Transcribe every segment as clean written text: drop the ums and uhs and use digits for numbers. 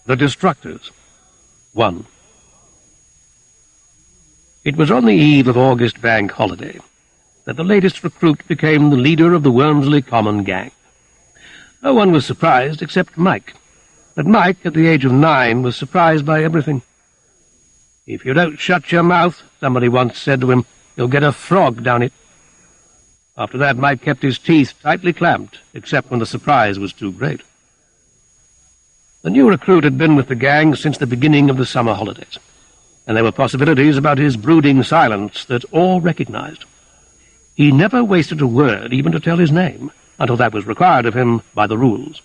The Destructors. 1. It was on the eve of August Bank Holiday that the latest recruit became the leader of the Wormsley Common gang. No one was surprised except Mike, but Mike, at the age of 9, was surprised by everything. "If you don't shut your mouth," somebody once said to him, "you'll get a frog down it." After that, Mike kept his teeth tightly clamped, except when the surprise was too great. The new recruit had been with the gang since the beginning of the summer holidays, and there were possibilities about his brooding silence that all recognized. He never wasted a word even to tell his name, until that was required of him by the rules.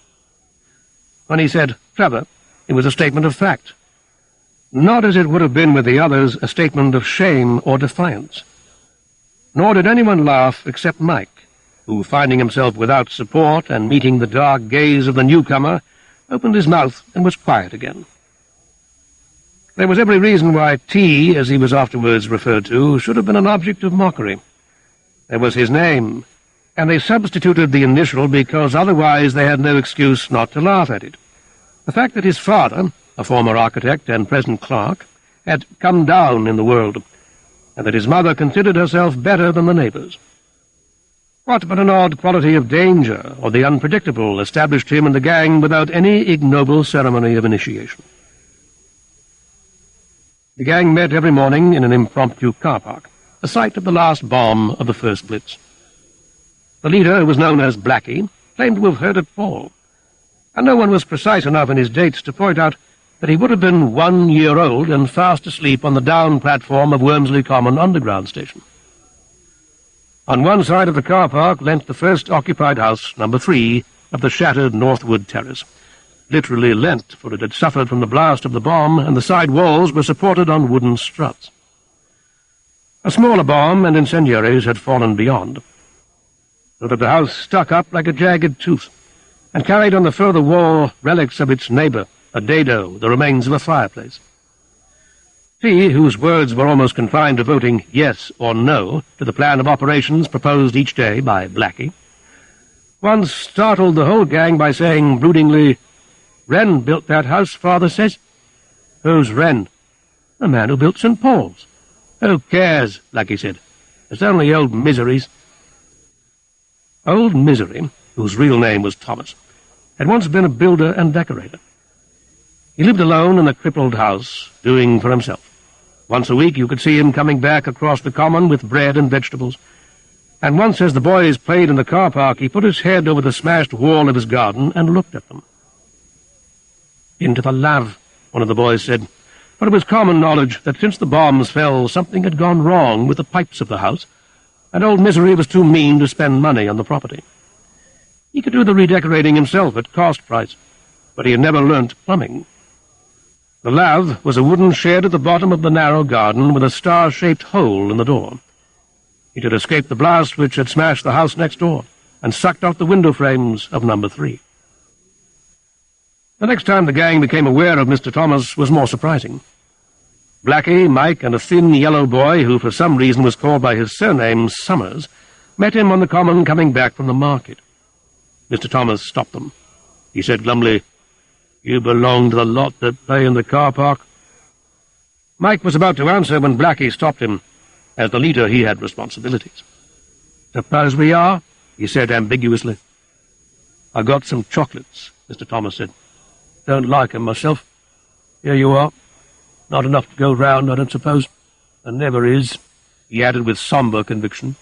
When he said "Trevor," it was a statement of fact. Not, as it would have been with the others, a statement of shame or defiance. Nor did anyone laugh except Mike, who, finding himself without support and meeting the dark gaze of the newcomer, opened his mouth and was quiet again. There was every reason why T, as he was afterwards referred to, should have been an object of mockery. There was his name, and they substituted the initial because otherwise they had no excuse not to laugh at it. The fact that his father, a former architect and present clerk, had come down in the world, and that his mother considered herself better than the neighbours. What but an odd quality of danger or the unpredictable established him in the gang without any ignoble ceremony of initiation? The gang met every morning in an impromptu car park, the site of the last bomb of the first Blitz. The leader, who was known as Blackie, claimed to have heard it fall, and no one was precise enough in his dates to point out that he would have been 1 year old and fast asleep on the down platform of Wormsley Common Underground Station. On one side of the car park leant the first occupied house, number 3, of the shattered Northwood Terrace. Literally leant, for it had suffered from the blast of the bomb, and the side walls were supported on wooden struts. A smaller bomb and incendiaries had fallen beyond, so that the house stuck up like a jagged tooth, and carried on the further wall relics of its neighbour, a dado, the remains of a fireplace. T, whose words were almost confined to voting yes or no to the plan of operations proposed each day by Blackie, once startled the whole gang by saying broodingly, "Wren built that house, Father says." "Who's Wren?" "The man who built St. Paul's." "Who cares?" Blackie said. "It's only old Misery's." Old Misery, whose real name was Thomas, had once been a builder and decorator. He lived alone in a crippled house, doing for himself. Once a week you could see him coming back across the common with bread and vegetables, and once as the boys played in the car park he put his head over the smashed wall of his garden and looked at them. "Into the lav," one of the boys said, for it was common knowledge that since the bombs fell something had gone wrong with the pipes of the house, and old Misery was too mean to spend money on the property. He could do the redecorating himself at cost price, but he had never learnt plumbing. The lav was a wooden shed at the bottom of the narrow garden with a star-shaped hole in the door. It had escaped the blast which had smashed the house next door and sucked out the window frames of number 3. The next time the gang became aware of Mr. Thomas was more surprising. Blackie, Mike, and a thin yellow boy, who for some reason was called by his surname Summers, met him on the common coming back from the market. Mr. Thomas stopped them. He said glumly, "You belong to the lot that play in the car park?" Mike was about to answer when Blackie stopped him. As the leader, he had responsibilities. "Suppose we are?" he said ambiguously. "I got some chocolates," Mr. Thomas said. "Don't like 'em myself. Here you are. Not enough to go round, I don't suppose. And never is," he added with sombre conviction.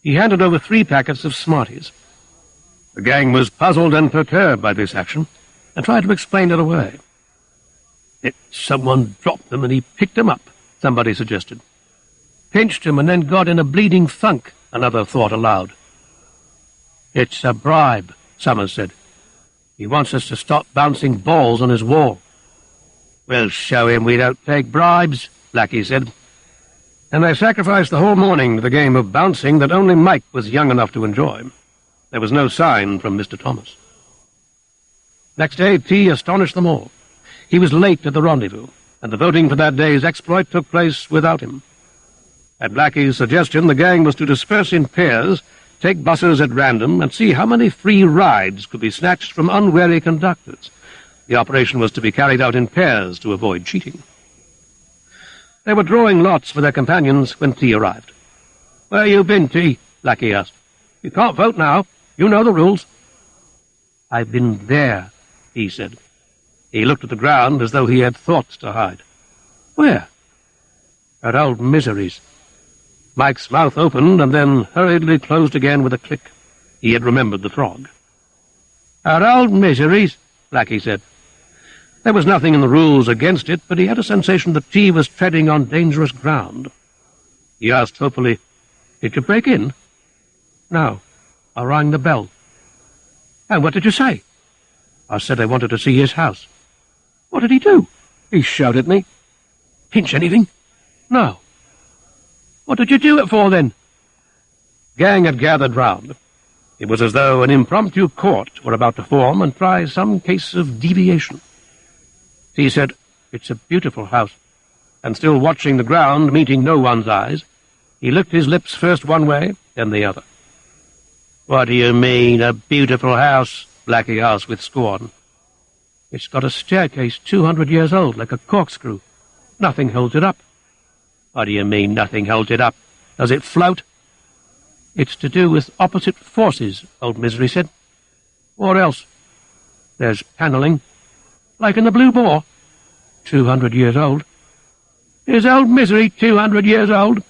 He handed over 3 packets of Smarties. The gang was puzzled and perturbed by this action, and tried to explain it away. "Someone dropped them and he picked them up," somebody suggested. "Pinched him and then got in a bleeding funk," another thought aloud. "It's a bribe," Summers said. "He wants us to stop bouncing balls on his wall." "We'll show him we don't take bribes," Blackie said. And they sacrificed the whole morning to the game of bouncing that only Mike was young enough to enjoy. There was no sign from Mr. Thomas. Next day, T astonished them all. He was late at the rendezvous, and the voting for that day's exploit took place without him. At Blackie's suggestion, the gang was to disperse in pairs, take buses at random, and see how many free rides could be snatched from unwary conductors. The operation was to be carried out in pairs to avoid cheating. They were drawing lots for their companions when T arrived. "Where you been, T?" Blackie asked. "You can't vote now. You know the rules." "I've been there," T said. He looked at the ground as though he had thoughts to hide. "Where?" "At old Misery's." Mike's mouth opened and then hurriedly closed again with a click. He had remembered the frog. "At old Misery's," Blackie said. There was nothing in the rules against it, but he had a sensation that T was treading on dangerous ground. He asked hopefully, "Did you break in?" "No. I rang the bell." "And what did you say?" "I said I wanted to see his house." "What did he do?" "He shouted at me." "Pinch anything?" "No." "What did you do it for, then?" Gang had gathered round. It was as though an impromptu court were about to form and try some case of deviation. He said, "It's a beautiful house," and still watching the ground, meeting no one's eyes, he licked his lips first one way, then the other. "What do you mean, a beautiful house?" Blackie asked with scorn. "It's got a staircase 200 years old, like a corkscrew. Nothing holds it up." "What do you mean, nothing holds it up? Does it float?" "It's to do with opposite forces," old Misery said. "What else?" "There's panelling. Like in the Blue Boar." 200 years old. "Is old Misery 200 years old?"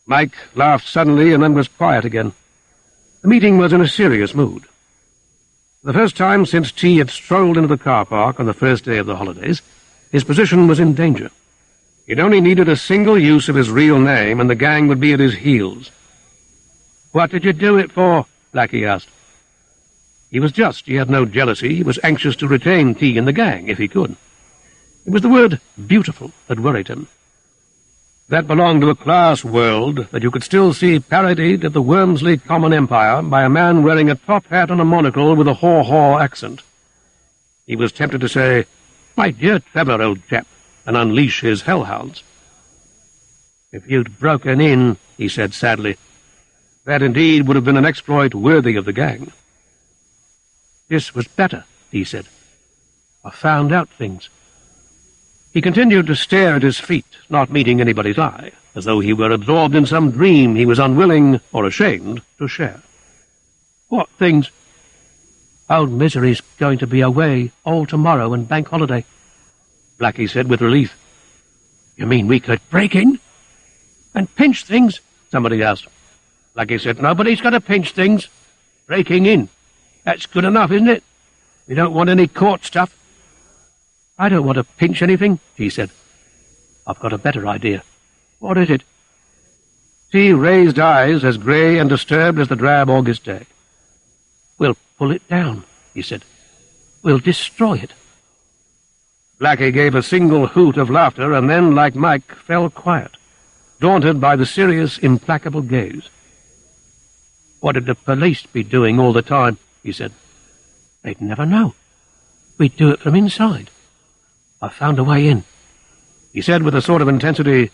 Mike laughed suddenly and then was quiet again. The meeting was in a serious mood. For the first time since T had strolled into the car park on the first day of the holidays, his position was in danger. He'd only needed a single use of his real name, and the gang would be at his heels. "What did you do it for?" Blackie asked. He was just. He had no jealousy. He was anxious to retain T in the gang, if he could. It was the word beautiful that worried him. That belonged to a class world that you could still see parodied at the Wormsley Common Empire by a man wearing a top hat and a monocle with a haw-haw accent. He was tempted to say, "My dear Trevor, old chap," and unleash his hellhounds. "If you'd broken in," he said sadly, "that indeed would have been an exploit worthy of the gang." "This was better," he said. "I found out things." He continued to stare at his feet, not meeting anybody's eye, as though he were absorbed in some dream he was unwilling, or ashamed, to share. "What things?" "Old Misery's going to be away all tomorrow and Bank Holiday," Blackie said with relief. "You mean we could break in?" "And pinch things?" somebody asked. Blackie said, "Nobody's got to pinch things. Breaking in. That's good enough, isn't it? We don't want any court stuff." "I don't want to pinch anything," he said. "I've got a better idea." "What is it?" T raised eyes as grey and disturbed as the drab August day. "We'll pull it down," he said. "We'll destroy it." Blackie gave a single hoot of laughter and then, like Mike, fell quiet, daunted by the serious, implacable gaze. "What'd the police be doing all the time?" he said. "They'd never know. We'd do it from inside. I found a way in," he said with a sort of intensity.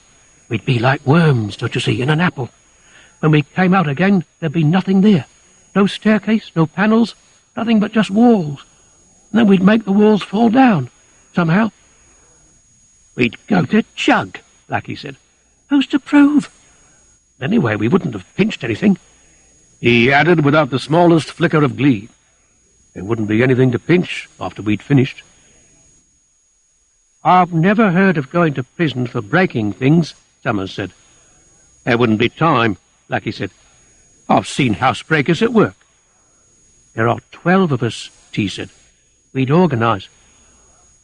"We'd be like worms, don't you see, in an apple. When we came out again, there'd be nothing there. No staircase, no panels, nothing but just walls. And then we'd make the walls fall down, somehow." "We'd go to Chug," Blackie said. "Who's to prove? Anyway, we wouldn't have pinched anything." He added without the smallest flicker of glee, "There wouldn't be anything to pinch after we'd finished." "I've never heard of going to prison for breaking things," Summers said. "There wouldn't be time," Blackie said. "I've seen housebreakers at work." "There are 12 of us," T said. "We'd organise."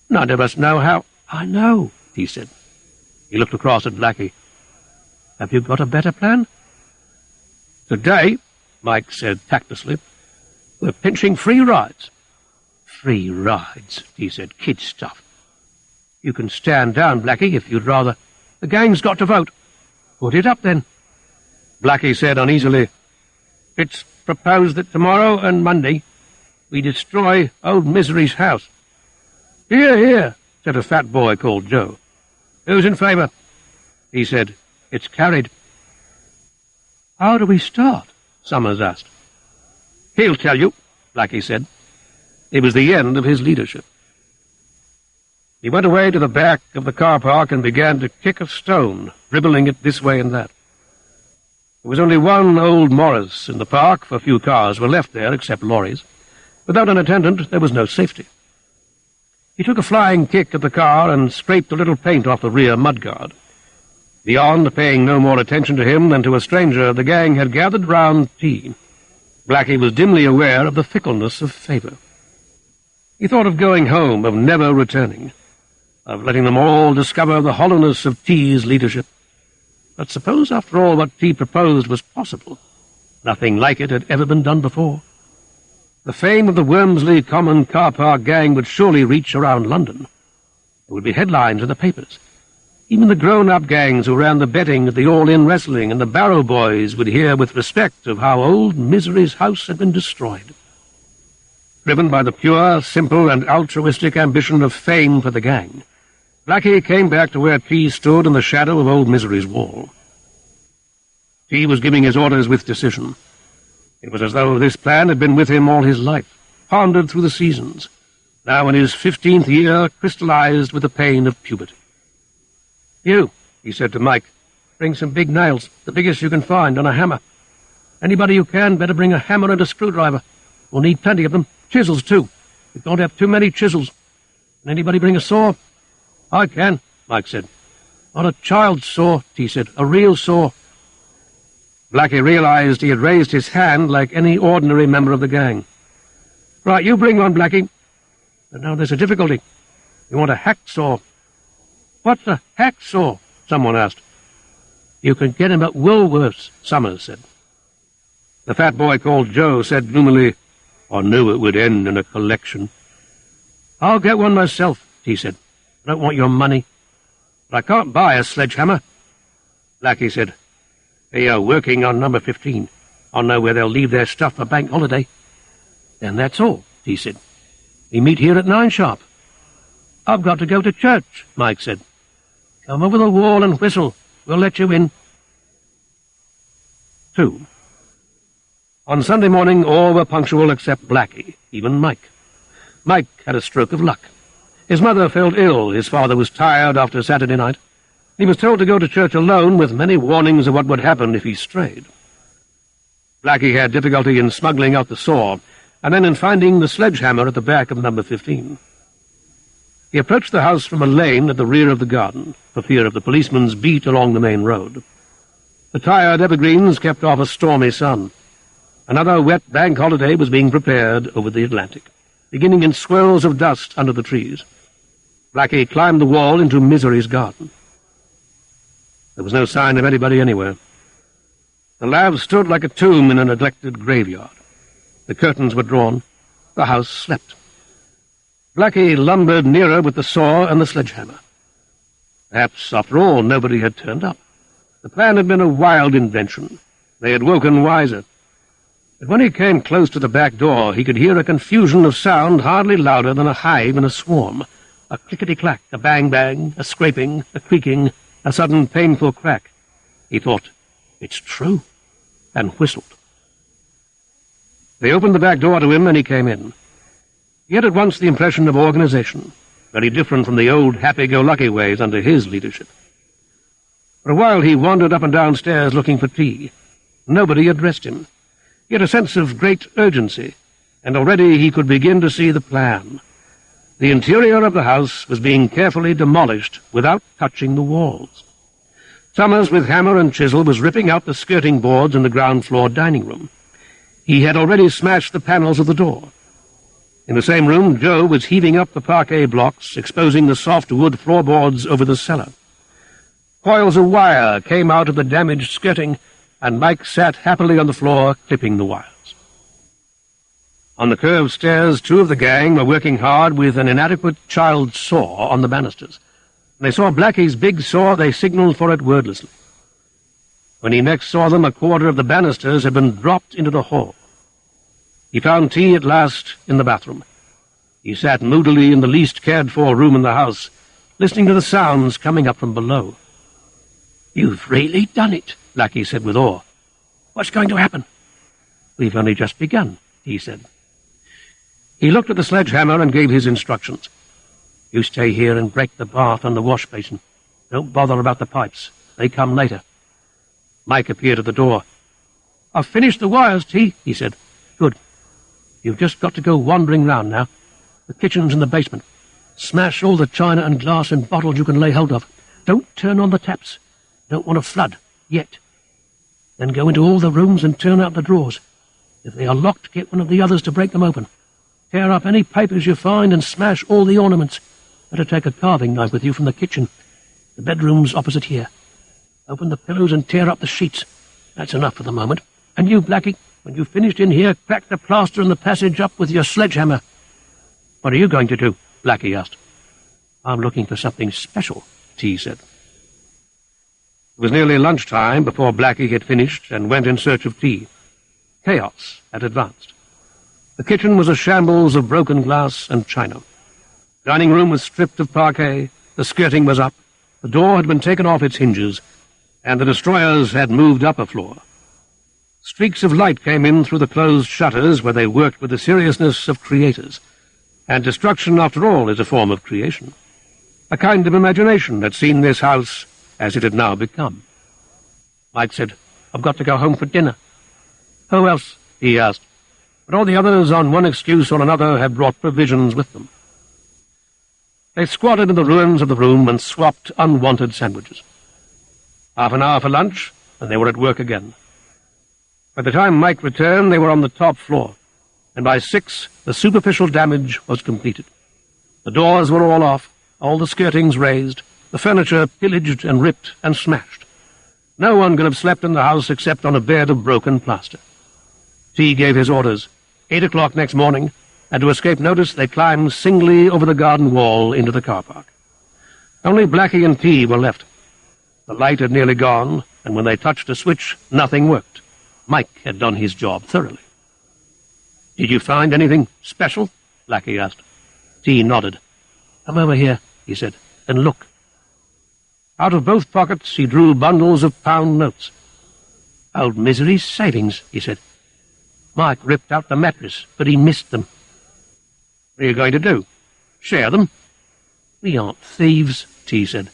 "None of us know how—" "I know," T said. He looked across at Blackie. "Have you got a better plan?" "Today," Mike said tactlessly, "we're pinching free rides." "Free rides," he said. "Kid stuff." "You can stand down, Blackie, if you'd rather. The gang's got to vote." "Put it up, then." Blackie said uneasily, "It's proposed that tomorrow and Monday we destroy old Misery's house." "Hear, hear," said a fat boy called Joe. "Who's in favour?" He said, "It's carried." "How do we start?" Summers asked. "He'll tell you," Blackie said. It was the end of his leadership. He went away to the back of the car park and began to kick a stone, dribbling it this way and that. There was only one old Morris in the park, for few cars were left there except lorries. Without an attendant, there was no safety. He took a flying kick at the car and scraped a little paint off the rear mudguard. Beyond, paying no more attention to him than to a stranger, the gang had gathered round tea. Blackie was dimly aware of the fickleness of favour. He thought of going home, of never returning, of letting them all discover the hollowness of T's leadership. But suppose, after all, what T proposed was possible. Nothing like it had ever been done before. The fame of the Wormsley Common Car Park gang would surely reach around London. There would be headlines in the papers. Even the grown-up gangs who ran the betting at the All-In Wrestling and the Barrow Boys would hear with respect of how old Misery's house had been destroyed. Driven by the pure, simple, and altruistic ambition of fame for the gang, Blackie came back to where T stood in the shadow of old Misery's wall. T was giving his orders with decision. It was as though this plan had been with him all his life, pondered through the seasons, now in his 15th year, crystallized with the pain of puberty. "You," he said to Mike, "bring some big nails, the biggest you can find, and a hammer. Anybody who can, better bring a hammer and a screwdriver. We'll need plenty of them. Chisels, too. We can't have too many chisels. Can anybody bring a saw?" "I can," Mike said. "Not a child's saw," T said. "A real saw." Blackie realized he had raised his hand like any ordinary member of the gang. "Right, you bring one, Blackie. But now there's a difficulty. You want a hacksaw." "What's a hacksaw?" someone asked. "You can get him at Woolworth's," Summers said. The fat boy called Joe said gloomily, "I knew it would end in a collection." "I'll get one myself," T said. "I don't want your money. But I can't buy a sledgehammer." Blackie said, "They are working on number 15. I'll know where they'll leave their stuff for bank holiday." "Then that's all," T said. "We meet here at 9 sharp." "I've got to go to church," Mike said. "Come over the wall and whistle. We'll let you in." 2. On Sunday morning, all were punctual except Blackie, even Mike. Mike had a stroke of luck. His mother felt ill, his father was tired after Saturday night. He was told to go to church alone, with many warnings of what would happen if he strayed. Blackie had difficulty in smuggling out the saw, and then in finding the sledgehammer at the back of number 15. He approached the house from a lane at the rear of the garden, for fear of the policeman's beat along the main road. The tired evergreens kept off a stormy sun. Another wet bank holiday was being prepared over the Atlantic, beginning in swirls of dust under the trees. Blackie climbed the wall into Misery's garden. There was no sign of anybody anywhere. The lab stood like a tomb in a neglected graveyard. The curtains were drawn. The house slept. Blackie lumbered nearer with the saw and the sledgehammer. Perhaps, after all, nobody had turned up. The plan had been a wild invention. They had woken wiser. But when he came close to the back door, he could hear a confusion of sound hardly louder than a hive in a swarm. A clickety-clack, a bang-bang, a scraping, a creaking, a sudden painful crack. He thought, "It's true," and whistled. They opened the back door to him, and he came in. He had at once the impression of organization, very different from the old happy-go-lucky ways under his leadership. For a while he wandered up and down stairs looking for tea. Nobody addressed him. He had a sense of great urgency, and already he could begin to see the plan. The interior of the house was being carefully demolished without touching the walls. Summers, with hammer and chisel, was ripping out the skirting boards in the ground-floor dining room. He had already smashed the panels of the door. In the same room, Joe was heaving up the parquet blocks, exposing the soft wood floorboards over the cellar. Coils of wire came out of the damaged skirting, and Mike sat happily on the floor, clipping the wires. On the curved stairs, 2 of the gang were working hard with an inadequate child saw on the banisters. When they saw Blackie's big saw, they signaled for it wordlessly. When he next saw them, a quarter of the banisters had been dropped into the hall. He found T at last in the bathroom. He sat moodily in the least cared-for room in the house, listening to the sounds coming up from below. "You've really done it," Blackie said with awe. "What's going to happen?" "We've only just begun," he said. He looked at the sledgehammer and gave his instructions. You stay here and break the bath and the wash basin. Don't bother about the pipes. They come later. Mike appeared at the door. I've finished the wires, T, he said. Good. You've just got to go wandering round now. The kitchen's in the basement. Smash all the china and glass and bottles you can lay hold of. Don't turn on the taps. Don't want a flood, yet. Then go into all the rooms and turn out the drawers. If they are locked, get one of the others to break them open. Tear up any papers you find and smash all the ornaments. Better take a carving knife with you from the kitchen. The bedroom's opposite here. Open the pillows and tear up the sheets. That's enough for the moment. And you, Blackie, when you've finished in here, crack the plaster in the passage up with your sledgehammer. What are you going to do? Blackie asked. I'm looking for something special, T said. It was nearly lunchtime before Blackie had finished and went in search of tea. Chaos had advanced. The kitchen was a shambles of broken glass and china. The dining room was stripped of parquet, the skirting was up, the door had been taken off its hinges, and the destroyers had moved up a floor. Streaks of light came in through the closed shutters where they worked with the seriousness of creators. And destruction, after all, is a form of creation. A kind of imagination had seen this house as it had now become. Mike said, I've got to go home for dinner. Who else? He asked. But all the others, on one excuse or another, had brought provisions with them. They squatted in the ruins of the room and swapped unwanted sandwiches. Half an hour for lunch, and they were at work again. By the time Mike returned, they were on the top floor, and by 6, the superficial damage was completed. The doors were all off, all the skirtings raised, the furniture pillaged and ripped and smashed. No one could have slept in the house except on a bed of broken plaster. T gave his orders. 8 o'clock next morning, and to escape notice they climbed singly over the garden wall into the car park. Only Blackie and T were left. The light had nearly gone, and when they touched a switch, nothing worked. Mike had done his job thoroughly. Did you find anything special? Blackie asked. T nodded. Come over here, he said, and look. Out of both pockets he drew bundles of pound notes. Old Misery's savings, he said. Mike ripped out the mattress, but he missed them. What are you going to do? Share them? We aren't thieves, T said.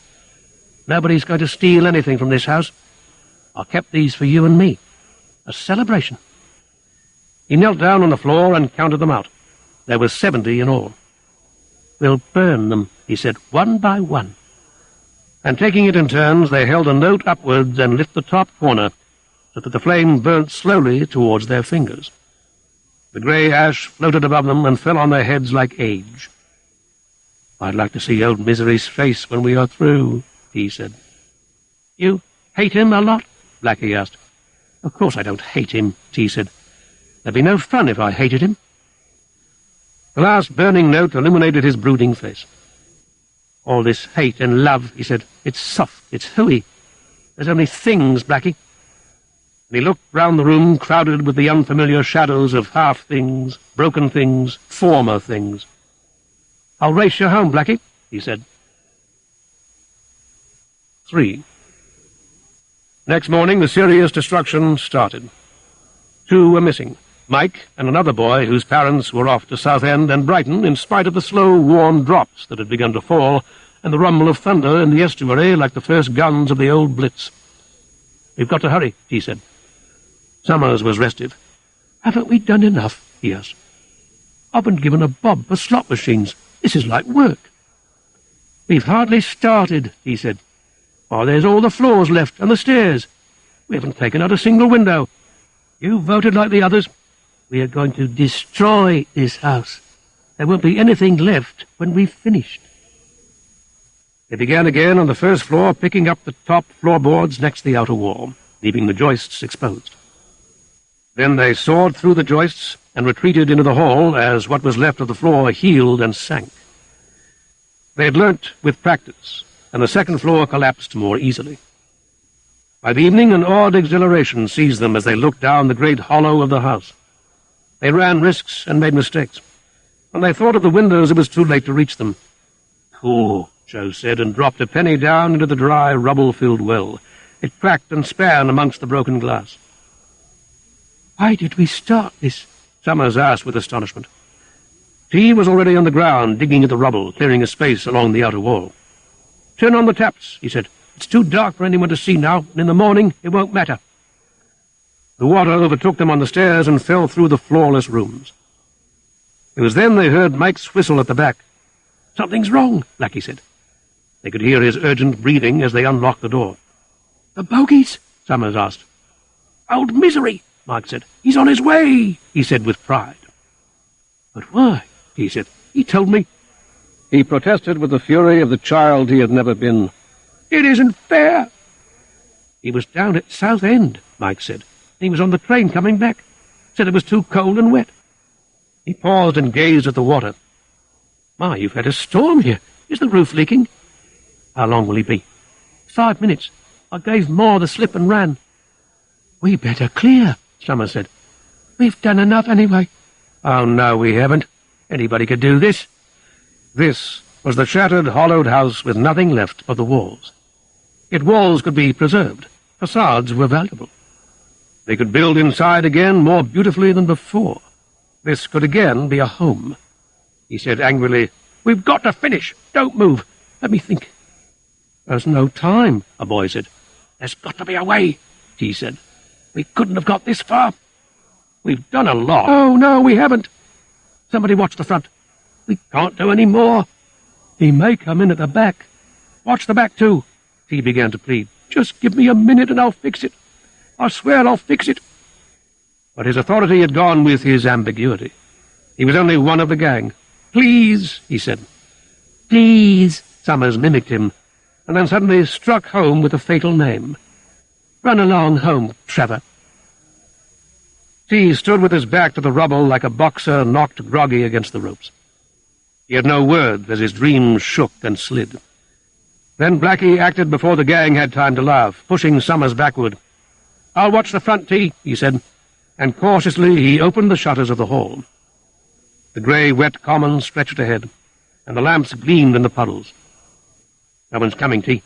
Nobody's going to steal anything from this house. I kept these for you and me. A celebration. He knelt down on the floor and counted them out. There were 70 in all. We'll burn them, he said, one by one. And taking it in turns, they held a note upwards and lit the top corner, so that the flame burnt slowly towards their fingers. The grey ash floated above them and fell on their heads like age. I'd like to see old Misery's face when we are through, he said. You hate him a lot? Blackie asked. Of course I don't hate him, T said. There'd be no fun if I hated him. The last burning note illuminated his brooding face. All this hate and love, he said. It's soft, it's hooey. There's only things, Blackie. And he looked round the room, crowded with the unfamiliar shadows of half-things, broken things, former things. I'll race you home, Blackie, he said. 3. Next morning, the serious destruction started. 2 were missing, Mike and another boy whose parents were off to Southend and Brighton in spite of the slow, warm drops that had begun to fall and the rumble of thunder in the estuary like the first guns of the old Blitz. We've got to hurry, he said. Summers was restive. Haven't we done enough? He asked. I've been given a bob for slot machines. This is like work. We've hardly started, he said. Why, there's all the floors left and the stairs. We haven't taken out a single window. You voted like the others. We are going to destroy this house. There won't be anything left when we've finished. They began again on the first floor, picking up the top floorboards next to the outer wall, leaving the joists exposed. Then they soared through the joists and retreated into the hall as what was left of the floor healed and sank. They had learnt with practice, and the second floor collapsed more easily. By the evening, an odd exhilaration seized them as they looked down the great hollow of the house. They ran risks and made mistakes. When they thought of the windows, it was too late to reach them. Poor, Joe said, and dropped a penny down into the dry, rubble-filled well. It cracked and span amongst the broken glass. Why did we start this? Summers asked with astonishment. T was already on the ground, digging at the rubble, clearing a space along the outer wall. "Turn on the taps," he said. "It's too dark for anyone to see now, and in the morning it won't matter." The water overtook them on the stairs and fell through the floorless rooms. It was then they heard Mike's whistle at the back. "Something's wrong," Blackie said. They could hear his urgent breathing as they unlocked the door. "The bogies?" Summers asked. "Old Misery," Mike said. "He's on his way," he said with pride. "But why?" he said. "He told me—" He protested with the fury of the child he had never been. "It isn't fair." "He was down at Southend," Mike said. "He was on the train coming back. Said it was too cold and wet." He paused and gazed at the water. "My, you've had a storm here. Is the roof leaking?" "How long will he be?" 5 minutes. I gave Ma the slip and ran." "We better clear," Summers said. "We've done enough anyway." "Oh, no, we haven't. Anybody could do this." This was the shattered, hollowed house with nothing left but the walls. Yet walls could be preserved. Facades were valuable. They could build inside again more beautifully than before. This could again be a home. He said angrily, "We've got to finish. Don't move. Let me think." "There's no time," a boy said. "There's got to be a way," T said. "We couldn't have got this far. We've done a lot." "Oh, no, we haven't. Somebody watch the front. We can't do any more. He may come in at the back." "Watch the back, too," T began to plead. "Just give me a minute and I'll fix it. I swear I'll fix it." But his authority had gone with his ambiguity. He was only one of the gang. "Please," he said. "Please," Summers mimicked him, and then suddenly struck home with a fatal name. "Run along home, Trevor." T stood with his back to the rubble like a boxer knocked groggy against the ropes. He had no words as his dreams shook and slid. Then Blackie acted before the gang had time to laugh, pushing Summers backward. "I'll watch the front, T," he said, and cautiously he opened the shutters of the hall. The grey, wet common stretched ahead, and the lamps gleamed in the puddles. "No one's coming, T."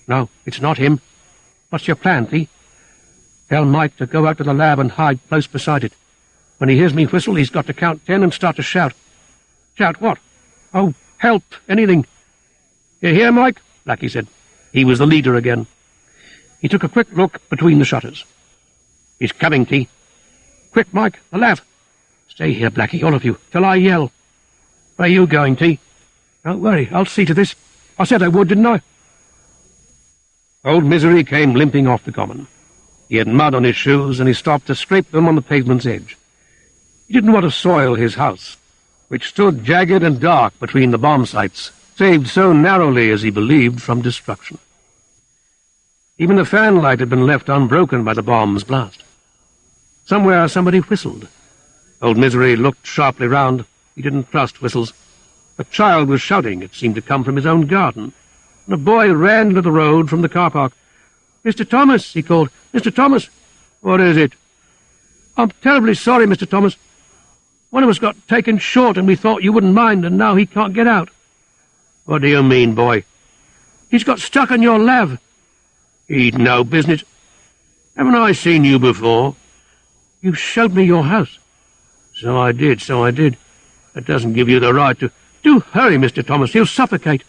"No, it's not him. What's your plan, T?" "Tell Mike to go out to the lab and hide close beside it. When he hears me whistle, he's got to count 10 and start to shout." "Shout what?" "Oh, help, anything." "You hear, Mike?" Blackie said. He was the leader again. He took a quick look between the shutters. "He's coming, T." "Quick, Mike, the lav." "Stay here, Blackie, all of you, till I yell." "Where are you going, T?" "Don't worry, I'll see to this. I said I would, didn't I?" Old Misery came limping off the common. He had mud on his shoes, and he stopped to scrape them on the pavement's edge. He didn't want to soil his house, which stood jagged and dark between the bomb sites, saved so narrowly, as he believed, from destruction. Even the fanlight had been left unbroken by the bomb's blast. Somewhere somebody whistled. Old Misery looked sharply round. He didn't trust whistles. A child was shouting. It seemed to come from his own garden. And a boy ran into the road from the car park. "Mr. Thomas," he called. "Mr. Thomas." "What is it?" "I'm terribly sorry, Mr. Thomas. One of us got taken short and we thought you wouldn't mind, and now he can't get out." "What do you mean, boy?" "He's got stuck on your lav." "He'd no business. Haven't I seen you before?" "You showed me your house." So I did. That doesn't give you the right to—" "Do hurry, Mr. Thomas. He'll suffocate."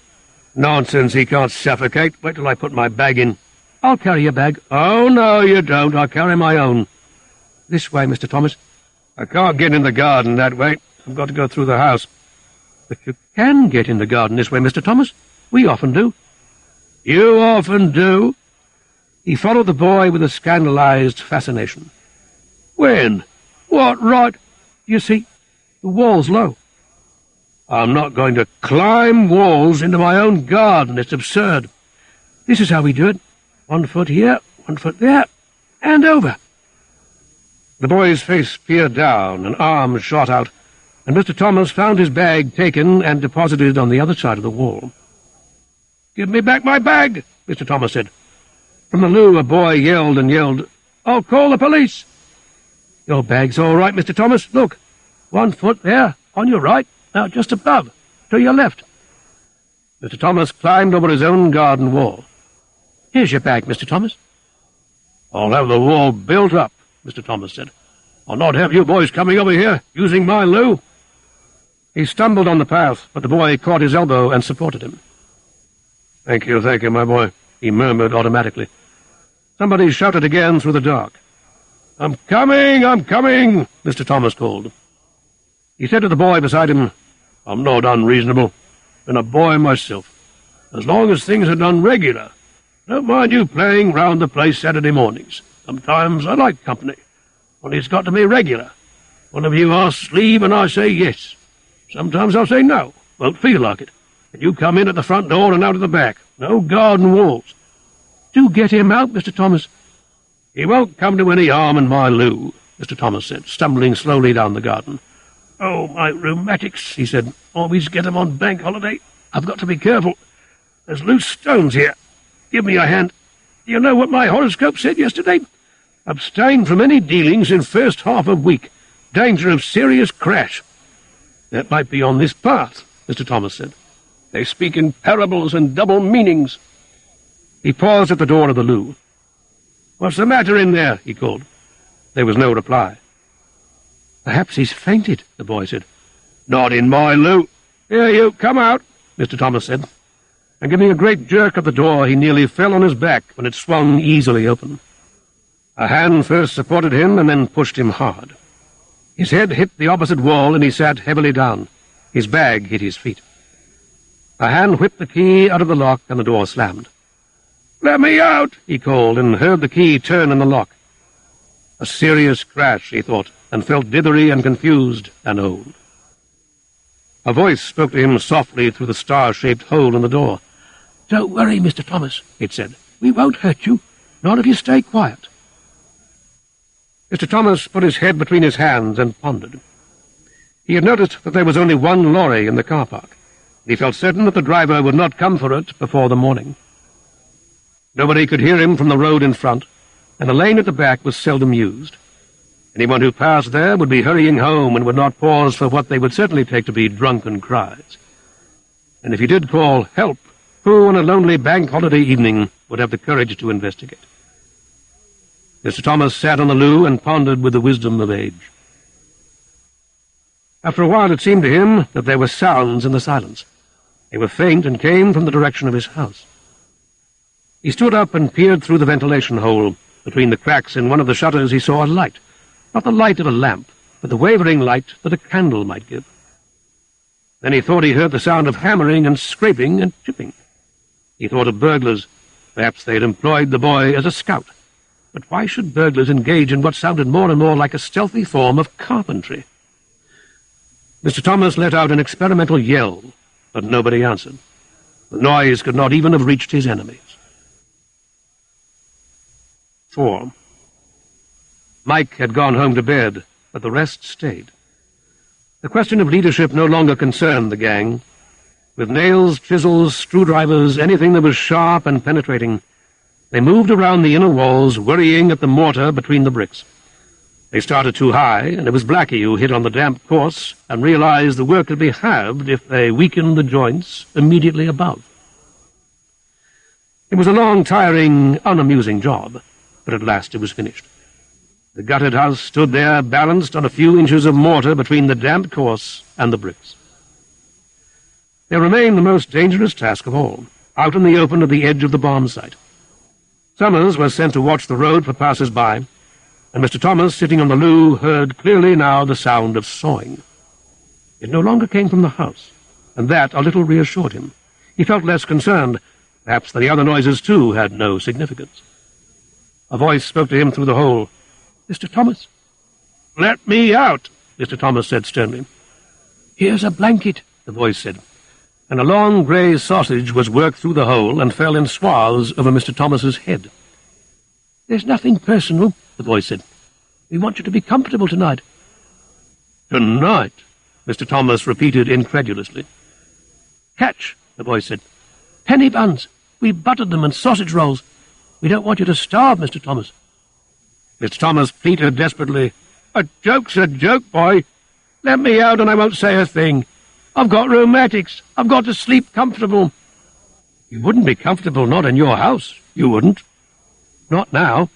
"Nonsense, he can't suffocate. Wait till I put my bag in." "I'll carry your bag." "Oh, no, you don't. I'll carry my own." "This way, Mr. Thomas." "I can't get in the garden that way. I've got to go through the house." "But you can get in the garden this way, Mr. Thomas. We often do." "You often do?" He followed the boy with a scandalized fascination. "When? What right—" "You see, the wall's low." "I'm not going to climb walls into my own garden. It's absurd." "This is how we do it. 1 foot here, 1 foot there, and over." The boy's face peered down, an arm shot out, and Mr. Thomas found his bag taken and deposited on the other side of the wall. "Give me back my bag," Mr. Thomas said. From the loo a boy yelled and yelled, "I'll call the police." "Your bag's all right, Mr. Thomas. Look, 1 foot there, on your right, now just above, to your left." Mr. Thomas climbed over his own garden wall. "Here's your bag, Mr. Thomas." "I'll have the wall built up," Mr. Thomas said. "I'll not have you boys coming over here, using my loo." He stumbled on the path, but the boy caught his elbow and supported him. Thank you, my boy," he murmured automatically. Somebody shouted again through the dark. I'm coming, Mr. Thomas called. He said to the boy beside him, "I'm not unreasonable. Been a boy myself. As long as things are done regular. Don't mind you playing round the place Saturday mornings. Sometimes I like company. Only it's got to be regular. One of you asks leave and I say yes. Sometimes I'll say no, won't feel like it. And you come in at the front door and out of the back. No garden walls. Do get him out, Mr. Thomas." "He won't come to any harm in my loo," Mr. Thomas said, stumbling slowly down the garden. "Oh, my rheumatics," he said. "Always get 'em on bank holiday. I've got to be careful. There's loose stones here. Give me a hand. Do you know what my horoscope said yesterday? Abstain from any dealings in first half of week. Danger of serious crash." "That might be on this path," Mr. Thomas said. "They speak in parables and double meanings." He paused at the door of the loo. "What's the matter in there?" he called. There was no reply. "Perhaps he's fainted," the boy said. "Not in my loo. Here, you, come out," Mr. Thomas said. And giving a great jerk at the door, he nearly fell on his back when it swung easily open. A hand first supported him and then pushed him hard. His head hit the opposite wall and he sat heavily down. His bag hit his feet. A hand whipped the key out of the lock and the door slammed. "Let me out," he called, and heard the key turn in the lock. A serious crash, he thought, and felt dithery and confused and old. A voice spoke to him softly through the star-shaped hole in the door. "Don't worry, Mr. Thomas," it said. "We won't hurt you, not if you stay quiet." Mr. Thomas put his head between his hands and pondered. He had noticed that there was only one lorry in the car park, and he felt certain that the driver would not come for it before the morning. Nobody could hear him from the road in front, and the lane at the back was seldom used. Anyone who passed there would be hurrying home and would not pause for what they would certainly take to be drunken cries. And if he did call help, who on a lonely bank holiday evening would have the courage to investigate? Mr. Thomas sat on the loo and pondered with the wisdom of age. After a while it seemed to him that there were sounds in the silence. They were faint and came from the direction of his house. He stood up and peered through the ventilation hole. Between the cracks in one of the shutters he saw a light, not the light of a lamp, but the wavering light that a candle might give. Then he thought he heard the sound of hammering and scraping and chipping. He thought of burglars. Perhaps they had employed the boy as a scout. But why should burglars engage in what sounded more and more like a stealthy form of carpentry? Mr. Thomas let out an experimental yell, but nobody answered. The noise could not even have reached his enemies. 4. Mike had gone home to bed, but the rest stayed. The question of leadership no longer concerned the gang. With nails, chisels, screwdrivers, anything that was sharp and penetrating, they moved around the inner walls, worrying at the mortar between the bricks. They started too high, and it was Blackie who hit on the damp course and realized the work could be halved if they weakened the joints immediately above. It was a long, tiring, unamusing job, but at last it was finished. The gutted house stood there, balanced on a few inches of mortar between the damp course and the bricks. There remained the most dangerous task of all, out in the open at the edge of the bomb site. Summers was sent to watch the road for passers-by, and Mr. Thomas, sitting on the loo, heard clearly now the sound of sawing. It no longer came from the house, and that a little reassured him. He felt less concerned. Perhaps the other noises, too, had no significance. A voice spoke to him through the hole. "Mr. Thomas." "Let me out," Mr. Thomas said sternly. "Here's a blanket," the voice said, and a long grey sausage was worked through the hole and fell in swaths over Mr. Thomas's head. "There's nothing personal," the voice said. "We want you to be comfortable tonight." "Tonight?" Mr. Thomas repeated incredulously. "Catch," the voice said. "Penny buns. We've buttered them and sausage rolls. We don't want you to starve, Mr. Thomas." Mr. Thomas pleaded desperately. "A joke's a joke, boy. Let me out and I won't say a thing. I've got rheumatics. I've got to sleep comfortable." "You wouldn't be comfortable, not in your house. You wouldn't." "Not now."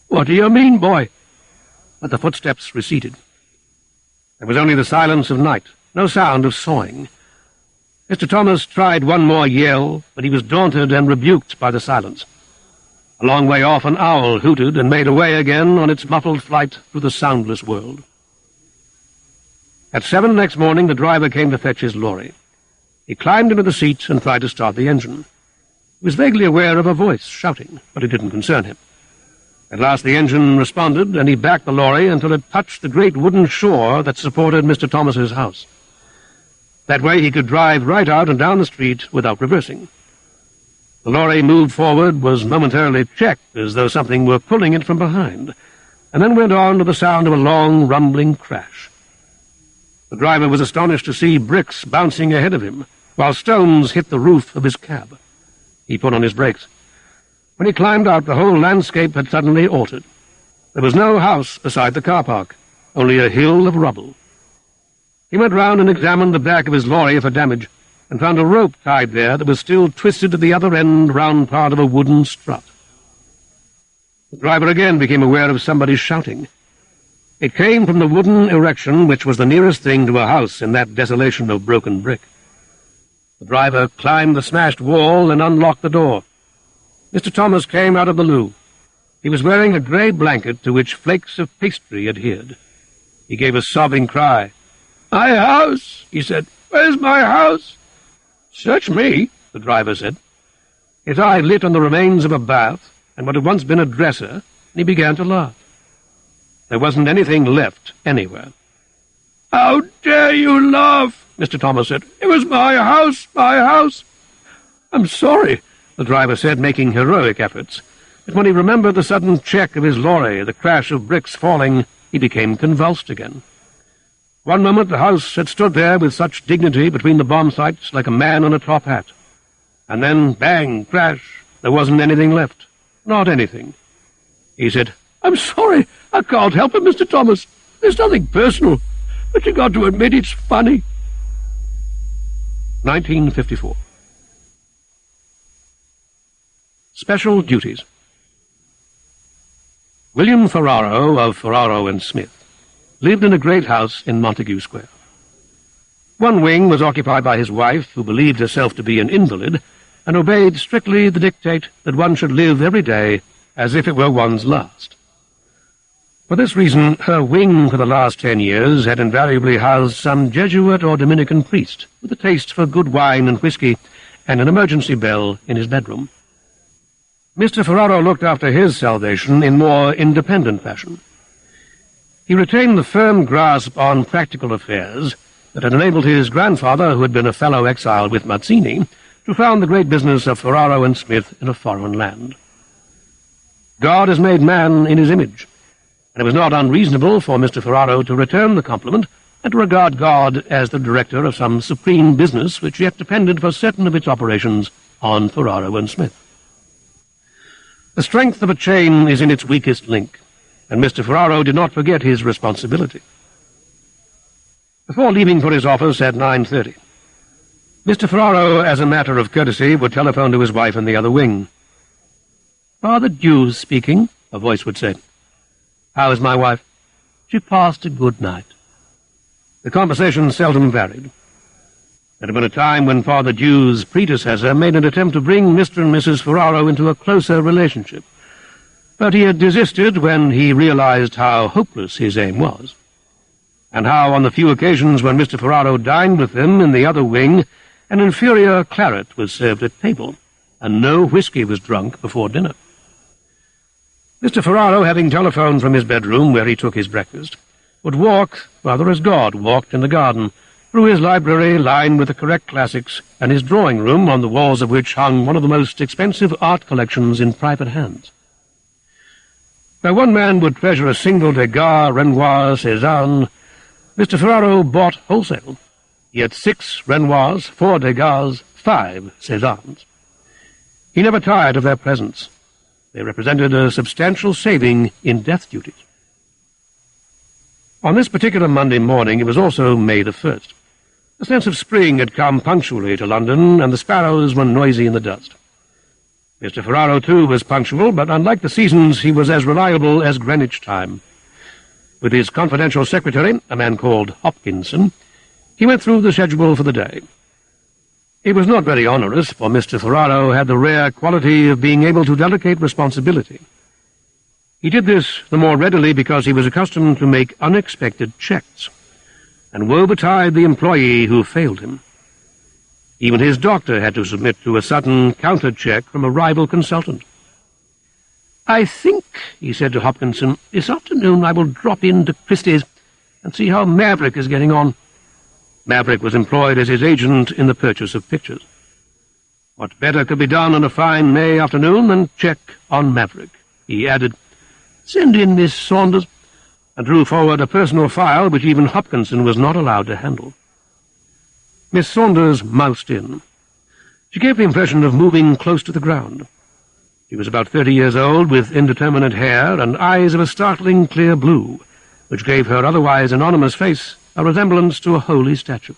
"What do you mean, boy?" But the footsteps receded. There was only the silence of night, no sound of sawing. Mr. Thomas tried one more yell, but he was daunted and rebuked by the silence. A long way off an owl hooted and made away again on its muffled flight through the soundless world. At 7 next morning the driver came to fetch his lorry. He climbed into the seat and tried to start the engine. He was vaguely aware of a voice shouting, but it didn't concern him. At last the engine responded, and he backed the lorry until it touched the great wooden shore that supported Mr. Thomas's house. That way he could drive right out and down the street without reversing. The lorry moved forward, was momentarily checked as though something were pulling it from behind, and then went on to the sound of a long, rumbling crash. The driver was astonished to see bricks bouncing ahead of him, while stones hit the roof of his cab. He put on his brakes. When he climbed out, the whole landscape had suddenly altered. There was no house beside the car park, only a hill of rubble. He went round and examined the back of his lorry for damage, and found a rope tied there that was still twisted at the other end round part of a wooden strut. The driver again became aware of somebody shouting. It came from the wooden erection which was the nearest thing to a house in that desolation of broken brick. The driver climbed the smashed wall and unlocked the door. Mr. Thomas came out of the loo. He was wearing a grey blanket to which flakes of pastry adhered. He gave a sobbing cry. "My house," he said. "Where's my house?" "Search me," the driver said. His eye lit on the remains of a bath and what had once been a dresser, and he began to laugh. There wasn't anything left anywhere. "How dare you laugh?" Mr. Thomas said. "It was my house, my house." "I'm sorry," the driver said, making heroic efforts. But when he remembered the sudden check of his lorry, the crash of bricks falling, he became convulsed again. One moment the house had stood there with such dignity between the bomb sites like a man on a top hat. And then, bang, crash, there wasn't anything left. Not anything. He said, "I'm sorry, I can't help it, Mr. Thomas. There's nothing personal, but you got to admit it's funny." 1954. Special Duties. William Ferraro of Ferraro and Smith lived in a great house in Montague Square. One wing was occupied by his wife, who believed herself to be an invalid, and obeyed strictly the dictate that one should live every day as if it were one's last. For this reason, her wing for the last 10 years had invariably housed some Jesuit or Dominican priest with a taste for good wine and whiskey and an emergency bell in his bedroom. Mr. Ferraro looked after his salvation in more independent fashion. He retained the firm grasp on practical affairs that had enabled his grandfather, who had been a fellow exile with Mazzini, to found the great business of Ferraro and Smith in a foreign land. God has made man in his image, and it was not unreasonable for Mr. Ferraro to return the compliment and to regard God as the director of some supreme business which yet depended for certain of its operations on Ferraro and Smith. The strength of a chain is in its weakest link, and Mr. Ferraro did not forget his responsibility. Before leaving for his office at 9:30, Mr. Ferraro, as a matter of courtesy, would telephone to his wife in the other wing. "Father Dew's speaking," a voice would say. "How is my wife?" "She passed a good night." The conversation seldom varied. There had been a time when Father Dew's predecessor made an attempt to bring Mr. and Mrs. Ferraro into a closer relationship, but he had desisted when he realized how hopeless his aim was, and how, on the few occasions when Mr. Ferraro dined with them in the other wing, an inferior claret was served at table, and no whiskey was drunk before dinner. Mr. Ferraro, having telephoned from his bedroom where he took his breakfast, would walk, rather as God walked in the garden, through his library lined with the correct classics, and his drawing-room, on the walls of which hung one of the most expensive art collections in private hands. Though one man would treasure a single Degas, Renoir, Cézanne, Mr. Ferraro bought wholesale. He had 6 Renoirs, 4 Degas, 5 Cézannes. He never tired of their presence. They represented a substantial saving in death duties. On this particular Monday morning it was also May the 1st. The sense of spring had come punctually to London, and the sparrows were noisy in the dust. Mr. Ferraro, too, was punctual, but unlike the seasons, he was as reliable as Greenwich time. With his confidential secretary, a man called Hopkinson, He went through the schedule for the day. It was not very onerous, for Mr. Ferraro had the rare quality of being able to delegate responsibility. He did this the more readily because he was accustomed to make unexpected checks, and woe betide the employee who failed him. Even his doctor had to submit to a sudden counter-check from a rival consultant. "I think," he said to Hopkinson, "this afternoon I will drop in to Christie's and see how Maverick is getting on." Maverick was employed as his agent in the purchase of pictures. What better could be done on a fine May afternoon than check on Maverick? He added, "Send in Miss Saunders," and drew forward a personal file which even Hopkinson was not allowed to handle. Miss Saunders moused in. She gave the impression of moving close to the ground. She was about 30 years old, with indeterminate hair and eyes of a startling clear blue, which gave her otherwise anonymous face a resemblance to a holy statue.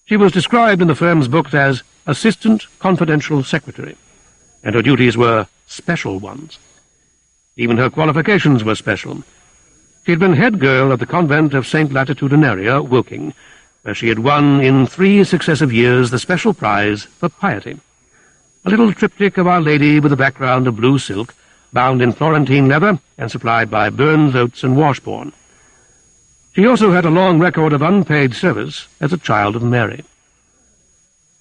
She was described in the firm's books as Assistant Confidential Secretary, and her duties were special ones. Even her qualifications were special. She had been head girl at the convent of St. Latitudinaria, Woking, where she had won in 3 successive years the special prize for piety, a little triptych of Our Lady with a background of blue silk, bound in Florentine leather and supplied by Burns, Oates and Washbourne. She also had a long record of unpaid service as a child of Mary.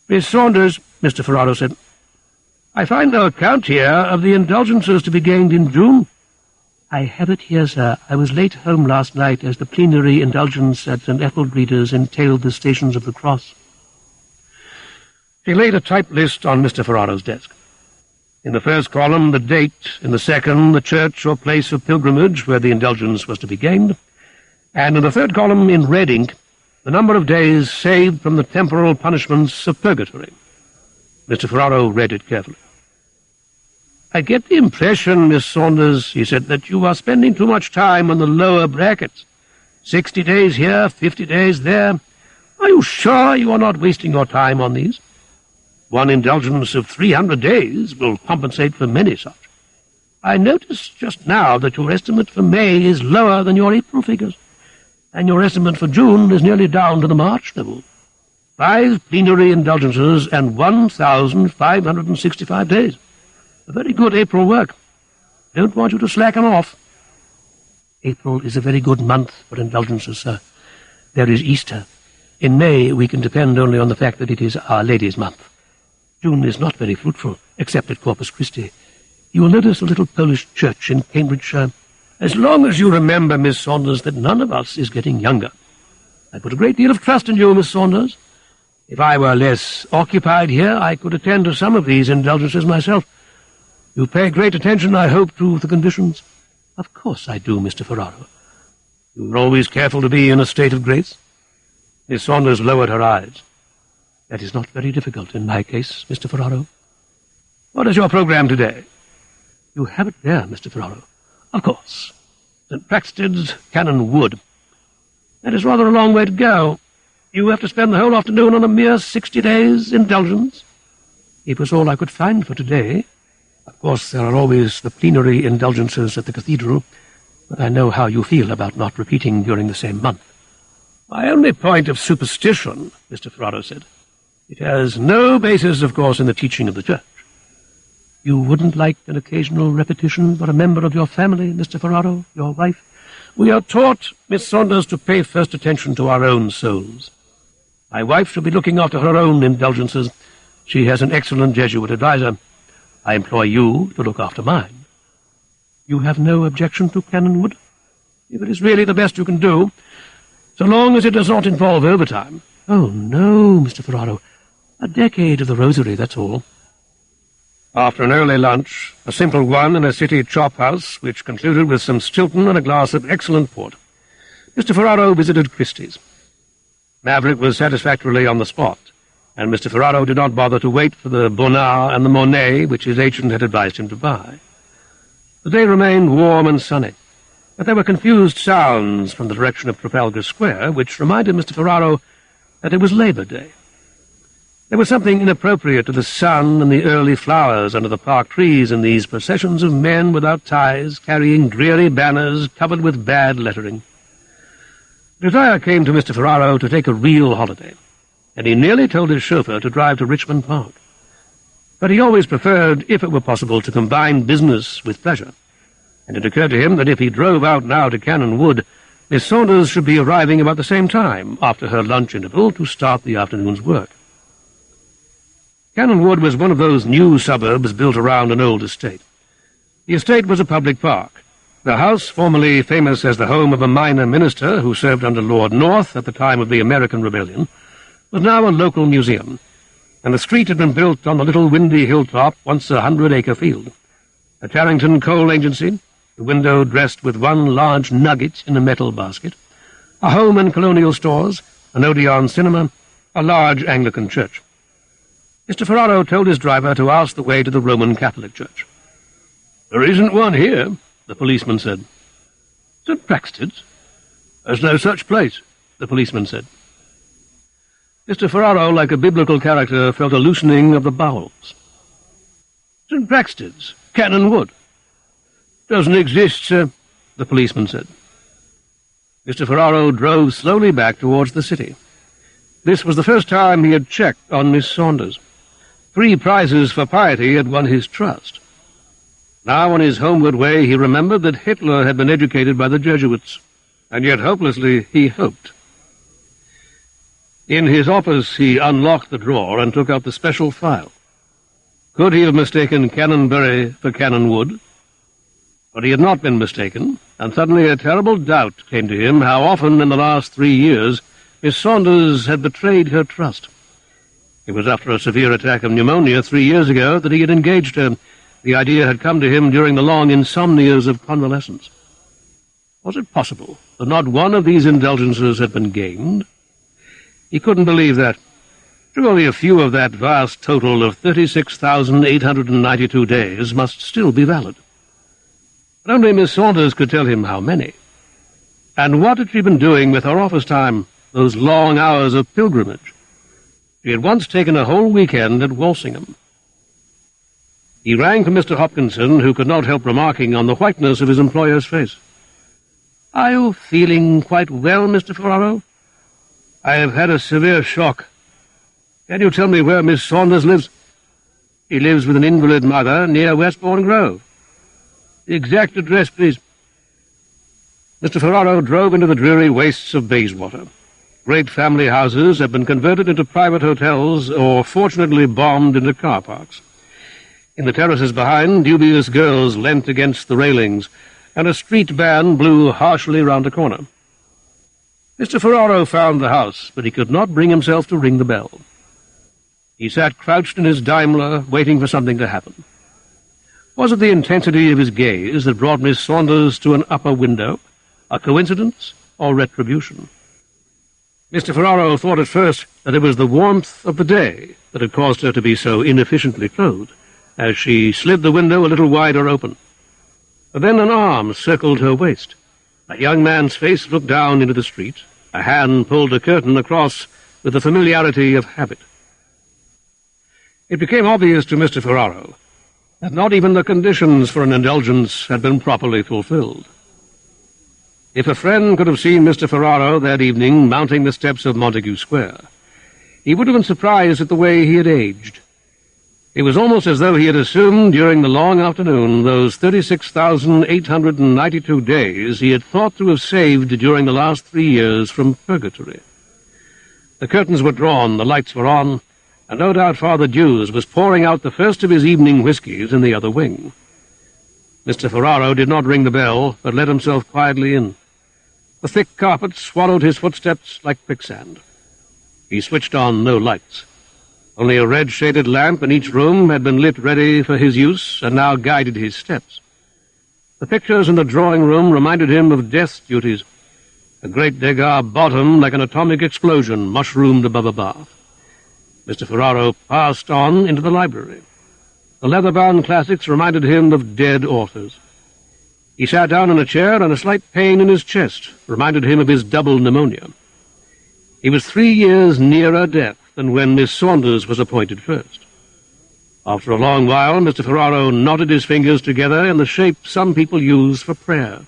"Miss Saunders," Mr. Ferraro said, "I find no account here of the indulgences to be gained in June." "I have it here, sir. I was late home last night as the plenary indulgence at St. Etheldreda's entailed the Stations of the Cross." She laid a typed list on Mr. Ferraro's desk. In the first column, the date; in the second, the church or place of pilgrimage where the indulgence was to be gained; and in the third column, in red ink, the number of days saved from the temporal punishments of purgatory. Mr. Ferraro read it carefully. "I get the impression, Miss Saunders," he said, "that you are spending too much time on the lower brackets. 60 days here, 50 days there. Are you sure you are not wasting your time on these? One indulgence of 300 days will compensate for many such. I noticed just now that your estimate for May is lower than your April figures, and your estimate for June is nearly down to the March level. 5 plenary indulgences and 1,565 days. A very good April work. Don't want you to slacken off." "April is a very good month for indulgences, sir. There is Easter. In May we can depend only on the fact that it is Our Lady's month. June is not very fruitful, except at Corpus Christi. You will notice a little Polish church in Cambridgeshire. As long as you remember, Miss Saunders, that none of us is getting younger. I put a great deal of trust in you, Miss Saunders. If I were less occupied here, I could attend to some of these indulgences myself. You pay great attention, I hope, to the conditions." "Of course I do, Mr. Ferraro." "You are always careful to be in a state of grace?" Miss Saunders lowered her eyes. "That is not very difficult in my case, Mr. Ferraro." "What is your programme today?" "You have it there, Mr. Ferraro." "Of course. St. Praxed's, Cannon Wood. That is rather a long way to go. You have to spend the whole afternoon on a mere 60 days' indulgence." "It was all I could find for today. Of course, there are always the plenary indulgences at the cathedral, but I know how you feel about not repeating during the same month." "My only point of superstition," Mr. Ferraro said. "It has no basis, of course, in the teaching of the Church." "You wouldn't like an occasional repetition for a member of your family, Mr. Ferraro, your wife?" "We are taught, Miss Saunders, to pay first attention to our own souls. My wife shall be looking after her own indulgences. She has an excellent Jesuit adviser. I employ you to look after mine." "You have no objection to Cannon Wood?" "If it is really the best you can do, so long as it does not involve overtime." "Oh, no, Mr. Ferraro. A decade of the Rosary, that's all." After an early lunch, a simple one in a city chop-house, which concluded with some Stilton and a glass of excellent port, Mr. Ferraro visited Christie's. Maverick was satisfactorily on the spot, and Mr. Ferraro did not bother to wait for the Bonnard and the Monet which his agent had advised him to buy. The day remained warm and sunny, but there were confused sounds from the direction of Trafalgar Square which reminded Mr. Ferraro that it was Labour Day. There was something inappropriate to the sun and the early flowers under the park trees in these processions of men without ties, carrying dreary banners covered with bad lettering. Desire came to Mr. Ferraro to take a real holiday, and he nearly told his chauffeur to drive to Richmond Park. But he always preferred, if it were possible, to combine business with pleasure, and it occurred to him that if he drove out now to Cannon Wood, Miss Saunders should be arriving about the same time, after her lunch interval, to start the afternoon's work. Cannon Wood was one of those new suburbs built around an old estate. The estate was a public park. The house, formerly famous as the home of a minor minister who served under Lord North at the time of the American Rebellion, was now a local museum, and the street had been built on the little windy hilltop, once a 100-acre field. A Tarrington coal agency, the window dressed with one large nugget in a metal basket, a home and colonial stores, an Odeon cinema, a large Anglican church. Mr. Ferraro told his driver to ask the way to the Roman Catholic Church. "There isn't one here," the policeman said. "St. Braxton's? There's no such place," the policeman said. Mr. Ferraro, like a biblical character, felt a loosening of the bowels. "St. Braxton's, Cannon Wood." "Doesn't exist, sir," the policeman said. Mr. Ferraro drove slowly back towards the city. This was the first time he had checked on Miss Saunders. 3 prizes for piety had won his trust. Now, on his homeward way, he remembered that Hitler had been educated by the Jesuits, and yet hopelessly he hoped. In his office, he unlocked the drawer and took out the special file. Could he have mistaken Cannonbury for Cannon Wood? But he had not been mistaken, and suddenly a terrible doubt came to him how often in the last 3 years Miss Saunders had betrayed her trust. It was after a severe attack of pneumonia 3 years ago that he had engaged her. The idea had come to him during the long insomnias of convalescence. Was it possible that not one of these indulgences had been gained? He couldn't believe that. Surely a few of that vast total of 36,892 days must still be valid. But only Miss Saunders could tell him how many. And what had she been doing with her office time, those long hours of pilgrimage? She had once taken a whole weekend at Walsingham. He rang for Mr. Hopkinson, who could not help remarking on the whiteness of his employer's face. "Are you feeling quite well, Mr. Ferraro?" "I have had a severe shock. Can you tell me where Miss Saunders lives?" "She lives with an invalid mother near Westbourne Grove." "The exact address, please." Mr. Ferraro drove into the dreary wastes of Bayswater. Great family houses had been converted into private hotels or fortunately bombed into car parks. In the terraces behind, dubious girls leant against the railings, and a street band blew harshly round a corner. Mr. Ferraro found the house, but he could not bring himself to ring the bell. He sat crouched in his Daimler, waiting for something to happen. Was it the intensity of his gaze that brought Miss Saunders to an upper window, a coincidence or retribution? Mr. Ferraro thought at first that it was the warmth of the day that had caused her to be so inefficiently clothed, as she slid the window a little wider open. But then an arm circled her waist. A young man's face looked down into the street. A hand pulled a curtain across with the familiarity of habit. It became obvious to Mr. Ferraro that not even the conditions for an indulgence had been properly fulfilled. If a friend could have seen Mr. Ferraro that evening mounting the steps of Montague Square, he would have been surprised at the way he had aged. It was almost as though he had assumed during the long afternoon those 36,892 days he had thought to have saved during the last 3 years from purgatory. The curtains were drawn, the lights were on, and no doubt Father Dews was pouring out the first of his evening whiskies in the other wing. Mr. Ferraro did not ring the bell, but let himself quietly in. The thick carpet swallowed his footsteps like quicksand. He switched on no lights. Only a red-shaded lamp in each room had been lit ready for his use and now guided his steps. The pictures in the drawing-room reminded him of death duties. A great Degas bottom, like an atomic explosion, mushroomed above a bath. Mr. Ferraro passed on into the library. The leather-bound classics reminded him of dead authors. He sat down in a chair, and a slight pain in his chest reminded him of his double pneumonia. He was 3 years nearer death than when Miss Saunders was appointed first. After a long while, Mr. Ferraro knotted his fingers together in the shape some people use for prayer.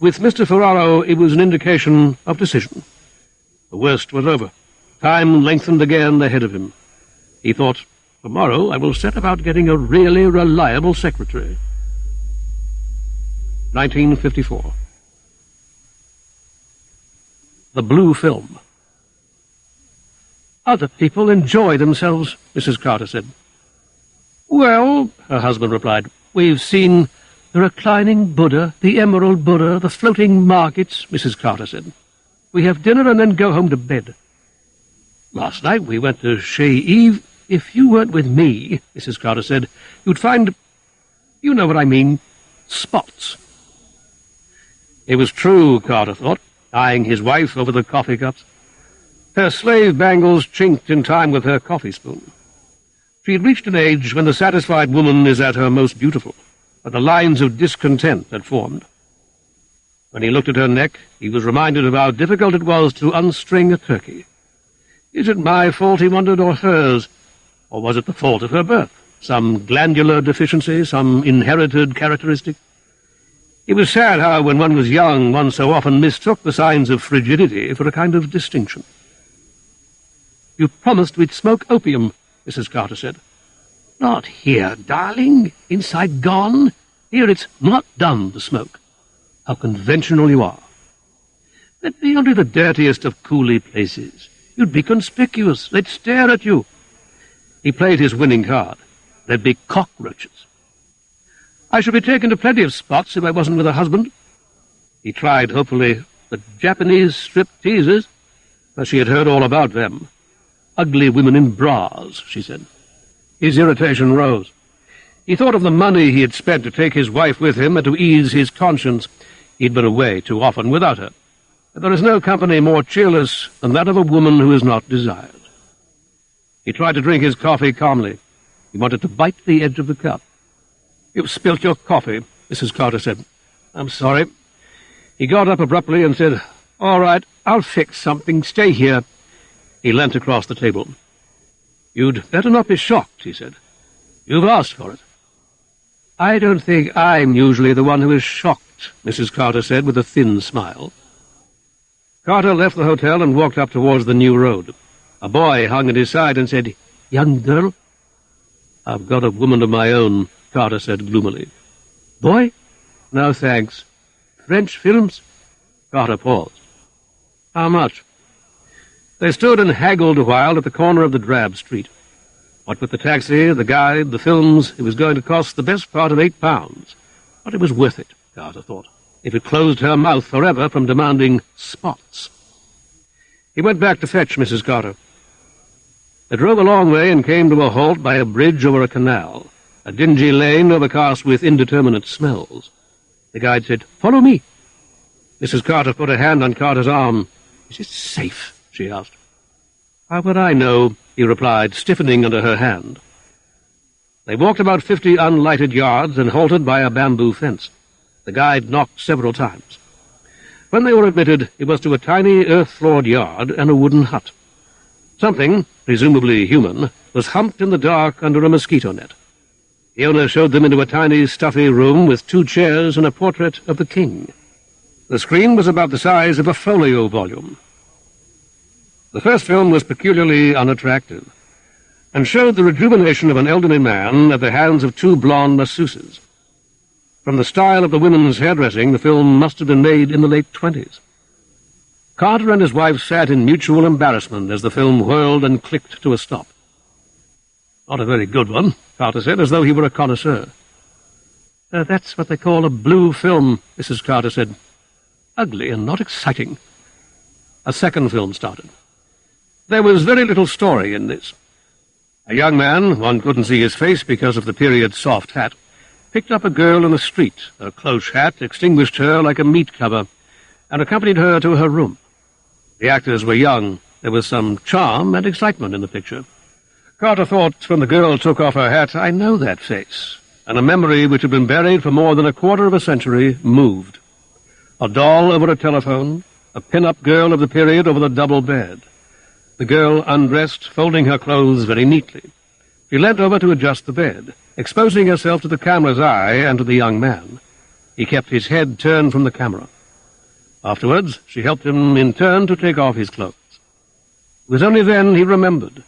With Mr. Ferraro, it was an indication of decision. The worst was over. Time lengthened again ahead of him. He thought, tomorrow I will set about getting a really reliable secretary. 1954. The blue film. Other people enjoy themselves, Mrs. Carter said. Well, her husband replied, we've seen the reclining Buddha, the emerald Buddha, the floating markets, Mrs. Carter said. We have dinner and then go home to bed. Last night we went to Chez Eve. If you weren't with me, Mrs. Carter said, you'd find, you know what I mean, spots. It was true, Carter thought, eyeing his wife over the coffee cups. Her slave bangles chinked in time with her coffee spoon. She had reached an age when the satisfied woman is at her most beautiful, but the lines of discontent had formed. When he looked at her neck, he was reminded of how difficult it was to unstring a turkey. Is it my fault, he wondered, or hers? Or was it the fault of her birth? Some glandular deficiency, some inherited characteristic? It was sad how, when one was young, one so often mistook the signs of frigidity for a kind of distinction. You promised we'd smoke opium, Mrs. Carter said. Not here, darling. Inside gone. Here it's not done to smoke. How conventional you are. That'd be only the dirtiest of coolie places. You'd be conspicuous. They'd stare at you. He played his winning card. There'd be cockroaches. I should be taken to plenty of spots if I wasn't with a husband. He tried, hopefully, the Japanese strip-teasers, but she had heard all about them. Ugly women in bras, she said. His irritation rose. He thought of the money he had spent to take his wife with him and to ease his conscience. He'd been away too often without her. But there is no company more cheerless than that of a woman who is not desired. He tried to drink his coffee calmly. He wanted to bite the edge of the cup. You've spilt your coffee, Mrs. Carter said. I'm sorry. He got up abruptly and said, All right, I'll fix something. Stay here. He leant across the table. You'd better not be shocked, he said. You've asked for it. I don't think I'm usually the one who is shocked, Mrs. Carter said with a thin smile. Carter left the hotel and walked up towards the new road. A boy hung at his side and said, Young girl? I've got a woman of my own, Carter said gloomily. Boy? No, thanks. French films? Carter paused. How much? They stood and haggled a while at the corner of the drab street. What with the taxi, the guide, the films, it was going to cost the best part of £8. But it was worth it, Carter thought, if it closed her mouth forever from demanding spots. He went back to fetch Mrs. Carter. They drove a long way and came to a halt by a bridge over a canal, a dingy lane overcast with indeterminate smells. The guide said, Follow me. Mrs. Carter put a hand on Carter's arm. Is it safe? She asked. How would I know? He replied, stiffening under her hand. They walked about 50 unlighted yards and halted by a bamboo fence. The guide knocked several times. When they were admitted, it was to a tiny earth-floored yard and a wooden hut. Something, presumably human, was humped in the dark under a mosquito net. The owner showed them into a tiny, stuffy room with 2 chairs and a portrait of the king. The screen was about the size of a folio volume. The first film was peculiarly unattractive, and showed the rejuvenation of an elderly man at the hands of 2 blonde masseuses. From the style of the women's hairdressing, the film must have been made in the late 20s. Carter and his wife sat in mutual embarrassment as the film whirled and clicked to a stop. Not a very good one, Carter said, as though he were a connoisseur. That's what they call a blue film, Mrs. Carter said. Ugly and not exciting. A second film started. There was very little story in this. A young man, one couldn't see his face because of the period soft hat, picked up a girl in the street. Her cloche hat extinguished her like a meat cover, and accompanied her to her room. The actors were young. There was some charm and excitement in the picture. Carter thought, when the girl took off her hat, I know that face, and a memory which had been buried for more than a quarter of a century moved. A doll over a telephone, a pin-up girl of the period over the double bed. The girl undressed, folding her clothes very neatly. She leant over to adjust the bed, exposing herself to the camera's eye and to the young man. He kept his head turned from the camera. Afterwards, she helped him in turn to take off his clothes. It was only then he remembered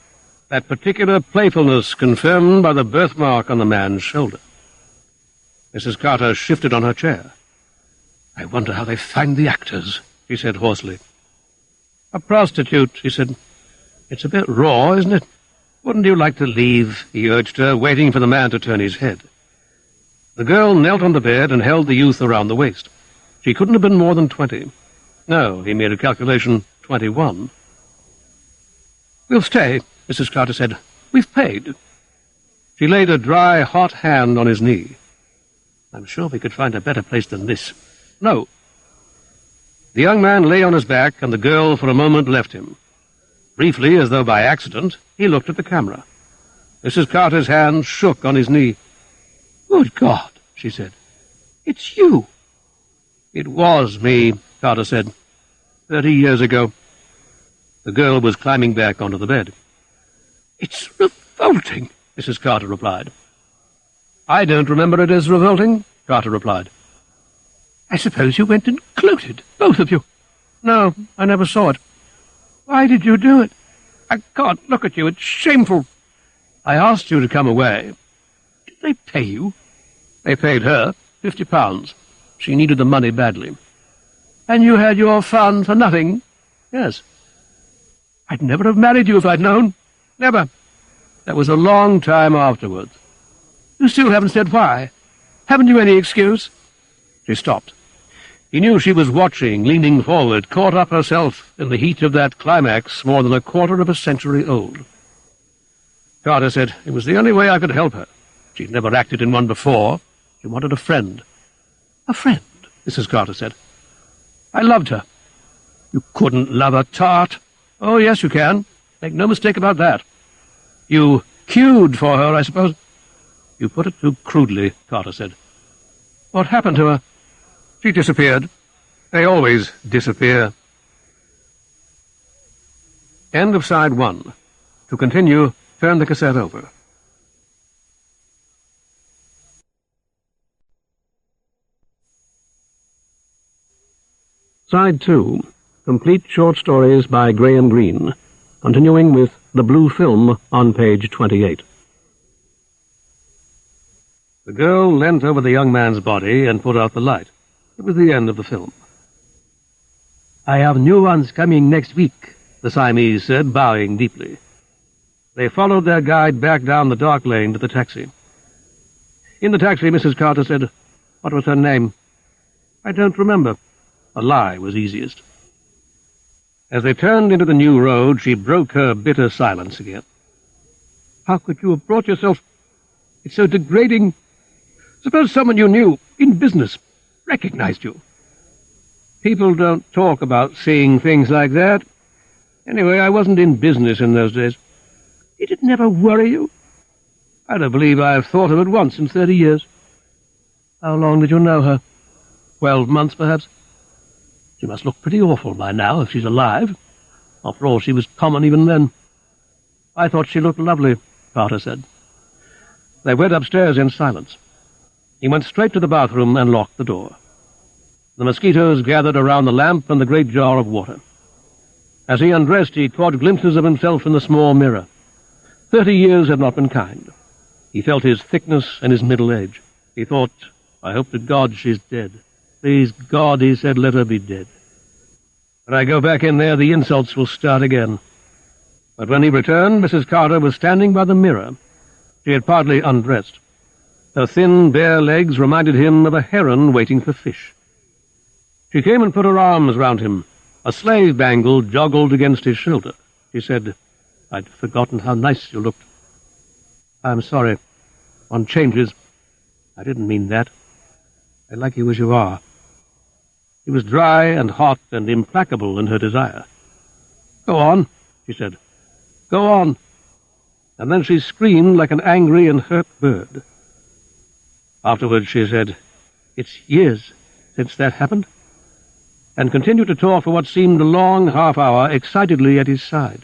that particular playfulness confirmed by the birthmark on the man's shoulder. Mrs. Carter shifted on her chair. "I wonder how they find the actors," she said hoarsely. "A prostitute," he said. "It's a bit raw, isn't it? Wouldn't you like to leave?" he urged her, waiting for the man to turn his head. The girl knelt on the bed and held the youth around the waist. She couldn't have been more than 20. No, he made a calculation, 21. "We'll stay," Mrs. Carter said. "We've paid." She laid a dry, hot hand on his knee. "I'm sure we could find a better place than this." "No." The young man lay on his back, and the girl for a moment left him. Briefly, as though by accident, he looked at the camera. Mrs. Carter's hand shook on his knee. "Good God," she said. "It's you." "It was me," Carter said. 30 years ago." The girl was climbing back onto the bed. "It's revolting," Mrs. Carter replied. "I don't remember it as revolting," Carter replied. "I suppose you went and gloated, both of you." "No, I never saw it." "Why did you do it?" "I can't look at you. It's shameful." "I asked you to come away." "Did they pay you?" "They paid her £50. She needed the money badly." "And you had your fun for nothing?" "Yes." "I'd never have married you if I'd known." "Never." "That was a long time afterwards." "You still haven't said why. Haven't you any excuse?" She stopped. He knew she was watching, leaning forward, caught up herself in the heat of that climax more than a quarter of a century old. Carter said it was the only way I could help her. She'd never acted in one before. She wanted a friend. "A friend," Mrs. Carter said. "I loved her." "You couldn't love a tart." "Oh, yes, you can. Make no mistake about that." "You queued for her, I suppose?" "You put it too crudely," Carter said. "What happened to her?" "She disappeared. They always disappear." End of side 1. To continue, turn the cassette over. Side 2. Complete short stories by Graham Greene, continuing with The Blue Film on page 28. The girl leant over the young man's body and put out the light. It was the end of the film. "I have new ones coming next week," the Siamese said, bowing deeply. They followed their guide back down the dark lane to the taxi. In the taxi, Mrs. Carter said, "What was her name?" "I don't remember." A lie was easiest. As they turned into the new road, she broke her bitter silence again. "How could you have brought yourself? It's so degrading. Suppose someone you knew, in business, recognized you." "People don't talk about seeing things like that. Anyway, I wasn't in business in those days." "Did it never worry you?" "I don't believe I've thought of it once in 30 years. "How long did you know her?" 12 months, perhaps." "She must look pretty awful by now, if she's alive. After all, she was common even then." "I thought she looked lovely," Carter said. They went upstairs in silence. He went straight to the bathroom and locked the door. The mosquitoes gathered around the lamp and the great jar of water. As he undressed, he caught glimpses of himself in the small mirror. 30 years had not been kind. He felt his thickness and his middle age. He thought, "I hope to God she's dead. Please God," he said, "let her be dead. When I go back in there, the insults will start again." But when he returned, Mrs. Carter was standing by the mirror. She had partly undressed. Her thin, bare legs reminded him of a heron waiting for fish. She came and put her arms round him. A slave bangle joggled against his shoulder. She said, "I'd forgotten how nice you looked." "I'm sorry. One changes. I didn't mean that. I like you as you are." She was dry and hot and implacable in her desire. "Go on," she said. "Go on." And then she screamed like an angry and hurt bird. Afterwards she said, "It's years since that happened," and continued to talk for what seemed a long half-hour excitedly at his side.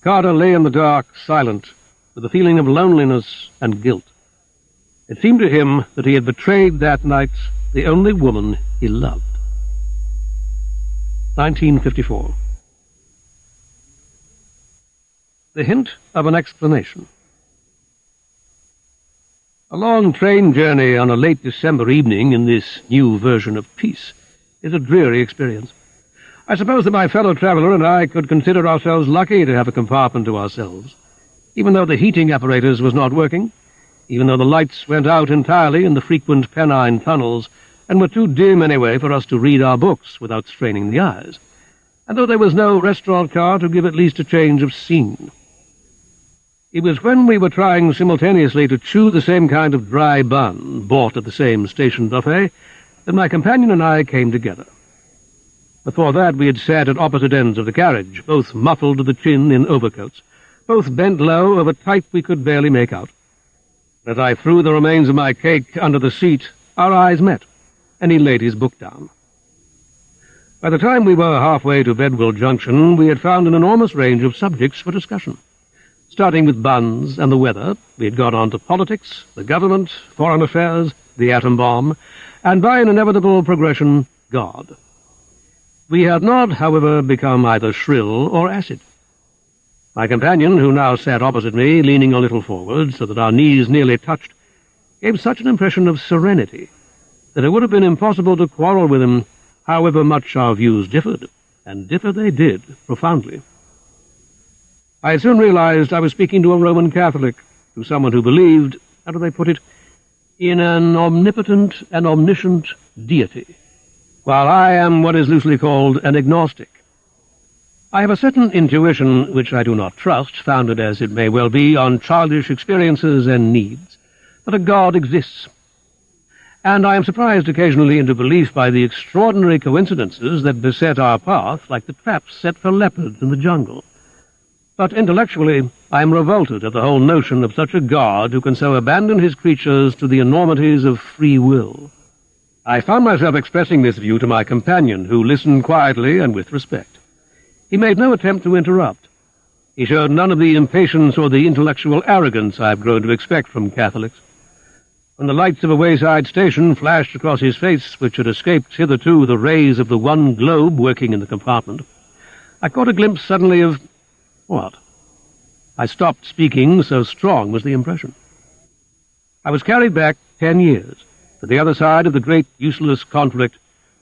Carter lay in the dark, silent, with a feeling of loneliness and guilt. It seemed to him that he had betrayed that night the only woman he loved. 1954. The hint of an explanation. A long train journey on a late December evening in this new version of peace is a dreary experience. I suppose that my fellow traveller and I could consider ourselves lucky to have a compartment to ourselves, even though the heating apparatus was not working, even though the lights went out entirely in the frequent Pennine tunnels and were too dim anyway for us to read our books without straining the eyes, and though there was no restaurant car to give at least a change of scene. It was when we were trying simultaneously to chew the same kind of dry bun bought at the same station buffet that my companion and I came together. Before that we had sat at opposite ends of the carriage, both muffled to the chin in overcoats, both bent low over type we could barely make out. As I threw the remains of my cake under the seat, our eyes met, and he laid his book down. By the time we were halfway to Bedwell Junction, we had found an enormous range of subjects for discussion. Starting with buns and the weather, we had got on to politics, the government, foreign affairs, the atom bomb, and by an inevitable progression, God. We had not, however, become either shrill or acid. My companion, who now sat opposite me, leaning a little forward so that our knees nearly touched, gave such an impression of serenity that it would have been impossible to quarrel with him, however much our views differed, and differ they did profoundly. I soon realized I was speaking to a Roman Catholic, to someone who believed, how do they put it, in an omnipotent and omniscient deity, while I am what is loosely called an agnostic. I have a certain intuition, which I do not trust, founded as it may well be on childish experiences and needs, that a God exists. And I am surprised occasionally into belief by the extraordinary coincidences that beset our path like the traps set for leopards in the jungle. But intellectually, I am revolted at the whole notion of such a God who can so abandon his creatures to the enormities of free will. I found myself expressing this view to my companion, who listened quietly and with respect. He made no attempt to interrupt. He showed none of the impatience or the intellectual arrogance I have grown to expect from Catholics. When the lights of a wayside station flashed across his face, which had escaped hitherto the rays of the one globe working in the compartment, I caught a glimpse suddenly of... what? I stopped speaking, so strong was the impression. I was carried back 10 years, to the other side of the great useless conflict,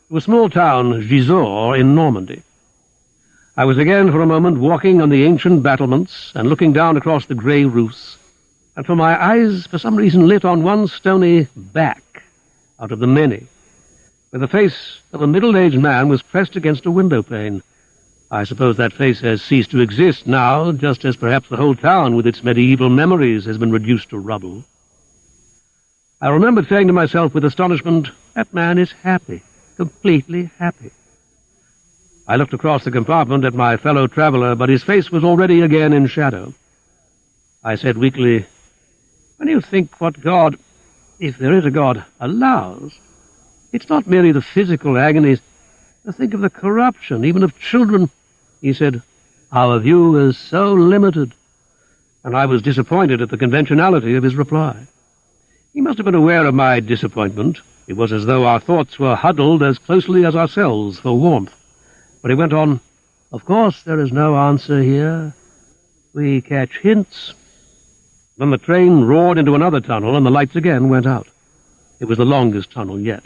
to a small town, Gisors, in Normandy. I was again for a moment walking on the ancient battlements and looking down across the grey roofs, and for my eyes for some reason lit on one stony back out of the many, where the face of a middle-aged man was pressed against a window-pane. I suppose that face has ceased to exist now, just as perhaps the whole town with its medieval memories has been reduced to rubble. I remembered saying to myself with astonishment, that man is happy, completely happy. I looked across the compartment at my fellow traveller, but his face was already again in shadow. I said weakly, when you think what God, if there is a God, allows, it's not merely the physical agonies. Think of the corruption, even of children. He said, our view is so limited, and I was disappointed at the conventionality of his reply. He must have been aware of my disappointment. It was as though our thoughts were huddled as closely as ourselves for warmth. But he went on, of course there is no answer here. We catch hints. Then the train roared into another tunnel, and the lights again went out. It was the longest tunnel yet.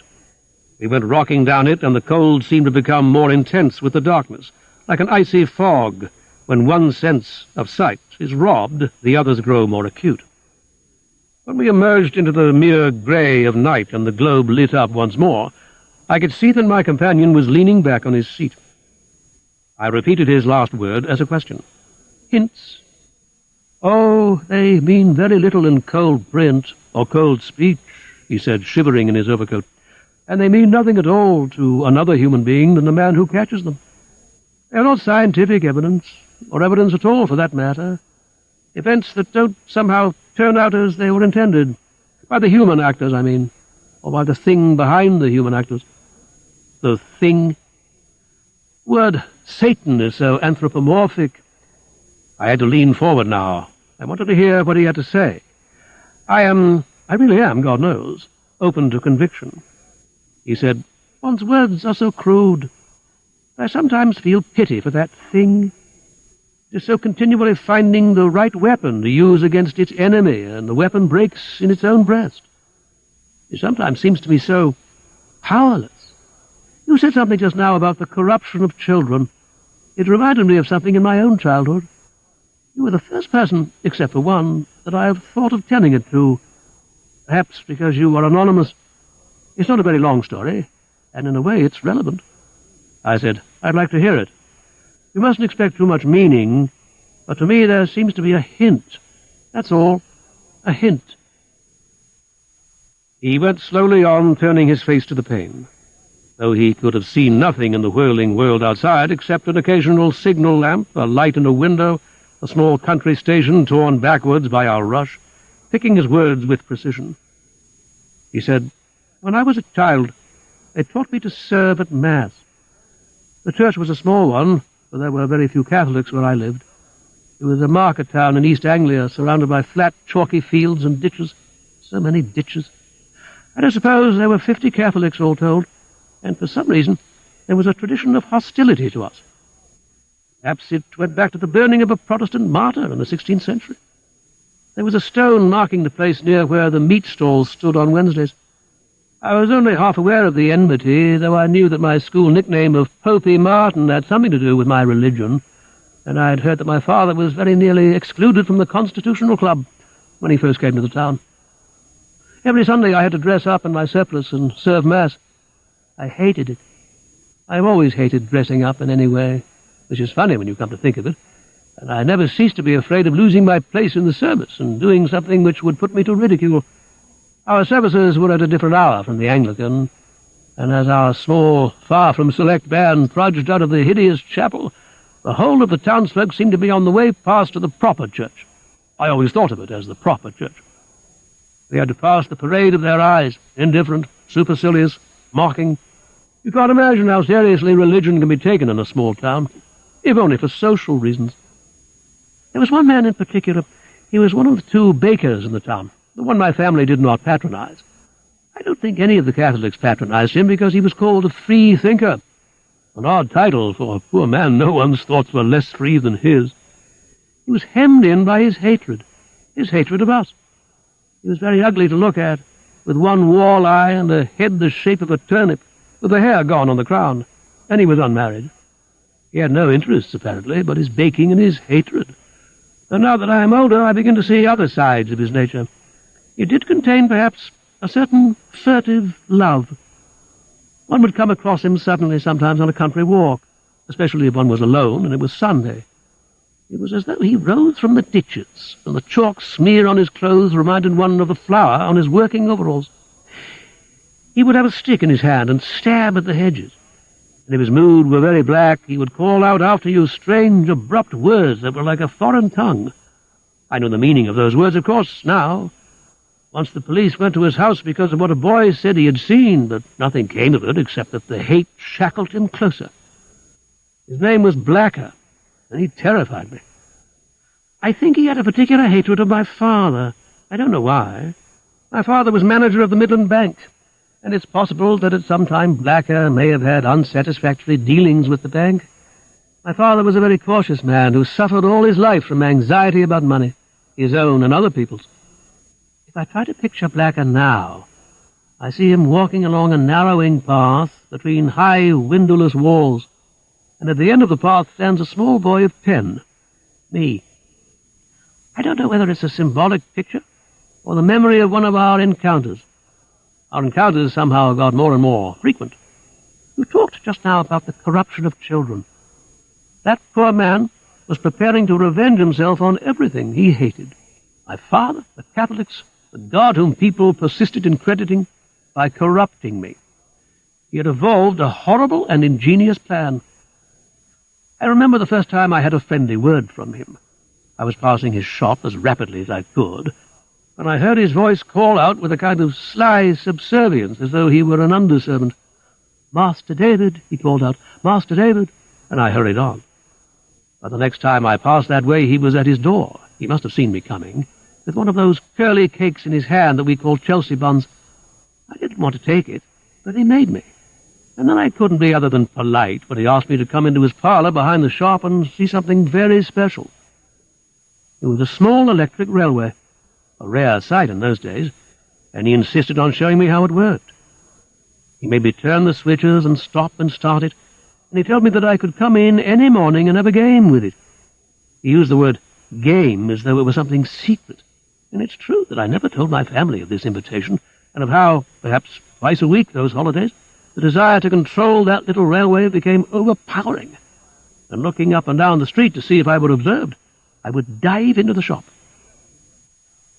We went rocking down it, and the cold seemed to become more intense with the darkness, like an icy fog. When one sense of sight is robbed, the others grow more acute. When we emerged into the mere grey of night and the globe lit up once more, I could see that my companion was leaning back on his seat. I repeated his last word as a question. Hints? Oh, they mean very little in cold print or cold speech, he said, shivering in his overcoat. And they mean nothing at all to another human being than the man who catches them. They are not scientific evidence, or evidence at all for that matter. Events that don't somehow turn out as they were intended. By the human actors, I mean. Or by the thing behind the human actors. The thing. Word Satan is so anthropomorphic. I had to lean forward now. I wanted to hear what he had to say. I really am, God knows, open to conviction. He said, one's words are so crude. I sometimes feel pity for that thing. It is so continually finding the right weapon to use against its enemy, and the weapon breaks in its own breast. It sometimes seems to me so powerless. You said something just now about the corruption of children. It reminded me of something in my own childhood. You were the first person, except for one, that I have thought of telling it to. Perhaps because you are anonymous. It's not a very long story, and in a way it's relevant. I said, I'd like to hear it. You mustn't expect too much meaning, but to me there seems to be a hint. That's all. A hint. He went slowly on, turning his face to the pane. Though he could have seen nothing in the whirling world outside except an occasional signal lamp, a light in a window, a small country station torn backwards by our rush, picking his words with precision. He said, when I was a child, they taught me to serve at Mass. The church was a small one, for there were very few Catholics where I lived. It was a market town in East Anglia, surrounded by flat, chalky fields and ditches. So many ditches. And I suppose there were 50 Catholics all told, and for some reason there was a tradition of hostility to us. Perhaps it went back to the burning of a Protestant martyr in the 16th century. There was a stone marking the place near where the meat stalls stood on Wednesdays. I was only half aware of the enmity, though I knew that my school nickname of Popey Martin had something to do with my religion, and I had heard that my father was very nearly excluded from the Constitutional Club when he first came to the town. Every Sunday I had to dress up in my surplice and serve Mass. I hated it. I've always hated dressing up in any way, which is funny when you come to think of it, and I never ceased to be afraid of losing my place in the service and doing something which would put me to ridicule. Our services were at a different hour from the Anglican, and as our small, far-from-select band trudged out of the hideous chapel, the whole of the townsfolk seemed to be on the way past to the proper church. I always thought of it as the proper church. We had to pass the parade of their eyes, indifferent, supercilious, mocking. You can't imagine how seriously religion can be taken in a small town, if only for social reasons. There was one man in particular. He was one of the 2 bakers in the town, the one my family did not patronize. I don't think any of the Catholics patronized him because he was called a free thinker, an odd title for a poor man no one's thoughts were less free than his. He was hemmed in by his hatred of us. He was very ugly to look at, with one wall eye and a head the shape of a turnip, with the hair gone on the crown, and he was unmarried. He had no interests, apparently, but his baking and his hatred. And now that I am older, I begin to see other sides of his nature. It did contain, perhaps, a certain furtive love. One would come across him suddenly sometimes on a country walk, especially if one was alone and it was Sunday. It was as though he rose from the ditches, and the chalk smear on his clothes reminded one of the flour on his working overalls. He would have a stick in his hand and stab at the hedges, and if his mood were very black, he would call out after you strange, abrupt words that were like a foreign tongue. I know the meaning of those words, of course, now. Once the police went to his house because of what a boy said he had seen, but nothing came of it except that the hate shackled him closer. His name was Blacker, and he terrified me. I think he had a particular hatred of my father. I don't know why. My father was manager of the Midland Bank, and it's possible that at some time Blacker may have had unsatisfactory dealings with the bank. My father was a very cautious man who suffered all his life from anxiety about money, his own and other people's. If I try to picture Blacker now, I see him walking along a narrowing path between high, windowless walls, and at the end of the path stands a small boy of 10, me. I don't know whether it's a symbolic picture or the memory of one of our encounters. Our encounters somehow got more and more frequent. You talked just now about the corruption of children. That poor man was preparing to revenge himself on everything he hated. My father, the Catholics, the God whom people persisted in crediting, by corrupting me. He had evolved a horrible and ingenious plan. I remember the first time I had a friendly word from him. I was passing his shop as rapidly as I could, when I heard his voice call out with a kind of sly subservience, as though he were an underservant. "Master David," he called out, "Master David," and I hurried on. But the next time I passed that way, he was at his door. He must have seen me coming, with one of those curly cakes in his hand that we call Chelsea buns. I didn't want to take it, but he made me. And then I couldn't be other than polite when he asked me to come into his parlour behind the shop and see something very special. It was a small electric railway, a rare sight in those days, and he insisted on showing me how it worked. He made me turn the switches and stop and start it, and he told me that I could come in any morning and have a game with it. He used the word game as though it was something secret, and it's true that I never told my family of this invitation, and of how, perhaps twice a week those holidays, the desire to control that little railway became overpowering, and looking up and down the street to see if I were observed, I would dive into the shop.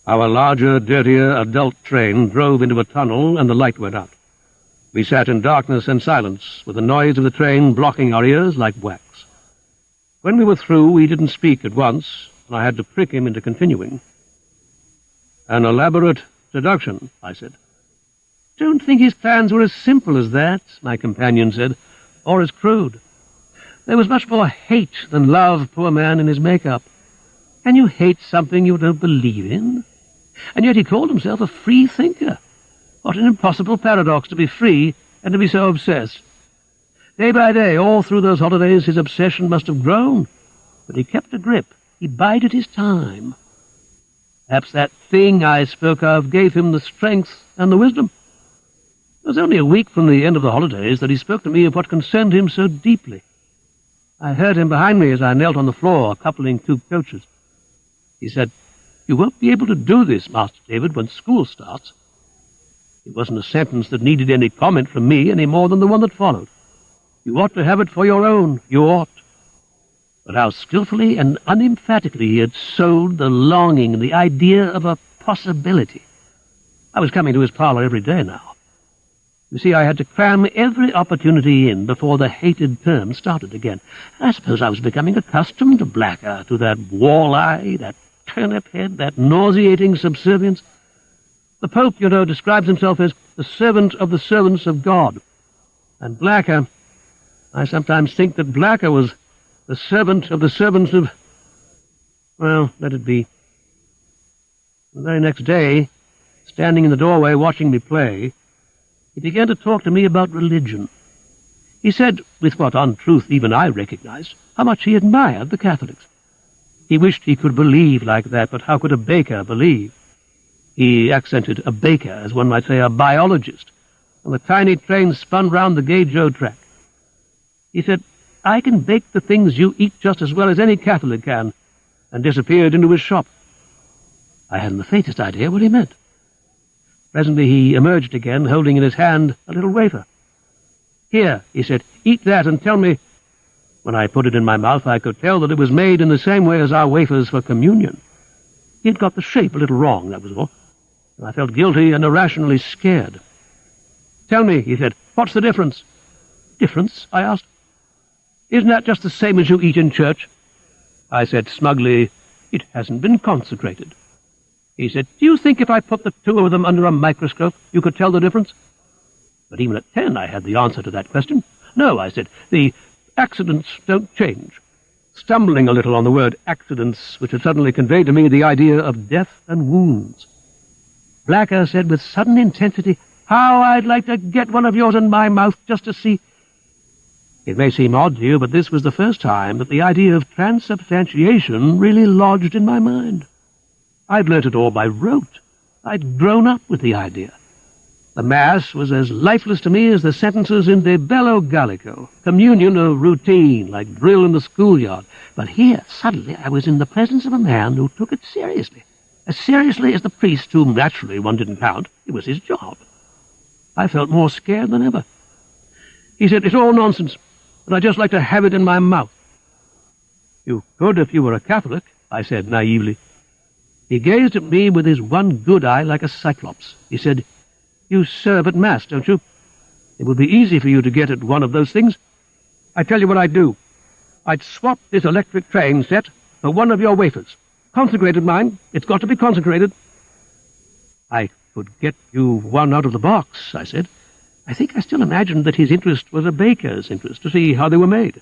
Our larger, dirtier adult train drove into a tunnel, and the light went out. We sat in darkness and silence, with the noise of the train blocking our ears like wax. When we were through, he didn't speak at once, and I had to prick him into continuing. "An elaborate seduction," I said. "Don't think his plans were as simple as that," my companion said, "or as crude. There was much more hate than love, poor man, in his make-up. Can you hate something you don't believe in? And yet he called himself a free thinker. What an impossible paradox, to be free and to be so obsessed. Day by day, all through those holidays, his obsession must have grown, but he kept a grip. He bided his time. Perhaps that thing I spoke of gave him the strength and the wisdom. It was only a week from the end of the holidays that he spoke to me of what concerned him so deeply. I heard him behind me as I knelt on the floor, coupling two coaches. He said, "You won't be able to do this, Master David, when school starts." It wasn't a sentence that needed any comment from me any more than the one that followed. "You ought to have it for your own, you ought." But how skillfully and unemphatically he had sowed the longing, the idea of a possibility. I was coming to his parlour every day now. You see, I had to cram every opportunity in before the hated term started again. I suppose I was becoming accustomed to Blacker, to that wall-eye, that turnip head, that nauseating subservience. The Pope, you know, describes himself as the servant of the servants of God. And Blacker, I sometimes think that Blacker was the servant of the servants of... Well, let it be. The very next day, standing in the doorway watching me play, he began to talk to me about religion. He said, with what untruth even I recognized, how much he admired the Catholics. He wished he could believe like that, but how could a baker believe? He accented a baker, as one might say a biologist, and the tiny train spun round the Gay Joe track. He said, "I can bake the things you eat just as well as any Catholic can," and disappeared into his shop. I hadn't the faintest idea what he meant. Presently he emerged again, holding in his hand a little wafer. "Here," he said, "eat that and tell me..." When I put it in my mouth, I could tell that it was made in the same way as our wafers for communion. He had got the shape a little wrong, that was all. And I felt guilty and irrationally scared. "Tell me," he said, "what's the difference?" "Difference?" I asked. "Isn't that just the same as you eat in church?" I said smugly, "It hasn't been consecrated." He said, "Do you think if I put the two of them under a microscope, you could tell the difference?" But even at 10, I had the answer to that question. "No," I said, "the accidents don't change." Stumbling a little on the word accidents, which had suddenly conveyed to me the idea of death and wounds. Blacker said with sudden intensity, "How I'd like to get one of yours in my mouth just to see..." It may seem odd to you, but this was the first time that the idea of transubstantiation really lodged in my mind. I'd learnt it all by rote. I'd grown up with the idea. The Mass was as lifeless to me as the sentences in De Bello Gallico, communion a routine, like drill in the schoolyard. But here, suddenly, I was in the presence of a man who took it seriously as the priest, whom naturally one didn't count. It was his job. I felt more scared than ever. He said, "It's all nonsense, and I'd just like to have it in my mouth." "You could if you were a Catholic," I said naively. He gazed at me with his one good eye like a cyclops. He said, "You serve at Mass, don't you? It would be easy for you to get at one of those things. I tell you what I'd do. I'd swap this electric train set for one of your wafers. Consecrated, mind. It's got to be consecrated." "I could get you one out of the box," I said. I think I still imagined that his interest was a baker's interest, to see how they were made.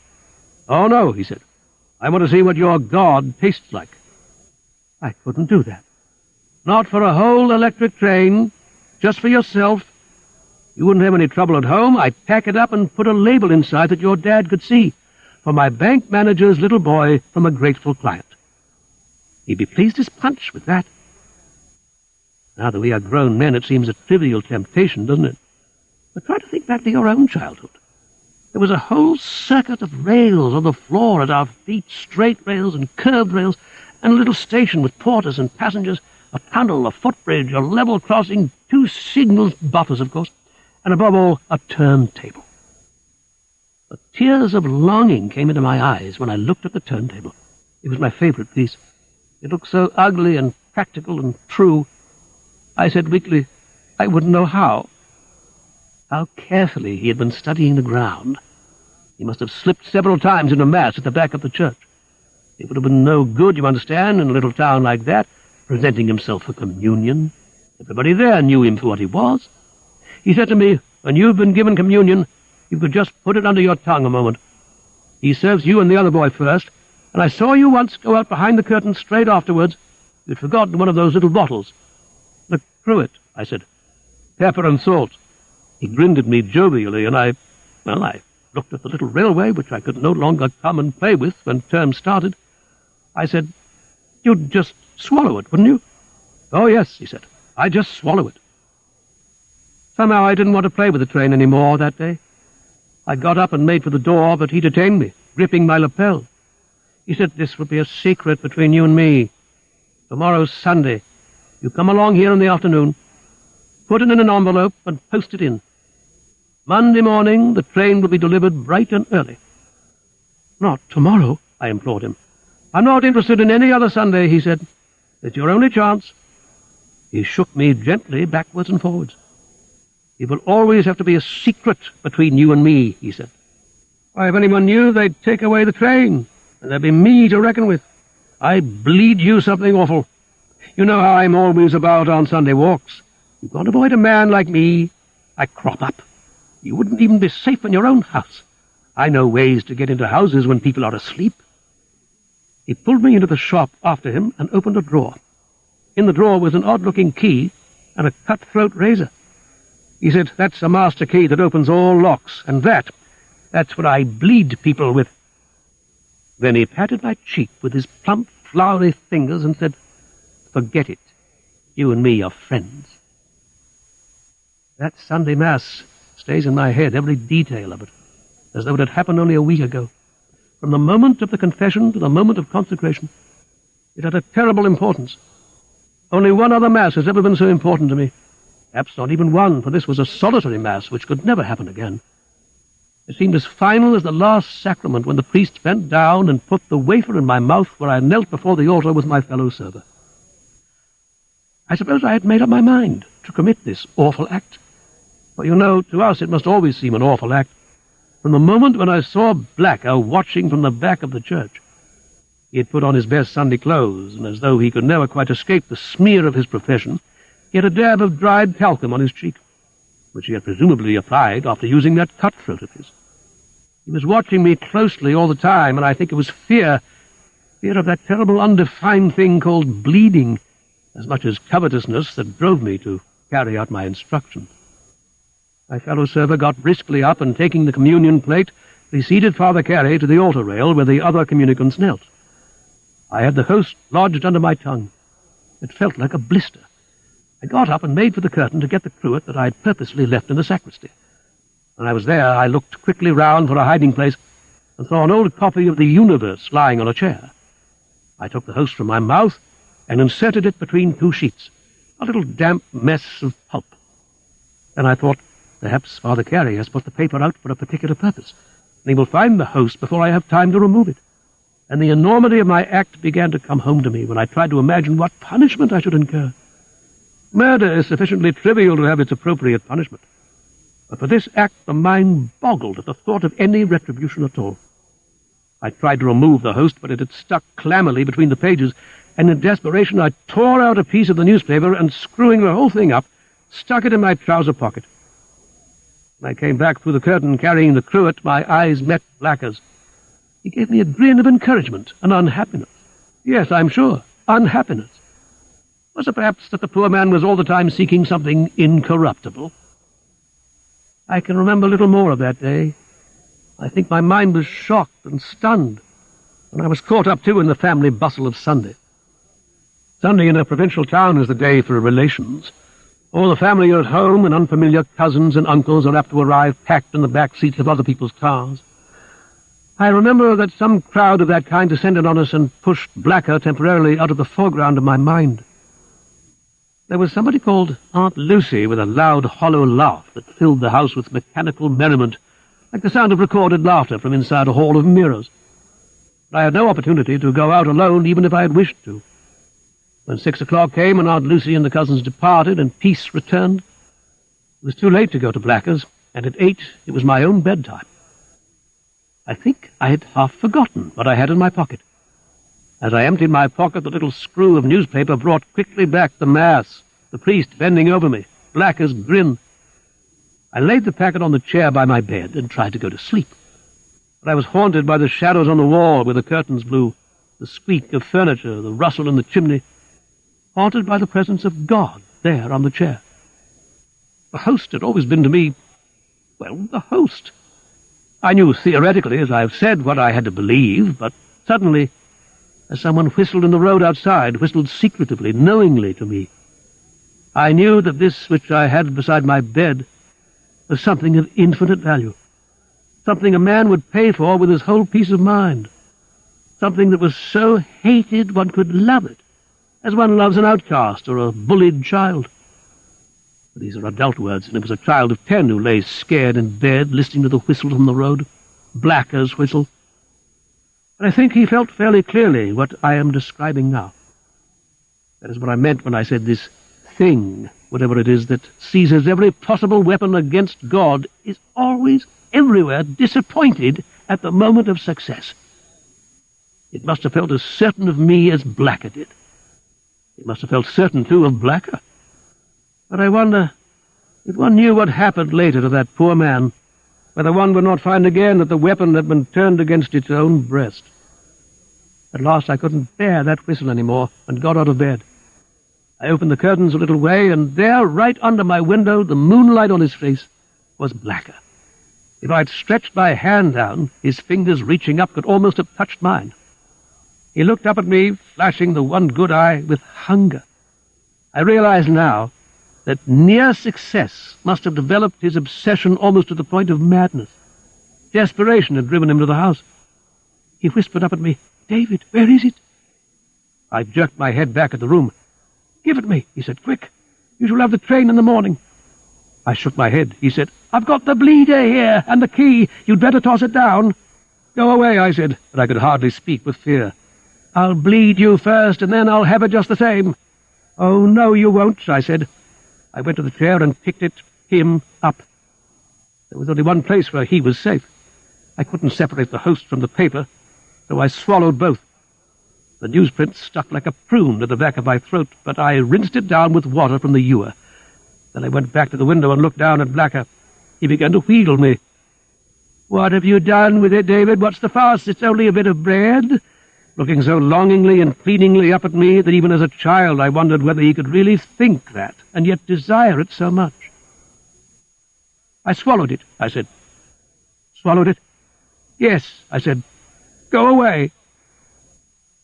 "Oh, no," he said. "I want to see what your God tastes like." I couldn't do that. "Not for a whole electric train, just for yourself." You wouldn't have any trouble at home. I'd pack it up and put a label inside that your dad could see. For my bank manager's little boy from a grateful client. He'd be pleased as punch with that. Now that we are grown men, it seems a trivial temptation, doesn't it? But try to think back to your own childhood. There was a whole circuit of rails on the floor at our feet, straight rails and curved rails, and a little station with porters and passengers, a tunnel, a footbridge, a level crossing, 2 signal buffers, of course, and above all, a turntable. But tears of longing came into my eyes when I looked at the turntable. It was my favorite piece. It looked so ugly and practical and true. I said weakly, I wouldn't know how. How carefully he had been studying the ground. He must have slipped several times into Mass at the back of the church. It would have been no good, you understand, in a little town like that, presenting himself for communion. Everybody there knew him for what he was. He said to me, when you've been given communion, you could just put it under your tongue a moment. He serves you and the other boy first, and I saw you once go out behind the curtain straight afterwards. You'd forgotten one of those little bottles. Look through it, I said. Pepper and salt. He grinned at me jovially, and I looked at the little railway, which I could no longer come and play with when term started. I said, you'd just swallow it, wouldn't you? Oh, yes, he said. I'd just swallow it. Somehow I didn't want to play with the train any more that day. I got up and made for the door, but he detained me, gripping my lapel. He said this would be a secret between you and me. Tomorrow's Sunday. You come along here in the afternoon, put it in an envelope and post it in. Monday morning, the train will be delivered bright and early. Not tomorrow, I implored him. I'm not interested in any other Sunday, he said. It's your only chance. He shook me gently backwards and forwards. It will always have to be a secret between you and me, he said. Why, if anyone knew, they'd take away the train, and there'd be me to reckon with. I bleed you something awful. You know how I'm always about on Sunday walks. You can't avoid a man like me. I crop up. You wouldn't even be safe in your own house. I know ways to get into houses when people are asleep. He pulled me into the shop after him and opened a drawer. In the drawer was an odd-looking key and a cut-throat razor. He said, that's a master key that opens all locks, and that's what I bleed people with. Then he patted my cheek with his plump, floury fingers and said, forget it. You and me are friends. That Sunday Mass stays in my head, every detail of it, as though it had happened only a week ago. From the moment of the confession to the moment of consecration, it had a terrible importance. Only one other Mass has ever been so important to me. Perhaps not even one, for this was a solitary Mass which could never happen again. It seemed as final as the last sacrament when the priest bent down and put the wafer in my mouth where I knelt before the altar with my fellow server. I suppose I had made up my mind to commit this awful act. For you know, to us it must always seem an awful act. From the moment when I saw Blacker watching from the back of the church, he had put on his best Sunday clothes, and as though he could never quite escape the smear of his profession, he had a dab of dried talcum on his cheek, which he had presumably applied after using that cut-throat of his. He was watching me closely all the time, and I think it was fear of that terrible undefined thing called bleeding, as much as covetousness, that drove me to carry out my instructions. My fellow server got briskly up and, taking the communion plate, preceded Father Carey to the altar rail where the other communicants knelt. I had the host lodged under my tongue. It felt like a blister. I got up and made for the curtain to get the cruet that I had purposely left in the sacristy. When I was there, I looked quickly round for a hiding place and saw an old copy of The Universe lying on a chair. I took the host from my mouth and inserted it between 2 sheets, a little damp mess of pulp. Then I thought, perhaps Father Carey has put the paper out for a particular purpose, and he will find the host before I have time to remove it. And the enormity of my act began to come home to me when I tried to imagine what punishment I should incur. Murder is sufficiently trivial to have its appropriate punishment. But for this act, the mind boggled at the thought of any retribution at all. I tried to remove the host, but it had stuck clammily between the pages, and in desperation I tore out a piece of the newspaper and, screwing the whole thing up, stuck it in my trouser pocket. When I came back through the curtain carrying the cruet, my eyes met Blacker's. He gave me a grin of encouragement and unhappiness. Yes, I'm sure, unhappiness. Was it perhaps that the poor man was all the time seeking something incorruptible? I can remember little more of that day. I think my mind was shocked and stunned, and I was caught up, too, in the family bustle of Sunday. Sunday in a provincial town is the day for relations. All the family are at home, and unfamiliar cousins and uncles are apt to arrive packed in the back seats of other people's cars. I remember that some crowd of that kind descended on us and pushed Blacker temporarily out of the foreground of my mind. There was somebody called Aunt Lucy with a loud, hollow laugh that filled the house with mechanical merriment, like the sound of recorded laughter from inside a hall of mirrors. But I had no opportunity to go out alone, even if I had wished to. When 6 o'clock came and Aunt Lucy and the cousins departed and peace returned, it was too late to go to Blacker's, and at 8 it was my own bedtime. I think I had half forgotten what I had in my pocket. As I emptied my pocket, the little screw of newspaper brought quickly back the Mass, the priest bending over me, Blacker's grin. I laid the packet on the chair by my bed and tried to go to sleep. But I was haunted by the shadows on the wall where the curtains blew, the squeak of furniture, the rustle in the chimney, haunted by the presence of God there on the chair. The host had always been to me, well, the host. I knew theoretically, as I have said, what I had to believe, but suddenly, as someone whistled in the road outside, whistled secretively, knowingly to me, I knew that this which I had beside my bed was something of infinite value, something a man would pay for with his whole peace of mind, something that was so hated one could love it, as one loves an outcast or a bullied child. But these are adult words, and it was a child of 10 who lay scared in bed, listening to the whistle from the road, Blacker's whistle. And I think he felt fairly clearly what I am describing now. That is what I meant when I said this thing, whatever it is, that seizes every possible weapon against God, is always, everywhere, disappointed at the moment of success. It must have felt as certain of me as Blacker did. It must have felt certain, too, of Blacker. But I wonder, if one knew what happened later to that poor man, whether one would not find again that the weapon had been turned against its own breast. At last I couldn't bear that whistle any more, and got out of bed. I opened the curtains a little way, and there, right under my window, the moonlight on his face, was Blacker. If I'd stretched my hand down, his fingers reaching up could almost have touched mine. He looked up at me, flashing the one good eye with hunger. I realize now that near success must have developed his obsession almost to the point of madness. Desperation had driven him to the house. He whispered up at me, "David, where is it?" I jerked my head back at the room. "Give it me," he said, "quick. You shall have the train in the morning." I shook my head. He said, "I've got the bleeder here, and the key. You'd better toss it down." "Go away," I said, but I could hardly speak with fear. "I'll bleed you first, and then I'll have it just the same." "Oh, no, you won't," I said. I went to the chair and picked him up. There was only one place where he was safe. I couldn't separate the host from the paper, so I swallowed both. The newsprint stuck like a prune to the back of my throat, but I rinsed it down with water from the ewer. Then I went back to the window and looked down at Blacker. He began to wheedle me. "What have you done with it, David? What's the fuss? It's only a bit of bread," looking so longingly and pleadingly up at me that even as a child I wondered whether he could really think that, and yet desire it so much. "I swallowed it," I said. "Swallowed it?" "Yes," I said. "Go away."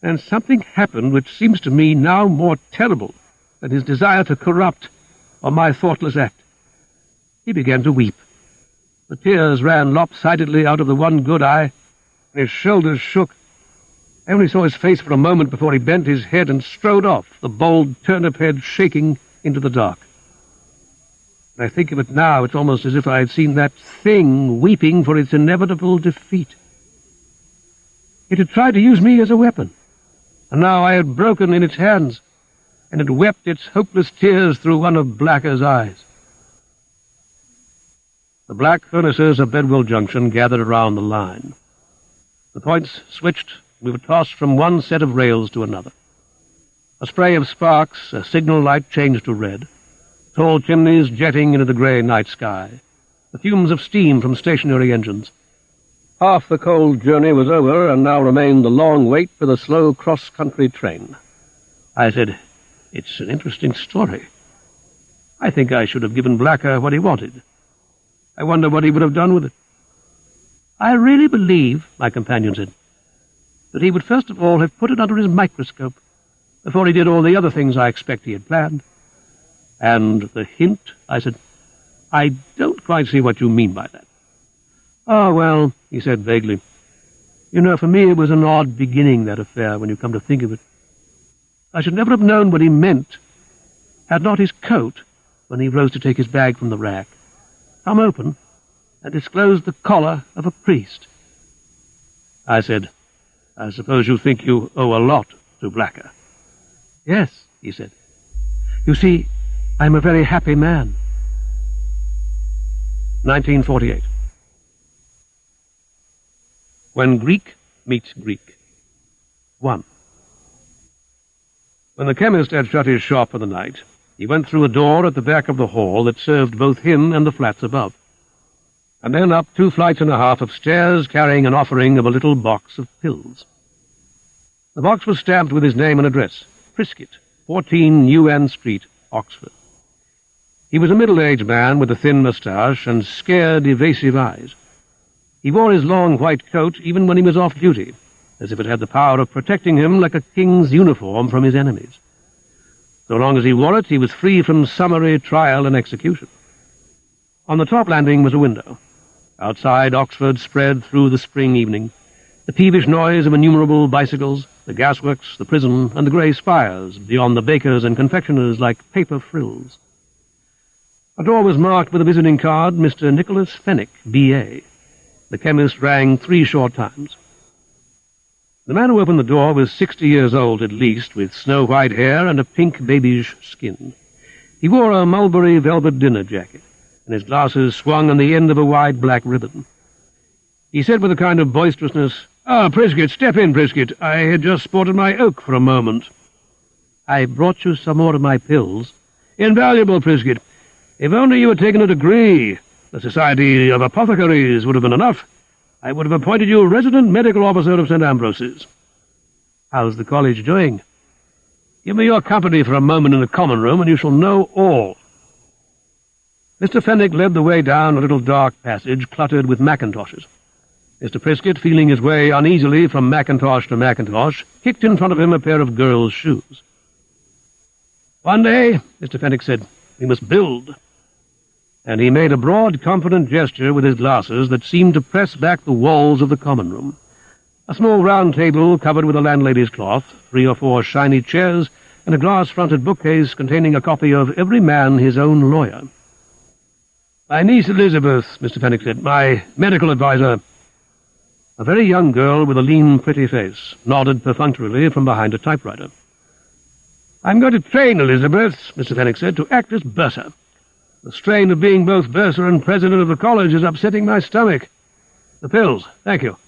And something happened which seems to me now more terrible than his desire to corrupt or my thoughtless act. He began to weep. The tears ran lopsidedly out of the one good eye, and his shoulders shook. I only saw his face for a moment before he bent his head and strode off, the bold turnip head shaking into the dark. When I think of it now, it's almost as if I had seen that thing weeping for its inevitable defeat. It had tried to use me as a weapon, and now I had broken in its hands, and had wept its hopeless tears through one of Blacker's eyes. The black furnaces of Bedwell Junction gathered around the line. The points switched. We were tossed from one set of rails to another. A spray of sparks, a signal light changed to red, tall chimneys jetting into the grey night sky, the fumes of steam from stationary engines. Half the cold journey was over, and now remained the long wait for the slow cross-country train. I said, "It's an interesting story. I think I should have given Blacker what he wanted. I wonder what he would have done with it." "I really believe," my companion said, "that he would first of all have put it under his microscope before he did all the other things I expect he had planned." "And the hint?" I said. "I don't quite see what you mean by that." "Oh, well," he said vaguely, "you know, for me it was an odd beginning, that affair, when you come to think of it. I should never have known what he meant had not his coat, when he rose to take his bag from the rack, come open and disclosed the collar of a priest." I said, "I suppose you think you owe a lot to Blacker." "Yes," he said. "You see, I'm a very happy man." 1948. When Greek meets Greek. 1. When the chemist had shut his shop for the night, he went through a door at the back of the hall that served both him and the flats above, and then up 2 flights and a half of stairs, carrying an offering of a little box of pills. The box was stamped with his name and address, Priskett, 14 UN Street, Oxford. He was a middle-aged man with a thin moustache and scared, evasive eyes. He wore his long white coat even when he was off duty, as if it had the power of protecting him like a king's uniform from his enemies. So long as he wore it, he was free from summary trial and execution. On the top landing was a window. Outside, Oxford spread through the spring evening, the peevish noise of innumerable bicycles, the gasworks, the prison, and the grey spires beyond the bakers and confectioners like paper frills. A door was marked with a visiting card, Mr. Nicholas Fenwick, B.A. The chemist rang 3 short times. The man who opened the door was 60 years old at least, with snow-white hair and a pink babyish skin. He wore a mulberry velvet dinner jacket, and his glasses swung on the end of a wide black ribbon. He said with a kind of boisterousness, "Ah, Priskett, step in, Priskett. I had just sported my oak for a moment." "I brought you some more of my pills." "Invaluable, Priskett. If only you had taken a degree, the Society of Apothecaries would have been enough. I would have appointed you resident medical officer of St. Ambrose's." "How's the college doing?" "Give me your company for a moment in the common room, and you shall know all." Mr. Fenwick led the way down a little dark passage cluttered with mackintoshes. Mr. Priskett, feeling his way uneasily from mackintosh to mackintosh, kicked in front of him a pair of girls' shoes. "One day," Mr. Fenwick said, "we must build." And he made a broad, confident gesture with his glasses that seemed to press back the walls of the common room. A small round table covered with a landlady's cloth, 3 or 4 shiny chairs, and a glass-fronted bookcase containing a copy of Every Man His Own Lawyer. "My niece Elizabeth," Mr. Fenwick said, "my medical adviser." A very young girl with a lean, pretty face nodded perfunctorily from behind a typewriter. "I'm going to train Elizabeth," Mr. Fenwick said, "to act as bursar. The strain of being both bursar and president of the college is upsetting my stomach. The pills, thank you."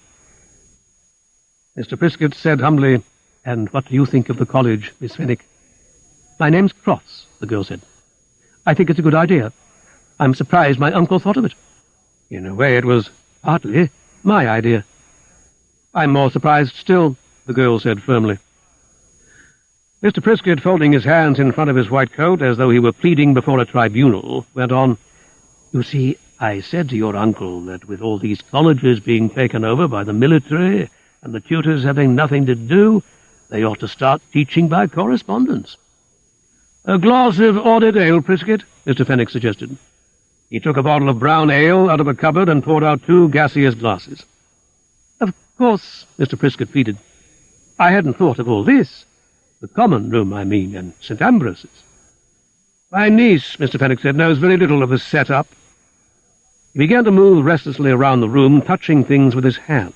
Mr. Priskett said humbly, "And what do you think of the college, Miss Fenwick?" "My name's Crofts," the girl said. "I think it's a good idea. I'm surprised my uncle thought of it." "In a way it was partly my idea." "I'm more surprised still," the girl said firmly. Mr. Priskett, folding his hands in front of his white coat as though he were pleading before a tribunal, went on, "You see, I said to your uncle that with all these colleges being taken over by the military and the tutors having nothing to do, they ought to start teaching by correspondence." "A glass of audit ale, Priskett," Mr. Fenwick suggested. He took a bottle of brown ale out of a cupboard and poured out 2 gaseous glasses. "Of course," Mr. Priskett pleaded, "I hadn't thought of all this. The common room, I mean, and St. Ambrose's." "My niece," Mr. Fenwick said, "knows very little of the set-up." He began to move restlessly around the room, touching things with his hand.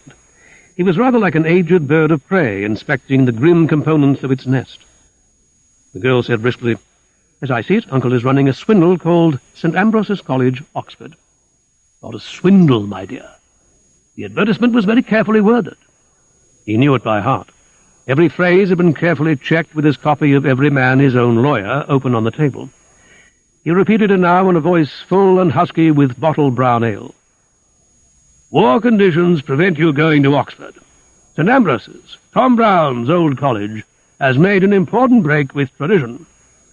He was rather like an aged bird of prey, inspecting the grim components of its nest. The girl said briskly, "As I see it, Uncle is running a swindle called St. Ambrose's College, Oxford." "Not a swindle, my dear. The advertisement was very carefully worded." He knew it by heart. Every phrase had been carefully checked with his copy of Every Man His Own Lawyer open on the table. He repeated it now in a voice full and husky with bottled brown ale. "War conditions prevent you going to Oxford. St. Ambrose's, Tom Brown's old college, has made an important break with tradition.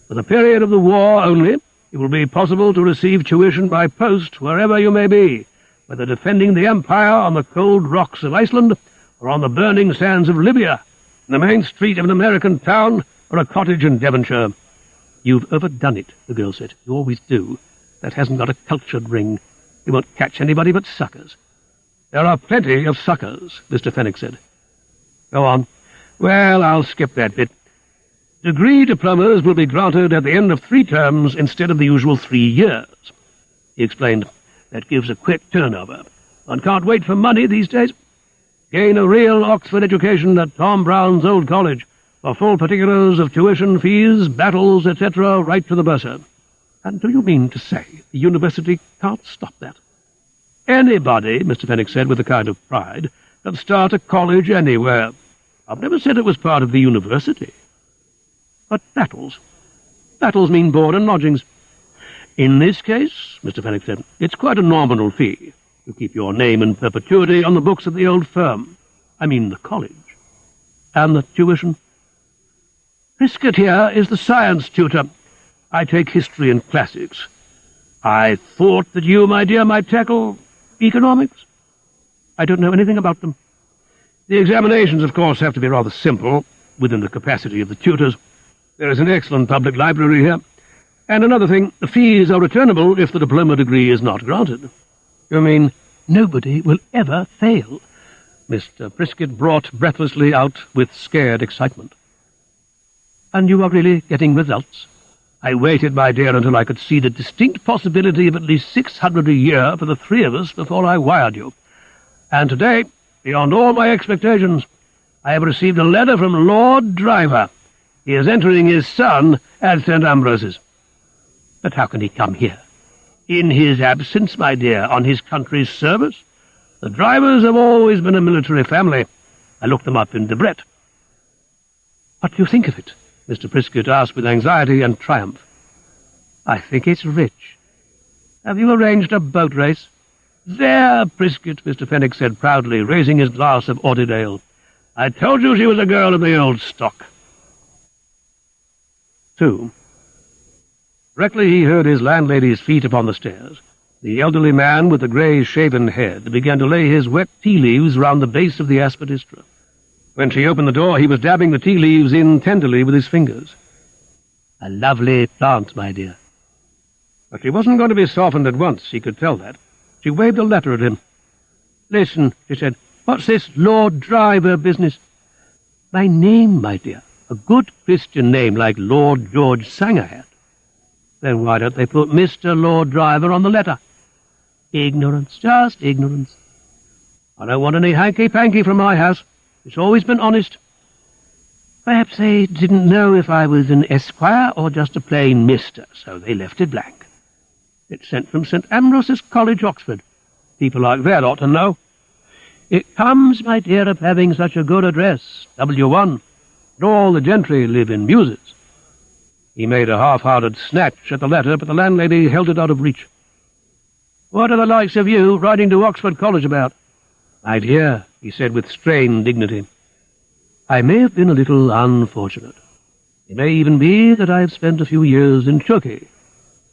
For the period of the war only, it will be possible to receive tuition by post wherever you may be, whether defending the Empire on the cold rocks of Iceland or on the burning sands of Libya, in the main street of an American town or a cottage in Devonshire." "You've overdone it," the girl said. "You always do. That hasn't got a cultured ring. You won't catch anybody but suckers." "There are plenty of suckers," Mr. Fenwick said. "Go on." "Well, I'll skip that bit. Degree diplomas will be granted at the end of 3 terms instead of the usual 3 years. He explained. "That gives a quick turnover. One can't wait for money these days. Gain a real Oxford education at Tom Brown's old college. For full particulars of tuition, fees, battles, etc., write to the bursar." "And do you mean to say the university can't stop that?" "Anybody," Mr. Fenwick said with a kind of pride, "can start a college anywhere. I've never said it was part of the university." "But battles? Battles mean board and lodgings." "In this case," Mr. Fenwick said, "it's quite a nominal fee. You keep your name in perpetuity on the books of the old firm. I mean the college. And the tuition?" "Priscott here is the science tutor. I take history and classics. I thought that you, my dear, might tackle economics." "I don't know anything about them." "The examinations, of course, have to be rather simple, within the capacity of the tutors. There is an excellent public library here. And another thing, the fees are returnable if the diploma degree is not granted." "You mean nobody will ever fail?" Mr. Priscott brought breathlessly out with scared excitement. "And you are really getting results?" "I waited, my dear, until I could see the distinct possibility of at least 600 a year for the 3 of us before I wired you. And today, beyond all my expectations, I have received a letter from Lord Driver. He is entering his son at St. Ambrose's." "But how can he come here?" "In his absence, my dear, on his country's service. The Drivers have always been a military family. I looked them up in Debrett." "What do you think of it?" Mr. Priscott asked with anxiety and triumph. "I think it's rich. Have you arranged a boat race?" "There, Priscott," Mr. Fenwick said proudly, raising his glass of Audid ale. "I told you she was a girl of the old stock." 2. Directly he heard his landlady's feet upon the stairs, the elderly man with the grey shaven head began to lay his wet tea leaves round the base of the aspidistra. When she opened the door, he was dabbing the tea leaves in tenderly with his fingers. "A lovely plant, my dear." But she wasn't going to be softened at once, he could tell that. She waved a letter at him. "Listen," she said, "what's this Lord Driver business?" "My name, my dear. A good Christian name like Lord George Sanger had." "Then why don't they put Mr. Lord Driver on the letter?" "Ignorance, just ignorance. I don't want any hanky-panky from my house. It's always been honest. Perhaps they didn't know if I was an Esquire or just a plain Mister, so they left it blank. It's sent from St. Ambrose's College, Oxford. People like that ought to know. It comes, my dear, of having such a good address, W1, and all the gentry live in Muses." He made a half-hearted snatch at the letter, but the landlady held it out of reach. "What are the likes of you riding to Oxford College about?" "My dear," he said with strained dignity, "I may have been a little unfortunate. It may even be that I have spent a few years in Turkey,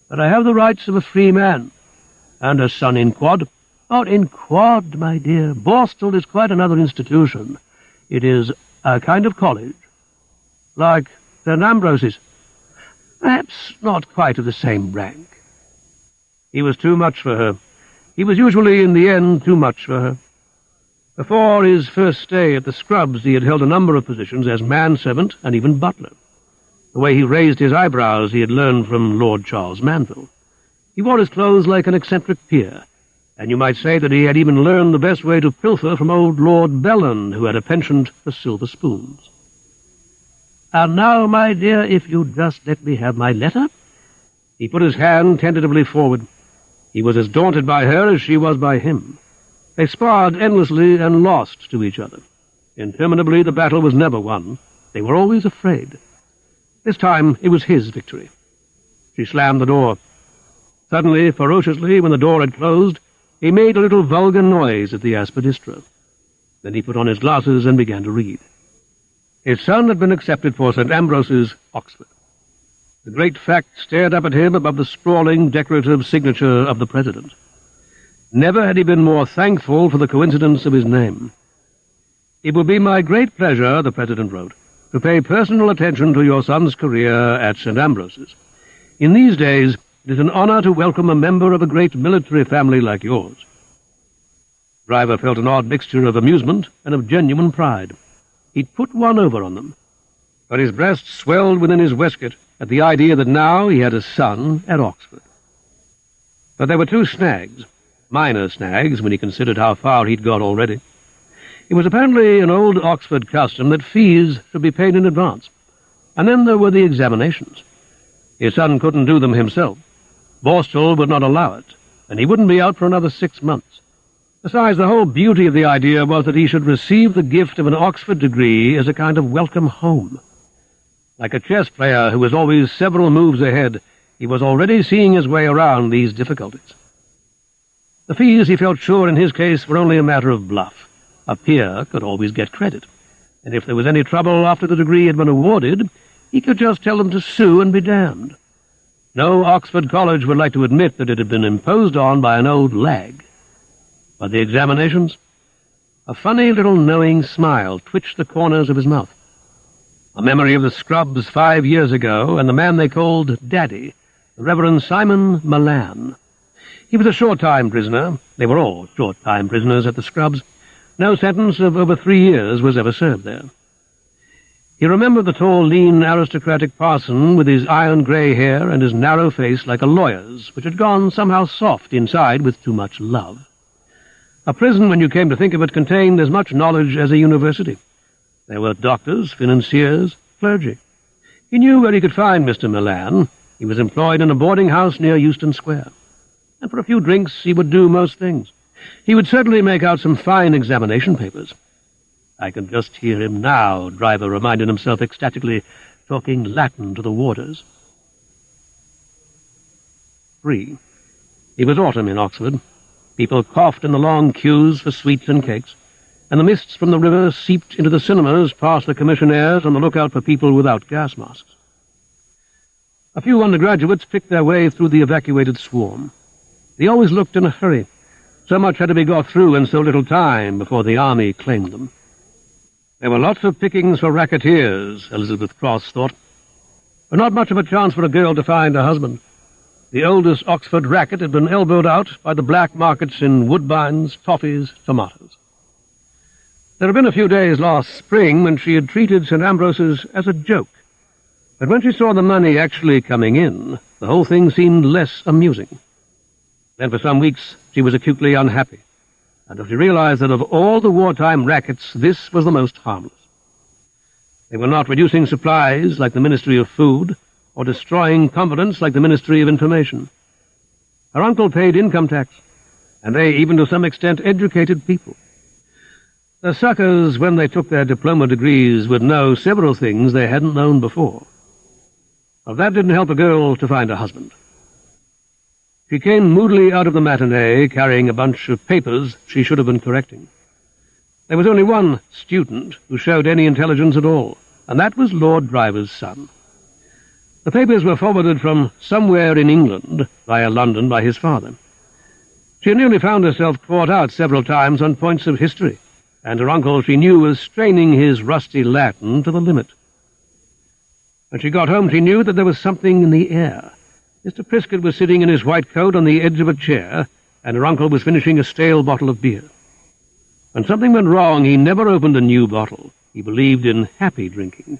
but I have the rights of a free man, and a son in Quad." "Not in Quad, my dear. Borstal is quite another institution. It is a kind of college, like St. Ambrose's. Perhaps not quite of the same rank." He was too much for her. He was usually, in the end, too much for her. Before his first stay at the Scrubs, he had held a number of positions as manservant and even butler. The way he raised his eyebrows he had learned from Lord Charles Manville. He wore his clothes like an eccentric peer, and you might say that he had even learned the best way to pilfer from old Lord Bellon, who had a penchant for silver spoons. "And now, my dear, if you'd just let me have my letter." He put his hand tentatively forward. He was as daunted by her as she was by him. They sparred endlessly and lost to each other. Interminably the battle was never won. They were always afraid. This time it was his victory. She slammed the door. Suddenly, ferociously, when the door had closed, he made a little vulgar noise at the aspidistra. Then he put on his glasses and began to read. His son had been accepted for St. Ambrose's, Oxford. The great fact stared up at him above the sprawling, decorative signature of the President. Never had he been more thankful for the coincidence of his name. "It will be my great pleasure," the President wrote, "to pay personal attention to your son's career at St. Ambrose's. In these days, it is an honor to welcome a member of a great military family like yours." Driver felt an odd mixture of amusement and of genuine pride. He'd put one over on them. But his breast swelled within his waistcoat at the idea that now he had a son at Oxford. But there were two snags, minor snags when he considered how far he'd got already. It was apparently an old Oxford custom that fees should be paid in advance. And then there were the examinations. His son couldn't do them himself. Borstal would not allow it, and he wouldn't be out for another 6 months. Besides, the whole beauty of the idea was that he should receive the gift of an Oxford degree as a kind of welcome home. Like a chess player who was always several moves ahead, he was already seeing his way around these difficulties. The fees, he felt sure in his case, were only a matter of bluff. A peer could always get credit, and if there was any trouble after the degree had been awarded, he could just tell them to sue and be damned. No Oxford college would like to admit that it had been imposed on by an old lag. But the examinations? A funny little knowing smile twitched the corners of his mouth. A memory of the scrubs 5 years ago and the man they called Daddy, the Reverend Simon Malan. He was a short-time prisoner. They were all short-time prisoners at the scrubs. No sentence of over 3 years was ever served there. He remembered the tall, lean, aristocratic parson with his iron-grey hair and his narrow face like a lawyer's, which had gone somehow soft inside with too much love. A prison, when you came to think of it, contained as much knowledge as a university. There were doctors, financiers, clergy. He knew where he could find Mr. Milan. He was employed in a boarding-house near Euston Square. And for a few drinks he would do most things. He would certainly make out some fine examination papers. "I can just hear him now," Driver reminded himself ecstatically, talking Latin to the warders. 3. It was autumn in Oxford. People coughed in the long queues for sweets and cakes, and the mists from the river seeped into the cinemas past the commissionaires on the lookout for people without gas masks. A few undergraduates picked their way through the evacuated swarm. They always looked in a hurry. So much had to be got through in so little time before the army claimed them. There were lots of pickings for racketeers, Elizabeth Cross thought, but not much of a chance for a girl to find a husband. The oldest Oxford racket had been elbowed out by the black markets in woodbines, toffees, tomatoes. There had been a few days last spring when she had treated St. Ambrose's as a joke, but when she saw the money actually coming in, the whole thing seemed less amusing. Then for some weeks she was acutely unhappy, until she realized that of all the wartime rackets, this was the most harmless. They were not reducing supplies like the Ministry of Food, or destroying confidence like the Ministry of Information. Her uncle paid income tax, and they, even to some extent, educated people. The suckers, when they took their diploma degrees, would know several things they hadn't known before. But that didn't help a girl to find a husband. She came moodily out of the matinee, carrying a bunch of papers she should have been correcting. There was only one student who showed any intelligence at all, and that was Lord Driver's son. The papers were forwarded from somewhere in England, via London, by his father. She had nearly found herself caught out several times on points of history, and her uncle, she knew, was straining his rusty Latin to the limit. When she got home, she knew that there was something in the air. Mr. Priscott was sitting in his white coat on the edge of a chair, and her uncle was finishing a stale bottle of beer. When something went wrong, he never opened a new bottle. He believed in happy drinking.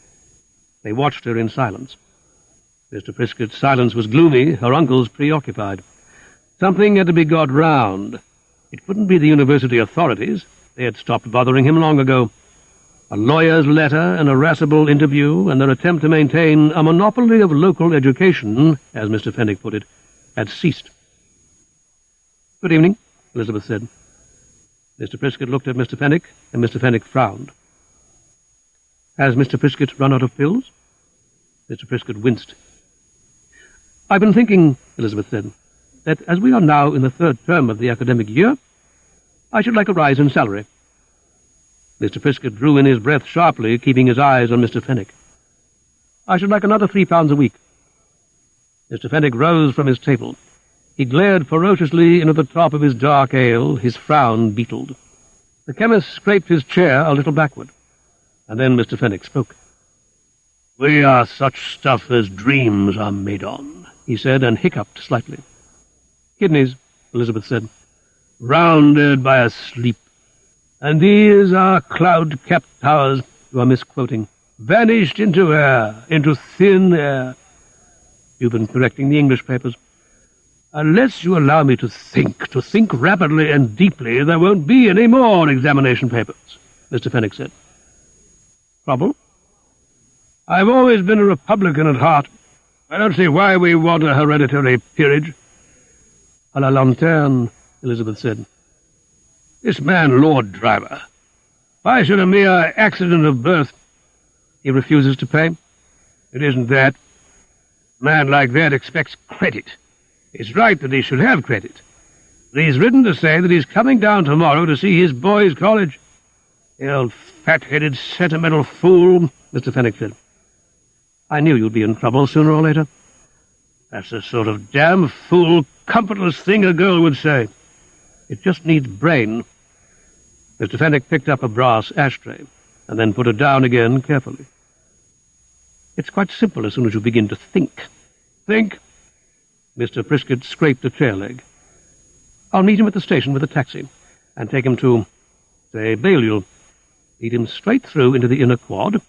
They watched her in silence. Mr. Priscott's silence was gloomy, her uncle's preoccupied. Something had to be got round. It couldn't be the university authorities. They had stopped bothering him long ago. A lawyer's letter, an irascible interview, and their attempt to maintain a monopoly of local education, as Mr. Fenwick put it, had ceased. "Good evening," Elizabeth said. Mr. Priscott looked at Mr. Fenwick, and Mr. Fenwick frowned. "Has Mr. Priscott run out of pills?" Mr. Priscott winced. "I've been thinking," Elizabeth said, "that as we are now in the 3rd term of the academic year, I should like a rise in salary." Mr. Priscott drew in his breath sharply, keeping his eyes on Mr. Fenwick. "I should like another £3 a week." Mr. Fenwick rose from his table. He glared ferociously into the top of his dark ale, his frown beetled. The chemist scraped his chair a little backward, and then Mr. Fenwick spoke. "We are such stuff as dreams are made on," he said, and hiccuped slightly. "Kidneys," Elizabeth said. "Rounded by a sleep. And these are cloud-capped towers," you are misquoting. "Vanished into air, into thin air." You've been correcting the English papers. "Unless you allow me to think rapidly and deeply, there won't be any more examination papers," Mr. Fenwick said. "Trouble?" "I've always been a Republican at heart. I don't see why we want a hereditary peerage." "A la lanterne," Elizabeth said. "This man Lord Driver. Why should a mere accident of birth—" "He refuses to pay?" "It isn't that. A man like that expects credit. It's right that he should have credit. But he's written to say that he's coming down tomorrow to see his boys' college. The old fat-headed, sentimental fool," Mr. Fenwick said. "I knew you'd be in trouble sooner or later." "That's the sort of damn fool, comfortless thing a girl would say. It just needs brain." Mr. Fenwick picked up a brass ashtray, and then put it down again carefully. "It's quite simple as soon as you begin to think." "Think?" Mr. Priscott scraped a chair leg. "I'll meet him at the station with a taxi, and take him to, say, Balliol. Lead him straight through into the inner quad,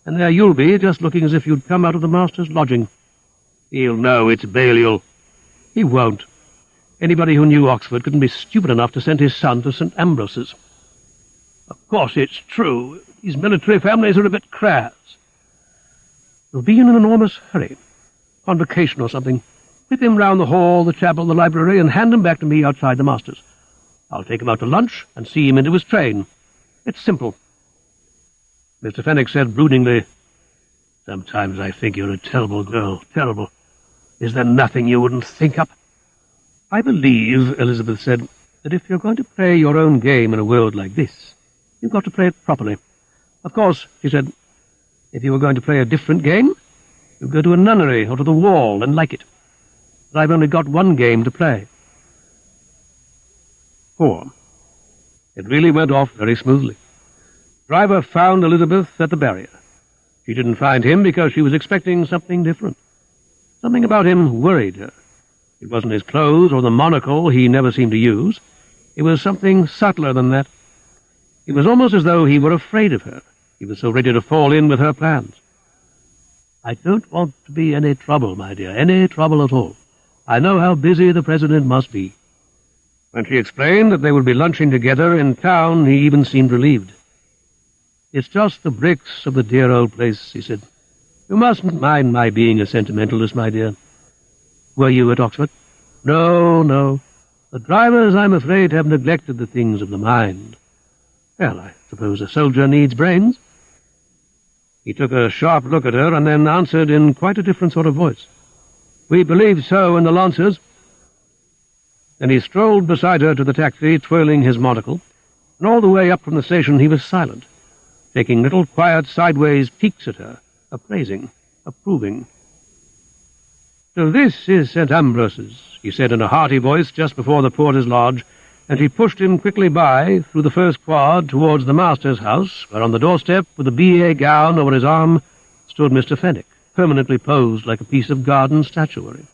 and there you'll be, just looking as if you'd come out of the master's lodging." "He'll know it's Balliol." "He won't. Anybody who knew Oxford couldn't be stupid enough to send his son to St. Ambrose's." "Of course it's true. These military families are a bit crass." "You'll be in an enormous hurry. Convocation or something. Whip him round the hall, the chapel, the library, and hand him back to me outside the master's. I'll take him out to lunch and see him into his train. It's simple." Mr. Fenwick said broodingly, "Sometimes I think you're a terrible girl, terrible. Is there nothing you wouldn't think up?" "I believe," Elizabeth said, "that if you're going to play your own game in a world like this, you've got to play it properly. Of course," she said, "if you were going to play a different game, you'd go to a nunnery or to the wall and like it. But I've only got one game to play." 4. It really went off very smoothly. Driver found Elizabeth at the barrier. She didn't find him because she was expecting something different. Something about him worried her. It wasn't his clothes or the monocle he never seemed to use. It was something subtler than that. It was almost as though he were afraid of her. He was so ready to fall in with her plans. "I don't want to be any trouble, my dear, any trouble at all. I know how busy the President must be." When she explained that they would be lunching together in town, he even seemed relieved. "It's just the bricks of the dear old place," he said. "You mustn't mind my being a sentimentalist, my dear." "Were you at Oxford?" "No, no. The drivers, I'm afraid, have neglected the things of the mind." "Well, I suppose a soldier needs brains." He took a sharp look at her and then answered in quite a different sort of voice. "We believe so in the Lancers." Then he strolled beside her to the taxi, twirling his monocle, and all the way up from the station he was silent, taking little quiet sideways peeks at her, appraising, approving. "So this is St. Ambrose's," he said in a hearty voice just before the porter's lodge, and he pushed him quickly by, through the first quad, towards the master's house, where on the doorstep, with a B.A. gown over his arm, stood Mr. Fenwick, permanently posed like a piece of garden statuary.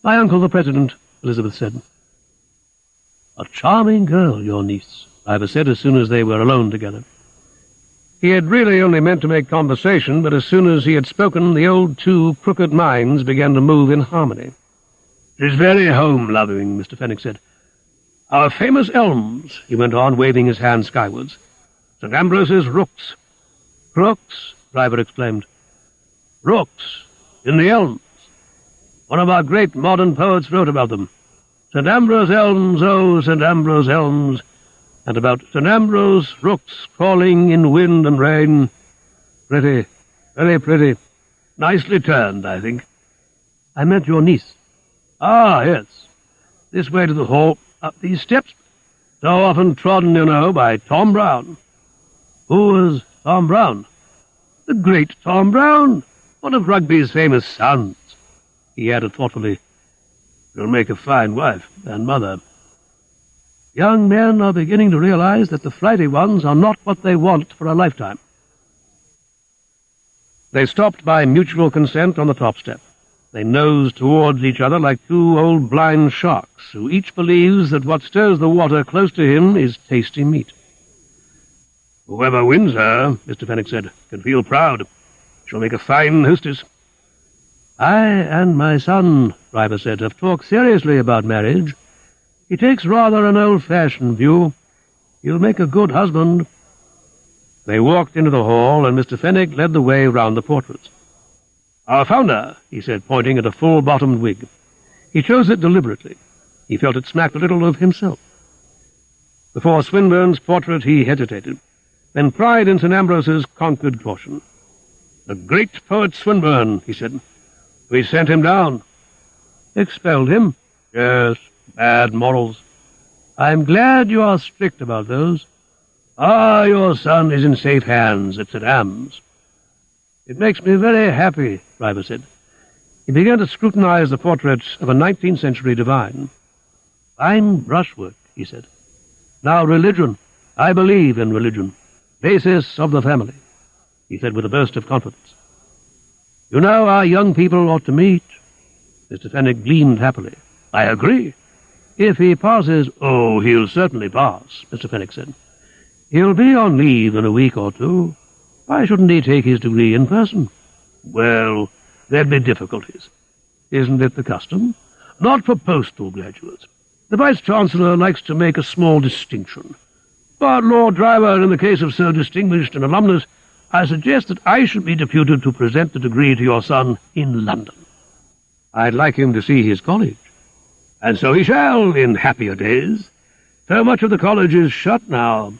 "My uncle, the President," Elizabeth said. "A charming girl, your niece," Ivor said as soon as they were alone together. He had really only meant to make conversation, but as soon as he had spoken, the old two crooked minds began to move in harmony. "'Tis very home-loving," Mr. Fenwick said. "Our famous elms," he went on, waving his hand skywards. "St. Ambrose's rooks." "Rooks?" Ivor exclaimed. "Rooks, in the elms. One of our great modern poets wrote about them. St. Ambrose elms, oh, St. Ambrose elms, and about St. Ambrose rooks crawling in wind and rain. Pretty, very pretty. Nicely turned, I think." "I meant your niece." "Ah, yes. This way to the hall, up these steps. So often trodden, you know, by Tom Brown." "Who was Tom Brown?" "The great Tom Brown, one of Rugby's famous sons. He added thoughtfully, "You'll make a fine wife and mother." Young men are beginning to realize that the flighty ones are not what they want for a lifetime. They stopped by mutual consent on the top step. They nosed towards each other like two old blind sharks, who each believes that what stirs the water close to him is tasty meat. "Whoever wins her," Mr. Fenwick said, "can feel proud. She'll make a fine hostess." "I and my son," Driver said, "have talked seriously about marriage. He takes rather an old-fashioned view. He'll make a good husband." They walked into the hall, and Mr. Fenwick led the way round the portraits. "Our founder," he said, pointing at a full-bottomed wig. He chose it deliberately. He felt it smacked a little of himself. Before Swinburne's portrait he hesitated. Then pride in St. Ambrose's conquered caution. "The great poet Swinburne," he said. "We sent him down." "Expelled him?" "Yes, bad morals." "I'm glad you are strict about those." "Ah, your son is in safe hands at St. Am's." "It makes me very happy," Driver said. He began to scrutinize the portrait of a 19th-century divine. "Fine brushwork," he said. "Now religion. I believe in religion. Basis of the family," he said with a burst of confidence. "You know, our young people ought to meet." Mr. Fenwick gleamed happily. "I agree." "If he passes—" "Oh, he'll certainly pass," Mr. Fenwick said. "He'll be on leave in a week or two. Why shouldn't he take his degree in person?" "Well, there'd be difficulties." "Isn't it the custom?" "Not for postal graduates. The Vice-Chancellor likes to make a small distinction. But, Lord Driver, in the case of so distinguished an alumnus, I suggest that I should be deputed to present the degree to your son in London." "I'd like him to see his college." "And so he shall, in happier days. So much of the college is shut now.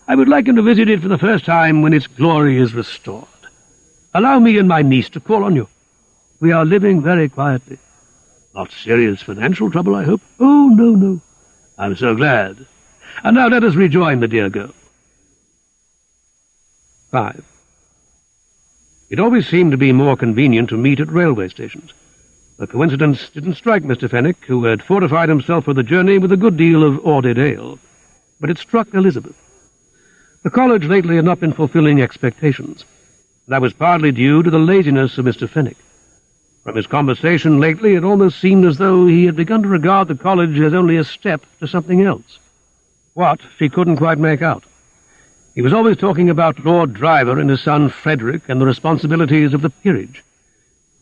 I would like him to visit it for the first time when its glory is restored. Allow me and my niece to call on you. We are living very quietly." "Not serious financial trouble, I hope?" "Oh, no, no." "I'm so glad. And now let us rejoin the dear girl." 5. It always seemed to be more convenient to meet at railway stations. The coincidence didn't strike Mr. Fenwick, who had fortified himself for the journey with a good deal of ordered ale. But it struck Elizabeth. The college lately had not been fulfilling expectations. That was partly due to the laziness of Mr. Fenwick. From his conversation lately, it almost seemed as though he had begun to regard the college as only a step to something else. What, she couldn't quite make out. He was always talking about Lord Driver and his son Frederick and the responsibilities of the peerage.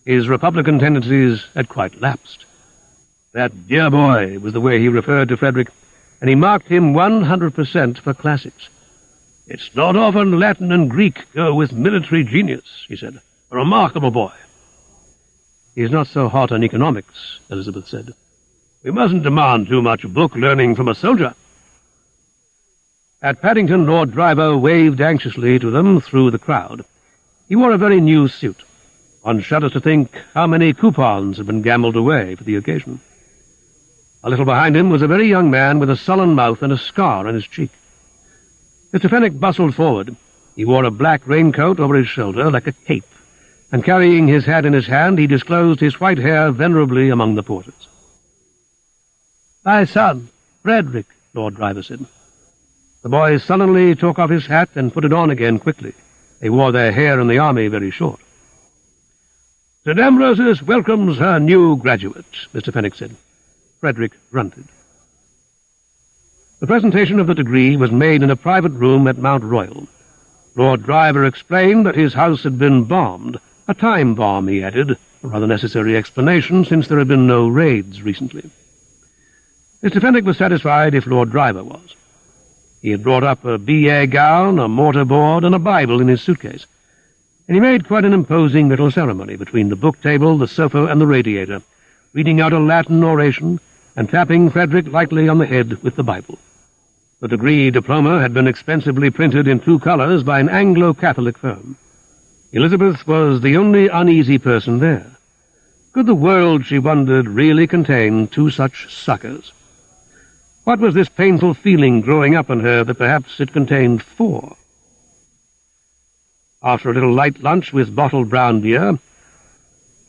His Republican tendencies had quite lapsed. "That dear boy" was the way he referred to Frederick, and he marked him 100% for classics. "It's not often Latin and Greek go with military genius," he said. "A remarkable boy." "He's not so hot on economics," Elizabeth said. "We mustn't demand too much book learning from a soldier." At Paddington, Lord Driver waved anxiously to them through the crowd. He wore a very new suit. One shudders to think how many coupons had been gambled away for the occasion. A little behind him was a very young man with a sullen mouth and a scar on his cheek. Mr. Fenwick bustled forward. He wore a black raincoat over his shoulder like a cape, and carrying his hat in his hand, he disclosed his white hair venerably among the portraits. "My son, Frederick," Lord Driver said. The boy sullenly took off his hat and put it on again quickly. They wore their hair in the army very short. "St. Ambrose's welcomes her new graduate," Mr. Fenwick said. Frederick grunted. The presentation of the degree was made in a private room at Mount Royal. Lord Driver explained that his house had been bombed. A time bomb, he added, a rather necessary explanation since there had been no raids recently. Mr. Fenwick was satisfied if Lord Driver was. He had brought up a B.A. gown, a mortar board, and a Bible in his suitcase, and he made quite an imposing little ceremony between the book table, the sofa, and the radiator, reading out a Latin oration and tapping Frederick lightly on the head with the Bible. The degree diploma had been expensively printed in 2 colors by an Anglo-Catholic firm. Elizabeth was the only uneasy person there. Could the world, she wondered, really contain 2 such suckers? What was this painful feeling growing up in her that perhaps it contained 4? After a little light lunch with bottled brown beer,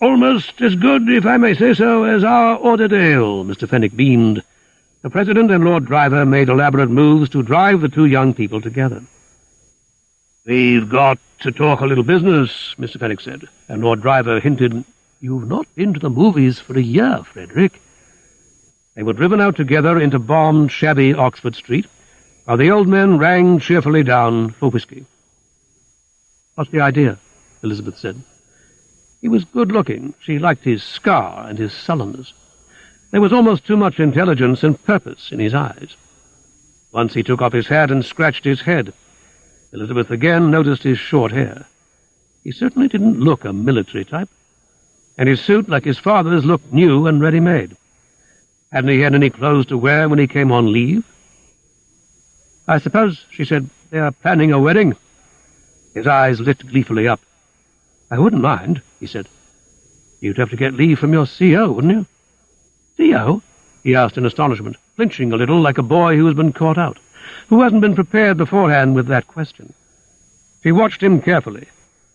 Almost as good, if I may say so, as our ordered ale, Mr. Fenwick beamed. The President and Lord Driver made elaborate moves to drive the two young people together. "We've got to talk a little business," Mr. Fenwick said, and Lord Driver hinted, "You've not been to the movies for a year, Frederick." They were driven out together into bombed, shabby Oxford Street, while the old men rang cheerfully down for whisky. "What's the idea?" Elizabeth said. He was good-looking. She liked his scar and his sullenness. There was almost too much intelligence and purpose in his eyes. Once he took off his hat and scratched his head. Elizabeth again noticed his short hair. He certainly didn't look a military type, and his suit, like his father's, looked new and ready-made. Hadn't he had any clothes to wear when he came on leave? "I suppose," she said, "they are planning a wedding." His eyes lit gleefully up. "I wouldn't mind," he said. "You'd have to get leave from your CO, wouldn't you?" "CO?" he asked in astonishment, flinching a little like a boy who has been caught out, who hasn't been prepared beforehand with that question. She watched him carefully,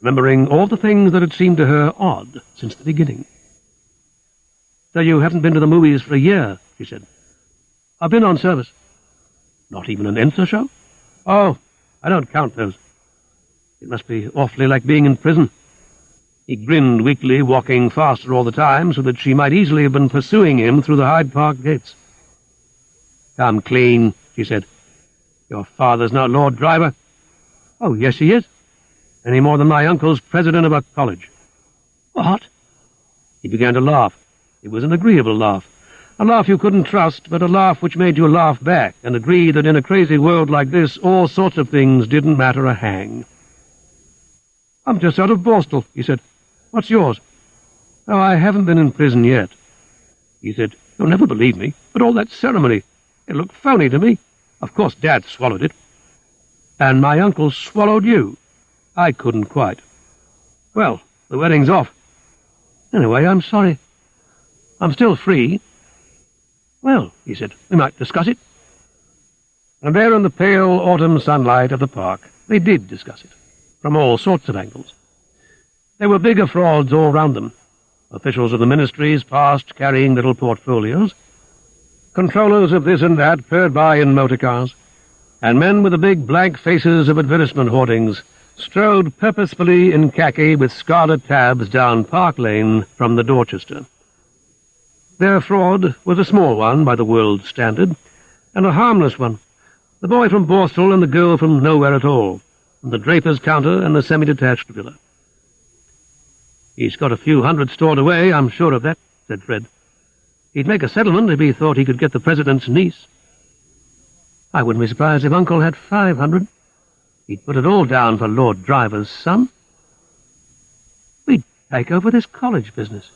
remembering all the things that had seemed to her odd since the beginning. "So you haven't been to the movies for a year," she said. "I've been on service." "Not even an Ensa show?" "Oh, I don't count those." "It must be awfully like being in prison." He grinned weakly, walking faster all the time, so that she might easily have been pursuing him through the Hyde Park gates. "Come clean," she said. "Your father's not Lord Driver." "Oh, yes, he is. Any more than my uncle's president of a college." "What?" He began to laugh. It was an agreeable laugh. A laugh you couldn't trust, but a laugh which made you laugh back and agree that in a crazy world like this all sorts of things didn't matter a hang. "I'm just out of Borstal," he said. "What's yours?" "Oh, I haven't been in prison yet." He said, "You'll never believe me, but all that ceremony, it looked phony to me. Of course Dad swallowed it." "And my uncle swallowed you?" "I couldn't quite." "Well, the wedding's off." "Anyway, I'm sorry. I'm still free." "Well," he said, "we might discuss it." And there in the pale autumn sunlight of the park, they did discuss it, from all sorts of angles. There were bigger frauds all round them. Officials of the ministries passed carrying little portfolios. Controllers of this and that purred by in motor cars, and men with the big blank faces of advertisement hoardings strode purposefully in khaki with scarlet tabs down Park Lane from the Dorchester. Their fraud was a small one by the world's standard, and a harmless one. The boy from Borstal and the girl from nowhere at all, from the draper's counter and the semi-detached villa. "He's got a few hundred stored away, I'm sure of that," said Fred. "He'd make a settlement if he thought he could get the president's niece." "I wouldn't be surprised if Uncle had 500. He'd put it all down for Lord Driver's son. We'd take over this college business.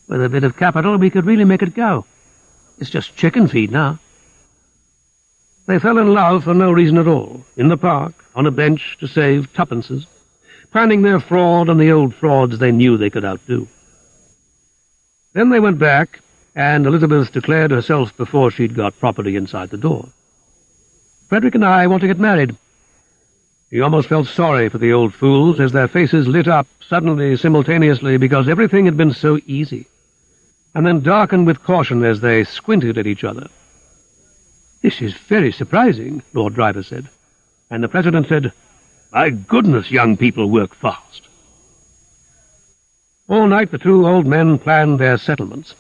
With a bit of capital, we could really make it go. It's just chicken feed now." They fell in love for no reason at all, in the park, on a bench to save tuppences, planning their fraud and the old frauds they knew they could outdo. Then they went back, and Elizabeth declared herself before she'd got properly inside the door. "Frederick and I want to get married." He almost felt sorry for the old fools as their faces lit up suddenly, simultaneously, because everything had been so easy, and then darkened with caution as they squinted at each other. "This is very surprising," Lord Driver said, and the President said, "My goodness, young people work fast." All night the two old men planned their settlements,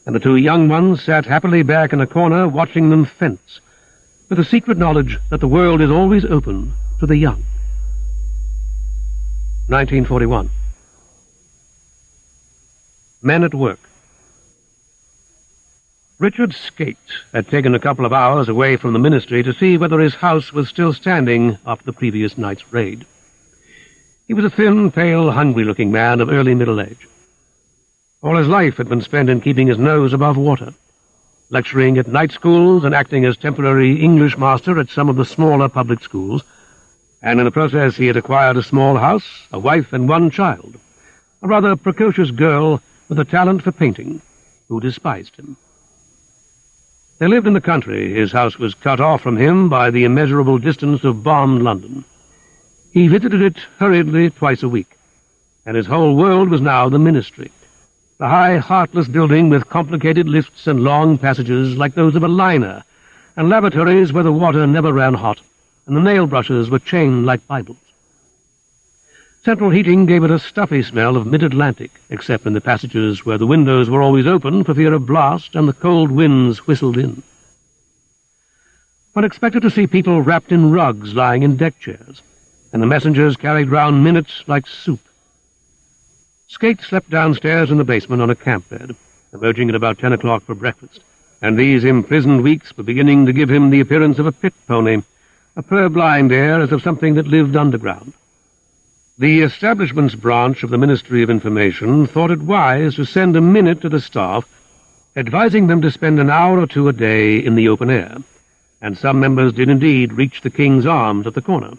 and the two young ones sat happily back in a corner watching them fence, with the secret knowledge that the world is always open to the young. 1941. Men at work. Richard Skate had taken a couple of hours away from the ministry to see whether his house was still standing after the previous night's raid. He was a thin, pale, hungry-looking man of early middle age. All his life had been spent in keeping his nose above water, lecturing at night schools and acting as temporary English master at some of the smaller public schools, and in the process he had acquired a small house, a wife and one child, a rather precocious girl with a talent for painting, who despised him. They lived in the country. His house was cut off from him by the immeasurable distance of bombed London. He visited it hurriedly twice a week. and his whole world was now the ministry. The high, heartless building with complicated lifts and long passages like those of a liner, and lavatories where the water never ran hot, and the nail brushes were chained like Bibles. Central heating gave it a stuffy smell of mid-Atlantic, except in the passages where the windows were always open for fear of blast and the cold winds whistled in. One expected to see people wrapped in rugs lying in deck chairs, and the messengers carried round minutes like soup. Skate slept downstairs in the basement on a camp bed, emerging at about 10 o'clock for breakfast, and these imprisoned weeks were beginning to give him the appearance of a pit pony, a purblind air as of something that lived underground. The establishment's branch of the Ministry of Information thought it wise to send a minute to the staff, advising them to spend an hour or two a day in the open air, and some members did indeed reach the King's Arms at the corner.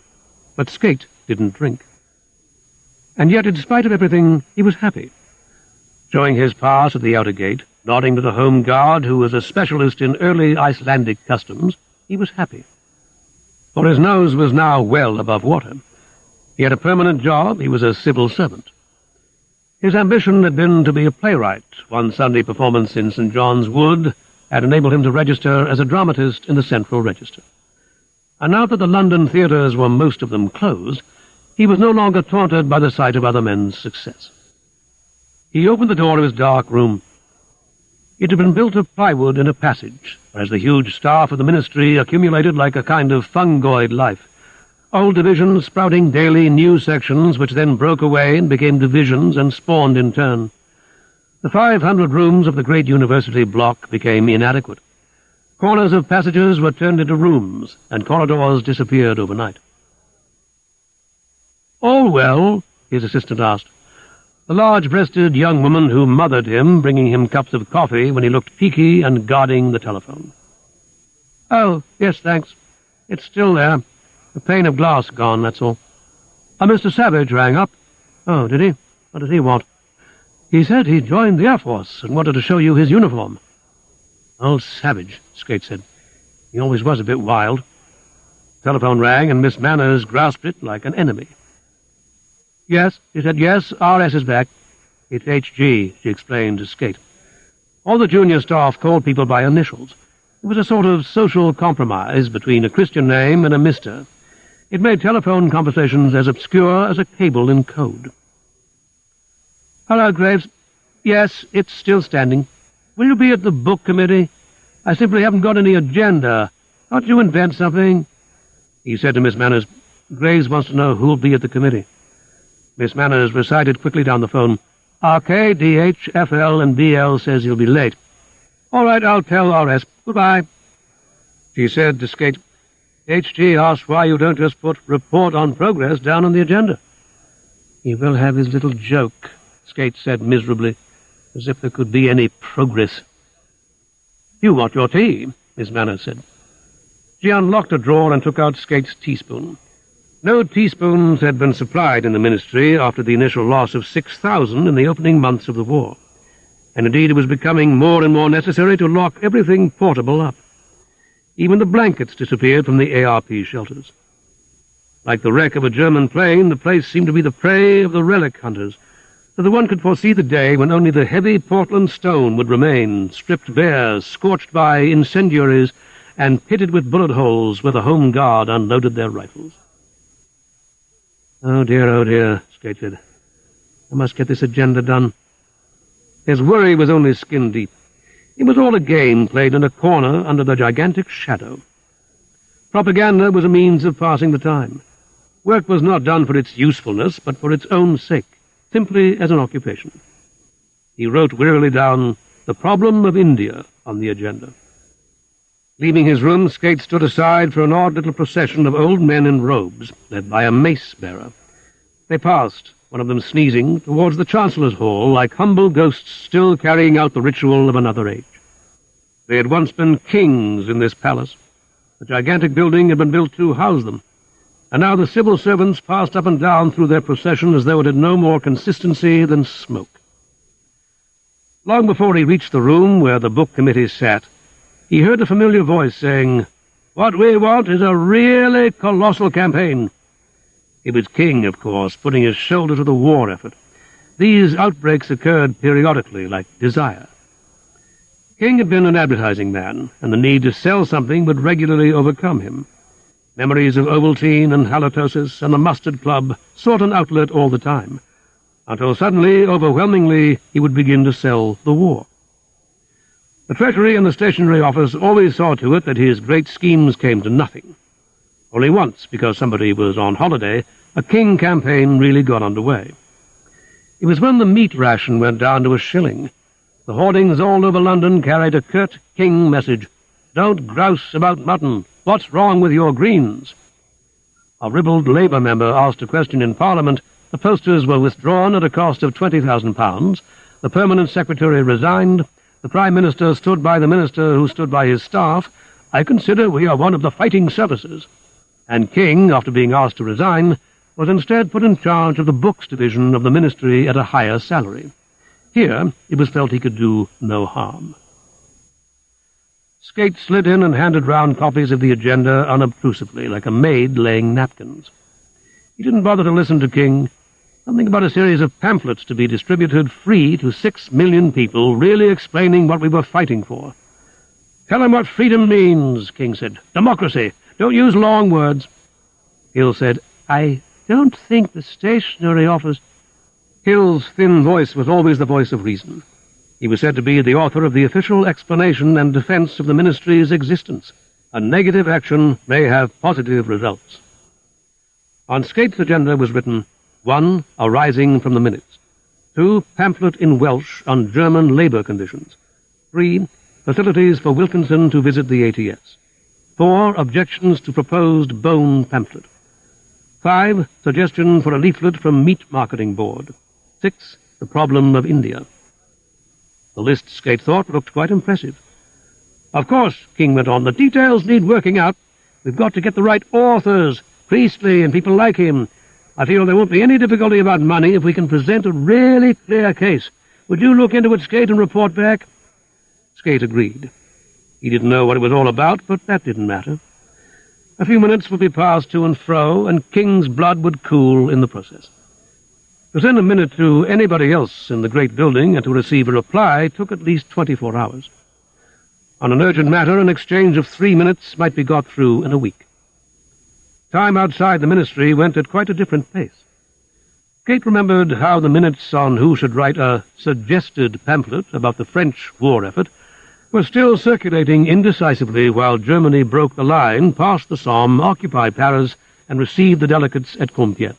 But Skate didn't drink. And yet, in spite of everything, he was happy. Showing his pass at the outer gate, nodding to the home guard, who was a specialist in early Icelandic customs, he was happy. For his nose was now well above water. He had a permanent job, he was a civil servant. His ambition had been to be a playwright. One Sunday performance in St. John's Wood had enabled him to register as a dramatist in the Central Register. And now that the London theatres were most of them closed, he was no longer taunted by the sight of other men's success. He opened the door of his dark room. It had been built of plywood in a passage, whereas the huge staff of the ministry accumulated like a kind of fungoid life. Old divisions sprouting daily new sections, which then broke away and became divisions and spawned in turn. The 500 rooms of the great university block became inadequate. Corners of passages were turned into rooms, and corridors disappeared overnight. "All well?" his assistant asked. The large-breasted young woman who mothered him, bringing him cups of coffee when he looked peaky and guarding the telephone. "Oh, yes, thanks. It's still there. The pane of glass gone, that's all. Mr. Savage rang up." "Oh, did he? What did he want?" "He said he joined the Air Force and wanted to show you his uniform." "Old Savage," Skate said. "He always was a bit wild." The telephone rang, and Miss Manners grasped it like an enemy. "Yes," she said, "yes, RS is back." "It's HG," she explained to Skate. All the junior staff called people by initials. It was a sort of social compromise between a Christian name and a Mr. It made telephone conversations as obscure as a cable in code. "Hello, Graves. Yes, it's still standing. Will you be at the book committee? I simply haven't got any agenda. Can't you invent something?" He said to Miss Manners, "Graves wants to know who'll be at the committee." Miss Manners recited quickly down the phone, "RK, DH, FL, and BL says you'll be late." "All right, I'll tell RS. Goodbye." She said to Skate, "HG asked why you don't just put report on progress down on the agenda." "He will have his little joke," Skate said miserably, as if there could be any progress. "You want your tea," Miss Manners said. She unlocked a drawer and took out Skate's teaspoon. No teaspoons had been supplied in the ministry after the initial loss of 6,000 in the opening months of the war, and indeed it was becoming more and more necessary to lock everything portable up. Even the blankets disappeared from the ARP shelters. Like the wreck of a German plane, the place seemed to be the prey of the relic hunters, so that one could foresee the day when only the heavy Portland stone would remain, stripped bare, scorched by incendiaries, and pitted with bullet holes where the home guard unloaded their rifles. Oh dear, Skate said. I must get this agenda done." His worry was only skin-deep. It was all a game played in a corner under the gigantic shadow. Propaganda was a means of passing the time. Work was not done for its usefulness, but for its own sake, simply as an occupation. He wrote wearily down, "The problem of India," on the agenda. Leaving his room, Skate stood aside for an odd little procession of old men in robes, led by a mace-bearer. They passed, one of them sneezing, towards the Chancellor's Hall, like humble ghosts still carrying out the ritual of another age. They had once been kings in this palace. The gigantic building had been built to house them, and now the civil servants passed up and down through their procession as though it had no more consistency than smoke. Long before he reached the room where the book committee sat, he heard a familiar voice saying, "What we want is a really colossal campaign." It was King, of course, putting his shoulder to the war effort. These outbreaks occurred periodically, like desire. King had been an advertising man, and the need to sell something would regularly overcome him. Memories of Ovaltine and halitosis and the Mustard Club sought an outlet all the time, until suddenly, overwhelmingly, he would begin to sell the war. The Treasury and the Stationery Office always saw to it that his great schemes came to nothing. Only once, because somebody was on holiday, a King campaign really got underway. It was when the meat ration went down to $1. The hoardings all over London carried a curt King message: "Don't grouse about mutton. What's wrong with your greens?" A ribald Labour member asked a question in Parliament. The posters were withdrawn at a cost of £20,000. The Permanent Secretary resigned. The Prime Minister stood by the Minister, who stood by his staff. "I consider we are one of the fighting services." And King, after being asked to resign, was instead put in charge of the books division of the ministry at a higher salary. Here it was felt he could do no harm. Skate slid in and handed round copies of the agenda unobtrusively, like a maid laying napkins. He didn't bother to listen to King. Something about a series of pamphlets to be distributed free to 6 million people, really explaining what we were fighting for. "Tell them what freedom means," King said. "Democracy. Don't use long words." Hill said, "I don't think the Stationery Office—" Hill's thin voice was always the voice of reason. He was said to be the author of the official explanation and defense of the ministry's existence. A negative action may have positive results. On Skate's agenda was written: 1. A rising from the minutes. 2. Pamphlet in Welsh on German labour conditions. 3. Facilities for Wilkinson to visit the ATS. 4. Objections to proposed bone pamphlet. 5. Suggestion for a leaflet from Meat Marketing Board. 6. The problem of India. The list, Skate thought, looked quite impressive. "Of course," King went on, "the details need working out. We've got to get the right authors, Priestley and people like him. I feel there won't be any difficulty about money if we can present a really clear case. Would you look into it, Skate, and report back?" Skate agreed. He didn't know what it was all about, but that didn't matter. A few minutes would be passed to and fro, and King's blood would cool in the process. To send a minute to anybody else in the great building and to receive a reply took at least 24 hours. On an urgent matter, an exchange of 3 minutes might be got through in a week. Time outside the ministry went at quite a different pace. Kate remembered how the minutes on who should write a suggested pamphlet about the French war effort were still circulating indecisively while Germany broke the line, passed the Somme, occupied Paris, and received the delegates at Compiègne.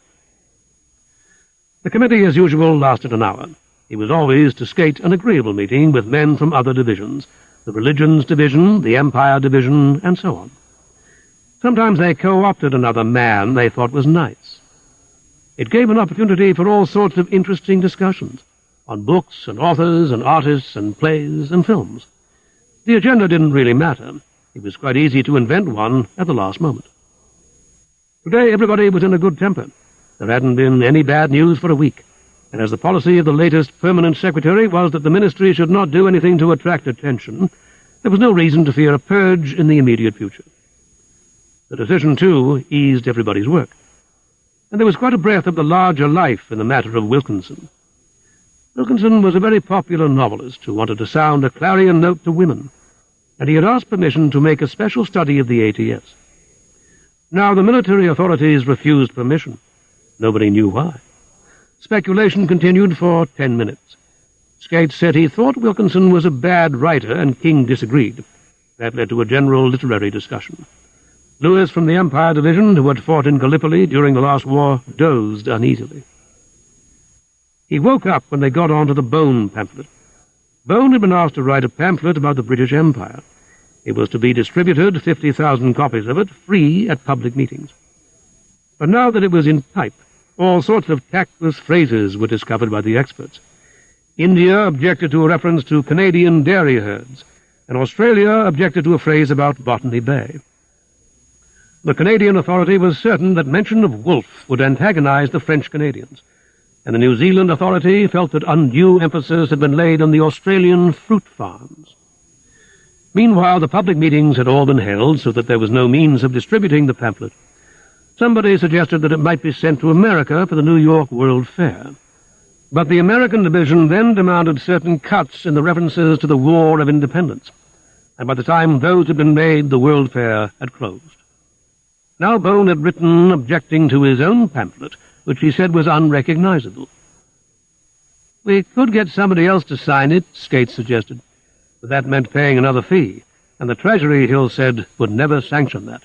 The committee, as usual, lasted an hour. It was always, to Skate, an agreeable meeting with men from other divisions, the Religions Division, the Empire Division, and so on. Sometimes they co-opted another man they thought was nice. It gave an opportunity for all sorts of interesting discussions, on books and authors and artists and plays and films. The agenda didn't really matter. It was quite easy to invent one at the last moment. Today everybody was in a good temper. There hadn't been any bad news for a week, and as the policy of the latest permanent secretary was that the ministry should not do anything to attract attention, there was no reason to fear a purge in the immediate future. The decision, too, eased everybody's work, and there was quite a breath of the larger life in the matter of Wilkinson. Wilkinson was a very popular novelist who wanted to sound a clarion note to women, and he had asked permission to make a special study of the ATS. Now the military authorities refused permission. Nobody knew why. Speculation continued for 10 minutes. Skate said he thought Wilkinson was a bad writer, and King disagreed. That led to a general literary discussion. Lewis from the Empire Division, who had fought in Gallipoli during the last war, dozed uneasily. He woke up when they got on to the Bone pamphlet. Bone had been asked to write a pamphlet about the British Empire. It was to be distributed, 50,000 copies of it, free at public meetings. But now that it was in type, all sorts of tactless phrases were discovered by the experts. India objected to a reference to Canadian dairy herds, and Australia objected to a phrase about Botany Bay. The Canadian Authority was certain that mention of wolf would antagonize the French Canadians, and the New Zealand Authority felt that undue emphasis had been laid on the Australian fruit farms. Meanwhile, the public meetings had all been held so that there was no means of distributing the pamphlet. Somebody suggested that it might be sent to America for the New York World Fair. But the American division then demanded certain cuts in the references to the War of Independence, and by the time those had been made, the World Fair had closed. Now Bone had written objecting to his own pamphlet, which he said was unrecognizable. "We could get somebody else to sign it," Skates suggested, but that meant paying another fee, and the Treasury, Hill said, would never sanction that.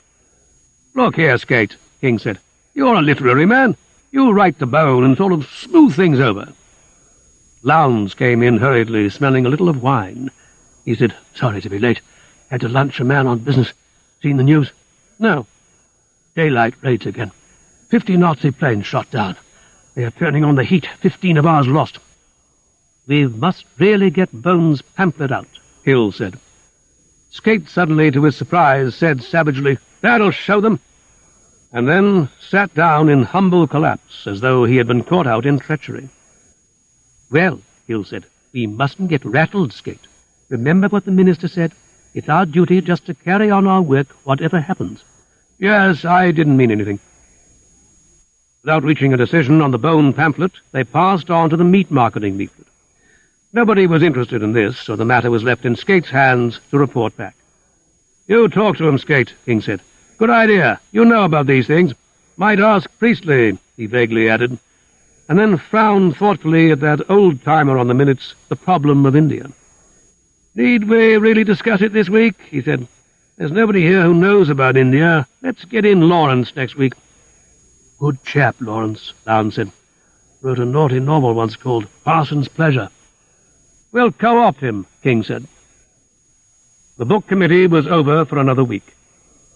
"Look here, Skate," King said. "You're a literary man. You write to Bone and sort of smooth things over." Lowndes came in hurriedly, smelling a little of wine. He said, "Sorry to be late. Had to lunch a man on business. Seen the news?" "No." "Daylight raids again. 50 Nazi planes shot down. They are turning on the heat. 15 of ours lost." "We must really get Bone's pamphlet out," Hill said. Skate suddenly, to his surprise, said savagely, "That'll show them," and then sat down in humble collapse, as though he had been caught out in treachery. "Well," Hill said, "we mustn't get rattled, Skate. Remember what the minister said? It's our duty just to carry on our work, whatever happens." "Yes, I didn't mean anything." Without reaching a decision on the Bone pamphlet, they passed on to the meat marketing leaflet. Nobody was interested in this, so the matter was left in Skate's hands to report back. "You talk to him, Skate," King said. "Good idea. You know about these things. Might ask Priestley," he vaguely added, and then frowned thoughtfully at that old-timer on the minutes, the problem of India. "Need we really discuss it this week?" he said. "There's nobody here who knows about India. Let's get in Lawrence next week." "Good chap, Lawrence," Lowndes said. "Wrote a naughty novel once called Parson's Pleasure." "We'll co-opt him," King said. The book committee was over for another week,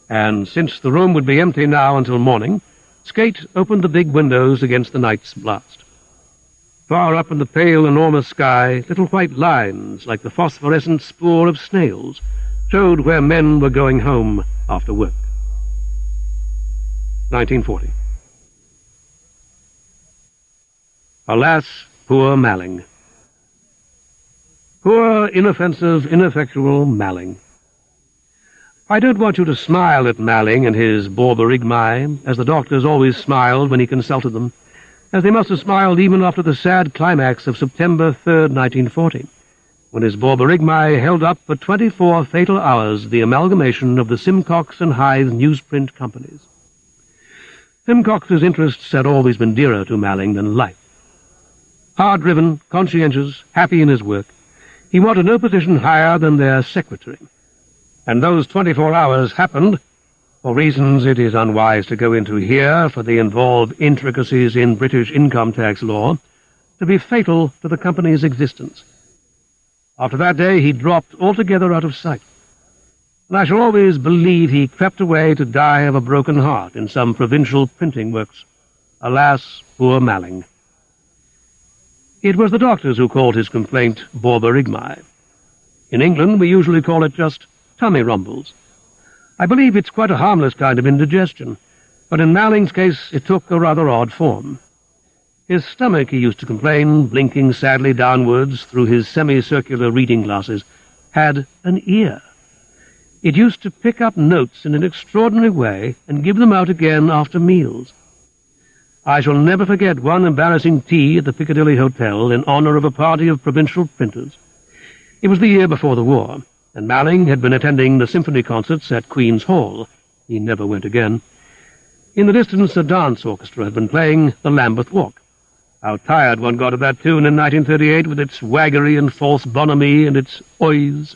and since the room would be empty now until morning, Skate opened the big windows against the night's blast. Far up in the pale, enormous sky, little white lines, like the phosphorescent spoor of snails, showed where men were going home after work. 1940. Alas, poor Malling. Poor, inoffensive, ineffectual Malling. I don't want you to smile at Malling and his borborygmi, as the doctors always smiled when he consulted them, as they must have smiled even after the sad climax of September 3rd, 1940, when his borborygmi held up for 24 fatal hours the amalgamation of the Simcox and Hythe newsprint companies. Simcox's interests had always been dearer to Malling than life. Hard-driven, conscientious, happy in his work, he wanted no position higher than their secretary. And those 24 hours happened, for reasons it is unwise to go into here, for they involve intricacies in British income tax law, to be fatal to the company's existence. After that day he dropped altogether out of sight, and I shall always believe he crept away to die of a broken heart in some provincial printing works. Alas, poor Malling. It was the doctors who called his complaint borborygmi. In England we usually call it just tummy rumbles. I believe it's quite a harmless kind of indigestion, but in Malling's case it took a rather odd form. His stomach, he used to complain, blinking sadly downwards through his semicircular reading glasses, had an ear. It used to pick up notes in an extraordinary way and give them out again after meals. I shall never forget one embarrassing tea at the Piccadilly Hotel in honor of a party of provincial printers. It was the year before the war, and Malling had been attending the symphony concerts at Queen's Hall. He never went again. In the distance, a dance orchestra had been playing the Lambeth Walk. How tired one got of that tune in 1938, with its waggery and false bonhomie and its oys.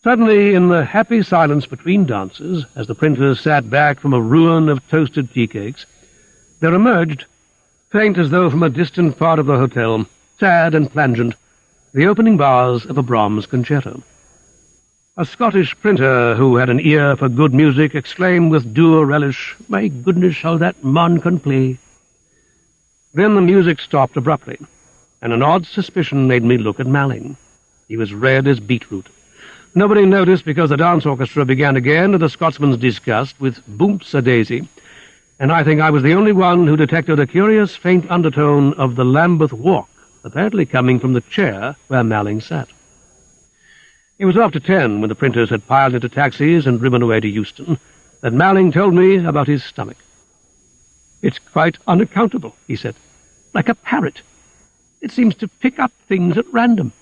Suddenly, in the happy silence between dances, as the printers sat back from a ruin of toasted tea cakes, there emerged, faint as though from a distant part of the hotel, sad and plangent, the opening bars of a Brahms concerto. A Scottish printer who had an ear for good music exclaimed with dour relish, "My goodness, how that man can play!" Then the music stopped abruptly, and an odd suspicion made me look at Malling. He was red as beetroot. Nobody noticed because the dance orchestra began again, to the Scotsman's disgust, with Boomps-a-Daisy, and I think I was the only one who detected a curious faint undertone of the Lambeth Walk, apparently coming from the chair where Malling sat. It was after 10, when the printers had piled into taxis and driven away to Euston, that Malling told me about his stomach. "It's quite unaccountable," he said. "Like a parrot. It seems to pick up things at random."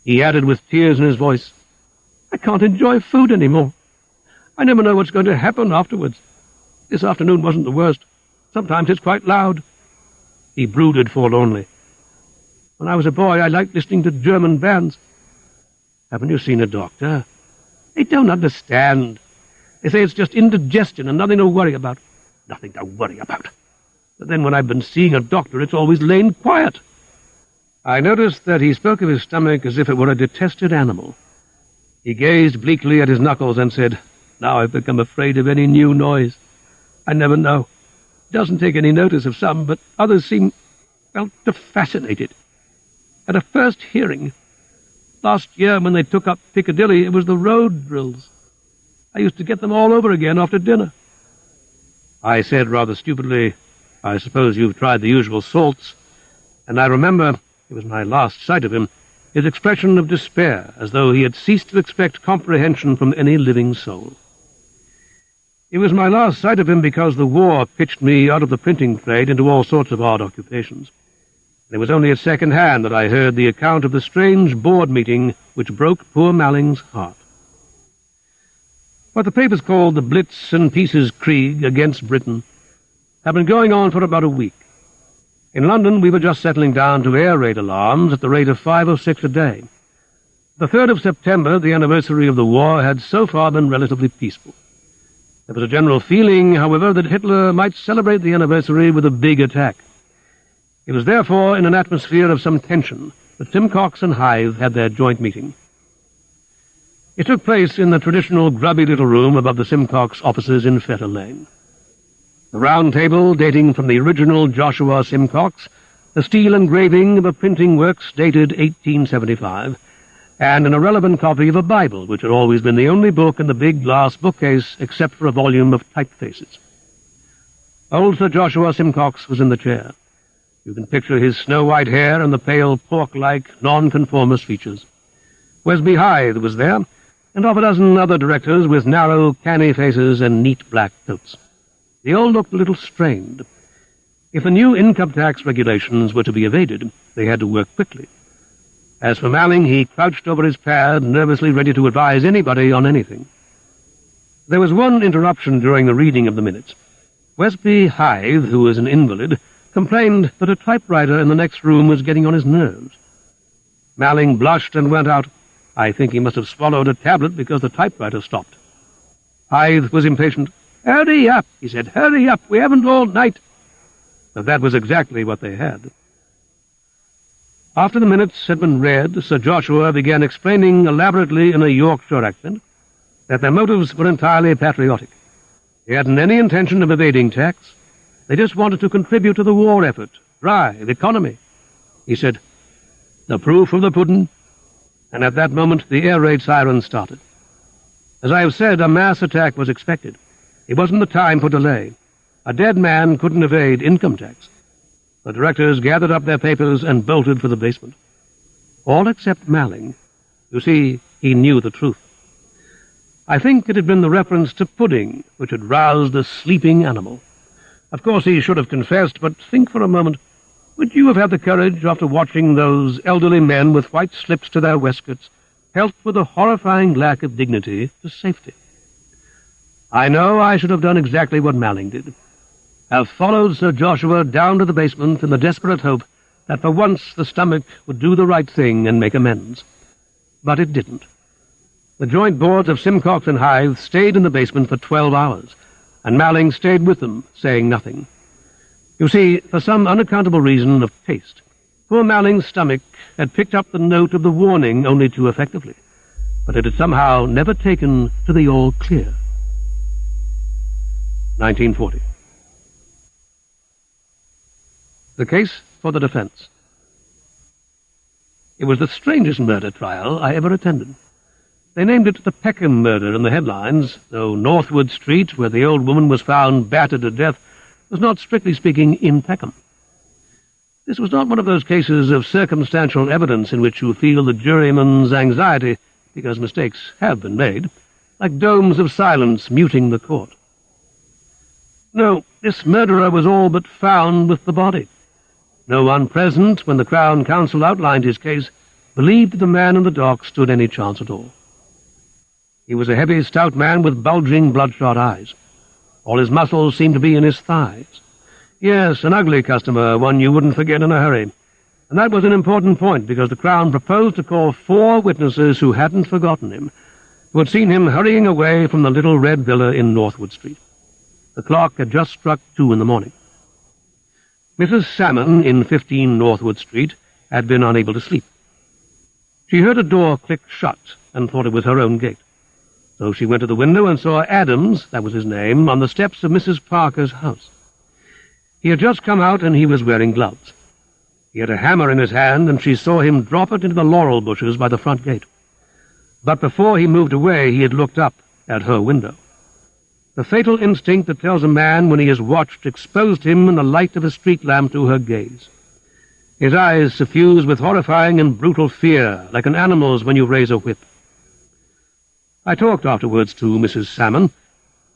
He added with tears in his voice, "I can't enjoy food any more. I never know what's going to happen afterwards. This afternoon wasn't the worst. Sometimes it's quite loud." He brooded forlornly. "When I was a boy, I liked listening to German bands." "Haven't you seen a doctor?" "They don't understand. They say it's just indigestion and nothing to worry about." "Nothing to worry about. But then when I've been seeing a doctor, it's always lain quiet." I noticed that he spoke of his stomach as if it were a detested animal. He gazed bleakly at his knuckles and said, "Now I've become afraid of any new noise. I never know. He doesn't take any notice of some, but others seem, well, to fascinate it. At a first hearing, last year when they took up Piccadilly, it was the road drills. I used to get them all over again after dinner." I said rather stupidly, "I suppose you've tried the usual salts," and I remember, it was my last sight of him, his expression of despair, as though he had ceased to expect comprehension from any living soul. It was my last sight of him because the war pitched me out of the printing trade into all sorts of odd occupations. And it was only at second hand that I heard the account of the strange board meeting which broke poor Malling's heart. What the papers called the Blitz and Pieces Krieg against Britain had been going on for about a week. In London we were just settling down to air raid alarms at the rate of 5 or 6 a day. The 3rd of September, the anniversary of the war, had so far been relatively peaceful. There was a general feeling, however, that Hitler might celebrate the anniversary with a big attack. It was therefore in an atmosphere of some tension that Simcox and Hythe had their joint meeting. It took place in the traditional grubby little room above the Simcox offices in Fetter Lane. The round table, dating from the original Joshua Simcox, the steel engraving of a printing works dated 1875, and an irrelevant copy of a Bible, which had always been the only book in the big glass bookcase except for a volume of typefaces. Old Sir Joshua Simcox was in the chair. You can picture his snow-white hair and the pale, pork-like, nonconformist features. Wesby Hythe was there, and half a dozen other directors with narrow, canny faces and neat black coats. They all looked a little strained. If the new income tax regulations were to be evaded, they had to work quickly. As for Malling, he crouched over his pad, nervously ready to advise anybody on anything. There was one interruption during the reading of the minutes. Wesby Hythe, who was an invalid, complained that a typewriter in the next room was getting on his nerves. Malling blushed and went out. I think he must have swallowed a tablet because the typewriter stopped. Hythe was impatient. "Hurry up," he said. "Hurry up. We haven't all night." But that was exactly what they had. After the minutes had been read, Sir Joshua began explaining elaborately in a Yorkshire accent that their motives were entirely patriotic. They hadn't any intention of evading tax. They just wanted to contribute to the war effort, drive, economy. He said, "The proof of the pudding," and at that moment the air raid siren started. As I have said, a mass attack was expected. It wasn't the time for delay. A dead man couldn't evade income tax. The directors gathered up their papers and bolted for the basement. All except Malling. You see, he knew the truth. I think it had been the reference to pudding which had roused the sleeping animal. Of course he should have confessed, but think for a moment. Would you have had the courage, after watching those elderly men with white slips to their waistcoats, helped with a horrifying lack of dignity to safety? I know I should have done exactly what Malling did. Have followed Sir Joshua down to the basement in the desperate hope that for once the stomach would do the right thing and make amends. But it didn't. The joint boards of Simcox and Hythe stayed in the basement for 12 hours, and Malling stayed with them, saying nothing. You see, for some unaccountable reason of taste, poor Malling's stomach had picked up the note of the warning only too effectively, but it had somehow never taken to the all clear. 1940. The case for the defense. It was the strangest murder trial I ever attended. They named it the Peckham murder in the headlines, though Northwood Street, where the old woman was found battered to death, was not, strictly speaking, in Peckham. This was not one of those cases of circumstantial evidence in which you feel the juryman's anxiety, because mistakes have been made, like domes of silence muting the court. No, this murderer was all but found with the body. No one present, when the Crown Counsel outlined his case, believed that the man in the dock stood any chance at all. He was a heavy, stout man with bulging, bloodshot eyes. All his muscles seemed to be in his thighs. Yes, an ugly customer, one you wouldn't forget in a hurry. And that was an important point, because the Crown proposed to call 4 witnesses who hadn't forgotten him, who had seen him hurrying away from the little red villa in Northwood Street. The clock had just struck 2 in the morning. Mrs. Salmon, in 15 Northwood Street, had been unable to sleep. She heard a door click shut and thought it was her own gate. So she went to the window and saw Adams, that was his name, on the steps of Mrs. Parker's house. He had just come out and he was wearing gloves. He had a hammer in his hand, and she saw him drop it into the laurel bushes by the front gate. But before he moved away, he had looked up at her window. The fatal instinct that tells a man when he is watched exposed him in the light of a street lamp to her gaze. His eyes suffused with horrifying and brutal fear, like an animal's when you raise a whip. I talked afterwards to Mrs. Salmon,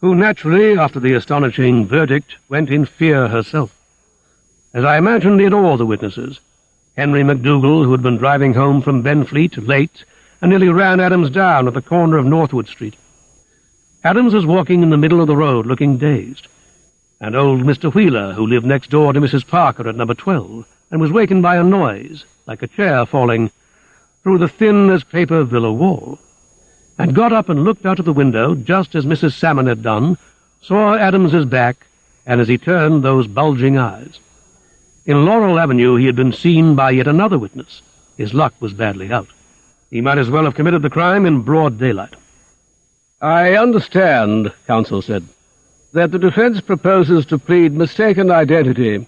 who naturally, after the astonishing verdict, went in fear herself. As I imagined did all the witnesses. Henry McDougall, who had been driving home from Benfleet late, and nearly ran Adams down at the corner of Northwood Street. Adams was walking in the middle of the road, looking dazed. And old Mr. Wheeler, who lived next door to Mrs. Parker at number 12, and was wakened by a noise, like a chair falling, through the thin-as-paper villa wall, and got up and looked out of the window, just as Mrs. Salmon had done, saw Adams's back, and as he turned, those bulging eyes. In Laurel Avenue he had been seen by yet another witness. His luck was badly out. He might as well have committed the crime in broad daylight. "I understand," counsel said, "that the defense proposes to plead mistaken identity.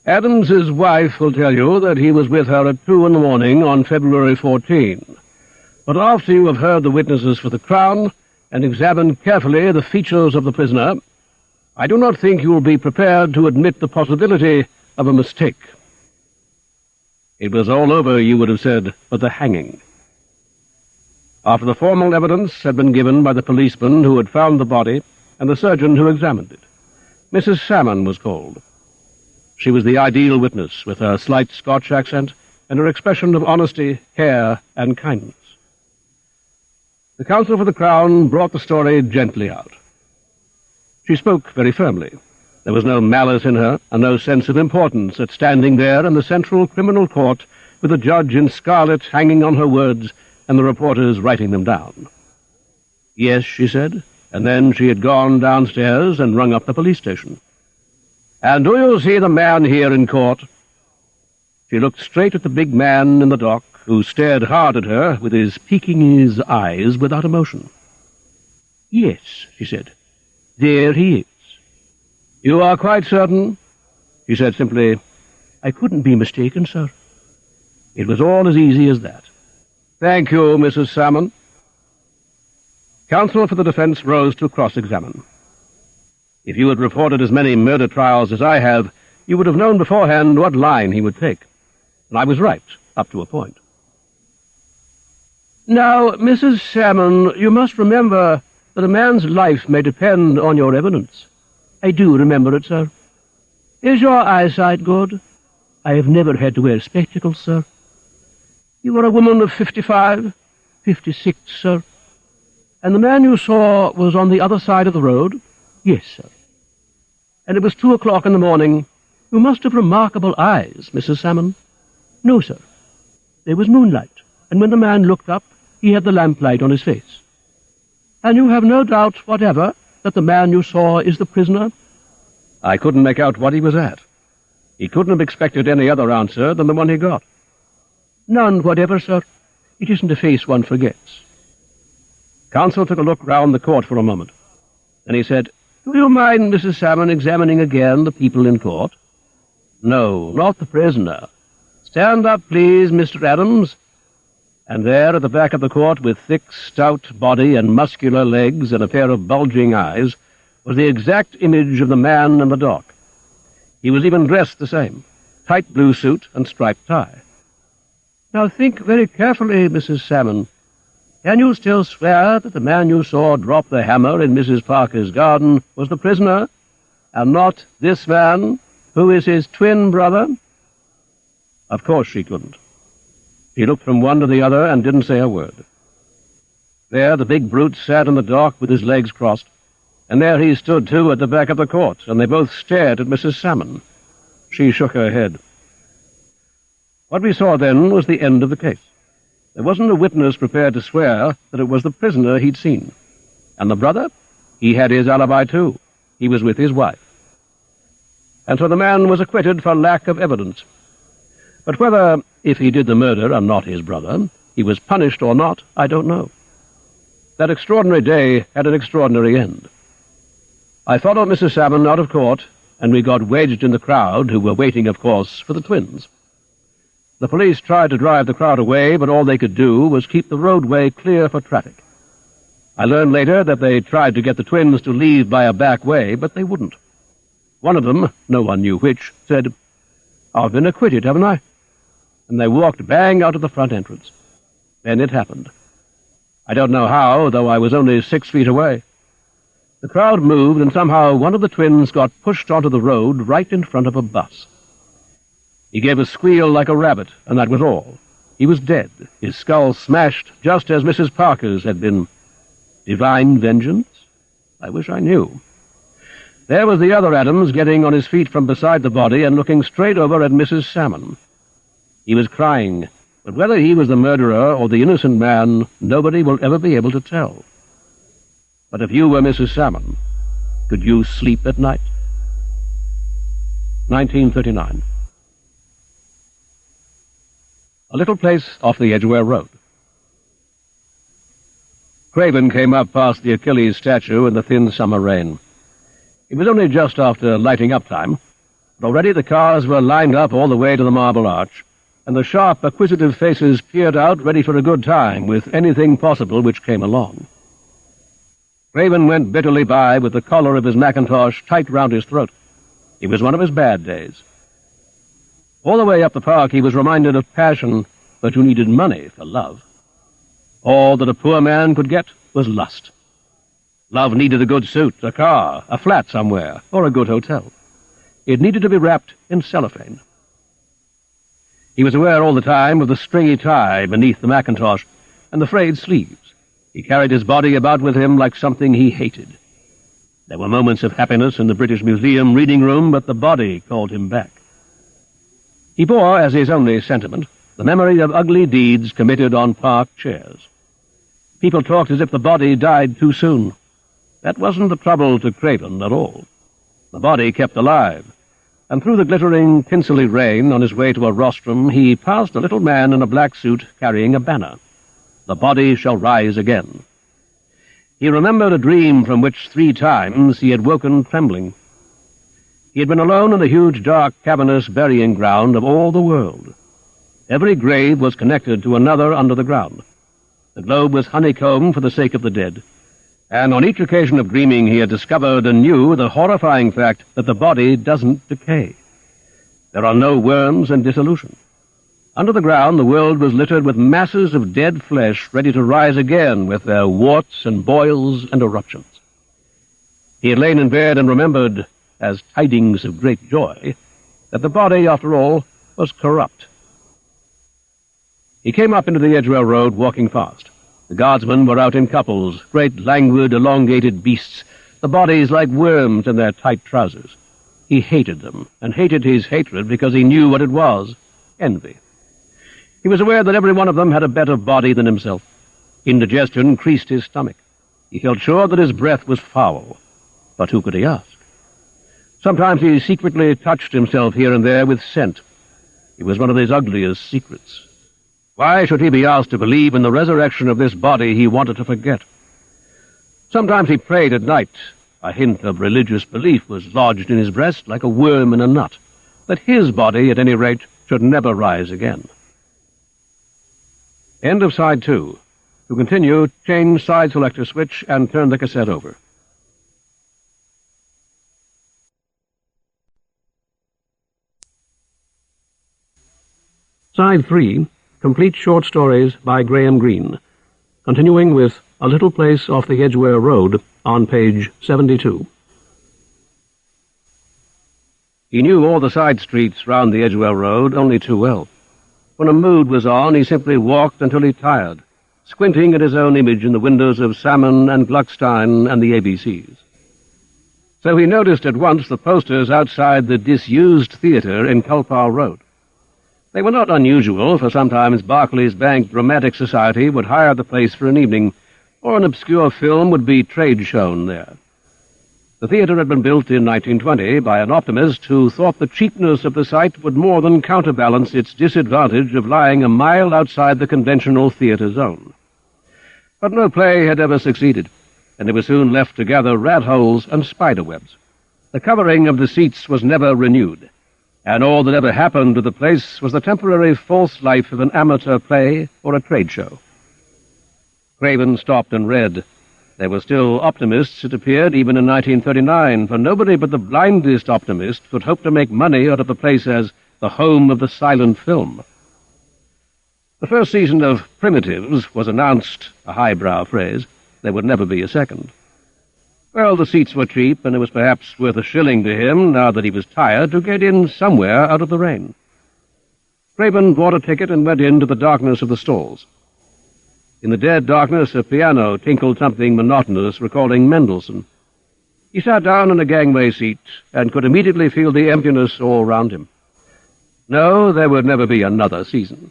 Adams's wife will tell you that he was with her at 2 in the morning on February 14. But after you have heard the witnesses for the Crown and examined carefully the features of the prisoner, I do not think you will be prepared to admit the possibility of a mistake." It was all over, you would have said, but the hanging. After the formal evidence had been given by the policeman who had found the body and the surgeon who examined it, Mrs. Salmon was called. She was the ideal witness, with her slight Scotch accent and her expression of honesty, care, and kindness. The counsel for the Crown brought the story gently out. She spoke very firmly. There was no malice in her, and no sense of importance at standing there in the central criminal court with the judge in scarlet hanging on her words and the reporters writing them down. "Yes," she said, and then she had gone downstairs and rung up the police station. "And do you see the man here in court?" She looked straight at the big man in the dock, who stared hard at her with his Pekingese eyes without emotion. "Yes," she said, "there he is." "You are quite certain?" She said simply, "I couldn't be mistaken, sir." It was all as easy as that. "Thank you, Mrs. Salmon." Counsel for the defense rose to cross-examine. "If you had reported as many murder trials as I have, you would have known beforehand what line he would take. And I was right, up to a point." "Now, Mrs. Salmon, you must remember that a man's life may depend on your evidence." "I do remember it, sir." "Is your eyesight good?" "I have never had to wear spectacles, sir." "You are a woman of 55? 56, sir." "And the man you saw was on the other side of the road?" "Yes, sir." "And it was 2 o'clock in the morning. You must have remarkable eyes, Mrs. Salmon." "No, sir. There was moonlight, and when the man looked up, he had the lamplight on his face." "And you have no doubt whatever that the man you saw is the prisoner?" "I couldn't make out what he was at. He couldn't have expected any other answer than the one he got." "None whatever, sir. It isn't a face one forgets." Counsel took a look round the court for a moment. Then he said, "Do you mind, Mrs. Salmon, examining again the people in court?" "No, not the prisoner. Stand up, please, Mr. Adams." And there at the back of the court, with thick, stout body and muscular legs and a pair of bulging eyes, was the exact image of the man in the dock. He was even dressed the same, tight blue suit and striped tie. "Now think very carefully, Mrs. Salmon. Can you still swear that the man you saw drop the hammer in Mrs. Parker's garden was the prisoner, and not this man, who is his twin brother?" Of course she couldn't. She looked from one to the other and didn't say a word. There the big brute sat in the dock with his legs crossed, and there he stood, too, at the back of the court, and they both stared at Mrs. Salmon. She shook her head. What we saw then was the end of the case. There wasn't a witness prepared to swear that it was the prisoner he'd seen. And the brother? He had his alibi, too. He was with his wife. And so the man was acquitted for lack of evidence. But whether, if he did the murder and not his brother, he was punished or not, I don't know. That extraordinary day had an extraordinary end. I followed Mrs. Salmon out of court, and we got wedged in the crowd, who were waiting, of course, for the twins. The police tried to drive the crowd away, but all they could do was keep the roadway clear for traffic. I learned later that they tried to get the twins to leave by a back way, but they wouldn't. One of them, no one knew which, said, "I've been acquitted, haven't I?" And they walked bang out of the front entrance. Then it happened. I don't know how, though I was only 6 feet away. The crowd moved, and somehow one of the twins got pushed onto the road right in front of a bus. He gave a squeal like a rabbit, and that was all. He was dead, his skull smashed, just as Mrs. Parker's had been. Divine vengeance? I wish I knew. There was the other Adams getting on his feet from beside the body and looking straight over at Mrs. Salmon. He was crying, but whether he was the murderer or the innocent man, nobody will ever be able to tell. But if you were Mrs. Salmon, could you sleep at night? 1939. A little place off the Edgeware Road. Craven came up past the Achilles statue in the thin summer rain. It was only just after lighting up time, but already the cars were lined up all the way to the Marble Arch, and the sharp, acquisitive faces peered out ready for a good time with anything possible which came along. Craven went bitterly by with the collar of his mackintosh tight round his throat. It was one of his bad days. All the way up the park he was reminded of passion, but who needed money for love. All that a poor man could get was lust. Love needed a good suit, a car, a flat somewhere, or a good hotel. It needed to be wrapped in cellophane. He was aware all the time of the stringy tie beneath the mackintosh and the frayed sleeves. He carried his body about with him like something he hated. There were moments of happiness in the British Museum reading room, but the body called him back. He bore, as his only sentiment, the memory of ugly deeds committed on park chairs. People talked as if the body died too soon. That wasn't the trouble to Craven at all. The body kept alive, and through the glittering, tinselly rain on his way to a rostrum, he passed a little man in a black suit carrying a banner. The body shall rise again. He remembered a dream from which 3 times he had woken trembling. He had been alone in the huge, dark, cavernous burying ground of all the world. Every grave was connected to another under the ground. The globe was honeycombed for the sake of the dead, and on each occasion of dreaming he had discovered anew the horrifying fact that the body doesn't decay. There are no worms and dissolution. Under the ground the world was littered with masses of dead flesh ready to rise again with their warts and boils and eruptions. He had lain in bed and remembered, as tidings of great joy, that the body, after all, was corrupt. He came up into the Edgeware Road walking fast. The guardsmen were out in couples, great languid, elongated beasts, the bodies like worms in their tight trousers. He hated them, and hated his hatred because he knew what it was, envy. He was aware that every one of them had a better body than himself. Indigestion creased his stomach. He felt sure that his breath was foul. But who could he ask? Sometimes he secretly touched himself here and there with scent. It was one of his ugliest secrets. Why should he be asked to believe in the resurrection of this body he wanted to forget? Sometimes he prayed at night. A hint of religious belief was lodged in his breast like a worm in a nut, that his body, at any rate, should never rise again. End of side 2. To continue, change side selector switch and turn the cassette over. Side 3. Complete short stories by Graham Greene, continuing with A Little Place Off the Edgeware Road on page 72. He knew all the side streets round the Edgeware Road only too well. When a mood was on, he simply walked until he tired, squinting at his own image in the windows of Salmon and Gluckstein and the ABCs. So he noticed at once the posters outside the disused theatre in Culpar Road. They were not unusual, for sometimes Barclays Bank Dramatic Society would hire the place for an evening, or an obscure film would be trade shown there. The theatre had been built in 1920 by an optimist who thought the cheapness of the site would more than counterbalance its disadvantage of lying a mile outside the conventional theatre zone. But no play had ever succeeded, and they were soon left to gather rat holes and spider webs. The covering of the seats was never renewed, and all that ever happened to the place was the temporary false life of an amateur play or a trade show. Craven stopped and read. There were still optimists, it appeared, even in 1939, for nobody but the blindest optimist could hope to make money out of the place as the home of the silent film. The first season of Primitives was announced, a highbrow phrase. There would never be a second. Well, the seats were cheap, and it was perhaps worth a shilling to him, now that he was tired, to get in somewhere out of the rain. Craven bought a ticket and went into the darkness of the stalls. In the dead darkness, a piano tinkled something monotonous, recalling Mendelssohn. He sat down in a gangway seat and could immediately feel the emptiness all round him. No, there would never be another season.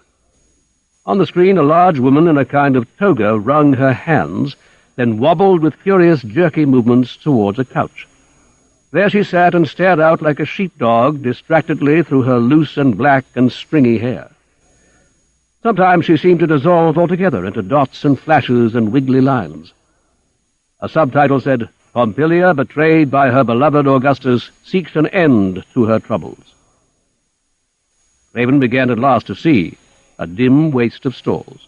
On the screen, a large woman in a kind of toga wrung her hands, then wobbled with furious, jerky movements towards a couch. There she sat and stared out like a sheepdog distractedly through her loose and black and stringy hair. Sometimes she seemed to dissolve altogether into dots and flashes and wiggly lines. A subtitle said, "Pompilia, betrayed by her beloved Augustus, seeks an end to her troubles." Craven began at last to see a dim waste of stalls.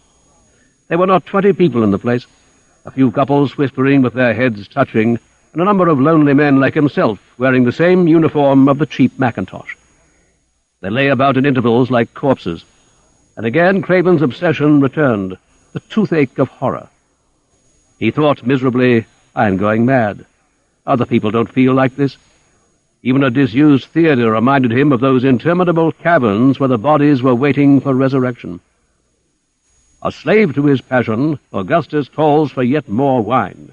There were not 20 people in the place, a few couples whispering with their heads touching, and a number of lonely men like himself wearing the same uniform of the cheap Mackintosh. They lay about in intervals like corpses, and again Craven's obsession returned, the toothache of horror. He thought miserably, "I'm going mad. Other people don't feel like this." Even a disused theatre reminded him of those interminable caverns where the bodies were waiting for resurrection. A slave to his passion, Augustus calls for yet more wine.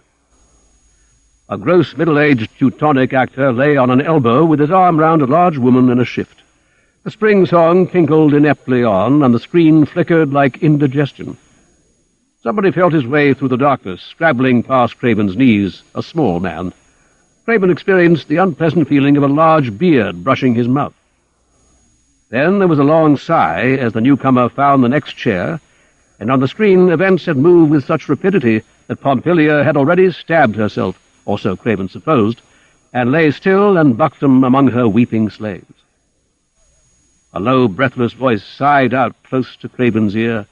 A gross middle-aged Teutonic actor lay on an elbow with his arm round a large woman in a shift. The spring song tinkled ineptly on, and the screen flickered like indigestion. Somebody felt his way through the darkness, scrabbling past Craven's knees, a small man. Craven experienced the unpleasant feeling of a large beard brushing his mouth. Then there was a long sigh as the newcomer found the next chair, and on the screen events had moved with such rapidity that Pompilia had already stabbed herself, or so Craven supposed, and lay still and buxom among her weeping slaves. A low, breathless voice sighed out close to Craven's ear.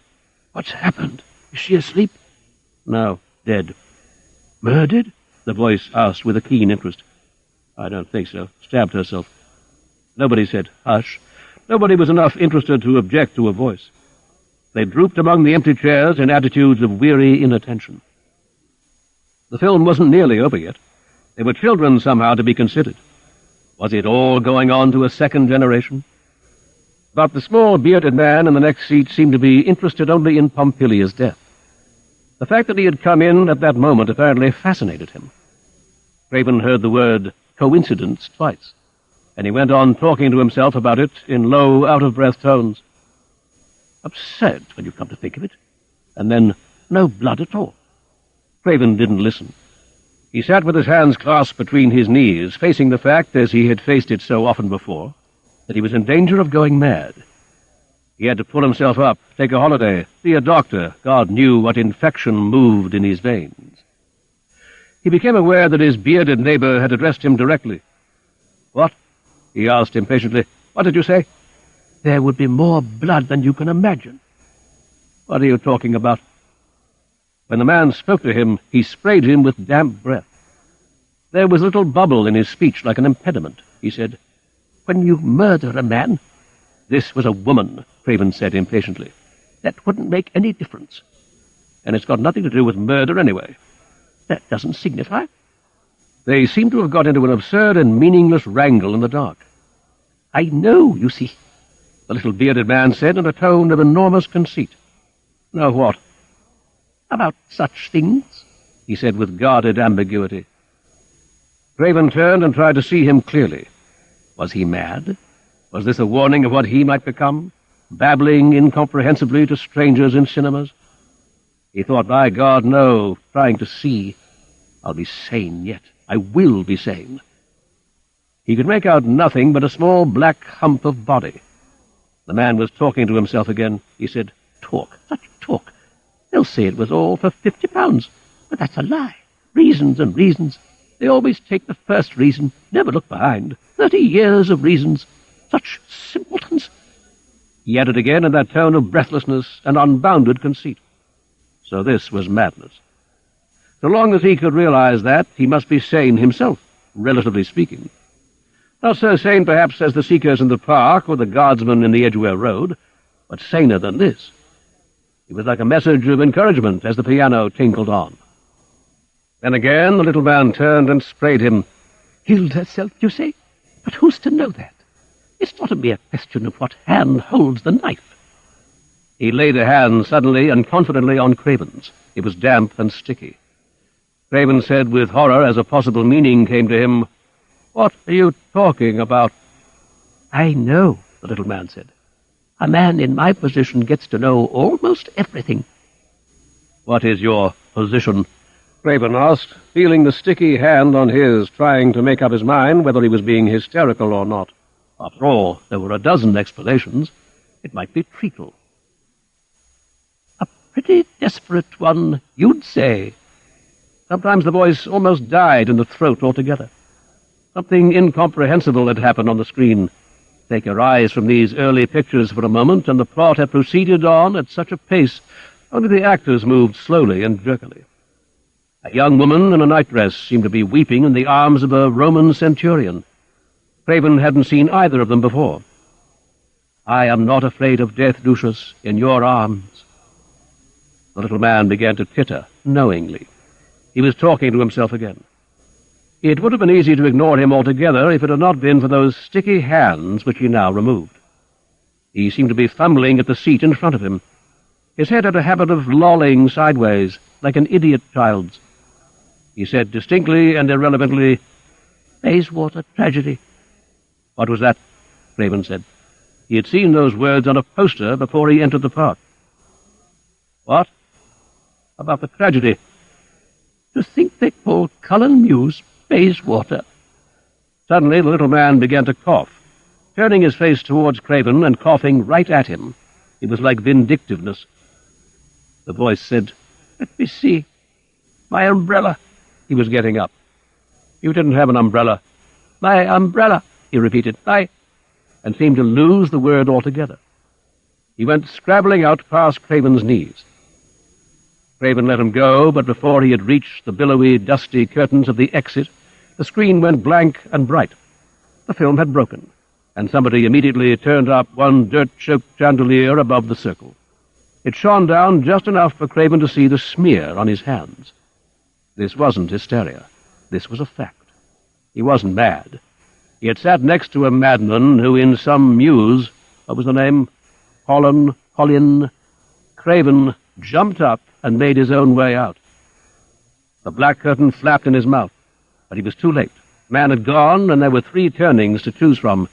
"What's happened? Is she asleep?" "No, dead." "Murdered?" the voice asked with a keen interest. "I don't think so. Stabbed herself." Nobody said, "Hush." Nobody was enough interested to object to a voice. They drooped among the empty chairs in attitudes of weary inattention. The film wasn't nearly over yet. There were children somehow to be considered. Was it all going on to a second generation? But the small bearded man in the next seat seemed to be interested only in Pompilia's death. The fact that he had come in at that moment apparently fascinated him. Craven heard the word coincidence twice, and he went on talking to himself about it in low, out-of-breath tones. Absurd, when you come to think of it. And then, no blood at all. Craven didn't listen. He sat with his hands clasped between his knees, facing the fact, as he had faced it so often before, that he was in danger of going mad. He had to pull himself up, take a holiday, see a doctor. God knew what infection moved in his veins. He became aware that his bearded neighbor had addressed him directly. "What?" he asked impatiently. "What did you say?" "There would be more blood than you can imagine." "What are you talking about?" When the man spoke to him, he sprayed him with damp breath. There was a little bubble in his speech like an impediment. He said, "When you murder a man—" "This was a woman," Craven said impatiently. "That wouldn't make any difference." "And it's got nothing to do with murder anyway." "That doesn't signify." They seemed to have got into an absurd and meaningless wrangle in the dark. "I know, you see. the little bearded man said in a tone of enormous conceit. "Know what?" "About such things," he said with guarded ambiguity. Craven turned and tried to see him clearly. Was he mad? Was this a warning of what he might become, babbling incomprehensibly to strangers in cinemas? He thought, by God, no, trying to see. I'll be sane yet. I will be sane. He could make out nothing but a small black hump of body. The man was talking to himself again. He said, "Talk, such talk. They'll say it was all for £50, but that's a lie. Reasons and reasons. They always take the first reason, never look behind. 30 years of reasons. Such simpletons." He added again in that tone of breathlessness and unbounded conceit. So this was madness. So long as he could realize that, he must be sane himself, relatively speaking. Not so sane, perhaps, as the seekers in the park or the guardsmen in the Edgeware Road, but saner than this. It was like a message of encouragement as the piano tinkled on. Then again the little man turned and sprayed him. "Killed herself, you say? But who's to know that? It's not a mere question of what hand holds the knife." He laid a hand suddenly and confidently on Craven's. It was damp and sticky. Craven said with horror, as a possible meaning came to him, "What are you talking about?" "I know," the little man said. "A man in my position gets to know almost everything." "What is your position?" Craven asked, feeling the sticky hand on his, trying to make up his mind whether he was being hysterical or not. After all, there were a dozen explanations. It might be treacle. "A pretty desperate one, you'd say." Sometimes the voice almost died in the throat altogether. Something incomprehensible had happened on the screen. Take your eyes from these early pictures for a moment, and the plot had proceeded on at such a pace, only the actors moved slowly and jerkily. A young woman in a nightdress seemed to be weeping in the arms of a Roman centurion. Craven hadn't seen either of them before. "I am not afraid of death, Lucius, in your arms." The little man began to titter, knowingly. He was talking to himself again. It would have been easy to ignore him altogether if it had not been for those sticky hands which he now removed. He seemed to be fumbling at the seat in front of him. His head had a habit of lolling sideways, like an idiot child's. He said distinctly and irrelevantly, "Bayswater tragedy." "What was that?" Craven said. He had seen those words on a poster before he entered the park. "What? About the tragedy?" "To think they call Cullen Mews Bayswater." Suddenly the little man began to cough, turning his face towards Craven and coughing right at him. It was like vindictiveness. The voice said, "Let me see. My umbrella." He was getting up. "You didn't have an umbrella." "My umbrella," he repeated. And seemed to lose the word altogether. He went scrabbling out past Craven's knees. Craven let him go, but before he had reached the billowy, dusty curtains of the exit, the screen went blank and bright. The film had broken, and somebody immediately turned up one dirt-choked chandelier above the circle. It shone down just enough for Craven to see the smear on his hands. This wasn't hysteria. This was a fact. He wasn't mad. He had sat next to a madman who, in some muse, what was the name? Colin. Craven jumped up and made his own way out. The black curtain flapped in his mouth, but he was too late. The man had gone, and there were 3 turnings to choose from.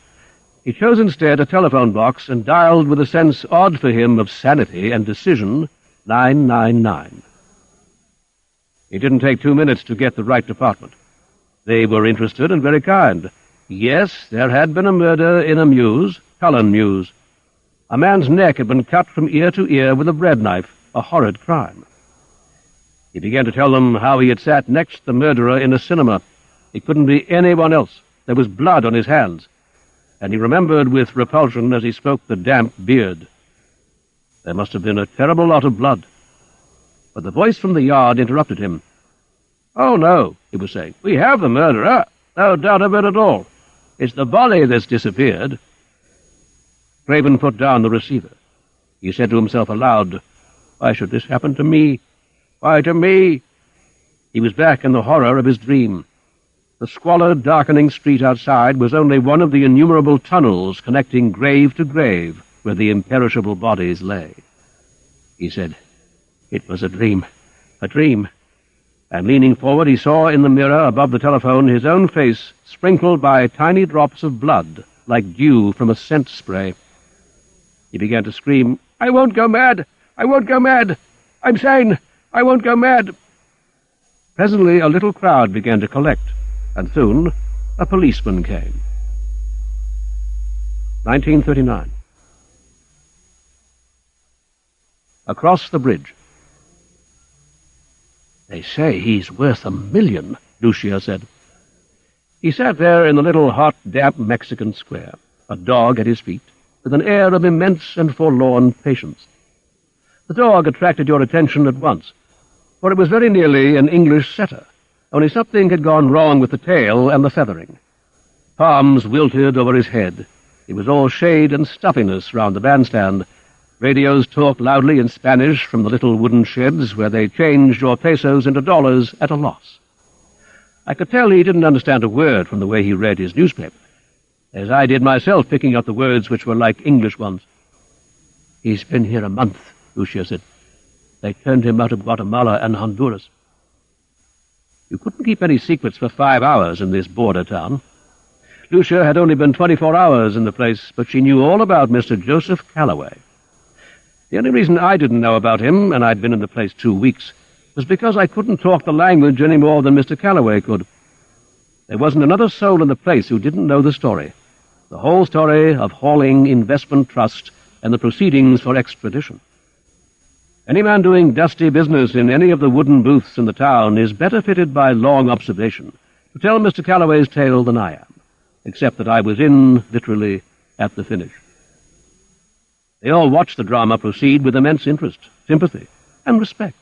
He chose instead a telephone box and dialed with a sense odd for him of sanity and decision, 999. It didn't take 2 minutes to get the right department. They were interested and very kind. Yes, there had been a murder in a mews, Cullen Mews. A man's neck had been cut from ear to ear with a bread knife, a horrid crime. He began to tell them how he had sat next the murderer in a cinema. It couldn't be anyone else. There was blood on his hands, and he remembered with repulsion as he spoke the damp beard. There must have been a terrible lot of blood. But the voice from the yard interrupted him. "Oh, no," he was saying. "We have the murderer. No doubt of it at all. It's the body that's disappeared." Craven put down the receiver. He said to himself aloud, "Why should this happen to me? Why to me?" He was back in the horror of his dream. The squalid, darkening street outside was only one of the innumerable tunnels connecting grave to grave, where the imperishable bodies lay. He said, "It was a dream, a dream." And leaning forward, he saw in the mirror above the telephone his own face sprinkled by tiny drops of blood, like dew from a scent spray. He began to scream, "I won't go mad! I won't go mad! I'm sane! I won't go mad!" Presently a little crowd began to collect, and soon a policeman came. 1939. Across the bridge. "They say he's worth $1 million, Lucia said. He sat there in the little hot, damp Mexican square, a dog at his feet, with an air of immense and forlorn patience. The dog attracted your attention at once, for it was very nearly an English setter, only something had gone wrong with the tail and the feathering. Palms wilted over his head. It was all shade and stuffiness round the bandstand. Radios talked loudly in Spanish from the little wooden sheds where they changed your pesos into dollars at a loss. I could tell he didn't understand a word from the way he read his newspaper, as I did myself, picking up the words which were like English ones. "He's been here a month," Lucia said. "They turned him out of Guatemala and Honduras." You couldn't keep any secrets for 5 hours in this border town. Lucia had only been 24 hours in the place, but she knew all about Mr. Joseph Calloway. The only reason I didn't know about him, and I'd been in the place 2 weeks, was because I couldn't talk the language any more than Mr. Calloway could. There wasn't another soul in the place who didn't know the whole story of Hauling Investment Trust and the proceedings for extradition. Any man doing dusty business in any of the wooden booths in the town is better fitted by long observation to tell Mr. Calloway's tale than I am, except that I was in, literally, at the finish. They all watched the drama proceed with immense interest, sympathy, and respect.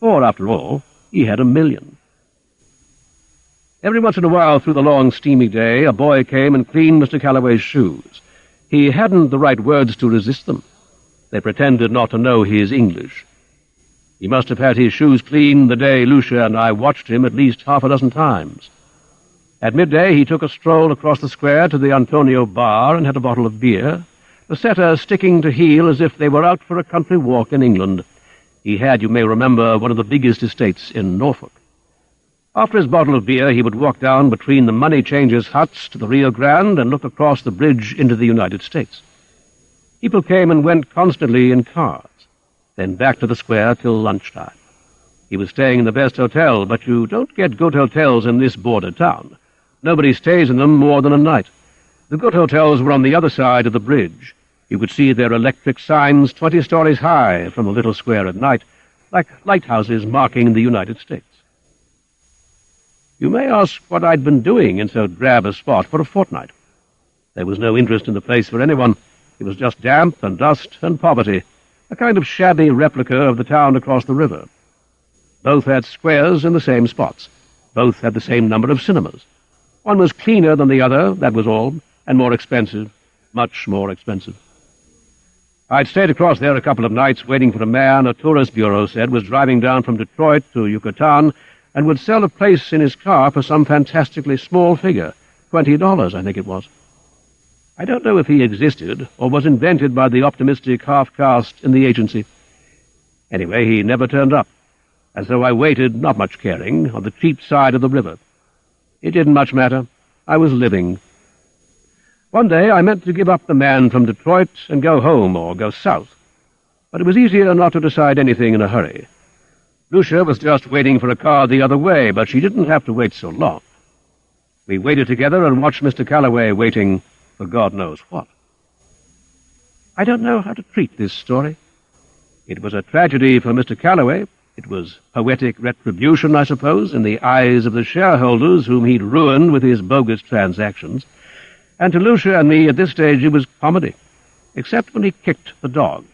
For, after all, he had $1 million. Every once in a while through the long, steamy day, a boy came and cleaned Mr. Calloway's shoes. He hadn't the right words to resist them. They pretended not to know his English. He must have had his shoes cleaned the day Lucia and I watched him at least 6 times. At midday he took a stroll across the square to the Antonio bar and had a bottle of beer, the setter sticking to heel as if they were out for a country walk in England. He had, you may remember, one of the biggest estates in Norfolk. After his bottle of beer, he would walk down between the money changers' huts to the Rio Grande and look across the bridge into the United States. People came and went constantly in cars, then back to the square till lunchtime. He was staying in the best hotel, but you don't get good hotels in this border town. Nobody stays in them more than a night. The good hotels were on the other side of the bridge. You could see their electric signs 20 stories high from the little square at night, like lighthouses marking the United States. You may ask what I'd been doing in so drab a spot for a fortnight. There was no interest in the place for anyone. It was just damp and dust and poverty, a kind of shabby replica of the town across the river. Both had squares in the same spots. Both had the same number of cinemas. One was cleaner than the other, that was all, and more expensive, much more expensive. I'd stayed across there a couple of nights waiting for a man a tourist bureau said was driving down from Detroit to Yucatan and would sell a place in his car for some fantastically small figure, $20, I think it was. I don't know if he existed or was invented by the optimistic half-caste in the agency. Anyway, he never turned up, and so I waited, not much caring, on the cheap side of the river. It didn't much matter. I was living. One day I meant to give up the man from Detroit and go home or go south, but it was easier not to decide anything in a hurry. Lucia was just waiting for a car the other way, but she didn't have to wait so long. We waited together and watched Mr. Calloway waiting for God knows what. I don't know how to treat this story. It was a tragedy for Mr. Calloway. It was poetic retribution, I suppose, in the eyes of the shareholders whom he'd ruined with his bogus transactions. And to Lucia and me at this stage it was comedy, except when he kicked the dog.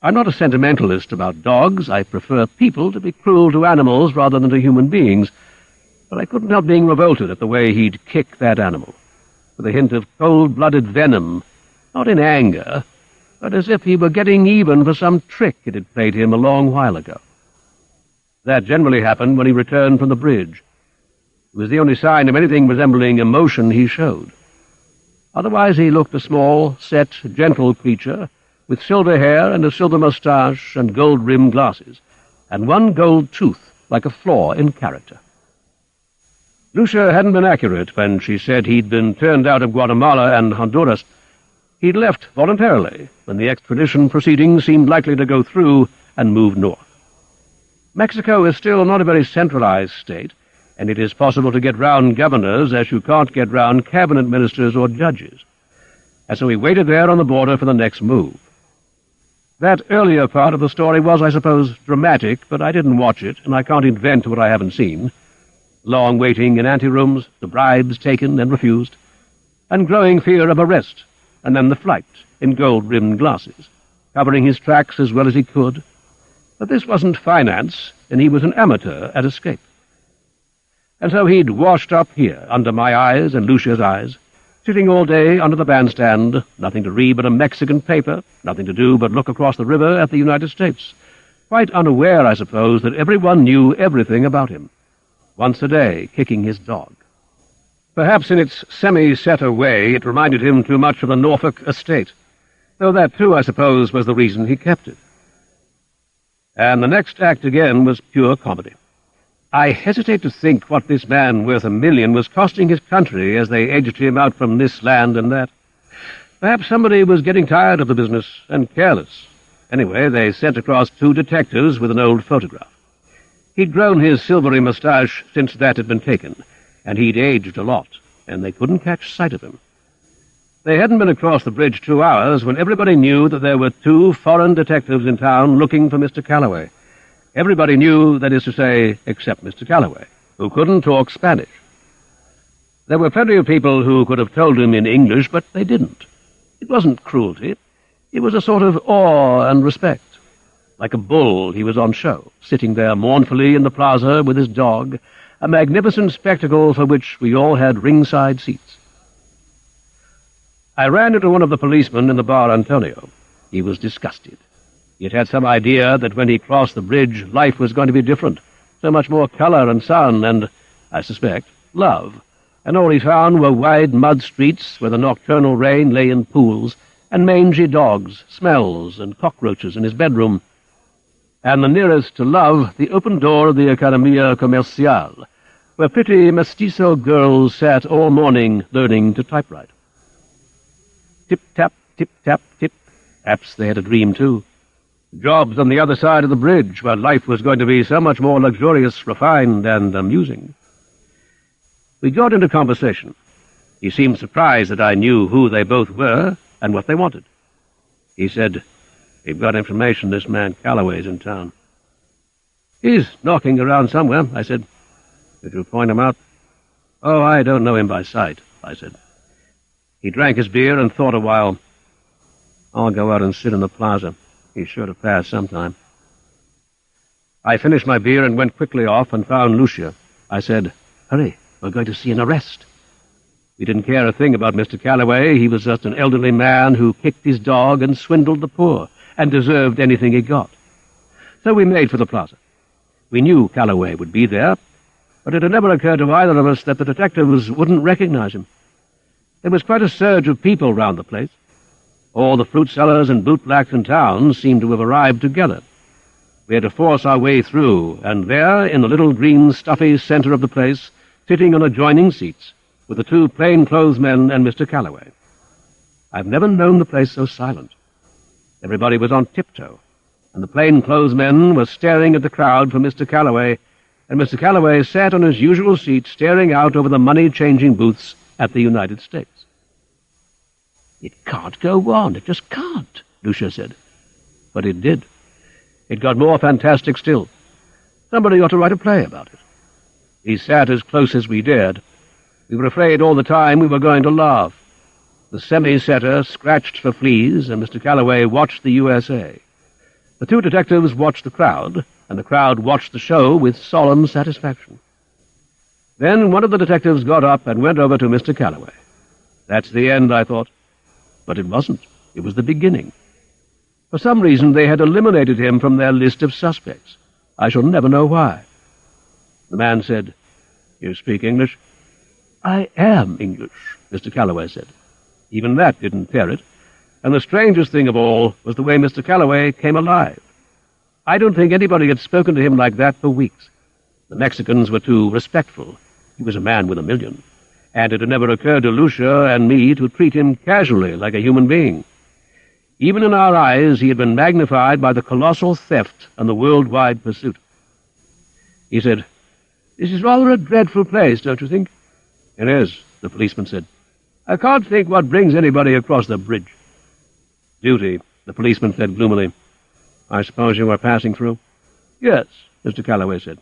I'm not a sentimentalist about dogs. I prefer people to be cruel to animals rather than to human beings. But I couldn't help being revolted at the way he'd kick that animal, with a hint of cold-blooded venom, not in anger, but as if he were getting even for some trick it had played him a long while ago. That generally happened when he returned from the bridge. It was the only sign of anything resembling emotion he showed. Otherwise he looked a small, set, gentle creature, with silver hair and a silver moustache and gold-rimmed glasses, and one gold tooth, like a flaw in character. Lucia hadn't been accurate when she said he'd been turned out of Guatemala and Honduras. He'd left voluntarily when the extradition proceedings seemed likely to go through and moved north. Mexico is still not a very centralized state, and it is possible to get round governors as you can't get round cabinet ministers or judges. And so he waited there on the border for the next move. That earlier part of the story was, I suppose, dramatic, but I didn't watch it, and I can't invent what I haven't seen. Long waiting in anterooms, the bribes taken and refused, and growing fear of arrest, and then the flight in gold-rimmed glasses, covering his tracks as well as he could. But this wasn't finance, and he was an amateur at escape. And so he'd washed up here, under my eyes and Lucia's eyes, sitting all day under the bandstand, nothing to read but a Mexican paper, nothing to do but look across the river at the United States, quite unaware, I suppose, that everyone knew everything about him, once a day kicking his dog. Perhaps in its semi-setter way it reminded him too much of the Norfolk estate, though that too, I suppose, was the reason he kept it. And the next act again was pure comedy. I hesitate to think what this man worth $1 million was costing his country as they edged him out from this land and that. Perhaps somebody was getting tired of the business and careless. Anyway, they sent across 2 detectives with an old photograph. He'd grown his silvery moustache since that had been taken, and he'd aged a lot, and they couldn't catch sight of him. They hadn't been across the bridge 2 hours when everybody knew that there were 2 foreign detectives in town looking for Mr. Calloway. Everybody knew, that is to say, except Mr. Calloway, who couldn't talk Spanish. There were plenty of people who could have told him in English, but they didn't. It wasn't cruelty. It was a sort of awe and respect. Like a bull, he was on show, sitting there mournfully in the plaza with his dog, a magnificent spectacle for which we all had ringside seats. I ran into one of the policemen in the bar Antonio. He was disgusted. He had had some idea that when he crossed the bridge, life was going to be different, so much more color and sun and, I suspect, love. And all he found were wide mud streets where the nocturnal rain lay in pools, and mangy dogs, smells, and cockroaches in his bedroom. And the nearest to love, the open door of the Academia Comercial, where pretty mestizo girls sat all morning learning to typewrite. Tip-tap, tip-tap, tip. Perhaps they had a dream, too. Jobs on the other side of the bridge, where life was going to be so much more luxurious, refined, and amusing. We got into conversation. He seemed surprised that I knew who they both were and what they wanted. He said, "We've got information this man Calloway's in town." "He's knocking around somewhere," I said. "Did you point him out?" "Oh, I don't know him by sight," I said. He drank his beer and thought a while. "I'll go out and sit in the plaza. He's sure to pass sometime." I finished my beer and went quickly off and found Lucia. I said, "Hurry, we're going to see an arrest." We didn't care a thing about Mr. Calloway. He was just an elderly man who kicked his dog and swindled the poor, and deserved anything he got. So we made for the plaza. We knew Calloway would be there, but it had never occurred to either of us that the detectives wouldn't recognize him. There was quite a surge of people round the place. All the fruit sellers and bootblacks in town seemed to have arrived together. We had to force our way through, and there, in the little green, stuffy center of the place, sitting on adjoining seats, were the 2 plain-clothes men and Mr. Calloway. I've never known the place so silent. Everybody was on tiptoe, and the plain-clothes men were staring at the crowd for Mr. Calloway, and Mr. Calloway sat on his usual seat staring out over the money-changing booths at the United States. "It can't go on, it just can't," Lucia said. But it did. It got more fantastic still. Somebody ought to write a play about it. We sat as close as we dared. We were afraid all the time we were going to laugh. The semi-setter scratched for fleas, and Mr. Calloway watched the USA. The 2 detectives watched the crowd, and the crowd watched the show with solemn satisfaction. Then one of the detectives got up and went over to Mr. Calloway. That's the end, I thought. But it wasn't. It was the beginning. For some reason they had eliminated him from their list of suspects. I shall never know why. The man said, "You speak English?" "I am English," Mr. Calloway said. Even that didn't tear it, and the strangest thing of all was the way Mr. Calloway came alive. I don't think anybody had spoken to him like that for weeks. The Mexicans were too respectful. He was a man with $1 million, and it had never occurred to Lucia and me to treat him casually like a human being. Even in our eyes, he had been magnified by the colossal theft and the worldwide pursuit. He said, "This is rather a dreadful place, don't you think?" "It is," the policeman said. "I can't think what brings anybody across the bridge." "Duty," the policeman said gloomily. "I suppose you were passing through?" "Yes," Mr. Calloway said.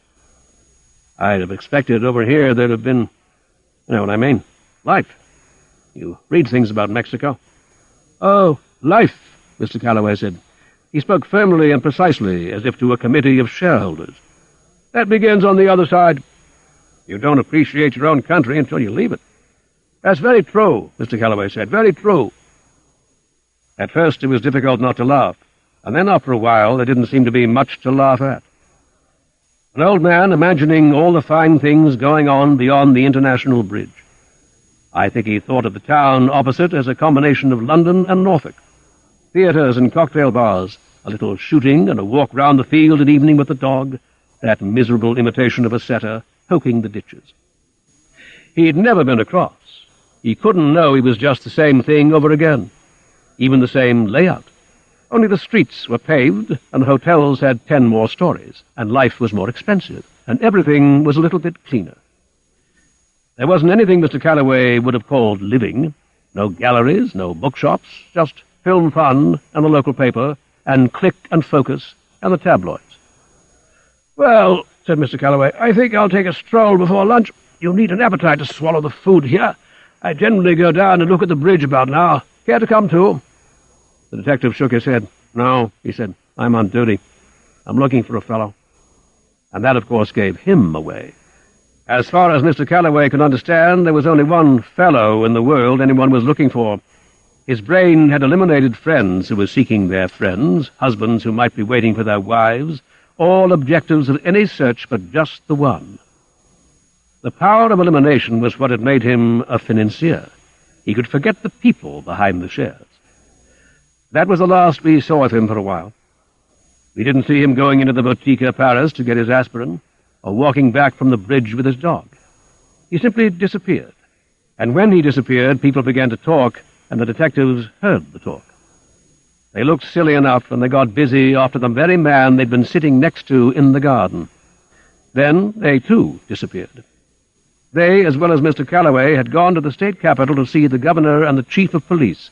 "I'd have expected over here there'd have been, you know what I mean, life. You read things about Mexico." "Oh, life," Mr. Calloway said. He spoke firmly and precisely, as if to a committee of shareholders. "That begins on the other side. You don't appreciate your own country until you leave it." "That's very true," Mr. Calloway said, "very true." At first it was difficult not to laugh, and then after a while there didn't seem to be much to laugh at. An old man imagining all the fine things going on beyond the International Bridge. I think he thought of the town opposite as a combination of London and Norfolk. Theatres and cocktail bars, a little shooting and a walk round the field at evening with the dog, that miserable imitation of a setter, poking the ditches. He'd never been across. He couldn't know he was just the same thing over again, even the same layout. Only the streets were paved, and the hotels had 10 more stories, and life was more expensive, and everything was a little bit cleaner. There wasn't anything Mr. Calloway would have called living. No galleries, no bookshops, just film fun and the local paper, and Click and Focus and the tabloids. "Well," said Mr. Calloway, "I think I'll take a stroll before lunch. You'll need an appetite to swallow the food here. I generally go down and look at the bridge about now. Care to come too?" The detective shook his head. "No," he said, "I'm on duty. I'm looking for a fellow." And that, of course, gave him away. As far as Mr. Calloway could understand, there was only one fellow in the world anyone was looking for. His brain had eliminated friends who were seeking their friends, husbands who might be waiting for their wives, all objectives of any search but just the one. The power of elimination was what had made him a financier. He could forget the people behind the shares. That was the last we saw of him for a while. We didn't see him going into the Botica Paris to get his aspirin, or walking back from the bridge with his dog. He simply disappeared. And when he disappeared, people began to talk, and the detectives heard the talk. They looked silly enough, and they got busy after the very man they'd been sitting next to in the garden. Then they, too, disappeared. They, as well as Mr. Calloway, had gone to the state capitol to see the governor and the chief of police,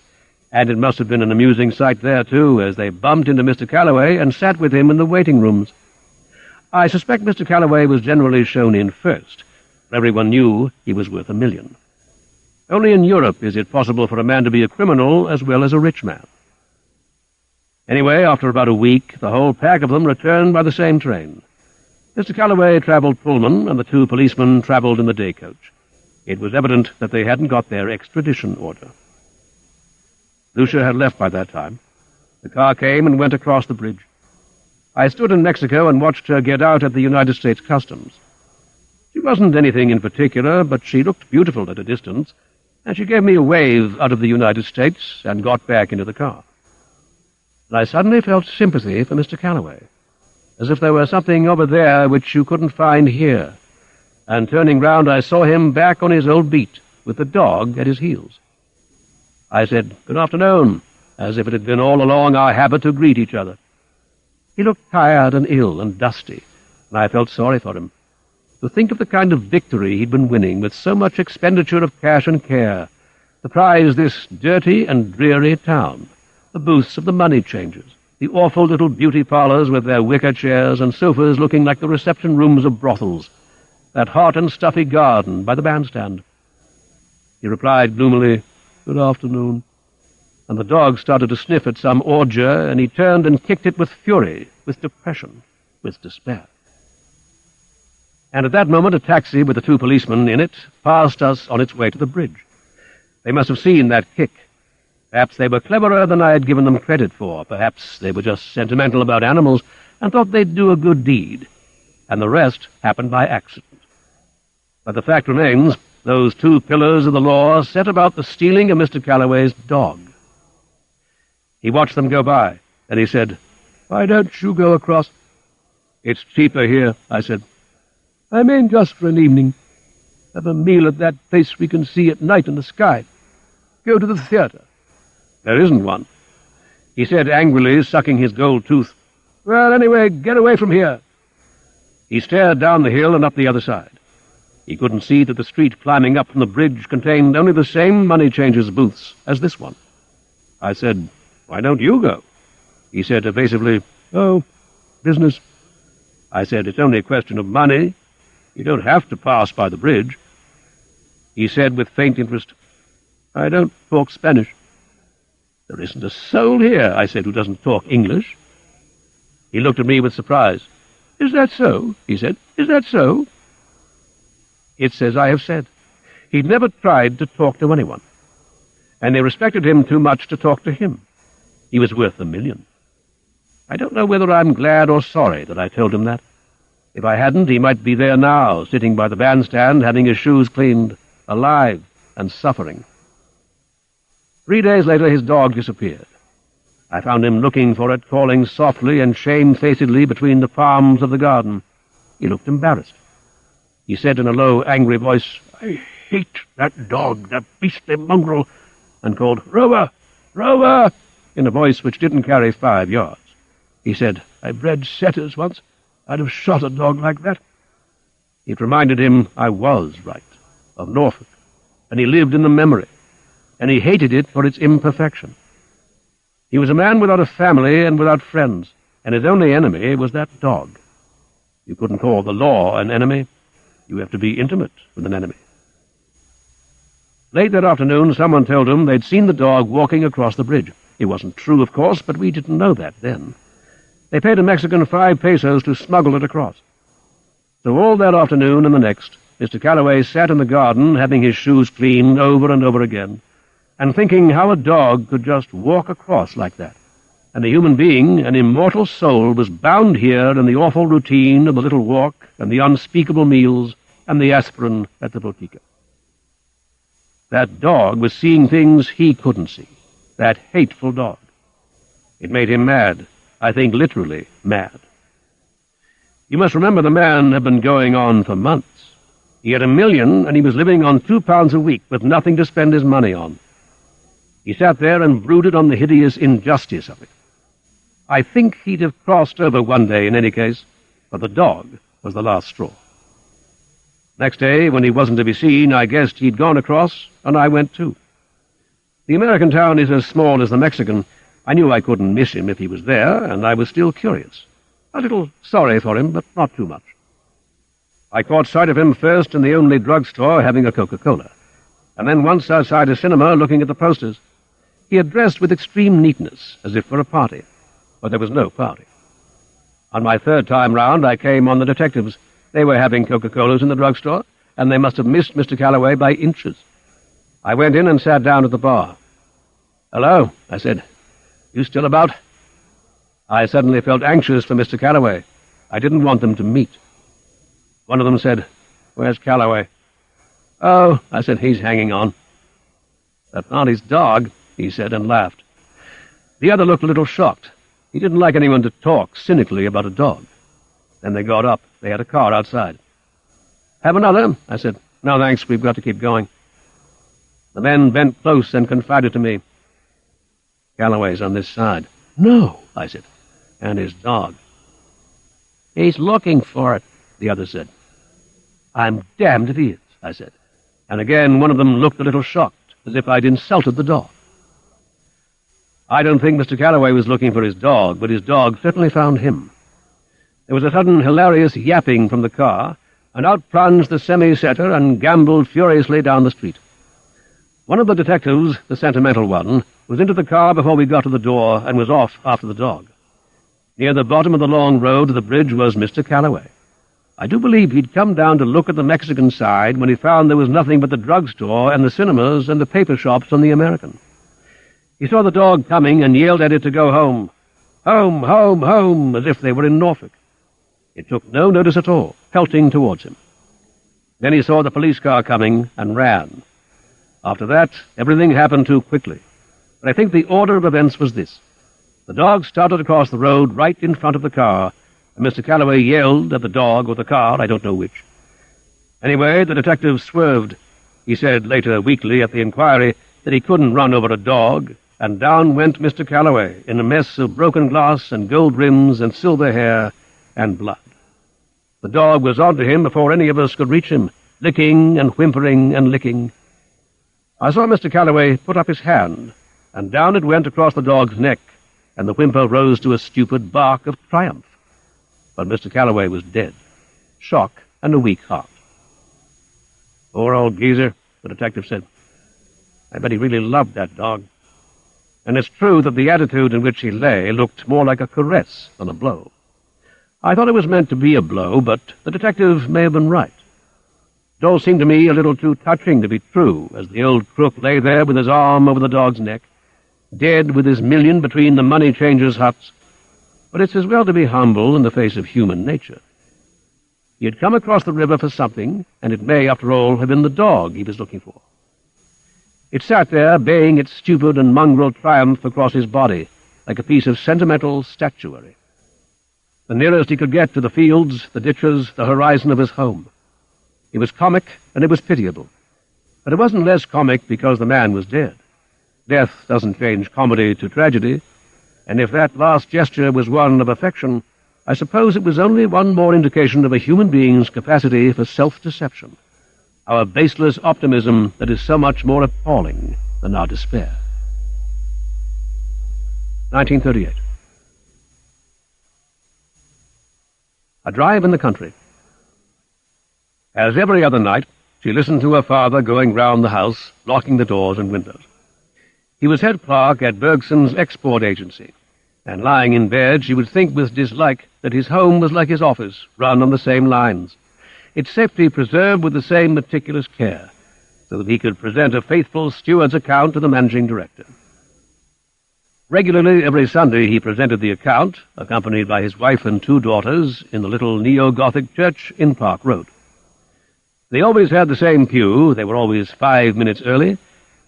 and it must have been an amusing sight there, too, as they bumped into Mr. Calloway and sat with him in the waiting rooms. I suspect Mr. Calloway was generally shown in first, for everyone knew he was worth $1 million. Only in Europe is it possible for a man to be a criminal as well as a rich man. Anyway, after about a week, the whole pack of them returned by the same train. Mr. Calloway travelled Pullman, and the 2 policemen travelled in the day coach. It was evident that they hadn't got their extradition order. Lucia had left by that time. The car came and went across the bridge. I stood in Mexico and watched her get out at the United States Customs. She wasn't anything in particular, but she looked beautiful at a distance, and she gave me a wave out of the United States and got back into the car. And I suddenly felt sympathy for Mr. Calloway, as if there were something over there which you couldn't find here. And turning round, I saw him back on his old beat, with the dog at his heels. I said, "Good afternoon," as if it had been all along our habit to greet each other. He looked tired and ill and dusty, and I felt sorry for him. To think of the kind of victory he'd been winning with so much expenditure of cash and care, to prize this dirty and dreary town, the booths of the money changers, the awful little beauty parlours with their wicker chairs and sofas looking like the reception rooms of brothels, that hot and stuffy garden by the bandstand. He replied gloomily, "Good afternoon," and the dog started to sniff at some ordure, and he turned and kicked it with fury, with depression, with despair. And at that moment a taxi with the 2 policemen in it passed us on its way to the bridge. They must have seen that kick. Perhaps they were cleverer than I had given them credit for. Perhaps they were just sentimental about animals and thought they'd do a good deed, and the rest happened by accident. But the fact remains, those two pillars of the law set about the stealing of Mr. Calloway's dog. He watched them go by, and he said, "Why don't you go across?" "It's cheaper here," I said. "I mean just for an evening. Have a meal at that place we can see at night in the sky. Go to the theatre." "There isn't one," he said angrily, sucking his gold tooth. "Well, anyway, get away from here." He stared down the hill and up the other side. He couldn't see that the street climbing up from the bridge contained only the same money-changers' booths as this one. I said, "Why don't you go?" He said evasively, "Oh, business." I said, "It's only a question of money. You don't have to pass by the bridge." He said with faint interest, "I don't talk Spanish." "There isn't a soul here," I said, "who doesn't talk English." He looked at me with surprise. "Is that so?" he said. "Is that so?" It's as I have said. He'd never tried to talk to anyone, and they respected him too much to talk to him. He was worth $1 million. I don't know whether I'm glad or sorry that I told him that. If I hadn't, he might be there now, sitting by the bandstand, having his shoes cleaned, alive and suffering. 3 days later, his dog disappeared. I found him looking for it, calling softly and shamefacedly between the palms of the garden. He looked embarrassed. He said in a low, angry voice, "I hate that dog, that beastly mongrel," and called, "Rover! Rover!" in a voice which didn't carry 5 yards. He said, "I bred setters once. I'd have shot a dog like that." It reminded him I was right, of Norfolk, and he lived in the memory, and he hated it for its imperfection. He was a man without a family and without friends, and his only enemy was that dog. You couldn't call the law an enemy. You have to be intimate with an enemy. Late that afternoon, someone told him they'd seen the dog walking across the bridge. It wasn't true, of course, but we didn't know that then. They paid a Mexican 5 pesos to smuggle it across. So all that afternoon and the next, Mr. Calloway sat in the garden having his shoes cleaned over and over again, and thinking how a dog could just walk across like that, and a human being, an immortal soul, was bound here in the awful routine of the little walk and the unspeakable meals and the aspirin at the botica. That dog was seeing things he couldn't see, that hateful dog. It made him mad, I think literally mad. You must remember the man had been going on for months. He had $1 million, and he was living on £2 a week with nothing to spend his money on. He sat there and brooded on the hideous injustice of it. I think he'd have crossed over one day in any case, but the dog was the last straw. Next day, when he wasn't to be seen, I guessed he'd gone across, and I went too. The American town is as small as the Mexican. I knew I couldn't miss him if he was there, and I was still curious. A little sorry for him, but not too much. I caught sight of him first in the only drugstore having a Coca-Cola, and then once outside a cinema looking at the posters. He had dressed with extreme neatness, as if for a party, but there was no party. On my 3rd time round, I came on the detectives. They were having Coca-Colas in the drugstore, and they must have missed Mr. Calloway by inches. I went in and sat down at the bar. "Hello," I said. "You still about?" I suddenly felt anxious for Mr. Calloway. I didn't want them to meet. One of them said, "Where's Calloway?" "Oh," I said, "he's hanging on." "That's not his dog," he said, and laughed. The other looked a little shocked. He didn't like anyone to talk cynically about a dog. Then they got up. They had a car outside. "Have another?" I said. "No, thanks, we've got to keep going." The men bent close and confided to me. "Calloway's on this side." "No," I said. "And his dog." "He's looking for it," the other said. "I'm damned if he is," I said. And again one of them looked a little shocked, as if I'd insulted the dog. I don't think Mr. Calloway was looking for his dog, but his dog certainly found him. There was a sudden hilarious yapping from the car, and out plunged the semi-setter and gamboled furiously down the street. One of the detectives, the sentimental one, was into the car before we got to the door and was off after the dog. Near the bottom of the long road to the bridge was Mr. Calloway. I do believe he'd come down to look at the Mexican side when he found there was nothing but the drugstore and the cinemas and the paper shops on the American. He saw the dog coming and yelled at it to go home. Home, home, home, as if they were in Norfolk. It took no notice at all, pelting towards him. Then he saw the police car coming and ran. After that, everything happened too quickly. But I think the order of events was this. The dog started across the road right in front of the car, and Mr. Calloway yelled at the dog or the car, I don't know which. Anyway, the detective swerved. He said later, weakly, at the inquiry, that he couldn't run over a dog, and down went Mr. Calloway in a mess of broken glass and gold rims and silver hair and blood. The dog was onto him before any of us could reach him, licking and whimpering and licking. I saw Mr. Calloway put up his hand, and down it went across the dog's neck, and the whimper rose to a stupid bark of triumph. But Mr. Calloway was dead. Shock and a weak heart. Poor old geezer, the detective said. I bet he really loved that dog. And it's true that the attitude in which he lay looked more like a caress than a blow. I thought it was meant to be a blow, but the detective may have been right. It all seemed to me a little too touching to be true, as the old crook lay there with his arm over the dog's neck, dead with his million between the money changers' huts. But it's as well to be humble in the face of human nature. He had come across the river for something, and it may, after all, have been the dog he was looking for. It sat there, baying its stupid and mongrel triumph across his body, like a piece of sentimental statuary. The nearest he could get to the fields, the ditches, the horizon of his home. It was comic, and it was pitiable. But it wasn't less comic because the man was dead. Death doesn't change comedy to tragedy, and if that last gesture was one of affection, I suppose it was only one more indication of a human being's capacity for self-deception, our baseless optimism that is so much more appalling than our despair. 1938. A drive in the country. As every other night, she listened to her father going round the house, locking the doors and windows. He was head clerk at Bergson's export agency, and lying in bed she would think with dislike that his home was like his office, run on the same lines, its safety preserved with the same meticulous care, so that he could present a faithful steward's account to the managing director. Regularly every Sunday he presented the account, accompanied by his wife and 2 daughters, in the little neo-Gothic church in Park Road. They always had the same pew, they were always 5 minutes early,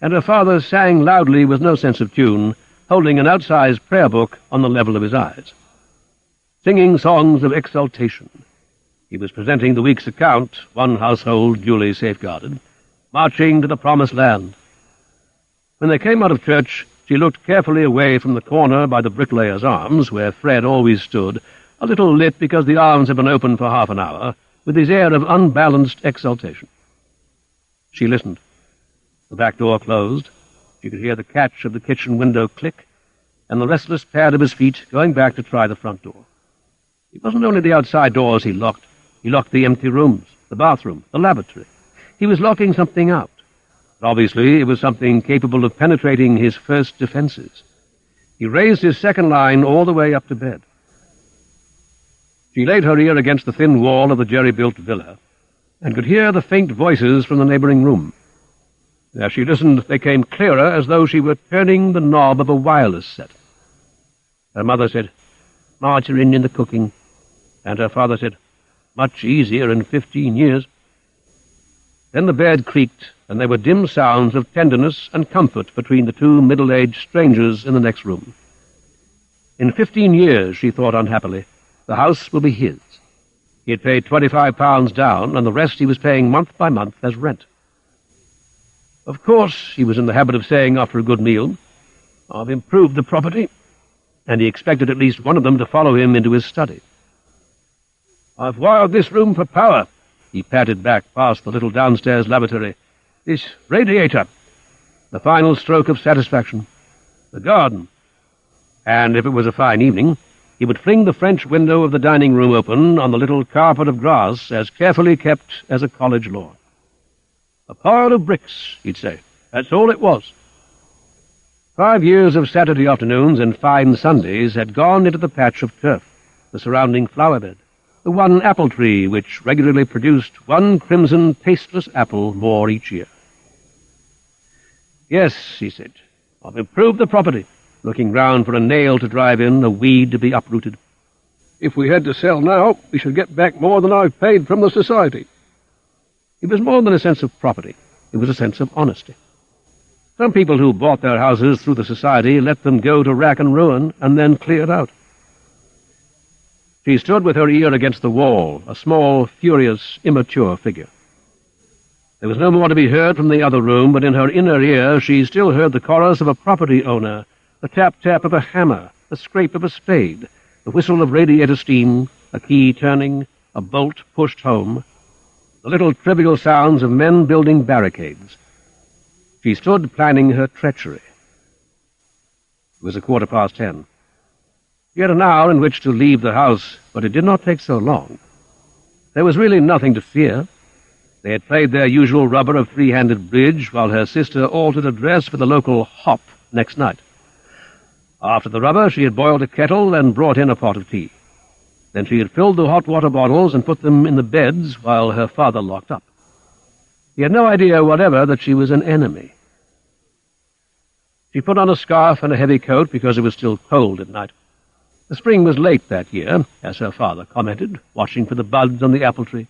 and her father sang loudly with no sense of tune, holding an outsized prayer book on the level of his eyes. Singing songs of exultation. He was presenting the week's account, one household duly safeguarded, marching to the promised land. When they came out of church, she looked carefully away from the corner by the bricklayer's arms, where Fred always stood, a little lit because the arms had been open for half an hour, with his air of unbalanced exultation. She listened. The back door closed. She could hear the catch of the kitchen window click, and the restless pad of his feet going back to try the front door. It wasn't only the outside doors he locked the empty rooms, the bathroom, the lavatory. He was locking something out. But obviously it was something capable of penetrating his first defenses. He raised his second line all the way up to bed. She laid her ear against the thin wall of the jerry-built villa, and could hear the faint voices from the neighboring room. As she listened, they came clearer, as though she were turning the knob of a wireless set. Her mother said, "Margarine in the cooking," and her father said, "Much easier in 15 years." Then the bed creaked, and there were dim sounds of tenderness and comfort between the 2 middle-aged strangers in the next room. In 15 years, she thought unhappily, the house will be his. He had paid £25 down, and the rest he was paying month by month as rent. Of course, he was in the habit of saying after a good meal, "I've improved the property," and he expected at least one of them to follow him into his study. "I've wired this room for power," he patted back past the little downstairs lavatory. "This radiator." The final stroke of satisfaction. The garden. And if it was a fine evening, he would fling the French window of the dining room open on the little carpet of grass as carefully kept as a college lawn. "A pile of bricks," he'd say. "That's all it was." 5 years of Saturday afternoons and fine Sundays had gone into the patch of turf, the surrounding flower bed, the one apple tree which regularly produced one crimson, tasteless apple more each year. "Yes," he said, "I've improved the property," looking round for a nail to drive in, a weed to be uprooted. "If we had to sell now, we should get back more than I've paid from the society." It was more than a sense of property. It was a sense of honesty. Some people who bought their houses through the society let them go to rack and ruin and then cleared out. She stood with her ear against the wall, a small, furious, immature figure. There was no more to be heard from the other room, but in her inner ear she still heard the chorus of a property owner, the tap-tap of a hammer, the scrape of a spade, the whistle of radiator steam, a key turning, a bolt pushed home, the little trivial sounds of men building barricades. She stood planning her treachery. It was 10:15. She had an hour in which to leave the house, but it did not take so long. There was really nothing to fear. They had played their usual rubber of three-handed bridge while her sister altered a dress for the local hop next night. After the rubber, she had boiled a kettle and brought in a pot of tea. Then she had filled the hot water bottles and put them in the beds while her father locked up. He had no idea whatever that she was an enemy. She put on a scarf and a heavy coat because it was still cold at night. The spring was late that year, as her father commented, watching for the buds on the apple tree.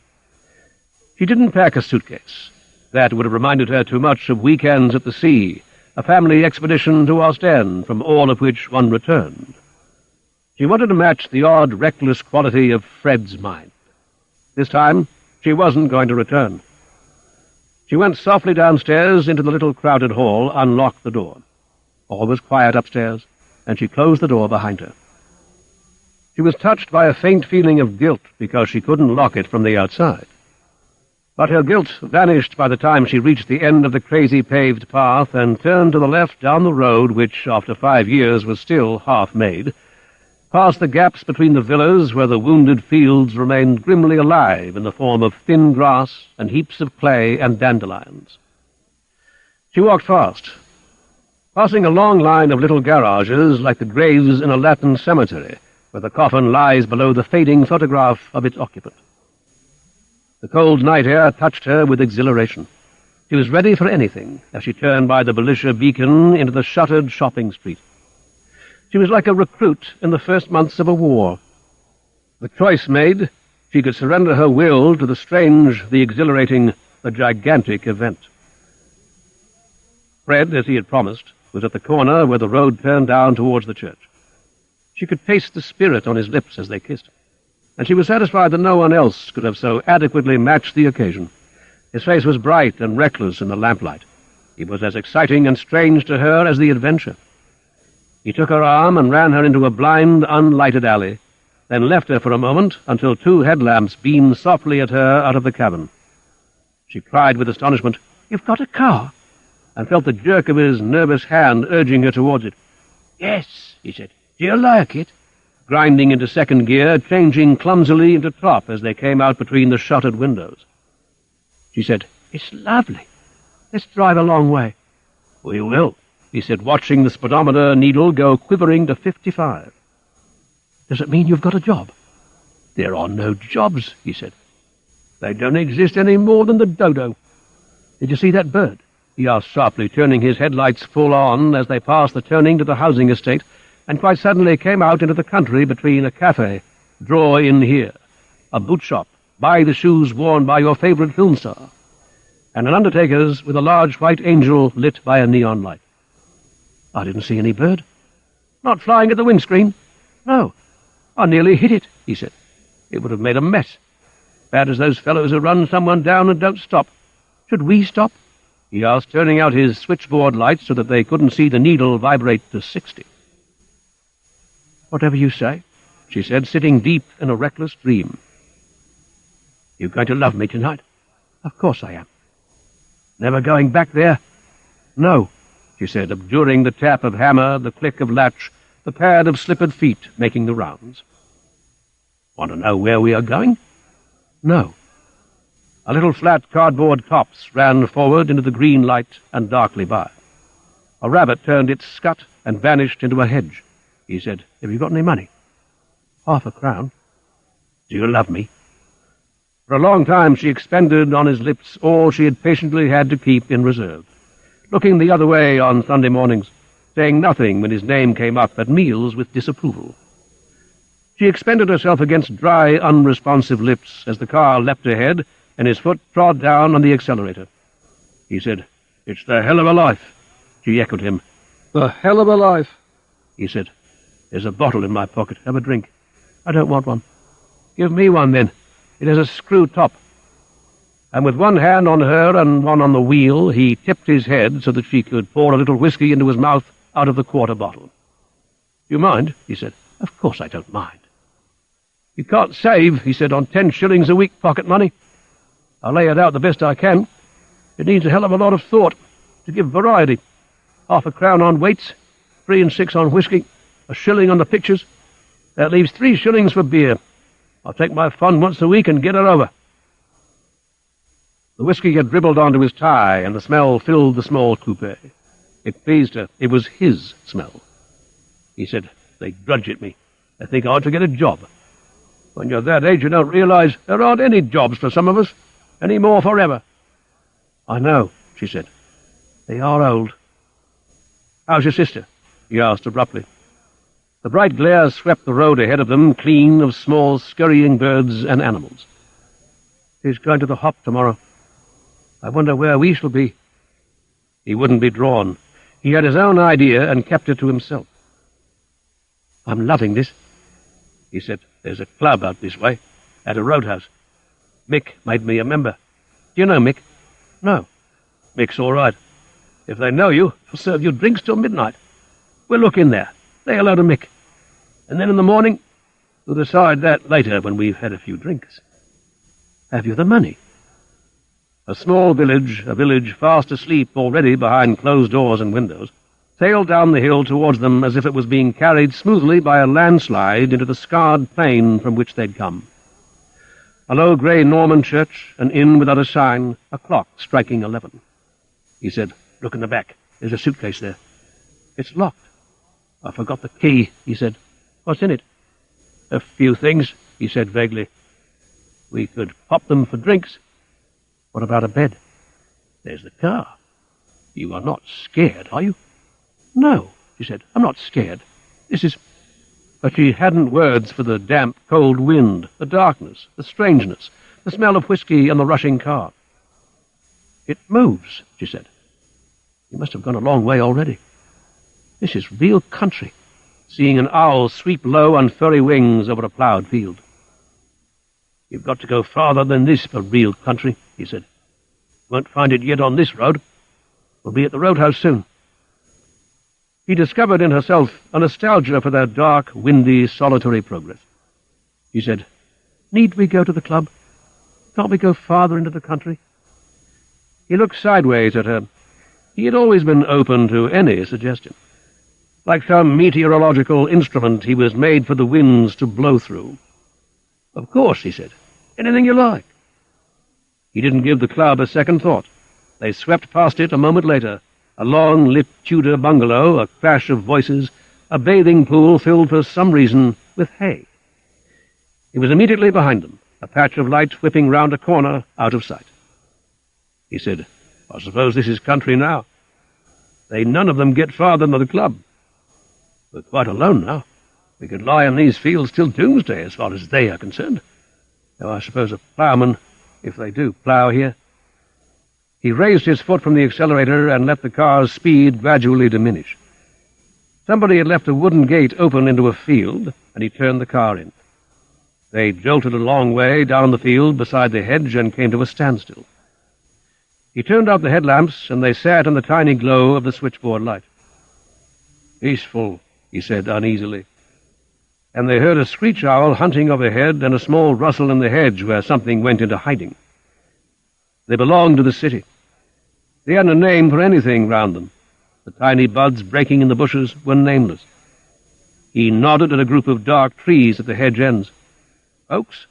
She didn't pack a suitcase. That would have reminded her too much of weekends at the sea, a family expedition to Ostend, from all of which one returned. She wanted to match the odd, reckless quality of Fred's mind. This time, she wasn't going to return. She went softly downstairs into the little crowded hall, unlocked the door. All was quiet upstairs, and she closed the door behind her. She was touched by a faint feeling of guilt because she couldn't lock it from the outside. But her guilt vanished by the time she reached the end of the crazy paved path and turned to the left down the road which, after 5 years, was still half-made, past the gaps between the villas where the wounded fields remained grimly alive in the form of thin grass and heaps of clay and dandelions. She walked fast, passing a long line of little garages like the graves in a Latin cemetery, where the coffin lies below the fading photograph of its occupant. The cold night air touched her with exhilaration. She was ready for anything as she turned by the Belisha beacon into the shuttered shopping street. She was like a recruit in the first months of a war. The choice made, she could surrender her will to the strange, the exhilarating, the gigantic event. Fred, as he had promised, was at the corner where the road turned down towards the church. She could taste the spirit on his lips as they kissed, and she was satisfied that no one else could have so adequately matched the occasion. His face was bright and reckless in the lamplight. He was as exciting and strange to her as the adventure. He took her arm and ran her into a blind, unlighted alley, then left her for a moment until 2 headlamps beamed softly at her out of the cabin. She cried with astonishment, "You've got a car?" and felt the jerk of his nervous hand urging her towards it. "Yes," he said. "Do you like it?" Grinding into second gear, changing clumsily into top as they came out between the shuttered windows. She said, "It's lovely. Let's drive a long way." "We will," he said, watching the speedometer needle go quivering to 55. "Does it mean you've got a job?" "There are no jobs," he said. "They don't exist any more than the dodo." "Did you see that bird?" he asked sharply, turning his headlights full on as they passed the turning to the housing estate, and quite suddenly came out into the country between a cafe, draw in here, a boot shop, buy the shoes worn by your favorite film star, and an undertaker's with a large white angel lit by a neon light. "I didn't see any bird." "Not flying at the windscreen?" "No. I nearly hit it," he said. "It would have made a mess. Bad as those fellows who run someone down and don't stop." "Should we stop?" he asked, turning out his switchboard lights so that they couldn't see the needle vibrate to 60. "Whatever you say," she said, sitting deep in a reckless dream. "You going to love me tonight?" "Of course I am." "Never going back there?" "No," she said, abjuring the tap of hammer, the click of latch, the pad of slippered feet making the rounds. "Want to know where we are going?" "No." A little flat cardboard copse ran forward into the green light and darkly by. A rabbit turned its scut and vanished into a hedge. He said, "Have you got any money?" "Half a crown." "Do you love me?" For a long time she expended on his lips all she had patiently had to keep in reserve, looking the other way on Sunday mornings, saying nothing when his name came up at meals with disapproval. She expended herself against dry, unresponsive lips as the car leapt ahead and his foot trod down on the accelerator. He said, "It's the hell of a life." She echoed him. "The hell of a life," he said. "There's a bottle in my pocket. Have a drink." "I don't want one." "Give me one, then. It has a screw top." And with one hand on her and one on the wheel, he tipped his head so that she could pour a little whiskey into his mouth out of the quarter bottle. "Do you mind?" he said. "Of course I don't mind." "You can't save," he said, "on 10 shillings a week pocket money. I'll lay it out the best I can. It needs a hell of a lot of thought to give variety. 1/2 a crown on weights, 3 and 6 on whiskey, a shilling on the pictures. That leaves 3 shillings for beer. I'll take my fun once a week and get her over." The whiskey had dribbled onto his tie, and the smell filled the small coupe. It pleased her. It was his smell. He said, "They grudge at me. They think I ought to get a job. When you're that age, you don't realize there aren't any jobs for some of us, any more forever." "I know," she said. "They are old." "How's your sister?" he asked abruptly. The bright glare swept the road ahead of them, clean of small, scurrying birds and animals. "She's going to the hop tomorrow. I wonder where we shall be." He wouldn't be drawn. He had his own idea and kept it to himself. "I'm loving this," he said. "There's a club out this way, at a roadhouse. Mick made me a member. Do you know Mick?" "No." "Mick's all right. If they know you, they'll serve you drinks till midnight. We'll look in there. Say hello to Mick. And then in the morning, we'll decide that later when we've had a few drinks." "Have you the money?" A small village, a village fast asleep already behind closed doors and windows, sailed down the hill towards them as if it was being carried smoothly by a landslide into the scarred plain from which they'd come. A low grey Norman church, an inn without a sign, a clock striking 11. He said, "Look in the back. There's a suitcase there." "It's locked." "I forgot the key," he said. "What's in it?" "A few things," he said vaguely. "We could pop them for drinks." "What about a bed?" "There's the car. You are not scared, are you?" "No," she said. "I'm not scared. This is—" But she hadn't words for the damp, cold wind, the darkness, the strangeness, the smell of whiskey and the rushing car. "It moves," she said. "You must have gone a long way already. This is real country, seeing an owl sweep low on furry wings over a ploughed field." "You've got to go farther than this for real country," he said. "Won't find it yet on this road. We'll be at the roadhouse soon." He discovered in herself a nostalgia for their dark, windy, solitary progress. He said, "Need we go to the club? Can't we go farther into the country?" He looked sideways at her. He had always been open to any suggestion. Like some meteorological instrument, he was made for the winds to blow through. "Of course," he said. "Anything you like." He didn't give the club a second thought. They swept past it a moment later, a long-lit Tudor bungalow, a crash of voices, a bathing pool filled for some reason with hay. It was immediately behind them, a patch of light whipping round a corner out of sight. He said, "I suppose this is country now. They none of them get farther than the club. We're quite alone now. We could lie in these fields till doomsday as far as they are concerned. Though I suppose a ploughman, if they do plough here." He raised his foot from the accelerator and let the car's speed gradually diminish. Somebody had left a wooden gate open into a field, and he turned the car in. They jolted a long way down the field beside the hedge and came to a standstill. He turned out the headlamps, and they sat in the tiny glow of the switchboard light. "Peaceful," he said uneasily. And they heard a screech owl hunting overhead and a small rustle in the hedge where something went into hiding. They belonged to the city. They hadn't a name for anything round them. The tiny buds breaking in the bushes were nameless. He nodded at a group of dark trees at the hedge ends. "Oaks?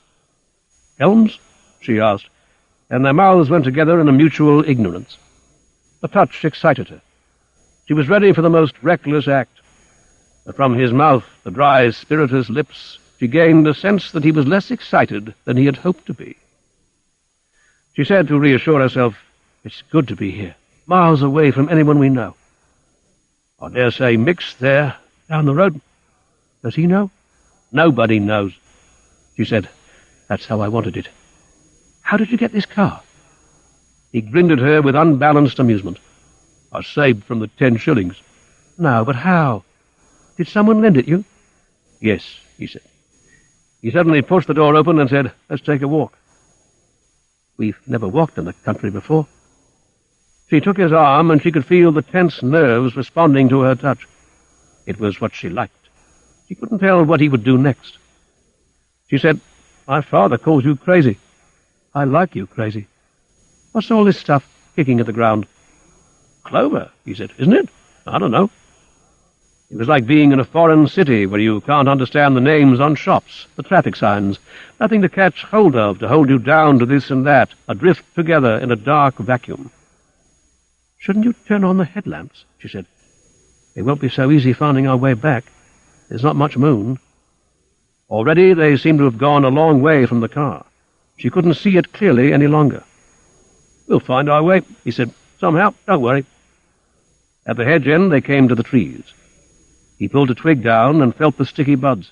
Elms?" she asked, and their mouths went together in a mutual ignorance. The touch excited her. She was ready for the most reckless act. But from his mouth, the dry, spiritus lips, she gained a sense that he was less excited than he had hoped to be. She said to reassure herself, "It's good to be here, miles away from anyone we know. I dare say Mick's there, down the road. Does he know?" "Nobody knows," she said. "That's how I wanted it." How did you get this car?" He grinned at her with unbalanced amusement. "I saved from the 10 shillings. "No, but how? Did someone lend it you?" "Yes," he said. He suddenly pushed the door open and said, "Let's take a walk." "We've never walked in the country before." She took his arm, and she could feel the tense nerves responding to her touch. It was what she liked. She couldn't tell what he would do next. She said, "My father calls you crazy. I like you crazy. What's all this stuff kicking at the ground?" "Clover," he said, "isn't it? I don't know." It was like being in a foreign city where you can't understand the names on shops, the traffic signs, nothing to catch hold of, to hold you down to this and that, adrift together in a dark vacuum. "Shouldn't you turn on the headlamps?" she said. "It won't be so easy finding our way back. There's not much moon." Already they seemed to have gone a long way from the car. She couldn't see it clearly any longer. "We'll find our way," he said. "Somehow, don't worry." At the hedge end they came to the trees. He pulled a twig down and felt the sticky buds.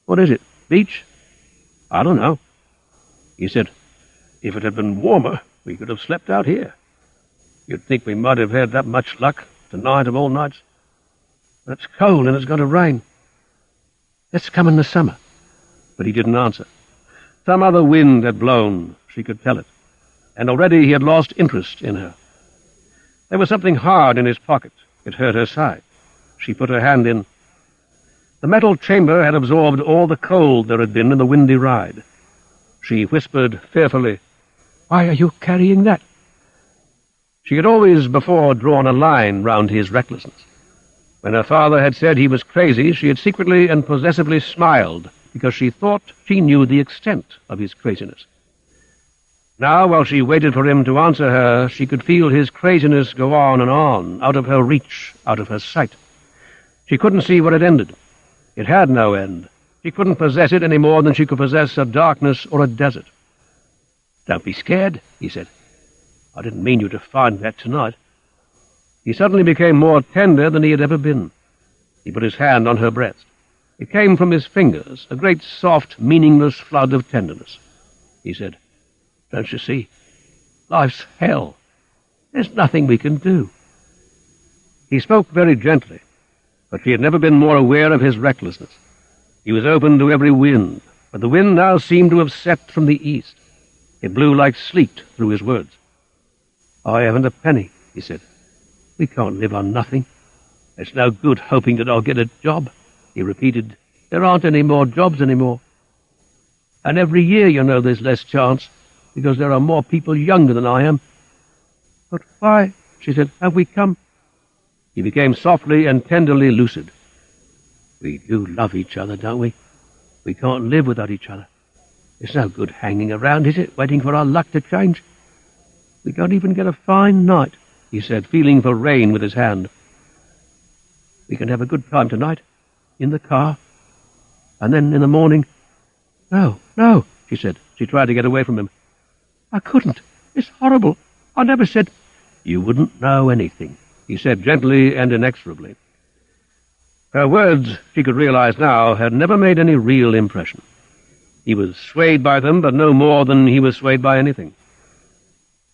"What is it, beech?" "I don't know." He said, "If it had been warmer, we could have slept out here. You'd think we might have had that much luck, tonight of all nights. But it's cold and it's going to rain. Let's come in the summer." But he didn't answer. Some other wind had blown, she could tell it, and already he had lost interest in her. There was something hard in his pocket. It hurt her side. She put her hand in. The metal chamber had absorbed all the cold there had been in the windy ride. She whispered fearfully, "Why are you carrying that?" She had always before drawn a line round his recklessness. When her father had said he was crazy, she had secretly and possessively smiled, because she thought she knew the extent of his craziness. Now, while she waited for him to answer her, she could feel his craziness go on and on, out of her reach, out of her sight. She couldn't see where it ended. It had no end. She couldn't possess it any more than she could possess a darkness or a desert. "Don't be scared," he said. "I didn't mean you to find that tonight." He suddenly became more tender than he had ever been. He put his hand on her breast. It came from his fingers, a great soft, meaningless flood of tenderness. He said, "Don't you see? Life's hell. There's nothing we can do." He spoke very gently, but she had never been more aware of his recklessness. He was open to every wind, but the wind now seemed to have set from the east. It blew like sleet through his words. "I haven't a penny," he said. "We can't live on nothing. It's no good hoping that I'll get a job," he repeated. "There aren't any more jobs anymore. And every year, you know, there's less chance, because there are more people younger than I am." "But why," she said, "have we come?" He became softly and tenderly lucid. "We do love each other, don't we? We can't live without each other. It's no good hanging around, is it, waiting for our luck to change? We can't even get a fine night," he said, feeling for rain with his hand. "We can have a good time tonight, in the car, and then in the morning—" "No, no," she said. She tried to get away from him. "I couldn't. It's horrible. I never said—" "You wouldn't know anything," he said gently and inexorably. Her words, she could realize now, had never made any real impression. He was swayed by them, but no more than he was swayed by anything.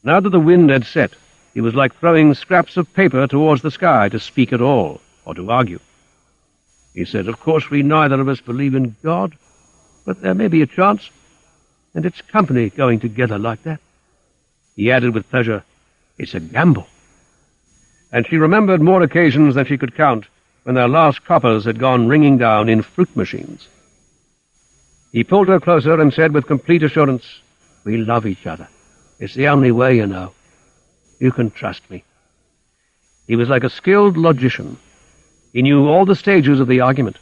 Now that the wind had set, he was like throwing scraps of paper towards the sky to speak at all, or to argue. He said, "Of course we neither of us believe in God, but there may be a chance, and it's company going together like that." He added with pleasure, "It's a gamble." And she remembered more occasions than she could count when their last coppers had gone ringing down in fruit machines. He pulled her closer and said with complete assurance, "We love each other. It's the only way, you know. You can trust me." He was like a skilled logician. He knew all the stages of the argument.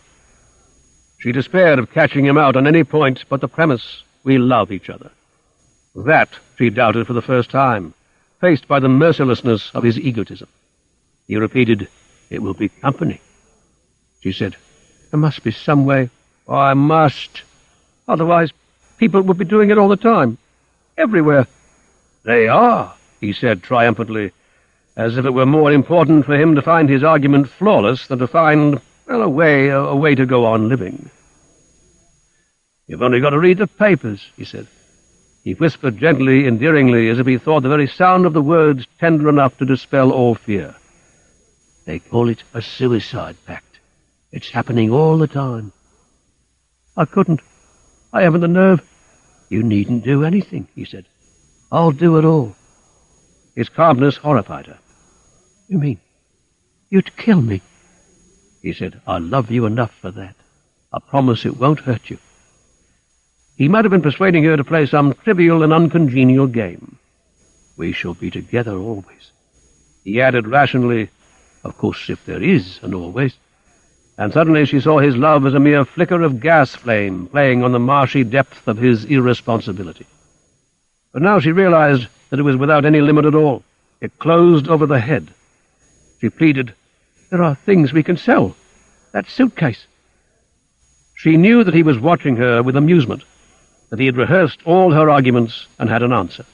She despaired of catching him out on any point but the premise, "We love each other." That she doubted for the first time, faced by the mercilessness of his egotism. He repeated, "It will be company." She said, "There must be some way." "Oh, I must. Otherwise, people would be doing it all the time. Everywhere." "They are," he said triumphantly, as if it were more important for him to find his argument flawless than to find, well, a way to go on living. "You've only got to read the papers," he said. He whispered gently, endearingly, as if he thought the very sound of the words tender enough to dispel all fear. "They call it a suicide pact. It's happening all the time." "I couldn't. I haven't the nerve." "You needn't do anything," he said. "I'll do it all." His calmness horrified her. "You mean you'd kill me?" He said, "I love you enough for that. I promise it won't hurt you." He might have been persuading her to play some trivial and uncongenial game. "We shall be together always." He added rationally, "Of course, if there is an always." And suddenly she saw his love as a mere flicker of gas flame playing on the marshy depth of his irresponsibility. But now she realized that it was without any limit at all. It closed over the head. She pleaded, "There are things we can sell. That suitcase." She knew that he was watching her with amusement, that he had rehearsed all her arguments and had an answer.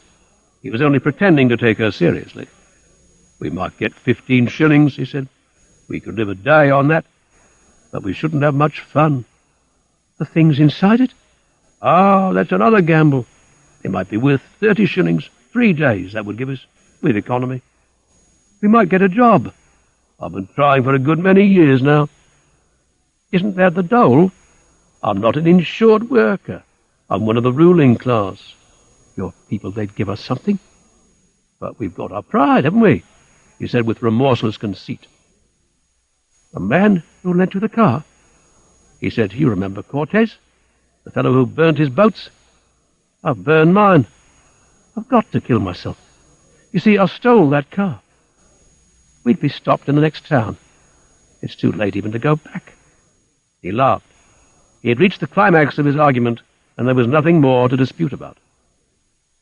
He was only pretending to take her seriously. "We might get 15 shillings, he said. "We could live a day on that, but we shouldn't have much fun." "The things inside it?" "Ah, that's another gamble. They might be worth 30 shillings. 3 days, that would give us, with economy. We might get a job. I've been trying for a good many years now." "Isn't that the dole?" "I'm not an insured worker. I'm one of the ruling class." "Your people, they'd give us something." "But we've got our pride, haven't we?" he said with remorseless conceit. "The man who lent you the car?" He said, "You remember Cortez, the fellow who burnt his boats? I've burned mine. I've got to kill myself. You see, I stole that car. We'd be stopped in the next town. It's too late even to go back." He laughed. He had reached the climax of his argument, and there was nothing more to dispute about.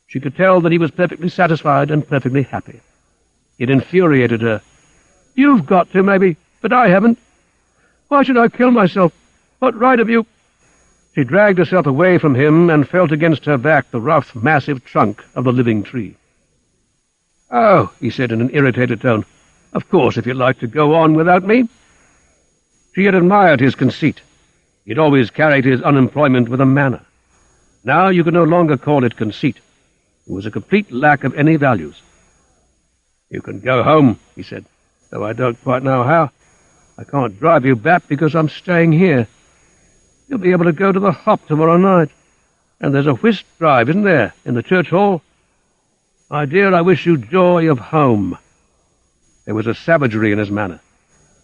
She could tell that he was perfectly satisfied and perfectly happy. It infuriated her. "You've got to, maybe, but I haven't. Why should I kill myself? What right have you—" She dragged herself away from him and felt against her back the rough, massive trunk of the living tree. "Oh," he said in an irritated tone, "of course, if you'd like to go on without me." She had admired his conceit. He had always carried his unemployment with a manner. Now you could no longer call it conceit. It was a complete lack of any values. "You can go home," he said, "though I don't quite know how. I can't drive you back because I'm staying here. You'll be able to go to the hop tomorrow night. And there's a whist drive, isn't there, in the church hall? My dear, I wish you joy of home." There was a savagery in his manner.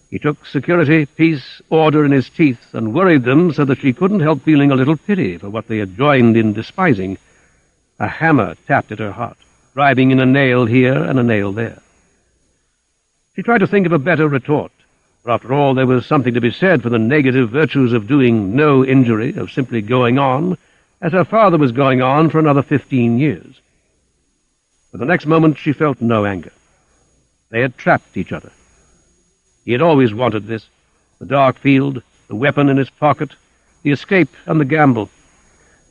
He took security, peace, order in his teeth, and worried them so that she couldn't help feeling a little pity for what they had joined in despising. A hammer tapped at her heart, driving in a nail here and a nail there. She tried to think of a better retort, for after all there was something to be said for the negative virtues of doing no injury, of simply going on, as her father was going on for another 15 years. But the next moment she felt no anger. They had trapped each other. He had always wanted this, the dark field, the weapon in his pocket, the escape and the gamble.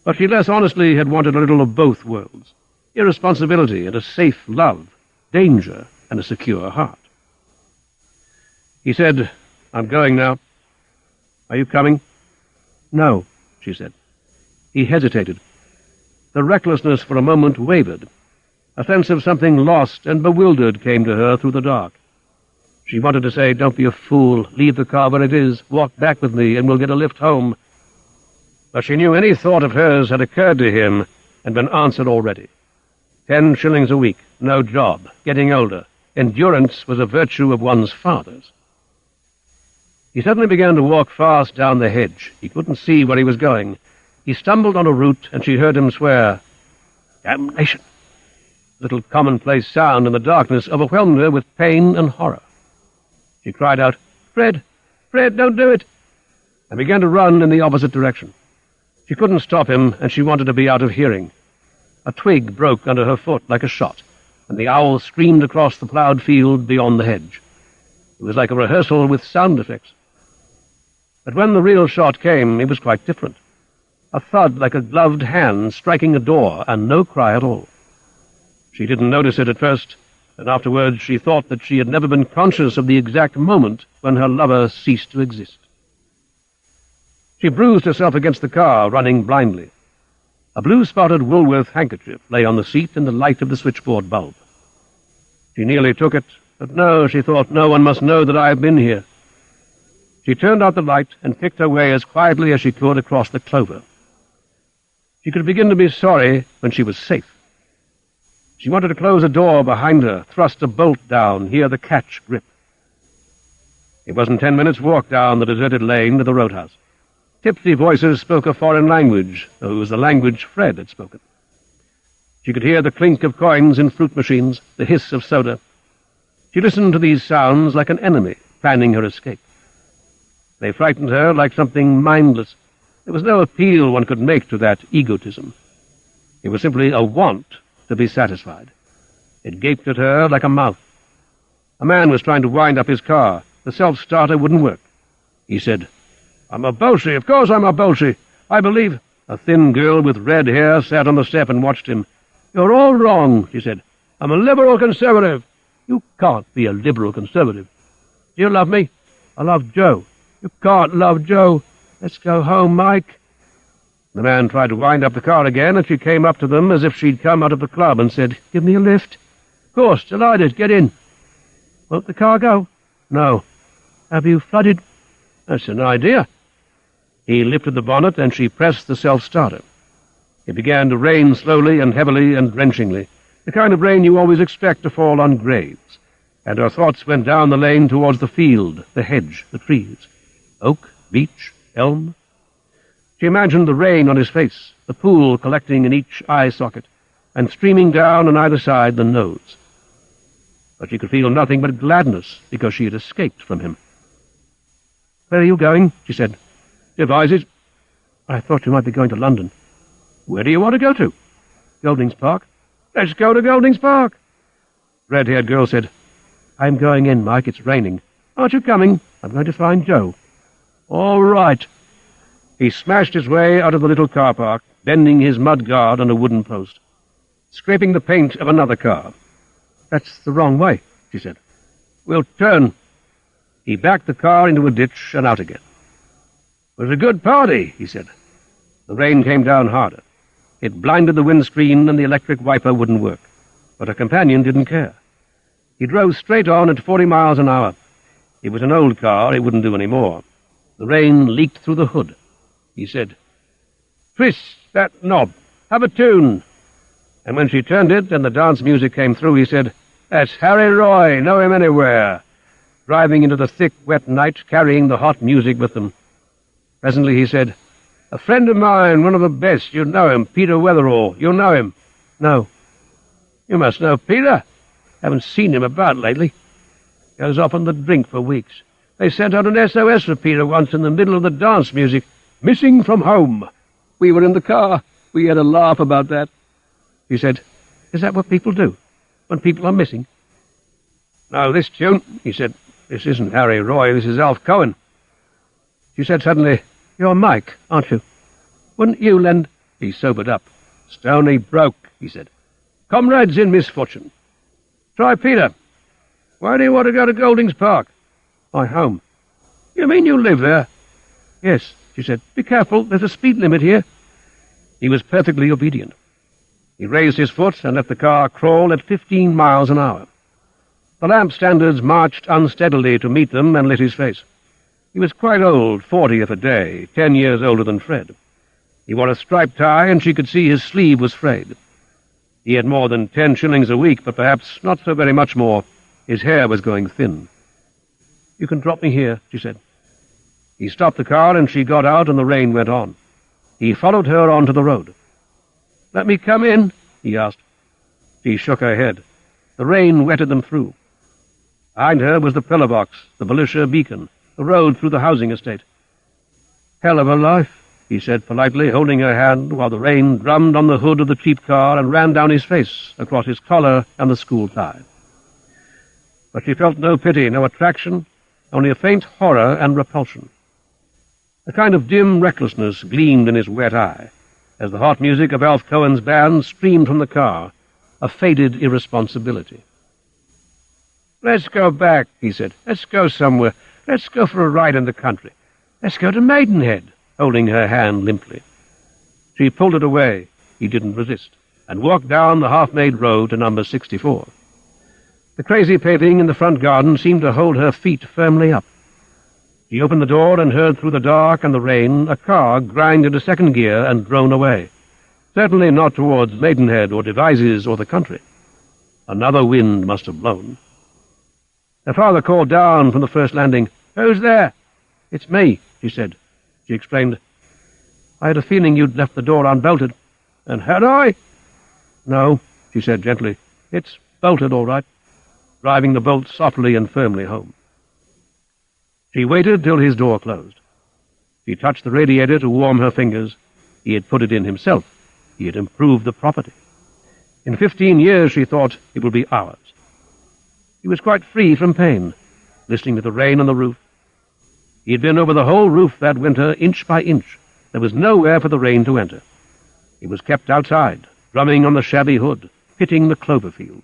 But she less honestly had wanted a little of both worlds, irresponsibility and a safe love, danger and a secure heart. He said, "I'm going now. Are you coming?" "No," she said. He hesitated. The recklessness for a moment wavered. A sense of something lost and bewildered came to her through the dark. She wanted to say, "Don't be a fool. Leave the car where it is. Walk back with me, and we'll get a lift home." But she knew any thought of hers had occurred to him and been answered already. 10 shillings a week, no job, getting older. Endurance was a virtue of one's father's. He suddenly began to walk fast down the hedge. He couldn't see where he was going. He stumbled on a root, and she heard him swear, "Damnation!" The little commonplace sound in the darkness overwhelmed her with pain and horror. She cried out, "Fred! Fred, don't do it!" and began to run in the opposite direction. She couldn't stop him, and she wanted to be out of hearing. A twig broke under her foot like a shot, and the owl screamed across the ploughed field beyond the hedge. It was like a rehearsal with sound effects. But when the real shot came, it was quite different. A thud like a gloved hand striking a door, and no cry at all. She didn't notice it at first, and afterwards she thought that she had never been conscious of the exact moment when her lover ceased to exist. She bruised herself against the car, running blindly. A blue-spotted Woolworth handkerchief lay on the seat in the light of the switchboard bulb. She nearly took it, but no, she thought, no one must know that I have been here. She turned out the light and picked her way as quietly as she could across the clover. She could begin to be sorry when she was safe. She wanted to close a door behind her, thrust a bolt down, hear the catch grip. It wasn't 10 minutes' walk down the deserted lane to the roadhouse. Tipsy voices spoke a foreign language, though it was the language Fred had spoken. She could hear the clink of coins in fruit machines, the hiss of soda. She listened to these sounds like an enemy planning her escape. They frightened her like something mindless. There was no appeal one could make to that egotism. It was simply a want to be satisfied. It gaped at her like a mouth. A man was trying to wind up his car. The self-starter wouldn't work. He said, "I'm a Bolshie. Of course I'm a Bolshie. I believe—" A thin girl with red hair sat on the step and watched him. "You're all wrong," she said. "I'm a liberal conservative." "You can't be a liberal conservative." "Do you love me?" "I love Joe." "You can't love Joe." "Let's go home, Mike." The man tried to wind up the car again, and she came up to them as if she'd come out of the club and said, "Give me a lift." "Of course, delighted. Get in." "Won't the car go?" "No." "Have you flooded?" "That's an idea." He lifted the bonnet, and she pressed the self-starter. It began to rain slowly and heavily and drenchingly, the kind of rain you always expect to fall on graves, and her thoughts went down the lane towards the field, the hedge, the trees. Oak, beech, elm. She imagined the rain on his face, the pool collecting in each eye socket, and streaming down on either side the nose. But she could feel nothing but gladness because she had escaped from him. "Where are you going?" she said. "Devizes." "I thought you might be going to London." "Where do you want to go to?" "Goldings Park." "Let's go to Goldings Park." The red-haired girl said, "I'm going in, Mike. It's raining." "Aren't you coming?" "I'm going to find Joe." "All right." He smashed his way out of the little car park, bending his mud guard on a wooden post, scraping the paint of another car. "That's the wrong way," she said. "We'll turn." He backed the car into a ditch and out again. "It was a good party," he said. The rain came down harder. It blinded the windscreen and the electric wiper wouldn't work. But her companion didn't care. He drove straight on at 40 miles an hour. It was an old car, it wouldn't do any more. The rain leaked through the hood. He said, "Twist that knob. Have a tune." And when she turned it and the dance music came through, he said, "That's Harry Roy, know him anywhere," driving into the thick, wet night, carrying the hot music with them. Presently he said, "A friend of mine, one of the best. You know him, Peter Wetherall. You know him?" "No." "You must know Peter. Haven't seen him about lately. Goes off on the drink for weeks. They sent out an SOS for Peter once in the middle of the dance music. Missing from home. We were in the car. We had a laugh about that." He said, "Is that what people do, when people are missing?" "No, this tune," he said. "This isn't Harry Roy, this is Alf Cohen." She said suddenly, "You're Mike, aren't you? Wouldn't you lend—" He sobered up. "Stony broke," he said. "Comrades in misfortune. Try Peter. Why do you want to go to Goldings Park?" "My home." "You mean you live there?" "Yes," she said. "Be careful, there's a speed limit here." He was perfectly obedient. He raised his foot and let the car crawl at 15 miles an hour. The lamp standards marched unsteadily to meet them and lit his face. He was quite old, 40 if a day, 10 years older than Fred. He wore a striped tie, and she could see his sleeve was frayed. He had more than 10 shillings a week, but perhaps not so very much more. His hair was going thin. "You can drop me here," she said. He stopped the car, and she got out, and the rain went on. He followed her onto the road. "Let me come in?" he asked. She shook her head. The rain wetted them through. Behind her was the pillar box, the militia beacon, the road through the housing estate. "Hell of a life," he said politely, holding her hand while the rain drummed on the hood of the cheap car and ran down his face, across his collar and the school tie. But she felt no pity, no attraction, only a faint horror and repulsion. A kind of dim recklessness gleamed in his wet eye, as the hot music of Alf Cohen's band streamed from the car, a faded irresponsibility. "Let's go back," he said. "Let's go somewhere. Let's go for a ride in the country. Let's go to Maidenhead," holding her hand limply. She pulled it away. he didn't resist, and walked down the half-made road to number 64. The crazy paving in the front garden seemed to hold her feet firmly up. She opened the door and heard through the dark and the rain a car grind into second gear and drone away, certainly not towards Maidenhead or Devizes or the country. Another wind must have blown. Her father called down from the first landing. "Who's there?" "It's me," she said. She explained, "I had a feeling you'd left the door unbolted." "And had I?" "No," she said gently. "It's bolted all right," driving the bolt softly and firmly home. She waited till his door closed. She touched the radiator to warm her fingers. He had put it in himself. He had improved the property. In 15 years, she thought, it would be ours. He was quite free from pain, listening to the rain on the roof. He had been over the whole roof that winter, inch by inch. There was nowhere for the rain to enter. He was kept outside, drumming on the shabby hood, pitting the clover field.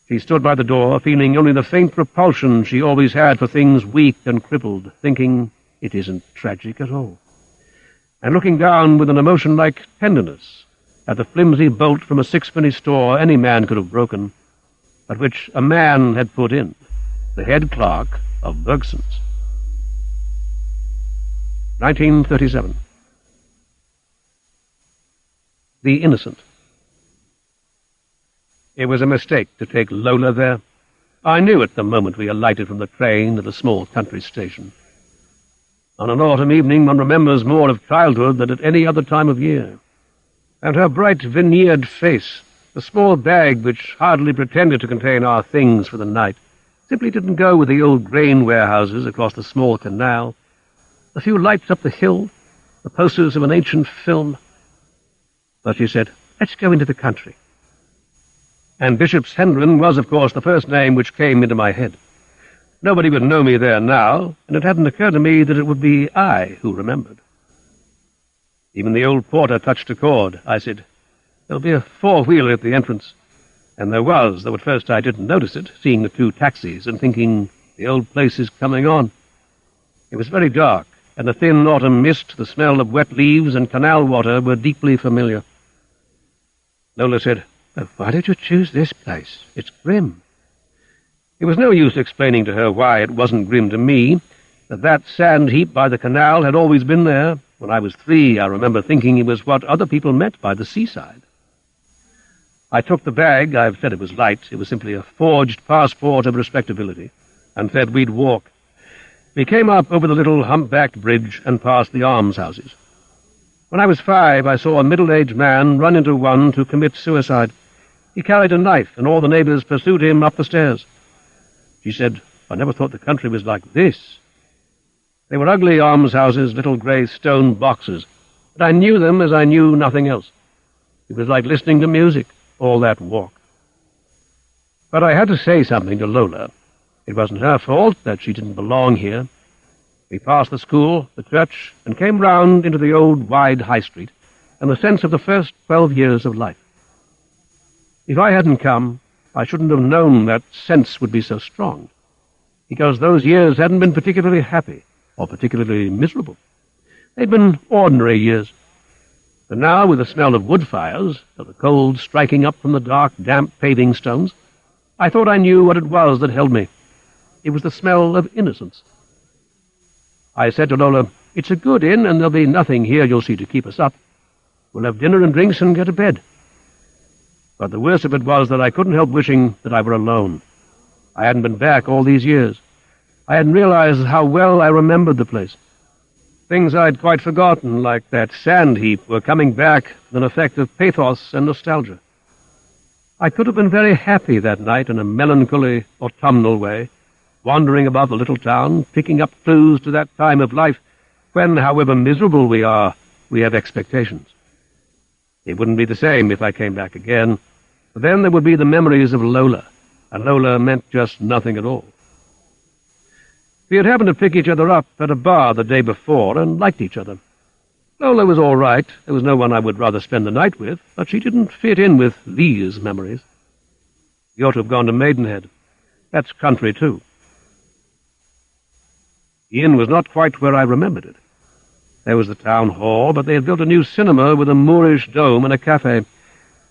She stood by the door, feeling only the faint repulsion she always had for things weak and crippled, thinking, it isn't tragic at all, and looking down with an emotion like tenderness at the flimsy bolt from a sixpenny store any man could have broken, but which a man had put in, the head clerk of Bergson's. 1937. The Innocent. It was a mistake to take Lola there. I knew it the moment we alighted from the train at a small country station. On an autumn evening one remembers more of childhood than at any other time of year. And her bright veneered face, the small bag which hardly pretended to contain our things for the night, simply didn't go with the old grain warehouses across the small canal, the few lights up the hill, the posters of an ancient film. But she said, "Let's go into the country." And Bishop's Hendren was, of course, the first name which came into my head. Nobody would know me there now, and it hadn't occurred to me that it would be I who remembered. Even the old porter touched a chord. I said, "There'll be a four-wheeler at the entrance." And there was, though at first I didn't notice it, seeing the two taxis and thinking, the old place is coming on. It was very dark, and the thin autumn mist, the smell of wet leaves and canal water were deeply familiar. Lola said, "Oh, why did you choose this place? It's grim." It was no use explaining to her why it wasn't grim to me, that sand heap by the canal had always been there. When I was 3, I remember thinking it was what other people meant by the seaside. I took the bag. I've said it was light. It was simply a forged passport of respectability, and said we'd walk. We came up over the little humpbacked bridge and past the almshouses. When I was 5, I saw a middle-aged man run into one to commit suicide. He carried a knife, and all the neighbors pursued him up the stairs. She said, "I never thought the country was like this." They were ugly almshouses, little grey stone boxes, but I knew them as I knew nothing else. It was like listening to music, all that walk. But I had to say something to Lola. It wasn't her fault that she didn't belong here. We passed the school, the church, and came round into the old wide high street, and the sense of the first 12 years of life. If I hadn't come, I shouldn't have known that sense would be so strong, because those years hadn't been particularly happy or particularly miserable. They'd been ordinary years. And now, with the smell of wood fires, of the cold striking up from the dark, damp paving stones, I thought I knew what it was that held me. It was the smell of innocence. I said to Lola, "It's a good inn, and there'll be nothing here, you'll see, to keep us up. We'll have dinner and drinks and get to bed." But the worst of it was that I couldn't help wishing that I were alone. I hadn't been back all these years. I hadn't realized how well I remembered the place. Things I'd quite forgotten, like that sand heap, were coming back with an effect of pathos and nostalgia. I could have been very happy that night in a melancholy, autumnal way, wandering about the little town, picking up clues to that time of life when, however miserable we are, we have expectations. It wouldn't be the same if I came back again. But then there would be the memories of Lola, and Lola meant just nothing at all. We had happened to pick each other up at a bar the day before and liked each other. Lola was all right. There was no one I would rather spend the night with, but she didn't fit in with these memories. We ought to have gone to Maidenhead. That's country, too. The inn was not quite where I remembered it. There was the town hall, but they had built a new cinema with a Moorish dome and a cafe,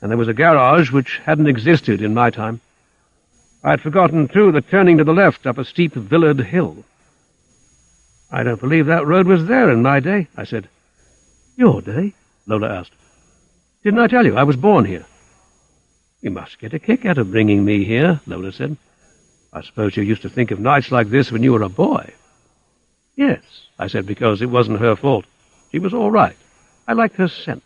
and there was a garage which hadn't existed in my time. I'd forgotten, too, the turning to the left up a steep villared hill. "I don't believe that road was there in my day," I said. "Your day?" Lola asked. "Didn't I tell you I was born here?" "You must get a kick out of bringing me here," Lola said. "I suppose you used to think of nights like this when you were a boy." "Yes," I said, because it wasn't her fault. She was all right. I liked her scent.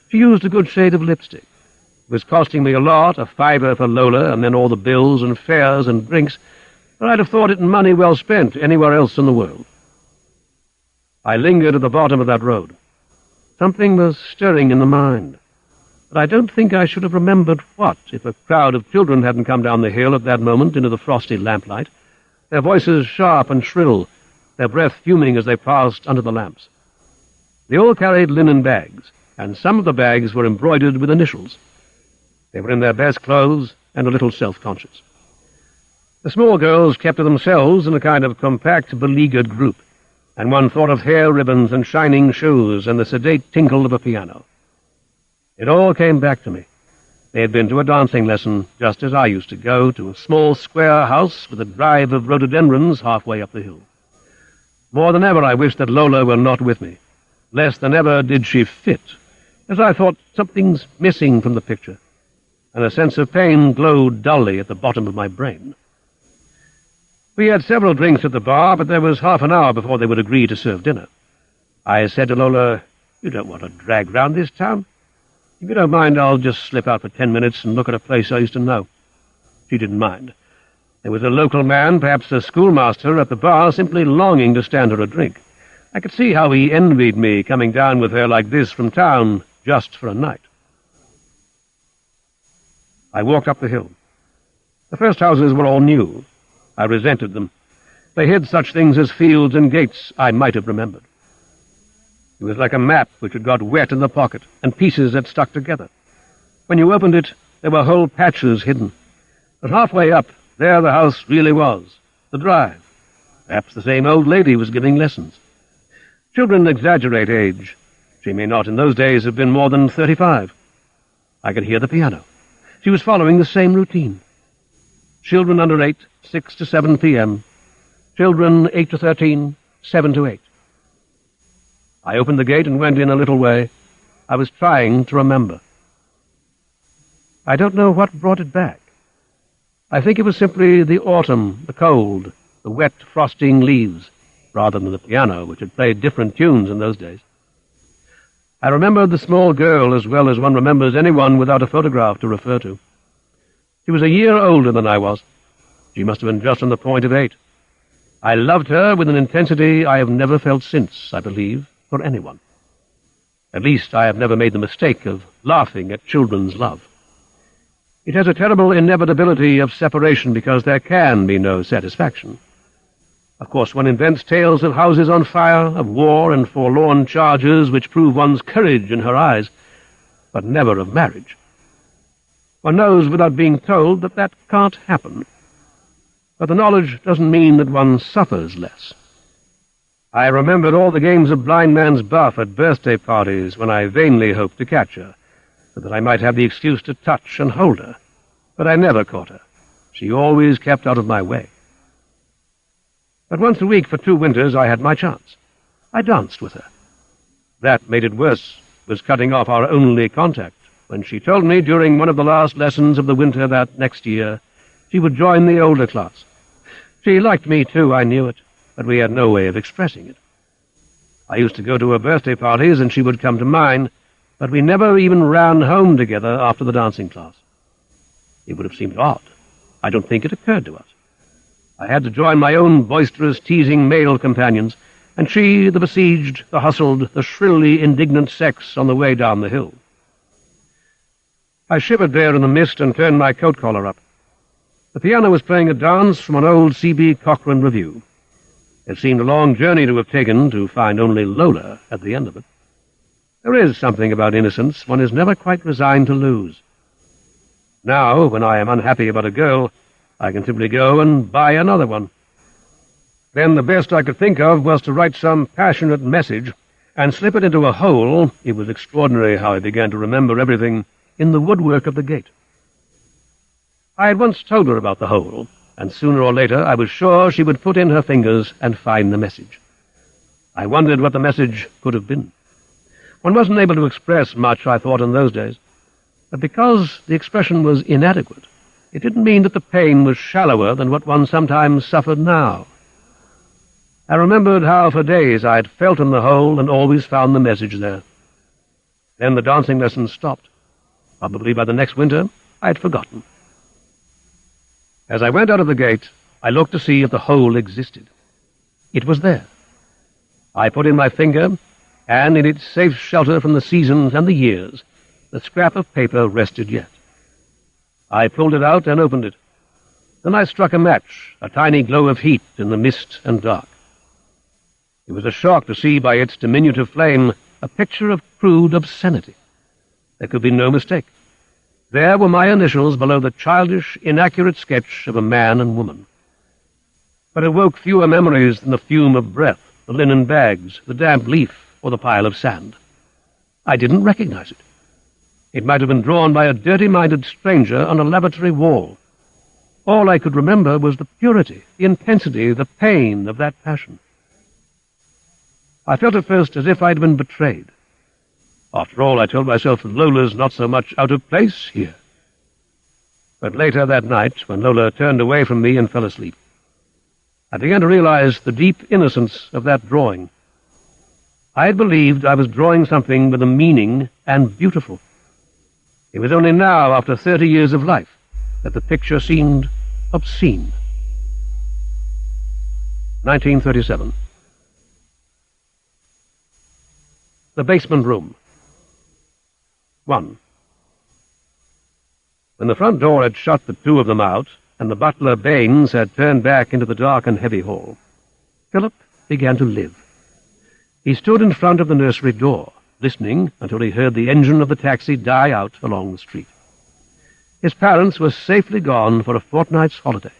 She used a good shade of lipstick. It was costing me a lot, $5 for Lola, and then all the bills and fares and drinks, but I'd have thought it money well spent anywhere else in the world. I lingered at the bottom of that road. Something was stirring in the mind, but I don't think I should have remembered what if a crowd of children hadn't come down the hill at that moment into the frosty lamplight, their voices sharp and shrill, their breath fuming as they passed under the lamps. They all carried linen bags, and some of the bags were embroidered with initials. They were in their best clothes and a little self-conscious. The small girls kept to themselves in a kind of compact, beleaguered group, and one thought of hair ribbons and shining shoes and the sedate tinkle of a piano. It all came back to me. They had been to a dancing lesson, just as I used to go to a small square house with a drive of rhododendrons halfway up the hill. More than ever I wished that Lola were not with me. Less than ever did she fit, as I thought something's missing from the picture, and a sense of pain glowed dully at the bottom of my brain. We had several drinks at the bar, but there was half an hour before they would agree to serve dinner. I said to Lola, "You don't want to drag round this town? If you don't mind, I'll just slip out for 10 minutes and look at a place I used to know." She didn't mind. There was a local man, perhaps a schoolmaster, at the bar, simply longing to stand her a drink. I could see how he envied me coming down with her like this from town just for a night. I walked up the hill. The first houses were all new. I resented them. They hid such things as fields and gates I might have remembered. It was like a map which had got wet in the pocket, and pieces had stuck together. When you opened it, there were whole patches hidden. But halfway up, there the house really was, the drive. Perhaps the same old lady was giving lessons. Children exaggerate age. She may not in those days have been more than 35. I could hear the piano. She was following the same routine. Children under 8, 6 to 7 p.m. Children 8 to 13, 7 to 8. I opened the gate and went in a little way. I was trying to remember. I don't know what brought it back. I think it was simply the autumn, the cold, the wet, frosting leaves, rather than the piano, which had played different tunes in those days. I remembered the small girl as well as one remembers anyone without a photograph to refer to. She was a year older than I was. She must have been just on the point of 8. I loved her with an intensity I have never felt since, I believe, for anyone. At least I have never made the mistake of laughing at children's love. It has a terrible inevitability of separation because there can be no satisfaction. Of course, one invents tales of houses on fire, of war and forlorn charges which prove one's courage in her eyes, but never of marriage. One knows without being told that that can't happen. But the knowledge doesn't mean that one suffers less. I remembered all the games of blind man's buff at birthday parties when I vainly hoped to catch her, so that I might have the excuse to touch and hold her. But I never caught her. She always kept out of my way. But once a week for 2 winters I had my chance. I danced with her. That made it worse, was cutting off our only contact, when she told me during one of the last lessons of the winter that next year she would join the older class. She liked me too, I knew it, but we had no way of expressing it. I used to go to her birthday parties and she would come to mine, but we never even ran home together after the dancing class. It would have seemed odd. I don't think it occurred to us. I had to join my own boisterous, teasing male companions, and she, the besieged, the hustled, the shrilly indignant sex on the way down the hill. I shivered there in the mist and turned my coat collar up. The piano was playing a dance from an old C.B. Cochrane review. It seemed a long journey to have taken to find only Lola at the end of it. There is something about innocence one is never quite resigned to lose. Now, when I am unhappy about a girl, I can simply go and buy another one. Then the best I could think of was to write some passionate message and slip it into a hole, it was extraordinary how I began to remember everything, in the woodwork of the gate. I had once told her about the hole, and sooner or later I was sure she would put in her fingers and find the message. I wondered what the message could have been. One wasn't able to express much, I thought, in those days. But because the expression was inadequate, it didn't mean that the pain was shallower than what one sometimes suffered now. I remembered how for days I had felt in the hole and always found the message there. Then the dancing lessons stopped. Probably by the next winter I had forgotten. As I went out of the gate, I looked to see if the hole existed. It was there. I put in my finger, and in its safe shelter from the seasons and the years, the scrap of paper rested yet. I pulled it out and opened it. Then I struck a match, a tiny glow of heat in the mist and dark. It was a shock to see by its diminutive flame a picture of crude obscenity. There could be no mistake. There were my initials below the childish, inaccurate sketch of a man and woman. But it woke fewer memories than the fume of breath, the linen bags, the damp leaf, or the pile of sand. I didn't recognize it. It might have been drawn by a dirty-minded stranger on a lavatory wall. All I could remember was the purity, the intensity, the pain of that passion. I felt at first as if I'd been betrayed. After all, I told myself that Lola's not so much out of place here. But later that night, when Lola turned away from me and fell asleep, I began to realize the deep innocence of that drawing. I had believed I was drawing something with a meaning and beautiful. It was only now, after 30 years of life, that the picture seemed obscene. 1937. The basement room. 1. When the front door had shut the two of them out, and the butler Baines had turned back into the dark and heavy hall, Philip began to live. He stood in front of the nursery door, listening until he heard the engine of the taxi die out along the street. His parents were safely gone for a fortnight's holiday.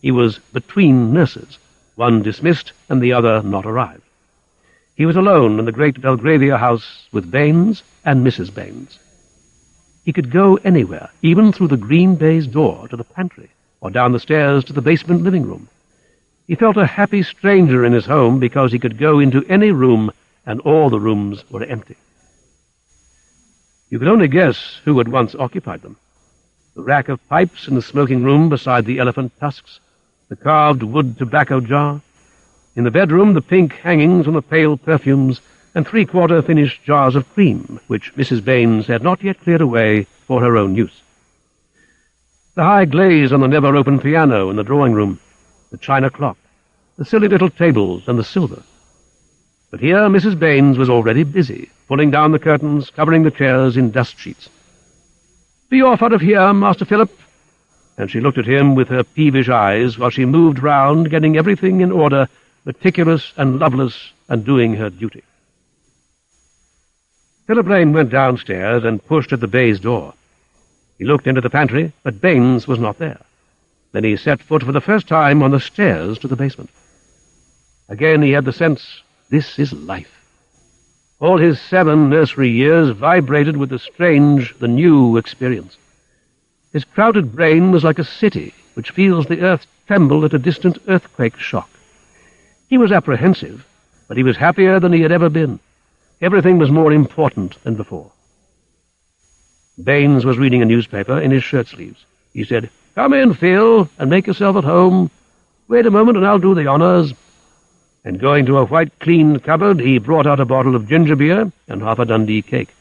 He was between nurses, one dismissed and the other not arrived. He was alone in the great Belgravia house with Baines and Mrs. Baines. He could go anywhere, even through the green baize door to the pantry, or down the stairs to the basement living room. He felt a happy stranger in his home because he could go into any room, and all the rooms were empty. You could only guess who had once occupied them. The rack of pipes in the smoking room beside the elephant tusks, the carved wood tobacco jar, in the bedroom the pink hangings and the pale perfumes, and 3/4 finished jars of cream, which Mrs. Baines had not yet cleared away for her own use. The high glaze on the never-opened piano in the drawing-room, the china clock, the silly little tables and the silver. But here Mrs. Baines was already busy, pulling down the curtains, covering the chairs in dust sheets. "Be off out of here, Master Philip," and she looked at him with her peevish eyes while she moved round, getting everything in order, meticulous and loveless, and doing her duty. Philip Lane went downstairs and pushed at the baize door. He looked into the pantry, but Baines was not there. Then he set foot for the first time on the stairs to the basement. Again he had the sense, this is life. All his 7 nursery years vibrated with the strange, the new experience. His crowded brain was like a city which feels the earth tremble at a distant earthquake shock. He was apprehensive, but he was happier than he had ever been. Everything was more important than before. Baines was reading a newspaper in his shirt-sleeves. He said, "Come in, Phil, and make yourself at home. Wait a moment and I'll do the honors." And going to a white, clean cupboard, he brought out a bottle of ginger beer and half a Dundee cake.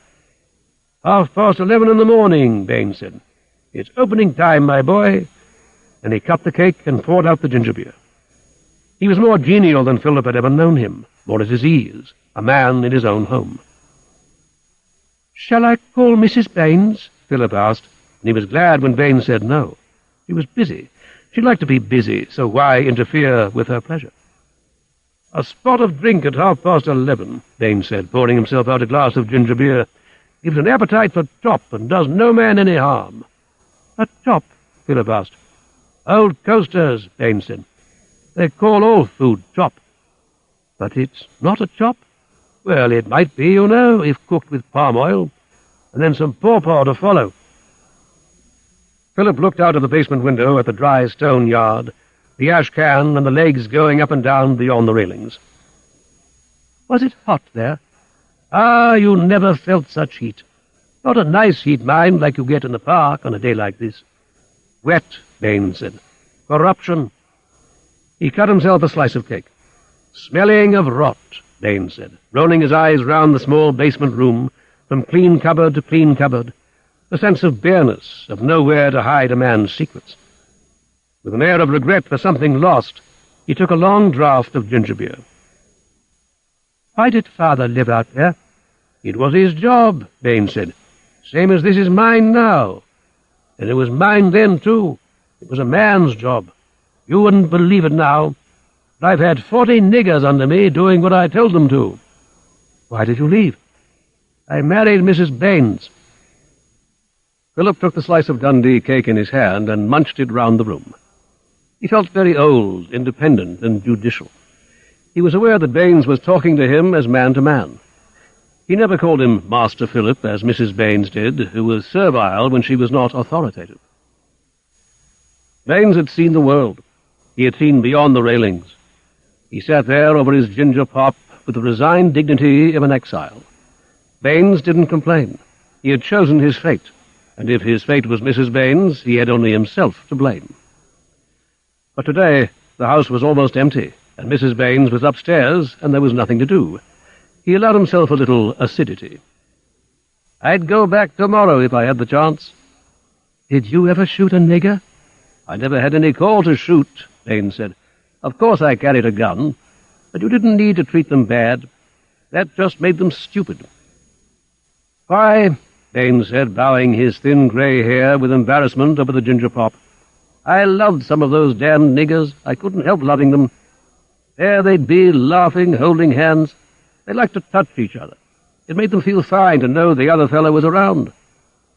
11:30 in the morning, Baines said. "It's opening time, my boy." And he cut the cake and poured out the ginger beer. He was more genial than Philip had ever known him, more at his ease, a man in his own home. "Shall I call Mrs. Baines?" Philip asked, and he was glad when Baines said no. She was busy. She liked to be busy, so why interfere with her pleasure? "A spot of drink at 11:30, Baines said, pouring himself out a glass of ginger beer. "Gives an appetite for chop and does no man any harm." "A chop?" Philip asked. "Old coasters," Baines said. "They call all food chop." "But it's not a chop?" Well, it might be, you know, if cooked with palm oil, and then some pawpaw to follow. Philip looked out of the basement window at the dry stone yard, the ash can and the legs going up and down beyond the railings. Was it hot there? Ah, you never felt such heat. Not a nice heat, mind, like you get in the park on a day like this. Wet, Baines said. Corruption. He cut himself a slice of cake. Smelling of rot, Baines said, rolling his eyes round the small basement room, from clean cupboard to clean cupboard, the sense of bareness, of nowhere to hide a man's secrets. With an air of regret for something lost, he took a long draught of ginger beer. Why did Father live out there? It was his job, Baines said. Same as this is mine now. And it was mine then, too. It was a man's job. You wouldn't believe it now, but I've had 40 niggers under me doing what I told them to. Why did you leave? I married Mrs. Baines. Philip took the slice of Dundee cake in his hand and munched it round the room. He felt very old, independent, and judicial. He was aware that Baines was talking to him as man to man. He never called him Master Philip, as Mrs. Baines did, who was servile when she was not authoritative. Baines had seen the world. He had seen beyond the railings. He sat there over his ginger pop with the resigned dignity of an exile. Baines didn't complain. He had chosen his fate, and if his fate was Mrs. Baines, he had only himself to blame. But today the house was almost empty, and Mrs. Baines was upstairs, and there was nothing to do. He allowed himself a little acidity. I'd go back tomorrow if I had the chance. Did you ever shoot a nigger? I never had any call to shoot, Baines said. Of course I carried a gun, but you didn't need to treat them bad. That just made them stupid. Why, Baines said, bowing his thin grey hair with embarrassment over the ginger pop, I loved some of those damned niggers. I couldn't help loving them. There they'd be, laughing, holding hands. They liked to touch each other. It made them feel fine to know the other fellow was around.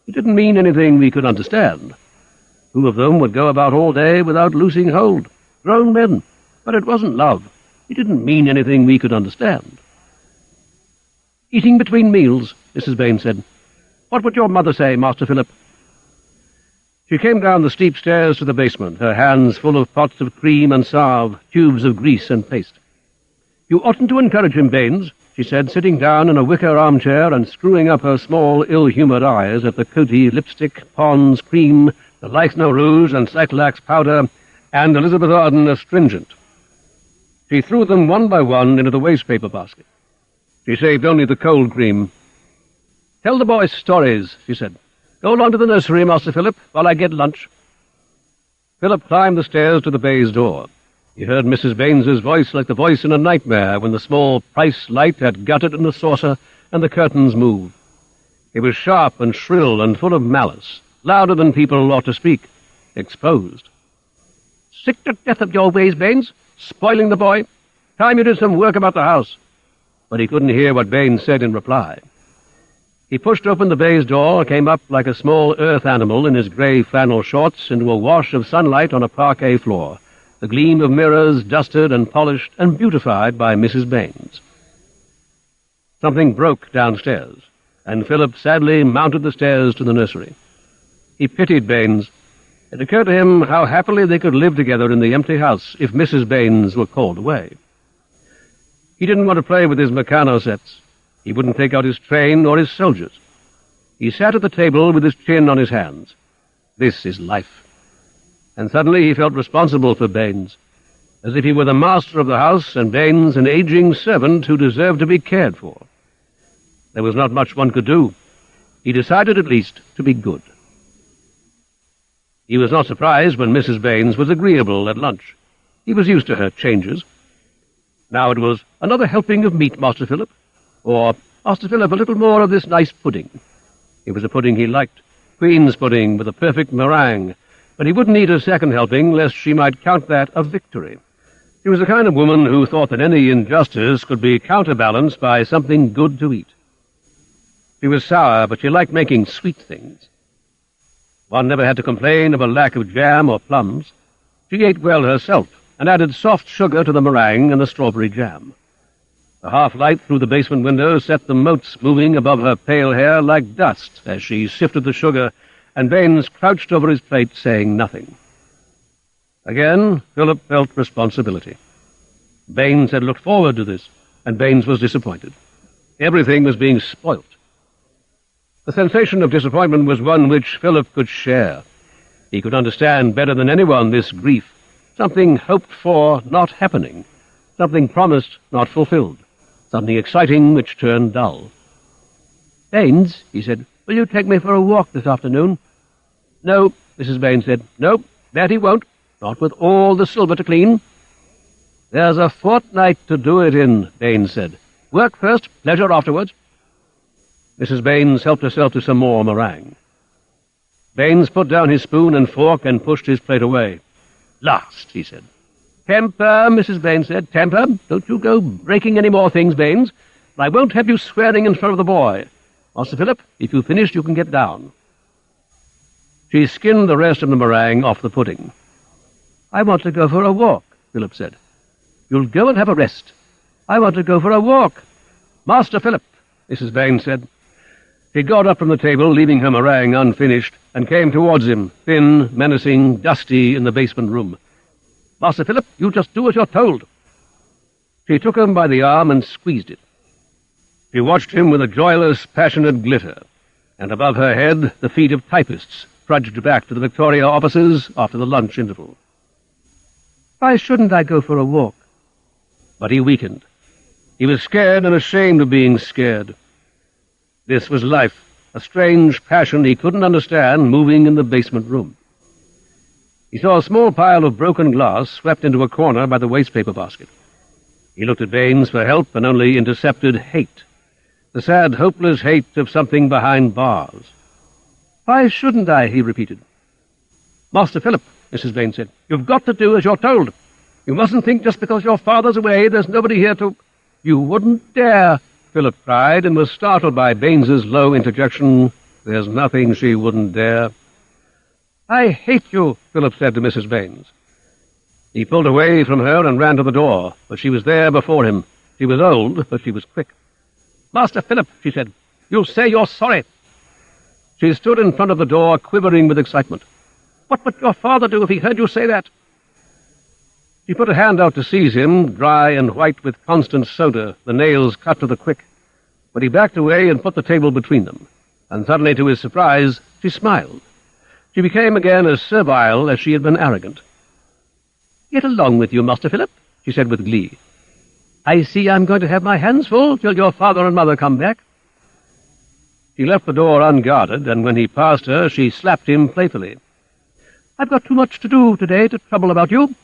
It didn't mean anything we could understand. Two of them would go about all day without loosing hold. Grown men. But it wasn't love. It didn't mean anything we could understand. Eating between meals, Mrs. Baines said. What would your mother say, Master Philip? She came down the steep stairs to the basement, her hands full of pots of cream and salve, tubes of grease and paste. You oughtn't to encourage him, Baines, she said, sitting down in a wicker armchair and screwing up her small, ill-humoured eyes at the Coty lipstick, Pond's cream, the Leithno rouge and Cyclax powder, and Elizabeth Arden astringent. She threw them one by one into the waste-paper basket. She saved only the cold cream. Tell the boys stories, she said. Go along to the nursery, Master Philip, while I get lunch. Philip climbed the stairs to the baize door. He heard Mrs. Baines's voice like the voice in a nightmare when the small price light had gutted in the saucer and the curtains moved. It was sharp and shrill and full of malice, louder than people ought to speak, exposed. Sick to death of your ways, Baines, spoiling the boy. Time you did some work about the house. But he couldn't hear what Baines said in reply. He pushed open the baize door, came up like a small earth animal in his grey flannel shorts into a wash of sunlight on a parquet floor, the gleam of mirrors dusted and polished and beautified by Mrs. Baines. Something broke downstairs, and Philip sadly mounted the stairs to the nursery. He pitied Baines. It occurred to him how happily they could live together in the empty house if Mrs. Baines were called away. He didn't want to play with his Meccano sets. He wouldn't take out his train or his soldiers. He sat at the table with his chin on his hands. This is life. And suddenly he felt responsible for Baines, as if he were the master of the house and Baines an aging servant who deserved to be cared for. There was not much one could do. He decided at least to be good. He was not surprised when Mrs. Baines was agreeable at lunch. He was used to her changes. Now it was another helping of meat, Master Philip, or, Master Philip, a little more of this nice pudding. It was a pudding he liked, Queen's pudding with a perfect meringue, but he wouldn't eat a second helping lest she might count that a victory. She was the kind of woman who thought that any injustice could be counterbalanced by something good to eat. She was sour, but she liked making sweet things. One never had to complain of a lack of jam or plums. She ate well herself, and added soft sugar to the meringue and the strawberry jam. The half-light through the basement window set the motes moving above her pale hair like dust as she sifted the sugar, and Baines crouched over his plate, saying nothing. Again, Philip felt responsibility. Baines had looked forward to this, and Baines was disappointed. Everything was being spoilt. The sensation of disappointment was one which Philip could share. He could understand better than anyone this grief, something hoped for not happening, something promised not fulfilled, something exciting which turned dull. "Baines," he said, "will you take me for a walk this afternoon?" "No," Mrs. Baines said. "No, that he won't, not with all the silver to clean." "There's a fortnight to do it in," Baines said. "Work first, pleasure afterwards." Mrs. Baines helped herself to some more meringue. Baines put down his spoon and fork and pushed his plate away. "Last," he said. "Temper," Mrs. Baines said. "Temper. Don't you go breaking any more things, Baines. I won't have you swearing in front of the boy. Master Philip, if you've finished, you can get down." She skinned the rest of the meringue off the pudding. "I want to go for a walk," Philip said. "You'll go and have a rest." "I want to go for a walk." "Master Philip," Mrs. Baines said. She got up from the table, leaving her meringue unfinished, and came towards him, thin, menacing, dusty, in the basement room. "Master Philip, you just do as you're told." She took him by the arm and squeezed it. She watched him with a joyless, passionate glitter, and above her head the feet of typists trudged back to the Victoria offices after the lunch interval. "Why shouldn't I go for a walk?" But he weakened. He was scared and ashamed of being scared. This was life, a strange passion he couldn't understand moving in the basement room. He saw a small pile of broken glass swept into a corner by the wastepaper basket. He looked at Baines for help and only intercepted hate, the sad, hopeless hate of something behind bars. "Why shouldn't I?" he repeated. "Master Philip," Mrs. Baines said, "you've got to do as you're told. You mustn't think just because your father's away there's nobody here to—" "You wouldn't dare!" Philip cried, and was startled by Baines's low interjection. "There's nothing she wouldn't dare." "I hate you," Philip said to Mrs. Baines. He pulled away from her and ran to the door, but she was there before him. She was old, but she was quick. "Master Philip," she said, "you'll say you're sorry." She stood in front of the door, quivering with excitement. "What would your father do if he heard you say that?" She put a hand out to seize him, dry and white with constant soda, the nails cut to the quick. But he backed away and put the table between them, and suddenly, to his surprise, she smiled. She became again as servile as she had been arrogant. "Get along with you, Master Philip," she said with glee. "I see I'm going to have my hands full till your father and mother come back." She left the door unguarded, and when he passed her, she slapped him playfully. "I've got too much to do today to trouble about you.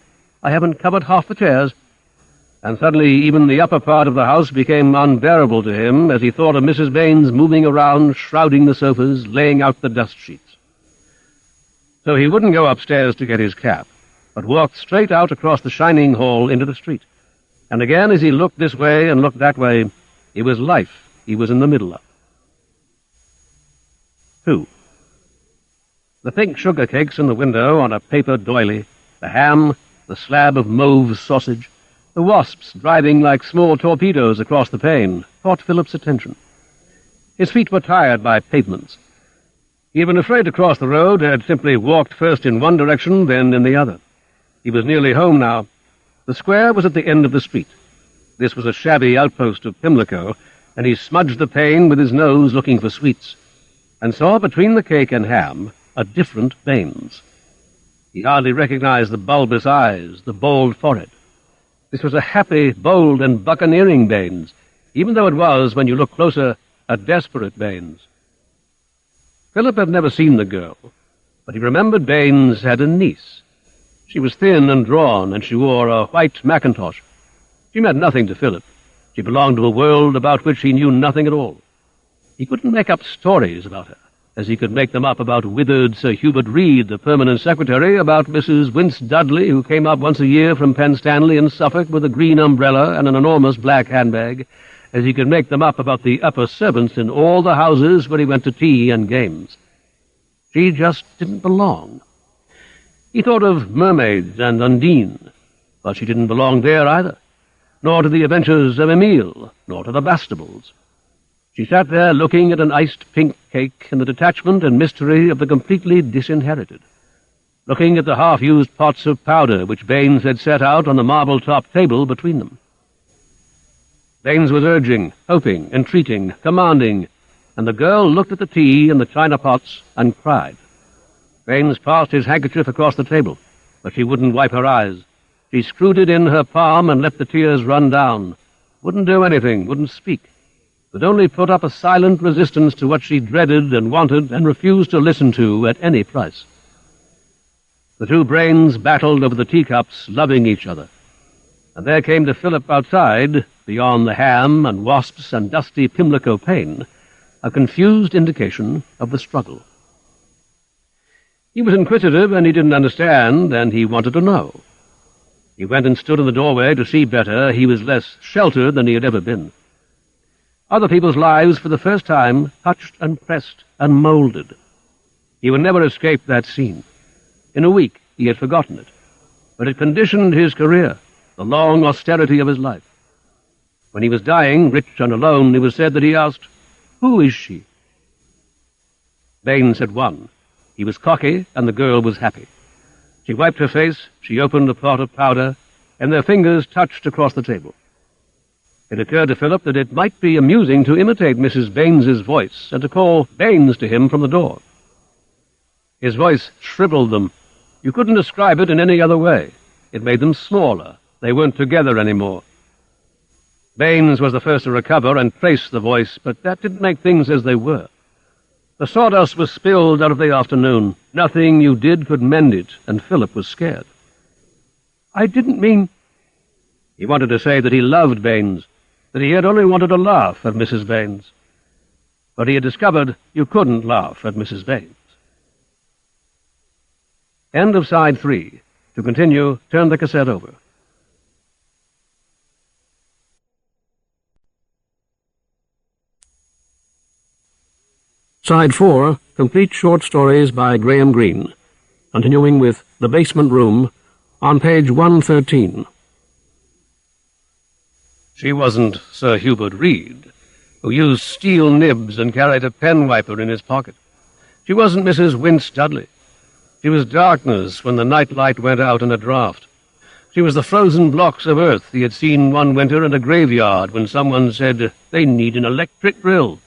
I haven't covered half the chairs." And suddenly even the upper part of the house became unbearable to him as he thought of Mrs. Baines moving around, shrouding the sofas, laying out the dust sheets. So he wouldn't go upstairs to get his cap, but walked straight out across the shining hall into the street. And again, as he looked this way and looked that way, it was life he was in the middle of. 2. The pink sugar cakes in the window on a paper doily, the ham, the slab of mauve sausage, the wasps driving like small torpedoes across the pane, caught Philip's attention. His feet were tired by pavements. He had been afraid to cross the road and had simply walked first in one direction, then in the other. He was nearly home now. The square was at the end of the street. This was a shabby outpost of Pimlico, and he smudged the pane with his nose looking for sweets, and saw between the cake and ham a different Baines. He hardly recognized the bulbous eyes, the bold forehead. This was a happy, bold, and buccaneering Baines, even though it was, when you look closer, a desperate Baines. Philip had never seen the girl, but he remembered Baines had a niece. She was thin and drawn, and she wore a white mackintosh. She meant nothing to Philip. She belonged to a world about which he knew nothing at all. He couldn't make up stories about her, as he could make them up about withered Sir Hubert Reed, the permanent secretary, about Mrs. Wince Dudley, who came up once a year from Penn Stanley in Suffolk with a green umbrella and an enormous black handbag, as he could make them up about the upper servants in all the houses where he went to tea and games. She just didn't belong. He thought of mermaids and Undine, but she didn't belong there either. nor to the adventures of Emile, nor to the Bastables. She sat there looking at an iced pink cake in the detachment and mystery of the completely disinherited, looking at the half-used pots of powder which Baines had set out on the marble-top table between them. Baines was urging, hoping, entreating, commanding, and the girl looked at the tea and the china pots and cried. Baines passed his handkerchief across the table, but she wouldn't wipe her eyes. She screwed it in her palm and let the tears run down. Wouldn't do anything, wouldn't speak, but only put up a silent resistance to what she dreaded and wanted and refused to listen to at any price. The two brains battled over the teacups, loving each other. And there came to Philip outside, beyond the ham and wasps and dusty Pimlico pane, a confused indication of the struggle. He was inquisitive, and he didn't understand, and he wanted to know. He went and stood in the doorway to see better. He was less sheltered than he had ever been. Other people's lives, for the first time, touched and pressed and molded. He would never escape that scene. In a week he had forgotten it, but it conditioned his career, the long austerity of his life. When he was dying, rich and alone, it was said that he asked, "Who is she?" Baines had won. He was cocky, and the girl was happy. She wiped her face, she opened a pot of powder, and their fingers touched across the table. It occurred to Philip that it might be amusing to imitate Mrs. Baines's voice and to call Baines to him from the door. His voice shriveled them. You couldn't describe it in any other way. It made them smaller. They weren't together anymore. Baines was the first to recover and trace the voice, but that didn't make things as they were. The sawdust was spilled out of the afternoon. Nothing you did could mend it, and Philip was scared. I didn't mean... He wanted to say that he loved Baines, that he had only wanted to laugh at Mrs. Baines. But he had discovered you couldn't laugh at Mrs. Baines. End of side 3. To continue, turn the cassette over. Side 4, complete short stories by Graham Greene, continuing with The Basement Room on page 113. She wasn't Sir Hubert Reed, who used steel nibs and carried a pen wiper in his pocket. She wasn't Mrs. Wince Dudley. She was darkness when the night light went out in a draught. She was the frozen blocks of earth he had seen one winter in a graveyard when someone said, "They need an electric drill."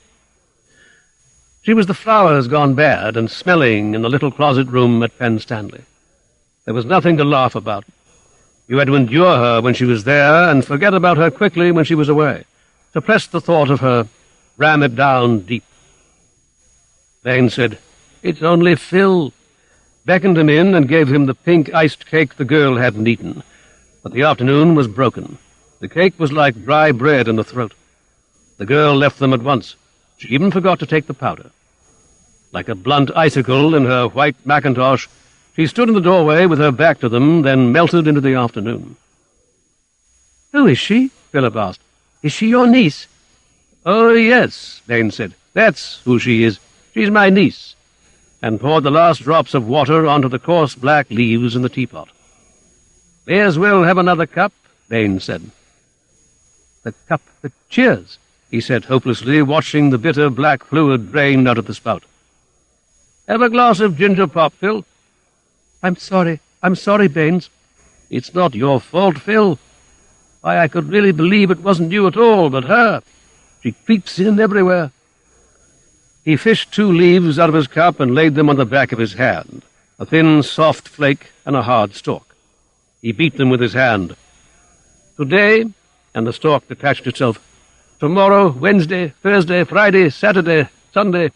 She was the flowers gone bad and smelling in the little closet room at Penn Stanley. There was nothing to laugh about. You had to endure her when she was there and forget about her quickly when she was away. Suppress the thought of her, ram it down deep. Baines said, "It's only Phil," beckoned him in and gave him the pink iced cake the girl hadn't eaten. But the afternoon was broken. The cake was like dry bread in the throat. The girl left them at once. She even forgot to take the powder. Like a blunt icicle in her white mackintosh, she stood in the doorway with her back to them, then melted into the afternoon. "Who is she?" Philip asked. "Is she your niece?" "Oh, yes," Baines said. "That's who she is. She's my niece," and poured the last drops of water onto the coarse black leaves in the teapot. "May as well have another cup," Baines said. "The cup, cheers," he said hopelessly, watching the bitter black fluid drain out of the spout. "Have a glass of ginger pop, Phil." I'm sorry, Baines." "It's not your fault, Phil. Why, I could really believe it wasn't you at all, but her. She creeps in everywhere." He fished 2 leaves out of his cup and laid them on the back of his hand, a thin, soft flake and a hard stalk. He beat them with his hand. "Today," and the stalk detached itself. "Tomorrow, Wednesday, Thursday, Friday, Saturday, Sunday."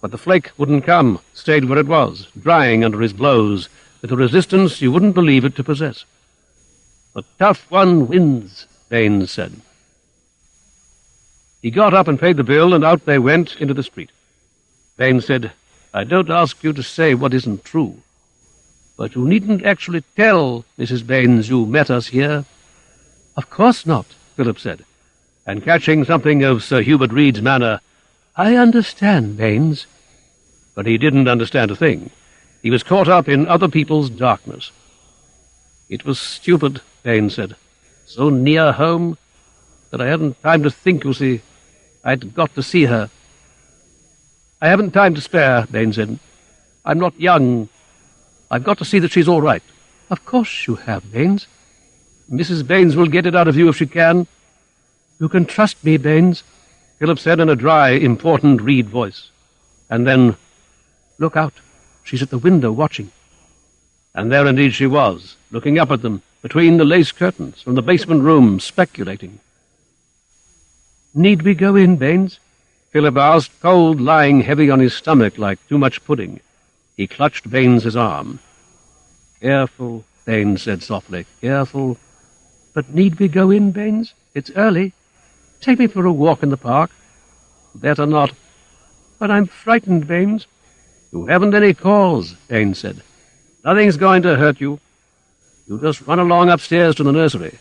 But the flake wouldn't come, stayed where it was, drying under his blows, with a resistance you wouldn't believe it to possess. "The tough one wins," Baines said. He got up and paid the bill, and out they went into the street. Baines said, "I don't ask you to say what isn't true, but you needn't actually tell Mrs. Baines you met us here." "Of course not," Philip said, and catching something of Sir Hubert Reed's manner, "I understand, Baines." But he didn't understand a thing. He was caught up in other people's darkness. "It was stupid," Baines said. so near home that I hadn't time to think, you see. I'd got to see her. I haven't time to spare, Baines said. I'm not young. I've got to see that she's all right. Of course you have, Baines. Mrs. Baines will get it out of you if she can. You can trust me, Baines, Philip said in a dry, important reed voice. And then, look out. She's at the window watching. And there indeed she was, looking up at them, between the lace curtains, from the basement room, speculating. Need we go in, Baines? Philip asked, cold lying heavy on his stomach like too much pudding. He clutched Baines's arm. Careful, Baines said softly, careful. But need we go in, Baines? It's early. Take me for a walk in the park. Better not. But I'm frightened, Baines. You haven't any cause, Baines said. Nothing's going to hurt you. You just run along upstairs to the nursery.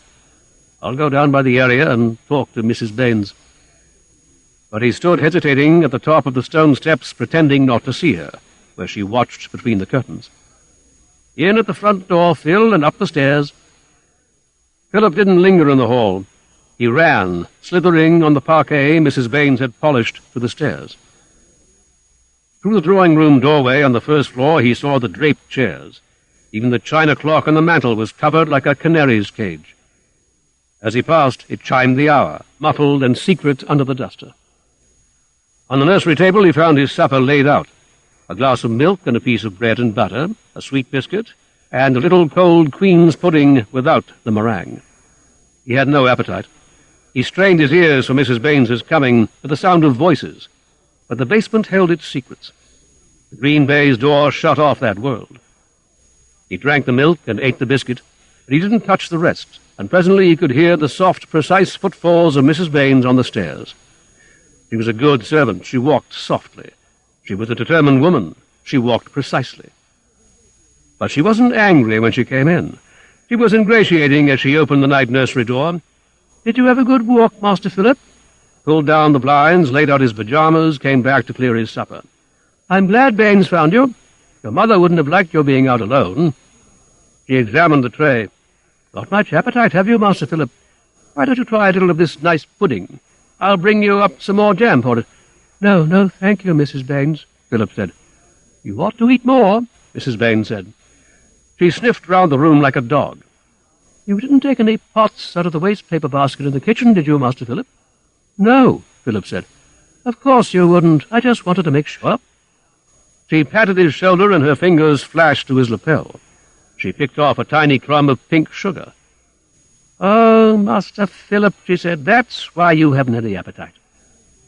I'll go down by the area and talk to Mrs. Baines. But he stood hesitating at the top of the stone steps, pretending not to see her, where she watched between the curtains. In at the front door, Phil, and up the stairs. Philip didn't linger in the hall. He ran, slithering on the parquet Mrs. Baines had polished, to the stairs. Through the drawing-room doorway on the first floor he saw the draped chairs. Even the china clock on the mantel was covered like a canary's cage. As he passed, it chimed the hour, muffled and secret under the duster. On the nursery table he found his supper laid out. A glass of milk and a piece of bread and butter, a sweet biscuit, and a little cold Queen's pudding without the meringue. He had no appetite. He strained his ears for Mrs. Baines's coming with the sound of voices, but the basement held its secrets. The green baize door shut off that world. He drank the milk and ate the biscuit, but he didn't touch the rest, and presently he could hear the soft, precise footfalls of Mrs. Baines on the stairs. She was a good servant. She walked softly. She was a determined woman. She walked precisely. But she wasn't angry when she came in. She was ingratiating as she opened the night nursery door. "Did you have a good walk, Master Philip?" Pulled down the blinds, laid out his pyjamas, came back to clear his supper. "I'm glad Baines found you. Your mother wouldn't have liked your being out alone." She examined the tray. "Got much appetite, have you, Master Philip? Why don't you try a little of this nice pudding? I'll bring you up some more jam for it." No, thank you, Mrs. Baines," Philip said. "You ought to eat more," Mrs. Baines said. She sniffed round the room like a dog. "You didn't take any pots out of the waste-paper basket in the kitchen, did you, Master Philip?" "No," Philip said. "Of course you wouldn't. I just wanted to make sure." She patted his shoulder and her fingers flashed to his lapel. She picked off a tiny crumb of pink sugar. "Oh, Master Philip," she said, "that's why you haven't any appetite.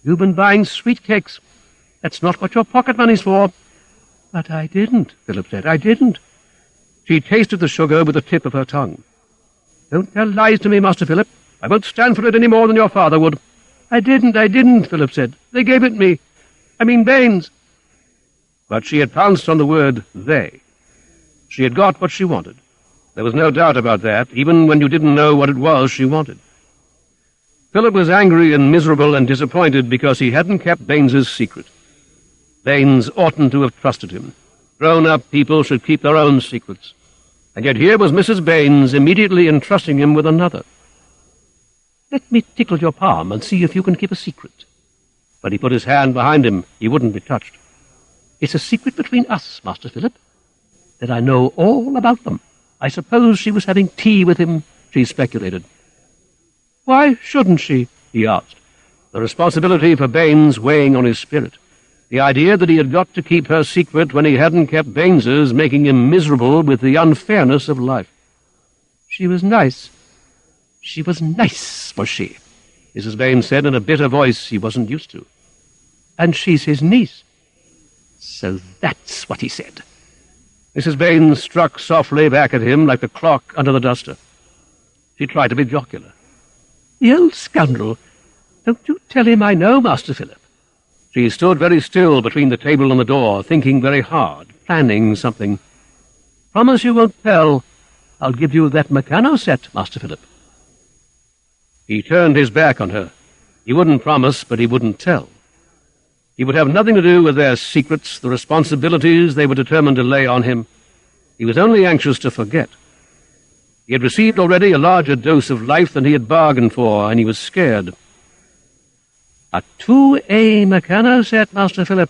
You've been buying sweet cakes. That's not what your pocket money's for." "But I didn't," Philip said. "I didn't." She tasted the sugar with the tip of her tongue. "Don't tell lies to me, Master Philip. I won't stand for it any more than your father would." I didn't, Philip said. "They gave it me. I mean Baines." But she had pounced on the word they. She had got what she wanted. There was no doubt about that, even when you didn't know what it was she wanted. Philip was angry and miserable and disappointed because he hadn't kept Baines's secret. Baines oughtn't to have trusted him. Grown-up people should keep their own secrets. And yet here was Mrs. Baines immediately entrusting him with another. "Let me tickle your palm and see if you can keep a secret." But he put his hand behind him. He wouldn't be touched. "It's a secret between us, Master Philip, that I know all about them. I suppose she was having tea with him," she speculated. "Why shouldn't she?" he asked, the responsibility for Baines weighing on his spirit. The idea that he had got to keep her secret when he hadn't kept Baines's making him miserable with the unfairness of life. "She was nice. She was nice, was she?" Mrs. Baines said in a bitter voice he wasn't used to. "And she's his niece." "So that's what he said." Mrs. Baines struck softly back at him like the clock under the duster. She tried to be jocular. "The old scoundrel! Don't you tell him I know, Master Philip." She stood very still between the table and the door, thinking very hard, planning something. "Promise you won't tell. I'll give you that Meccano set, Master Philip." He turned his back on her. He wouldn't promise, but he wouldn't tell. He would have nothing to do with their secrets, the responsibilities they were determined to lay on him. He was only anxious to forget. He had received already a larger dose of life than he had bargained for, and he was scared. "A 2A Meccano set, Master Philip."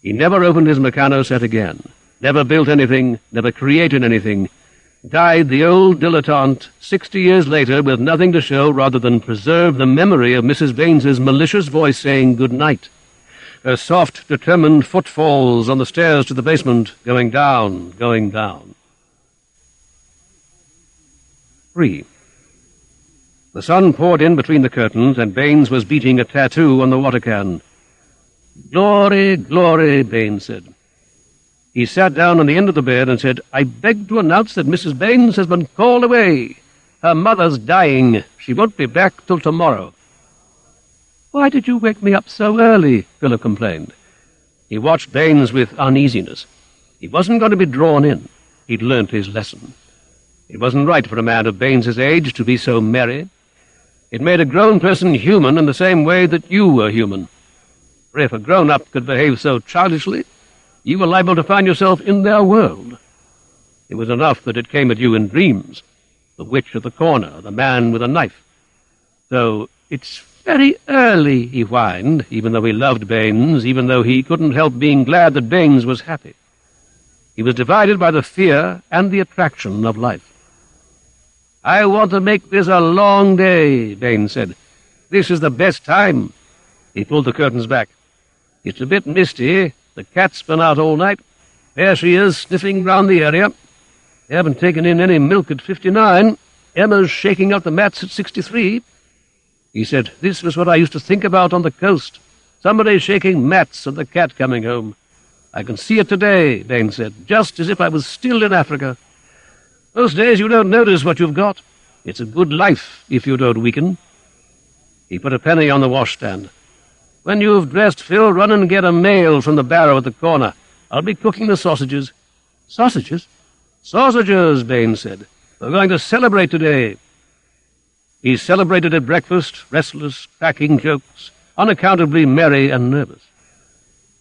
He never opened his Meccano set again, never built anything, never created anything. Died the old dilettante 60 years later with nothing to show rather than preserve the memory of Mrs. Baines's malicious voice saying good night, her soft, determined footfalls on the stairs to the basement, going down, going down. 3. The sun poured in between the curtains, and Baines was beating a tattoo on the water can. "Glory, glory," Baines said. He sat down on the end of the bed and said, "I beg to announce that Mrs. Baines has been called away. Her mother's dying. She won't be back till tomorrow." "Why did you wake me up so early?" Philip complained. He watched Baines with uneasiness. He wasn't going to be drawn in. He'd learnt his lesson. It wasn't right for a man of Baines's age to be so merry. It made a grown person human in the same way that you were human. For if a grown-up could behave so childishly, you were liable to find yourself in their world. It was enough that it came at you in dreams. The witch at the corner, the man with a knife. So, "It's very early," he whined, even though he loved Baines, even though he couldn't help being glad that Baines was happy. He was divided by the fear and the attraction of life. "I want to make this a long day," Baines said. "This is the best time." He pulled the curtains back. "It's a bit misty. The cat's been out all night. There she is, sniffing round the area. They haven't taken in any milk at 59. Emma's shaking out the mats at 63. He said, "This was what I used to think about on the coast. Somebody shaking mats and the cat coming home. I can see it today," Baines said, "just as if I was still in Africa. Most days you don't notice what you've got. It's a good life if you don't weaken." He put a penny on the washstand. "When you've dressed, Phil, run and get a mail from the barrow at the corner. I'll be cooking the sausages." "Sausages?" "Sausages," Baines said. "We're going to celebrate today." He celebrated at breakfast, restless, cracking jokes, unaccountably merry and nervous.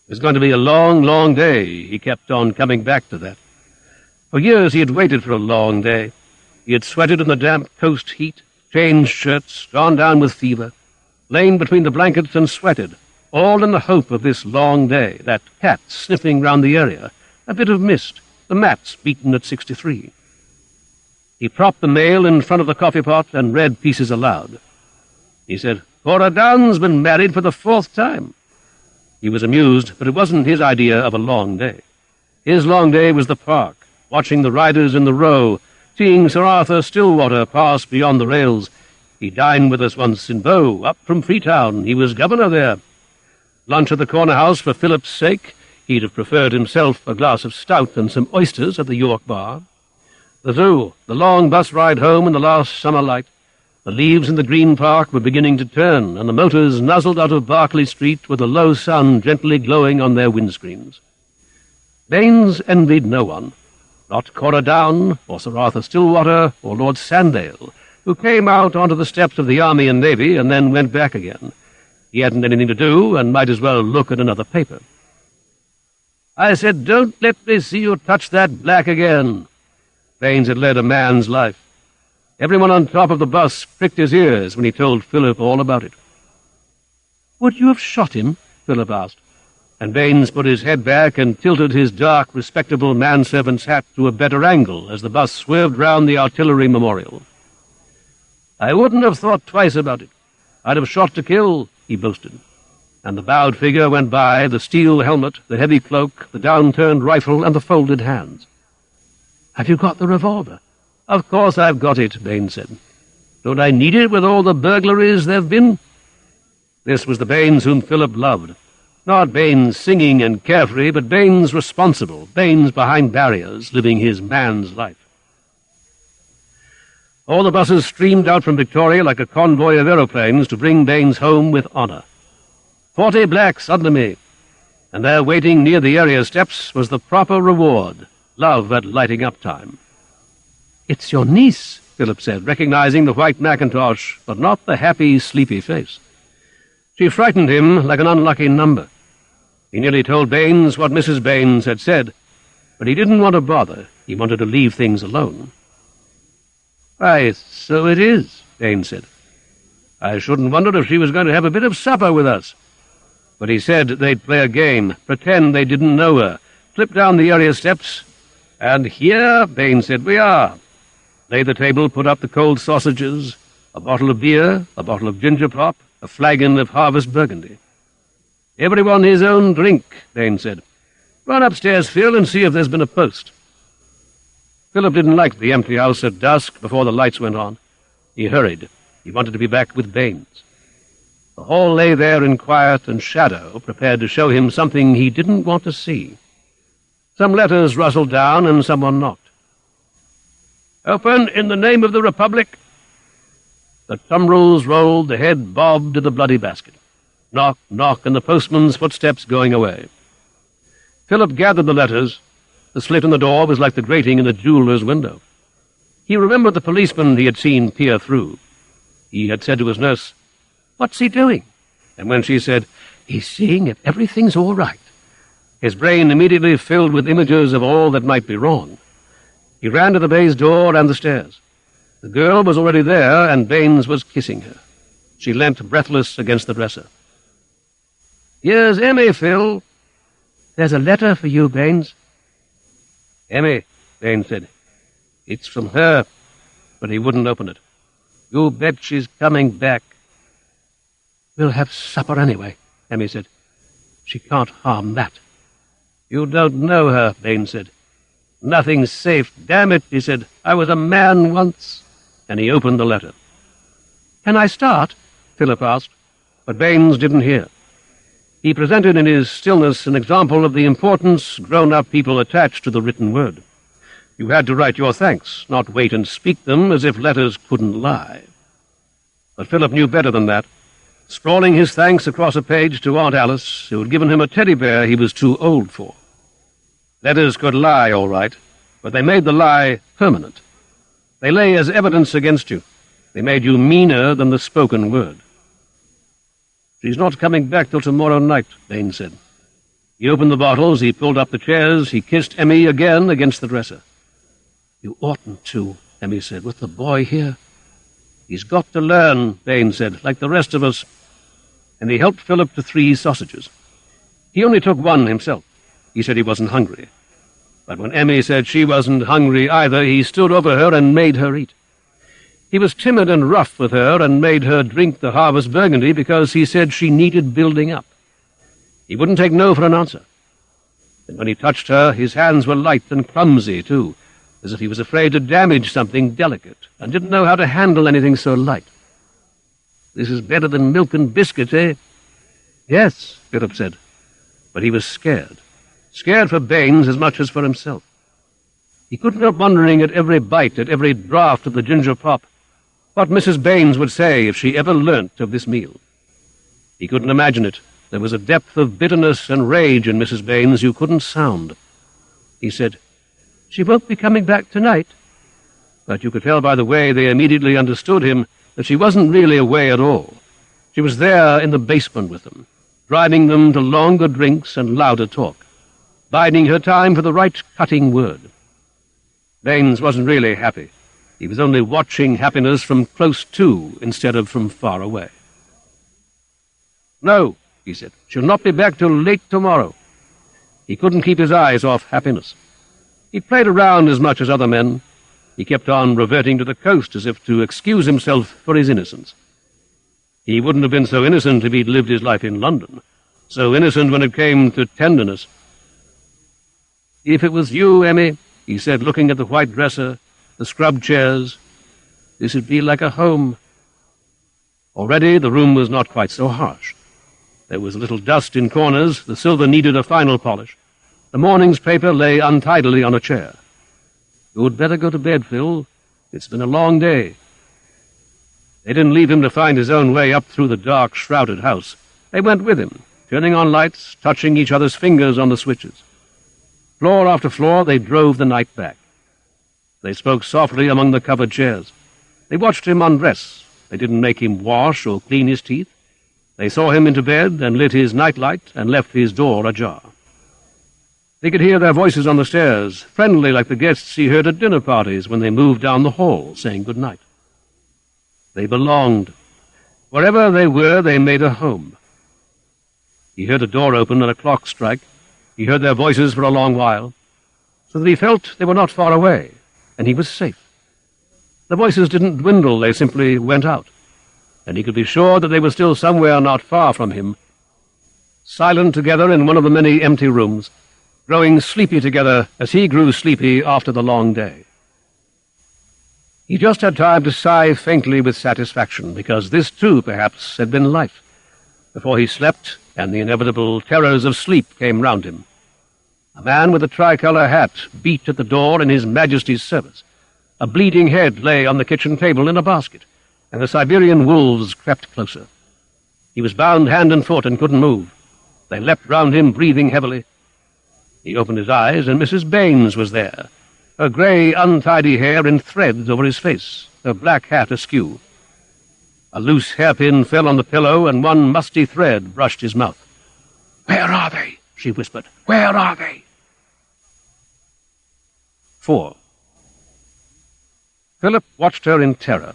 It was going to be a long, long day. He kept on coming back to that. For years he had waited for a long day. He had sweated in the damp coast heat, changed shirts, gone down with fever, lain between the blankets and sweated, all in the hope of this long day, that cat sniffing round the area, a bit of mist, the mats beaten at 63. He propped the mail in front of the coffee-pot and read pieces aloud. He said, "Cora Down's been married for the 4th time." He was amused, but it wasn't his idea of a long day. His long day was the park, watching the riders in the Row, seeing Sir Arthur Stillwater pass beyond the rails. He dined with us once in Bow, up from Freetown. He was governor there. Lunch at the corner house for Philip's sake. He'd have preferred himself a glass of stout and some oysters at the York Bar. The zoo, the long bus ride home in the last summer light. The leaves in the Green Park were beginning to turn, and the motors nuzzled out of Berkeley Street with the low sun gently glowing on their windscreens. Baines envied no one. Not Cora Down, or Sir Arthur Stillwater, or Lord Sandale, who came out onto the steps of the Army and Navy and then went back again. He hadn't anything to do, and might as well look at another paper. I said, "Don't let me see you touch that black again." Baines had led a man's life. Everyone on top of the bus pricked his ears when he told Philip all about it. "Would you have shot him?" Philip asked. And Baines put his head back and tilted his dark, respectable manservant's hat to a better angle as the bus swerved round the artillery memorial. "I wouldn't have thought twice about it. I'd have shot to kill," he boasted. And the bowed figure went by, the steel helmet, the heavy cloak, the downturned rifle, and the folded hands. "Have you got the revolver?" "Of course I've got it," Baines said. "Don't I need it with all the burglaries there've been?" This was the Baines whom Philip loved. Not Baines singing and carefree, but Baines responsible, Baines behind barriers, living his man's life. All the buses streamed out from Victoria like a convoy of aeroplanes to bring Baines home with honour. 40 blacks under me, and there waiting near the area steps was the proper reward, love at lighting-up time. "It's your niece," Philip said, recognizing the white mackintosh, but not the happy, sleepy face. She frightened him like an unlucky number. He nearly told Baines what Mrs. Baines had said, but he didn't want to bother. He wanted to leave things alone. "Why, so it is," Baines said. "I shouldn't wonder if she was going to have a bit of supper with us." But he said they'd play a game, pretend they didn't know her, slip down the area steps, and here, Baines said, we are. Lay the table, put up the cold sausages, a bottle of beer, a bottle of ginger pop, a flagon of harvest burgundy. "Everyone his own drink," Baines said. "Run upstairs, Phil, and see if there's been a post." Philip didn't like the empty house at dusk before the lights went on. He hurried. He wanted to be back with Baines. The hall lay there in quiet and shadow, prepared to show him something he didn't want to see. Some letters rustled down, and someone knocked. "Open in the name of the Republic." The tumbrils rolled, the head bobbed to the bloody basket. Knock, knock, and the postman's footsteps going away. Philip gathered the letters. The slit in the door was like the grating in the jeweller's window. He remembered the policeman he had seen peer through. He had said to his nurse, "What's he doing?" And when she said, "He's seeing if everything's all right," his brain immediately filled with images of all that might be wrong. He ran to the baize door and the stairs. The girl was already there, and Baines was kissing her. She leant breathless against the dresser. "Here's Emmy, Phil." "There's a letter for you, Baines." "Emmy," Baines said. "It's from her," but he wouldn't open it. "You bet she's coming back." "We'll have supper anyway," Emmy said. "She can't harm that." "You don't know her," Baines said. "Nothing's safe. Damn it," he said. "I was a man once." And he opened the letter. "Can I start?" Philip asked, but Baines didn't hear. He presented in his stillness an example of the importance grown-up people attach to the written word. You had to write your thanks, not wait and speak them as if letters couldn't lie. But Philip knew better than that. Sprawling his thanks across a page to Aunt Alice, who had given him a teddy bear he was too old for. Letters could lie, all right, but they made the lie permanent. They lay as evidence against you. They made you meaner than the spoken word. "She's not coming back till tomorrow night," Baines said. He opened the bottles, he pulled up the chairs, he kissed Emmy again against the dresser. "You oughtn't to," Emmy said, "with the boy here." "He's got to learn," Baines said, "like the rest of us." And he helped Philip to 3 sausages. He only took one himself. He said he wasn't hungry. But when Emmy said she wasn't hungry either, he stood over her and made her eat. He was timid and rough with her and made her drink the harvest burgundy because he said she needed building up. He wouldn't take no for an answer. And when he touched her, his hands were light and clumsy, too, as if he was afraid to damage something delicate and didn't know how to handle anything so light. "This is better than milk and biscuits, eh?" "Yes," Philip said. But he was scared. Scared for Baines as much as for himself. He couldn't help wondering at every bite, at every draught of the ginger pop, what Mrs. Baines would say if she ever learnt of this meal. He couldn't imagine it. There was a depth of bitterness and rage in Mrs. Baines you couldn't sound. He said, "She won't be coming back tonight." But you could tell by the way they immediately understood him that she wasn't really away at all. She was there in the basement with them, driving them to longer drinks and louder talk, biding her time for the right cutting word. Baines wasn't really happy. He was only watching happiness from close to instead of from far away. "No," he said, "she'll not be back till late tomorrow." He couldn't keep his eyes off happiness. He played around as much as other men. He kept on reverting to the coast as if to excuse himself for his innocence. He wouldn't have been so innocent if he'd lived his life in London, so innocent when it came to tenderness. "If it was you, Emmy," he said, looking at the white dresser, the scrub chairs, "this'd be like a home." Already the room was not quite so harsh. There was a little dust in corners, the silver needed a final polish. The morning's paper lay untidily on a chair. "You'd better go to bed, Phil. It's been a long day." They didn't leave him to find his own way up through the dark, shrouded house. They went with him, turning on lights, touching each other's fingers on the switches. Floor after floor, they drove the night back. They spoke softly among the covered chairs. They watched him undress. They didn't make him wash or clean his teeth. They saw him into bed and lit his nightlight and left his door ajar. He could hear their voices on the stairs, friendly like the guests he heard at dinner parties when they moved down the hall, saying good night. They belonged. Wherever they were, they made a home. He heard a door open and a clock strike. He heard their voices for a long while, so that he felt they were not far away, and he was safe. The voices didn't dwindle, they simply went out, and he could be sure that they were still somewhere not far from him, silent together in one of the many empty rooms, growing sleepy together as he grew sleepy after the long day. He just had time to sigh faintly with satisfaction, because this, too, perhaps, had been life, before he slept and the inevitable terrors of sleep came round him. A man with a tricolour hat beat at the door in His Majesty's service. A bleeding head lay on the kitchen table in a basket, and the Siberian wolves crept closer. He was bound hand and foot and couldn't move. They leapt round him, breathing heavily. He opened his eyes, and Mrs. Baines was there, her grey, untidy hair in threads over his face, her black hat askew. A loose hairpin fell on the pillow, and one musty thread brushed his mouth. "Where are they?" she whispered. "Where are they?" 4. Philip watched her in terror.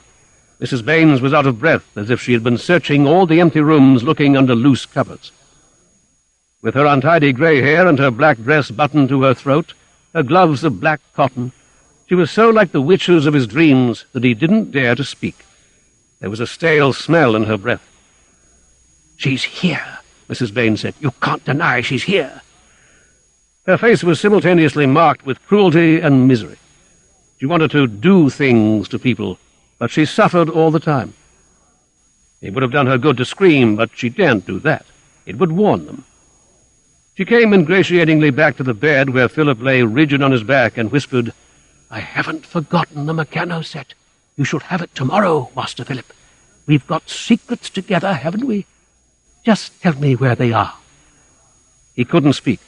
Mrs. Baines was out of breath, as if she had been searching all the empty rooms, looking under loose covers. With her untidy grey hair and her black dress buttoned to her throat, her gloves of black cotton, she was so like the witches of his dreams that he didn't dare to speak. There was a stale smell in her breath. "She's here," Mrs. Baines said. "You can't deny she's here." Her face was simultaneously marked with cruelty and misery. She wanted to do things to people, but she suffered all the time. It would have done her good to scream, but she daren't do that. It would warn them. She came ingratiatingly back to the bed where Philip lay rigid on his back and whispered, "I haven't forgotten the Meccano set. You shall have it tomorrow, Master Philip. We've got secrets together, haven't we? Just tell me where they are." He couldn't speak.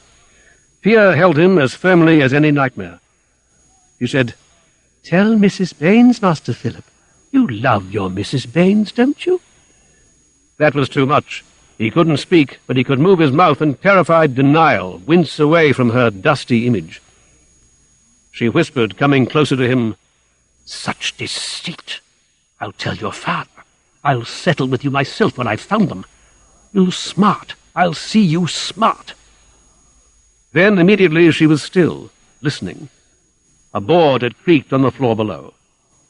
Fear held him as firmly as any nightmare. She said, "Tell Mrs. Baines, Master Philip. You love your Mrs. Baines, don't you?" That was too much. He couldn't speak, but he could move his mouth in terrified denial, wince away from her dusty image. She whispered, coming closer to him, "Such deceit! I'll tell your father. I'll settle with you myself when I've found them. You smart. I'll see you smart." Then immediately she was still, listening. A board had creaked on the floor below,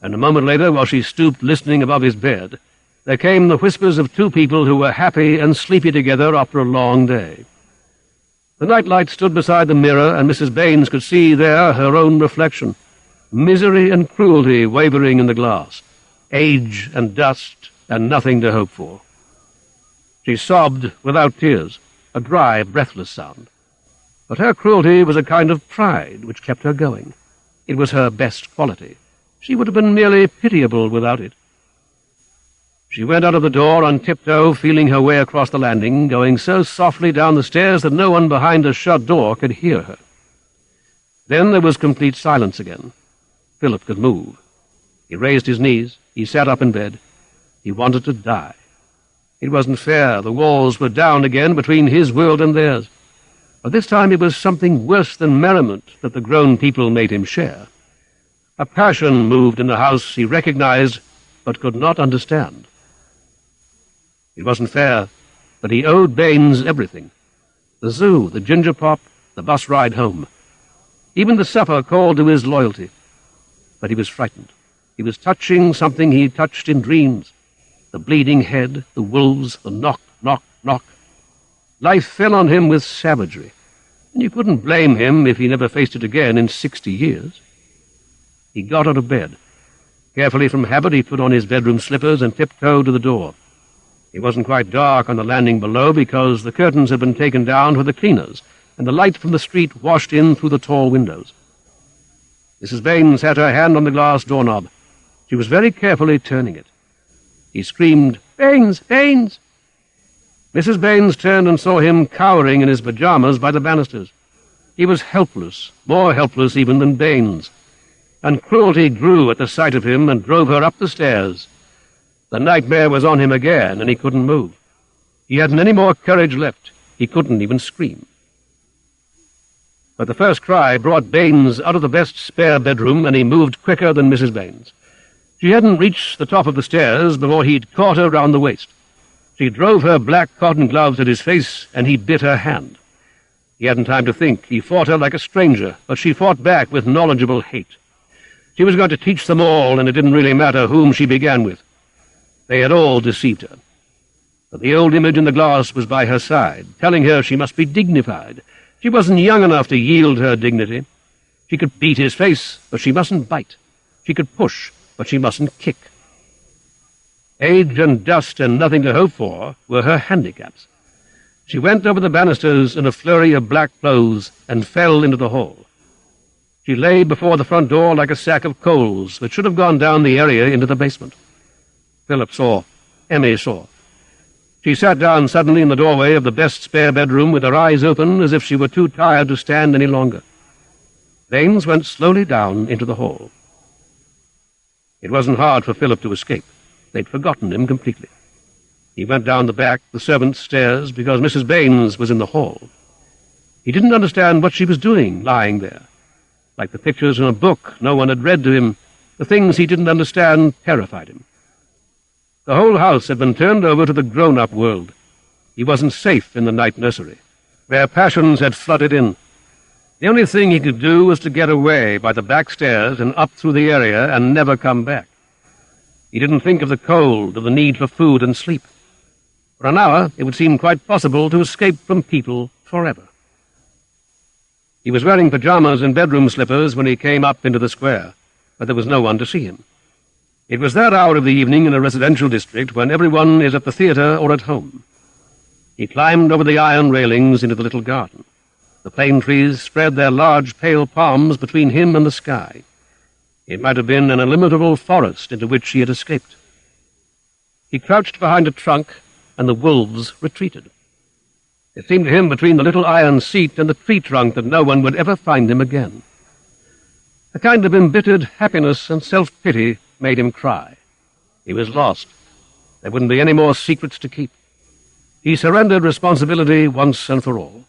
and a moment later, while she stooped listening above his bed, there came the whispers of two people who were happy and sleepy together after a long day. The nightlight stood beside the mirror, and Mrs. Baines could see there her own reflection, misery and cruelty wavering in the glass, age and dust and nothing to hope for. She sobbed without tears, a dry, breathless sound. But her cruelty was a kind of pride which kept her going. It was her best quality. She would have been merely pitiable without it. She went out of the door on tiptoe, feeling her way across the landing, going so softly down the stairs that no one behind a shut door could hear her. Then there was complete silence again. Philip could move. He raised his knees. He sat up in bed. He wanted to die. It wasn't fair. The walls were down again between his world and theirs. But this time it was something worse than merriment that the grown people made him share. A passion moved in the house he recognized but could not understand. It wasn't fair, but he owed Baines everything. The zoo, the ginger pop, the bus ride home. Even the supper called to his loyalty. But he was frightened. He was touching something he touched in dreams. The bleeding head, the wolves, the knock, knock, knock. Life fell on him with savagery, and you couldn't blame him if he never faced it again in 60 years. He got out of bed. Carefully from habit he put on his bedroom slippers and tiptoed to the door. It wasn't quite dark on the landing below because the curtains had been taken down for the cleaners, and the light from the street washed in through the tall windows. Mrs. Baines had her hand on the glass doorknob. She was very carefully turning it. He screamed, "Baines! Baines!" Mrs. Baines turned and saw him cowering in his pajamas by the banisters. He was helpless, more helpless even than Baines, and cruelty grew at the sight of him and drove her up the stairs. The nightmare was on him again, and he couldn't move. He hadn't any more courage left. He couldn't even scream. But the first cry brought Baines out of the best spare bedroom, and he moved quicker than Mrs. Baines. She hadn't reached the top of the stairs before he'd caught her round the waist. She drove her black cotton gloves at his face, and he bit her hand. He hadn't time to think. He fought her like a stranger, but she fought back with knowledgeable hate. She was going to teach them all, and it didn't really matter whom she began with. They had all deceived her. But the old image in the glass was by her side, telling her she must be dignified. She wasn't young enough to yield her dignity. She could beat his face, but she mustn't bite. She could push, but she mustn't kick. Age and dust and nothing to hope for were her handicaps. She went over the banisters in a flurry of black clothes and fell into the hall. She lay before the front door like a sack of coals that should have gone down the area into the basement. Philip saw. Emmy saw. She sat down suddenly in the doorway of the best spare bedroom with her eyes open as if she were too tired to stand any longer. Baines went slowly down into the hall. It wasn't hard for Philip to escape. They'd forgotten him completely. He went down the back, the servants' stairs, because Mrs. Baines was in the hall. He didn't understand what she was doing, lying there. Like the pictures in a book no one had read to him, the things he didn't understand terrified him. The whole house had been turned over to the grown-up world. He wasn't safe in the night nursery. Their passions had flooded in. The only thing he could do was to get away by the back stairs and up through the area and never come back. He didn't think of the cold, of the need for food and sleep. For an hour, it would seem quite possible to escape from people forever. He was wearing pajamas and bedroom slippers when he came up into the square, but there was no one to see him. It was that hour of the evening in a residential district when everyone is at the theatre or at home. He climbed over the iron railings into the little garden. The plane trees spread their large pale palms between him and the sky. It might have been an illimitable forest into which he had escaped. He crouched behind a trunk, and the wolves retreated. It seemed to him between the little iron seat and the tree trunk that no one would ever find him again. A kind of embittered happiness and self-pity made him cry. He was lost. There wouldn't be any more secrets to keep. He surrendered responsibility once and for all.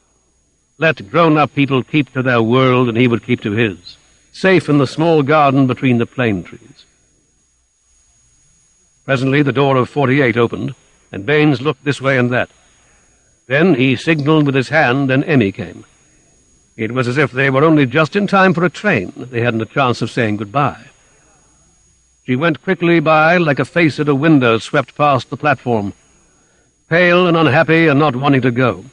Let grown-up people keep to their world, and he would keep to his, safe in the small garden between the plane trees. Presently the door of 48 opened, and Baines looked this way and that. Then he signaled with his hand, and Emmy came. It was as if they were only just in time for a train. They hadn't a chance of saying goodbye. She went quickly by like a face at a window swept past the platform, pale and unhappy and not wanting to go.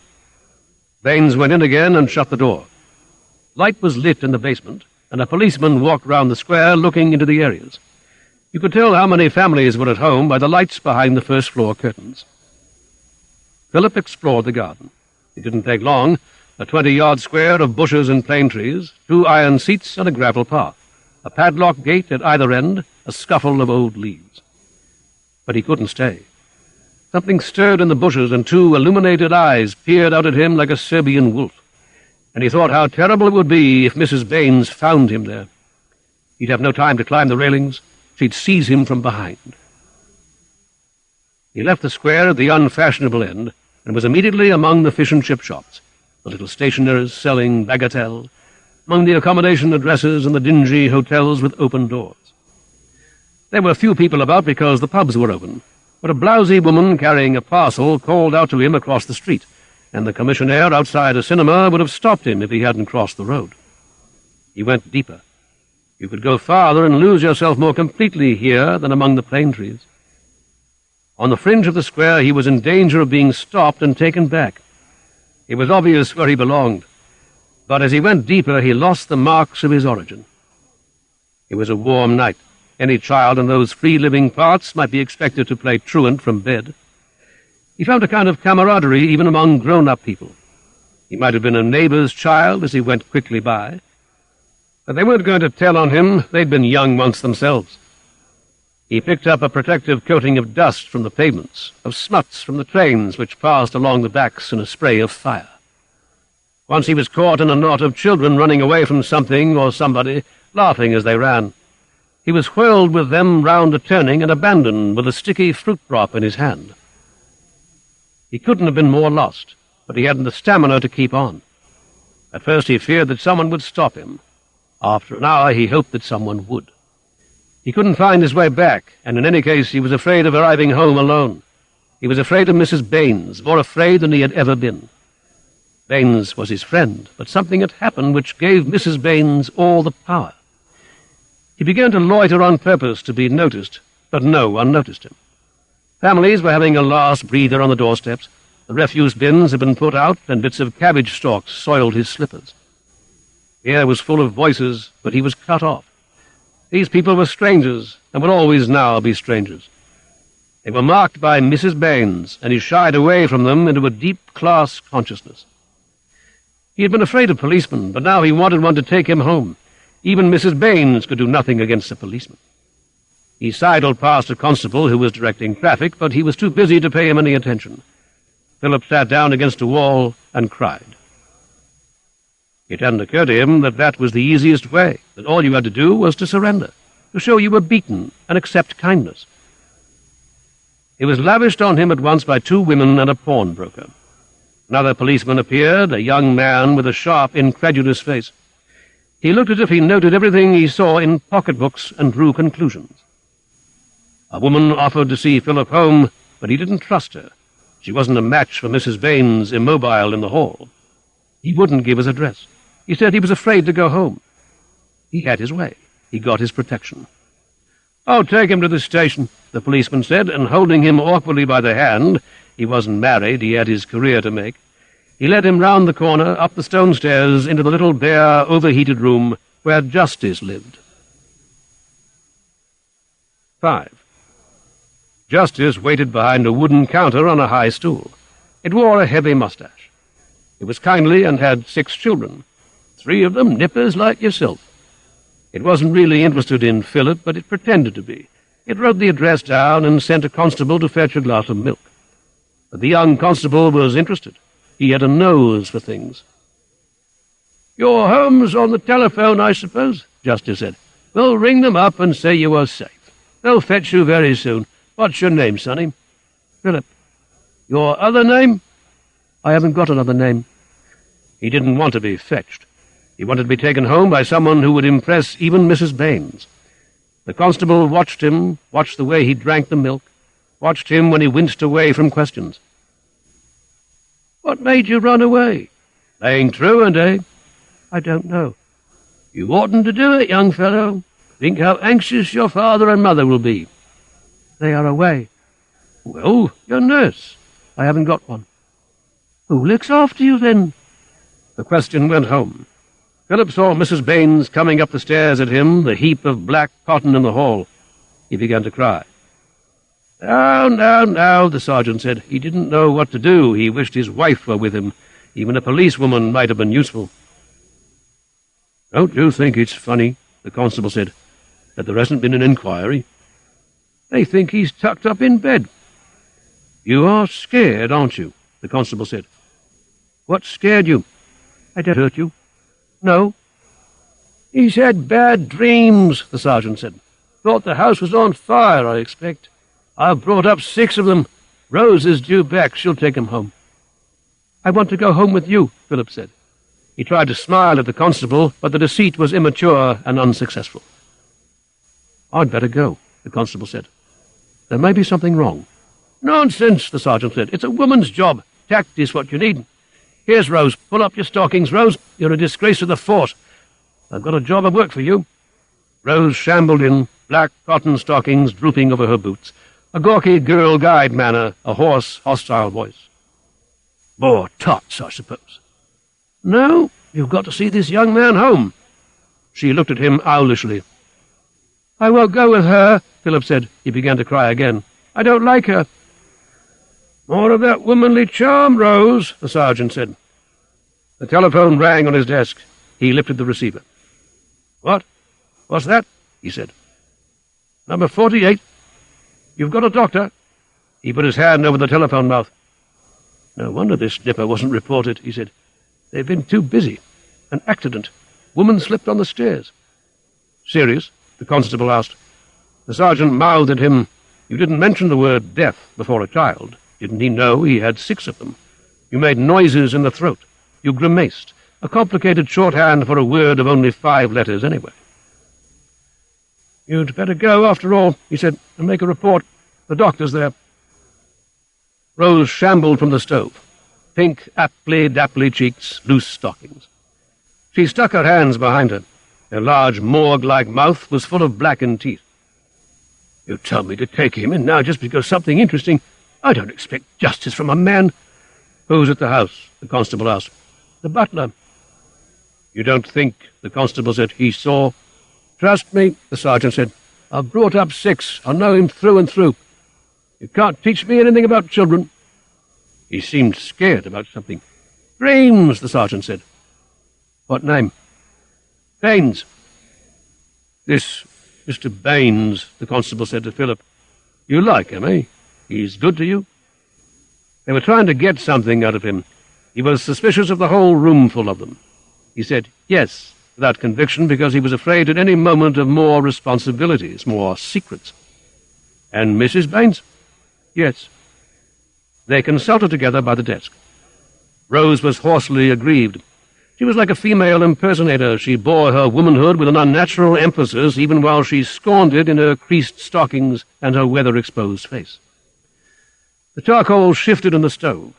Baines went in again and shut the door. Light was lit in the basement, and a policeman walked round the square looking into the areas. You could tell how many families were at home by the lights behind the first-floor curtains. Philip explored the garden. It didn't take long. A 20-yard square of bushes and plane trees, 2 iron seats and a gravel path, a padlocked gate at either end, a scuffle of old leaves. But he couldn't stay. Something stirred in the bushes, and 2 illuminated eyes peered out at him like a Serbian wolf. And he thought how terrible it would be if Mrs. Baines found him there. He'd have no time to climb the railings. She'd seize him from behind. He left the square at the unfashionable end and was immediately among the fish and chip shops, the little stationers selling bagatelle, among the accommodation addresses and the dingy hotels with open doors. There were few people about because the pubs were open, but a blousy woman carrying a parcel called out to him across the street, and the commissionaire outside a cinema would have stopped him if he hadn't crossed the road. He went deeper. You could go farther and lose yourself more completely here than among the plane trees. On the fringe of the square he was in danger of being stopped and taken back. It was obvious where he belonged, but as he went deeper he lost the marks of his origin. It was a warm night. Any child in those free-living parts might be expected to play truant from bed. He found a kind of camaraderie even among grown-up people. He might have been a neighbor's child as he went quickly by, but they weren't going to tell on him. They'd been young once themselves. He picked up a protective coating of dust from the pavements, of smuts from the trains which passed along the backs in a spray of fire. Once he was caught in a knot of children running away from something or somebody, laughing as they ran. He was whirled with them round a turning and abandoned with a sticky fruit drop in his hand. He couldn't have been more lost, but he hadn't the stamina to keep on. At first he feared that someone would stop him. After an hour he hoped that someone would. He couldn't find his way back, and in any case he was afraid of arriving home alone. He was afraid of Mrs. Baines, more afraid than he had ever been. Baines was his friend, but something had happened which gave Mrs. Baines all the power. He began to loiter on purpose to be noticed, but no one noticed him. Families were having a last breather on the doorsteps. The refuse bins had been put out, and bits of cabbage stalks soiled his slippers. The air was full of voices, but he was cut off. These people were strangers, and would always now be strangers. They were marked by Mrs. Baines, and he shied away from them into a deep-class consciousness. He had been afraid of policemen, but now he wanted one to take him home. Even Mrs. Baines could do nothing against a policeman. He sidled past a constable who was directing traffic, but he was too busy to pay him any attention. Philip sat down against a wall and cried. It hadn't occurred to him that that was the easiest way, that all you had to do was to surrender, to show you were beaten and accept kindness. It was lavished on him at once by 2 women and a pawnbroker. Another policeman appeared, a young man with a sharp, incredulous face. He looked as if he noted everything he saw in pocketbooks and drew conclusions. A woman offered to see Philip home, but he didn't trust her. She wasn't a match for Mrs. Baines, immobile in the hall. He wouldn't give his address. He said he was afraid to go home. He had his way. He got his protection. "Oh, take him to the station," the policeman said, and holding him awkwardly by the hand — he wasn't married, he had his career to make — he led him round the corner, up the stone stairs, into the little bare, overheated room where Justice lived. 5. Justice waited behind a wooden counter on a high stool. It wore a heavy mustache. It was kindly and had 6 children, 3 of them nippers like yourself. It wasn't really interested in Philip, but it pretended to be. It wrote the address down and sent a constable to fetch a glass of milk. But the young constable was interested. He had a nose for things. "Your home's on the telephone, I suppose," Justice said. "We'll ring them up and say you are safe. They'll fetch you very soon. What's your name, sonny?" "Philip." "Your other name?" "I haven't got another name." He didn't want to be fetched. He wanted to be taken home by someone who would impress even Mrs. Baines. The constable watched him, watched the way he drank the milk, watched him when he winced away from questions. "What made you run away? Playing truant, eh?" "I don't know." "You oughtn't to do it, young fellow. Think how anxious your father and mother will be." "They are away." "Well, your nurse." "I haven't got one." "Who looks after you, then?" The question went home. Philip saw Mrs. Baines coming up the stairs at him, the heap of black cotton in the hall. He began to cry. Now, the sergeant said. He didn't know what to do. He wished his wife were with him. Even a policewoman might have been useful. "Don't you think it's funny," the constable said, "that there hasn't been an inquiry?" "They think he's tucked up in bed." "You are scared, aren't you?" the constable said. "What scared you?" "I don't hurt you." "No." "He's had bad dreams," the sergeant said. "Thought the house was on fire, I expect. I've brought up 6 of them. Rose is due back. She'll take him home." "I want to go home with you," Philip said. He tried to smile at the constable, but the deceit was immature and unsuccessful. "I'd better go," the constable said. "There may be something wrong." "Nonsense," the sergeant said. "It's a woman's job. Tact is what you need. Here's Rose. Pull up your stockings, Rose. You're a disgrace to the force. I've got a job of work for you." Rose shambled in, black cotton stockings drooping over her boots, a gawky girl guide manner, a hoarse, hostile voice. "More tots, I suppose." "No, you've got to see this young man home." She looked at him owlishly. "I won't go with her," Philip said. He began to cry again. "I don't like her." "More of that womanly charm, Rose," the sergeant said. The telephone rang on his desk. He lifted the receiver. "What? What's that?" he said. "Number 48. You've got a doctor?" He put his hand over the telephone mouth. "No wonder this nipper wasn't reported," he said. "They've been too busy. An accident. Woman slipped on the stairs." "Serious?" the constable asked. The sergeant mouthed at him. "You didn't mention the word death before a child. Didn't he know he had 6 of them? You made noises in the throat. You grimaced. a complicated shorthand for a word of only 5 letters anyway. "You'd better go, after all," he said, "and make a report. The doctor's there." Rose shambled from the stove. Pink, aptly-dapply cheeks, loose stockings. She stuck her hands behind her. Her large, morgue-like mouth was full of blackened teeth. "You tell me to take him in now just because something interesting. I don't expect justice from a man." "Who's at the house?" the constable asked. "The butler." "You don't think," the constable said, "he saw—" "Trust me," the sergeant said. "I've brought up 6. I know him through and through. You can't teach me anything about children." He seemed scared about something. "Dreams," the sergeant said. "What name?" "Baines." "This Mr. Baines," the constable said to Philip. "You like him, eh? He's good to you?" They were trying to get something out of him. He was suspicious of the whole roomful of them. He said yes, without conviction, because he was afraid at any moment of more responsibilities, more secrets. "And Mrs. Baines?" "Yes." They consulted together by the desk. Rose was hoarsely aggrieved. She was like a female impersonator. She bore her womanhood with an unnatural emphasis, even while she scorned it in her creased stockings and her weather-exposed face. The charcoal shifted in the stove.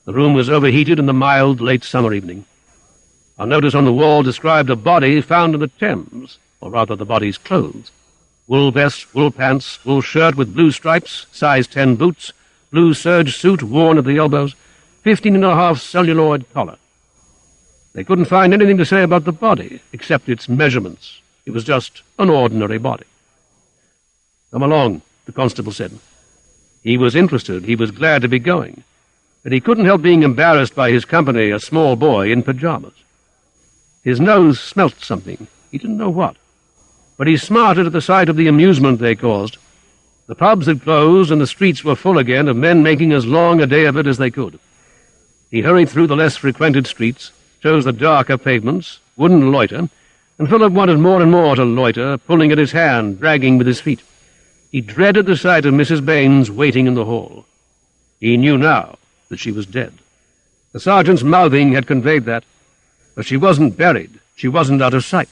The room was overheated in the mild, late summer evening. A notice on the wall described a body found in the Thames, or rather the body's clothes. Wool vest, wool pants, wool shirt with blue stripes, size 10 boots, blue serge suit worn at the elbows, 15.5 celluloid collar. They couldn't find anything to say about the body, except its measurements. It was just an ordinary body. "Come along," the constable said. He was interested. He was glad to be going. But he couldn't help being embarrassed by his company, a small boy in pyjamas. His nose smelt something. He didn't know what. But he smarted at the sight of the amusement they caused. The pubs had closed, and the streets were full again of men making as long a day of it as they could. He hurried through the less frequented streets, chose the darker pavements, wouldn't loiter, and Philip wanted more and more to loiter, pulling at his hand, dragging with his feet. He dreaded the sight of Mrs. Baines waiting in the hall. He knew now that she was dead. The sergeant's mouthing had conveyed that. But she wasn't buried. She wasn't out of sight.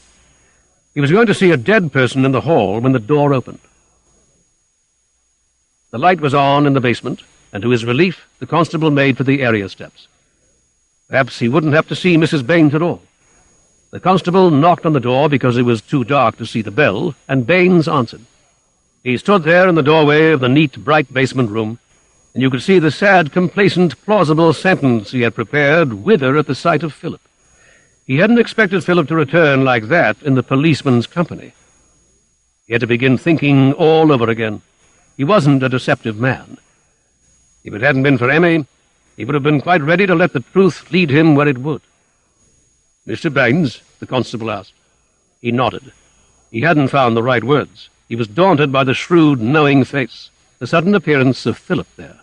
He was going to see a dead person in the hall when the door opened. The light was on in the basement, and to his relief, the constable made for the area steps. Perhaps he wouldn't have to see Mrs. Baines at all. The constable knocked on the door because it was too dark to see the bell, and Baines answered. He stood there in the doorway of the neat, bright basement room, and you could see the sad, complacent, plausible sentence he had prepared wither at the sight of Philip. He hadn't expected Philip to return like that in the policeman's company. He had to begin thinking all over again. He wasn't a deceptive man. If it hadn't been for Emmy, he would have been quite ready to let the truth lead him where it would. "Mr. Baines?" the constable asked. He nodded. He hadn't found the right words. He was daunted by the shrewd, knowing face, the sudden appearance of Philip there.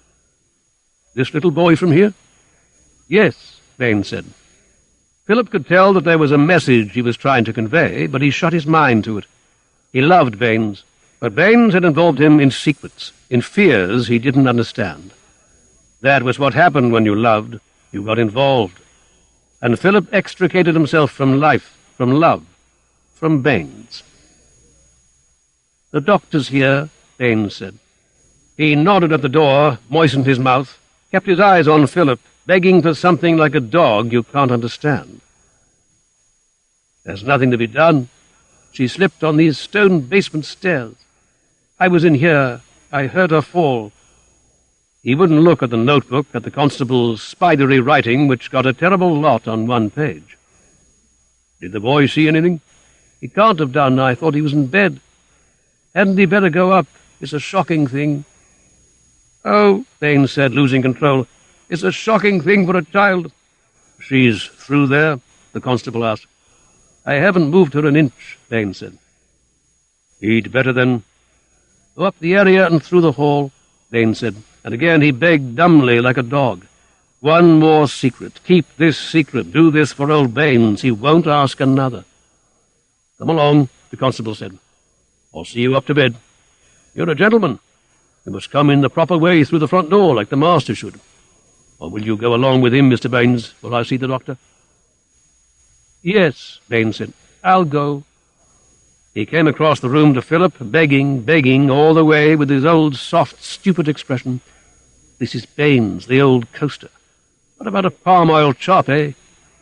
"This little boy from here?" "Yes," Baines said. Philip could tell that there was a message he was trying to convey, but he shut his mind to it. He loved Baines, but Baines had involved him in secrets, in fears he didn't understand. That was what happened when you loved. You got involved. And Philip extricated himself from life, from love, from Baines. "The doctor's here," Baines said. He nodded at the door, moistened his mouth, kept his eyes on Philip, begging for something like a dog you can't understand. "There's nothing to be done. She slipped on these stone basement stairs. I was in here. I heard her fall." He wouldn't look at the notebook, at the constable's spidery writing, which got a terrible lot on one page. "Did the boy see anything?" "He can't have done. I thought he was in bed." "Hadn't he better go up? It's a shocking thing." "Oh," Baines said, losing control, "it's a shocking thing for a child." "She's through there?" the constable asked. "I haven't moved her an inch," Baines said. "He'd better then—" "Go up the area and through the hall," Baines said, and again he begged dumbly like a dog. "One more secret. Keep this secret. Do this for old Baines. He won't ask another." "Come along," the constable said. "I'll see you up to bed. You're a gentleman. You must come in the proper way through the front door, like the master should. Or will you go along with him, Mr. Baines, while I see the doctor?" "Yes," Baines said. "I'll go." He came across the room to Philip, begging all the way with his old soft, stupid expression. "This is Baines, the old coaster. What about a palm-oil chop, eh?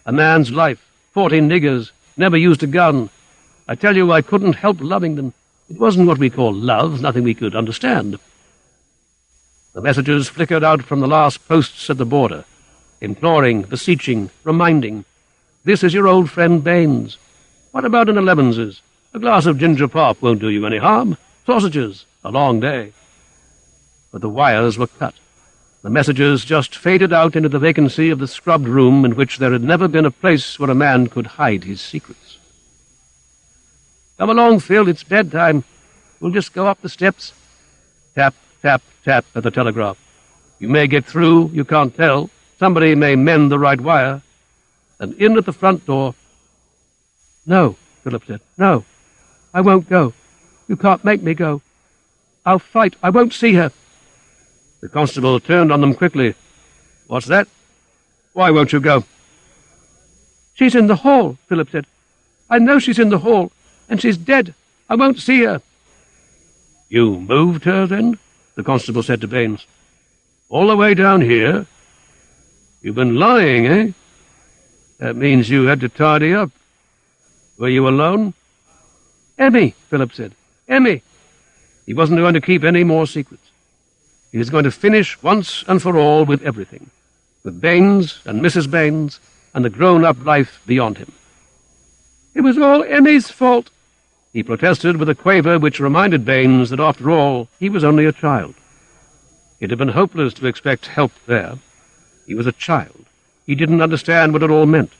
A man's life, 40 niggers, never used a gun. I tell you, I couldn't help loving them. It wasn't what we call love, nothing we could understand." The messages flickered out from the last posts at the border, imploring, beseeching, reminding. "This is your old friend Baines. What about an 11's? A glass of ginger pop won't do you any harm. Sausages, a long day." But the wires were cut. The messages just faded out into the vacancy of the scrubbed room in which there had never been a place where a man could hide his secrets. "Come along, Phil, it's bedtime. We'll just go up the steps." Tap, tap, tap at the telegraph. "You may get through, you can't tell. Somebody may mend the right wire." And in at the front door. "No," Philip said. "No, I won't go. You can't make me go. I'll fight. I won't see her." The constable turned on them quickly. "What's that? Why won't you go?" "She's in the hall," Philip said. "I know she's in the hall, and she's dead. I won't see her." "You moved her, then?" the constable said to Baines. "All the way down here? You've been lying, eh? That means you had to tidy up. Were you alone?" "Emmy," Philip said. "Emmy." He wasn't going to keep any more secrets. He was going to finish once and for all with everything, with Baines and Mrs. Baines and the grown-up life beyond him. "It was all Emmy's fault," he protested with a quaver which reminded Baines that, after all, he was only a child. It had been hopeless to expect help there. He was a child. He didn't understand what it all meant.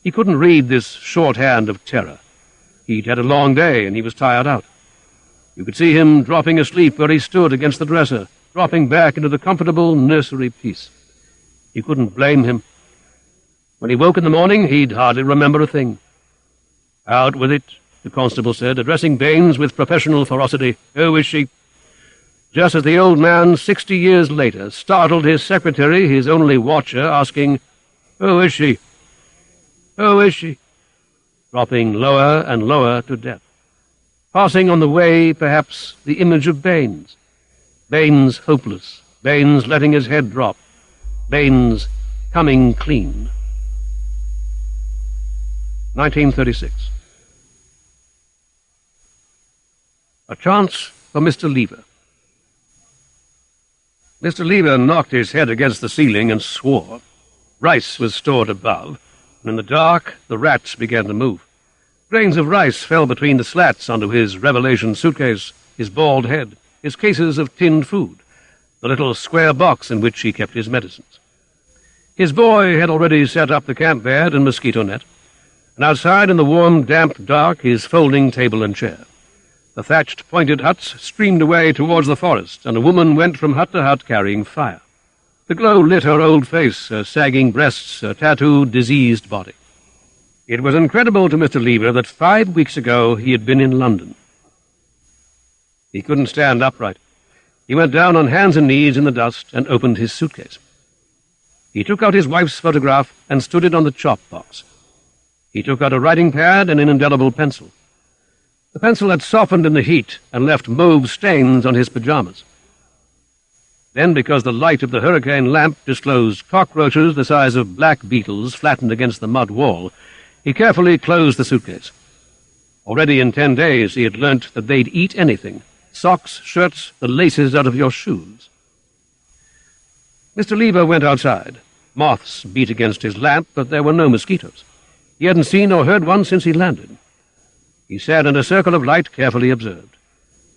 He couldn't read this shorthand of terror. He'd had a long day, and he was tired out. You could see him dropping asleep where he stood against the dresser, dropping back into the comfortable nursery peace. You couldn't blame him. When he woke in the morning, he'd hardly remember a thing. "Out with it," the constable said, addressing Baines with professional ferocity. "Who is she?" Just as the old man, 60 years later, startled his secretary, his only watcher, asking, "Who is she? Who is she?" Dropping lower and lower to death. Passing on the way, perhaps, the image of Baines. Baines hopeless, Baines letting his head drop, Baines coming clean. 1936. A chance for Mr. Lever. Mr. Lever knocked his head against the ceiling and swore. Rice was stored above, and in the dark the rats began to move. Grains of rice fell between the slats onto his Revelation suitcase, his bald head, his cases of tinned food, the little square box in which he kept his medicines. His boy had already set up the camp bed and mosquito net, and outside in the warm, damp dark his folding table and chair. The thatched, pointed huts streamed away towards the forest, and a woman went from hut to hut carrying fire. The glow lit her old face, her sagging breasts, her tattooed, diseased body. It was incredible to Mr. Lever that 5 weeks ago he had been in London. He couldn't stand upright. He went down on hands and knees in the dust and opened his suitcase. He took out his wife's photograph and stood it on the chop box. He took out a writing pad and an indelible pencil. The pencil had softened in the heat and left mauve stains on his pajamas. Then, because the light of the hurricane lamp disclosed cockroaches the size of black beetles flattened against the mud wall, he carefully closed the suitcase. Already in 10 days he had learnt that they'd eat anything, socks, shirts, the laces out of your shoes. Mr. Lever went outside. Moths beat against his lamp, but there were no mosquitoes. He hadn't seen or heard one since he landed. He sat in a circle of light, carefully observed.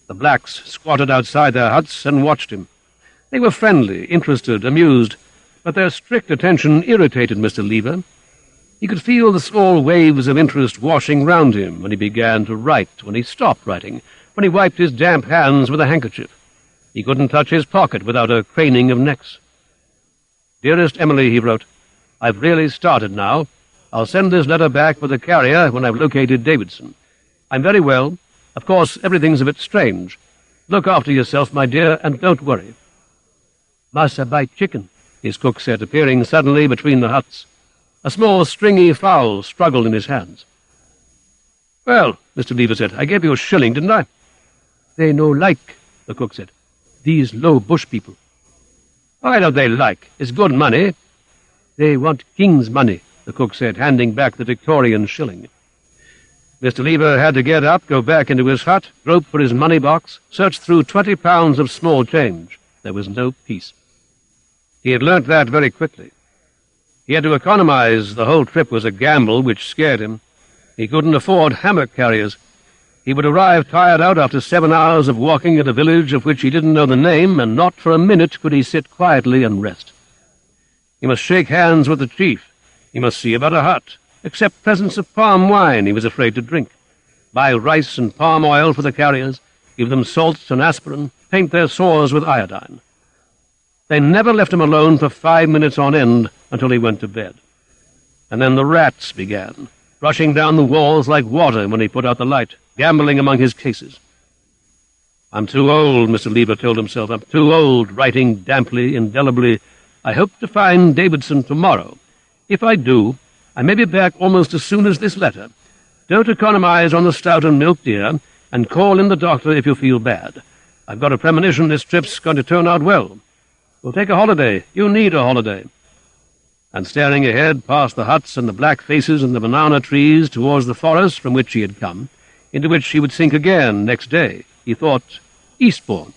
The blacks squatted outside their huts and watched him. They were friendly, interested, amused, but their strict attention irritated Mr. Lever. He could feel the small waves of interest washing round him when he began to write, when he stopped writing, when he wiped his damp hands with a handkerchief. He couldn't touch his pocket without a craning of necks. "Dearest Emily," he wrote, "I've really started now. I'll send this letter back with the carrier when I've located Davidson. I'm very well. Of course, everything's a bit strange. Look after yourself, my dear, and don't worry." "Massa bite chicken," his cook said, appearing suddenly between the huts. A small, stringy fowl struggled in his hands. "Well," Mr. Lever said, "I gave you a shilling, didn't I?" "They no like," the cook said. "These low bush people." "Why don't they like? It's good money." "They want king's money," the cook said, handing back the Victorian shilling. Mr. Lever had to get up, go back into his hut, grope for his money box, search through 20 pounds of small change. There was no peace. He had learnt that very quickly. He had to economize. The whole trip was a gamble which scared him. He couldn't afford hammock carriers. He would arrive tired out after 7 hours of walking at a village of which he didn't know the name, and not for a minute could he sit quietly and rest. He must shake hands with the chief. He must see about a hut, accept presents of palm wine he was afraid to drink, buy rice and palm oil for the carriers, give them salts and aspirin, paint their sores with iodine. They never left him alone for 5 minutes on end until he went to bed. And then the rats began, rushing down the walls like water when he put out the light, gambling among his cases. "I'm too old," Mr. Lever told himself. "I'm too old, writing damply, indelibly. I hope to find Davidson tomorrow. If I do, I may be back almost as soon as this letter. Don't economize on the stout and milk, dear, and call in the doctor if you feel bad. I've got a premonition this trip's going to turn out well. We'll take a holiday. You need a holiday." And staring ahead past the huts and the black faces and the banana trees towards the forest from which he had come, into which he would sink again next day, he thought, Eastbourne.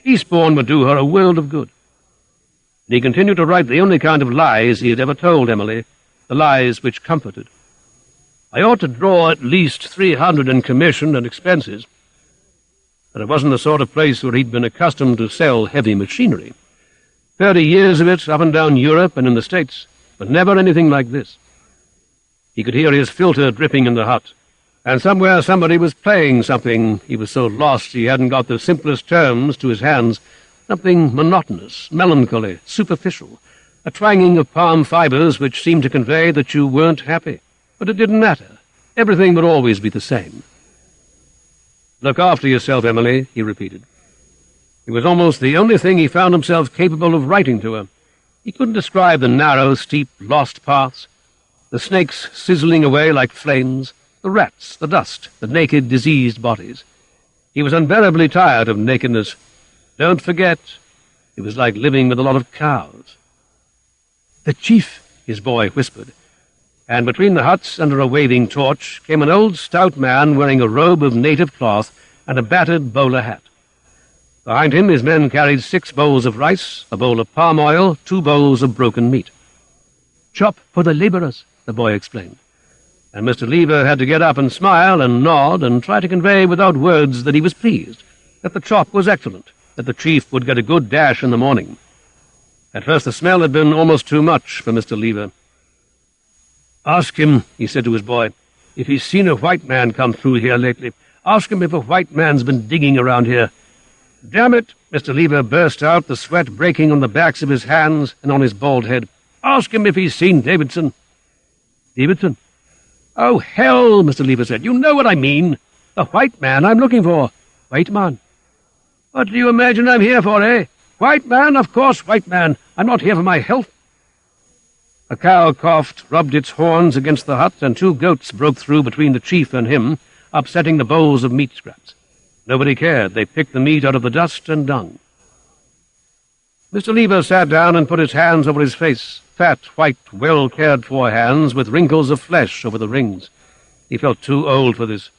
Eastbourne would do her a world of good. And he continued to write the only kind of lies he had ever told Emily, the lies which comforted. "I ought to draw at least 300 in commission and expenses." But it wasn't the sort of place where he'd been accustomed to sell heavy machinery. 30 years of it up and down Europe and in the States, but never anything like this. He could hear his filter dripping in the hut, and somewhere somebody was playing something. He was so lost he hadn't got the simplest terms to his hands, something monotonous, melancholy, superficial, a twanging of palm fibres which seemed to convey that you weren't happy. But it didn't matter. Everything would always be the same. "Look after yourself, Emily," he repeated. It was almost the only thing he found himself capable of writing to her. He couldn't describe the narrow, steep, lost paths, the snakes sizzling away like flames, the rats, the dust, the naked, diseased bodies. He was unbearably tired of nakedness. Don't forget, it was like living with a lot of cows. "The chief," his boy whispered, and between the huts under a waving torch came an old stout man wearing a robe of native cloth and a battered bowler hat. Behind him his men carried 6 bowls of rice, a bowl of palm oil, 2 bowls of broken meat. "Chop for the labourers," the boy explained. And Mr. Lever had to get up and smile and nod and try to convey without words that he was pleased, that the chop was excellent, that the chief would get a good dash in the morning. At first the smell had been almost too much for Mr. Lever. "Ask him," he said to his boy, "if he's seen a white man come through here lately. Ask him if a white man's been digging around here." "Damn it!" Mr. Lever burst out, the sweat breaking on the backs of his hands and on his bald head. "Ask him if he's seen Davidson." "Davidson?" "Oh, hell," Mr. Lever said. "You know what I mean. The white man I'm looking for." "White man?" "What do you imagine I'm here for, eh? White man, of course, white man. I'm not here for my health." A cow coughed, rubbed its horns against the hut, and 2 goats broke through between the chief and him, upsetting the bowls of meat scraps. Nobody cared. They picked the meat out of the dust and dung. Mr. Lever sat down and put his hands over his face, fat, white, well-cared-for hands with wrinkles of flesh over the rings. He felt too old for this.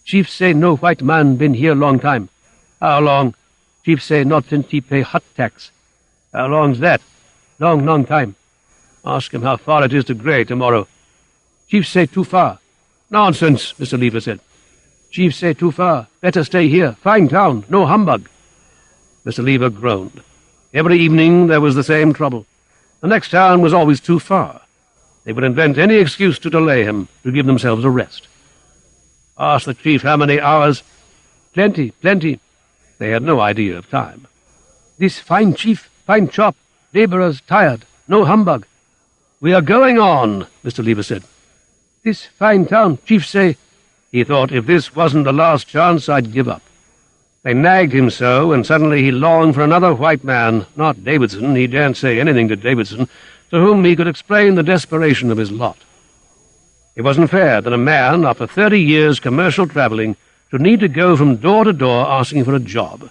"Chief say no white man been here long time." "How long?" "Chief say not since he pay hut tax." "How long's that?" "Long, long time." "Ask him how far it is to Grey tomorrow." "Chief say too far." "Nonsense," Mr. Lever said. "Chief say too far. Better stay here. Fine town. No humbug." Mr. Lever groaned. Every evening there was the same trouble. The next town was always too far. They would invent any excuse to delay him, to give themselves a rest. Ask the chief how many hours. "Plenty, plenty." They had no idea of time. "This fine chief, fine chop. Labourers tired. No humbug." "We are going on," Mr. Lever said. "This fine town, chief say." He thought, if this wasn't the last chance, I'd give up. They nagged him so, and suddenly he longed for another white man, not Davidson. He daren't say anything to Davidson, to whom he could explain the desperation of his lot. It wasn't fair that a man, after 30 years commercial travelling, should need to go from door to door asking for a job.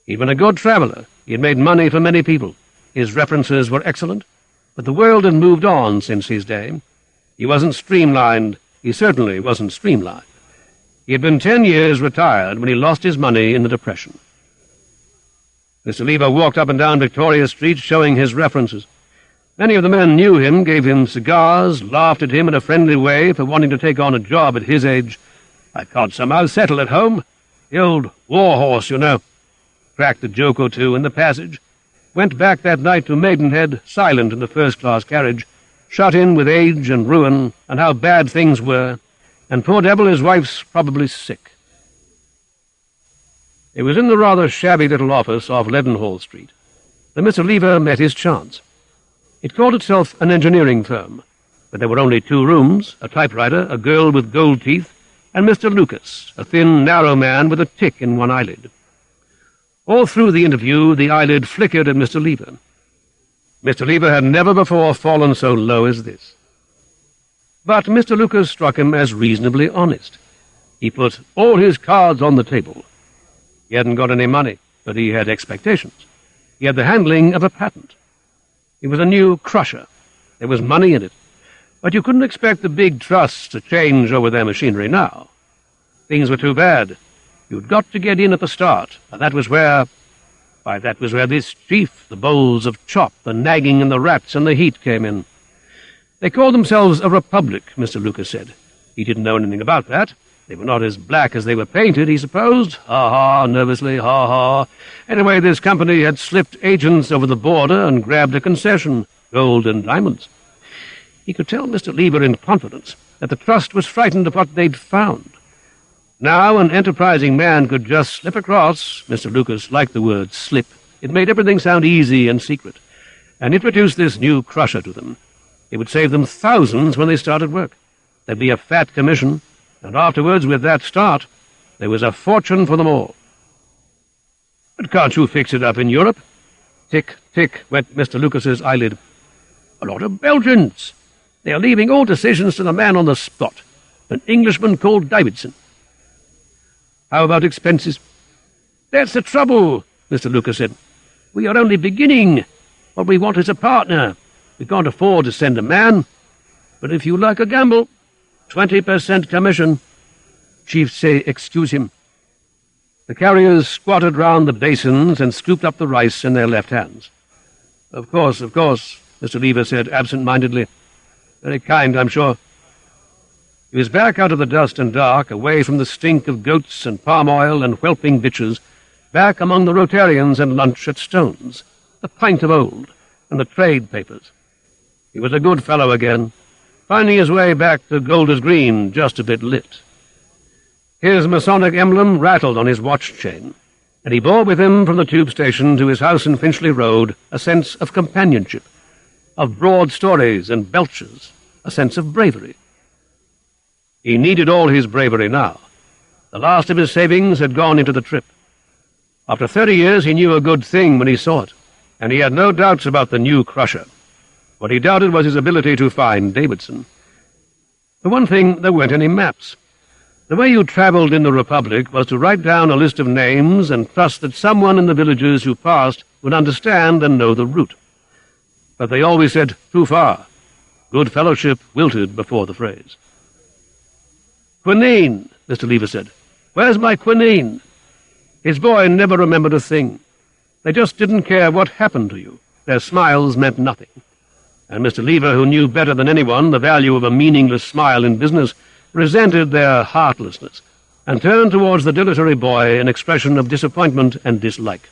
He'd been a good traveller. He had made money for many people. His references were excellent, but the world had moved on since his day. He wasn't streamlined. He certainly wasn't streamlined. He had been 10 years retired when he lost his money in the Depression. Mr. Lever walked up and down Victoria Street showing his references. Many of the men knew him, gave him cigars, laughed at him in a friendly way for wanting to take on a job at his age. "I can't somehow settle at home. The old war horse, you know." Cracked a joke or two in the passage. Went back that night to Maidenhead, silent in the first-class carriage, shut in with age and ruin and how bad things were, and poor devil his wife's probably sick. It was in the rather shabby little office off Leadenhall Street that Mr. Lever met his chance. It called itself an engineering firm, but there were only 2 rooms, a typewriter, a girl with gold teeth, and Mr. Lucas, a thin, narrow man with a tick in one eyelid. All through the interview, the eyelid flickered at Mr. Lever. Mr. Lever had never before fallen so low as this. But Mr. Lucas struck him as reasonably honest. He put all his cards on the table. He hadn't got any money, but he had expectations. He had the handling of a patent. It was a new crusher. There was money in it. But you couldn't expect the big trusts to change over their machinery now. Things were too bad. You'd got to get in at the start, and that was where this chief, the bowls of chop, the nagging and the rats and the heat came in. They called themselves a republic, Mr. Lucas said. He didn't know anything about that. They were not as black as they were painted, he supposed. Ha-ha, nervously, ha-ha. Anyway, this company had slipped agents over the border and grabbed a concession, gold and diamonds. He could tell Mr. Lever in confidence that the trust was frightened of what they'd found. Now an enterprising man could just slip across. Mr. Lucas liked the word slip. It made everything sound easy and secret, and introduce this new crusher to them. It would save them thousands when they started work. There'd be a fat commission, and afterwards, with that start, there was a fortune for them all. "But can't you fix it up in Europe?" Tick, tick, went Mr. Lucas's eyelid. "A lot of Belgians. They are leaving all decisions to the man on the spot, an Englishman called Davidson." "How about expenses?" "That's the trouble," Mr. Lucas said. "We are only beginning. What we want is a partner. We can't afford to send a man. But if you like a gamble, 20% commission." Chiefs say, "Excuse him." The carriers squatted round the basins and scooped up the rice in their left hands. Of course," Mr. Lever said absent-mindedly. "Very kind, I'm sure." He was back out of the dust and dark, away from the stink of goats and palm oil and whelping bitches, back among the Rotarians and lunch at Stone's, the pint of old, and the trade papers. He was a good fellow again, finding his way back to Golders Green just a bit lit. His Masonic emblem rattled on his watch chain, and he bore with him from the tube station to his house in Finchley Road a sense of companionship, of broad stories and belches, a sense of bravery. He needed all his bravery now. The last of his savings had gone into the trip. After 30 years he knew a good thing when he saw it, and he had no doubts about the new crusher. What he doubted was his ability to find Davidson. For one thing, there weren't any maps. The way you travelled in the Republic was to write down a list of names and trust that someone in the villages you passed would understand and know the route. But they always said, "Too far." Good fellowship wilted before the phrase. "Quinine," Mr. Lever said. "Where's my quinine?" His boy never remembered a thing. They just didn't care what happened to you. Their smiles meant nothing. And Mr. Lever, who knew better than anyone the value of a meaningless smile in business, resented their heartlessness, and turned towards the dilatory boy an expression of disappointment and dislike.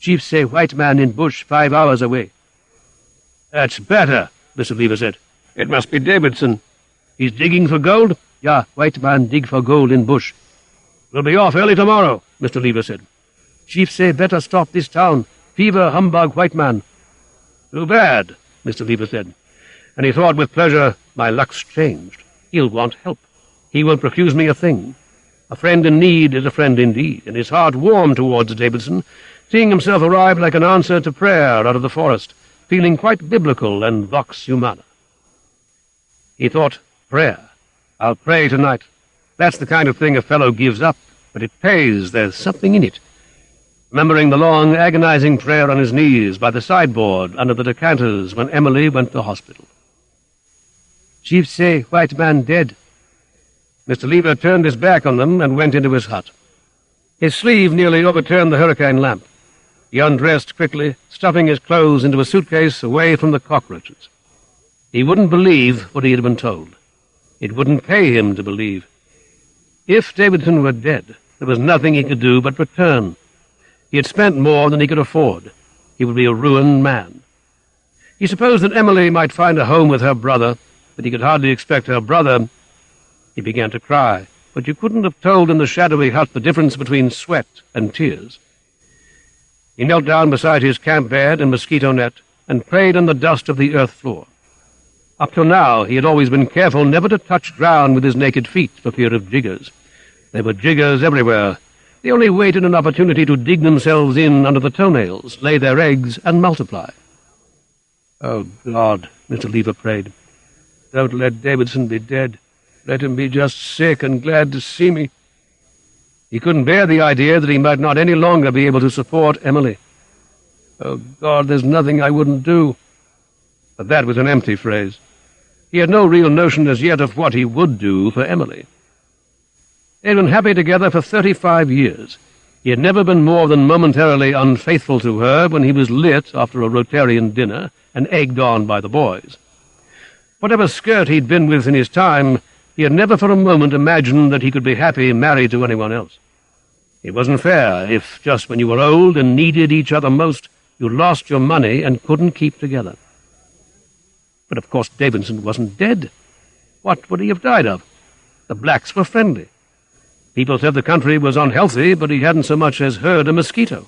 "Chiefs say white man in bush 5 hours away." "That's better," Mr. Lever said. "It must be Davidson. He's digging for gold?" "Yeah, white man dig for gold in bush." "We'll be off early tomorrow," Mr. Lever said. "Chiefs say better stop this town. Fever, humbug, white man." "Too bad," Mr. Lever said, and he thought with pleasure, "My luck's changed. He'll want help. He won't refuse me a thing. A friend in need is a friend indeed," and his heart warmed towards Davidson, seeing himself arrive like an answer to prayer out of the forest, feeling quite biblical and vox humana. He thought, prayer. I'll pray tonight. That's the kind of thing a fellow gives up, but it pays. There's something in it. Remembering the long, agonizing prayer on his knees by the sideboard under the decanters when Emily went to hospital. Chief say white man dead. Mr. Lever turned his back on them and went into his hut. His sleeve nearly overturned the hurricane lamp. He undressed quickly, stuffing his clothes into a suitcase away from the cockroaches. He wouldn't believe what he had been told. It wouldn't pay him to believe. If Davidson were dead, there was nothing he could do but return. He had spent more than he could afford. He would be a ruined man. He supposed that Emily might find a home with her brother, but he could hardly expect her brother. He began to cry, but you couldn't have told in the shadowy hut the difference between sweat and tears. He knelt down beside his camp bed and mosquito net and prayed on the dust of the earth floor. Up till now he had always been careful never to touch ground with his naked feet for fear of jiggers. There were jiggers everywhere. They only waited an opportunity to dig themselves in under the toenails, lay their eggs, and multiply. "Oh, God," Mr. Lever prayed, "don't let Davidson be dead. Let him be just sick and glad to see me." He couldn't bear the idea that he might not any longer be able to support Emily. "Oh, God, there's nothing I wouldn't do." But that was an empty phrase. He had no real notion as yet of what he would do for Emily. They had been happy together for 35 years. He had never been more than momentarily unfaithful to her when he was lit after a Rotarian dinner and egged on by the boys. Whatever skirt he'd been with in his time, he had never for a moment imagined that he could be happy married to anyone else. It wasn't fair if, just when you were old and needed each other most, you lost your money and couldn't keep together. But of course Davidson wasn't dead. What would he have died of? The blacks were friendly. People said the country was unhealthy, but he hadn't so much as heard a mosquito.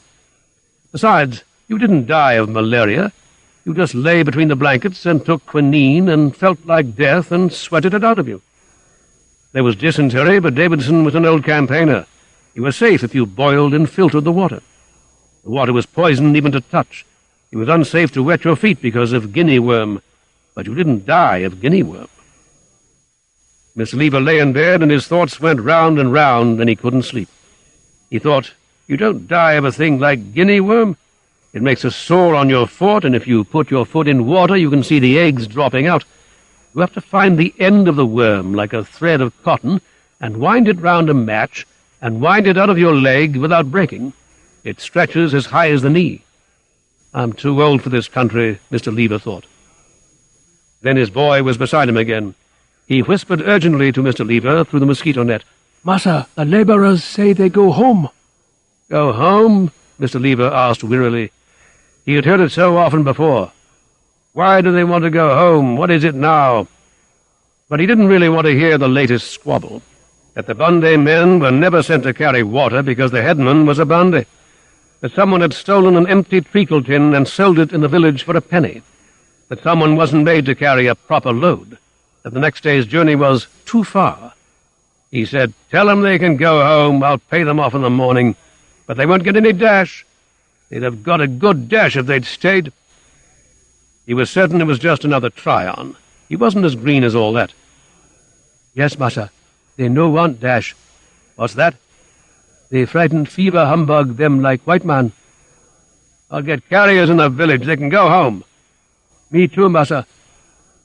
Besides, you didn't die of malaria. You just lay between the blankets and took quinine and felt like death and sweated it out of you. There was dysentery, but Davidson was an old campaigner. You were safe if you boiled and filtered the water. The water was poisoned even to touch. It was unsafe to wet your feet because of guinea worm, but you didn't die of guinea worm. Miss Lever lay in bed, and his thoughts went round and round, and he couldn't sleep. He thought, you don't die of a thing like guinea worm. It makes a sore on your foot, and if you put your foot in water, you can see the eggs dropping out. You have to find the end of the worm, like a thread of cotton, and wind it round a match, and wind it out of your leg without breaking. It stretches as high as the knee. I'm too old for this country, Mr. Lever thought. Then his boy was beside him again. He whispered urgently to Mr. Lever through the mosquito net. "Massa, the laborers say they go home." "Go home?" Mr. Lever asked wearily. He had heard it so often before. Why do they want to go home? What is it now? But he didn't really want to hear the latest squabble. That the Bundy men were never sent to carry water because the headman was a Bundy. That someone had stolen an empty treacle tin and sold it in the village for a penny. That someone wasn't made to carry a proper load. That the next day's journey was too far. He said, "Tell them they can go home. I'll pay them off in the morning. But they won't get any dash. They'd have got a good dash if they'd stayed." He was certain it was just another try-on. He wasn't as green as all that. "Yes, massa. They no want dash." "What's that?" "They frightened fever humbug them like white man." "I'll get carriers in the village. They can go home." "Me too, massa."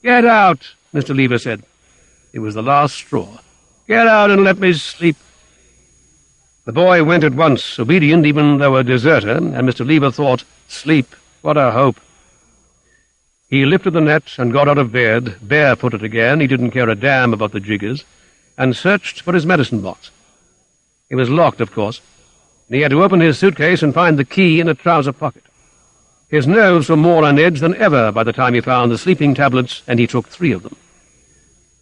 "Get out," Mr. Lever said. It was the last straw. "Get out and let me sleep." The boy went at once, obedient even though a deserter, and Mr. Lever thought, sleep, what a hope. He lifted the net and got out of bed, barefooted again, he didn't care a damn about the jiggers, and searched for his medicine box. It was locked, of course, and he had to open his suitcase and find the key in a trouser pocket. His nerves were more on edge than ever by the time he found the sleeping tablets, and he took 3 of them.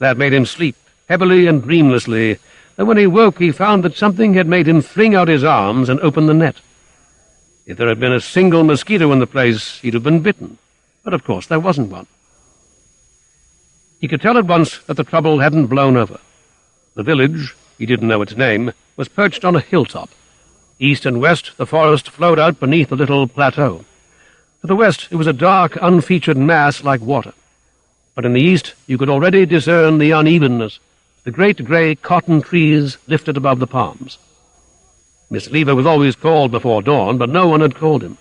That made him sleep, heavily and dreamlessly, and when he woke he found that something had made him fling out his arms and open the net. If there had been a single mosquito in the place, he'd have been bitten, but of course there wasn't one. He could tell at once that the trouble hadn't blown over. The village, he didn't know its name, was perched on a hilltop. East and west the forest flowed out beneath a little plateau. To the west it was a dark, unfeatured mass like water, but in the east you could already discern the unevenness, the great grey cotton trees lifted above the palms. Mr. Lever was always called before dawn, but no one had called him.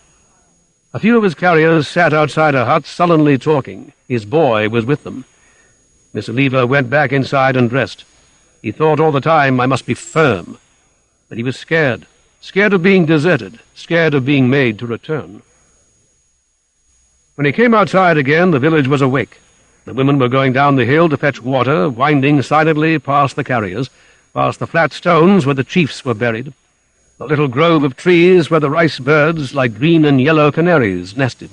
A few of his carriers sat outside a hut sullenly talking. His boy was with them. Mr. Lever went back inside and dressed. He thought all the time, I must be firm. But he was scared. Scared of being deserted. Scared of being made to return. When he came outside again, the village was awake. The women were going down the hill to fetch water, winding silently past the carriers, past the flat stones where the chiefs were buried, the little grove of trees where the rice birds, like green and yellow canaries, nested.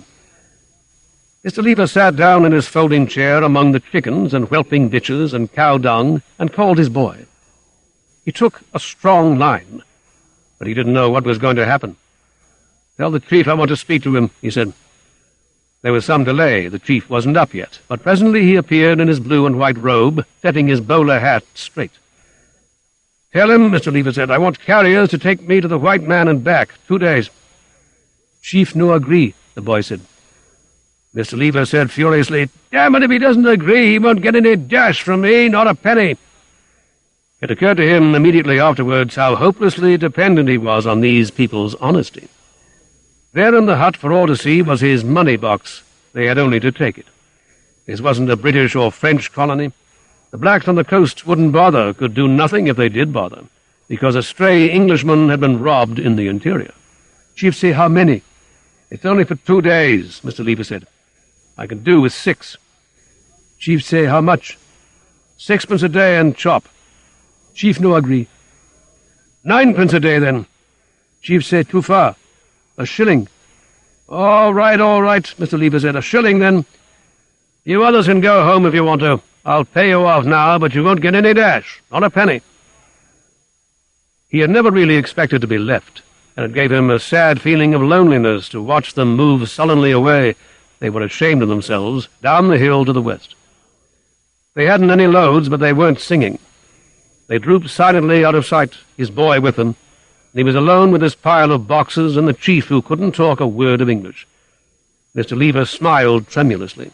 Mr. Lever sat down in his folding chair among the chickens and whelping bitches and cow dung and called his boy. He took a strong line, but he didn't know what was going to happen. "Tell the chief I want to speak to him," he said. There was some delay. The chief wasn't up yet, but presently he appeared in his blue and white robe, setting his bowler hat straight. "Tell him," Mr. Lever said, "I want carriers to take me to the white man and back. 2 days." "Chief no agree," the boy said. Mr. Lever said furiously, "Damn it, if he doesn't agree, he won't get any dash from me, not a penny." It occurred to him immediately afterwards how hopelessly dependent he was on these people's honesty. There in the hut for all to see was his money-box. They had only to take it. This wasn't a British or French colony. The blacks on the coast wouldn't bother, could do nothing if they did bother, because a stray Englishman had been robbed in the interior. "Chief say how many?" "It's only for 2 days," Mr. Lever said. "I can do with 6. "Chief say how much?" "6 a day and chop." "Chief no agree." "9 a day, then." "Chief say too far." "A shilling." All right, Mr. Lever said. "A shilling, then. You others can go home if you want to. I'll pay you off now, but you won't get any dash, not a penny." He had never really expected to be left, and it gave him a sad feeling of loneliness to watch them move sullenly away. They were ashamed of themselves, down the hill to the west. They hadn't any loads, but they weren't singing. They drooped silently out of sight, his boy with them, and he was alone with his pile of boxes and the chief who couldn't talk a word of English. Mr. Lever smiled tremulously.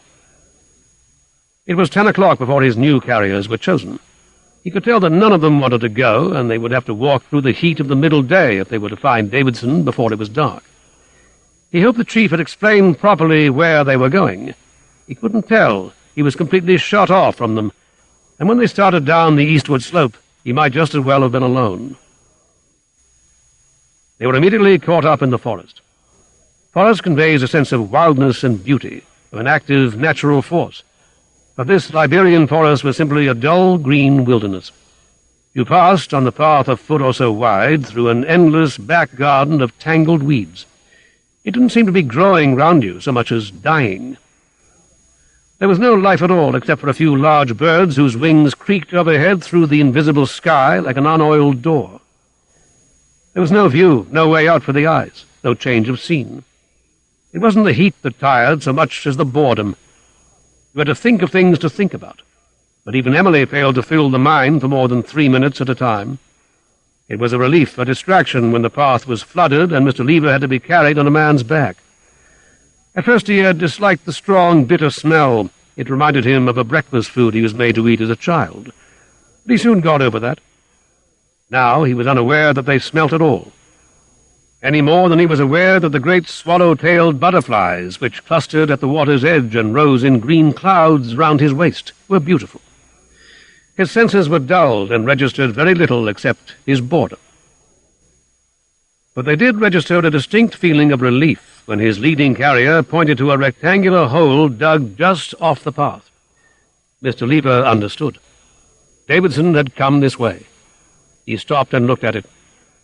It was 10 o'clock before his new carriers were chosen. He could tell that none of them wanted to go, and they would have to walk through the heat of the middle day if they were to find Davidson before it was dark. He hoped the chief had explained properly where they were going. He couldn't tell. He was completely shut off from them, and when they started down the eastward slope, he might just as well have been alone. They were immediately caught up in the forest. Forest conveys a sense of wildness and beauty, of an active natural force. But this Liberian forest was simply a dull green wilderness. You passed, on the path a foot or so wide, through an endless back garden of tangled weeds. It didn't seem to be growing round you so much as dying. There was no life at all except for a few large birds whose wings creaked overhead through the invisible sky like an unoiled door. There was no view, no way out for the eyes, no change of scene. It wasn't the heat that tired so much as the boredom. You had to think of things to think about, but even Emily failed to fill the mind for more than 3 minutes at a time. It was a relief, a distraction, when the path was flooded and Mr. Lever had to be carried on a man's back. At first he had disliked the strong, bitter smell. It reminded him of a breakfast food he was made to eat as a child. But he soon got over that. Now he was unaware that they smelt at all, any more than he was aware that the great swallow-tailed butterflies, which clustered at the water's edge and rose in green clouds round his waist, were beautiful. His senses were dulled and registered very little except his boredom. But they did register a distinct feeling of relief when his leading carrier pointed to a rectangular hole dug just off the path. Mr. Lever understood. Davidson had come this way. He stopped and looked at it.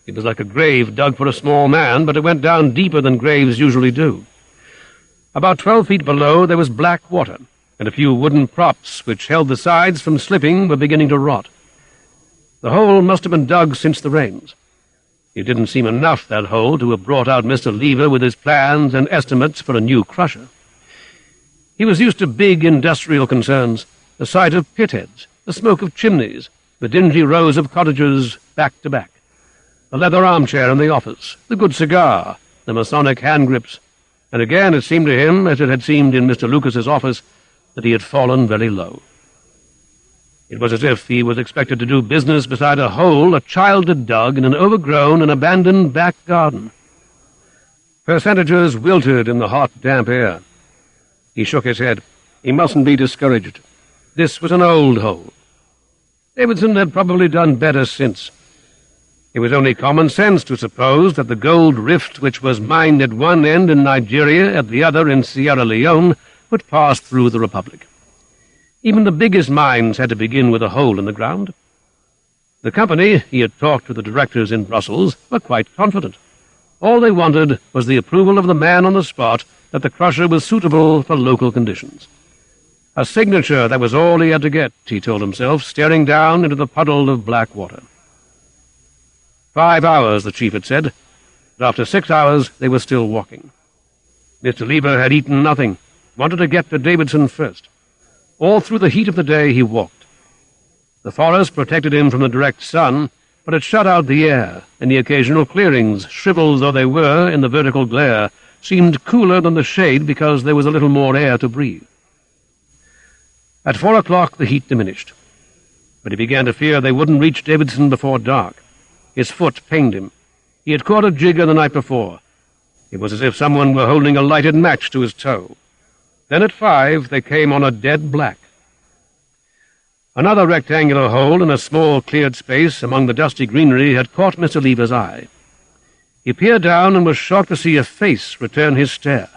It was like a grave dug for a small man, but it went down deeper than graves usually do. About 12 feet below there was black water, and a few wooden props which held the sides from slipping were beginning to rot. The hole must have been dug since the rains. It didn't seem enough, that hole, to have brought out Mr. Lever with his plans and estimates for a new crusher. He was used to big industrial concerns, the sight of pitheads, the smoke of chimneys, the dingy rows of cottages back to back, the leather armchair in the office, the good cigar, the Masonic hand grips. and again it seemed to him, as it had seemed in Mr. Lucas's office, that he had fallen very low. It was as if he was expected to do business beside a hole a child had dug in an overgrown and abandoned back garden. Percentages wilted in the hot, damp air. He shook his head. He mustn't be discouraged. This was an old hole. Davidson had probably done better since. It was only common sense to suppose that the gold rift which was mined at one end in Nigeria, at the other in Sierra Leone, would pass through the Republic. Even the biggest mines had to begin with a hole in the ground. The company, he had talked to the directors in Brussels, were quite confident. All they wanted was the approval of the man on the spot that the crusher was suitable for local conditions. A signature, that was all he had to get, he told himself, staring down into the puddle of black water. 5 hours, the chief had said, but after 6 hours they were still walking. Mr. Lever had eaten nothing, wanted to get to Davidson first. All through the heat of the day he walked. The forest protected him from the direct sun, but it shut out the air, and the occasional clearings, shriveled though they were in the vertical glare, seemed cooler than the shade because there was a little more air to breathe. At 4 o'clock the heat diminished, but he began to fear they wouldn't reach Davidson before dark. His foot pained him. He had caught a jigger the night before. It was as if someone were holding a lighted match to his toe. Then at 5 they came on a dead black. Another rectangular hole in a small cleared space among the dusty greenery had caught Mr. Lever's eye. He peered down and was shocked to see a face return his stare,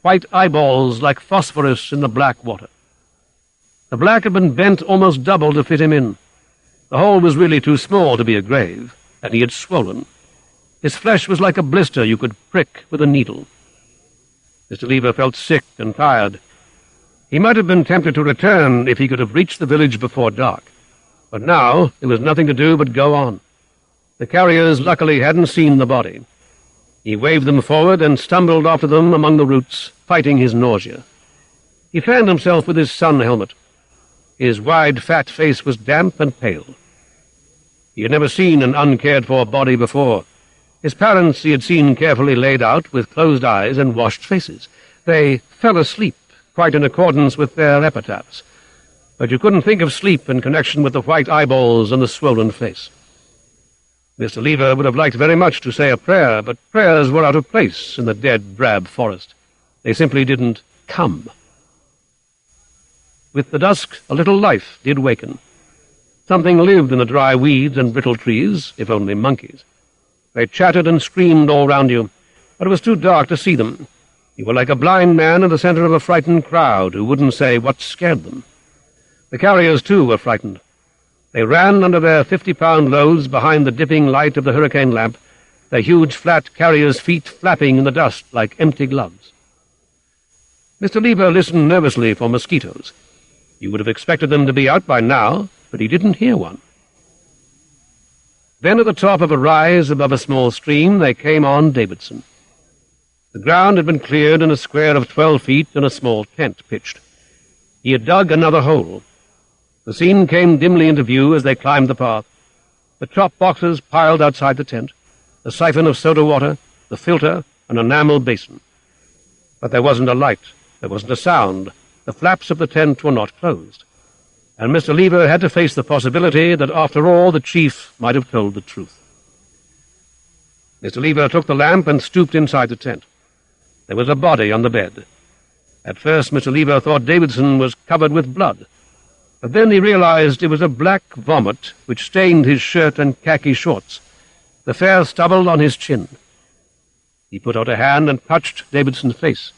white eyeballs like phosphorus in the black water. The black had been bent almost double to fit him in. The hole was really too small to be a grave, and he had swollen. His flesh was like a blister you could prick with a needle. Mr. Lever felt sick and tired. He might have been tempted to return if he could have reached the village before dark. But now there was nothing to do but go on. The carriers luckily hadn't seen the body. He waved them forward and stumbled after them among the roots, fighting his nausea. He fanned himself with his sun helmet. His wide, fat face was damp and pale. He had never seen an uncared-for body before. His parents he had seen carefully laid out with closed eyes and washed faces. They fell asleep, quite in accordance with their epitaphs. But you couldn't think of sleep in connection with the white eyeballs and the swollen face. Mr. Lever would have liked very much to say a prayer, but prayers were out of place in the dead, drab forest. They simply didn't come. With the dusk, a little life did waken. Something lived in the dry weeds and brittle trees, if only monkeys. They chattered and screamed all round you, but it was too dark to see them. You were like a blind man in the center of a frightened crowd who wouldn't say what scared them. The carriers, too, were frightened. They ran under their 50-pound loads behind the dipping light of the hurricane lamp, their huge flat carriers' feet flapping in the dust like empty gloves. Mr. Lever listened nervously for mosquitoes. You would have expected them to be out by now, but he didn't hear one. Then at the top of a rise above a small stream they came on Davidson. The ground had been cleared and a square of 12 feet and a small tent pitched. He had dug another hole. The scene came dimly into view as they climbed the path. The chop boxes piled outside the tent, the siphon of soda water, the filter, an enamel basin. But there wasn't a light, there wasn't a sound. The flaps of the tent were not closed. And Mr. Lever had to face the possibility that, after all, the chief might have told the truth. Mr. Lever took the lamp and stooped inside the tent. There was a body on the bed. At first, Mr. Lever thought Davidson was covered with blood. But then he realized it was a black vomit which stained his shirt and khaki shorts, the fair stubble on his chin. He put out a hand and touched Davidson's face.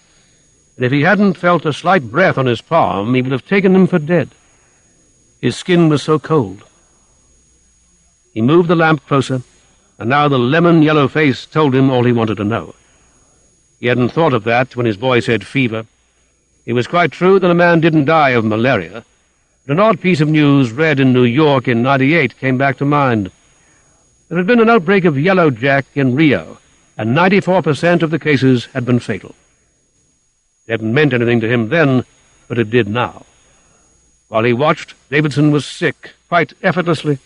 And if he hadn't felt a slight breath on his palm, he would have taken him for dead. His skin was so cold. He moved the lamp closer, and now the lemon-yellow face told him all he wanted to know. He hadn't thought of that when his boy said fever. It was quite true that a man didn't die of malaria, but an odd piece of news read in New York in '98 came back to mind. There had been an outbreak of yellow jack in Rio, and 94% of the cases had been fatal. It hadn't meant anything to him then, but it did now. While he watched, Davidson was sick, quite effortlessly.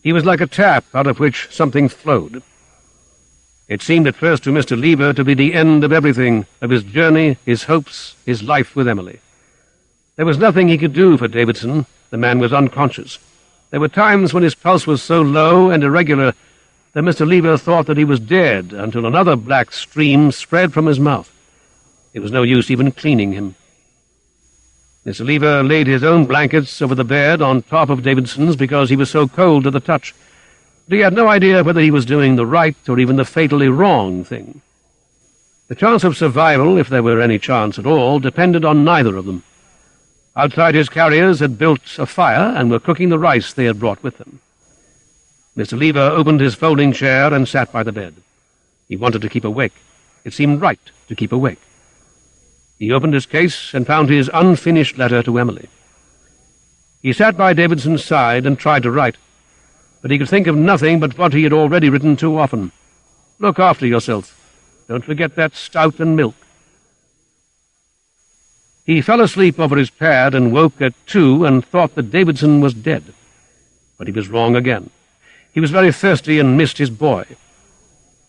He was like a tap out of which something flowed. It seemed at first to Mr. Lever to be the end of everything, of his journey, his hopes, his life with Emily. There was nothing he could do for Davidson. The man was unconscious. There were times when his pulse was so low and irregular that Mr. Lever thought that he was dead until another black stream spread from his mouth. It was no use even cleaning him. Mr. Lever laid his own blankets over the bed on top of Davidson's because he was so cold to the touch. But he had no idea whether he was doing the right or even the fatally wrong thing. The chance of survival, if there were any chance at all, depended on neither of them. Outside his carriers had built a fire and were cooking the rice they had brought with them. Mr. Lever opened his folding chair and sat by the bed. He wanted to keep awake. It seemed right to keep awake. He opened his case and found his unfinished letter to Emily. He sat by Davidson's side and tried to write, but he could think of nothing but what he had already written too often. Look after yourself. Don't forget that stout and milk. He fell asleep over his pad and woke at 2 and thought that Davidson was dead. But he was wrong again. He was very thirsty and missed his boy.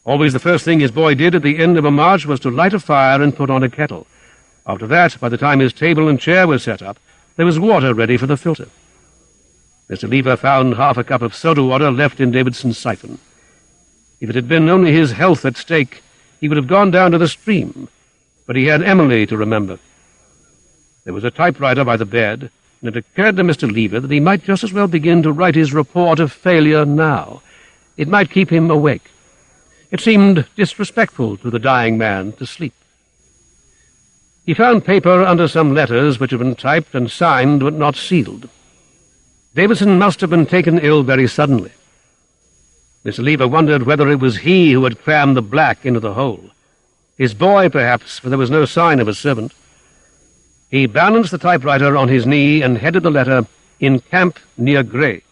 Always the first thing his boy did at the end of a march was to light a fire and put on a kettle. After that, by the time his table and chair were set up, there was water ready for the filter. Mr. Lever found half a cup of soda water left in Davidson's siphon. If it had been only his health at stake, he would have gone down to the stream, but he had Emily to remember. There was a typewriter by the bed, and it occurred to Mr. Lever that he might just as well begin to write his report of failure now. It might keep him awake. It seemed disrespectful to the dying man to sleep. He found paper under some letters which had been typed and signed but not sealed. Davidson must have been taken ill very suddenly. Mr. Lever wondered whether it was he who had crammed the black into the hole. His boy, perhaps, for there was no sign of a servant. He balanced the typewriter on his knee and headed the letter, "In camp near Grey."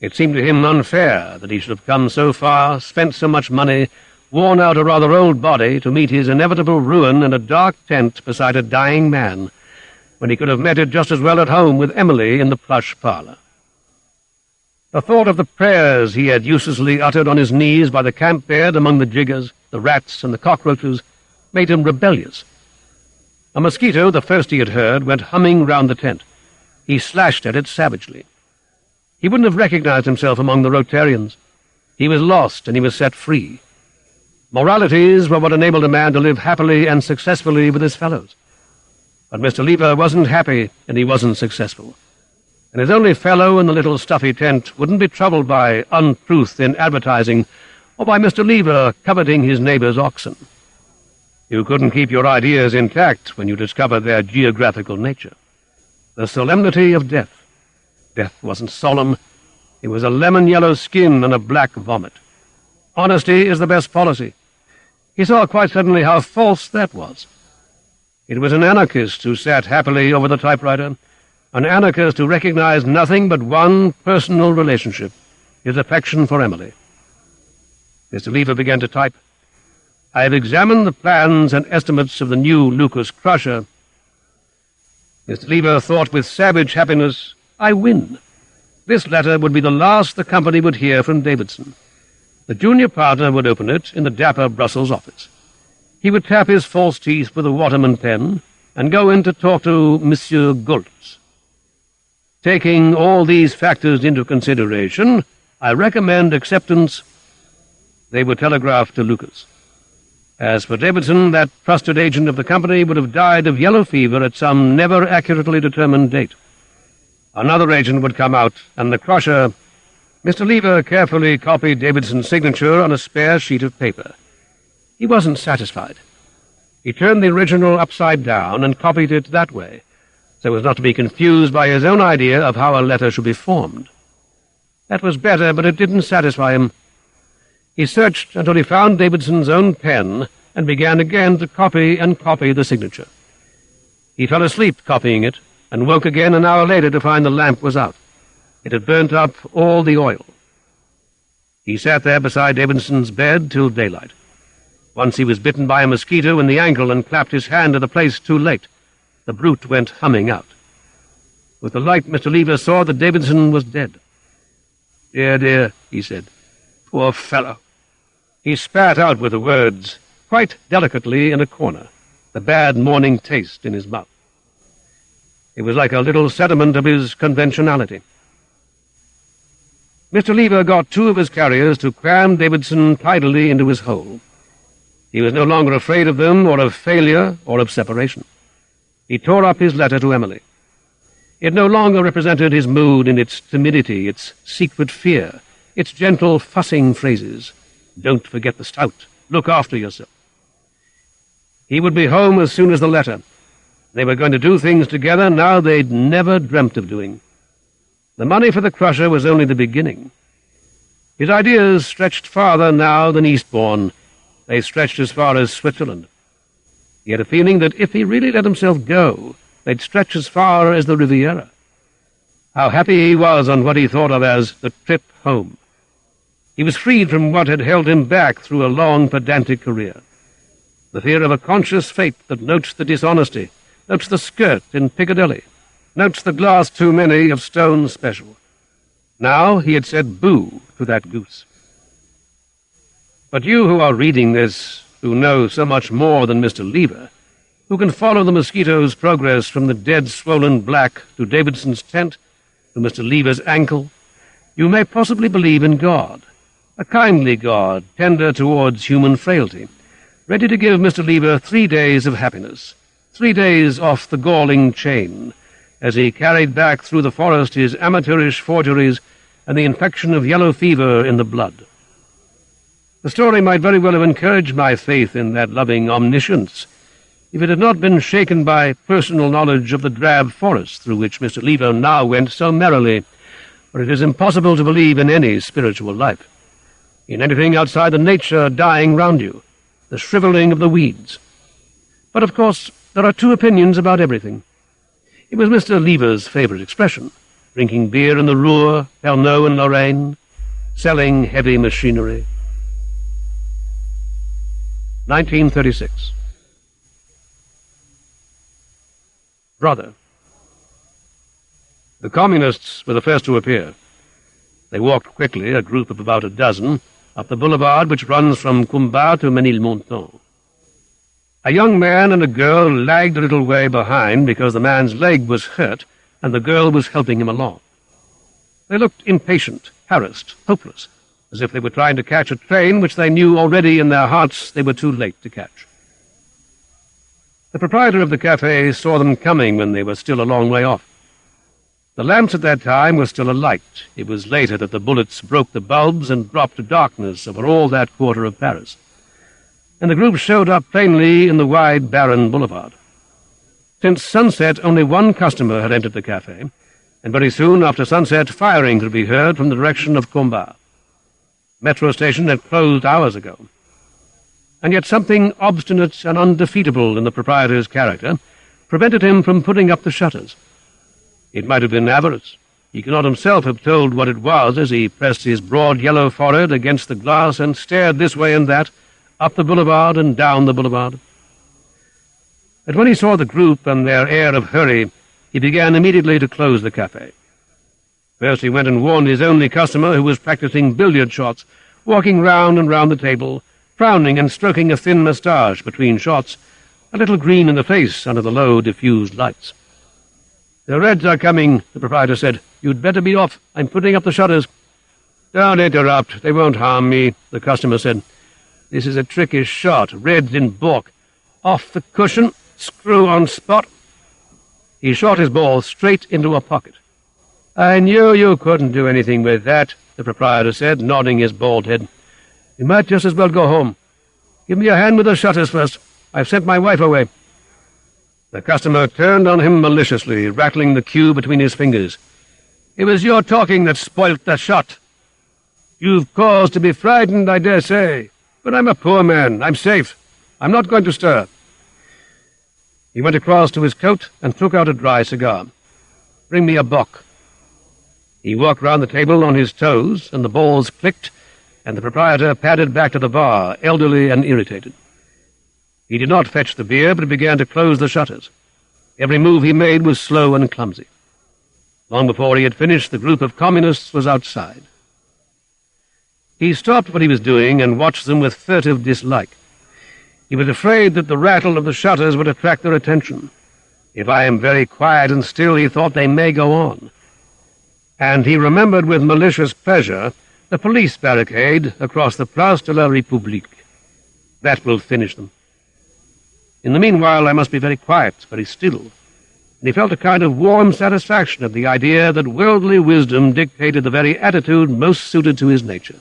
It seemed to him unfair that he should have come so far, spent so much money, worn out a rather old body to meet his inevitable ruin in a dark tent beside a dying man, when he could have met it just as well at home with Emily in the plush parlour. The thought of the prayers he had uselessly uttered on his knees by the camp bed among the jiggers, the rats, and the cockroaches made him rebellious. A mosquito, the first he had heard, went humming round the tent. He slashed at it savagely. He wouldn't have recognized himself among the Rotarians. He was lost, and he was set free. Moralities were what enabled a man to live happily and successfully with his fellows. But Mr. Lever wasn't happy, and he wasn't successful. And his only fellow in the little stuffy tent wouldn't be troubled by untruth in advertising or by Mr. Lever coveting his neighbor's oxen. You couldn't keep your ideas intact when you discovered their geographical nature. The solemnity of death. Death wasn't solemn. It was a lemon-yellow skin and a black vomit. Honesty is the best policy. He saw quite suddenly how false that was. It was an anarchist who sat happily over the typewriter, an anarchist who recognized nothing but one personal relationship, his affection for Emily. Mr. Lever began to type. I have examined the plans and estimates of the new Lucas crusher. Mr. Lever thought with savage happiness, I win. This letter would be the last the company would hear from Davidson. The junior partner would open it in the dapper Brussels office. He would tap his false teeth with a Waterman pen and go in to talk to Monsieur Goltz. Taking all these factors into consideration, I recommend acceptance. They would telegraph to Lucas. As for Davidson, that trusted agent of the company would have died of yellow fever at some never accurately determined date. Another agent would come out, and the crusher... Mr. Lever carefully copied Davidson's signature on a spare sheet of paper. He wasn't satisfied. He turned the original upside down and copied it that way, so as not to be confused by his own idea of how a letter should be formed. That was better, but it didn't satisfy him. He searched until he found Davidson's own pen and began again to copy and copy the signature. He fell asleep copying it and woke again an hour later to find the lamp was out. It had burnt up all the oil. He sat there beside Davidson's bed till daylight. Once he was bitten by a mosquito in the ankle and clapped his hand to the place too late. The brute went humming out. With the light, Mr. Lever saw that Davidson was dead. Dear, dear, he said. Poor fellow. He spat out with the words, quite delicately in a corner, the bad morning taste in his mouth. It was like a little sediment of his conventionality. Mr. Lever got 2 of his carriers to cram Davidson tidily into his hole. He was no longer afraid of them, or of failure, or of separation. He tore up his letter to Emily. It no longer represented his mood in its timidity, its secret fear, its gentle fussing phrases. Don't forget the stout. Look after yourself. He would be home as soon as the letter. They were going to do things together now they'd never dreamt of doing. The money for the crusher was only the beginning. His ideas stretched farther now than Eastbourne. They stretched as far as Switzerland. He had a feeling that if he really let himself go, they'd stretch as far as the Riviera. How happy he was on what he thought of as the trip home. He was freed from what had held him back through a long, pedantic career. The fear of a conscious fate that notes the dishonesty, notes the skirt in Piccadilly, notes the glass too many of Stone's special. Now he had said boo to that goose. But you who are reading this, who know so much more than Mr. Lever, who can follow the mosquito's progress from the dead swollen black to Davidson's tent, to Mr. Lever's ankle, you may possibly believe in God, a kindly God, tender towards human frailty, ready to give Mr. Lever 3 days of happiness, 3 days off the galling chain, as he carried back through the forest his amateurish forgeries and the infection of yellow fever in the blood. The story might very well have encouraged my faith in that loving omniscience, if it had not been shaken by personal knowledge of the drab forest through which Mr. Lever now went so merrily, for it is impossible to believe in any spiritual life, in anything outside the nature dying round you, the shrivelling of the weeds. But, of course, there are 2 opinions about everything. It was Mr. Lever's favourite expression, drinking beer in the Ruhr, Pernod in Lorraine, selling heavy machinery. 1936. Brother. The Communists were the first to appear. They walked quickly, a group of about a dozen, up the boulevard which runs from Combat to Ménilmontant. A young man and a girl lagged a little way behind because the man's leg was hurt and the girl was helping him along. They looked impatient, harassed, hopeless, as if they were trying to catch a train which they knew already in their hearts they were too late to catch. The proprietor of the café saw them coming when they were still a long way off. The lamps at that time were still alight. It was later that the bullets broke the bulbs and dropped darkness over all that quarter of Paris. And the group showed up plainly in the wide, barren boulevard. Since sunset, only one customer had entered the café, and very soon after sunset, firing could be heard from the direction of Combat. Metro station had closed hours ago. And yet something obstinate and undefeatable in the proprietor's character prevented him from putting up the shutters. It might have been avarice. He could not himself have told what it was as he pressed his broad yellow forehead against the glass and stared this way and that, up the boulevard and down the boulevard. But when he saw the group and their air of hurry, he began immediately to close the café. First he went and warned his only customer, who was practicing billiard shots, walking round and round the table, frowning and stroking a thin moustache between shots, a little green in the face under the low, diffused lights. "The Reds are coming," the proprietor said. "You'd better be off. I'm putting up the shutters." "Don't interrupt. They won't harm me," the customer said. "This is a trickish shot. Reds in balk. Off the cushion, screw on spot." He shot his ball straight into a pocket. "I knew you couldn't do anything with that," the proprietor said, nodding his bald head. "You might just as well go home. Give me a hand with the shutters first. I've sent my wife away." The customer turned on him maliciously, rattling the cue between his fingers. "It was your talking that spoilt the shot. You've cause to be frightened, I dare say, but I'm a poor man. I'm safe. I'm not going to stir." He went across to his coat and took out a dry cigar. "Bring me a bock." He walked round the table on his toes, and the balls clicked, and the proprietor padded back to the bar, elderly and irritated. He did not fetch the beer, but began to close the shutters. Every move he made was slow and clumsy. Long before he had finished, the group of communists was outside. He stopped what he was doing and watched them with furtive dislike. He was afraid that the rattle of the shutters would attract their attention. If I am very quiet and still, he thought, they may go on. And he remembered with malicious pleasure the police barricade across the Place de la République. That will finish them. In the meanwhile, I must be very quiet, very still. And he felt a kind of warm satisfaction at the idea that worldly wisdom dictated the very attitude most suited to his nature.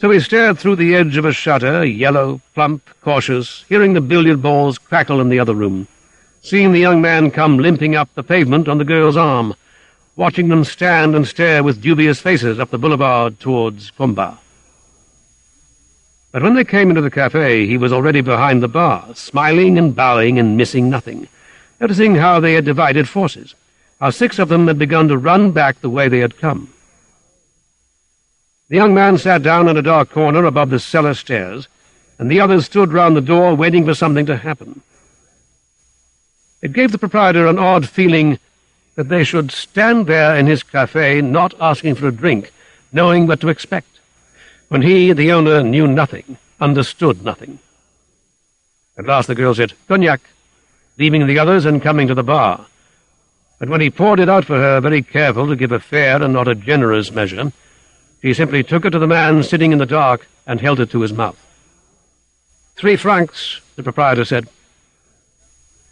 So he stared through the edge of a shutter, yellow, plump, cautious, hearing the billiard balls crackle in the other room, seeing the young man come limping up the pavement on the girl's arm, watching them stand and stare with dubious faces up the boulevard towards Combat. But when they came into the café, he was already behind the bar, smiling and bowing and missing nothing, noticing how they had divided forces, how 6 of them had begun to run back the way they had come. The young man sat down in a dark corner above the cellar stairs, and the others stood round the door waiting for something to happen. It gave the proprietor an odd feeling that they should stand there in his café, not asking for a drink, knowing what to expect, when he, the owner, knew nothing, understood nothing. At last the girl said, "Cognac," leaving the others and coming to the bar. But when he poured it out for her, very careful to give a fair and not a generous measure, she simply took it to the man sitting in the dark and held it to his mouth. 3 francs, the proprietor said.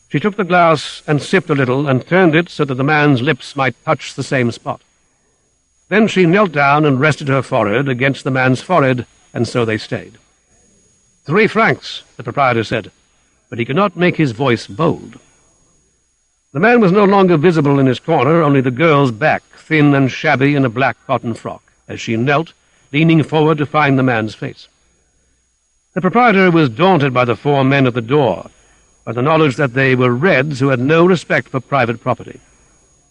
She took the glass and sipped a little and turned it so that the man's lips might touch the same spot. Then she knelt down and rested her forehead against the man's forehead, and so they stayed. 3 francs, the proprietor said, but he could not make his voice bold. The man was no longer visible in his corner, only the girl's back, thin and shabby in a black cotton frock, as she knelt, leaning forward to find the man's face. The proprietor was daunted by the 4 men at the door, by the knowledge that they were Reds who had no respect for private property,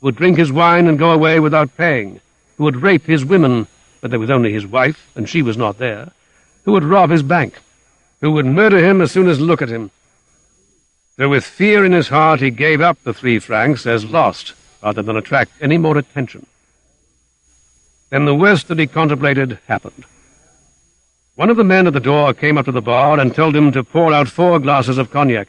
who would drink his wine and go away without paying, who would rape his women, but there was only his wife, and she was not there, who would rob his bank, who would murder him as soon as look at him. So with fear in his heart he gave up the 3 francs as lost, rather than attract any more attention. Then the worst that he contemplated happened. One of the men at the door came up to the bar and told him to pour out 4 glasses of cognac.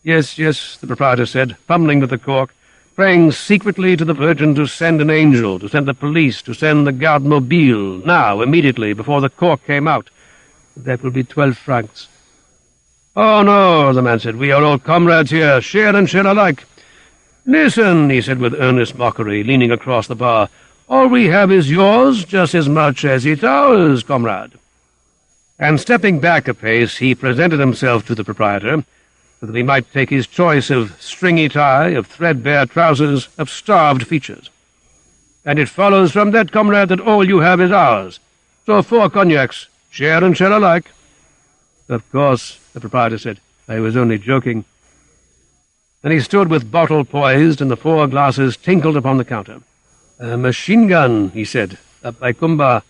Yes, yes, the proprietor said, fumbling with the cork, praying secretly to the Virgin to send an angel, to send the police, to send the garde mobile, now, immediately, before the cork came out. That will be 12 francs. Oh, no, the man said, we are all comrades here, share and share alike. Listen, he said with earnest mockery, leaning across the bar, all we have is yours just as much as it's ours, comrade. And stepping back a pace, he presented himself to the proprietor, so that he might take his choice of stringy tie, of threadbare trousers, of starved features. And it follows from that, comrade, that all you have is ours. So 4 cognacs, share and share alike. Of course, the proprietor said, I was only joking. Then he stood with bottle poised, and the 4 glasses tinkled upon the counter. A machine gun, he said, up by Combat,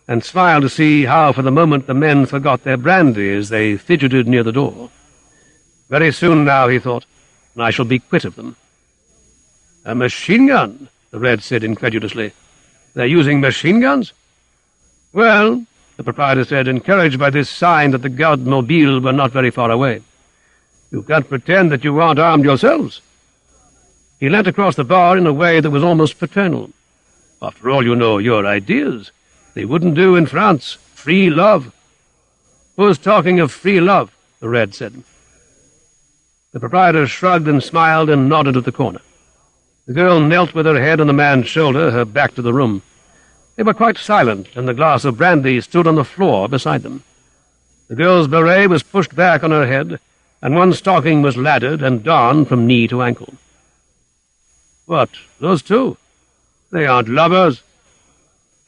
and smiled to see how for the moment the men forgot their brandy as they fidgeted near the door. Very soon now, he thought, and I shall be quit of them. A machine gun, the Red said incredulously. They're using machine guns? Well, the proprietor said, encouraged by this sign that the garde mobile were not very far away. You can't pretend that you aren't armed yourselves. He leant across the bar in a way that was almost paternal. After all, you know, your ideas. They wouldn't do in France. Free love. Who's talking of free love? The Red said. The proprietor shrugged and smiled and nodded at the corner. The girl knelt with her head on the man's shoulder, her back to the room. They were quite silent, and the glass of brandy stood on the floor beside them. The girl's beret was pushed back on her head, and one stocking was laddered and darned from knee to ankle. What, those 2? They aren't lovers.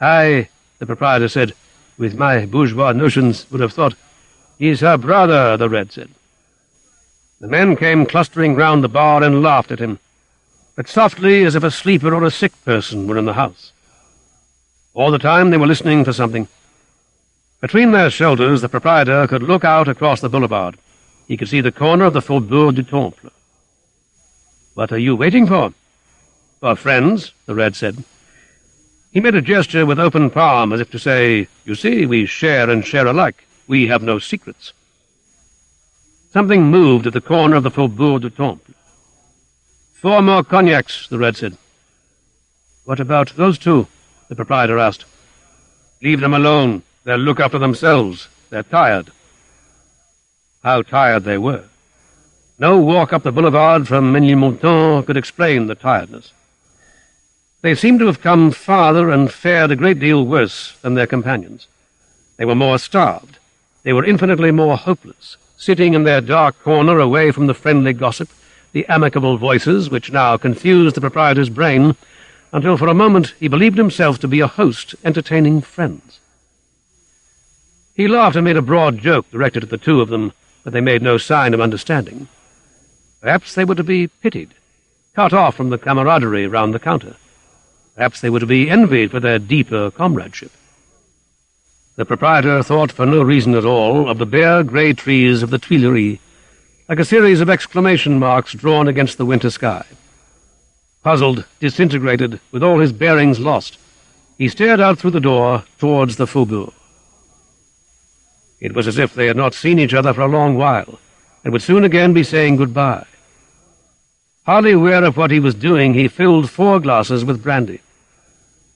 I, the proprietor said, with my bourgeois notions, would have thought, he's her brother, the Red said. The men came clustering round the bar and laughed at him, but softly as if a sleeper or a sick person were in the house. All the time they were listening for something. Between their shoulders the proprietor could look out across the boulevard. He could see the corner of the Faubourg du Temple. What are you waiting for? For friends, the Red said. He made a gesture with open palm, as if to say, "You see, we share and share alike. We have no secrets." Something moved at the corner of the Faubourg du Temple. "4 more cognacs," the Red said. "What about those two?" the proprietor asked. "Leave them alone. They'll look after themselves. They're tired." How tired they were. No walk up the boulevard from Ménilmontant could explain the tiredness. They seemed to have come farther and fared a great deal worse than their companions. They were more starved. They were infinitely more hopeless, sitting in their dark corner away from the friendly gossip, the amicable voices which now confused the proprietor's brain, until for a moment he believed himself to be a host entertaining friends. He laughed and made a broad joke directed at the two of them, but they made no sign of understanding. Perhaps they were to be pitied, cut off from the camaraderie round the counter. Perhaps they were to be envied for their deeper comradeship. The proprietor thought for no reason at all of the bare grey trees of the Tuileries, like a series of exclamation marks drawn against the winter sky. Puzzled, disintegrated, with all his bearings lost, he stared out through the door towards the Faubourg. It was as if they had not seen each other for a long while, and would soon again be saying goodbye. Hardly aware of what he was doing, he filled 4 glasses with brandy.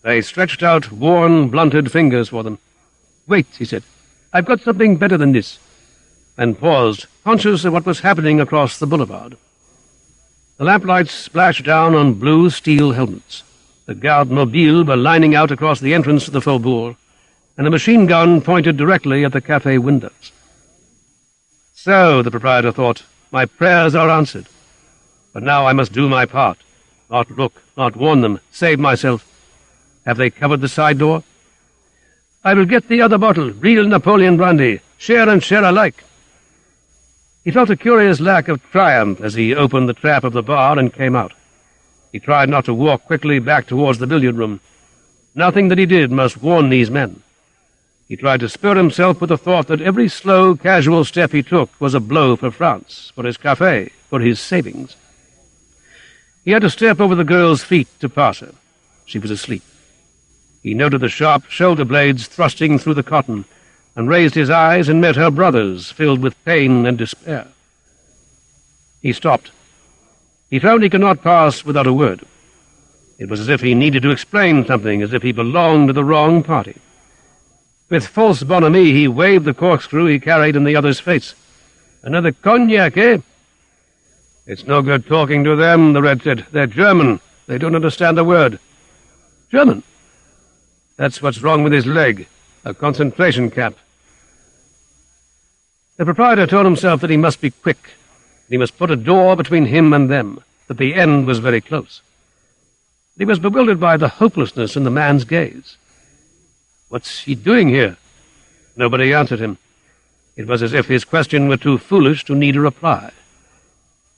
They stretched out worn, blunted fingers for them. "Wait," he said, "I've got something better than this," and paused, conscious of what was happening across the boulevard. The lamplights splashed down on blue steel helmets. The Garde Mobile were lining out across the entrance to the Faubourg, and a machine gun pointed directly at the cafe windows. So, the proprietor thought, my prayers are answered. But now I must do my part. Not look, not warn them, save myself. Have they covered the side door? I will get the other bottle, real Napoleon brandy, share and share alike. He felt a curious lack of triumph as he opened the trap of the bar and came out. He tried not to walk quickly back towards the billiard room. Nothing that he did must warn these men. He tried to spur himself with the thought that every slow, casual step he took was a blow for France, for his café, for his savings. He had to step over the girl's feet to pass her. She was asleep. He noted the sharp shoulder blades thrusting through the cotton, and raised his eyes and met her brother's, filled with pain and despair. He stopped. He found he could not pass without a word. It was as if he needed to explain something, as if he belonged to the wrong party. With false bonhomie he waved the corkscrew he carried in the other's face. "Another cognac, eh?" "It's no good talking to them," the Red said. "They're German. They don't understand a word." "German?" "That's what's wrong with his leg. A concentration camp." The proprietor told himself that he must be quick, that he must put a door between him and them, that the end was very close. But he was bewildered by the hopelessness in the man's gaze. What's he doing here? Nobody answered him. It was as if his question were too foolish to need a reply.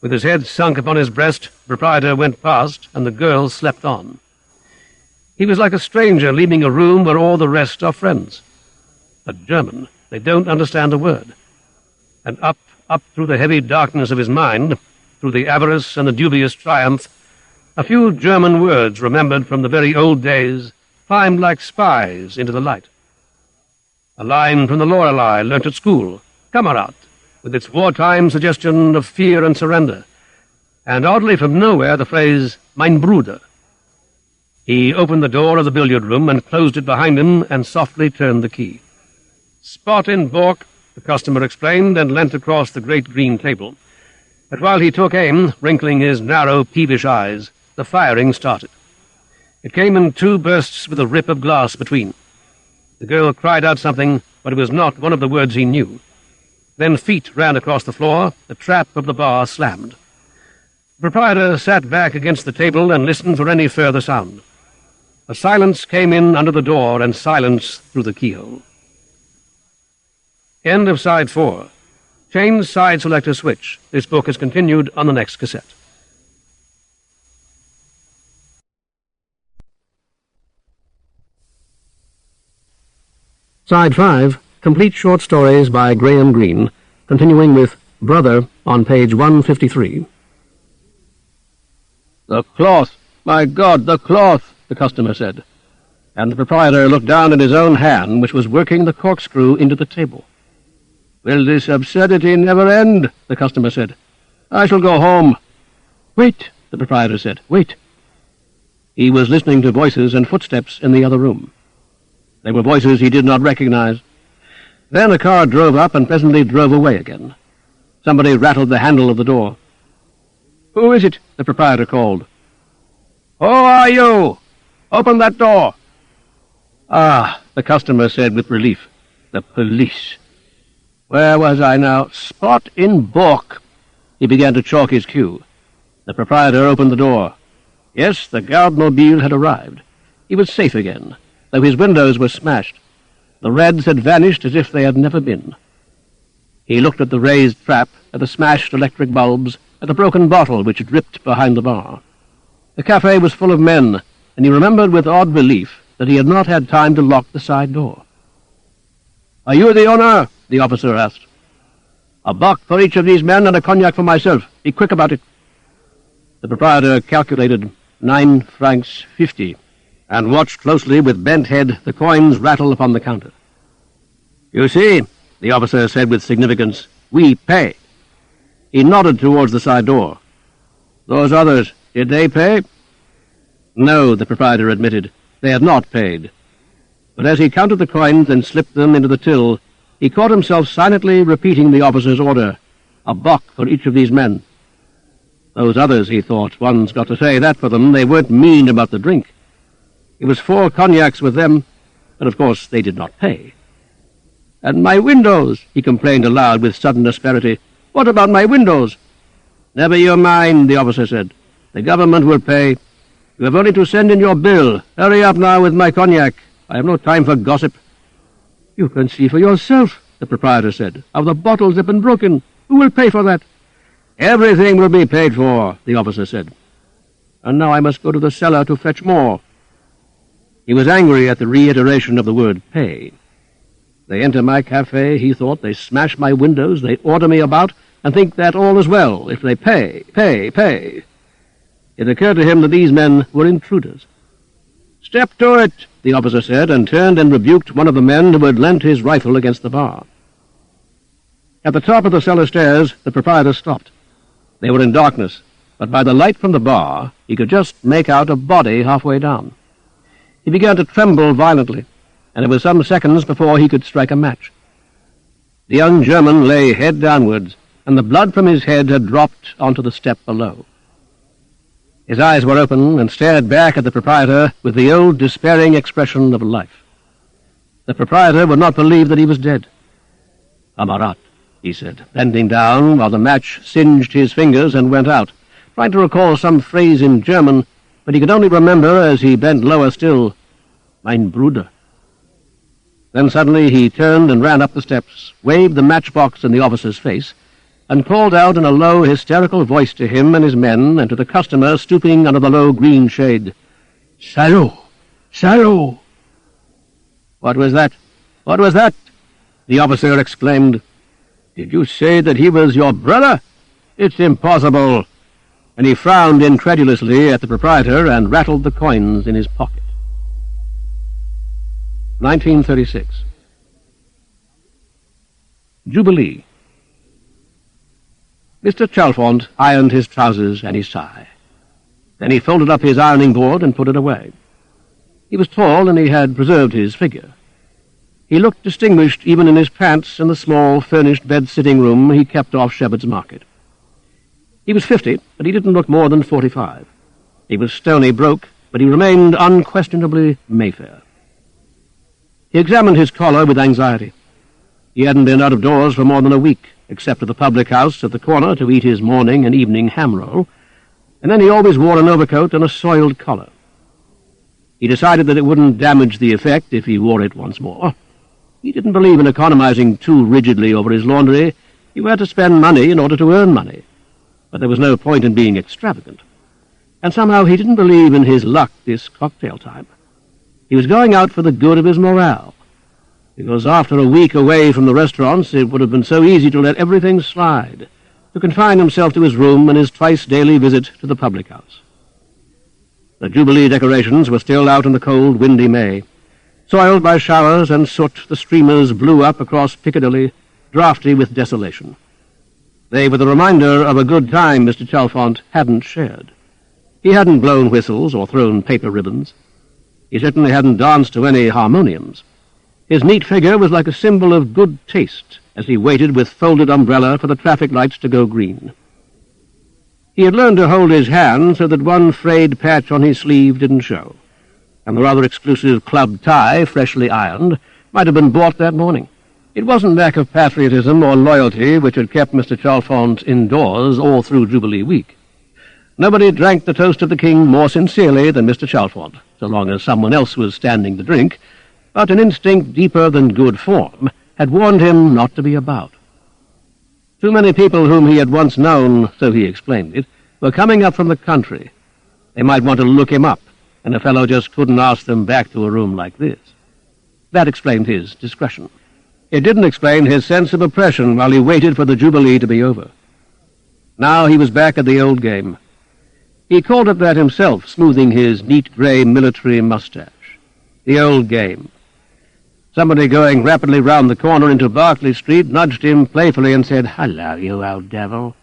With his head sunk upon his breast, the proprietor went past, and the girl slept on. He was like a stranger leaving a room where all the rest are friends. But German, they don't understand a word. And up through the heavy darkness of his mind, through the avarice and the dubious triumph, a few German words remembered from the very old days climbed like spies into the light. A line from the Lorelei learnt at school, Kamerad, with its wartime suggestion of fear and surrender, and oddly from nowhere the phrase, Mein Bruder. He opened the door of the billiard room and closed it behind him and softly turned the key. "Spot in balk," the customer explained, and leant across the great green table. But while he took aim, wrinkling his narrow, peevish eyes, the firing started. It came in 2 bursts with a rip of glass between. The girl cried out something, but it was not one of the words he knew. Then feet ran across the floor, the trap of the bar slammed. The proprietor sat back against the table and listened for any further sound. A silence came in under the door and silence through the keyhole. End of side 4. Change side selector switch. This book is continued on the next cassette. Side 5, complete short stories by Graham Greene, continuing with Brother on page 153. "The cloth! My God, the cloth!" the customer said. and the proprietor looked down at his own hand, which was working the corkscrew into the table. "Will this absurdity never end?" the customer said. "I shall go home." "Wait," the proprietor said. "Wait." He was listening to voices and footsteps in the other room. They were voices he did not recognize. Then a car drove up and presently drove away again. Somebody rattled the handle of the door. "Who is it?" the proprietor called. "Who are you? Open that door." "Ah," the customer said with relief. "The police. Where was I now? Spot in balk." He began to chalk his cue. The proprietor opened the door. Yes, the guard-mobile had arrived. He was safe again, though his windows were smashed. The reds had vanished as if they had never been. He looked at the raised trap, at the smashed electric bulbs, at the broken bottle which dripped behind the bar. The cafe was full of men, and he remembered with odd relief that he had not had time to lock the side door. "Are you the owner?" the officer asked. "A buck for each of these men and a cognac for myself. Be quick about it." The proprietor calculated 9 francs 50, and watched closely with bent head the coins rattle upon the counter. "You see," the officer said with significance, "we pay." He nodded towards the side door. "Those others, did they pay?" No, the proprietor admitted. They had not paid. But as he counted the coins and slipped them into the till, he caught himself silently repeating the officer's order, "A buck for each of these men." Those others, he thought, one's got to say that for them, they weren't mean about the drink. It was 4 cognacs with them, but of course they did not pay. "And my windows," he complained aloud with sudden asperity. "What about my windows?" "Never you mind," the officer said. "The government will pay. You have only to send in your bill. Hurry up now with my cognac. I have no time for gossip." "You can see for yourself," the proprietor said, "how the bottles have been broken. Who will pay for that?" "Everything will be paid for," the officer said. "And now I must go to the cellar to fetch more." He was angry at the reiteration of the word pay. They enter my cafe, he thought, they smash my windows, they order me about, and think that all is well if they pay. It occurred to him that these men were intruders. "Step to it," the officer said, and turned and rebuked one of the men who had leant his rifle against the bar. At the top of the cellar stairs, the proprietor stopped. They were in darkness, but by the light from the bar, he could just make out a body halfway down. He began to tremble violently, and it was some seconds before he could strike a match. The young German lay head downwards, and the blood from his head had dropped onto the step below. His eyes were open and stared back at the proprietor with the old despairing expression of life. The proprietor would not believe that he was dead. "Kamerad," he said, bending down while the match singed his fingers and went out, trying to recall some phrase in German, but he could only remember, as he bent lower still, "Mein Bruder." Then suddenly he turned and ran up the steps, waved the matchbox in the officer's face, and called out in a low, hysterical voice to him and his men, and to the customer stooping under the low green shade, "Salut! Salut!" "What was that? What was that?" the officer exclaimed. "Did you say that he was your brother? It's impossible." And he frowned incredulously at the proprietor and rattled the coins in his pocket. 1936. Jubilee. Mr. Chalfont ironed his trousers and his tie. Then he folded up his ironing board and put it away. He was tall, and he had preserved his figure. He looked distinguished even in his pants in the small, furnished bed-sitting room he kept off Shepherd's Market. He was 50, but he didn't look more than 45. He was stony broke, but he remained unquestionably Mayfair. He examined his collar with anxiety. He hadn't been out of doors for more than a week, except at the public house at the corner to eat his morning and evening ham roll, and then he always wore an overcoat and a soiled collar. He decided that it wouldn't damage the effect if he wore it once more. He didn't believe in economizing too rigidly over his laundry. He had to spend money in order to earn money, but there was no point in being extravagant. And somehow he didn't believe in his luck this cocktail time. He was going out for the good of his morale, because after a week away from the restaurants it would have been so easy to let everything slide, to confine himself to his room and his twice-daily visit to the public house. The Jubilee decorations were still out in the cold, windy May. Soiled by showers and soot, the streamers blew up across Piccadilly, draughty with desolation. They were the reminder of a good time Mr. Chalfont hadn't shared. He hadn't blown whistles or thrown paper ribbons. He certainly hadn't danced to any harmoniums. His neat figure was like a symbol of good taste as he waited with folded umbrella for the traffic lights to go green. He had learned to hold his hand so that one frayed patch on his sleeve didn't show, and the rather exclusive club tie, freshly ironed, might have been bought that morning. It wasn't lack of patriotism or loyalty which had kept Mr. Chalfont indoors all through Jubilee week. Nobody drank the toast of the king more sincerely than Mr. Chalfont, so long as someone else was standing the drink, but an instinct deeper than good form had warned him not to be about. Too many people whom he had once known, so he explained it, were coming up from the country. They might want to look him up, and a fellow just couldn't ask them back to a room like this. That explained his discretion. It didn't explain his sense of oppression while he waited for the Jubilee to be over. Now he was back at the old game. He called it that himself, smoothing his neat grey military mustache. The old game. Somebody going rapidly round the corner into Berkeley Street nudged him playfully and said, "Hello, you old devil,"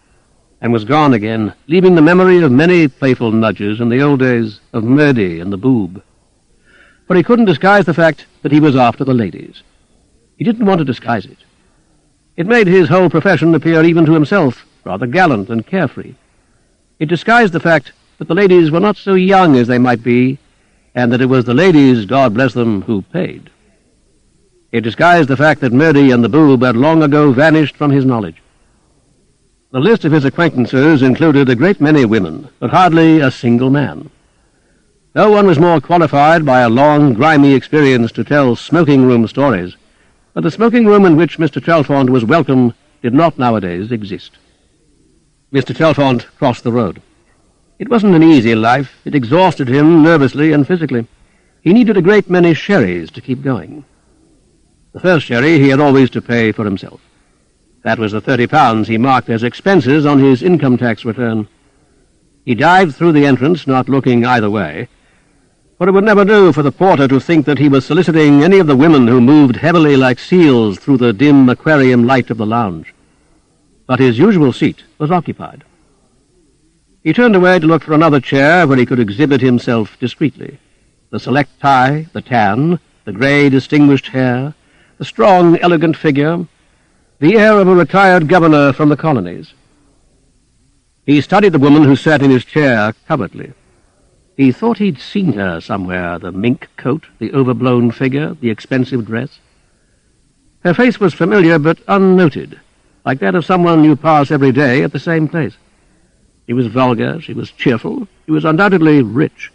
and was gone again, leaving the memory of many playful nudges in the old days of Murdy and the boob. For he couldn't disguise the fact that he was after the ladies. He didn't want to disguise it. It made his whole profession appear even to himself rather gallant and carefree. It disguised the fact that the ladies were not so young as they might be, and that it was the ladies, God bless them, who paid. It disguised the fact that Murdy and the boob had long ago vanished from his knowledge. The list of his acquaintances included a great many women, but hardly a single man. No one was more qualified by a long, grimy experience to tell smoking-room stories, but the smoking room in which Mr. Chalfont was welcome did not nowadays exist. Mr. Chalfont crossed the road. It wasn't an easy life. It exhausted him nervously and physically. He needed a great many sherries to keep going. The first sherry he had always to pay for himself. That was the £30 he marked as expenses on his income tax return. He dived through the entrance, not looking either way, for it would never do for the porter to think that he was soliciting any of the women who moved heavily like seals through the dim aquarium light of the lounge. But his usual seat was occupied. He turned away to look for another chair where he could exhibit himself discreetly. The select tie, the tan, the grey distinguished hair, the strong, elegant figure, the air of a retired governor from the colonies. He studied the woman who sat in his chair covertly. He thought he'd seen her somewhere, the mink coat, the overblown figure, the expensive dress. Her face was familiar but unnoted, like that of someone you pass every day at the same place. She was vulgar, she was cheerful, she was undoubtedly rich.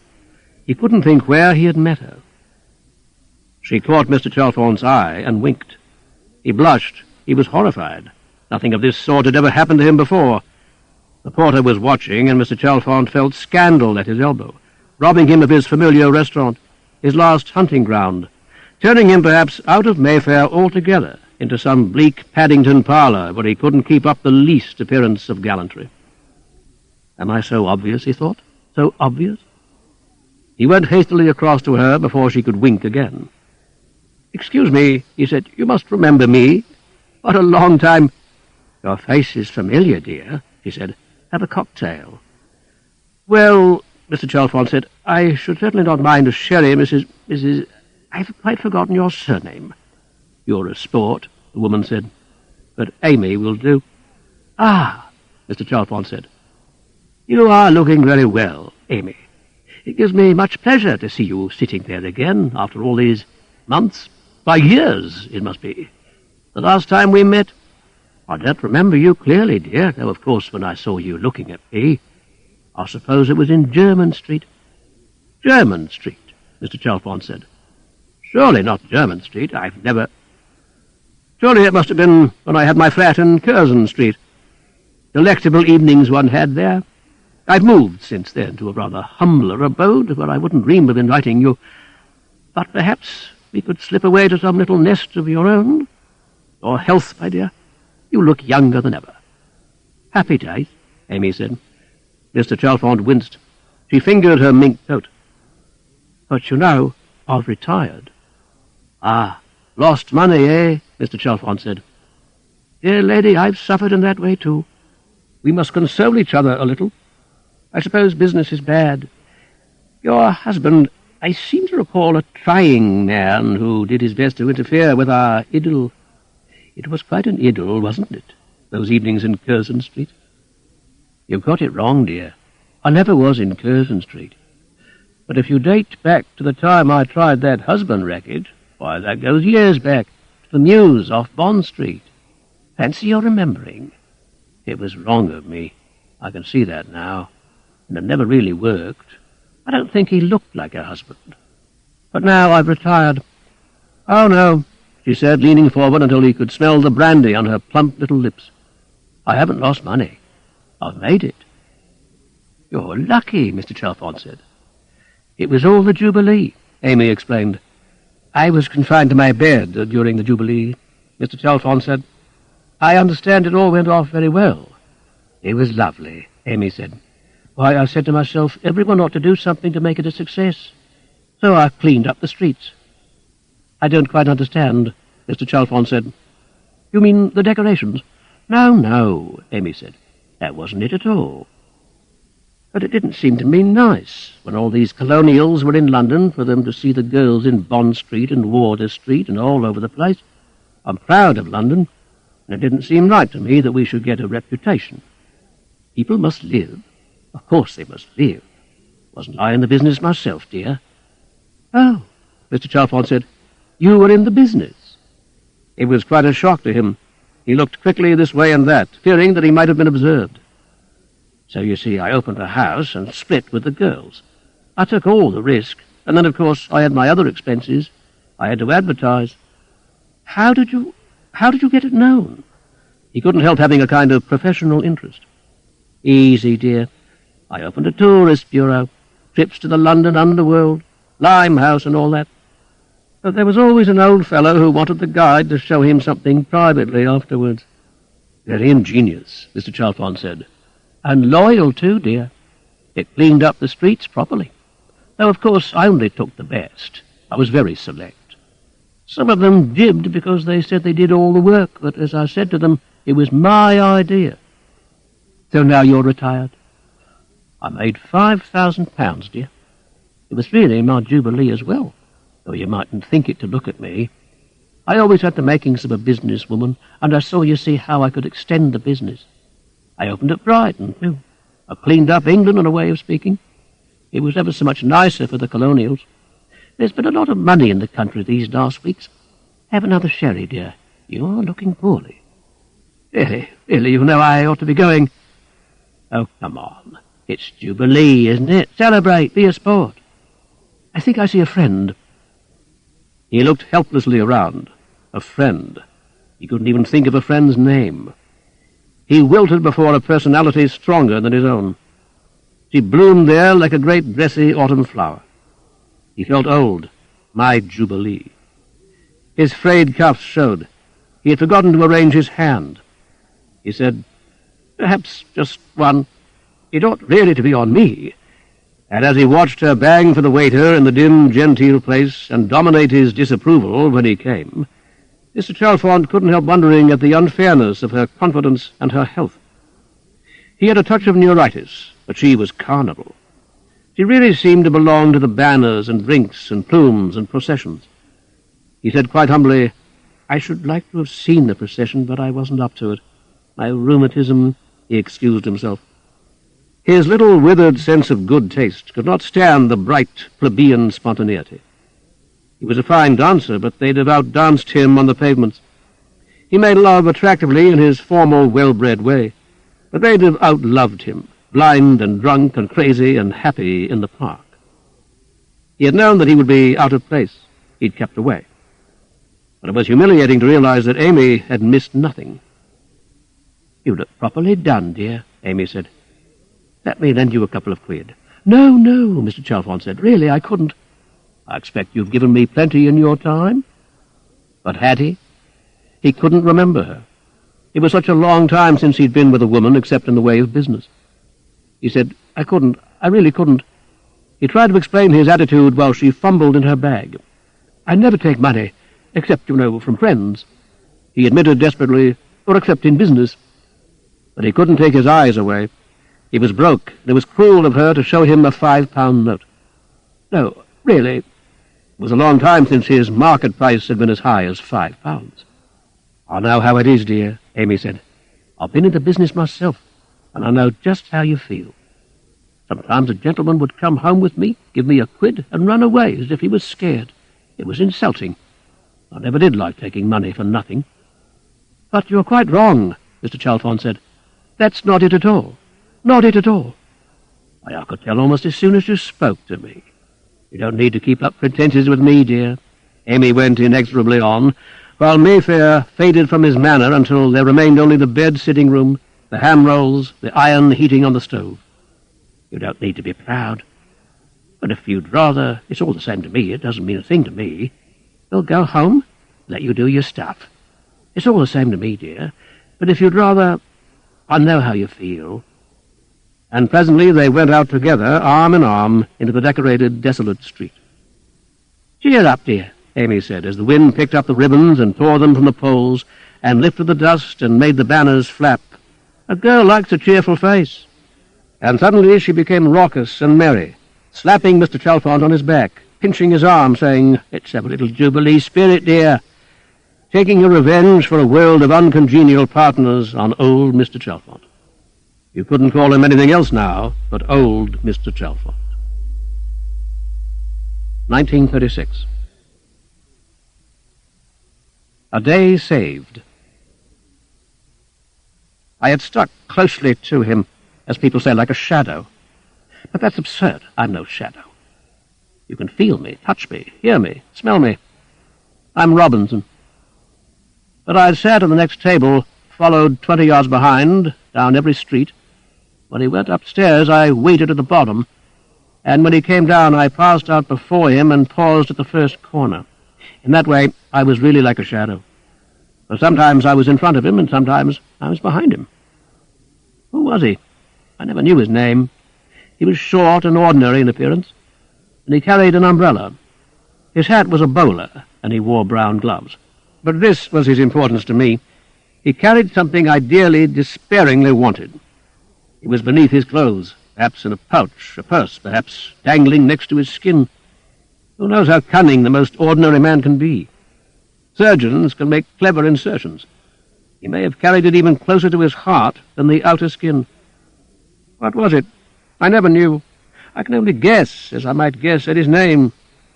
He couldn't think where he had met her. She caught Mr. Chalfont's eye and winked. He blushed. He was horrified. Nothing of this sort had ever happened to him before. The porter was watching, and Mr. Chalfont felt scandal at his elbow, robbing him of his familiar restaurant, his last hunting ground, turning him perhaps out of Mayfair altogether into some bleak Paddington parlour where he couldn't keep up the least appearance of gallantry. Am I so obvious, he thought, so obvious? He went hastily across to her before she could wink again. "Excuse me," he said, "you must remember me. What a long time—" "Your face is familiar, dear," she said. "Have a cocktail." "Well," Mr. Chalfont said, "I should certainly not mind a sherry, Mrs. I've quite forgotten your surname." "You're a sport," the woman said, "but Amy will do." "Ah," Mr. Chalfont said, "you are looking very well, Amy. It gives me much pleasure to see you sitting there again after all these months. By years, it must be. The last time we met, I don't remember you clearly, dear, though of course when I saw you looking at me, I suppose it was in Jermyn Street." "Jermyn Street," Mr. Chalfont said. "Surely not Jermyn Street. I've never—" "Surely it must have been when I had my flat in Curzon Street. Delectable evenings one had there. I've moved since then to a rather humbler abode where I wouldn't dream of inviting you. But perhaps we could slip away to some little nest of your own. Your health, my dear. You look younger than ever." "Happy days," Amy said. Mr. Chalfont winced. She fingered her mink coat. "But you know, I've retired." "Ah, lost money, eh?" Mr. Chalfont said. "Dear lady, I've suffered in that way too. We must console each other a little. I suppose business is bad. Your husband, I seem to recall a trying man who did his best to interfere with our idyll. It was quite an idyll, wasn't it, those evenings in Curzon Street?" "You've got it wrong, dear. I never was in Curzon Street. But if you date back to the time I tried that husband racket, why, that goes years back, to the Mews off Bond Street. Fancy your remembering. It was wrong of me. I can see that now. And it never really worked. I don't think he looked like a husband. But now I've retired." "Oh, no," she said, leaning forward until he could smell the brandy on her plump little lips. "I haven't lost money. I've made it." "You're lucky," Mr. Chalfont said. "It was all the Jubilee," Amy explained. "I was confined to my bed during the Jubilee," Mr. Chalfont said. "I understand it all went off very well." "It was lovely," Amy said. "Why, I said to myself, everyone ought to do something to make it a success. So I cleaned up the streets." "I don't quite understand," Mr. Chalfont said. "You mean the decorations?" "No, no," Amy said. "That wasn't it at all. But it didn't seem to me nice, when all these colonials were in London, for them to see the girls in Bond Street and Wardour Street and all over the place. I'm proud of London, and it didn't seem right to me that we should get a reputation. People must live. Of course they must live. Wasn't I in the business myself, dear?" "Oh," Mr. Chalfont said. "You were in the business?" It was quite a shock to him. He looked quickly this way and that, fearing that he might have been observed. "So, you see, I opened a house and split with the girls. I took all the risk, and then, of course, I had my other expenses. I had to advertise." How did you get it known?" He couldn't help having a kind of professional interest. "Easy, dear. I opened a tourist bureau, trips to the London underworld, Limehouse and all that. But there was always an old fellow who wanted the guide to show him something privately afterwards." "Very ingenious," Mr. Chalfont said. "And loyal too, dear. It cleaned up the streets properly. Though, of course, I only took the best. I was very select. Some of them jibbed because they said they did all the work, but as I said to them, it was my idea." "So now you're retired?" "I made £5,000, dear. It was really my Jubilee as well, though you mightn't think it to look at me. I always had the makings of a businesswoman, and I saw, you see, how I could extend the business. I opened at Brighton, too. I cleaned up England, in a way of speaking. It was ever so much nicer for the colonials. There's been a lot of money in the country these last weeks. Have another sherry, dear. You're looking poorly." Really, you know I ought to be going." "Oh, come on. It's Jubilee, isn't it? Celebrate, be a sport. I think I see a friend." He looked helplessly around. A friend. He couldn't even think of a friend's name. He wilted before a personality stronger than his own. She bloomed there like a great dressy autumn flower. He felt old. My Jubilee. His frayed cuffs showed. He had forgotten to arrange his hand. He said, "Perhaps just one. It ought really to be on me." And as he watched her bang for the waiter in the dim, genteel place and dominate his disapproval when he came, Mr. Chalfont couldn't help wondering at the unfairness of her confidence and her health. He had a touch of neuritis, but she was carnival. She really seemed to belong to the banners and drinks and plumes and processions. He said quite humbly, "I should like to have seen the procession, but I wasn't up to it. My rheumatism," he excused himself. His little withered sense of good taste could not stand the bright plebeian spontaneity. He was a fine dancer, but they'd have outdanced him on the pavements. He made love attractively in his formal, well-bred way, but they'd have outloved him, blind and drunk and crazy and happy in the park. He had known that he would be out of place. He'd kept away. But it was humiliating to realize that Amy had missed nothing. "You look properly done, dear," Amy said. "Let me lend you a couple of quid." "No, no," Mr. Chalfont said. "Really, I couldn't." "I expect you've given me plenty in your time." But had he? He couldn't remember her. It was such a long time since he'd been with a woman, except in the way of business. He said, I really couldn't. He tried to explain his attitude while she fumbled in her bag. "I never take money, except, from friends," he admitted desperately, "or except in business." But he couldn't take his eyes away. He was broke, and it was cruel of her to show him a £5 note. No, really, it was a long time since his market price had been as high as £5. "I know how it is, dear," Amy said. "I've been into business myself, and I know just how you feel. Sometimes a gentleman would come home with me, give me a quid, and run away as if he was scared. It was insulting. I never did like taking money for nothing." "But you're quite wrong," Mr. Chalfont said. "That's not it at all. Not it at all." "Why, I could tell almost as soon as you spoke to me. You don't need to keep up pretences with me, dear," Amy went inexorably on, while Mayfair faded from his manner until there remained only the bed-sitting room, the ham rolls, the iron heating on the stove. "You don't need to be proud. But if you'd rather, it's all the same to me. It doesn't mean a thing to me. We'll go home, let you do your stuff. It's all the same to me, dear. But if you'd rather, I know how you feel." And presently they went out together, arm in arm, into the decorated, desolate street. "Cheer up, dear," Amy said, as the wind picked up the ribbons and tore them from the poles and lifted the dust and made the banners flap. "A girl likes a cheerful face." And suddenly she became raucous and merry, slapping Mr. Chalfont on his back, pinching his arm, saying, "Let's have a little Jubilee spirit, dear," taking her revenge for a world of uncongenial partners on old Mr. Chalfont. You couldn't call him anything else now but old Mr. Chalfont. 1936. A Day Saved. I had stuck closely to him, as people say, like a shadow. But that's absurd. I'm no shadow. You can feel me, touch me, hear me, smell me. I'm Robinson. But I sat at the next table, followed 20 yards behind, down every street. When he went upstairs, I waited at the bottom, and when he came down, I passed out before him and paused at the first corner. In that way, I was really like a shadow. For sometimes I was in front of him, and sometimes I was behind him. Who was he? I never knew his name. He was short and ordinary in appearance, and he carried an umbrella. His hat was a bowler, and he wore brown gloves. But this was his importance to me. He carried something I dearly, despairingly wanted. It was beneath his clothes, perhaps in a pouch, a purse, perhaps dangling next to his skin. Who knows how cunning the most ordinary man can be? Surgeons can make clever insertions. He may have carried it even closer to his heart than the outer skin. What was it? I never knew. I can only guess, as I might guess at his name,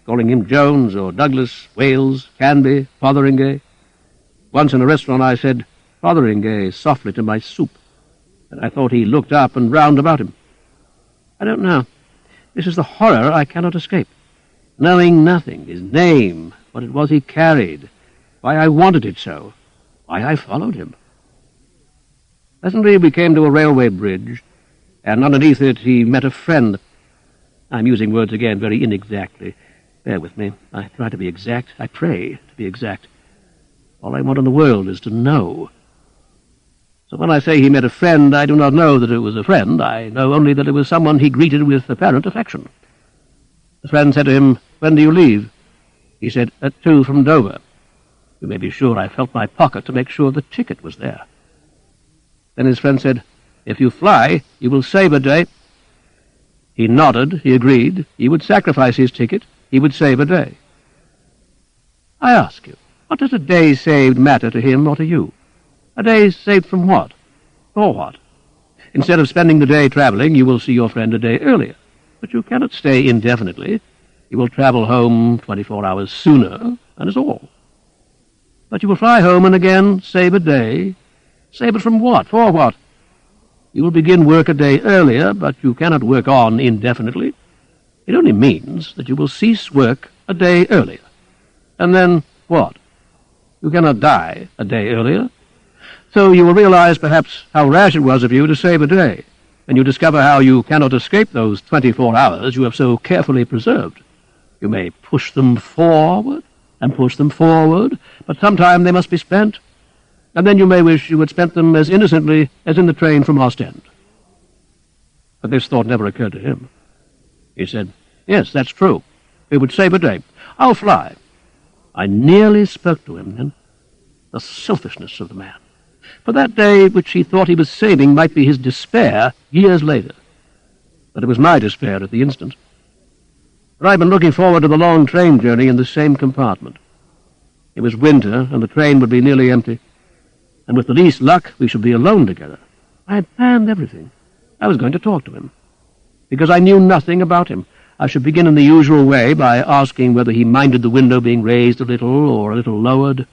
calling him Jones or Douglas, Wales, Canby, Fotheringay. Once in a restaurant I said, "Fotheringay," softly to my soup, and I thought he looked up and round about him. I don't know. This is the horror I cannot escape. Knowing nothing, his name, what it was he carried, why I wanted it so, why I followed him. Presently we came to a railway bridge, and underneath it he met a friend. I'm using words again very inexactly. Bear with me. I try to be exact. I pray to be exact. All I want in the world is to know. So when I say he met a friend, I do not know that it was a friend. I know only that it was someone he greeted with apparent affection. The friend said to him, "When do you leave?" He said, "At 2 from Dover." You may be sure I felt my pocket to make sure the ticket was there. Then his friend said, "If you fly, you will save a day." He nodded, he agreed, he would sacrifice his ticket, he would save a day. I ask you, what does a day saved matter to him or to you? A day saved from what? For what? Instead of spending the day travelling, you will see your friend a day earlier. But you cannot stay indefinitely. You will travel home 24 hours sooner, and is all. But you will fly home and again save a day. Save it from what? For what? You will begin work a day earlier, but you cannot work on indefinitely. It only means that you will cease work a day earlier. And then what? You cannot die a day earlier. So you will realize perhaps how rash it was of you to save a day, and you discover how you cannot escape those 24 hours you have so carefully preserved. You may push them forward and push them forward, but sometime they must be spent, and then you may wish you had spent them as innocently as in the train from Ostend. But this thought never occurred to him. He said, Yes, that's true. It would save a day. I'll fly. I nearly spoke to him then. The selfishness of the man. For that day which he thought he was saving might be his despair years later. But it was my despair at the instant. For I'd been looking forward to the long train journey in the same compartment. It was winter, and the train would be nearly empty. And with the least luck, we should be alone together. I had planned everything. I was going to talk to him. Because I knew nothing about him. I should begin in the usual way by asking whether he minded the window being raised a little or a little lowered.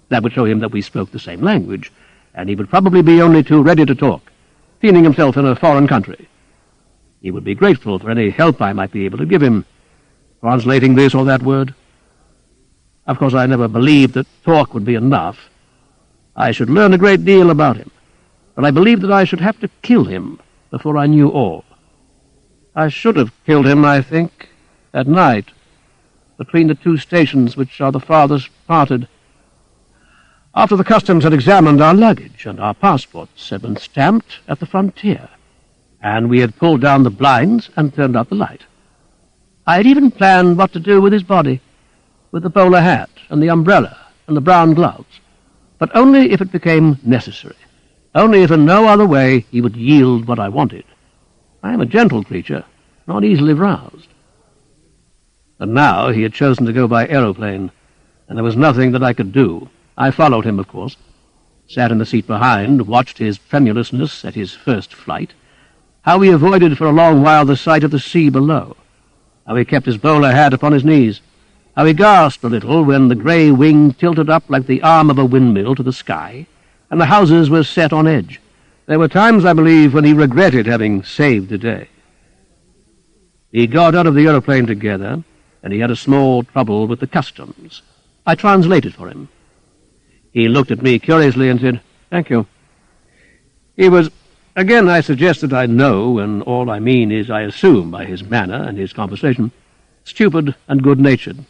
That would show him that we spoke the same language, and he would probably be only too ready to talk, feeling himself in a foreign country. He would be grateful for any help I might be able to give him, translating this or that word. Of course, I never believed that talk would be enough. I should learn a great deal about him, but I believed that I should have to kill him before I knew all. I should have killed him, I think, at night, between the two stations which are the farthest parted. After the customs had examined our luggage and our passports had been stamped at the frontier, and we had pulled down the blinds and turned out the light. I had even planned what to do with his body, with the bowler hat and the umbrella and the brown gloves, but only if it became necessary, only if in no other way he would yield what I wanted. I am a gentle creature, not easily roused. And now he had chosen to go by aeroplane, and there was nothing that I could do. I followed him, of course, sat in the seat behind, watched his tremulousness at his first flight, how he avoided for a long while the sight of the sea below, how he kept his bowler hat upon his knees, how he gasped a little when the grey wing tilted up like the arm of a windmill to the sky, and the houses were set on edge. There were times, I believe, when he regretted having saved the day. We got out of the aeroplane together, and he had a small trouble with the customs. I translated for him. He looked at me curiously and said, "Thank you." He was, again I suggest that I know, and all I mean is I assume by his manner and his conversation, stupid and good-natured.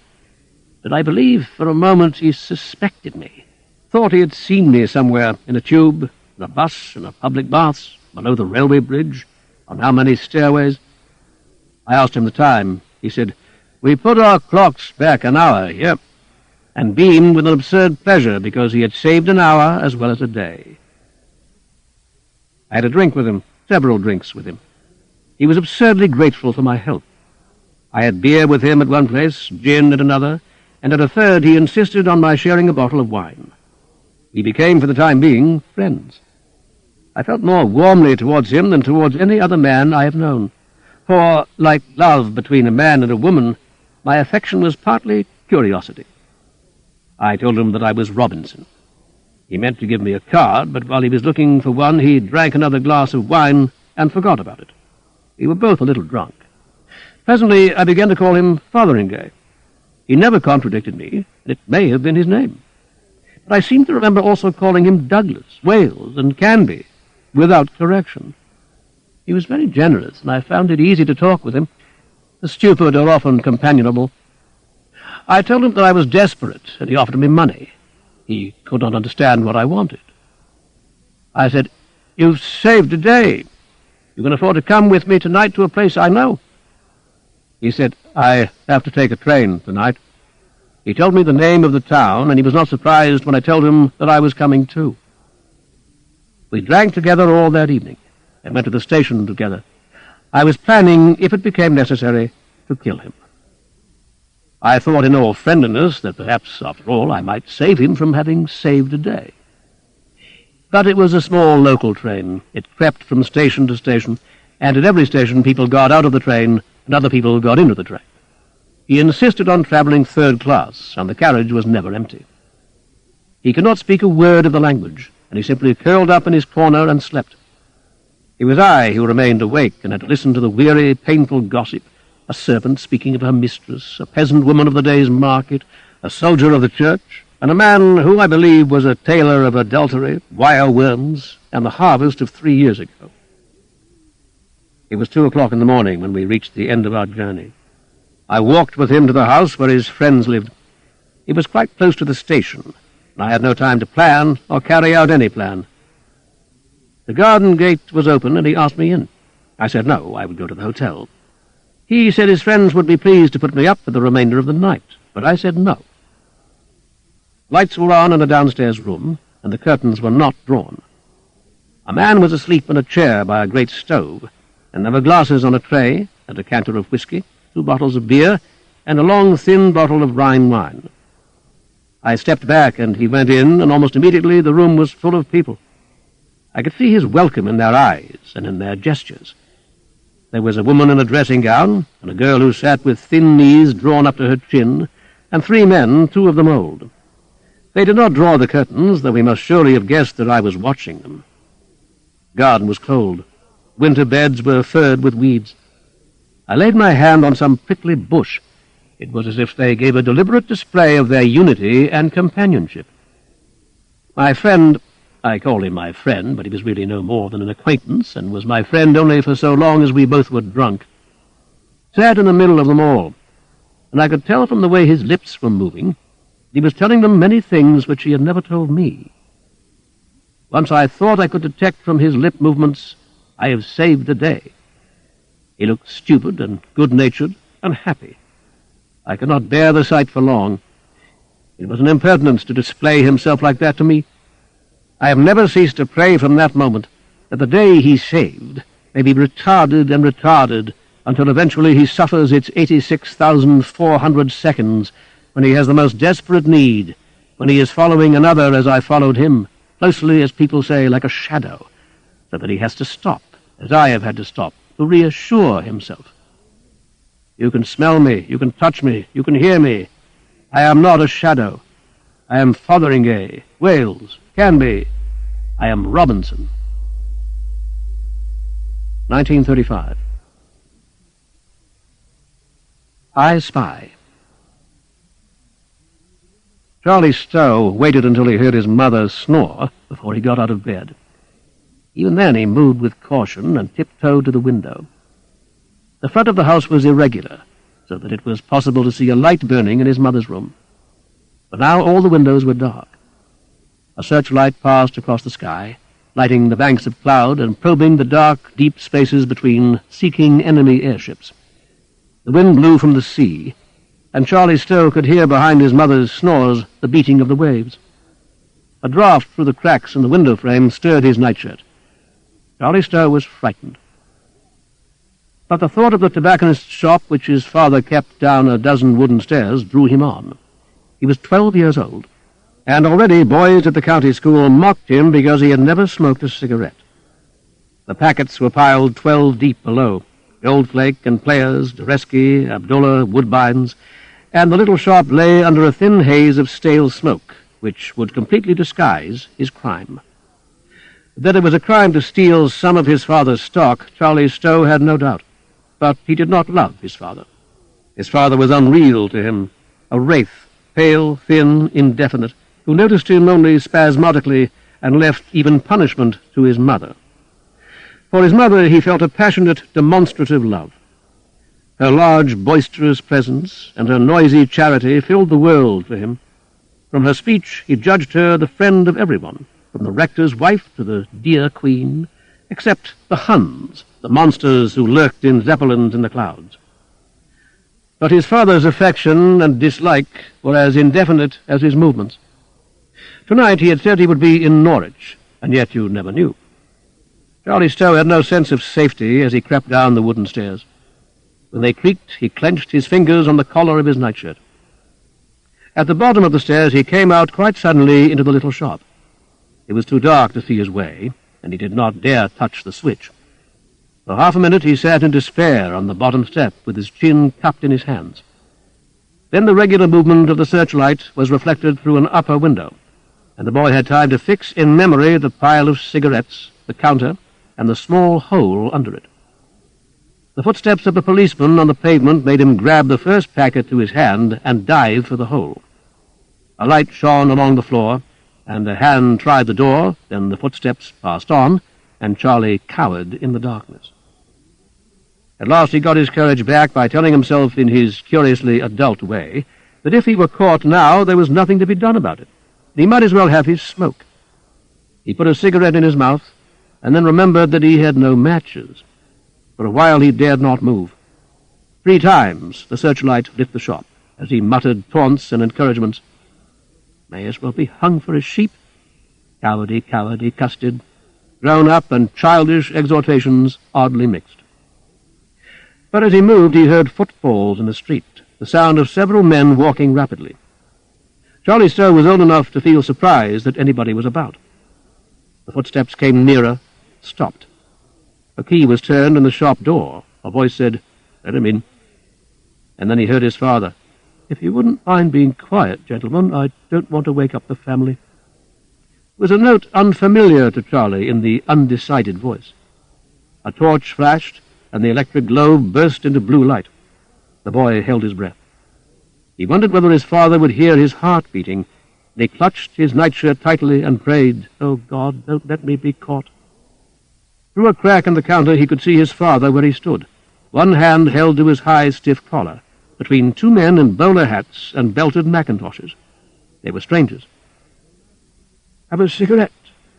But I believe for a moment he suspected me, thought he had seen me somewhere in a tube, in a bus, in a public baths, below the railway bridge, on how many stairways. I asked him the time. He said, "We put our clocks back an hour here," and beamed with an absurd pleasure because he had saved an hour as well as a day. I had a drink with him, several drinks with him. He was absurdly grateful for my help. I had beer with him at one place, gin at another, and at a third he insisted on my sharing a bottle of wine. We became, for the time being, friends. I felt more warmly towards him than towards any other man I have known, for, like love between a man and a woman, my affection was partly curiosity. I told him that I was Robinson. He meant to give me a card, but while he was looking for one, he drank another glass of wine and forgot about it. We were both a little drunk. Presently, I began to call him Fotheringay. He never contradicted me, and it may have been his name. But I seem to remember also calling him Douglas, Wales, and Canby, without correction. He was very generous, and I found it easy to talk with him. The stupid are often companionable. I told him that I was desperate, and he offered me money. He could not understand what I wanted. I said, "You've saved a day. You can afford to come with me tonight to a place I know." He said, "I have to take a train tonight." He told me the name of the town, and he was not surprised when I told him that I was coming too. We drank together all that evening, and went to the station together. I was planning, if it became necessary, to kill him. I thought in all friendliness that perhaps, after all, I might save him from having saved a day. But it was a small local train. It crept from station to station, and at every station people got out of the train and other people got into the train. He insisted on travelling third class, and the carriage was never empty. He could not speak a word of the language, and he simply curled up in his corner and slept. It was I who remained awake and had to listen to the weary, painful gossip, a servant speaking of her mistress, a peasant woman of the day's market, a soldier of the church, and a man who I believe was a tailor of adultery, wire-worms, and the harvest of 3 years ago. It was 2 o'clock in the morning when we reached the end of our journey. I walked with him to the house where his friends lived. It was quite close to the station, and I had no time to plan or carry out any plan. The garden gate was open, and he asked me in. I said no, I would go to the hotel. He said his friends would be pleased to put me up for the remainder of the night, but I said no. Lights were on in a downstairs room, and the curtains were not drawn. A man was asleep in a chair by a great stove, and there were glasses on a tray, and a canter of whisky, 2 bottles of beer, and a long, thin bottle of Rhine wine. I stepped back, and he went in, and almost immediately the room was full of people. I could see his welcome in their eyes and in their gestures. There was a woman in a dressing gown, and a girl who sat with thin knees drawn up to her chin, and 3 men, 2 of them old. They did not draw the curtains, though we must surely have guessed that I was watching them. The garden was cold. Winter beds were furred with weeds. I laid my hand on some prickly bush. It was as if they gave a deliberate display of their unity and companionship. My friend, I call him my friend, but he was really no more than an acquaintance, and was my friend only for so long as we both were drunk, sat in the middle of them all, and I could tell from the way his lips were moving he was telling them many things which he had never told me. Once I thought I could detect from his lip movements, I have saved the day. He looked stupid and good-natured and happy. I could not bear the sight for long. It was an impertinence to display himself like that to me. I have never ceased to pray from that moment that the day he saved may be retarded and retarded until eventually he suffers its 86,400 seconds when he has the most desperate need, when he is following another as I followed him, closely, as people say, like a shadow, so that he has to stop, as I have had to stop, to reassure himself. You can smell me, you can touch me, you can hear me. I am not a shadow. I am Fotheringay, Wales, Canby. I am Robinson. 1935. I Spy. Charlie Stow waited until he heard his mother snore before he got out of bed. Even then he moved with caution and tiptoed to the window. The front of the house was irregular, so that it was possible to see a light burning in his mother's room. But now all the windows were dark. A searchlight passed across the sky, lighting the banks of cloud and probing the dark, deep spaces between, seeking enemy airships. The wind blew from the sea, and Charlie Stow could hear behind his mother's snores the beating of the waves. A draught through the cracks in the window frame stirred his nightshirt. Charlie Stow was frightened. But the thought of the tobacconist's shop, which his father kept down a dozen wooden stairs, drew him on. He was 12 years old, and already boys at the county school mocked him because he had never smoked a cigarette. The packets were piled 12 deep below, Goldflake and Players, Dureski, Abdullah, Woodbines, and the little shop lay under a thin haze of stale smoke, which would completely disguise his crime. That it was a crime to steal some of his father's stock, Charlie Stow had no doubt, but he did not love his father. His father was unreal to him, a wraith, pale, thin, indefinite, who noticed him only spasmodically and left even punishment to his mother. For his mother he felt a passionate, demonstrative love. Her large, boisterous presence and her noisy charity filled the world for him. From her speech he judged her the friend of everyone, from the rector's wife to the dear queen, except the Huns, the monsters who lurked in zeppelins in the clouds. But his father's affection and dislike were as indefinite as his movements. Tonight he had said he would be in Norwich, and yet you never knew. Charlie Stow had no sense of safety as he crept down the wooden stairs. When they creaked, he clenched his fingers on the collar of his nightshirt. At the bottom of the stairs he came out quite suddenly into the little shop. It was too dark to see his way, and he did not dare touch the switch. For half a minute he sat in despair on the bottom step with his chin cupped in his hands. Then the regular movement of the searchlight was reflected through an upper window, and the boy had time to fix in memory the pile of cigarettes, the counter, and the small hole under it. The footsteps of the policeman on the pavement made him grab the first packet to his hand and dive for the hole. A light shone along the floor, and a hand tried the door, then the footsteps passed on, and Charlie cowered in the darkness. At last he got his courage back by telling himself in his curiously adult way that if he were caught now there was nothing to be done about it. He might as well have his smoke. He put a cigarette in his mouth, and then remembered that he had no matches. For a while he dared not move. 3 times the searchlight lit the shop, as he muttered taunts and encouragements. May as well be hung for a sheep. Cowardy, cowardy, custard. Grown-up and childish exhortations oddly mixed. But as he moved, he heard footfalls in the street, the sound of several men walking rapidly. Charlie Stow was old enough to feel surprised that anybody was about. The footsteps came nearer, stopped. A key was turned in the shop door. A voice said, "Let him in." And then he heard his father. "If you wouldn't mind being quiet, gentlemen, I don't want to wake up the family." There was a note unfamiliar to Charlie in the undecided voice. A torch flashed, and the electric globe burst into blue light. The boy held his breath. He wondered whether his father would hear his heart beating, and he clutched his nightshirt tightly and prayed, "Oh, God, don't let me be caught." Through a crack in the counter he could see his father where he stood, one hand held to his high, stiff collar, between 2 men in bowler hats and belted macintoshes. They were strangers. "Have a cigarette,"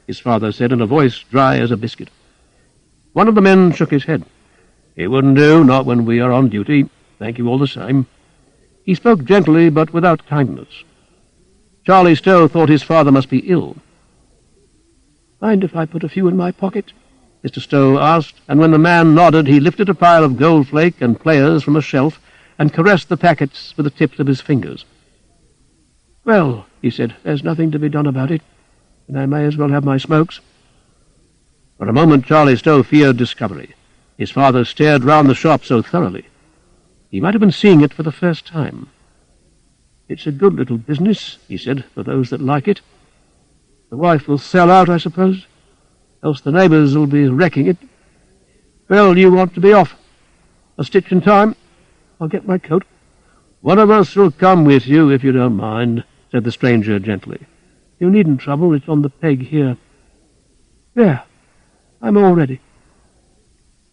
his father said in a voice dry as a biscuit. One of the men shook his head. "It wouldn't do, not when we are on duty. Thank you all the same." He spoke gently, but without kindness. Charlie Stow thought his father must be ill. "Mind if I put a few in my pocket?" Mr. Stow asked, and when the man nodded, he lifted a pile of goldflake and players from a shelf and caressed the packets with the tips of his fingers. "Well," he said, "there's nothing to be done about it, and I may as well have my smokes." For a moment Charlie Stow feared discovery. His father stared round the shop so thoroughly. He might have been seeing it for the first time. "It's a good little business," he said, "for those that like it. The wife will sell out, I suppose, else the neighbours will be wrecking it. Well, you want to be off. A stitch in time? I'll get my coat." "One of us will come with you, if you don't mind," said the stranger gently. "You needn't trouble, it's on the peg here." "There, I'm all ready."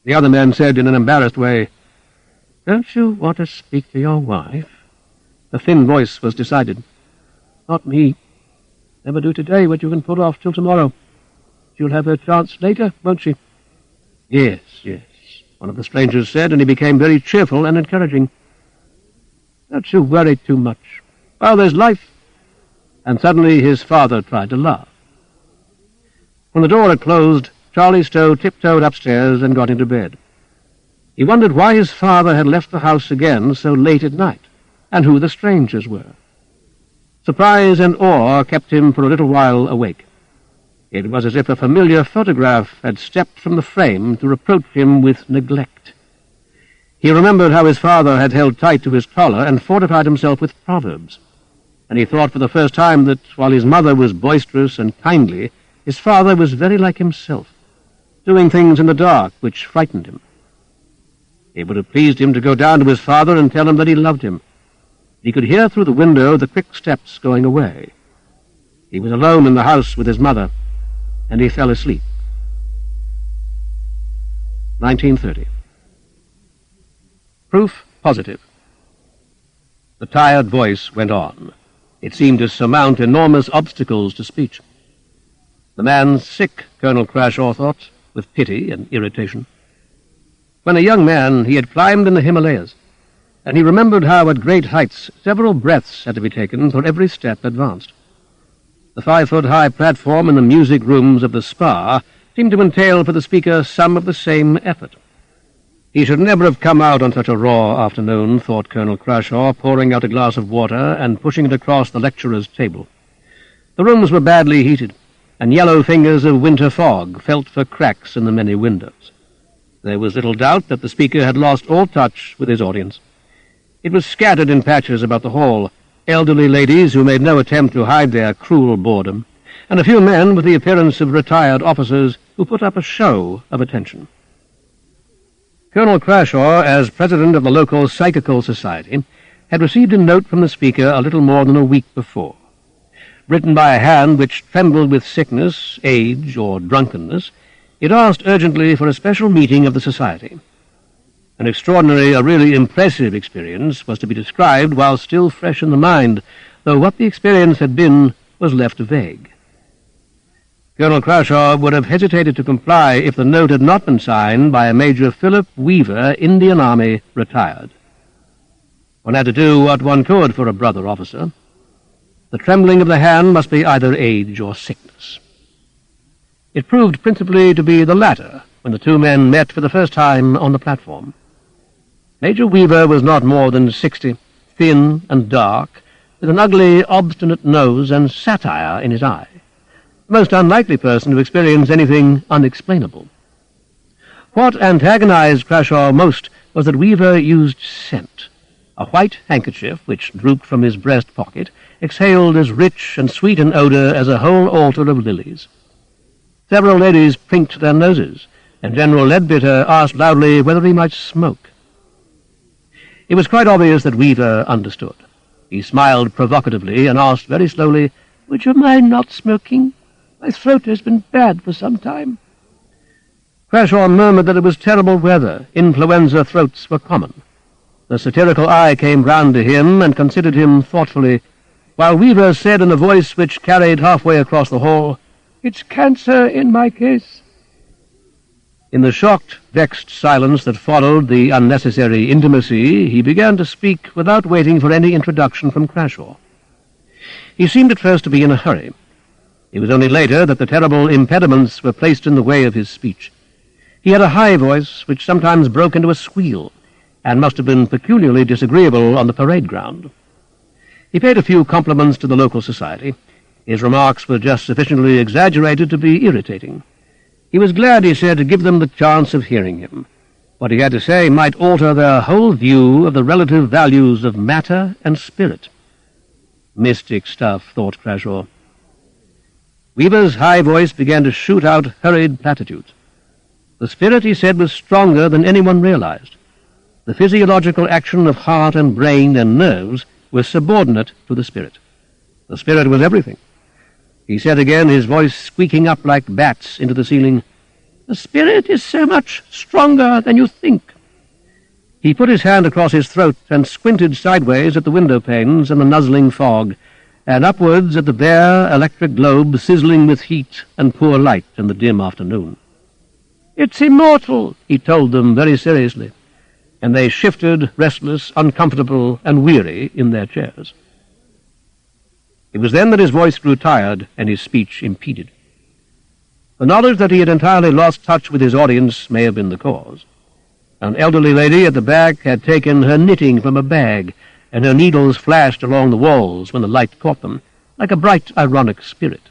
The other man said in an embarrassed way, "Don't you want to speak to your wife?" The thin voice was decided. "Not me. Never do today what you can put off till tomorrow. She'll have her chance later, won't she?" "Yes, yes," one of the strangers said, and he became very cheerful and encouraging. "Don't you worry too much. While there's life." And suddenly his father tried to laugh. When the door had closed, Charlie Stow tiptoed upstairs and got into bed. He wondered why his father had left the house again so late at night, and who the strangers were. Surprise and awe kept him for a little while awake. It was as if a familiar photograph had stepped from the frame to reproach him with neglect. He remembered how his father had held tight to his collar and fortified himself with proverbs, and he thought for the first time that while his mother was boisterous and kindly, his father was very like himself, doing things in the dark which frightened him. It would have pleased him to go down to his father and tell him that he loved him. He could hear through the window the quick steps going away. He was alone in the house with his mother, and he fell asleep. 1930. Proof positive. The tired voice went on. It seemed to surmount enormous obstacles to speech. The man's sick, Colonel Crashaw thought, with pity and irritation. When a young man, he had climbed in the Himalayas, and he remembered how at great heights several breaths had to be taken for every step advanced. The 5-foot-high platform in the music rooms of the spa seemed to entail for the speaker some of the same effort. He should never have come out on such a raw afternoon, thought Colonel Crashaw, pouring out a glass of water and pushing it across the lecturer's table. The rooms were badly heated, and yellow fingers of winter fog felt for cracks in the many windows. There was little doubt that the speaker had lost all touch with his audience. It was scattered in patches about the hall, elderly ladies who made no attempt to hide their cruel boredom, and a few men with the appearance of retired officers who put up a show of attention. Colonel Crashaw, as president of the local psychical society, had received a note from the speaker a little more than a week before. Written by a hand which trembled with sickness, age, or drunkenness, it asked urgently for a special meeting of the society. An extraordinary, a really impressive experience was to be described while still fresh in the mind, though what the experience had been was left vague. Colonel Crashaw would have hesitated to comply if the note had not been signed by a Major Philip Weaver, Indian Army, retired. One had to do what one could for a brother officer. The trembling of the hand must be either age or sickness. It proved principally to be the latter when the two men met for the first time on the platform. Major Weaver was not more than 60, thin and dark, with an ugly, obstinate nose and satire in his eye. The most unlikely person to experience anything unexplainable. What antagonized Crashaw most was that Weaver used scent. A white handkerchief, which drooped from his breast pocket, exhaled as rich and sweet an odor as a whole altar of lilies. Several ladies prinked their noses, and General Leadbitter asked loudly whether he might smoke. It was quite obvious that Weaver understood. He smiled provocatively and asked very slowly, "Would you mind not smoking? My throat has been bad for some time." Crashaw murmured that it was terrible weather. Influenza throats were common. The satirical eye came round to him and considered him thoughtfully, while Weaver said in a voice which carried halfway across the hall, "It's cancer in my case." In the shocked, vexed silence that followed the unnecessary intimacy, he began to speak without waiting for any introduction from Crashaw. He seemed at first to be in a hurry. It was only later that the terrible impediments were placed in the way of his speech. He had a high voice which sometimes broke into a squeal, and must have been peculiarly disagreeable on the parade ground. He paid a few compliments to the local society. His remarks were just sufficiently exaggerated to be irritating. He was glad, he said, to give them the chance of hearing him. What he had to say might alter their whole view of the relative values of matter and spirit. Mystic stuff, thought Crashaw. Weaver's high voice began to shoot out hurried platitudes. The spirit, he said, was stronger than anyone realized. The physiological action of heart and brain and nerves was subordinate to the spirit. The spirit was everything. He said again, his voice squeaking up like bats into the ceiling, "The spirit is so much stronger than you think." He put his hand across his throat and squinted sideways at the window panes and the nuzzling fog, and upwards at the bare electric globe sizzling with heat and poor light in the dim afternoon. "It's immortal," he told them very seriously, and they shifted, restless, uncomfortable, and weary in their chairs. It was then that his voice grew tired and his speech impeded. The knowledge that he had entirely lost touch with his audience may have been the cause. An elderly lady at the back had taken her knitting from a bag, and her needles flashed along the walls when the light caught them, like a bright, ironic spirit.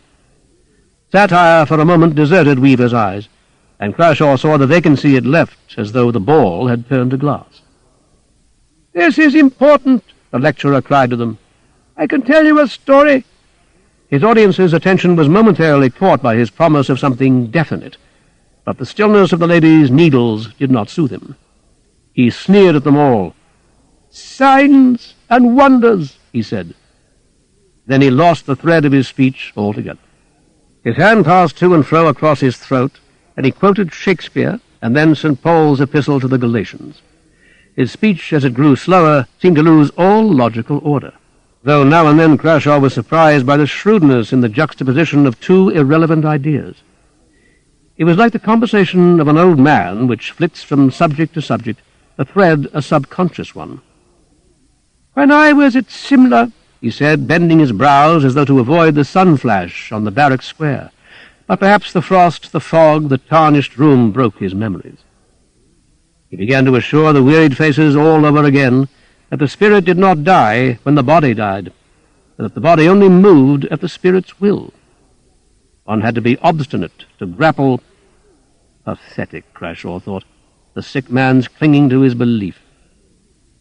Satire for a moment deserted Weaver's eyes, and Crashaw saw the vacancy it left as though the ball had turned to glass. "This is important," the lecturer cried to them. "I can tell you a story." His audience's attention was momentarily caught by his promise of something definite, but the stillness of the lady's needles did not soothe him. He sneered at them all. "Signs and wonders," he said. Then he lost the thread of his speech altogether. His hand passed to and fro across his throat, and he quoted Shakespeare and then St. Paul's epistle to the Galatians. His speech, as it grew slower, seemed to lose all logical order, though now and then Crashaw was surprised by the shrewdness in the juxtaposition of two irrelevant ideas. It was like the conversation of an old man which flits from subject to subject, the thread a subconscious one. "When I was at Simla," he said, bending his brows as though to avoid the sun flash on the barrack square, but perhaps the frost, the fog, the tarnished room broke his memories. He began to assure the wearied faces all over again that the spirit did not die when the body died, and that the body only moved at the spirit's will. One had to be obstinate to grapple. Pathetic, Crashaw thought, the sick man's clinging to his belief.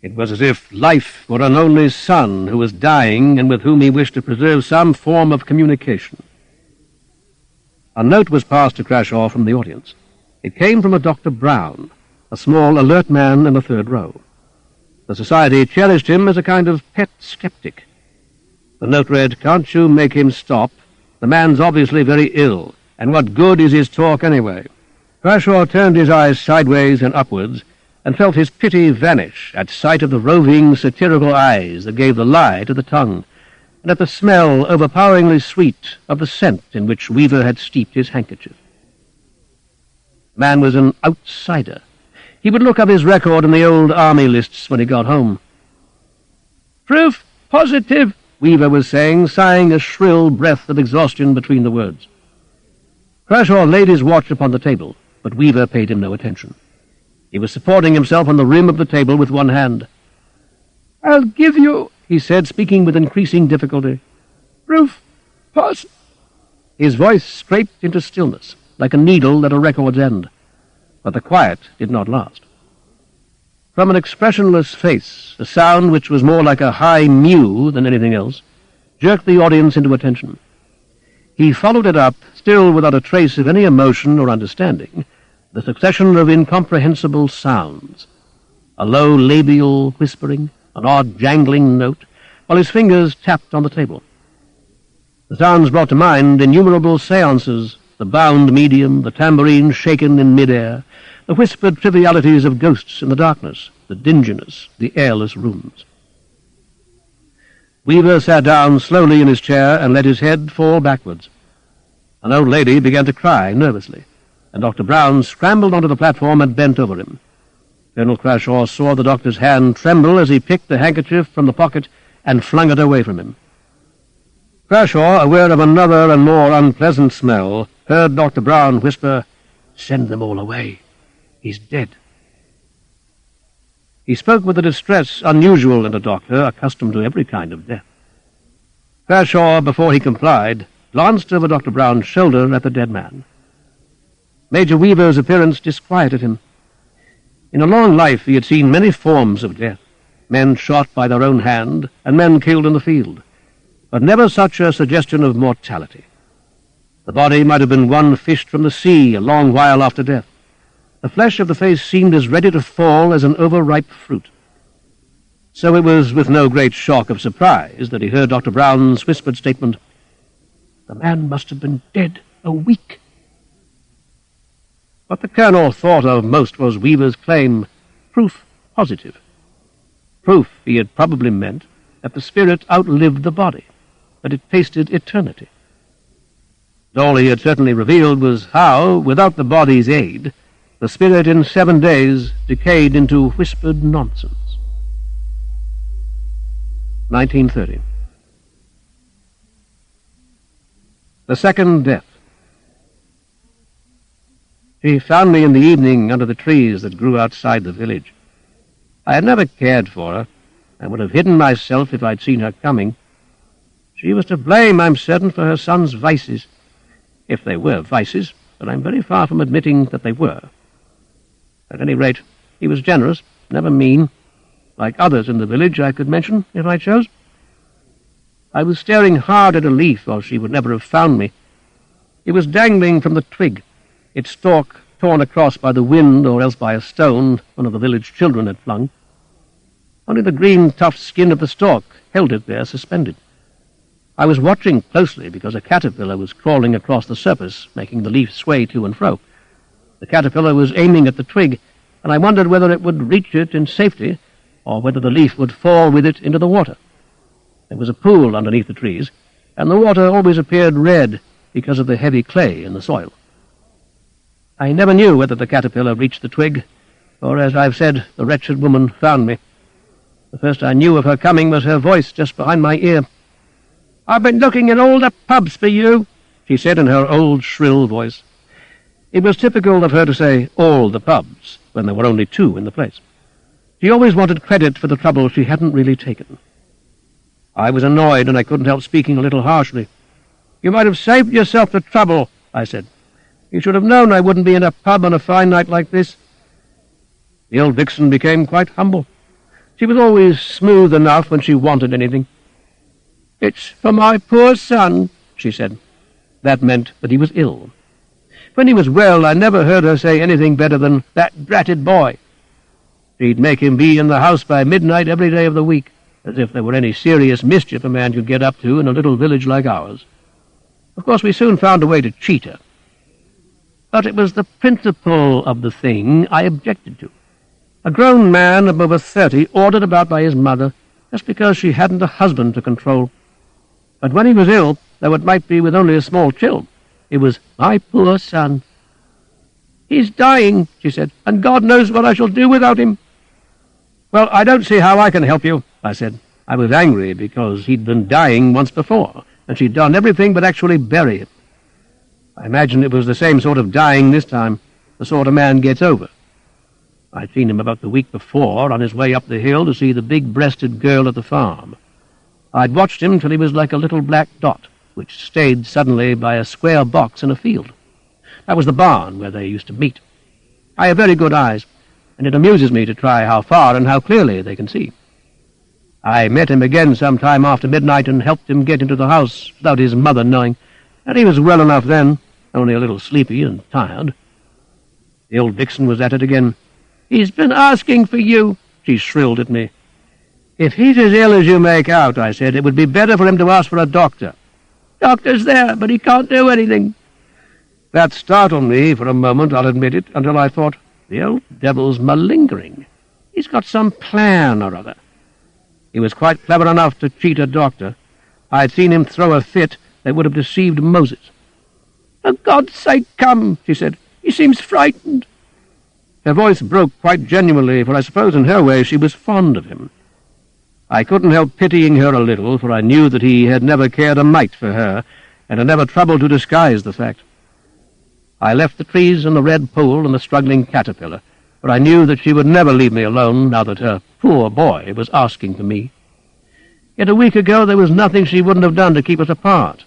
It was as if life were an only son who was dying and with whom he wished to preserve some form of communication. A note was passed to Crashaw from the audience. It came from a Dr. Brown, a small, alert man in the third row. The society cherished him as a kind of pet skeptic. The note read, "Can't you make him stop? The man's obviously very ill, and what good is his talk anyway?" Crashaw turned his eyes sideways and upwards, and felt his pity vanish at sight of the roving, satirical eyes that gave the lie to the tongue, and at the smell, overpoweringly sweet, of the scent in which Weaver had steeped his handkerchief. The man was an outsider. He would look up his record in the old army lists when he got home. Proof positive, Weaver was saying, sighing a shrill breath of exhaustion between the words. Crashaw laid his watch upon the table, but Weaver paid him no attention. He was supporting himself on the rim of the table with one hand. "I'll give you," he said, speaking with increasing difficulty, "proof His voice scraped into stillness, like a needle at a record's end. But the quiet did not last. From an expressionless face, a sound which was more like a high mew than anything else, jerked the audience into attention. He followed it up, still without a trace of any emotion or understanding, the succession of incomprehensible sounds, a low labial whispering, an odd jangling note, while his fingers tapped on the table. The sounds brought to mind innumerable seances, the bound medium, the tambourine shaken in mid-air, the whispered trivialities of ghosts in the darkness, the dinginess, the airless rooms. Weaver sat down slowly in his chair and let his head fall backwards. An old lady began to cry nervously, and Dr. Brown scrambled onto the platform and bent over him. Colonel Crashaw saw the doctor's hand tremble as he picked the handkerchief from the pocket and flung it away from him. Crashaw, aware of another and more unpleasant smell, heard Dr. Brown whisper, "Send them all away. He's dead." He spoke with a distress unusual in a doctor accustomed to every kind of death. Crashaw, before he complied, glanced over Dr. Brown's shoulder at the dead man. Major Weaver's appearance disquieted him. In a long life he had seen many forms of death, men shot by their own hand and men killed in the field, but never such a suggestion of mortality. The body might have been one fished from the sea a long while after death. The flesh of the face seemed as ready to fall as an overripe fruit. So it was with no great shock of surprise that he heard Dr. Brown's whispered statement, "The man must have been dead a week." What the colonel thought of most was Weaver's claim, proof positive. Proof, he had probably meant, that the spirit outlived the body, that it tasted eternity. All he had certainly revealed was how, without the body's aid, the spirit in 7 days decayed into whispered nonsense. 1930. The second death. She found me in the evening under the trees that grew outside the village. I had never cared for her. I would have hidden myself if I'd seen her coming. She was to blame, I'm certain, for her son's vices. If they were vices, but I'm very far from admitting that they were. At any rate, he was generous, never mean, like others in the village I could mention, if I chose. I was staring hard at a leaf, or she would never have found me. It was dangling from the twig, its stalk torn across by the wind or else by a stone one of the village children had flung. Only the green, tough skin of the stalk held it there suspended. I was watching closely because a caterpillar was crawling across the surface, making the leaf sway to and fro. The caterpillar was aiming at the twig, and I wondered whether it would reach it in safety, or whether the leaf would fall with it into the water. There was a pool underneath the trees, and the water always appeared red because of the heavy clay in the soil. I never knew whether the caterpillar reached the twig, or, as I've said, the wretched woman found me. The first I knew of her coming was her voice just behind my ear. "I've been looking in all the pubs for you," she said in her old shrill voice. It was typical of her to say all the pubs when there were only 2 in the place. She always wanted credit for the trouble she hadn't really taken. I was annoyed, and I couldn't help speaking a little harshly. "You might have saved yourself the trouble," I said. "You should have known I wouldn't be in a pub on a fine night like this." The old vixen became quite humble. She was always smooth enough when she wanted anything. "It's for my poor son," she said. That meant that he was ill. When he was well, I never heard her say anything better than, "That dratted boy." She'd make him be in the house by midnight every day of the week, as if there were any serious mischief a man could get up to in a little village like ours. Of course, we soon found a way to cheat her. But it was the principle of the thing I objected to. A grown man of over 30 ordered about by his mother just because she hadn't a husband to control. But when he was ill, though it might be with only a small chill, it was "my poor son." "He's dying," she said, "and God knows what I shall do without him." "Well, I don't see how I can help you," I said. I was angry because he'd been dying once before, and she'd done everything but actually bury him. I imagined it was the same sort of dying this time, the sort a man gets over. I'd seen him about the week before on his way up the hill to see the big-breasted girl at the farm. I'd watched him till he was like a little black dot, which stayed suddenly by a square box in a field. That was the barn where they used to meet. I have very good eyes, and it amuses me to try how far and how clearly they can see. I met him again some time after midnight and helped him get into the house without his mother knowing, and he was well enough then, only a little sleepy and tired. The old vixen was at it again. "He's been asking for you," she shrilled at me. "If he's as ill as you make out," I said, "it would be better for him to ask for a doctor." "Doctor's there, but he can't do anything." That startled me for a moment, I'll admit it, until I thought, the old devil's malingering. He's got some plan or other. He was quite clever enough to cheat a doctor. I'd seen him throw a fit that would have deceived Moses. "For God's sake, come," she said. "He seems frightened." Her voice broke quite genuinely, for I suppose in her way she was fond of him. I couldn't help pitying her a little, for I knew that he had never cared a mite for her, and had never troubled to disguise the fact. I left the trees and the red pool and the struggling caterpillar, for I knew that she would never leave me alone now that her poor boy was asking for me. Yet a week ago there was nothing she wouldn't have done to keep us apart.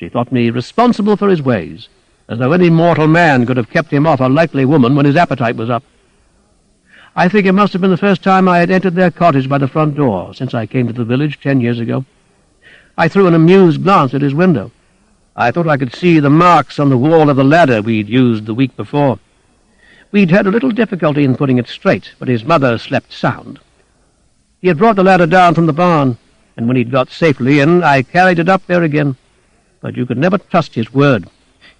She thought me responsible for his ways, as though any mortal man could have kept him off a likely woman when his appetite was up. I think it must have been the first time I had entered their cottage by the front door since I came to the village 10 years ago. I threw an amused glance at his window. I thought I could see the marks on the wall of the ladder we'd used the week before. We'd had a little difficulty in putting it straight, but his mother slept sound. He had brought the ladder down from the barn, and when he'd got safely in, I carried it up there again. But you could never trust his word.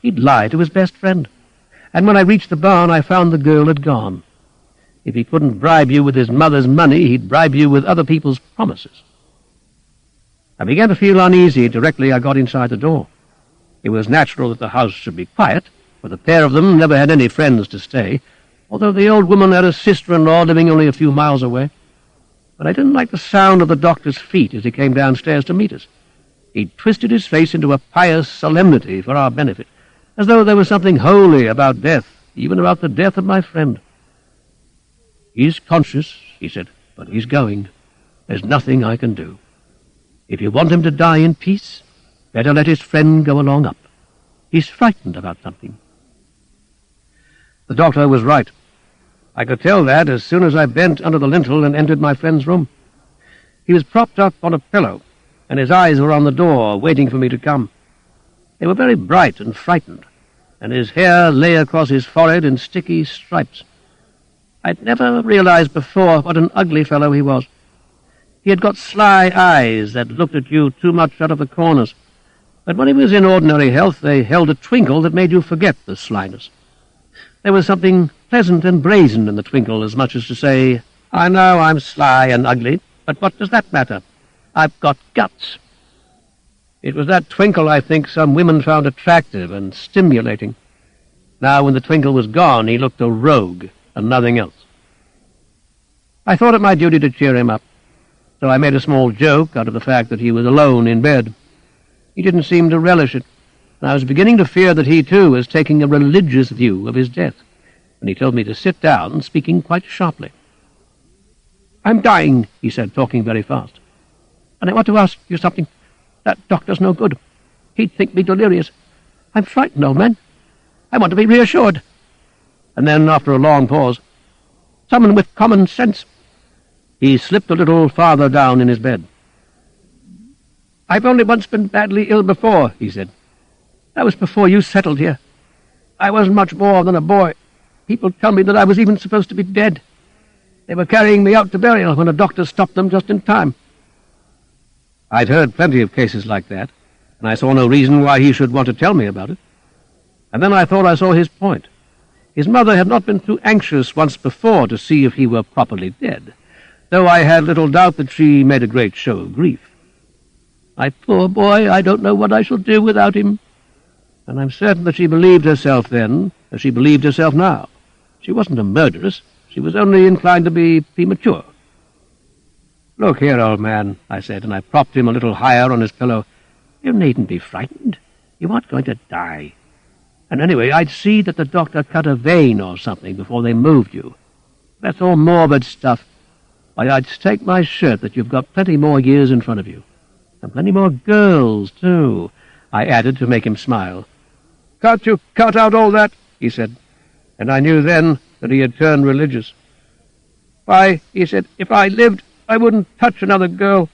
He'd lie to his best friend. And when I reached the barn, I found the girl had gone. If he couldn't bribe you with his mother's money, he'd bribe you with other people's promises. I began to feel uneasy directly I got inside the door. It was natural that the house should be quiet, for the pair of them never had any friends to stay, although the old woman had a sister-in-law living only a few miles away. But I didn't like the sound of the doctor's feet as he came downstairs to meet us. He'd twisted his face into a pious solemnity for our benefit, as though there was something holy about death, even about the death of my friend. "He's conscious," he said, "but he's going. There's nothing I can do. If you want him to die in peace, better let his friend go along up. He's frightened about something." The doctor was right. I could tell that as soon as I bent under the lintel and entered my friend's room. He was propped up on a pillow, and his eyes were on the door, waiting for me to come. They were very bright and frightened, and his hair lay across his forehead in sticky stripes. I'd never realized before what an ugly fellow he was. He had got sly eyes that looked at you too much out of the corners, but when he was in ordinary health they held a twinkle that made you forget the slyness. There was something pleasant and brazen in the twinkle, as much as to say, "I know I'm sly and ugly, but what does that matter? I've got guts." It was that twinkle, I think, some women found attractive and stimulating. Now, when the twinkle was gone, he looked a rogue and nothing else. I thought it my duty to cheer him up, so I made a small joke out of the fact that he was alone in bed. He didn't seem to relish it, and I was beginning to fear that he, too, was taking a religious view of his death, when he told me to sit down, speaking quite sharply. "I'm dying," he said, talking very fast, "and I want to ask you something. That doctor's no good. He'd think me delirious. I'm frightened, old man. I want to be reassured." And then, after a long pause, "Someone with common sense." He slipped a little farther down in his bed. "I've only once been badly ill before," he said. "That was before you settled here. I wasn't much more than a boy. People tell me that I was even supposed to be dead. They were carrying me out to burial when a doctor stopped them just in time." I'd heard plenty of cases like that, and I saw no reason why he should want to tell me about it. And then I thought I saw his point. His mother had not been too anxious once before to see if he were properly dead, though I had little doubt that she made a great show of grief. "My poor boy, I don't know what I shall do without him." And I'm certain that she believed herself then, as she believed herself now. She wasn't a murderess. She was only inclined to be premature. "Look here, old man," I said, and I propped him a little higher on his pillow. "You needn't be frightened. You aren't going to die. And anyway, I'd see that the doctor cut a vein or something before they moved you. That's all morbid stuff. Why, I'd stake my shirt that you've got plenty more years in front of you. And plenty more girls, too," I added to make him smile. "Can't you cut out all that?" he said, and I knew then that he had turned religious. "Why," he said, "if I lived, I wouldn't touch another girl.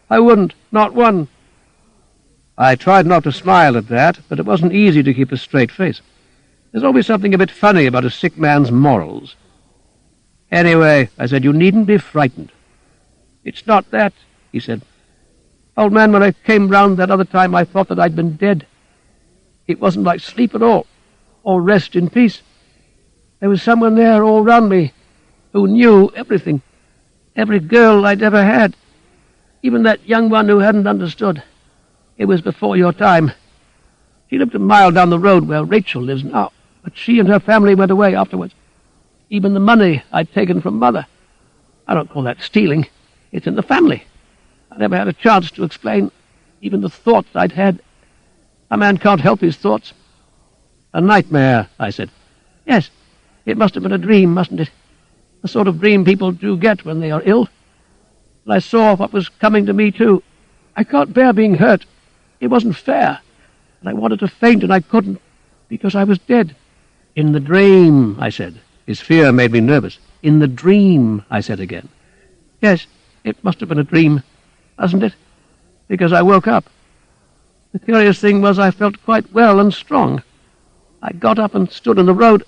I wouldn't, not one." I tried not to smile at that, but it wasn't easy to keep a straight face. There's always something a bit funny about a sick man's morals. "Anyway," I said, "you needn't be frightened." "It's not that," he said. "Old man, when I came round that other time, I thought that I'd been dead. It wasn't like sleep at all, or rest in peace. There was someone there all round me who knew everything, every girl I'd ever had, even that young one who hadn't understood. It was before your time. She lived a mile down the road where Rachel lives now, but she and her family went away afterwards. Even the money I'd taken from Mother. I don't call that stealing. It's in the family. I never had a chance to explain even the thoughts I'd had. A man can't help his thoughts." "A nightmare," I said. "Yes, it must have been a dream, mustn't it? The sort of dream people do get when they are ill. And I saw what was coming to me, too. I can't bear being hurt. It wasn't fair. And I wanted to faint, and I couldn't, because I was dead." "In the dream," I said. His fear made me nervous. "In the dream," I said again. "Yes, it must have been a dream, mustn't it? Because I woke up. The curious thing was I felt quite well and strong. I got up and stood in the road,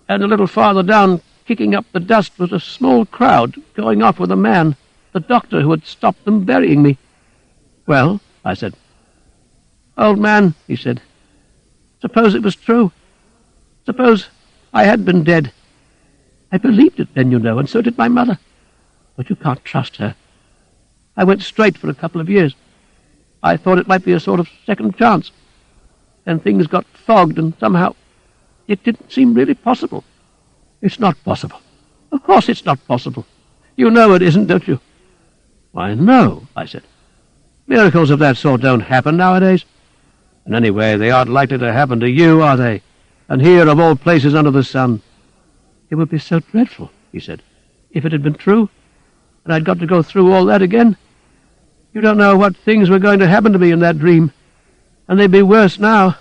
and a little farther down, kicking up the dust, was a small crowd going off with a man, the doctor who had stopped them burying me." "Well," I said. "Old man," he said, "suppose it was true. Suppose I had been dead. I believed it then, you know, and so did my mother. But you can't trust her. I went straight for a couple of years. I thought it might be a sort of second chance. Then things got fogged, and somehow it didn't seem really possible." "It's not possible." "Of course it's not possible. You know it isn't, don't you?" "Why, no," I said. "Miracles of that sort don't happen nowadays. And anyway, they aren't likely to happen to you, are they? And here, of all places under the sun." "It would be so dreadful," he said, "if it had been true, and I'd got to go through all that again. You don't know what things were going to happen to me in that dream, and they'd be worse now."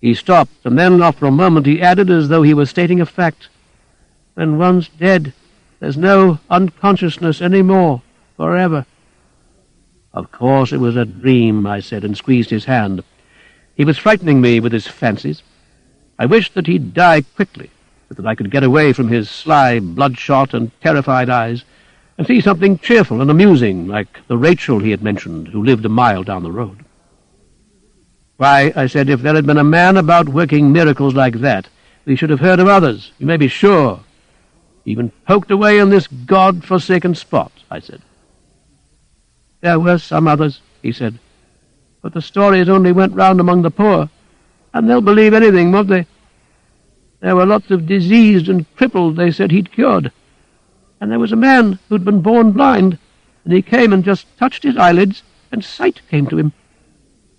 He stopped, and then, after a moment, he added, as though he were stating a fact, "When one's dead, there's no unconsciousness any more, forever." "Of course it was a dream," I said, and squeezed his hand. He was frightening me with his fancies. I wished that he'd die quickly, so that I could get away from his sly, bloodshot and terrified eyes, and see something cheerful and amusing, like the Rachel he had mentioned, who lived a mile down the road. "Why," I said, "if there had been a man about working miracles like that, we should have heard of others, you may be sure. Even poked away in this God-forsaken spot," I said. "There were some others," he said, "but the stories only went round among the poor, and they'll believe anything, won't they? There were lots of diseased and crippled they said he'd cured. And there was a man who'd been born blind, and he came and just touched his eyelids, and sight came to him.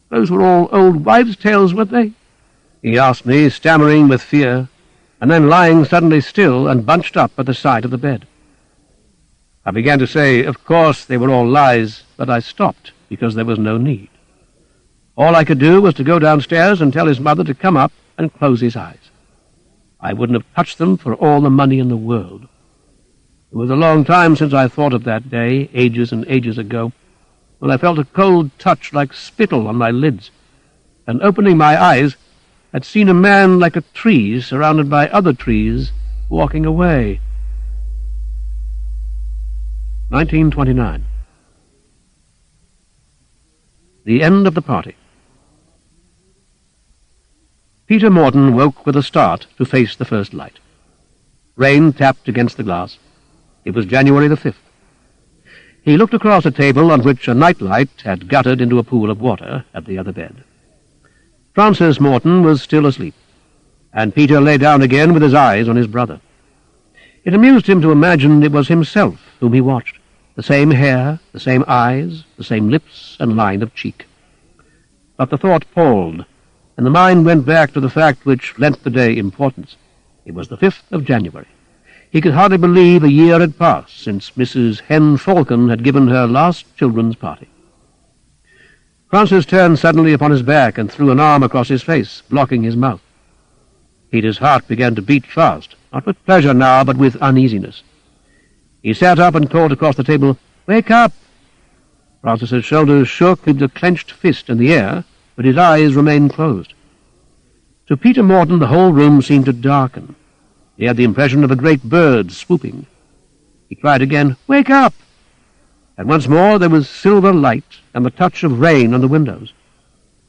Those were all old wives' tales, weren't they?" he asked me, stammering with fear, and then lying suddenly still and bunched up at the side of the bed. I began to say, of course they were all lies, but I stopped, because there was no need. All I could do was to go downstairs and tell his mother to come up and close his eyes. I wouldn't have touched them for all the money in the world. It was a long time since I thought of that day, ages and ages ago, when I felt a cold touch like spittle on my lids, and opening my eyes, had seen a man like a tree surrounded by other trees walking away. 1929. The end of the party. Peter Morton woke with a start to face the first light. Rain tapped against the glass. It was January the 5th. He looked across a table on which a nightlight had guttered into a pool of water at the other bed. Francis Morton was still asleep, and Peter lay down again with his eyes on his brother. It amused him to imagine it was himself whom he watched, the same hair, the same eyes, the same lips and line of cheek. But the thought palled, and the mind went back to the fact which lent the day importance. It was the 5th of January. He could hardly believe a year had passed since Mrs. Hen Falcon had given her last children's party. Francis turned suddenly upon his back and threw an arm across his face, blocking his mouth. Peter's heart began to beat fast, not with pleasure now, but with uneasiness. He sat up and called across the table, "Wake up!" Francis's shoulders shook with a clenched fist in the air, but his eyes remained closed. To Peter Morton the whole room seemed to darken. He had the impression of a great bird swooping. He cried again, "Wake up!" And once more there was silver light and the touch of rain on the windows.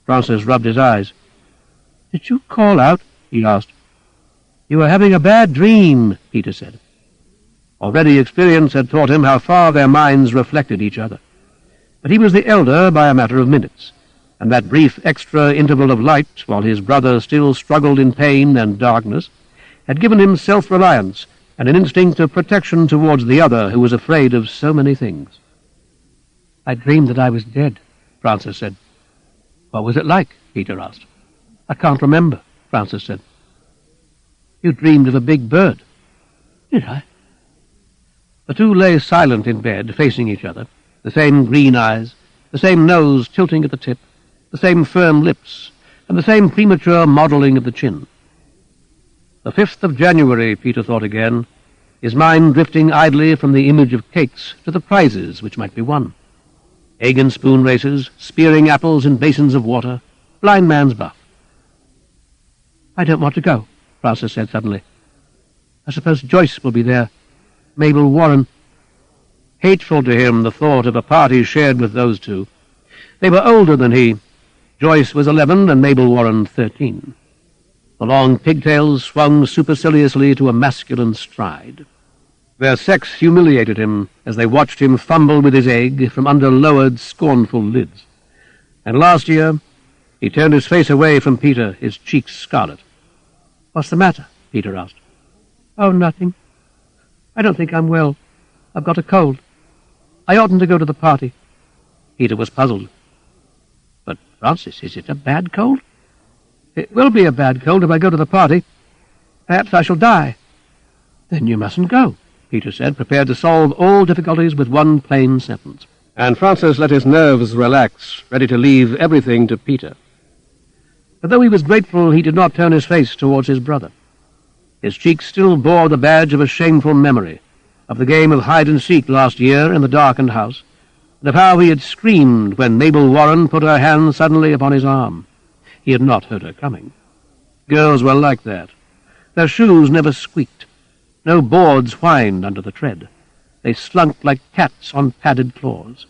Francis rubbed his eyes. "Did you call out?" he asked. "You were having a bad dream," Peter said. Already experience had taught him how far their minds reflected each other. But he was the elder by a matter of minutes, and that brief extra interval of light, while his brother still struggled in pain and darkness, had given him self-reliance and an instinct of protection towards the other who was afraid of so many things. "I dreamed that I was dead," Francis said. "What was it like?" Peter asked. "I can't remember," Francis said. "You dreamed of a big bird." "Did I?" The two lay silent in bed, facing each other, the same green eyes, the same nose tilting at the tip, the same firm lips, and the same premature modelling of the chin. The 5th of January, Peter thought again, his mind drifting idly from the image of cakes to the prizes which might be won. Egg and spoon races, spearing apples in basins of water, blind man's buff. "I don't want to go," Francis said suddenly. "I suppose Joyce will be there. Mabel Warren." Hateful to him, the thought of a party shared with those two. They were older than he. Joyce was 11 and Mabel Warren 13. The long pigtails swung superciliously to a masculine stride. Their sex humiliated him as they watched him fumble with his egg from under lowered, scornful lids. And last year he turned his face away from Peter, his cheeks scarlet. "What's the matter?" Peter asked. "Oh, nothing. I don't think I'm well. I've got a cold. I oughtn't to go to the party." Peter was puzzled. "But, Francis, is it a bad cold?" "It will be a bad cold if I go to the party. Perhaps I shall die." "Then you mustn't go," Peter said, prepared to solve all difficulties with one plain sentence. And Francis let his nerves relax, ready to leave everything to Peter. But though he was grateful, he did not turn his face towards his brother. His cheeks still bore the badge of a shameful memory, of the game of hide-and-seek last year in the darkened house, and of how he had screamed when Mabel Warren put her hand suddenly upon his arm. He had not heard her coming. Girls were like that. Their shoes never squeaked. No boards whined under the tread. They slunk like cats on padded claws.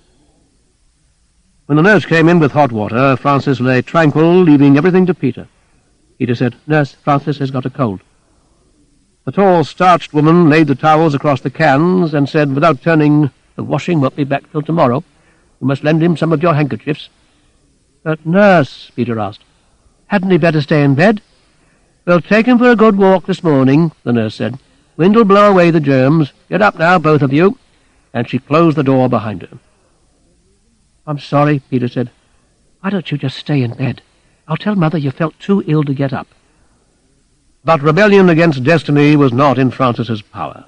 When the nurse came in with hot water, Francis lay tranquil, leaving everything to Peter. Peter said, "Nurse, Francis has got a cold." The tall, starched woman laid the towels across the cans and said, without turning, "The washing won't be back till tomorrow. You must lend him some of your handkerchiefs." "But, nurse," Peter asked, "hadn't he better stay in bed?" "We'll take him for a good walk this morning," the nurse said. "Wind'll blow away the germs. Get up now, both of you." And she closed the door behind her. "I'm sorry," Peter said. "Why don't you just stay in bed? I'll tell Mother you felt too ill to get up." But rebellion against destiny was not in Francis's power.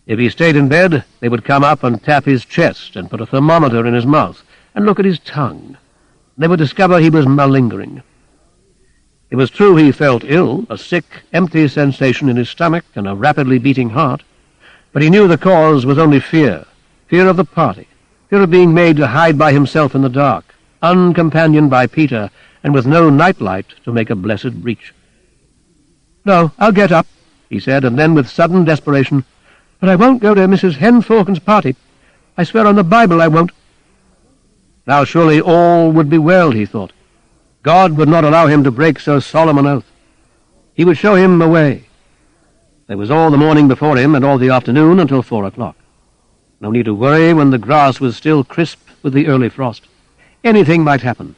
If he stayed in bed, they would come up and tap his chest and put a thermometer in his mouth and look at his tongue. They would discover he was malingering. It was true he felt ill, a sick, empty sensation in his stomach and a rapidly beating heart, but he knew the cause was only fear of the party, fear of being made to hide by himself in the dark, uncompanioned by Peter, and with no nightlight to make a blessed breach. "No, I'll get up," he said, and then with sudden desperation, "But I won't go to Mrs. Hen Falcon's party. I swear on the Bible I won't." Now surely all would be well, he thought. God would not allow him to break so solemn an oath. He would show him a way. There was all the morning before him and all the afternoon until 4 o'clock. No need to worry when the grass was still crisp with the early frost. Anything might happen.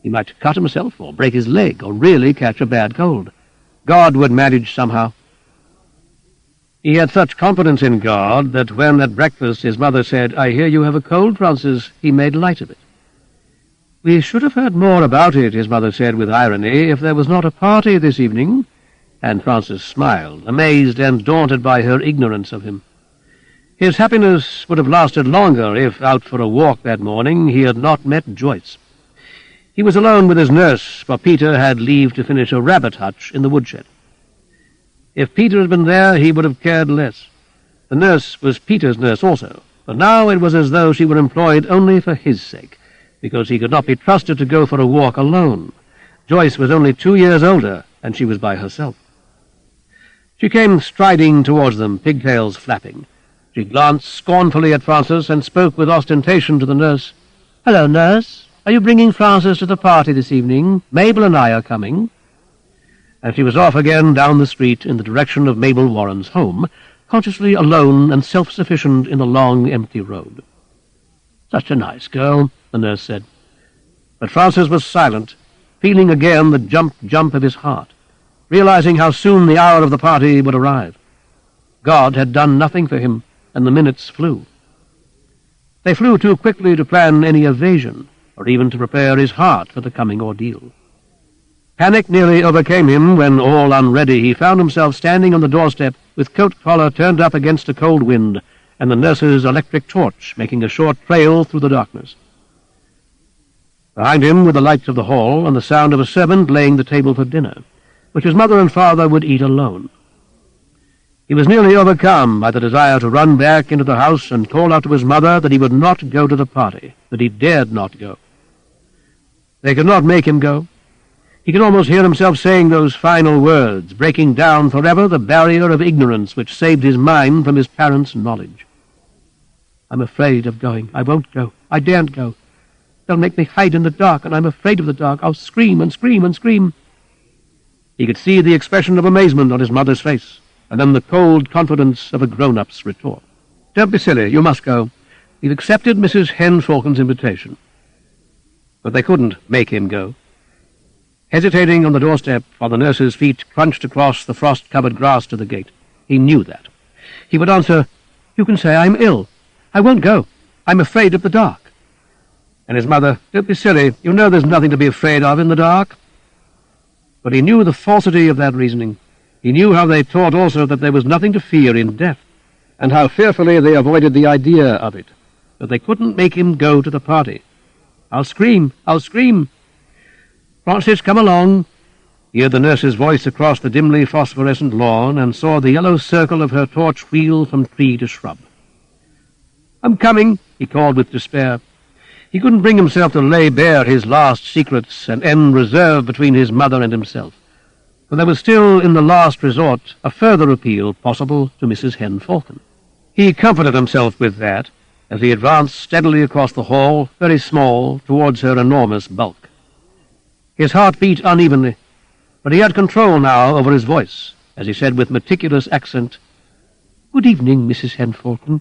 He might cut himself or break his leg or really catch a bad cold. God would manage somehow. He had such confidence in God that when at breakfast his mother said, "I hear you have a cold, Francis," he made light of it. "We should have heard more about it," his mother said with irony, "if there was not a party this evening," and Francis smiled, amazed and daunted by her ignorance of him. His happiness would have lasted longer if, out for a walk that morning, he had not met Joyce. He was alone with his nurse, for Peter had leave to finish a rabbit hutch in the woodshed. If Peter had been there, he would have cared less. The nurse was Peter's nurse also, but now it was as though she were employed only for his sake, because he could not be trusted to go for a walk alone. Joyce was only 2 years older, and she was by herself. She came striding towards them, pigtails flapping. She glanced scornfully at Francis and spoke with ostentation to the nurse. "Hello, nurse. Are you bringing Francis to the party this evening? Mabel and I are coming." And she was off again down the street in the direction of Mabel Warren's home, consciously alone and self-sufficient in the long, empty road. "Such a nice girl," the nurse said. But Francis was silent, feeling again the jump of his heart, realizing how soon the hour of the party would arrive. God had done nothing for him, and the minutes flew. They flew too quickly to plan any evasion, or even to prepare his heart for the coming ordeal. Panic nearly overcame him when, all unready, he found himself standing on the doorstep with coat collar turned up against a cold wind, and the nurse's electric torch making a short trail through the darkness. Behind him were the lights of the hall and the sound of a servant laying the table for dinner, which his mother and father would eat alone. He was nearly overcome by the desire to run back into the house and call out to his mother that he would not go to the party, that he dared not go. They could not make him go. He could almost hear himself saying those final words, breaking down forever the barrier of ignorance which saved his mind from his parents' knowledge. "I'm afraid of going. I won't go. I daren't go. They'll make me hide in the dark, and I'm afraid of the dark. I'll scream and scream and scream." He could see the expression of amazement on his mother's face, and then the cold confidence of a grown-up's retort. "Don't be silly. You must go. We've accepted Mrs. Hen Falcon's invitation." But they couldn't make him go. Hesitating on the doorstep while the nurse's feet crunched across the frost-covered grass to the gate, he knew that. He would answer, "You can say I'm ill. I won't go. I'm afraid of the dark." And his mother, "Don't be silly. You know there's nothing to be afraid of in the dark." But he knew the falsity of that reasoning. He knew how they taught also that there was nothing to fear in death, and how fearfully they avoided the idea of it. But they couldn't make him go to the party. "I'll scream. I'll scream." "Francis, come along." He heard the nurse's voice across the dimly phosphorescent lawn and saw the yellow circle of her torch wheel from tree to shrub. "I'm coming," he called with despair. He couldn't bring himself to lay bare his last secrets and end reserve between his mother and himself, for there was still, in the last resort, a further appeal possible to Mrs. Hen Falcon. He comforted himself with that as he advanced steadily across the hall, very small, towards her enormous bulk. His heart beat unevenly, but he had control now over his voice, as he said with meticulous accent, "Good evening, Mrs. Hen Falcon.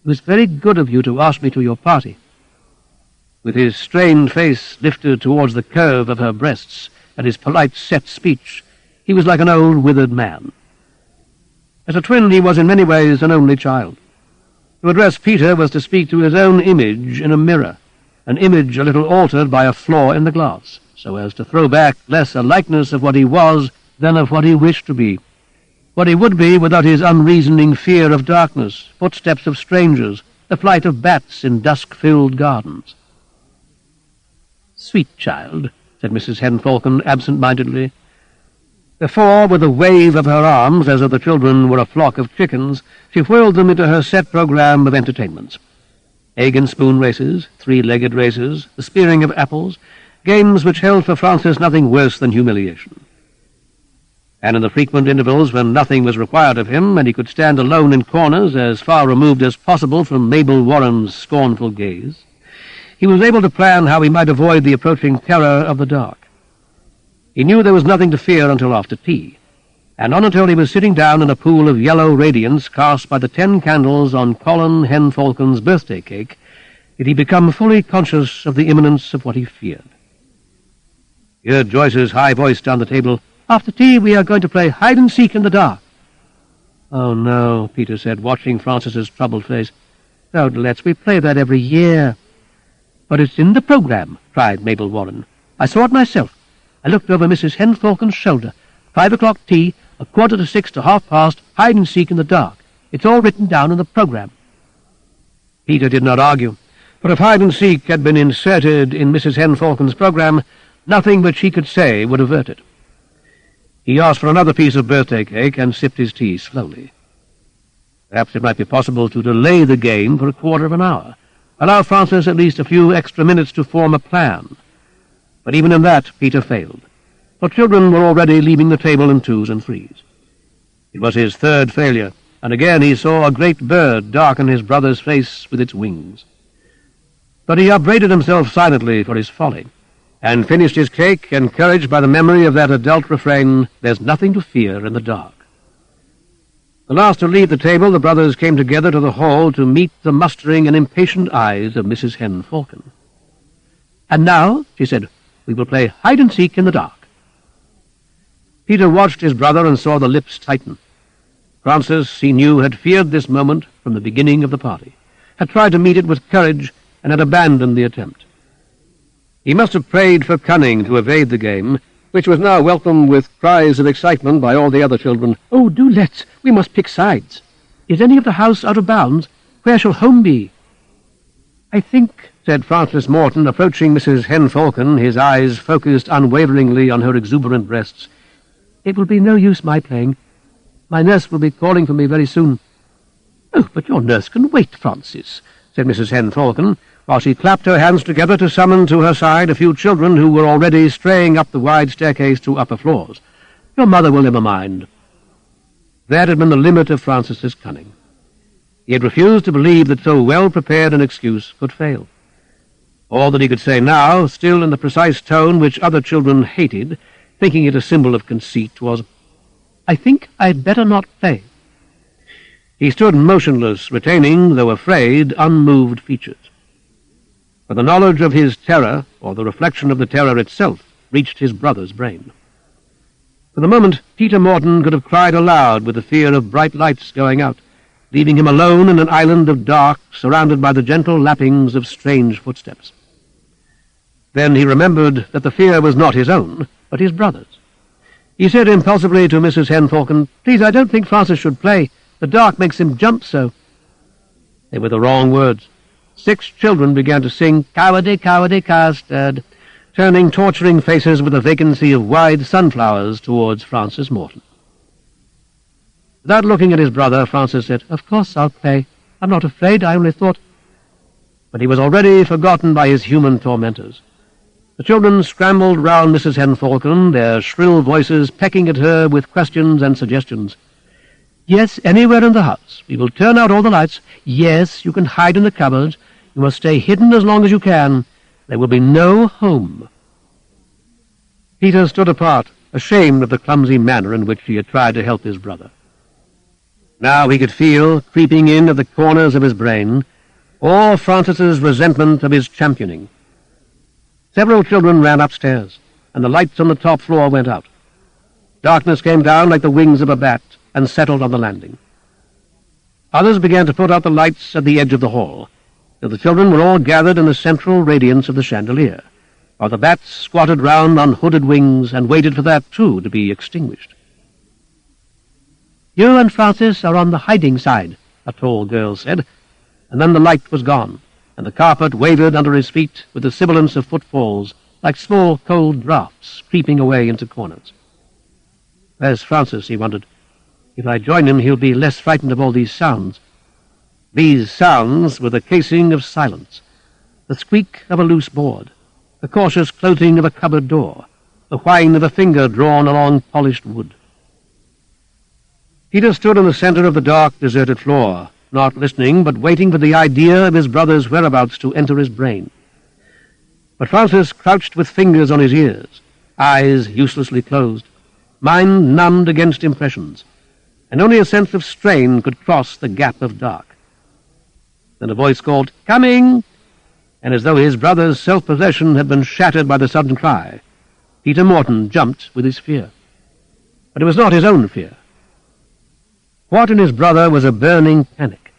It was very good of you to ask me to your party." With his strained face lifted towards the curve of her breasts and his polite set speech, he was like an old withered man. As a twin he was in many ways an only child. To address Peter was to speak to his own image in a mirror, an image a little altered by a flaw in the glass, so as to throw back less a likeness of what he was than of what he wished to be, what he would be without his unreasoning fear of darkness, footsteps of strangers, the flight of bats in dusk-filled gardens. "Sweet child," said Mrs. Hen Falcon absent-mindedly. Before, with a wave of her arms, as though the children were a flock of chickens, she whirled them into her set program of entertainments. Egg and spoon races, three-legged races, the spearing of apples, games which held for Francis nothing worse than humiliation. And in the frequent intervals when nothing was required of him, and he could stand alone in corners as far removed as possible from Mabel Warren's scornful gaze, he was able to plan how he might avoid the approaching terror of the dark. He knew there was nothing to fear until after tea, and not until he was sitting down in a pool of yellow radiance cast by the 10 candles on Colin Hen Falcon's birthday cake did he become fully conscious of the imminence of what he feared. He heard Joyce's high voice down the table, "After tea we are going to play hide-and-seek in the dark." "Oh, no," Peter said, watching Francis's troubled face. "Don't let's. We play that every year." "But it's in the programme," cried Mabel Warren. "I saw it myself. I looked over Mrs. Hen Falcon's shoulder. 5 o'clock tea, 5:45 to 6:30, hide-and-seek in the dark. It's all written down in the programme." Peter did not argue, for if hide-and-seek had been inserted in Mrs. Hen Falcon's programme, nothing which he could say would avert it. He asked for another piece of birthday cake and sipped his tea slowly. Perhaps it might be possible to delay the game for a quarter of an hour, allow Francis at least a few extra minutes to form a plan. But even in that Peter failed, for children were already leaving the table in 2s and 3s. It was his third failure, and again he saw a great bird darken his brother's face with its wings. But he upbraided himself silently for his folly, and finished his cake, encouraged by the memory of that adult refrain, "There's nothing to fear in the dark." The last to leave the table, the brothers came together to the hall to meet the mustering and impatient eyes of Mrs. Hen Falcon. "And now," she said, "we will play hide-and-seek in the dark." Peter watched his brother and saw the lips tighten. Francis, he knew, had feared this moment from the beginning of the party, had tried to meet it with courage, and had abandoned the attempt. He must have prayed for cunning to evade the game, which was now welcomed with cries of excitement by all the other children. "Oh, do let's! We must pick sides. Is any of the house out of bounds? Where shall home be?" "I think," said Francis Morton, approaching Mrs. Hen Falcon, his eyes focused unwaveringly on her exuberant breasts, "it will be no use my playing. My nurse will be calling for me very soon." "Oh, but your nurse can wait, Francis," said Mrs. Hen Falcon, while she clapped her hands together to summon to her side a few children who were already straying up the wide staircase to upper floors. "Your mother will never mind." That had been the limit of Francis's cunning. He had refused to believe that so well-prepared an excuse could fail. All that he could say now, still in the precise tone which other children hated, thinking it a symbol of conceit, was, "I think I'd better not play." He stood motionless, retaining, though afraid, unmoved features. For the knowledge of his terror, or the reflection of the terror itself, reached his brother's brain. For the moment, Peter Morton could have cried aloud with the fear of bright lights going out, leaving him alone in an island of dark, surrounded by the gentle lappings of strange footsteps. Then he remembered that the fear was not his own, but his brother's. He said impulsively to Mrs. Hen Falcon, "Please, I don't think Francis should play. The dark makes him jump so." They were the wrong words. 6 children began to sing "Cowardy, cowardy custard," turning torturing faces with a vacancy of wide sunflowers towards Francis Morton. Without looking at his brother, Francis said, "Of course I'll play. I'm not afraid, I only thought—" But he was already forgotten by his human tormentors. The children scrambled round Mrs. Hen Falcon, their shrill voices pecking at her with questions and suggestions. "Yes, anywhere in the house. We will turn out all the lights. Yes, you can hide in the cupboards. You must stay hidden as long as you can. There will be no home." Peter stood apart, ashamed of the clumsy manner in which he had tried to help his brother. Now he could feel, creeping in at the corners of his brain, all Francis's resentment of his championing. Several children ran upstairs, and the lights on the top floor went out. Darkness came down like the wings of a bat, and settled on the landing. Others began to put out the lights at the edge of the hall, till the children were all gathered in the central radiance of the chandelier, while the bats squatted round on hooded wings and waited for that, too, to be extinguished. "You and Francis are on the hiding side," a tall girl said, and then the light was gone, and the carpet wavered under his feet with the sibilance of footfalls, like small cold draughts creeping away into corners. "Where's Francis?" he wondered. "If I join him, he'll be less frightened of all these sounds." These sounds were the casing of silence, the squeak of a loose board, the cautious closing of a cupboard door, the whine of a finger drawn along polished wood. Peter stood in the center of the dark, deserted floor, not listening, but waiting for the idea of his brother's whereabouts to enter his brain. But Francis crouched with fingers on his ears, eyes uselessly closed, mind numbed against impressions, and only a sense of strain could cross the gap of dark. Then a voice called, "Coming!" and as though his brother's self-possession had been shattered by the sudden cry, Peter Morton jumped with his fear. But it was not his own fear. What in his brother was a burning panic?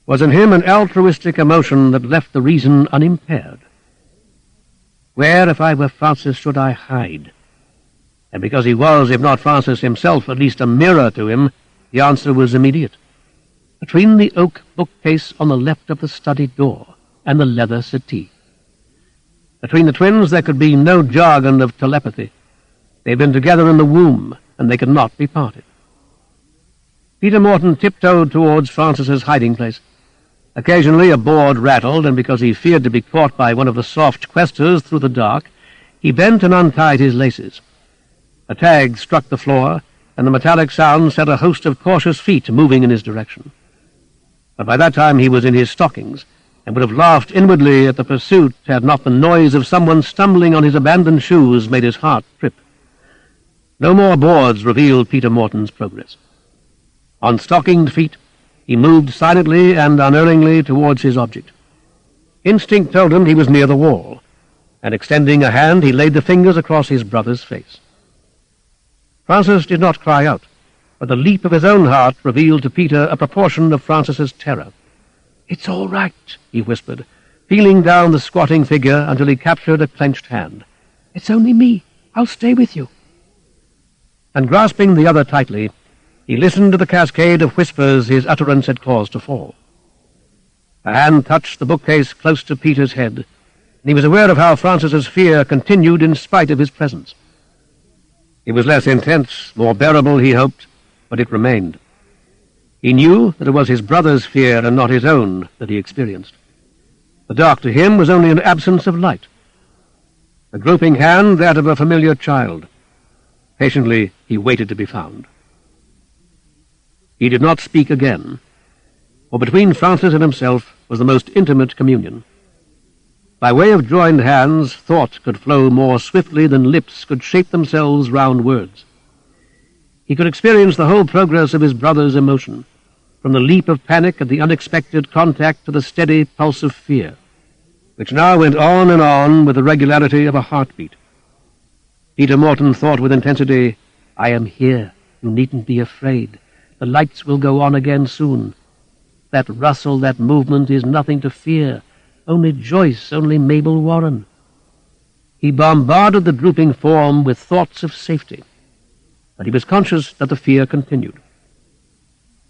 Was in him an altruistic emotion that left the reason unimpaired? Where, if I were Francis, should I hide? And because he was, if not Francis himself, at least a mirror to him, the answer was immediate. Between the oak bookcase on the left of the study door and the leather settee. Between the twins there could be no jargon of telepathy. They had been together in the womb, and they could not be parted. Peter Morton tiptoed towards Francis's hiding place. Occasionally a board rattled, and because he feared to be caught by one of the soft questers through the dark, he bent and untied his laces. A tag struck the floor, and the metallic sound set a host of cautious feet moving in his direction. But by that time he was in his stockings, and would have laughed inwardly at the pursuit had not the noise of someone stumbling on his abandoned shoes made his heart trip. No more boards revealed Peter Morton's progress. On stockinged feet, he moved silently and unerringly towards his object. Instinct told him he was near the wall, and extending a hand, he laid the fingers across his brother's face. Francis did not cry out, but the leap of his own heart revealed to Peter a proportion of Francis's terror. "It's all right," he whispered, feeling down the squatting figure until he captured a clenched hand. "It's only me. I'll stay with you." And grasping the other tightly, he listened to the cascade of whispers his utterance had caused to fall. A hand touched the bookcase close to Peter's head, and he was aware of how Francis's fear continued in spite of his presence. It was less intense, more bearable, he hoped, but it remained. He knew that it was his brother's fear and not his own that he experienced. The dark to him was only an absence of light. A groping hand, that of a familiar child. Patiently he waited to be found. He did not speak again, for between Francis and himself was the most intimate communion. By way of joined hands, thought could flow more swiftly than lips could shape themselves round words. He could experience the whole progress of his brother's emotion, from the leap of panic at the unexpected contact to the steady pulse of fear, which now went on and on with the regularity of a heartbeat. Peter Morton thought with intensity, "I am here. You needn't be afraid. The lights will go on again soon. That rustle, that movement is nothing to fear. Only Joyce, only Mabel Warren." He bombarded the drooping form with thoughts of safety, but he was conscious that the fear continued.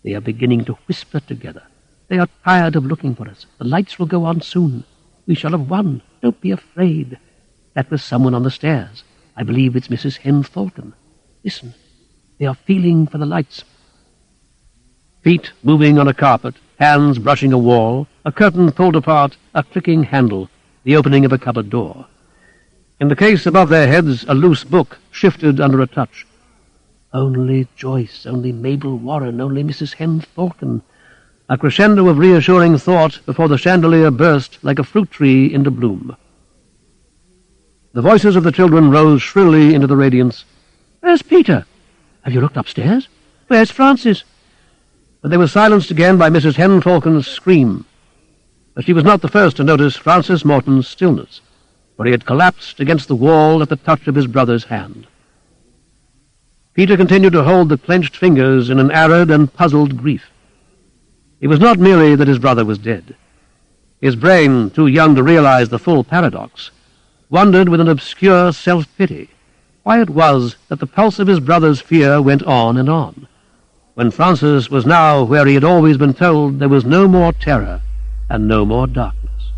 "They are beginning to whisper together. They are tired of looking for us. The lights will go on soon. We shall have won. Don't be afraid. That was someone on the stairs. I believe it's Mrs. Hen Thornton. Listen. They are feeling for the lights." Feet moving on a carpet, hands brushing a wall, a curtain pulled apart, a clicking handle, the opening of a cupboard door. In the case above their heads, a loose book shifted under a touch. Only Joyce, only Mabel Warren, only Mrs. Hen Thornton. A crescendo of reassuring thought before the chandelier burst like a fruit tree into bloom. The voices of the children rose shrilly into the radiance. "Where's Peter? Have you looked upstairs? Where's Francis?" But they were silenced again by Mrs. Hen Thornton's scream. But she was not the first to notice Francis Morton's stillness, for he had collapsed against the wall at the touch of his brother's hand. Peter continued to hold the clenched fingers in an arid and puzzled grief. It was not merely that his brother was dead. His brain, too young to realize the full paradox, wondered with an obscure self-pity why it was that the pulse of his brother's fear went on and on, when Francis was now where he had always been told there was no more terror and no more darkness.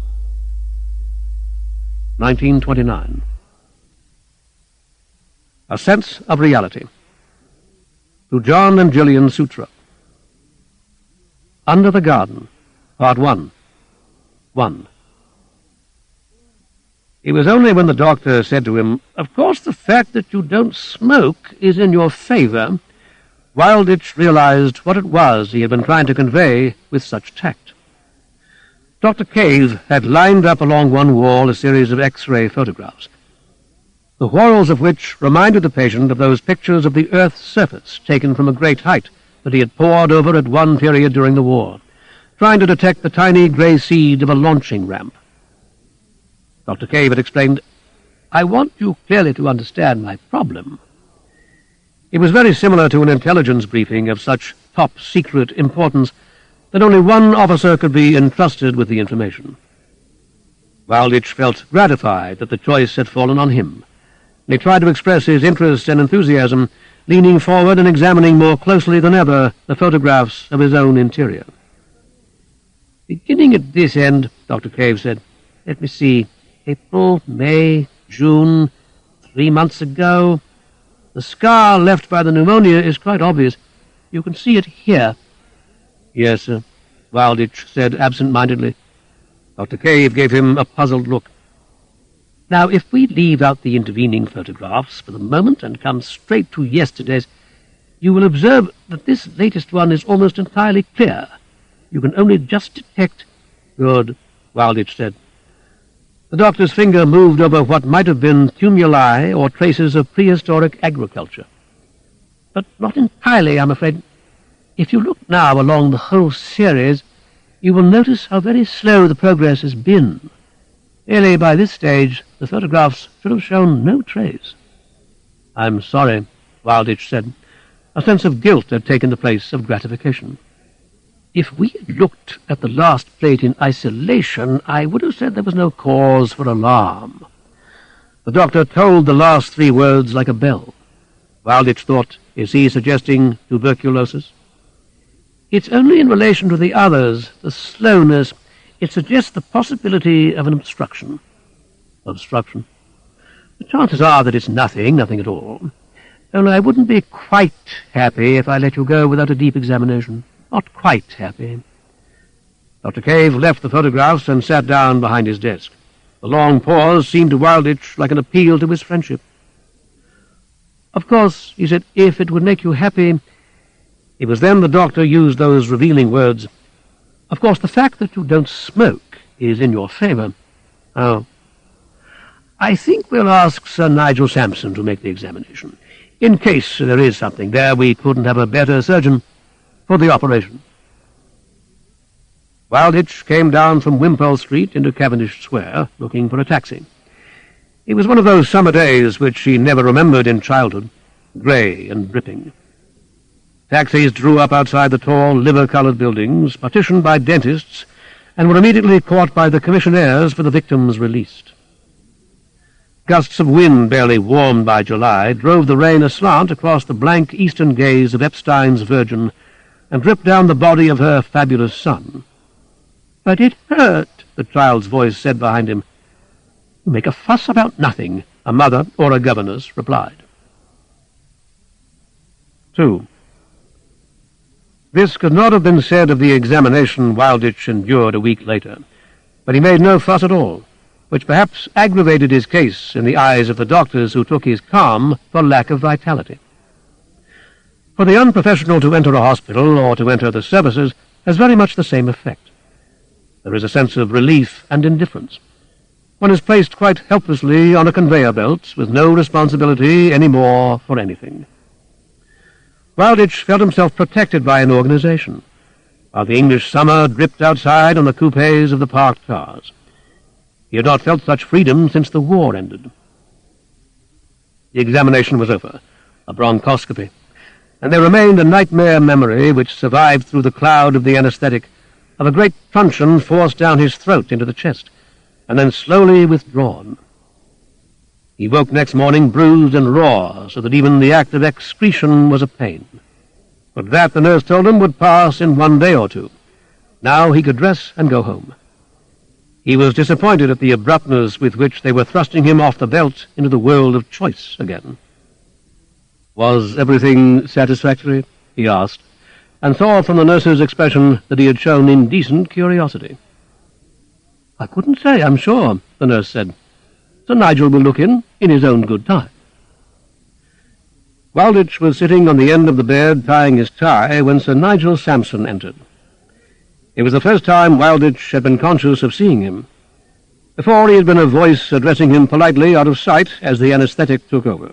1929. A Sense of Reality. To John and Gillian Sutra. Under the Garden, Part 1. 1. It was only when the doctor said to him, "Of course the fact that you don't smoke is in your favor," Wilditch realized what it was he had been trying to convey with such tact. Dr. Cave had lined up along one wall a series of X-ray photographs, the whorls of which reminded the patient of those pictures of the Earth's surface taken from a great height that he had pored over at one period during the war, trying to detect the tiny gray seed of a launching ramp. Dr. Cave had explained, "I want you clearly to understand my problem." It was very similar to an intelligence briefing of such top-secret importance that only one officer could be entrusted with the information. Wilditch felt gratified that the choice had fallen on him, and he tried to express his interest and enthusiasm, leaning forward and examining more closely than ever the photographs of his own interior. "Beginning at this end," Dr. Cave said. "Let me see. April, May, June, 3 months ago. The scar left by the pneumonia is quite obvious. You can see it here." "Yes, sir," Wilditch said absent-mindedly. Dr. Cave gave him a puzzled look. "Now, if we leave out the intervening photographs for the moment and come straight to yesterday's, you will observe that this latest one is almost entirely clear. You can only just detect—" "Good," Wilditch said. The doctor's finger moved over what might have been tumuli or traces of prehistoric agriculture. "But not entirely, I'm afraid. If you look now along the whole series, you will notice how very slow the progress has been. Really, by this stage, the photographs should have shown no trace." "I'm sorry," Wilditch said. A sense of guilt had taken the place of gratification. "If we had looked at the last plate in isolation, I would have said there was no cause for alarm." The doctor told the last 3 words like a bell. Wilditch thought, is he suggesting tuberculosis? "It's only in relation to the others, the slowness. It suggests the possibility of an obstruction." "Obstruction?" "The chances are that it's nothing at all. Only I wouldn't be quite happy if I let you go without a deep examination. Not quite happy." Dr. Cave left the photographs and sat down behind his desk. The long pause seemed to Wilditch like an appeal to his friendship. "Of course," he said, "if it would make you happy—" It was then the doctor used those revealing words. "Of course, the fact that you don't smoke is in your favor." "Oh." "I think we'll ask Sir Nigel Sampson to make the examination. In case there is something there, we couldn't have a better surgeon for the operation." Wilditch came down from Wimpole Street into Cavendish Square, looking for a taxi. It was one of those summer days which he never remembered in childhood, grey and dripping. Taxis drew up outside the tall, liver-coloured buildings, partitioned by dentists, and were immediately caught by the commissionaires for the victims released. Gusts of wind, barely warmed by July, drove the rain aslant across the blank eastern gaze of Epstein's Virgin and dripped down the body of her fabulous son. "But it hurt," the child's voice said behind him. "You make a fuss about nothing," a mother or a governess replied. 2. This could not have been said of the examination Wilditch endured a week later, but he made no fuss at all, which perhaps aggravated his case in the eyes of the doctors who took his calm for lack of vitality. For the unprofessional to enter a hospital or to enter the services has very much the same effect. There is a sense of relief and indifference. One is placed quite helplessly on a conveyor belt with no responsibility any more for anything. Wilditch felt himself protected by an organization, while the English summer dripped outside on the coupés of the parked cars. He had not felt such freedom since the war ended. The examination was over, a bronchoscopy, and there remained a nightmare memory which survived through the cloud of the anesthetic of a great truncheon forced down his throat into the chest, and then slowly withdrawn. He woke next morning bruised and raw, so that even the act of excretion was a pain. But that, the nurse told him, would pass in 1 day or 2. Now he could dress and go home. He was disappointed at the abruptness with which they were thrusting him off the belt into the world of choice again. "Was everything satisfactory?" he asked, and saw from the nurse's expression that he had shown indecent curiosity. "I couldn't say, I'm sure," the nurse said. "Sir Nigel will look in his own good time." Wilditch was sitting on the end of the bed tying his tie when Sir Nigel Sampson entered. It was the first time Wilditch had been conscious of seeing him. Before, he had been a voice addressing him politely out of sight as the anesthetic took over.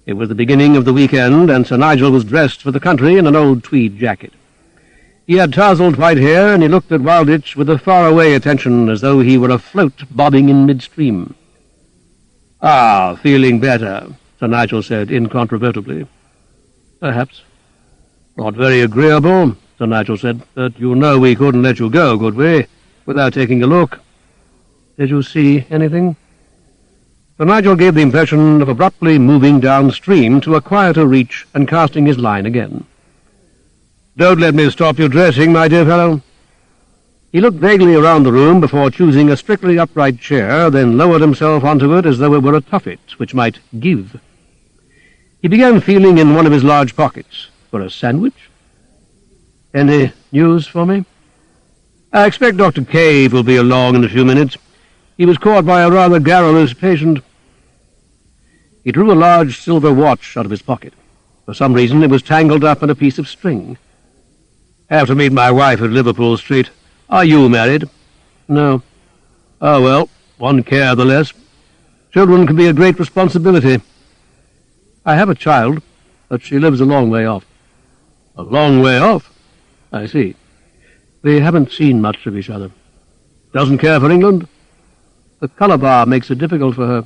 It was the beginning of the weekend, and Sir Nigel was dressed for the country in an old tweed jacket. He had tousled white hair, and he looked at Wilditch with a faraway attention, as though he were a float bobbing in midstream. "Ah, feeling better," Sir Nigel said incontrovertibly. "Perhaps." "Not very agreeable," Sir Nigel said, "but you know we couldn't let you go, could we, without taking a look?" "Did you see anything?" Sir Nigel gave the impression of abruptly moving downstream to a quieter reach and casting his line again. "Don't let me stop you dressing, my dear fellow." He looked vaguely around the room before choosing a strictly upright chair, then lowered himself onto it as though it were a tuffet which might give. He began feeling in one of his large pockets for a sandwich. "Any news for me?" "I expect Dr. Cave will be along in a few minutes. He was caught by a rather garrulous patient." He drew a large silver watch out of his pocket. For some reason it was tangled up in a piece of string. "Have to meet my wife at Liverpool Street. Are you married?" "No." "Oh, well, one care the less. Children can be a great responsibility." "I have a child, but she lives a long way off." "A long way off? I see. We haven't seen much of each other." "Doesn't care for England?" "The colour bar makes it difficult for her."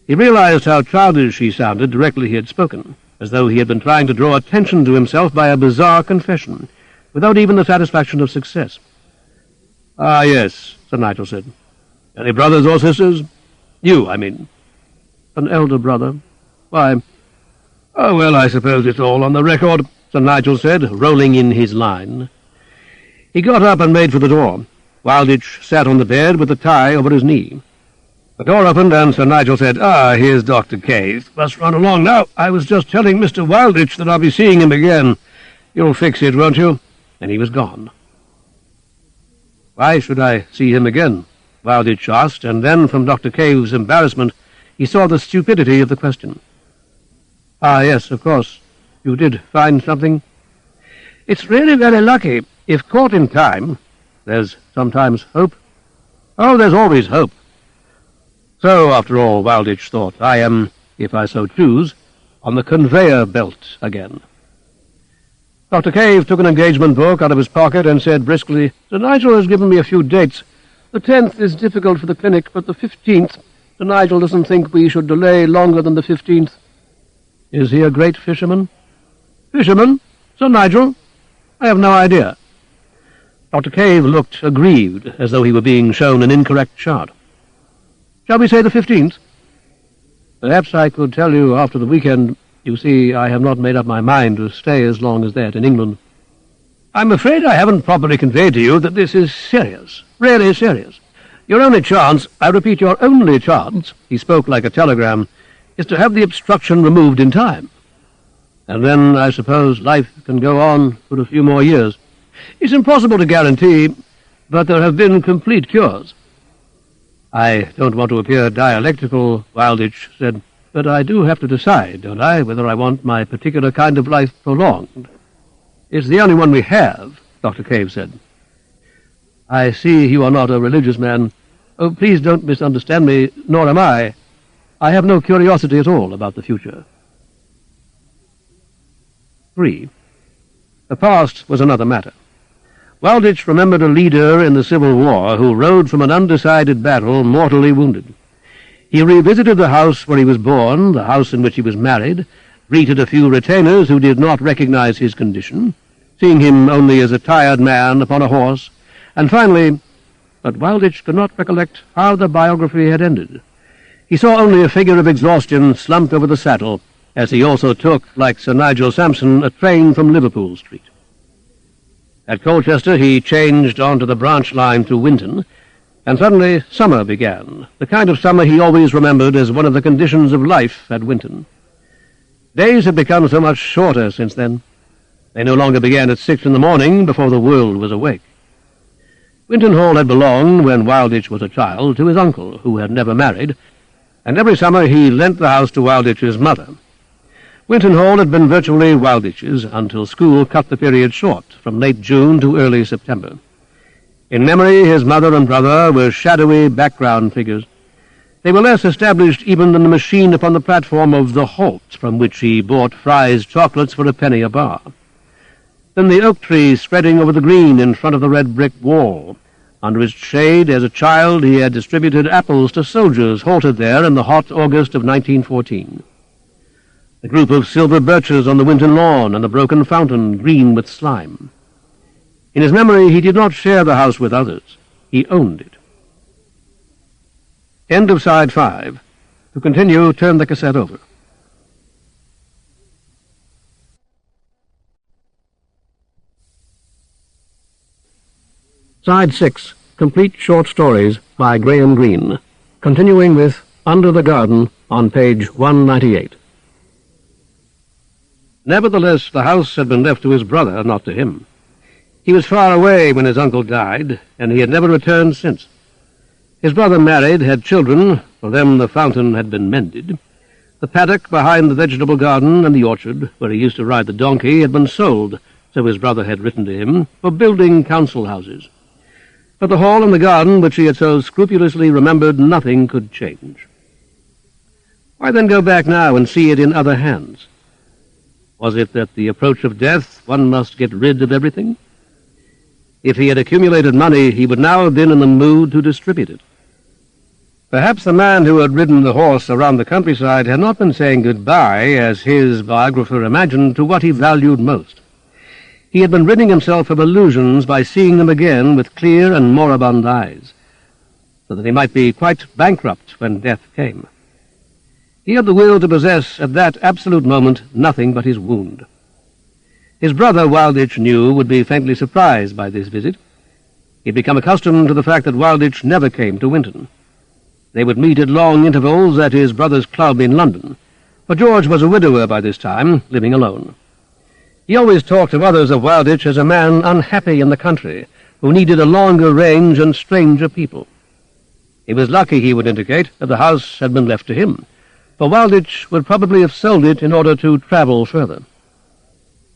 He realized how childish she sounded directly he had spoken, as though he had been trying to draw attention to himself by a bizarre confession, without even the satisfaction of success. "Ah, yes," Sir Nigel said. "Any brothers or sisters? You, I mean." "An elder brother." "Why?" "Oh, well, I suppose it's all on the record," Sir Nigel said, rolling in his line. He got up and made for the door. Wilditch sat on the bed with the tie over his knee. The door opened, and Sir Nigel said, "Ah, here's Dr. Cave. Must run along now. I was just telling Mr. Wilditch that I'll be seeing him again. You'll fix it, won't you?" And he was gone. "Why should I see him again?" Wilditch asked, and then, from Dr. Cave's embarrassment, he saw the stupidity of the question. "Ah, yes, of course. You did find something?" "It's really very lucky. If caught in time, there's sometimes hope." "Oh, there's always hope." So, after all, Wilditch thought, I am, if I so choose, on the conveyor belt again. Dr. Cave took an engagement book out of his pocket and said briskly, "Sir Nigel has given me a few dates. The 10th is difficult for the clinic, but the 15th, Sir Nigel doesn't think we should delay longer than the 15th. Is he a great fisherman?" "Fisherman? Sir Nigel? I have no idea." Dr. Cave looked aggrieved, as though he were being shown an incorrect chart. "Shall we say the 15th? "Perhaps I could tell you after the weekend. You see, I have not made up my mind to stay as long as that in England." "I'm afraid I haven't properly conveyed to you that this is serious, really serious. Your only chance, I repeat, your only chance," he spoke like a telegram, "is to have the obstruction removed in time. And then, I suppose, life can go on for a few more years. It's impossible to guarantee, but there have been complete cures." "I don't want to appear dialectical," Wilditch said, "but I do have to decide, don't I, whether I want my particular kind of life prolonged." "It's the only one we have," Dr. Cave said. "I see you are not a religious man. Oh, please don't misunderstand me, nor am I. I have no curiosity at all about the future." 3. The past was another matter. Wilditch remembered a leader in the Civil War who rode from an undecided battle mortally wounded. He revisited the house where he was born, the house in which he was married, greeted a few retainers who did not recognize his condition, seeing him only as a tired man upon a horse, and finally— but Wilditch could not recollect how the biography had ended. He saw only a figure of exhaustion slumped over the saddle, as he also took, like Sir Nigel Sampson, a train from Liverpool Street. At Colchester he changed onto the branch line to Winton, and suddenly summer began, the kind of summer he always remembered as one of the conditions of life at Winton. Days had become so much shorter since then. They no longer began at 6 in the morning before the world was awake. Winton Hall had belonged, when Wilditch was a child, to his uncle, who had never married, and every summer he lent the house to Wilditch's mother. Winton Hall had been virtually Wilditch's until school cut the period short, from late June to early September. In memory, his mother and brother were shadowy background figures. They were less established even than the machine upon the platform of the Halt, from which he bought Fry's chocolates for a penny a bar. Then the oak tree spreading over the green in front of the red brick wall. Under its shade, as a child, he had distributed apples to soldiers halted there in the hot August of 1914. the group of silver birches on the Winton lawn, and the broken fountain green with slime. In his memory, he did not share the house with others. He owned it. End of side 5. To continue, turn the cassette over. Side 6. Complete short stories by Graham Greene. Continuing with Under the Garden on page 198. Nevertheless, the house had been left to his brother, not to him. He was far away when his uncle died, and he had never returned since. His brother married, had children. For them the fountain had been mended. The paddock behind the vegetable garden and the orchard, where he used to ride the donkey, had been sold, so his brother had written to him, for building council houses. But the hall and the garden, which he had so scrupulously remembered, nothing could change. Why then go back now and see it in other hands? Was it that the approach of death one must get rid of everything? If he had accumulated money, he would now have been in the mood to distribute it. Perhaps the man who had ridden the horse around the countryside had not been saying goodbye, as his biographer imagined, to what he valued most. He had been ridding himself of illusions by seeing them again with clear and moribund eyes, so that he might be quite bankrupt when death came. He had the will to possess at that absolute moment nothing but his wound. His brother, Wilditch knew, would be faintly surprised by this visit. He had become accustomed to the fact that Wilditch never came to Winton. They would meet at long intervals at his brother's club in London, for George was a widower by this time, living alone. He always talked of others of Wilditch as a man unhappy in the country, who needed a longer range and stranger people. He was lucky, he would indicate, that the house had been left to him, for Wilditch would probably have sold it in order to travel further.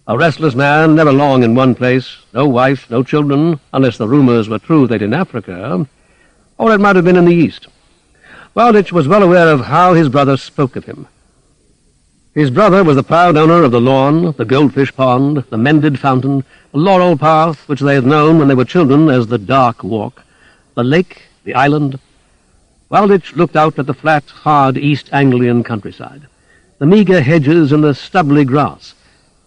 A restless man, never long in one place, no wife, no children, unless the rumors were true that in Africa, or it might have been in the East. Wilditch was well aware of how his brother spoke of him. His brother was the proud owner of the lawn, the goldfish pond, the mended fountain, the laurel path, which they had known when they were children as the Dark Walk, the lake, the island. Wilditch looked out at the flat, hard East Anglian countryside, the meagre hedges and the stubbly grass,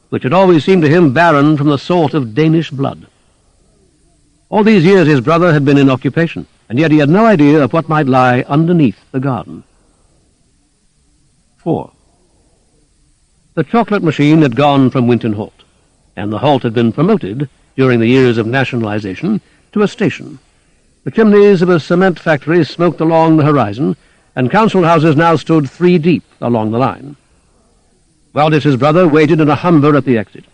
which had always seemed to him barren from the salt of Danish blood. All these years his brother had been in occupation, and yet he had no idea of what might lie underneath the garden. 4. The chocolate machine had gone from Winton Halt, and the halt had been promoted, during the years of nationalization, to a station. The chimneys of a cement factory smoked along the horizon, and council houses now stood 3 deep along the line. Wilditch's brother waited in a humber at the exit.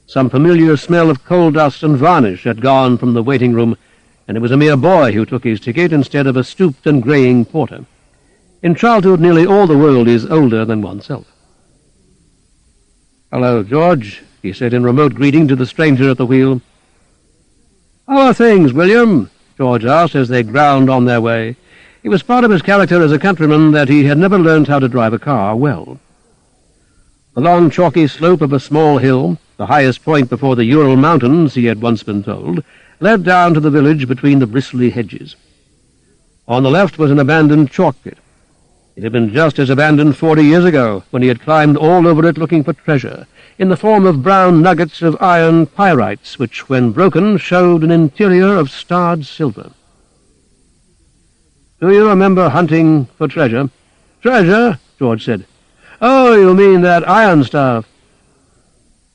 Some familiar smell of coal dust and varnish had gone from the waiting room, and it was a mere boy who took his ticket instead of a stooped and greying porter. In childhood, nearly all the world is older than oneself. "Hello, George," he said in remote greeting to the stranger at the wheel. "How are things, William?" George asked as they ground on their way. It was part of his character as a countryman that he had never learned how to drive a car well. The long chalky slope of a small hill, the highest point before the Ural Mountains, he had once been told, led down to the village between the bristly hedges. On the left was an abandoned chalk pit. It had been just as abandoned 40 years ago, when he had climbed all over it looking for treasure, in the form of brown nuggets of iron pyrites, which, when broken, showed an interior of starred silver. "Do you remember hunting for treasure?" "Treasure?" George said. "Oh, you mean that iron stuff."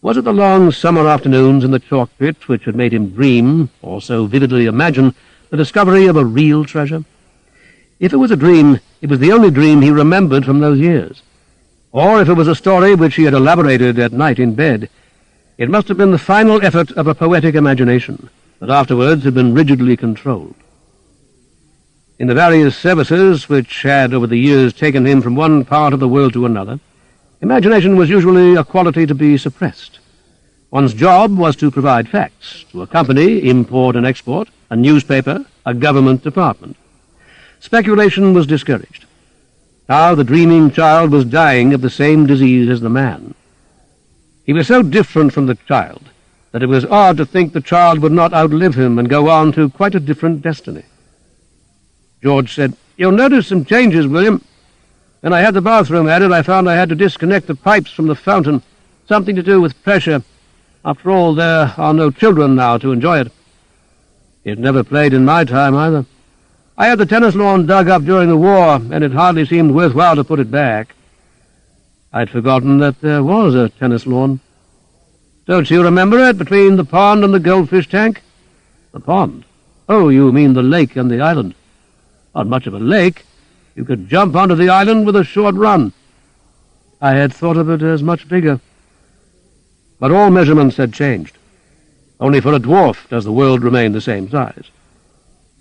Was it the long summer afternoons in the chalk pit which had made him dream, or so vividly imagine, the discovery of a real treasure? If it was a dream, it was the only dream he remembered from those years. Or if it was a story which he had elaborated at night in bed, it must have been the final effort of a poetic imagination that afterwards had been rigidly controlled. In the various services which had over the years taken him from one part of the world to another, imagination was usually a quality to be suppressed. One's job was to provide facts to a company, import and export, a newspaper, a government department. Speculation was discouraged. Now the dreaming child was dying of the same disease as the man. He was so different from the child that it was odd to think the child would not outlive him and go on to quite a different destiny. George said, "You'll notice some changes, William." When I had the bathroom added, I found I had to disconnect the pipes from the fountain. Something to do with pressure. After all, there are no children now to enjoy it. It never played in my time, either. I had the tennis lawn dug up during the war, and it hardly seemed worthwhile to put it back. I'd forgotten that there was a tennis lawn. Don't you remember it, between the pond and the goldfish tank? The pond? Oh, you mean the lake and the island. Not much of a lake. You could jump onto the island with a short run. I had thought of it as much bigger. But all measurements had changed. Only for a dwarf does the world remain the same size.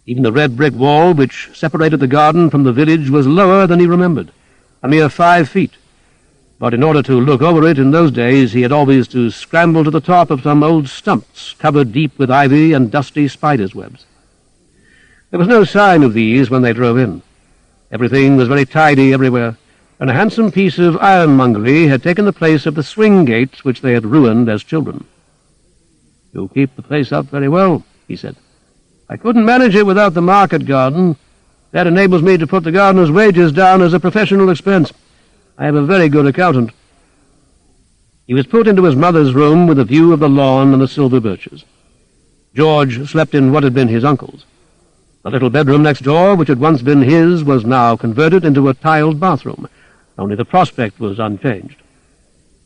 Even the red brick wall which separated the garden from the village was lower than he remembered, a mere 5 feet. But in order to look over it in those days, he had always to scramble to the top of some old stumps covered deep with ivy and dusty spiders' webs. There was no sign of these when they drove in. Everything was very tidy everywhere, and a handsome piece of ironmongery had taken the place of the swing gates which they had ruined as children. "You keep the place up very well," he said. "I couldn't manage it without the market garden. That enables me to put the gardener's wages down as a professional expense. I have a very good accountant." He was put into his mother's room with a view of the lawn and the silver birches. George slept in what had been his uncle's. The little bedroom next door, which had once been his, was now converted into a tiled bathroom. Only the prospect was unchanged.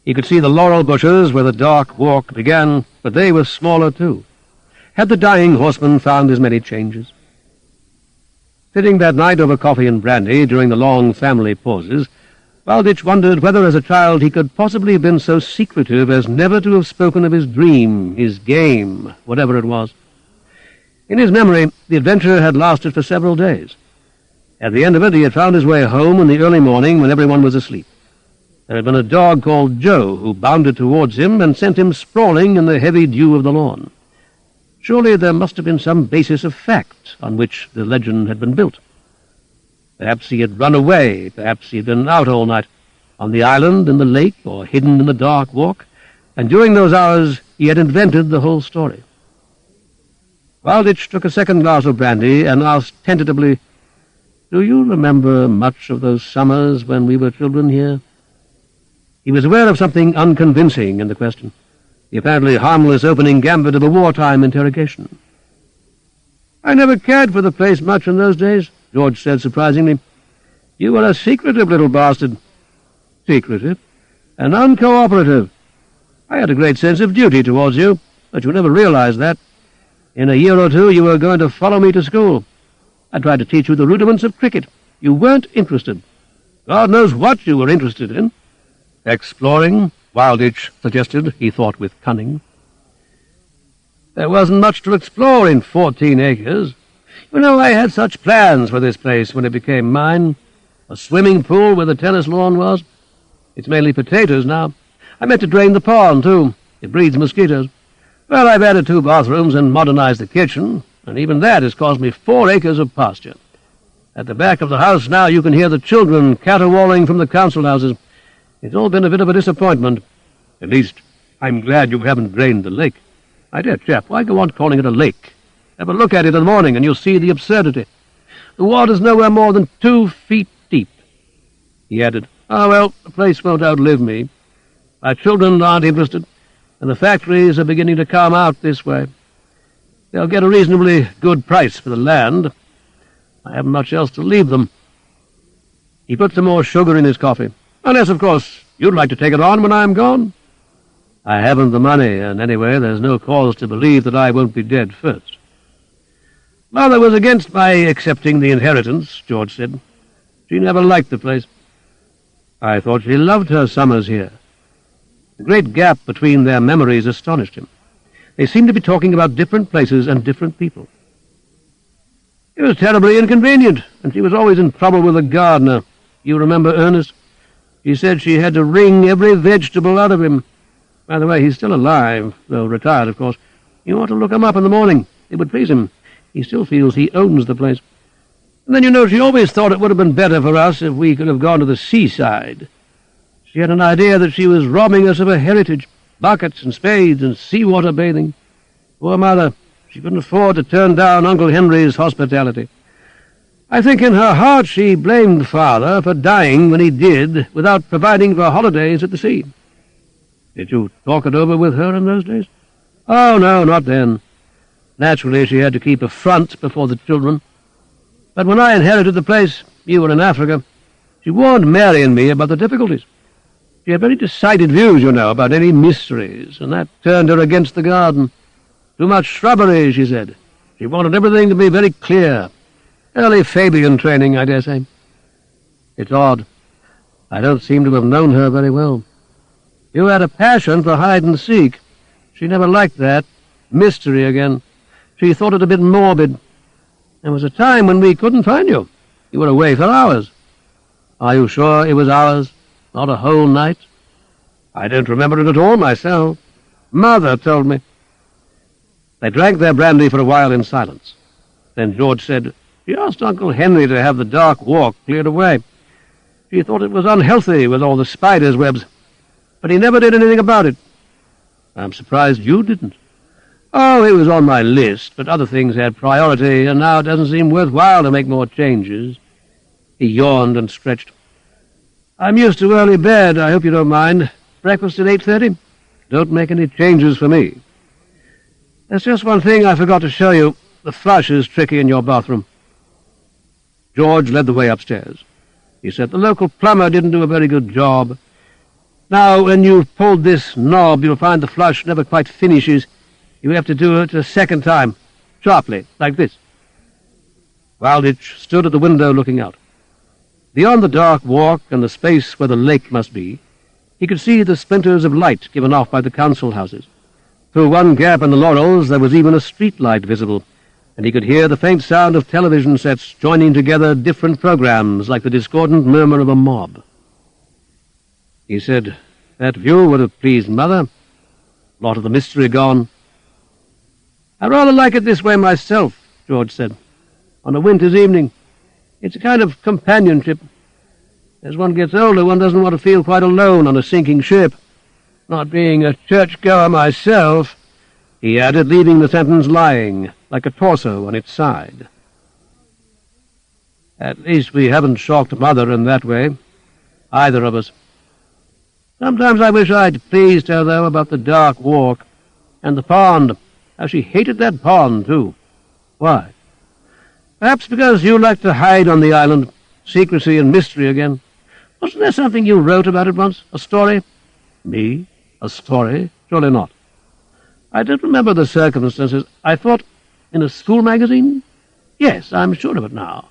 He could see the laurel bushes where the dark walk began, but they were smaller too. Had the dying horseman found as many changes? Sitting that night over coffee and brandy during the long family pauses, Balditch wondered whether as a child he could possibly have been so secretive as never to have spoken of his dream, his game, whatever it was. In his memory, the adventure had lasted for several days. At the end of it, he had found his way home in the early morning when everyone was asleep. There had been a dog called Joe who bounded towards him and sent him sprawling in the heavy dew of the lawn. Surely there must have been some basis of fact on which the legend had been built. Perhaps he had run away, perhaps he had been out all night, on the island, in the lake, or hidden in the dark walk, and during those hours he had invented the whole story. Balditch took a second glass of brandy and asked tentatively, "Do you remember much of those summers when we were children here?" He was aware of something unconvincing in the question, the apparently harmless opening gambit of a wartime interrogation. "I never cared for the place much in those days," George said surprisingly. "You were a secretive little bastard." "Secretive? And uncooperative. I had a great sense of duty towards you, but you never realized that. In a year or two you were going to follow me to school. I tried to teach you the rudiments of cricket. You weren't interested. God knows what you were interested in." "Exploring," Balditch suggested, he thought with cunning. "There wasn't much to explore in 14 acres. You know, I had such plans for this place when it became mine. A swimming pool where the tennis lawn was. It's mainly potatoes now. I meant to drain the pond, too. It breeds mosquitoes. Well, I've added 2 bathrooms and modernized the kitchen, and even that has cost me 4 acres of pasture. At the back of the house now you can hear the children caterwauling from the council houses. It's all been a bit of a disappointment. At least, I'm glad you haven't drained the lake. My dear chap, why go on calling it a lake? Have a look at it in the morning and you'll see the absurdity. The water's nowhere more than 2 feet deep." He added, "Ah, well, the place won't outlive me. My children aren't interested, and the factories are beginning to come out this way. They'll get a reasonably good price for the land. I haven't much else to leave them." He put some more sugar in his coffee. "Unless, of course, you'd like to take it on when I'm gone." "I haven't the money, and anyway, there's no cause to believe that I won't be dead first." "Mother was against my accepting the inheritance," George said. "She never liked the place." "I thought she loved her summers here." The great gap between their memories astonished him. They seemed to be talking about different places and different people. "It was terribly inconvenient, and she was always in trouble with the gardener. You remember Ernest? She said she had to wring every vegetable out of him. By the way, he's still alive, though retired, of course. You ought to look him up in the morning. It would please him. He still feels he owns the place. And then, you know, she always thought it would have been better for us if we could have gone to the seaside. She had an idea that she was robbing us of a heritage, buckets and spades and seawater bathing. Poor mother, she couldn't afford to turn down Uncle Henry's hospitality. I think in her heart she blamed Father for dying when he did, without providing for holidays at the sea. Did you talk it over with her in those days? Oh, no, not then. Naturally, she had to keep a front before the children. But when I inherited the place, you were in Africa, she warned Mary and me about the difficulties. She had very decided views, you know, about any mysteries, and that turned her against the garden. Too much shrubbery, she said. She wanted everything to be very clear. Early Fabian training, I dare say. It's odd. I don't seem to have known her very well. You had a passion for hide-and-seek. She never liked that. Mystery again. She thought it a bit morbid. There was a time when we couldn't find you. You were away for hours. Are you sure it was hours, not a whole night? I don't remember it at all myself. Mother told me. They drank their brandy for a while in silence. Then George said, she asked Uncle Henry to have the dark walk cleared away. She thought it was unhealthy with all the spiders' webs, but he never did anything about it. I'm surprised you didn't. Oh, it was on my list, but other things had priority, and now it doesn't seem worthwhile to make more changes. He yawned and stretched. I'm used to early bed, I hope you don't mind. Breakfast at 8:30? Don't make any changes for me. There's just one thing I forgot to show you. The flush is tricky in your bathroom. George led the way upstairs. He said the local plumber didn't do a very good job. Now, when you've pulled this knob, you'll find the flush never quite finishes. You have to do it a second time, sharply, like this. Wilditch stood at the window looking out. Beyond the dark walk and the space where the lake must be, he could see the splinters of light given off by the council houses. Through one gap in the laurels there was even a street light visible, and he could hear the faint sound of television sets joining together different programs like the discordant murmur of a mob. He said, that view would have pleased Mother. A lot of the mystery gone. I rather like it this way myself, George said. On a winter's evening. It's a kind of companionship. As one gets older, one doesn't want to feel quite alone on a sinking ship. Not being a churchgoer myself, he added, leaving the sentence lying, like a torso on its side. At least we haven't shocked Mother in that way, either of us. Sometimes I wish I'd pleased her, though, about the dark walk and the pond. How she hated that pond, too. Why? Perhaps because you like to hide on the island, secrecy and mystery again. Wasn't there something you wrote about it once? A story? Me? A story? Surely not. I don't remember the circumstances. I thought in a school magazine? Yes, I'm sure of it now.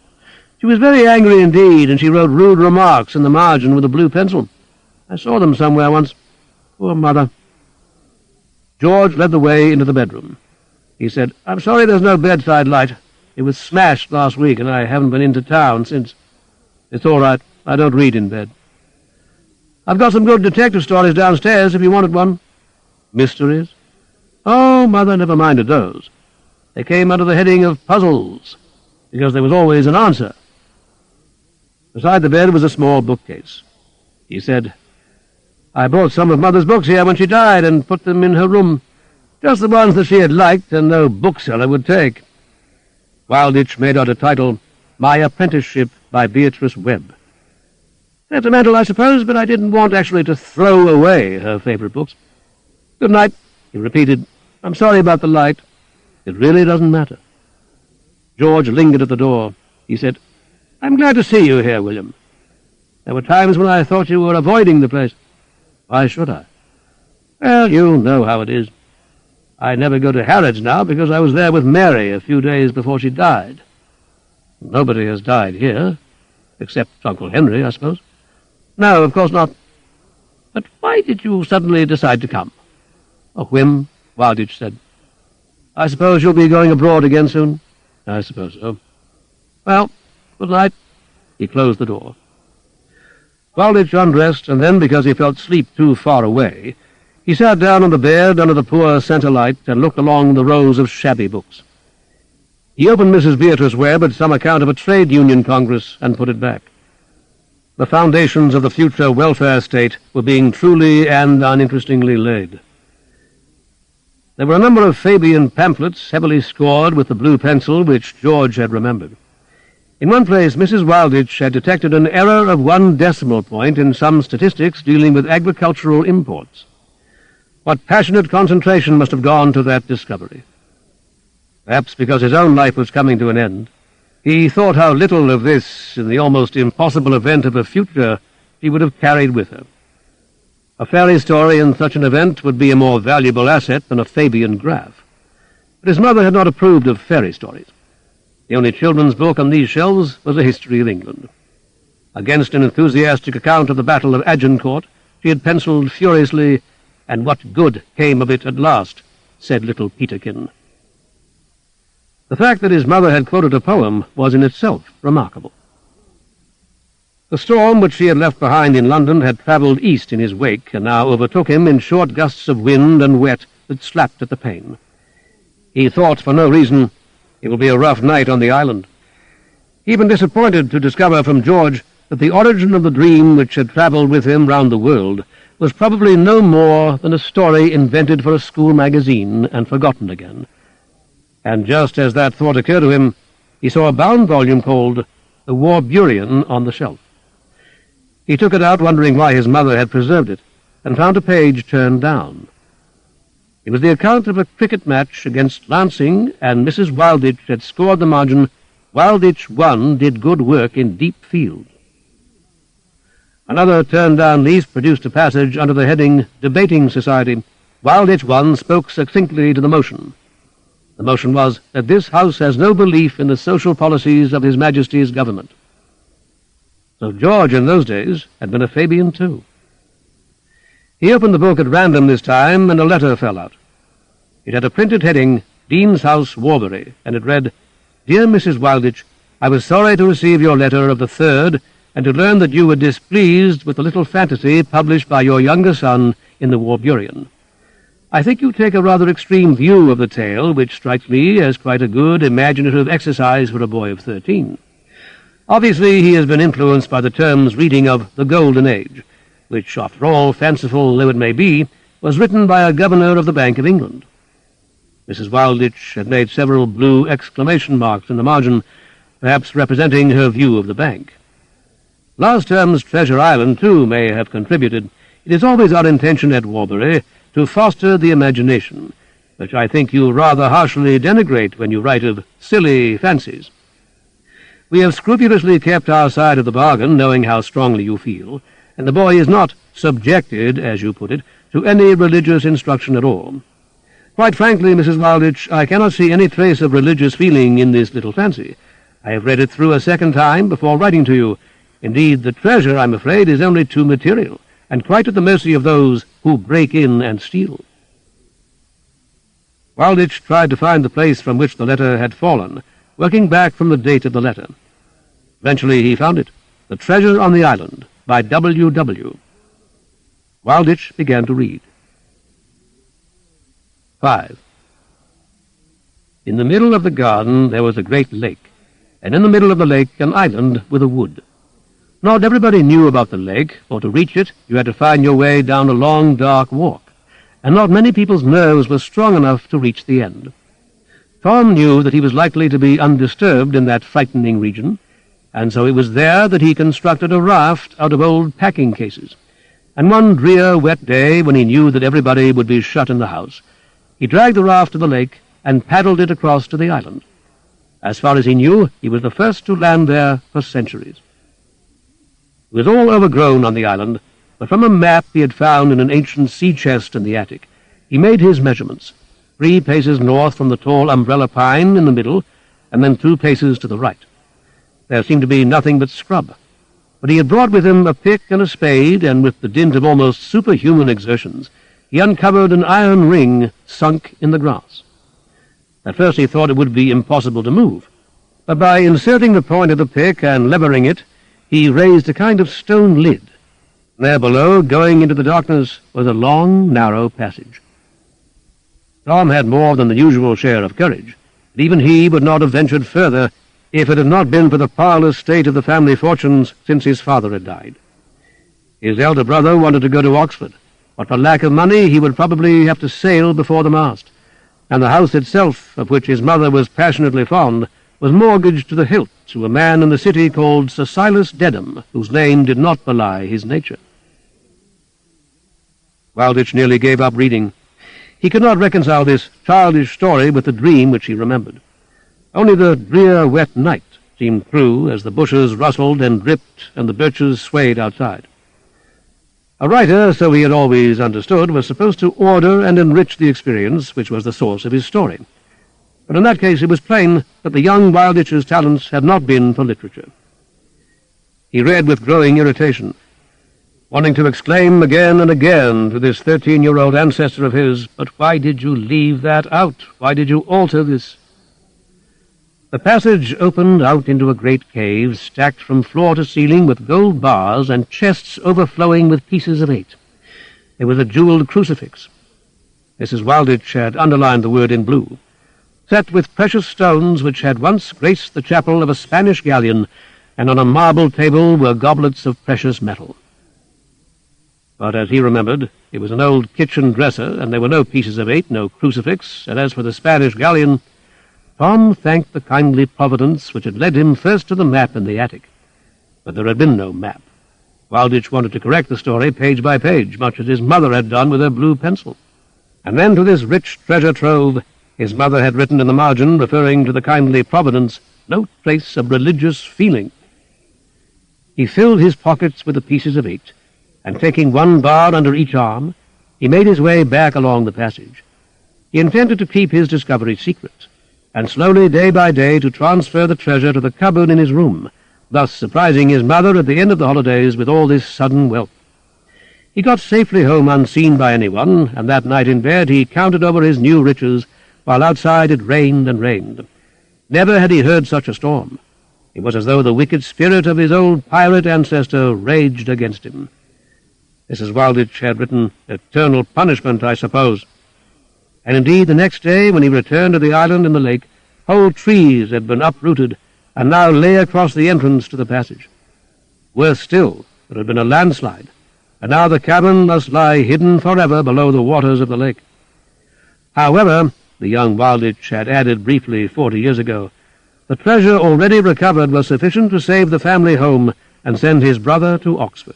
She was very angry indeed, and she wrote rude remarks in the margin with a blue pencil. I saw them somewhere once. Poor Mother. George led the way into the bedroom. He said, I'm sorry there's no bedside light. It was smashed last week, and I haven't been into town since. It's all right. I don't read in bed. I've got some good detective stories downstairs if you wanted one. Mysteries? Oh, Mother never minded those. They came under the heading of puzzles, because there was always an answer. Beside the bed was a small bookcase. He said, I brought some of Mother's books here when she died and put them in her room, just the ones that she had liked and no bookseller would take. Wilditch made out a title, My Apprenticeship by Beatrice Webb. Sentimental, I suppose, but I didn't want actually to throw away her favorite books. Good night, he repeated. I'm sorry about the light. It really doesn't matter. George lingered at the door. He said, I'm glad to see you here, William. There were times when I thought you were avoiding the place. Why should I? Well, you know how it is. I never go to Harrods now because I was there with Mary a few days before she died. Nobody has died here, except Uncle Henry, I suppose. No, of course not. But why did you suddenly decide to come? A whim, Wilditch said. I suppose you'll be going abroad again soon? I suppose so. Well, good night. He closed the door. Wilditch undressed, and then, because he felt sleep too far away, he sat down on the bed under the poor centre light and looked along the rows of shabby books. He opened Mrs. Beatrice Webb at some account of a trade union congress and put it back. The foundations of the future welfare state were being truly and uninterestingly laid. There were a number of Fabian pamphlets heavily scored with the blue pencil which George had remembered. In one place, Mrs. Wilditch had detected an error of 1 decimal point in some statistics dealing with agricultural imports. What passionate concentration must have gone to that discovery. Perhaps because his own life was coming to an end, he thought how little of this, in the almost impossible event of a future, she would have carried with her. A fairy story in such an event would be a more valuable asset than a Fabian graph. But his mother had not approved of fairy stories. The only children's book on these shelves was a history of England. Against an enthusiastic account of the Battle of Agincourt, she had penciled furiously, "And what good came of it at last," said little Peterkin. The fact that his mother had quoted a poem was in itself remarkable. The storm which he had left behind in London had travelled east in his wake, and now overtook him in short gusts of wind and wet that slapped at the pane. He thought, for no reason, it will be a rough night on the island. Even disappointed to discover from George that the origin of the dream which had travelled with him round the world was probably no more than a story invented for a school magazine and forgotten again. And just as that thought occurred to him, he saw a bound volume called The Warburton on the shelf. He took it out, wondering why his mother had preserved it, and found a page turned down. It was the account of a cricket match against Lancing, and Mrs. Wilditch had scored the margin, "Wilditch won, did good work in deep field." Another turned-down leaf produced a passage under the heading, "Debating Society." Wilditch won spoke succinctly to the motion. The motion was that this House has no belief in the social policies of His Majesty's government. So George, in those days, had been a Fabian too. He opened the book at random this time, and a letter fell out. It had a printed heading, "Dean's House, Warbury," and it read, "Dear Mrs. Wilditch, I was sorry to receive your letter of the 3rd, and to learn that you were displeased with the little fantasy published by your younger son in the Warburton. I think you take a rather extreme view of the tale, which strikes me as quite a good imaginative exercise for a boy of 13. Obviously he has been influenced by the term's reading of The Golden Age, which, after all, fanciful though it may be, was written by a governor of the Bank of England." Mrs. Wilditch had made several blue exclamation marks in the margin, perhaps representing her view of the bank. Last term's Treasure Island, too, may have contributed. It is always our intention at Warbury to foster the imagination, which I think you rather harshly denigrate when you write of silly fancies. We have scrupulously kept our side of the bargain, knowing how strongly you feel, and the boy is not subjected, as you put it, to any religious instruction at all. Quite frankly, Mrs. Wilditch, I cannot see any trace of religious feeling in this little fancy. I have read it through a second time before writing to you. Indeed, the treasure, I'm afraid, is only too material, and quite at the mercy of those who break in and steal." Wilditch tried to find the place from which the letter had fallen, working back from the date of the letter. Eventually he found it, "The Treasure on the Island," by W.W. Wilditch began to read. 5. In the middle of the garden there was a great lake, and in the middle of the lake an island with a wood. Not everybody knew about the lake, for to reach it you had to find your way down a long, dark walk, and not many people's nerves were strong enough to reach the end. Tom knew that he was likely to be undisturbed in that frightening region, and so it was there that he constructed a raft out of old packing cases. And one drear, wet day, when he knew that everybody would be shut in the house, he dragged the raft to the lake and paddled it across to the island. As far as he knew, he was the first to land there for centuries. It was all overgrown on the island, but from a map he had found in an ancient sea chest in the attic, he made his measurements, 3 paces north from the tall umbrella pine in the middle, and then 2 paces to the right. There seemed to be nothing but scrub, but he had brought with him a pick and a spade, and with the dint of almost superhuman exertions, he uncovered an iron ring sunk in the grass. At first he thought it would be impossible to move, but by inserting the point of the pick and levering it, he raised a kind of stone lid. There below, going into the darkness, was a long, narrow passage. Tom had more than the usual share of courage, but even he would not have ventured further if it had not been for the parlous state of the family fortunes since his father had died. His elder brother wanted to go to Oxford, but for lack of money he would probably have to sail before the mast, and the house itself, of which his mother was passionately fond, was mortgaged to the hilt to a man in the city called Sir Silas Dedham, whose name did not belie his nature. Wilditch nearly gave up reading. He could not reconcile this childish story with the dream which he remembered. Only the drear, wet night seemed true as the bushes rustled and dripped and the birches swayed outside. A writer, so he had always understood, was supposed to order and enrich the experience which was the source of his story. But in that case it was plain that the young Wilditch's talents had not been for literature. He read with growing irritation, wanting to exclaim again and again to this 13-year-old ancestor of his, "But why did you leave that out? Why did you alter this?" The passage opened out into a great cave, stacked from floor to ceiling with gold bars and chests overflowing with pieces of 8. There was a jeweled crucifix. Mrs. Wilditch had underlined the word in blue, set with precious stones which had once graced the chapel of a Spanish galleon, and on a marble table were goblets of precious metal. But as he remembered, it was an old kitchen dresser, and there were no pieces of 8, no crucifix, and as for the Spanish galleon, Tom thanked the kindly providence which had led him first to the map in the attic. But there had been no map. Wilditch wanted to correct the story page by page, much as his mother had done with her blue pencil. And then to this rich treasure trove his mother had written in the margin, referring to the kindly providence, no trace of religious feeling. He filled his pockets with the pieces of 8, and taking one bar under each arm, he made his way back along the passage. He intended to keep his discovery secret, and slowly, day by day, to transfer the treasure to the cupboard in his room, thus surprising his mother at the end of the holidays with all this sudden wealth. He got safely home unseen by anyone, and that night in bed he counted over his new riches, while outside it rained and rained. Never had he heard such a storm. It was as though the wicked spirit of his old pirate ancestor raged against him. Mrs. Wilditch had written, "Eternal punishment, I suppose." And indeed, the next day, when he returned to the island in the lake, whole trees had been uprooted, and now lay across the entrance to the passage. Worse still, there had been a landslide, and now the cabin must lie hidden forever below the waters of the lake. However, the young Wilditch had added briefly 40 years ago, the treasure already recovered was sufficient to save the family home and send his brother to Oxford.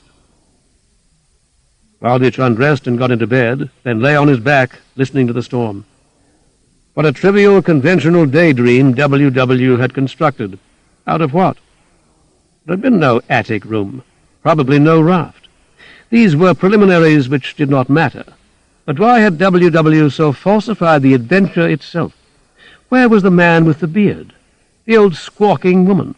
Wilditch undressed and got into bed, then lay on his back, listening to the storm. What a trivial, conventional daydream W.W. had constructed. Out of what? There had been no attic room, probably no raft. These were preliminaries which did not matter. But why had W.W. so falsified the adventure itself? Where was the man with the beard? The old squawking woman?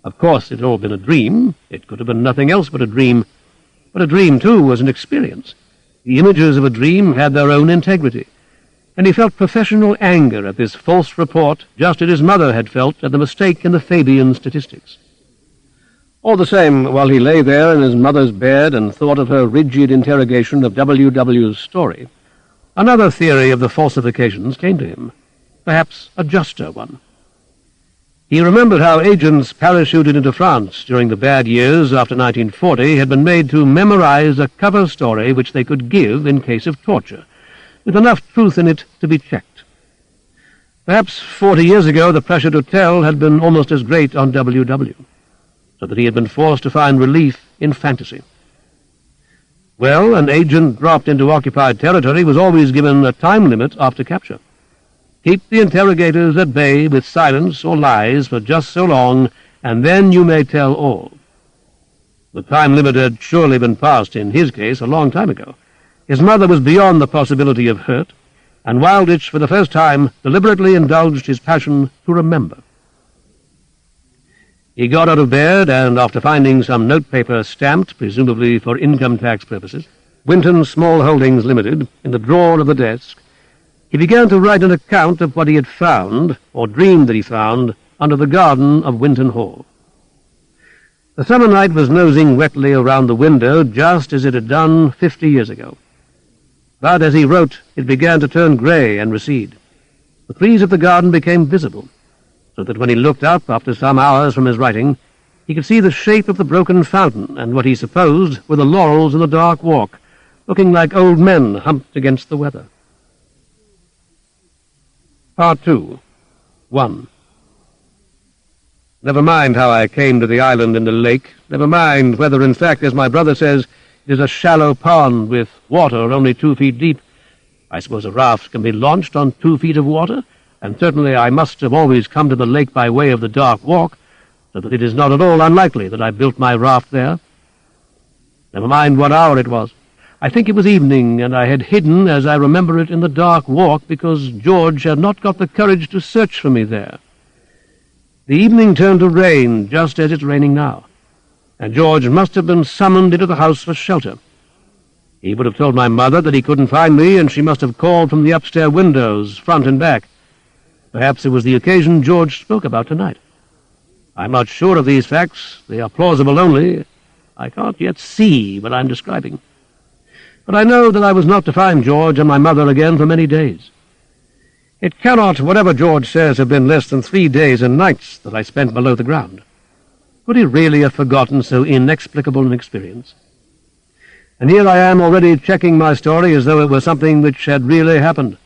Of course, it had all been a dream. It could have been nothing else but a dream. But a dream, too, was an experience. The images of a dream had their own integrity, and he felt professional anger at this false report, just as his mother had felt at the mistake in the Fabian statistics. All the same, while he lay there in his mother's bed and thought of her rigid interrogation of W.W.'s story, another theory of the falsifications came to him, perhaps a juster one. He remembered how agents parachuted into France during the bad years after 1940 had been made to memorize a cover story which they could give in case of torture, with enough truth in it to be checked. Perhaps 40 years ago the pressure to tell had been almost as great on W.W., so that he had been forced to find relief in fantasy. Well, an agent dropped into occupied territory was always given a time limit after capture. Keep the interrogators at bay with silence or lies for just so long, and then you may tell all. The time limit had surely been passed in his case a long time ago. His mother was beyond the possibility of hurt, and Wilditch, for the first time, deliberately indulged his passion to remember. He got out of bed, and after finding some notepaper stamped, presumably for income tax purposes, Winton Small Holdings Limited, in the drawer of the desk, he began to write an account of what he had found, or dreamed that he found, under the garden of Winton Hall. The summer night was nosing wetly around the window, just as it had done 50 years ago. But as he wrote, it began to turn grey and recede. The trees of the garden became visible, so that when he looked up after some hours from his writing, he could see the shape of the broken fountain and what he supposed were the laurels in the dark walk, looking like old men humped against the weather. Part 2. 1. Never mind how I came to the island in the lake. Never mind whether, in fact, as my brother says, it is a shallow pond with water only 2 feet deep. I suppose a raft can be launched on 2 feet of water, and certainly I must have always come to the lake by way of the dark walk, so that it is not at all unlikely that I built my raft there. Never mind what hour it was. I think it was evening, and I had hidden, as I remember it, in the dark walk because George had not got the courage to search for me there. The evening turned to rain, just as it's raining now, and George must have been summoned into the house for shelter. He would have told my mother that he couldn't find me, and she must have called from the upstairs windows, front and back. Perhaps it was the occasion George spoke about tonight. I'm not sure of these facts. They are plausible only. I can't yet see what I'm describing. But I know that I was not to find George and my mother again for many days. It cannot, whatever George says, have been less than 3 days and nights that I spent below the ground. Could he really have forgotten so inexplicable an experience? And here I am already checking my story as though it were something which had really happened.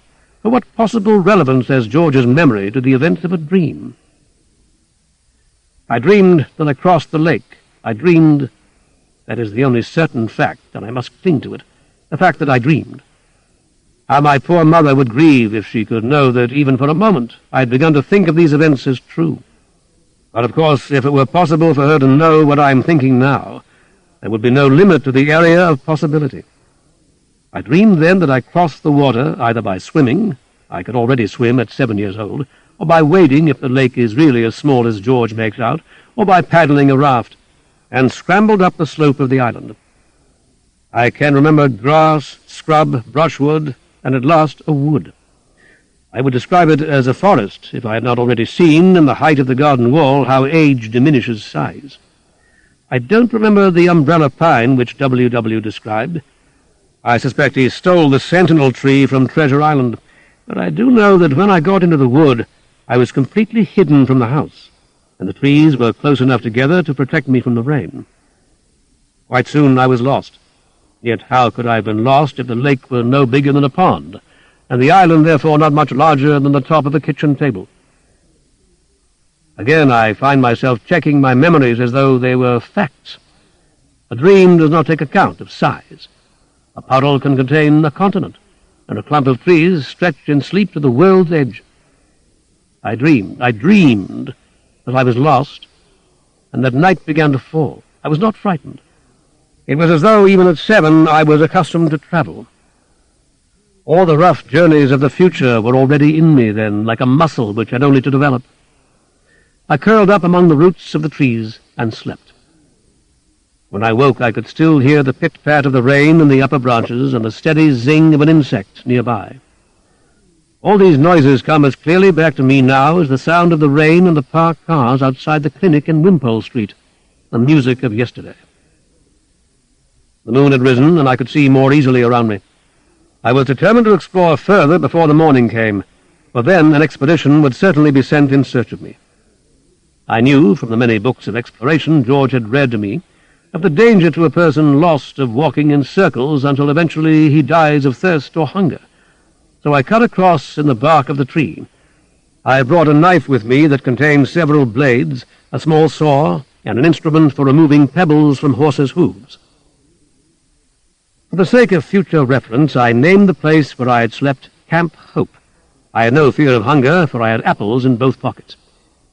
For what possible relevance has George's memory to the events of a dream? I dreamed that I crossed the lake. I dreamed. That is the only certain fact, and I must cling to it, the fact that I dreamed. How my poor mother would grieve if she could know that, even for a moment, I had begun to think of these events as true. But, of course, if it were possible for her to know what I am thinking now, there would be no limit to the area of possibility. I dreamed then that I crossed the water either by swimming — I could already swim at 7 years old — or by wading if the lake is really as small as George makes out, or by paddling a raft, and scrambled up the slope of the island. I can remember grass, scrub, brushwood, and at last a wood. I would describe it as a forest if I had not already seen, in the height of the garden wall, how age diminishes size. I don't remember the umbrella pine which W.W. described. I suspect he stole the sentinel tree from Treasure Island, but I do know that when I got into the wood, I was completely hidden from the house, and the trees were close enough together to protect me from the rain. Quite soon I was lost. Yet how could I have been lost if the lake were no bigger than a pond, and the island therefore not much larger than the top of a kitchen table? Again I find myself checking my memories as though they were facts. A dream does not take account of size. A puddle can contain a continent, and a clump of trees stretch in sleep to the world's edge. I dreamed that I was lost, and that night began to fall. I was not frightened. It was as though even at 7 I was accustomed to travel. All the rough journeys of the future were already in me then, like a muscle which had only to develop. I curled up among the roots of the trees and slept. When I woke, I could still hear the pit-pat of the rain in the upper branches and the steady zing of an insect nearby. All these noises come as clearly back to me now as the sound of the rain and the parked cars outside the clinic in Wimpole Street, the music of yesterday. The moon had risen, and I could see more easily around me. I was determined to explore further before the morning came, for then an expedition would certainly be sent in search of me. I knew, from the many books of exploration George had read to me, of the danger to a person lost of walking in circles until eventually he dies of thirst or hunger. So I cut across in the bark of the tree. I brought a knife with me that contained several blades, a small saw, and an instrument for removing pebbles from horses' hooves. For the sake of future reference, I named the place where I had slept Camp Hope. I had no fear of hunger, for I had apples in both pockets.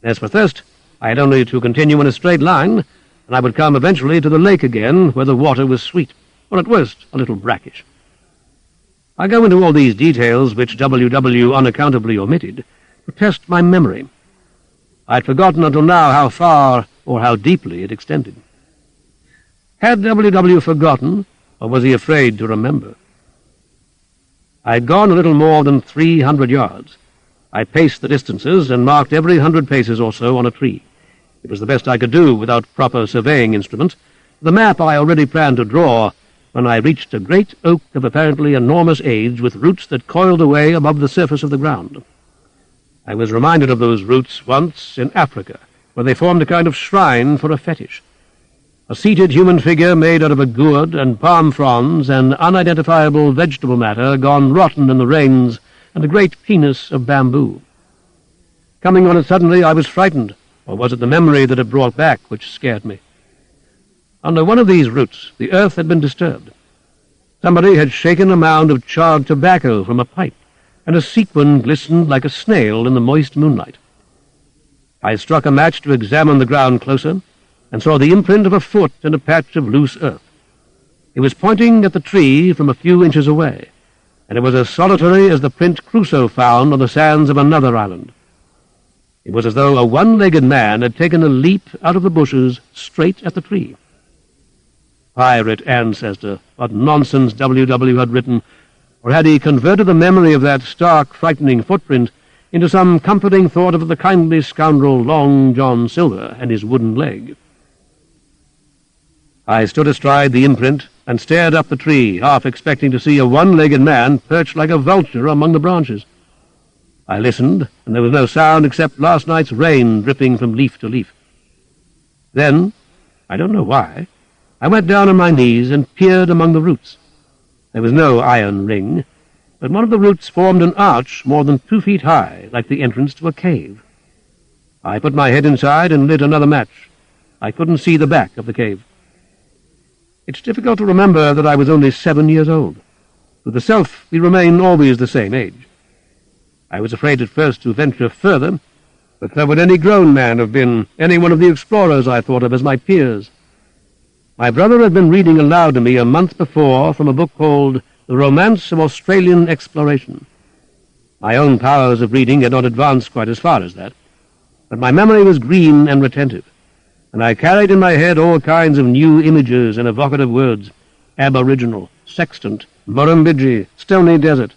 As for thirst, I had only to continue in a straight line, and I would come eventually to the lake again, where the water was sweet, or at worst a little brackish. I go into all these details, which W.W. unaccountably omitted, to test my memory. I had forgotten until now how far or how deeply it extended. Had W.W. forgotten, or was he afraid to remember? I had gone a little more than 300 yards. I paced the distances and marked every 100 paces or so on a tree. It was the best I could do without proper surveying instrument. The map I already planned to draw when I reached a great oak of apparently enormous age with roots that coiled away above the surface of the ground. I was reminded of those roots once in Africa, where they formed a kind of shrine for a fetish. A seated human figure made out of a gourd and palm fronds and unidentifiable vegetable matter gone rotten in the rains, and a great penis of bamboo. Coming on it suddenly, I was frightened. or was it the memory that it brought back which scared me? Under one of these roots, the earth had been disturbed. Somebody had shaken a mound of charred tobacco from a pipe, and a sequin glistened like a snail in the moist moonlight. I struck a match to examine the ground closer, and saw the imprint of a foot in a patch of loose earth. It was pointing at the tree from a few inches away, and it was as solitary as the print Crusoe found on the sands of another island. It was as though a one-legged man had taken a leap out of the bushes straight at the tree. Pirate ancestor, what nonsense W.W. had written, or had he converted the memory of that stark, frightening footprint into some comforting thought of the kindly scoundrel Long John Silver and his wooden leg? I stood astride the imprint and stared up the tree, half expecting to see a one-legged man perched like a vulture among the branches. I listened, and there was no sound except last night's rain dripping from leaf to leaf. Then, I don't know why, I went down on my knees and peered among the roots. There was no iron ring, but one of the roots formed an arch more than 2 feet high, like the entrance to a cave. I put my head inside and lit another match. I couldn't see the back of the cave. It's difficult to remember that I was only 7 years old. With the self, we remain always the same age. I was afraid at first to venture further, but so would any grown man have been, any one of the explorers I thought of as my peers. My brother had been reading aloud to me a month before from a book called The Romance of Australian Exploration. My own powers of reading had not advanced quite as far as that, but my memory was green and retentive, and I carried in my head all kinds of new images and evocative words: aboriginal, sextant, Murrumbidgee, stony desert,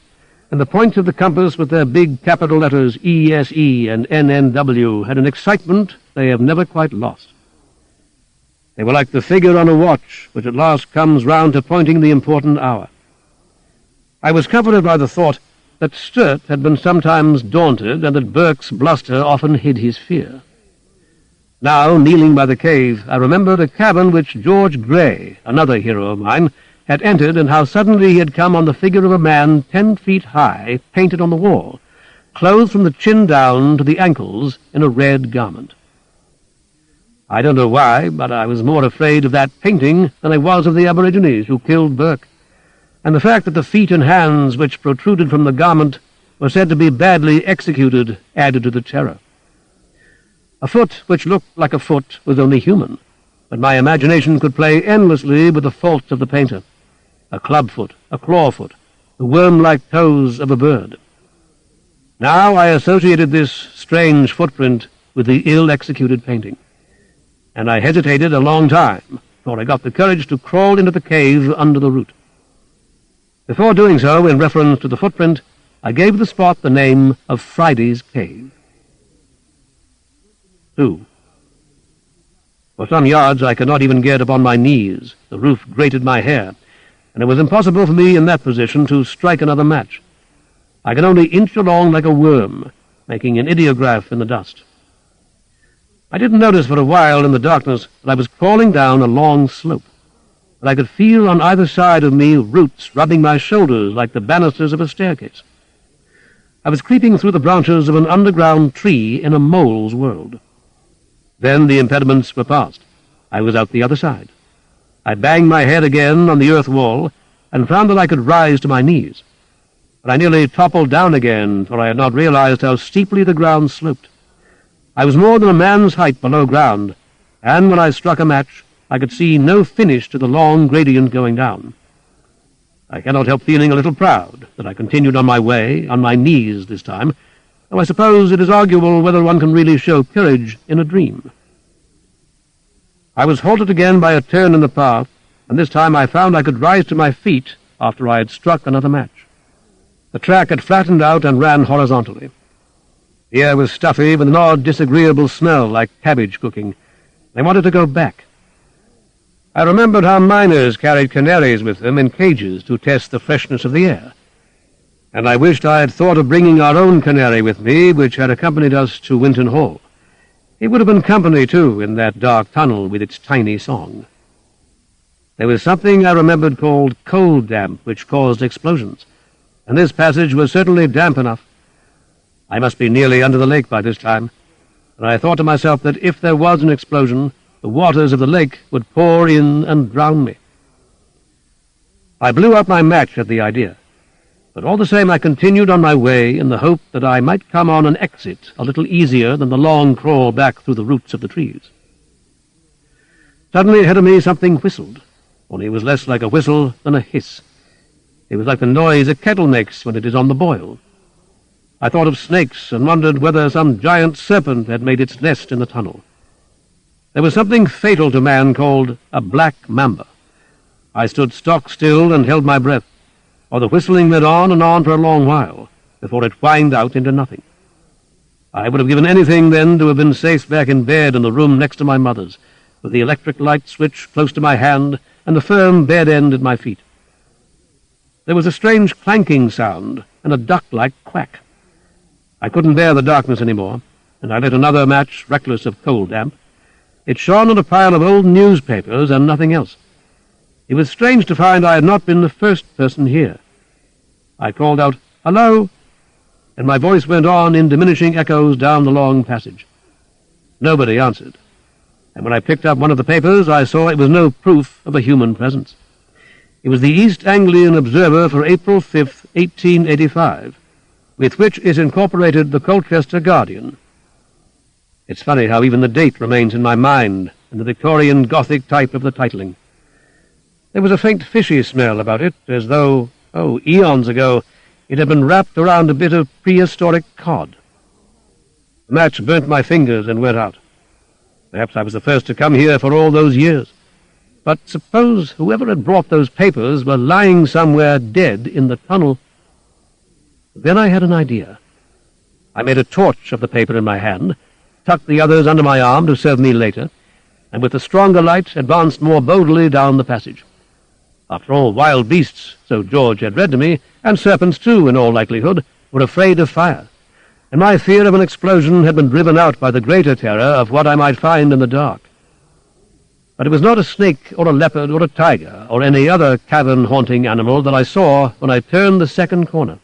and the points of the compass with their big capital letters ESE and NNW had an excitement they have never quite lost. They were like the figure on a watch, which at last comes round to pointing the important hour. I was comforted by the thought that Sturt had been sometimes daunted, and that Burke's bluster often hid his fear. Now, kneeling by the cave, I remembered a cabin which George Gray, another hero of mine, had entered, and how suddenly he had come on the figure of a man 10 feet high, painted on the wall, clothed from the chin down to the ankles in a red garment. I don't know why, but I was more afraid of that painting than I was of the Aborigines who killed Burke, and the fact that the feet and hands which protruded from the garment were said to be badly executed added to the terror. A foot which looked like a foot was only human, but my imagination could play endlessly with the faults of the painter: a club foot, a claw foot, the worm-like toes of a bird. Now I associated this strange footprint with the ill-executed painting, and I hesitated a long time before I got the courage to crawl into the cave under the root. Before doing so, in reference to the footprint, I gave the spot the name of Friday's Cave. 2. For some yards I could not even get upon my knees. The roof grated my hair, and it was impossible for me in that position to strike another match. I could only inch along like a worm, making an ideograph in the dust. I didn't notice for a while in the darkness that I was crawling down a long slope, but I could feel on either side of me roots rubbing my shoulders like the banisters of a staircase. I was creeping through the branches of an underground tree in a mole's world. Then the impediments were past. I was out the other side. I banged my head again on the earth wall and found that I could rise to my knees. But I nearly toppled down again, for I had not realized how steeply the ground sloped. I was more than a man's height below ground, and when I struck a match, I could see no finish to the long gradient going down. I cannot help feeling a little proud that I continued on my way, on my knees this time, though I suppose it is arguable whether one can really show courage in a dream. I was halted again by a turn in the path, and this time I found I could rise to my feet after I had struck another match. The track had flattened out and ran horizontally. The air was stuffy with an odd, disagreeable smell like cabbage cooking. I wanted to go back. I remembered how miners carried canaries with them in cages to test the freshness of the air, and I wished I had thought of bringing our own canary with me, which had accompanied us to Winton Hall. It would have been company, too, in that dark tunnel with its tiny song. There was something I remembered called coal damp, which caused explosions, and this passage was certainly damp enough. I must be nearly under the lake by this time. and I thought to myself that if there was an explosion, the waters of the lake would pour in and drown me. I blew out my match at the idea, but all the same I continued on my way in the hope that I might come on an exit a little easier than the long crawl back through the roots of the trees. Suddenly ahead of me something whistled, only it was less like a whistle than a hiss. It was like the noise a kettle makes when it is on the boil. I thought of snakes and wondered whether some giant serpent had made its nest in the tunnel. There was something fatal to man called a black mamba. I stood stock still and held my breath, while the whistling went on and on for a long while, before it whined out into nothing. I would have given anything then to have been safe back in bed in the room next to my mother's, with the electric light switch close to my hand and the firm bed end at my feet. There was a strange clanking sound and a duck-like quack. I couldn't bear the darkness any more, and I lit another match, reckless of coal damp. It shone on a pile of old newspapers and nothing else. It was strange to find I had not been the first person here. I called out, "Hello," and my voice went on in diminishing echoes down the long passage. Nobody answered, and when I picked up one of the papers, I saw it was no proof of a human presence. It was the East Anglian Observer for April 5th, 1885, with which is incorporated the Colchester Guardian. It's funny how even the date remains in my mind, and the Victorian Gothic type of the titling. There was a faint fishy smell about it, as though, eons ago, it had been wrapped around a bit of prehistoric cod. The match burnt my fingers and went out. Perhaps I was the first to come here for all those years. But suppose whoever had brought those papers were lying somewhere dead in the tunnel. Then I had an idea. I made a torch of the paper in my hand, tucked the others under my arm to serve me later, and with the stronger light advanced more boldly down the passage. After all, wild beasts, so George had read to me, and serpents too, in all likelihood, were afraid of fire, and my fear of an explosion had been driven out by the greater terror of what I might find in the dark. But it was not a snake or a leopard or a tiger or any other cavern-haunting animal that I saw when I turned the second corner.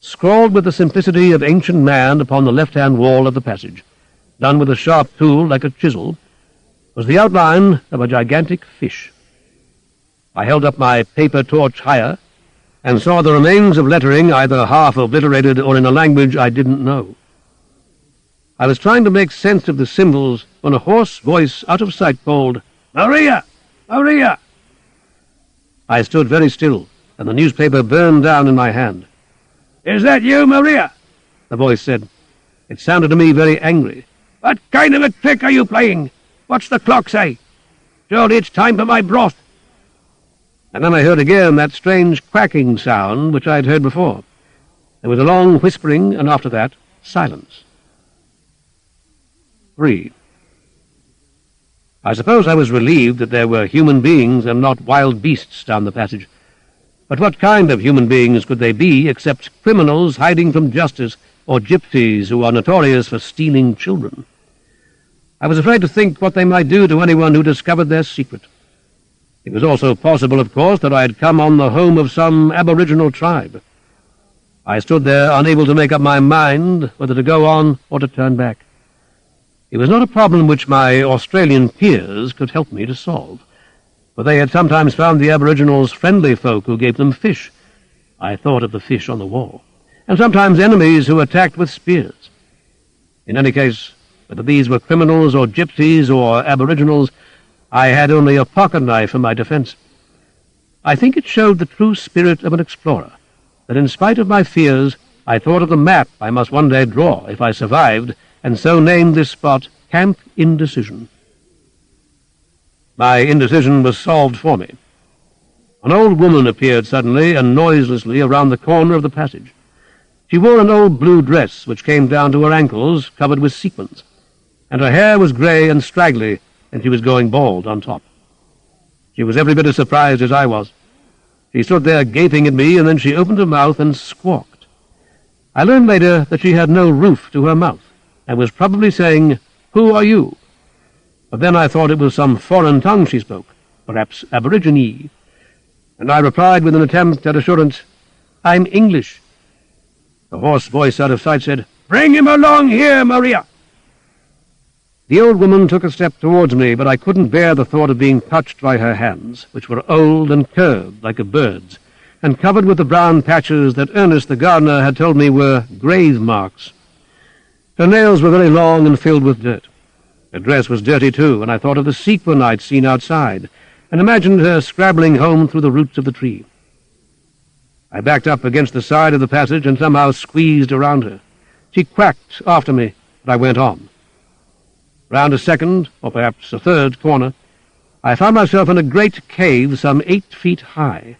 Scrawled with the simplicity of ancient man upon the left-hand wall of the passage, done with a sharp tool like a chisel, was the outline of a gigantic fish. I held up my paper torch higher, and saw the remains of lettering either half obliterated or in a language I didn't know. I was trying to make sense of the symbols when a hoarse voice out of sight called, "Maria! Maria!" I stood very still, and the newspaper burned down in my hand. "Is that you, Maria?" the voice said. It sounded to me very angry. "What kind of a trick are you playing? What's the clock say? Surely it's time for my broth." And then I heard again that strange quacking sound which I had heard before. There was a long whispering, and after that, silence. 3. I suppose I was relieved that there were human beings and not wild beasts down the passage. But what kind of human beings could they be except criminals hiding from justice or gypsies who are notorious for stealing children? I was afraid to think what they might do to anyone who discovered their secret. It was also possible, of course, that I had come on the home of some aboriginal tribe. I stood there, unable to make up my mind whether to go on or to turn back. It was not a problem which my Australian peers could help me to solve, for they had sometimes found the aboriginals friendly folk who gave them fish. I thought of the fish on the wall, and sometimes enemies who attacked with spears. In any case, whether these were criminals or gypsies or aboriginals, I had only a pocket-knife for my defense. I think it showed the true spirit of an explorer, that in spite of my fears, I thought of the map I must one day draw if I survived, and so named this spot Camp Indecision. My indecision was solved for me. An old woman appeared suddenly and noiselessly around the corner of the passage. She wore an old blue dress which came down to her ankles, covered with sequins, and her hair was grey and straggly, and she was going bald on top. She was every bit as surprised as I was. She stood there gaping at me, and then she opened her mouth and squawked. I learned later that she had no roof to her mouth, and was probably saying, "Who are you?" But then I thought it was some foreign tongue she spoke, perhaps Aborigine, and I replied with an attempt at assurance, "I'm English." The hoarse voice out of sight said, "Bring him along here, Maria. The old woman took a step towards me, but I couldn't bear the thought of being touched by her hands, which were old and curved like a bird's, and covered with the brown patches that Ernest the gardener had told me were grave marks. Her nails were very long and filled with dirt. Her dress was dirty too, and I thought of the sequin I'd seen outside, and imagined her scrabbling home through the roots of the tree. I backed up against the side of the passage and somehow squeezed around her. She quacked after me, but I went on. Round a second, or perhaps a third, corner, I found myself in a great cave some 8 feet high.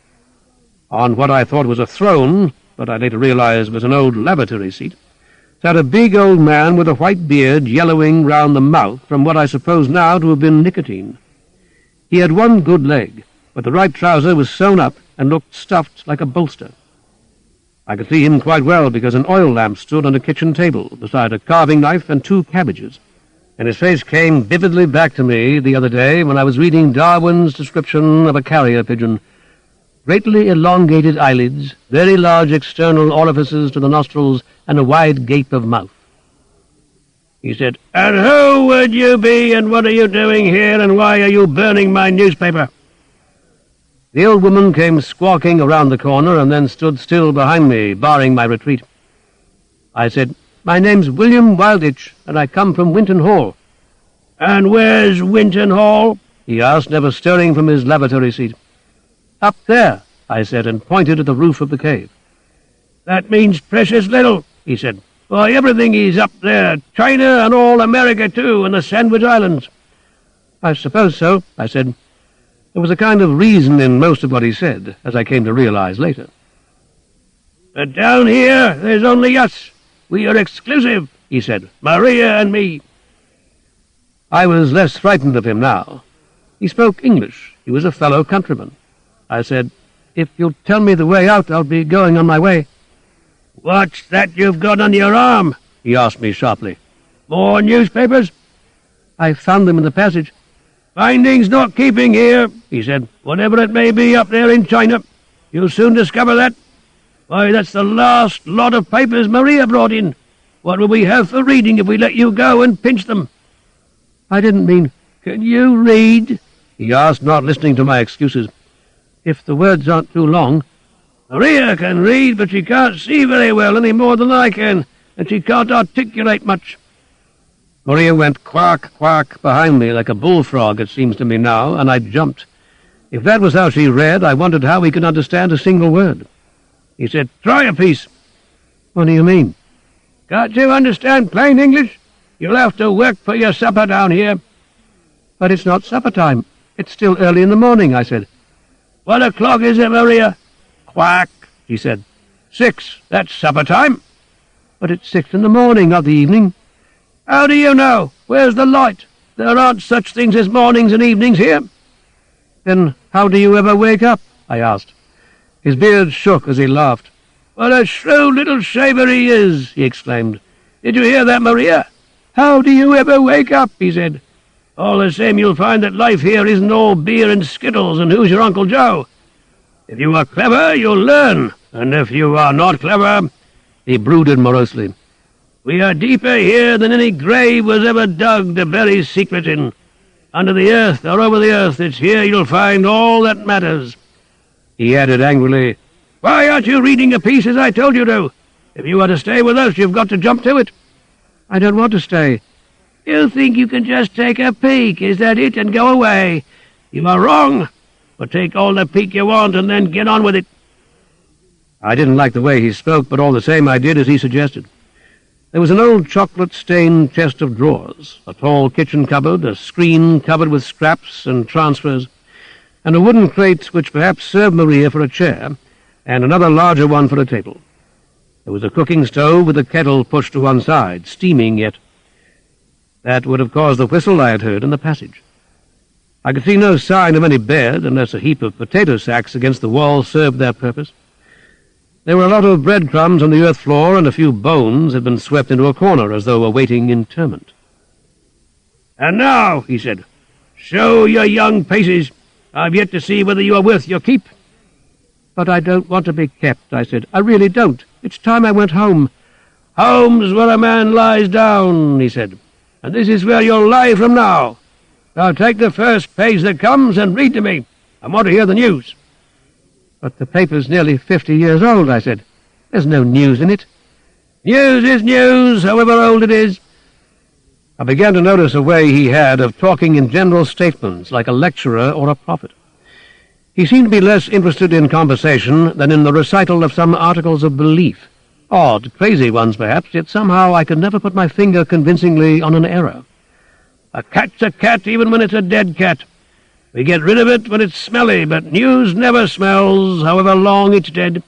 On what I thought was a throne, but I later realized was an old lavatory seat, sat a big old man with a white beard yellowing round the mouth from what I suppose now to have been nicotine. He had one good leg, but the right trouser was sewn up and looked stuffed like a bolster. I could see him quite well because an oil lamp stood on a kitchen table beside a carving knife and 2 cabbages, and his face came vividly back to me the other day when I was reading Darwin's description of a carrier pigeon. Greatly elongated eyelids, very large external orifices to the nostrils, and a wide gape of mouth. He said, "And who would you be, and what are you doing here, and why are you burning my newspaper?" The old woman came squawking around the corner and then stood still behind me, barring my retreat. I said, "My name's William Wilditch, and I come from Winton Hall." "And where's Winton Hall?" he asked, never stirring from his lavatory seat. "Up there," I said, and pointed at the roof of the cave. "That means precious little," he said. "Why, everything is up there, China and all America too, and the Sandwich Islands." "I suppose so," I said. There was a kind of reason in most of what he said, as I came to realize later. "But down here there's only us. We are exclusive," he said, "Maria and me." I was less frightened of him now. He spoke English. He was a fellow countryman. I said, "If you'll tell me the way out, I'll be going on my way." "What's that you've got on your arm?" he asked me sharply. "More newspapers?" "I found them in the passage." "Finding's not keeping here," he said, "whatever it may be up there in China. You'll soon discover that. Why, that's the last lot of papers Maria brought in. What will we have for reading if we let you go and pinch them?" "I didn't mean—" "Can you read?" he asked, not listening to my excuses. "If the words aren't too long." "Maria can read, but she can't see very well any more than I can, and she can't articulate much." Maria went quack, quack behind me like a bullfrog, it seems to me now, and I jumped. If that was how she read, I wondered how we could understand a single word. He said, "Try a piece." "What do you mean?" "Can't you understand plain English? You'll have to work for your supper down here." "But it's not supper time. It's still early in the morning," I said. "What o'clock is it, Maria?" "Quack," he said. "6, that's supper time." "But it's 6 in the morning, not the evening." "How do you know? Where's the light? There aren't such things as mornings and evenings here." "Then how do you ever wake up?" I asked. His beard shook as he laughed. "What a shrewd little shaver he is!" he exclaimed. "Did you hear that, Maria? How do you ever wake up?" he said. "All the same, you'll find that life here isn't all beer and skittles and who's your Uncle Joe. If you are clever, you'll learn, and if you are not clever—" He brooded morosely. "We are deeper here than any grave was ever dug to bury secrets in. Under the earth or over the earth, it's here you'll find all that matters." He added angrily, "Why aren't you reading a piece as I told you to? If you are to stay with us, you've got to jump to it." "I don't want to stay." "You think you can just take a peek, is that it, and go away? You are wrong. But take all the peek you want and then get on with it." I didn't like the way he spoke, but all the same I did as he suggested. There was an old chocolate-stained chest of drawers, a tall kitchen cupboard, a screen covered with scraps and transfers, and a wooden crate which perhaps served Maria for a chair, and another larger one for a table. There was a cooking stove with a kettle pushed to one side, steaming yet. That would have caused the whistle I had heard in the passage. I could see no sign of any bed, unless a heap of potato sacks against the wall served their purpose. There were a lot of breadcrumbs on the earth floor, and a few bones had been swept into a corner as though awaiting interment. "And now," he said, "show your young paces. I've yet to see whether you are worth your keep." "But I don't want to be kept," I said. "I really don't. It's time I went home." "Home's where a man lies down," he said. and this is where you'll lie from now. Now take the first page that comes and read to me. I want to hear the news." "But the paper's nearly 50 years old," I said. "There's no news in it." "News is news, however old it is." I began to notice a way he had of talking in general statements, like a lecturer or a prophet. He seemed to be less interested in conversation than in the recital of some articles of belief. Odd, crazy ones, perhaps, yet somehow I could never put my finger convincingly on an error. "A cat's a cat even when it's a dead cat. We get rid of it when it's smelly, but news never smells, however long it's dead.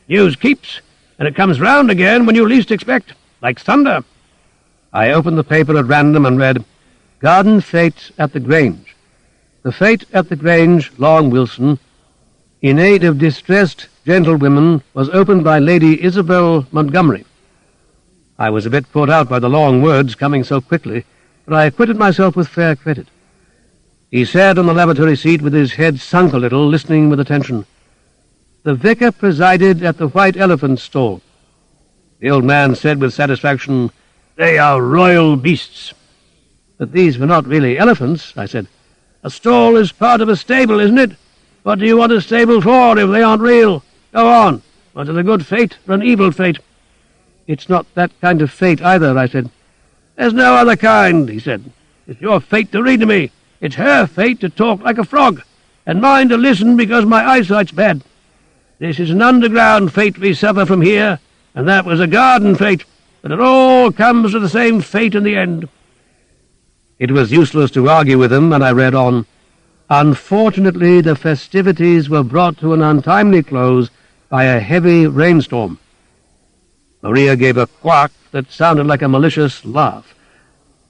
News keeps, and it comes round again when you least expect, like thunder." I opened the paper at random and read, "Garden Fete at the Grange. The fete at the Grange, Long Wilson, in aid of distressed gentlewomen, was opened by Lady Isabel Montgomery." I was a bit put out by the long words coming so quickly, but I acquitted myself with fair credit. He sat on the lavatory seat with his head sunk a little, listening with attention. "The vicar presided at the White Elephant stall." The old man said with satisfaction, "They are royal beasts." "But these were not really elephants," I said. "A stall is part of a stable, isn't it? What do you want a stable for if they aren't real? Go on. Was it a good fate or an evil fate?" "It's not that kind of fate either," I said. "There's no other kind," he said. "It's your fate to read to me. It's her fate to talk like a frog, and mine to listen because my eyesight's bad. This is an underground fate we suffer from here, and that was a garden fate, but it all comes to the same fate in the end." It was useless to argue with him, and I read on. "Unfortunately, the festivities were brought to an untimely close by a heavy rainstorm." Maria gave a quack that sounded like a malicious laugh.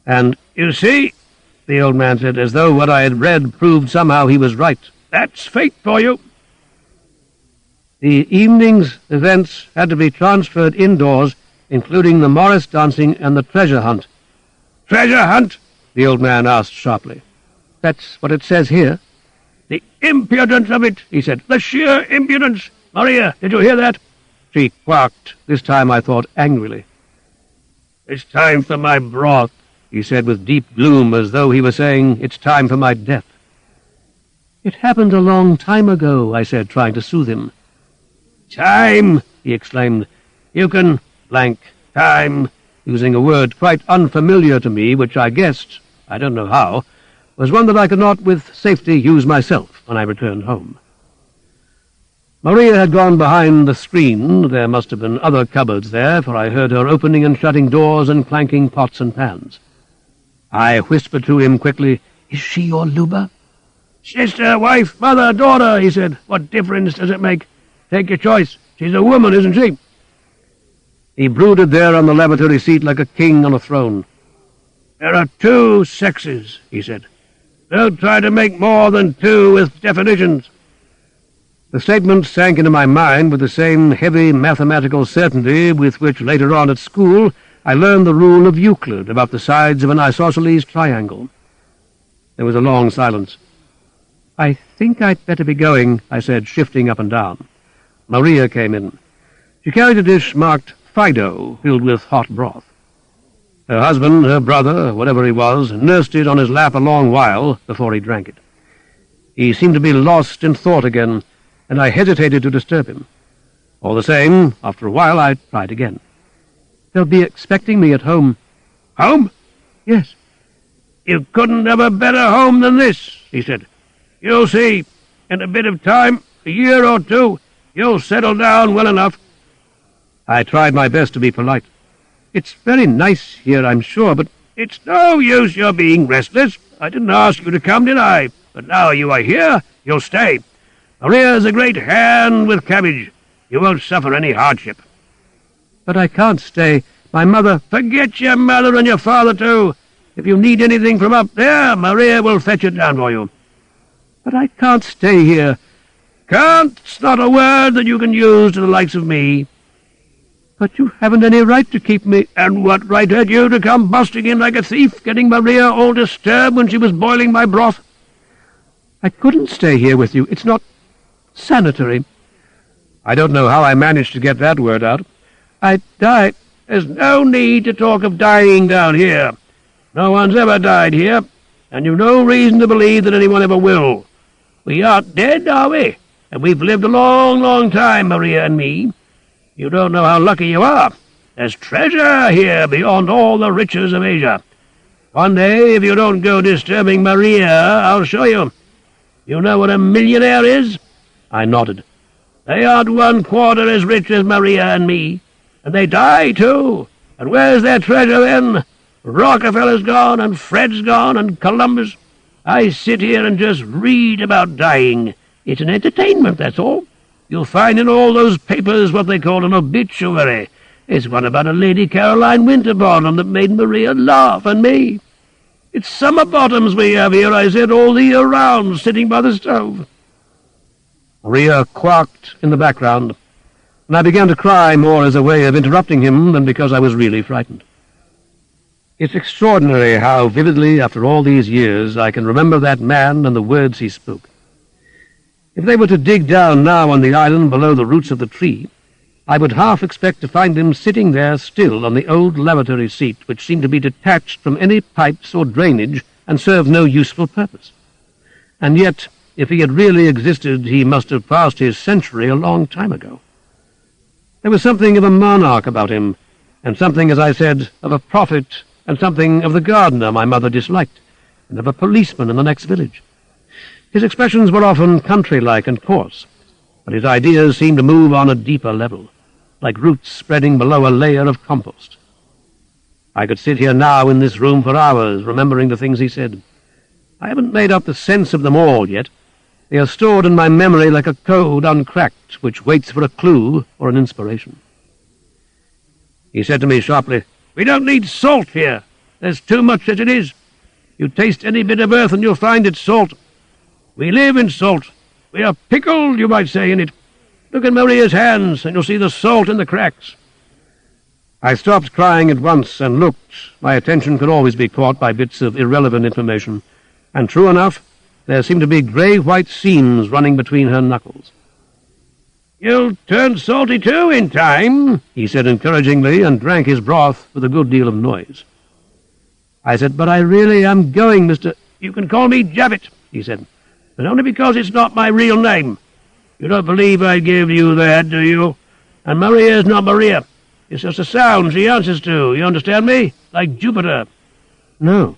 "And, you see," the old man said, as though what I had read proved somehow he was right, "that's fate for you." The evening's events had to be transferred indoors, including the Morris dancing and the treasure hunt. "Treasure hunt?" the old man asked sharply. "That's what it says here." "The impudence of it," he said. "The sheer impudence. Maria, did you hear that?" She quacked, this time I thought angrily. "It's time for my broth," he said with deep gloom, as though he were saying, "It's time for my death." "It happened a long time ago," I said, trying to soothe him. "Time!" he exclaimed. "You can blank time," using a word quite unfamiliar to me, which I guessed, I don't know how, was one that I could not with safety use myself when I returned home. Maria had gone behind the screen. There must have been other cupboards there, for I heard her opening and shutting doors and clanking pots and pans. I whispered to him quickly, "Is she your Luba?" "Sister, wife, mother, daughter," he said. "What difference does it make? Take your choice. She's a woman, isn't she?" He brooded there on the lavatory seat like a king on a throne. "There are two sexes," he said. "Don't try to make more than two with definitions." The statement sank into my mind with the same heavy mathematical certainty with which later on at school I learned the rule of Euclid about the sides of an isosceles triangle. There was a long silence. "I think I'd better be going," I said, shifting up and down. Maria came in. She carried a dish marked Fido, filled with hot broth. Her husband, her brother, whatever he was, nursed it on his lap a long while before he drank it. He seemed to be lost in thought again, and I hesitated to disturb him. All the same, after a while I tried again. "They'll be expecting me at home." "Home?" "Yes." "You couldn't have a better home than this," he said. "You'll see. In a bit of time, a year or two, you'll settle down well enough." I tried my best to be polite. "It's very nice here, I'm sure, but—" "It's no use your being restless. I didn't ask you to come, did I? But now you are here, you'll stay. Maria's a great hand with cabbage. You won't suffer any hardship." "But I can't stay. My mother—" "Forget your mother and your father, too. If you need anything from up there, Maria will fetch it down for you." "But I can't stay here." "Can't's not a word that you can use to the likes of me." "But you haven't any right to keep me—" "And what right had you to come busting in like a thief, getting Maria all disturbed when she was boiling my broth?" "I couldn't stay here with you. It's not sanitary." I don't know how I managed to get that word out. "I'd die." "There's no need to talk of dying down here. No one's ever died here, and you've no reason to believe that anyone ever will. We aren't dead, are we? And we've lived a long, long time, Maria and me. You don't know how lucky you are. There's treasure here beyond all the riches of Asia. One day, if you don't go disturbing Maria, I'll show you. You know what a millionaire is?" I nodded. "They aren't 1/4 as rich as Maria and me, and they die, too. And where's their treasure, then? Rockefeller's gone, and Fred's gone, and Columbus. I sit here and just read about dying. It's an entertainment, that's all. You'll find in all those papers what they call an obituary. It's one about a Lady Caroline Winterbottom that made Maria laugh, and me. It's summer bottoms we have here," I said, "all the year round, sitting by the stove." Maria quacked in the background, and I began to cry more as a way of interrupting him than because I was really frightened. It's extraordinary how vividly, after all these years, I can remember that man and the words he spoke. If they were to dig down now on the island below the roots of the tree, I would half expect to find him sitting there still on the old lavatory seat, which seemed to be detached from any pipes or drainage and served no useful purpose. And yet, if he had really existed, he must have passed his century a long time ago. There was something of a monarch about him, and something, as I said, of a prophet, and something of the gardener my mother disliked, and of a policeman in the next village. His expressions were often country-like and coarse, but his ideas seemed to move on a deeper level, like roots spreading below a layer of compost. I could sit here now in this room for hours, remembering the things he said. I haven't made up the sense of them all yet. They are stored in my memory like a code uncracked, which waits for a clue or an inspiration. He said to me sharply, "We don't need salt here. There's too much as it is. You taste any bit of earth and you'll find it's salt. We live in salt. We are pickled, you might say, in it. Look at Maria's hands, and you'll see the salt in the cracks." I stopped crying at once and looked. My attention could always be caught by bits of irrelevant information, and true enough, there seemed to be grey-white seams running between her knuckles. "You'll turn salty too in time," he said encouragingly, and drank his broth with a good deal of noise. I said, "But I really am going, Mr—" "You can call me Jabbit," he said, "but only because it's not my real name. You don't believe I'd give you that, do you? And Maria's not Maria. It's just a sound she answers to, you understand me? Like Jupiter." "No.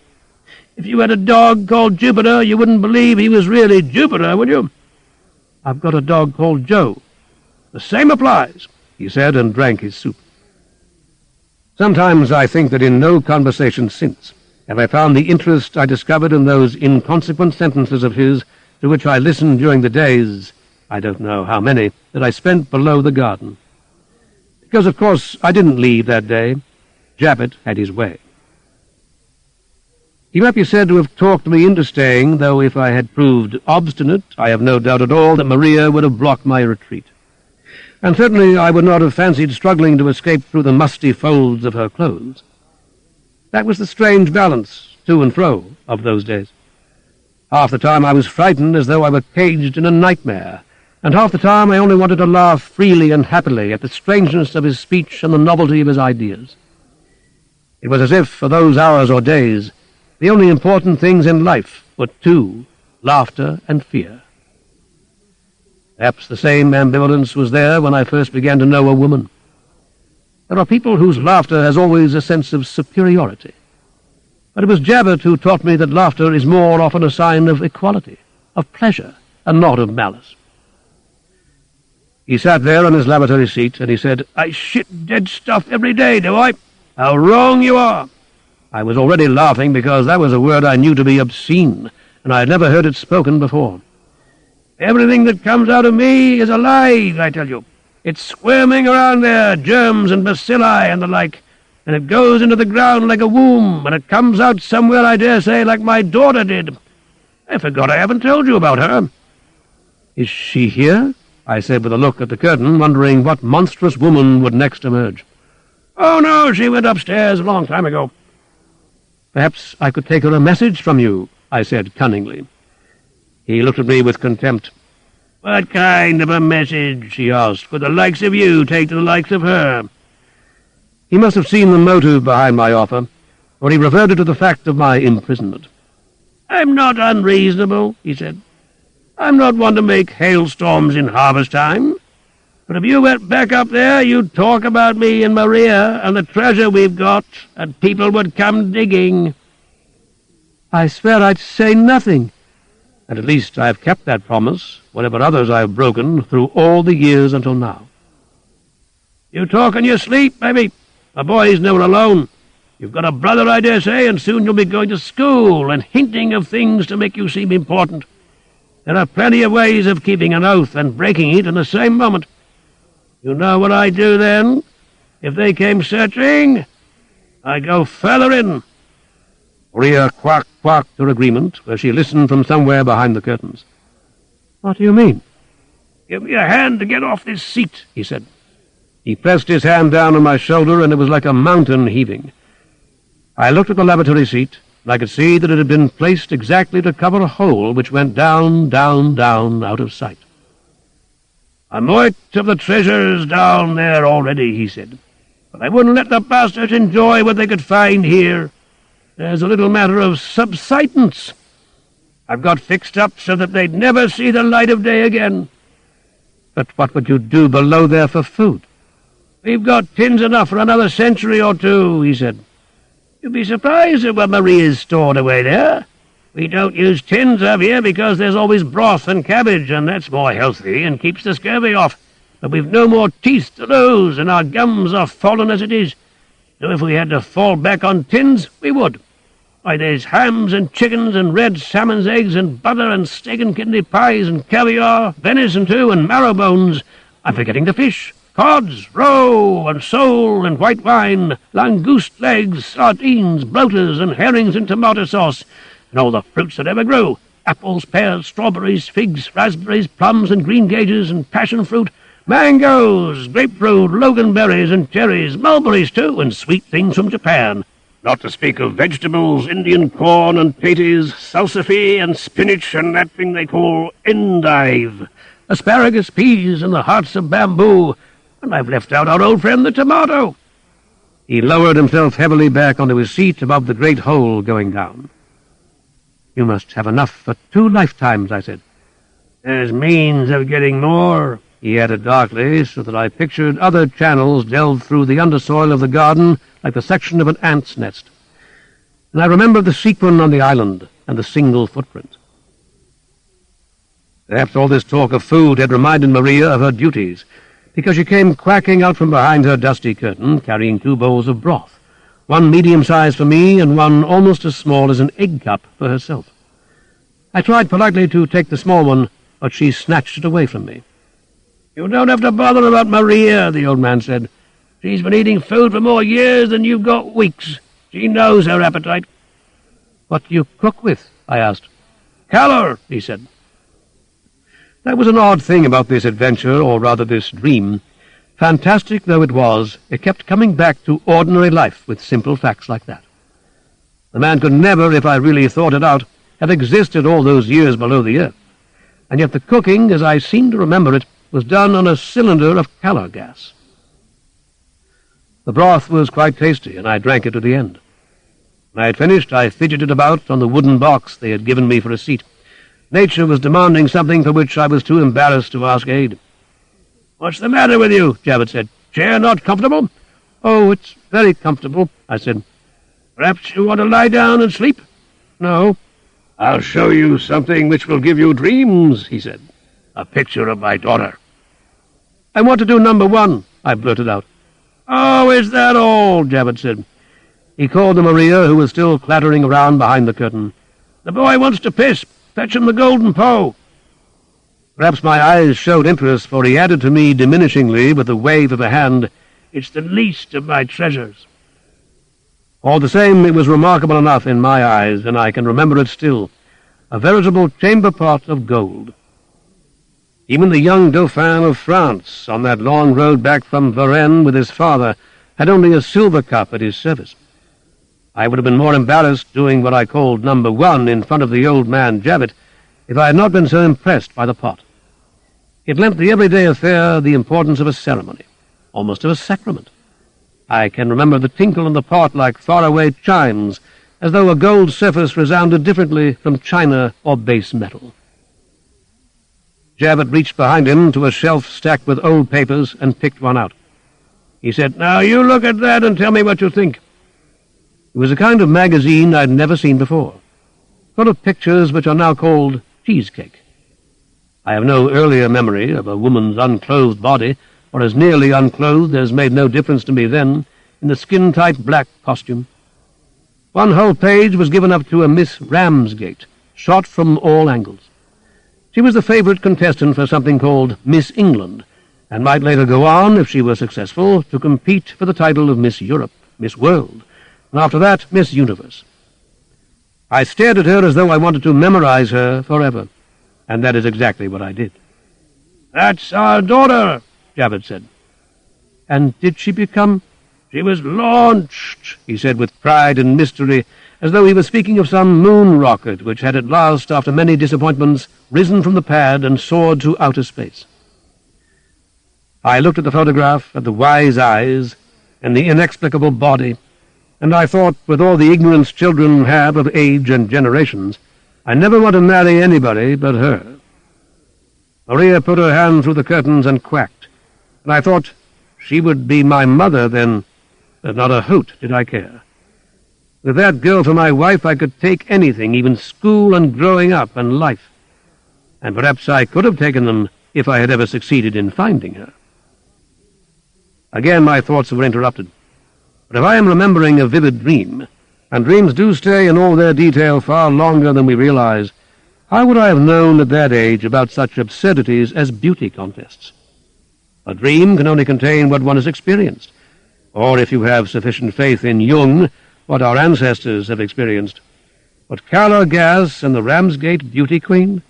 If you had a dog called Jupiter, you wouldn't believe he was really Jupiter, would you?" "I've got a dog called Joe." "The same applies," he said, and drank his soup. Sometimes I think that in no conversation since have I found the interest I discovered in those inconsequent sentences of his to which I listened during the days, I don't know how many, that I spent below the garden. Because, of course, I didn't leave that day. Jabbit had his way. He might be said to have talked me into staying, though if I had proved obstinate, I have no doubt at all that Maria would have blocked my retreat. And certainly I would not have fancied struggling to escape through the musty folds of her clothes. That was the strange balance, to and fro, of those days. Half the time I was frightened as though I were caged in a nightmare, and half the time I only wanted to laugh freely and happily at the strangeness of his speech and the novelty of his ideas. It was as if, for those hours or days, the only important things in life were two, laughter and fear. Perhaps the same ambivalence was there when I first began to know a woman. There are people whose laughter has always a sense of superiority. But it was Jabbit who taught me that laughter is more often a sign of equality, of pleasure, and not of malice. He sat there on his lavatory seat, and he said, "I shit dead stuff every day, do I? How wrong you are!" I was already laughing because that was a word I knew to be obscene, and I had never heard it spoken before. "Everything that comes out of me is alive, I tell you. It's squirming around there, germs and bacilli and the like, and it goes into the ground like a womb, and it comes out somewhere, I dare say, like my daughter did. I forgot I haven't told you about her." "Is she here?" I said with a look at the curtain, wondering what monstrous woman would next emerge. "Oh, no, she went upstairs a long time ago." "Perhaps I could take her a message from you," I said cunningly. He looked at me with contempt. "What kind of a message," he asked, "would the likes of you take to the likes of her?" He must have seen the motive behind my offer, for he reverted to the fact of my imprisonment. "I'm not unreasonable," he said. "I'm not one to make hailstorms in harvest time. But if you went back up there, you'd talk about me and Maria and the treasure we've got, and people would come digging." "I swear I'd say nothing." "And at least I've kept that promise, whatever others I've broken through all the years until now." "You talk in your sleep, maybe. A boy's never alone. You've got a brother, I dare say, and soon you'll be going to school and hinting of things to make you seem important. There are plenty of ways of keeping an oath and breaking it in the same moment. You know what I do then? If they came searching, I go further in." Maria quacked her agreement, where she listened from somewhere behind the curtains. "What do you mean?" "Give me a hand to get off this seat," he said. He pressed his hand down on my shoulder, and it was like a mountain heaving. I looked at the lavatory seat, and I could see that it had been placed exactly to cover a hole which went down, down, down, out of sight. "A mite of the treasure's down there already," he said, "but I wouldn't let the bastards enjoy what they could find here. There's a little matter of subsistence. I've got fixed up so that they'd never see the light of day again." "But what would you do below there for food?" "We've got tins enough for another century or two," he said. "You'd be surprised at what Maria's stored away there. We don't use tins up here because there's always broth and cabbage, and that's more healthy and keeps the scurvy off. But we've no more teeth to lose, and our gums are fallen as it is. So if we had to fall back on tins, we would. Why, there's hams and chickens and red salmon's eggs and butter and steak and kidney pies and caviar, venison too, and marrow bones. I'm forgetting the fish. Cods, roe, and sole, and white wine, langoust legs, sardines, bloaters, and herrings in tomato sauce, and all the fruits that ever grew, apples, pears, strawberries, figs, raspberries, plums, and greengages, and passion fruit, mangoes, grapefruit, loganberries, and cherries, mulberries, too, and sweet things from Japan. Not to speak of vegetables, Indian corn, and tatties, salsify, and spinach, and that thing they call endive, asparagus, peas, and the hearts of bamboo, and I've left out our old friend the tomato." He lowered himself heavily back onto his seat above the great hole going down. "You must have enough for 2 lifetimes," I said. "There's means of getting more," he added darkly, so that I pictured other channels delved through the undersoil of the garden like the section of an ant's nest. And I remembered the sequin on the island and the single footprint. Perhaps all this talk of food had reminded Maria of her duties, because she came quacking out from behind her dusty curtain, carrying 2 bowls of broth, one medium-sized for me and one almost as small as an egg cup for herself. I tried politely to take the small one, but she snatched it away from me. "You don't have to bother about Maria," the old man said. "She's been eating food for more years than you've got weeks. She knows her appetite." "What do you cook with?" I asked. "Colour," he said. That was an odd thing about this adventure, or rather this dream. Fantastic though it was, it kept coming back to ordinary life with simple facts like that. The man could never, if I really thought it out, have existed all those years below the earth. And yet the cooking, as I seem to remember it, was done on a cylinder of colour gas. The broth was quite tasty, and I drank it to the end. When I had finished, I fidgeted about on the wooden box they had given me for a seat. Nature was demanding something for which I was too embarrassed to ask aid. "What's the matter with you?" Jabbett said. "Chair not comfortable?" "Oh, it's very comfortable," I said. "Perhaps you want to lie down and sleep?" "No." "I'll show you something which will give you dreams," he said. "A picture of my daughter." "I want to do number 1, I blurted out. "Oh, is that all?" Jabbett said. He called to Maria, who was still clattering around behind the curtain. "The boy wants to piss. Fetch him the golden po." Perhaps my eyes showed interest, for he added to me diminishingly with a wave of the hand, "It's the least of my treasures." All the same, it was remarkable enough in my eyes, and I can remember it still, a veritable chamber pot of gold. Even the young Dauphin of France, on that long road back from Varennes with his father, had only a silver cup at his service. I would have been more embarrassed doing what I called number 1 in front of the old man Jabbett if I had not been so impressed by the pot. It lent the everyday affair the importance of a ceremony, almost of a sacrament. I can remember the tinkle in the pot like faraway chimes, as though a gold surface resounded differently from china or base metal. Jabbett reached behind him to a shelf stacked with old papers and picked one out. He said, "Now you look at that and tell me what you think." It was a kind of magazine I'd never seen before, full of pictures which are now called cheesecake. I have no earlier memory of a woman's unclothed body, or as nearly unclothed as made no difference to me then, in the skin-tight black costume. One whole page was given up to a Miss Ramsgate, shot from all angles. She was the favourite contestant for something called Miss England, and might later go on, if she were successful, to compete for the title of Miss Europe, Miss World, and after that, Miss Universe. I stared at her as though I wanted to memorize her forever, and that is exactly what I did. "That's our daughter," Jabbett said. "And did she become—" "She was launched," he said with pride and mystery, as though he was speaking of some moon rocket which had at last, after many disappointments, risen from the pad and soared to outer space. I looked at the photograph, at the wise eyes, and the inexplicable body, and I thought, with all the ignorance children have of age and generations, I never want to marry anybody but her. Maria put her hand through the curtains and quacked, and I thought she would be my mother then, but not a hoot did I care. With that girl for my wife I could take anything, even school and growing up and life, and perhaps I could have taken them if I had ever succeeded in finding her. Again my thoughts were interrupted. But if I am remembering a vivid dream, and dreams do stay in all their detail far longer than we realize, how would I have known at that age about such absurdities as beauty contests? A dream can only contain what one has experienced, or, if you have sufficient faith in Jung, what our ancestors have experienced. But Carla Gass and the Ramsgate Beauty Queen?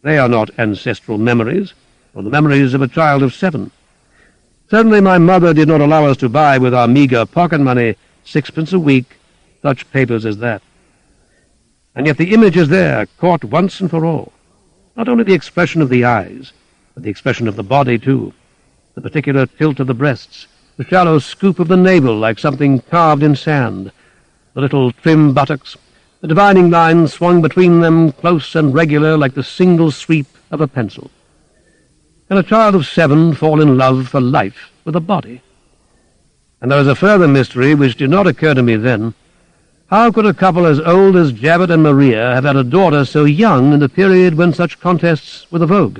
They are not ancestral memories, or the memories of a child of 7. Certainly my mother did not allow us to buy with our meagre pocket money, 6pence a week, such papers as that. And yet the image is there, caught once and for all. Not only the expression of the eyes, but the expression of the body, too. The particular tilt of the breasts, the shallow scoop of the navel like something carved in sand, the little trim buttocks, the dividing lines swung between them close and regular like the single sweep of a pencil. Can a child of 7 fall in love for life with a body? And there is a further mystery which did not occur to me then. How could a couple as old as Jabbett and Maria have had a daughter so young in the period when such contests were the vogue?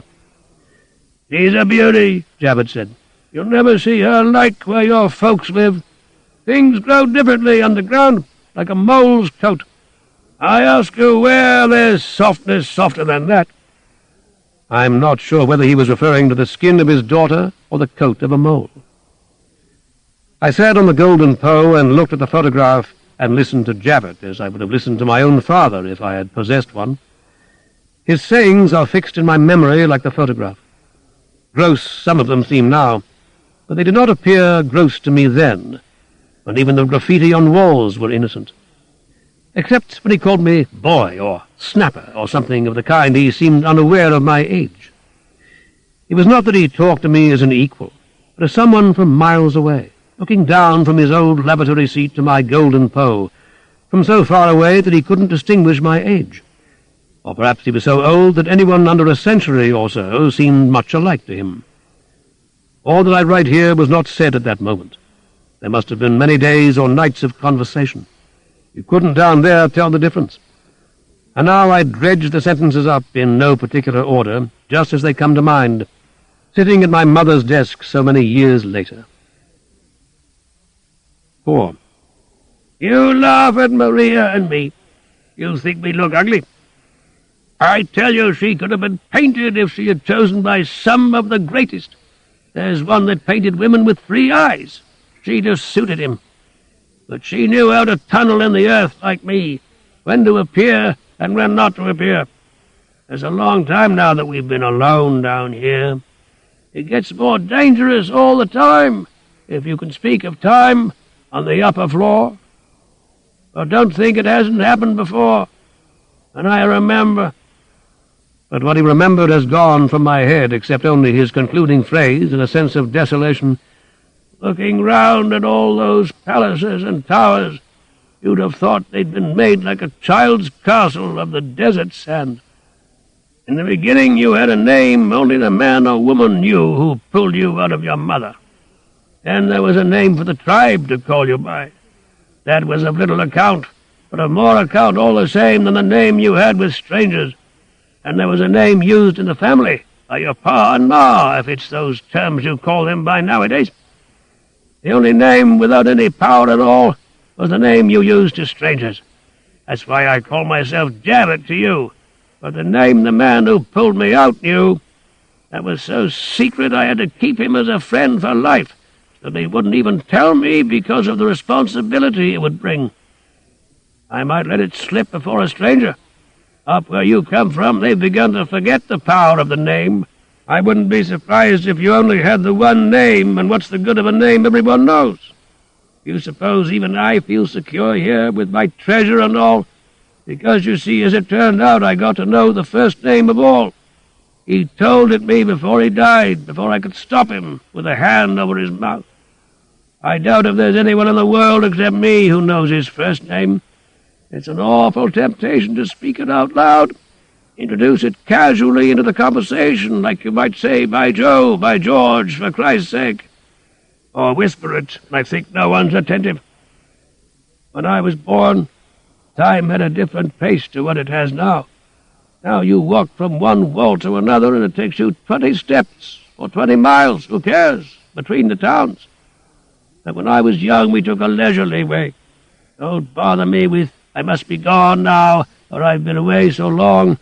"She's a beauty," Jabbett said. "You'll never see her like where your folks live. Things grow differently underground, like a mole's coat. I ask you where there's softness softer than that." I'm not sure whether he was referring to the skin of his daughter or the coat of a mole. I sat on the golden poe and looked at the photograph and listened to Jabbett as I would have listened to my own father if I had possessed one. His sayings are fixed in my memory like the photograph. Gross some of them seem now, but they did not appear gross to me then, when even the graffiti on walls were innocent. Except when he called me boy or snapper or something of the kind, he seemed unaware of my age. It was not that he talked to me as an equal, but as someone from miles away, looking down from his old lavatory seat to my golden poe, from so far away that he couldn't distinguish my age. Or perhaps he was so old that anyone under a century or so seemed much alike to him. All that I write here was not said at that moment. There must have been many days or nights of conversation. You couldn't down there tell the difference. And now I dredge the sentences up in no particular order, just as they come to mind, sitting at my mother's desk so many years later. 4. You laugh at Maria and me. You think we look ugly. I tell you she could have been painted if she had chosen by some of the greatest. There's one that painted women with 3 eyes. She just suited him. But she knew how to tunnel in the earth like me, when to appear and when not to appear. There's a long time now that we've been alone down here. It gets more dangerous all the time, if you can speak of time, on the upper floor. But don't think it hasn't happened before. And I remember. But what he remembered has gone from my head, except only his concluding phrase and a sense of desolation. Looking round at all those palaces and towers, you'd have thought they'd been made like a child's castle of the desert sand. In the beginning you had a name only the man or woman knew who pulled you out of your mother. Then there was a name for the tribe to call you by. That was of little account, but of more account all the same than the name you had with strangers. And there was a name used in the family, by your pa and ma, if it's those terms you call them by nowadays. The only name without any power at all was the name you used to strangers. That's why I call myself Jarrett to you. But the name the man who pulled me out knew, that was so secret I had to keep him as a friend for life, so that he wouldn't even tell me because of the responsibility it would bring. I might let it slip before a stranger. Up where you come from, they've begun to forget the power of the name. I wouldn't be surprised if you only had the one name, and what's the good of a name everyone knows? You suppose even I feel secure here with my treasure and all? Because, you see, as it turned out, I got to know the first name of all. He told it me before he died, before I could stop him with a hand over his mouth. I doubt if there's anyone in the world except me who knows his first name. It's an awful temptation to speak it out loud, introduce it casually into the conversation, like you might say, by Joe, by George, for Christ's sake. Or whisper it, and I think no one's attentive. When I was born, time had a different pace to what it has now. Now you walk from one wall to another, and it takes you 20 steps, or 20 miles, who cares, between the towns. But when I was young, we took a leisurely way. Don't bother me with, I must be gone now, or I've been away so long.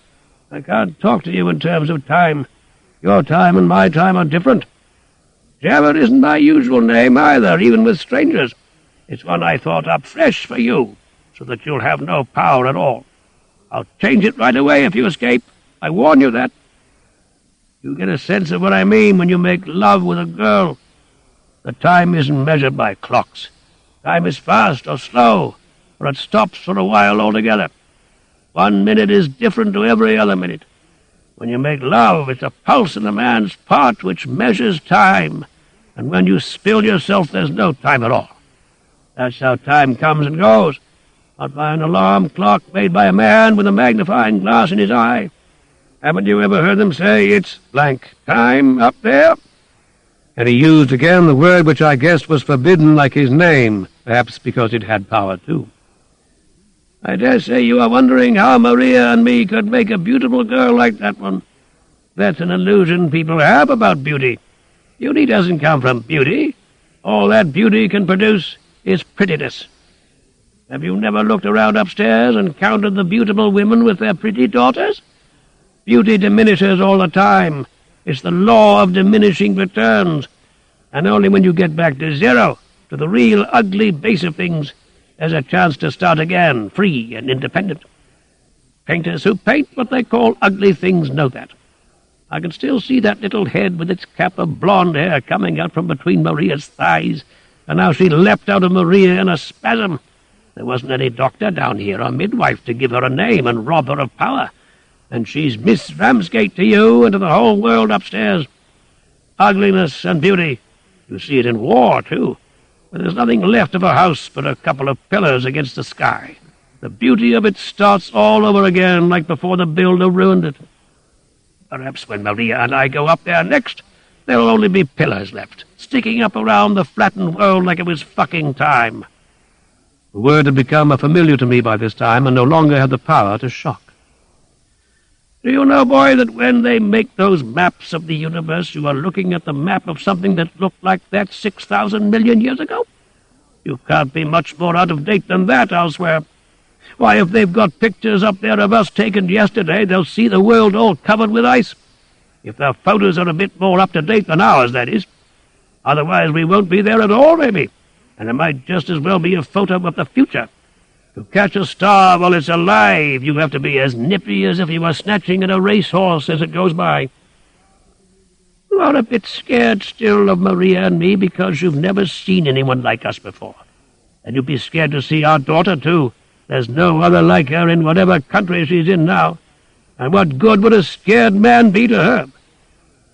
I can't talk to you in terms of time. Your time and my time are different. Jarrett isn't my usual name either, even with strangers. It's one I thought up fresh for you, so that you'll have no power at all. I'll change it right away if you escape. I warn you that. You get a sense of what I mean when you make love with a girl. The time isn't measured by clocks. Time is fast or slow, or it stops for a while altogether. 1 minute is different to every other minute. When you make love, it's a pulse in a man's part which measures time, and when you spill yourself, there's no time at all. That's how time comes and goes, not by an alarm clock made by a man with a magnifying glass in his eye. Haven't you ever heard them say, it's blank time up there? And he used again the word which I guessed was forbidden, like his name, perhaps because it had power too. I dare say you are wondering how Maria and me could make a beautiful girl like that one. That's an illusion people have about beauty. Beauty doesn't come from beauty. All that beauty can produce is prettiness. Have you never looked around upstairs and counted the beautiful women with their pretty daughters? Beauty diminishes all the time. It's the law of diminishing returns. And only when you get back to zero, to the real ugly base of things, there's a chance to start again, free and independent. Painters who paint what they call ugly things know that. I can still see that little head with its cap of blonde hair coming out from between Maria's thighs, and how she leapt out of Maria in a spasm. There wasn't any doctor down here or midwife to give her a name and rob her of power, and she's Miss Ramsgate to you and to the whole world upstairs. Ugliness and beauty. You see it in war, too. But there's nothing left of a house but a couple of pillars against the sky. The beauty of it starts all over again, like before the builder ruined it. Perhaps when Maria and I go up there next, there'll only be pillars left, sticking up around the flattened world like it was fucking time. The word had become familiar to me by this time, and no longer had the power to shock. Do you know, boy, that when they make those maps of the universe, you are looking at the map of something that looked like that 6,000 million years ago? You can't be much more out of date than that, I'll swear. Why, if they've got pictures up there of us taken yesterday, they'll see the world all covered with ice. If their photos are a bit more up to date than ours, that is. Otherwise we won't be there at all, maybe. And it might just as well be a photo of the future. To catch a star while it's alive, you have to be as nippy as if you were snatching at a racehorse as it goes by. You are a bit scared still of Maria and me because you've never seen anyone like us before. And you'd be scared to see our daughter, too. There's no other like her in whatever country she's in now. And what good would a scared man be to her?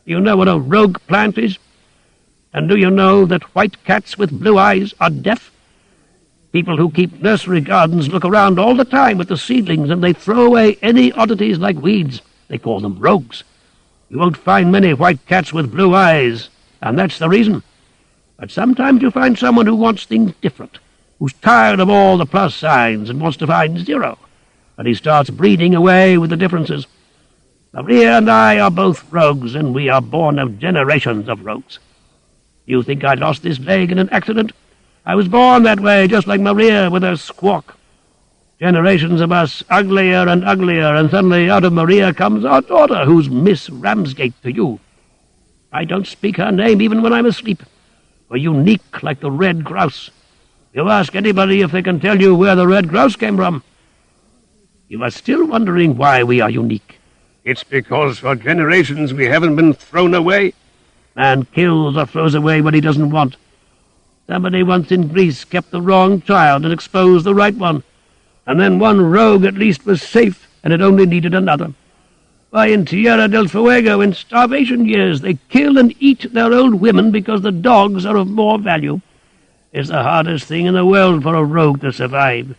You know what a rogue plant is? And do you know that white cats with blue eyes are deaf? People who keep nursery gardens look around all the time at the seedlings, and they throw away any oddities like weeds. They call them rogues. You won't find many white cats with blue eyes, and that's the reason. But sometimes you find someone who wants things different, who's tired of all the plus signs and wants to find zero, and he starts breeding away with the differences. Maria and I are both rogues, and we are born of generations of rogues. You think I lost this leg in an accident? I was born that way, just like Maria with her squawk. Generations of us, uglier and uglier, and suddenly out of Maria comes our daughter, who's Miss Ramsgate to you. I don't speak her name even when I'm asleep. We're unique like the red grouse. You ask anybody if they can tell you where the red grouse came from. You are still wondering why we are unique. It's because for generations we haven't been thrown away. Man kills or throws away what he doesn't want. Somebody once in Greece kept the wrong child and exposed the right one. And then one rogue at least was safe, and it only needed another. Why, in Tierra del Fuego, in starvation years, they kill and eat their old women because the dogs are of more value. It's the hardest thing in the world for a rogue to survive.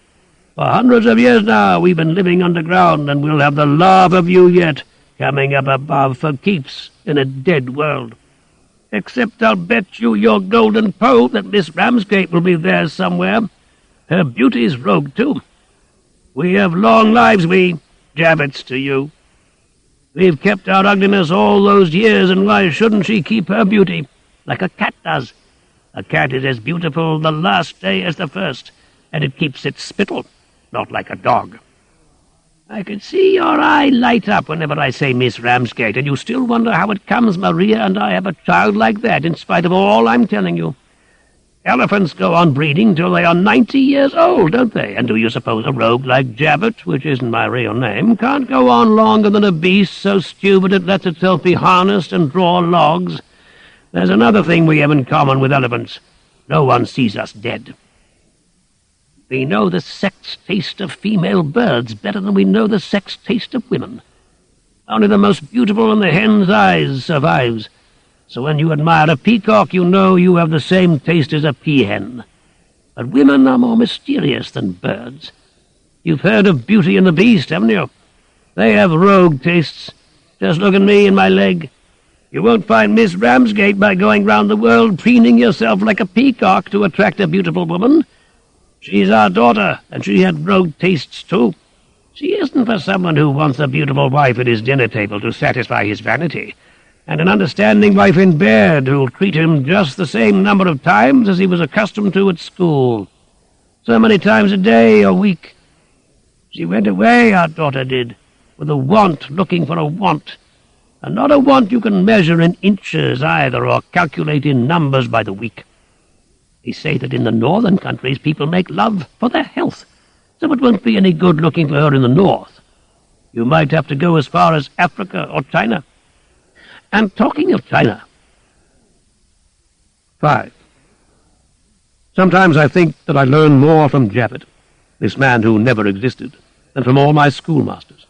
For hundreds of years now we've been living underground, and we'll have the laugh of you yet, coming up above for keeps in a dead world. Except I'll bet you your golden pole that Miss Ramsgate will be there somewhere. Her beauty's rogue, too. We have long lives, we, Jabbits to you. We've kept our ugliness all those years, and why shouldn't she keep her beauty, like a cat does? A cat is as beautiful the last day as the first, and it keeps its spittle, not like a dog. I can see your eye light up whenever I say Miss Ramsgate, and you still wonder how it comes Maria and I have a child like that, in spite of all I'm telling you. Elephants go on breeding till they are 90 years old, don't they? And do you suppose a rogue like Jabbit, which isn't my real name, can't go on longer than a beast so stupid it lets itself be harnessed and draw logs? There's another thing we have in common with elephants. No one sees us dead. We know the sex taste of female birds better than we know the sex taste of women. Only the most beautiful in the hen's eyes survives. So when you admire a peacock, you know you have the same taste as a peahen. But women are more mysterious than birds. You've heard of Beauty and the Beast, haven't you? They have rogue tastes. Just look at me and my leg. You won't find Miss Ramsgate by going round the world preening yourself like a peacock to attract a beautiful woman. She's our daughter, and she had rogue tastes, too. She isn't for someone who wants a beautiful wife at his dinner table to satisfy his vanity, and an understanding wife in bed who'll treat him just the same number of times as he was accustomed to at school. So many times a day or week. She went away, our daughter did, with a want looking for a want, and not a want you can measure in inches either, or calculate in numbers by the week. They say that in the northern countries people make love for their health, so it won't be any good looking for her in the north. You might have to go as far as Africa or China. And talking of China... 5. Sometimes I think that I learn more from Jabbit, this man who never existed, than from all my schoolmasters.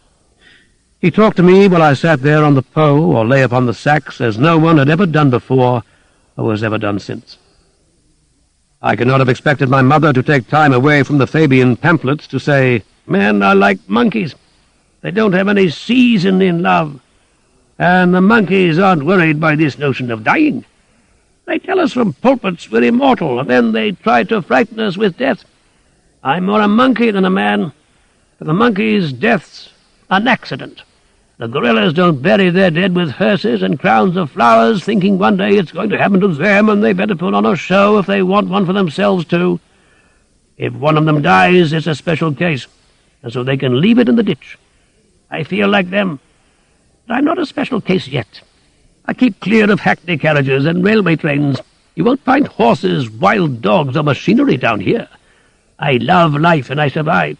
He talked to me while I sat there on the Po or lay upon the sacks as no one had ever done before or has ever done since. I could not have expected my mother to take time away from the Fabian pamphlets to say, "Men are like monkeys. They don't have any season in love. And the monkeys aren't worried by this notion of dying. They tell us from pulpits we're immortal, and then they try to frighten us with death. I'm more a monkey than a man. For the monkeys, death's an accident. The gorillas don't bury their dead with hearses and crowns of flowers, thinking one day it's going to happen to them, and they better put on a show if they want one for themselves, too. If one of them dies, it's a special case, and so they can leave it in the ditch. I feel like them. But I'm not a special case yet. I keep clear of hackney carriages and railway trains. You won't find horses, wild dogs, or machinery down here. I love life, and I survive.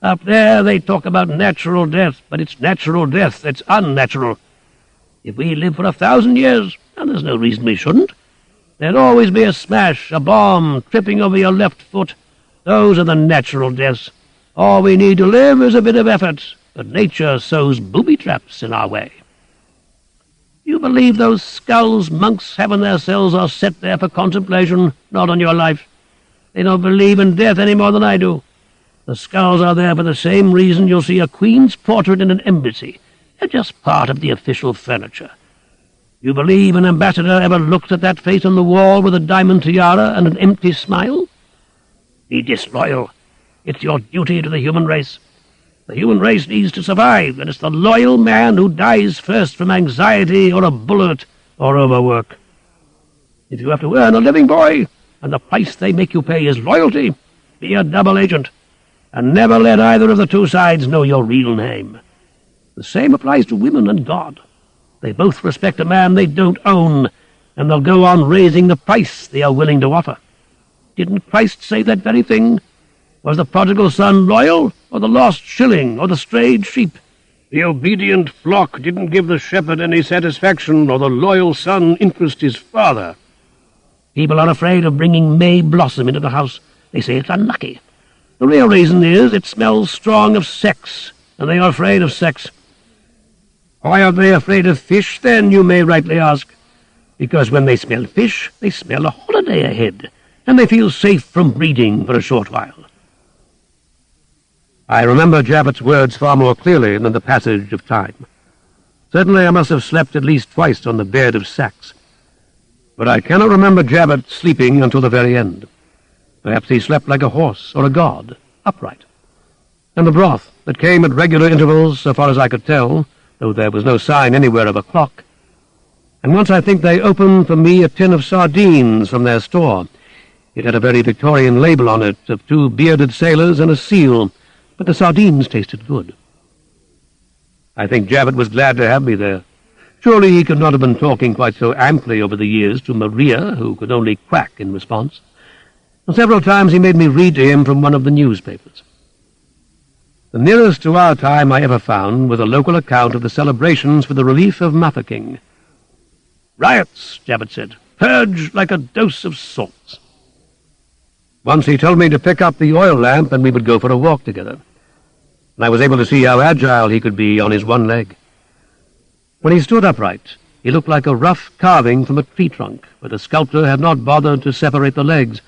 Up there they talk about natural death, but it's natural death that's unnatural. If we live for 1,000 years, and there's no reason we shouldn't, there'll always be a smash, a bomb, tripping over your left foot. Those are the natural deaths. All we need to live is a bit of effort, but nature sows booby traps in our way. You believe those skulls monks have in their cells are set there for contemplation? Not on your life. They don't believe in death any more than I do. The skulls are there for the same reason you'll see a queen's portrait in an embassy. They're just part of the official furniture. You believe an ambassador ever looked at that face on the wall with a diamond tiara and an empty smile? Be disloyal. It's your duty to the human race. The human race needs to survive, and it's the loyal man who dies first from anxiety or a bullet or overwork. If you have to earn a living, boy, and the price they make you pay is loyalty, be a double agent, and never let either of the two sides know your real name. The same applies to women and God. They both respect a man they don't own, and they'll go on raising the price they are willing to offer. Didn't Christ say that very thing? Was the prodigal son loyal, or the lost shilling, or the strayed sheep? The obedient flock didn't give the shepherd any satisfaction, or the loyal son interest his father. People are afraid of bringing May Blossom into the house. They say it's unlucky. The real reason is it smells strong of sex, and they are afraid of sex. Why are they afraid of fish, then, you may rightly ask? Because when they smell fish, they smell a holiday ahead, and they feel safe from breeding for a short while. I remember Jabbett's words far more clearly than the passage of time. Certainly I must have slept at least twice on the bed of sacks. But I cannot remember Jabbett sleeping until the very end. Perhaps he slept like a horse or a god, upright. And the broth that came at regular intervals, so far as I could tell, though there was no sign anywhere of a clock. And once I think they opened for me a tin of sardines from their store. It had a very Victorian label on it of two bearded sailors and a seal, but the sardines tasted good. I think Jabbett was glad to have me there. Surely he could not have been talking quite so amply over the years to Maria, who could only quack in response. And several times he made me read to him from one of the newspapers. The nearest to our time I ever found was a local account of the celebrations for the relief of Mafeking. "Riots," Jabbett said, "purge like a dose of salts." Once he told me to pick up the oil lamp and we would go for a walk together. And I was able to see how agile he could be on his one leg. When he stood upright, he looked like a rough carving from a tree trunk, where the sculptor had not bothered to separate the legs,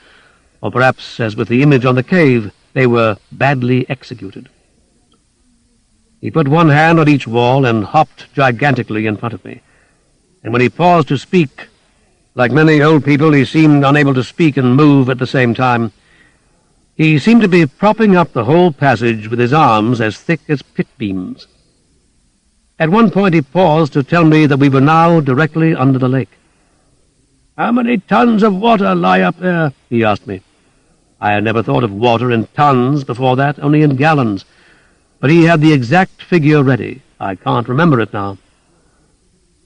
or perhaps, as with the image on the cave, they were badly executed. He put one hand on each wall and hopped gigantically in front of me, and when he paused to speak, like many old people, he seemed unable to speak and move at the same time. He seemed to be propping up the whole passage with his arms as thick as pit beams. At one point he paused to tell me that we were now directly under the lake. "How many tons of water lie up there?" he asked me. I had never thought of water in tons before that, only in gallons. But he had the exact figure ready. I can't remember it now.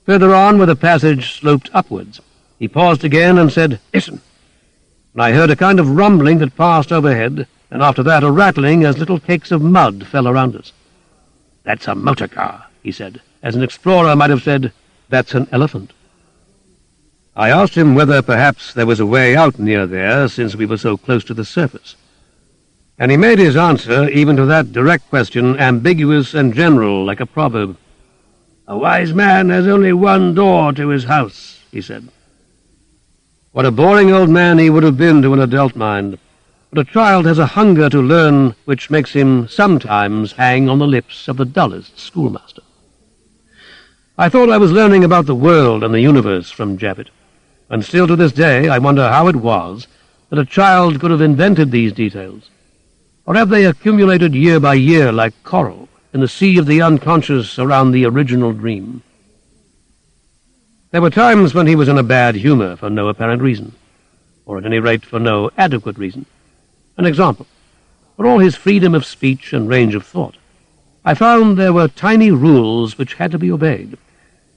Further on, where the passage sloped upwards, he paused again and said, "Listen." And I heard a kind of rumbling that passed overhead, and after that a rattling as little cakes of mud fell around us. "That's a motor car," he said, as an explorer might have said, "That's an elephant." I asked him whether perhaps there was a way out near there, since we were so close to the surface. And he made his answer, even to that direct question, ambiguous and general, like a proverb. "A wise man has only one door to his house," he said. What a boring old man he would have been to an adult mind. But a child has a hunger to learn which makes him sometimes hang on the lips of the dullest schoolmaster. I thought I was learning about the world and the universe from Jabbett, and still to this day I wonder how it was that a child could have invented these details. Or have they accumulated year by year like coral in the sea of the unconscious around the original dream? There were times when he was in a bad humor for no apparent reason, or at any rate for no adequate reason. An example, for all his freedom of speech and range of thought, I found there were tiny rules which had to be obeyed,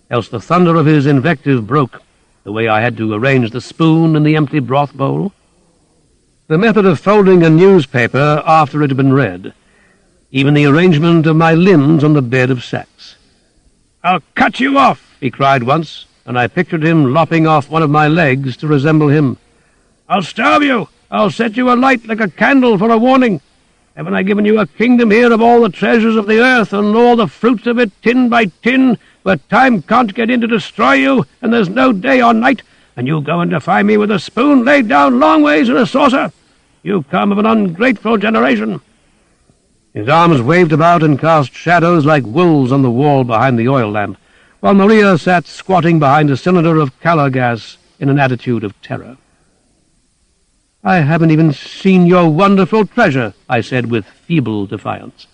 else the thunder of his invective broke, the way I had to arrange the spoon in the empty broth bowl, the method of folding a newspaper after it had been read, even the arrangement of my limbs on the bed of sacks. "I'll cut you off," he cried once, and I pictured him lopping off one of my legs to resemble him. "I'll starve you. I'll set you alight like a candle for a warning." Haven't I given you a kingdom here of all the treasures of the earth, and all the fruits of it, tin by tin, where time can't get in to destroy you, and there's no day or night, and you go and defy me with a spoon laid down long ways in a saucer? You come of an ungrateful generation." His arms waved about and cast shadows like wolves on the wall behind the oil lamp, while Maria sat squatting behind a cylinder of color gas in an attitude of terror. "I haven't even seen your wonderful treasure," I said with feeble defiance.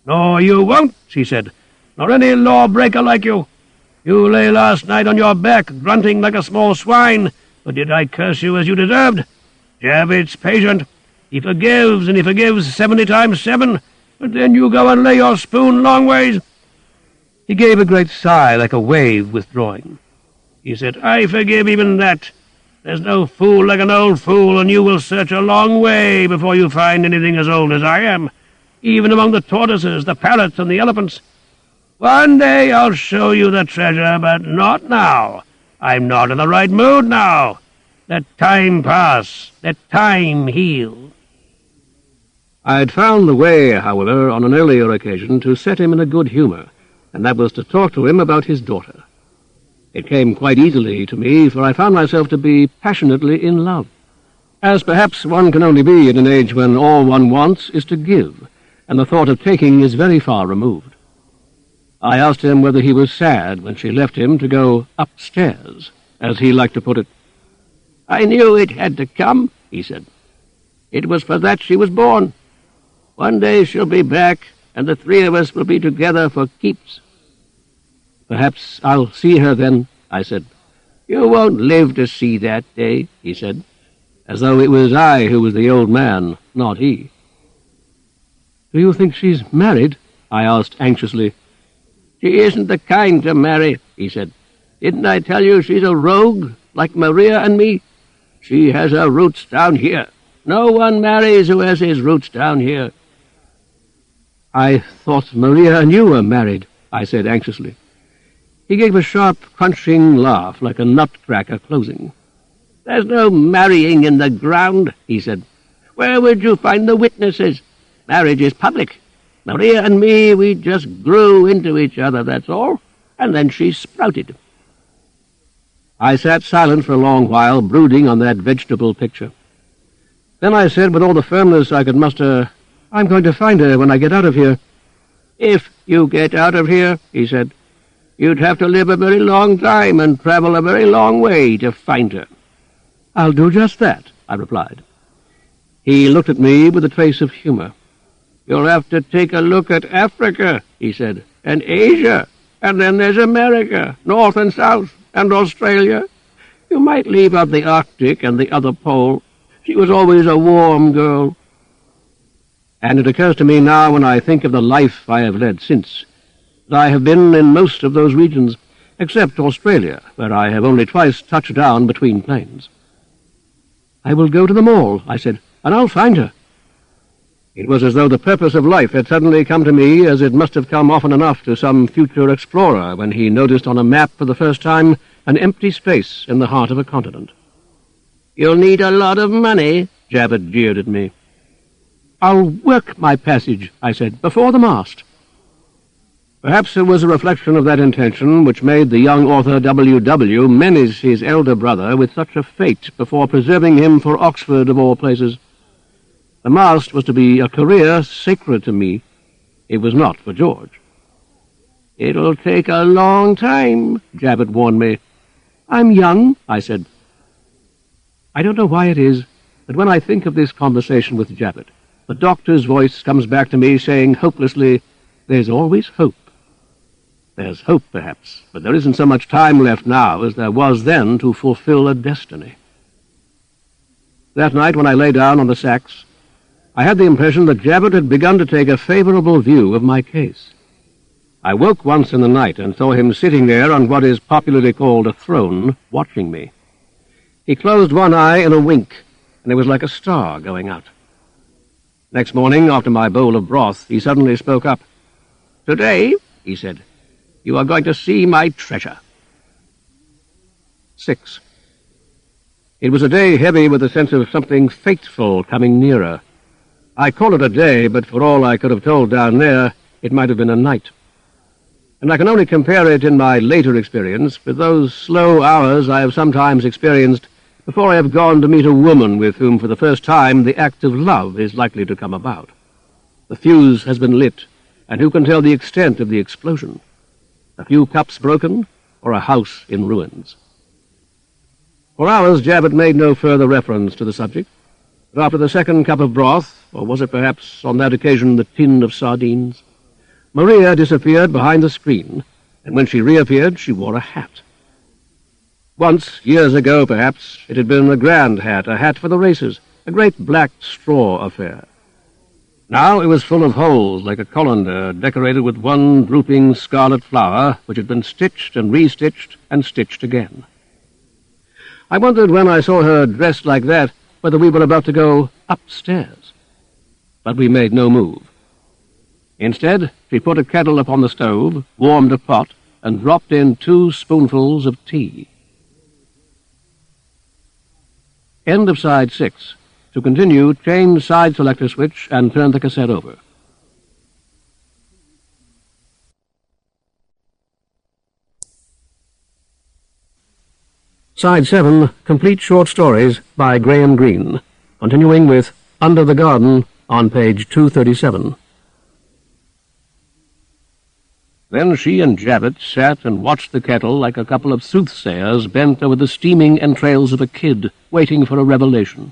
"No, you won't," she said, "nor any lawbreaker like you. You lay last night on your back, grunting like a small swine, but did I curse you as you deserved? Javet's patient. He forgives, and he forgives 70 times 7, but then you go and lay your spoon long ways." He gave a great sigh like a wave withdrawing. He said, "I forgive even that. There's no fool like an old fool, and you will search a long way before you find anything as old as I am, even among the tortoises, the parrots, and the elephants. One day I'll show you the treasure, but not now. I'm not in the right mood now. Let time pass. Let time heal." I had found the way, however, on an earlier occasion to set him in a good humor, and that was to talk to him about his daughter. It came quite easily to me, for I found myself to be passionately in love, as perhaps one can only be at an age when all one wants is to give, and the thought of taking is very far removed. I asked him whether he was sad when she left him to go upstairs, as he liked to put it. "I knew it had to come," he said. "It was for that she was born. One day she'll be back, and the 3 of us will be together for keeps." "Perhaps I'll see her then," I said. "You won't live to see that day," he said, as though it was I who was the old man, not he. "Do you think she's married?" I asked anxiously. "She isn't the kind to marry," he said. "Didn't I tell you she's a rogue, like Maria and me? She has her roots down here. No one marries who has his roots down here." "I thought Maria and you were married," I said anxiously. He gave a sharp, crunching laugh like a nutcracker closing. "There's no marrying in the ground," he said. "Where would you find the witnesses? Marriage is public. Maria and me, we just grew into each other, that's all, and then she sprouted." I sat silent for a long while, brooding on that vegetable picture. Then I said with all the firmness I could muster, "I'm going to find her when I get out of here." "If you get out of here," he said, "you'd have to live a very long time and travel a very long way to find her." "I'll do just that," I replied. He looked at me with a trace of humor. "You'll have to take a look at Africa," he said, "and Asia, and then there's America, North and South, and Australia. You might leave out the Arctic and the other pole. She was always a warm girl." And it occurs to me now, when I think of the life I have led since, that I have been in most of those regions, except Australia, where I have only twice touched down between planes. "I will go to the mall," I said, "and I'll find her." It was as though the purpose of life had suddenly come to me, as it must have come often enough to some future explorer when he noticed on a map for the first time an empty space in the heart of a continent. "You'll need a lot of money," Javet jeered at me. "I'll work my passage," I said, "before the mast." Perhaps it was a reflection of that intention which made the young author W.W. menace his elder brother with such a fate before preserving him for Oxford of all places. The mast was to be a career sacred to me. It was not for George. "It'll take a long time," Javet warned me. "I'm young," I said. I don't know why it is, but when I think of this conversation with Javet, the doctor's voice comes back to me saying hopelessly, "There's always hope." There's hope, perhaps, but there isn't so much time left now as there was then to fulfill a destiny. That night, when I lay down on the sacks, I had the impression that Javet had begun to take a favorable view of my case. I woke once in the night and saw him sitting there on what is popularly called a throne, watching me. He closed one eye in a wink, and it was like a star going out. Next morning, after my bowl of broth, he suddenly spoke up. "Today," he said, "you are going to see my treasure." 6. It was a day heavy with a sense of something fateful coming nearer. I call it a day, but for all I could have told down there, it might have been a night. And I can only compare it in my later experience with those slow hours I have sometimes experienced before I have gone to meet a woman with whom for the first time the act of love is likely to come about. The fuse has been lit, and who can tell the extent of the explosion? A few cups broken, or a house in ruins? For hours Jabbett made no further reference to the subject, but after the second cup of broth, or was it perhaps on that occasion the tin of sardines, Maria disappeared behind the screen, and when she reappeared she wore a hat. Once, years ago perhaps, it had been a grand hat, a hat for the races, a great black straw affair. Now it was full of holes like a colander, decorated with one drooping scarlet flower, which had been stitched and restitched and stitched again. I wondered when I saw her dressed like that whether we were about to go upstairs. But we made no move. Instead, she put a kettle upon the stove, warmed a pot, and dropped in 2 spoonfuls of tea. End of side 6. To continue, change side selector switch and turn the cassette over. Side 7, Complete Short Stories by Graham Greene, continuing with Under the Garden on page 237. Then she and Jabbett sat and watched the kettle like a couple of soothsayers bent over the steaming entrails of a kid waiting for a revelation.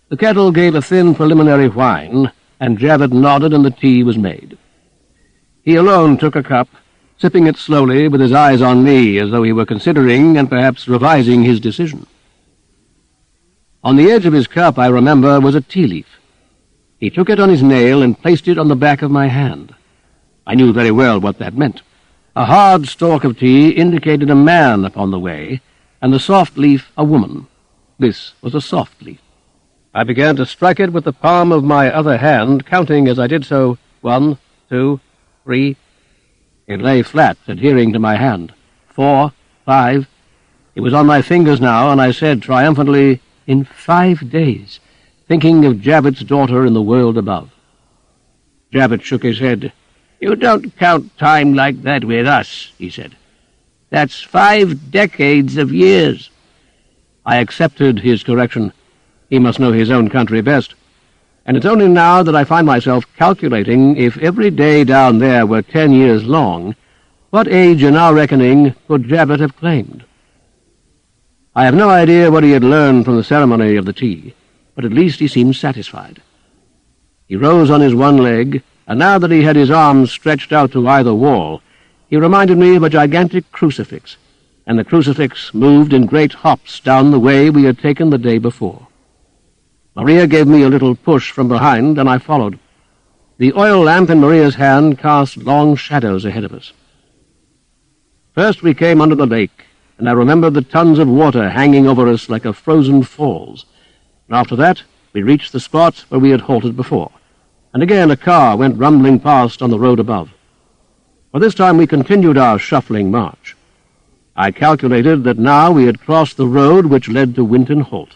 The kettle gave a thin preliminary whine, and Jabbett nodded and the tea was made. He alone took a cup, sipping it slowly with his eyes on me as though he were considering and perhaps revising his decision. On the edge of his cup, I remember, was a tea leaf. He took it on his nail and placed it on the back of my hand. I knew very well what that meant. A hard stalk of tea indicated a man upon the way, and the soft leaf a woman. This was a soft leaf. I began to strike it with the palm of my other hand, counting as I did so 1, 2, 3. It lay flat, adhering to my hand. 4, 5. It was on my fingers now, and I said triumphantly, "In 5 days," thinking of Jabbett's daughter in the world above. Jabbett shook his head. "You don't count time like that with us," he said. "That's 5 decades of years." I accepted his correction. He must know his own country best. And it's only now that I find myself calculating if every day down there were 10 years long, what age in our reckoning could Jabbett have claimed? I have no idea what he had learned from the ceremony of the tea, but at least he seemed satisfied. He rose on his one leg, and now that he had his arms stretched out to either wall, he reminded me of a gigantic crucifix, and the crucifix moved in great hops down the way we had taken the day before. Maria gave me a little push from behind, and I followed. The oil lamp in Maria's hand cast long shadows ahead of us. First we came under the lake, and I remembered the tons of water hanging over us like a frozen falls. And after that, we reached the spot where we had halted before, and again a car went rumbling past on the road above. For this time we continued our shuffling march. I calculated that now we had crossed the road which led to Winton Holt.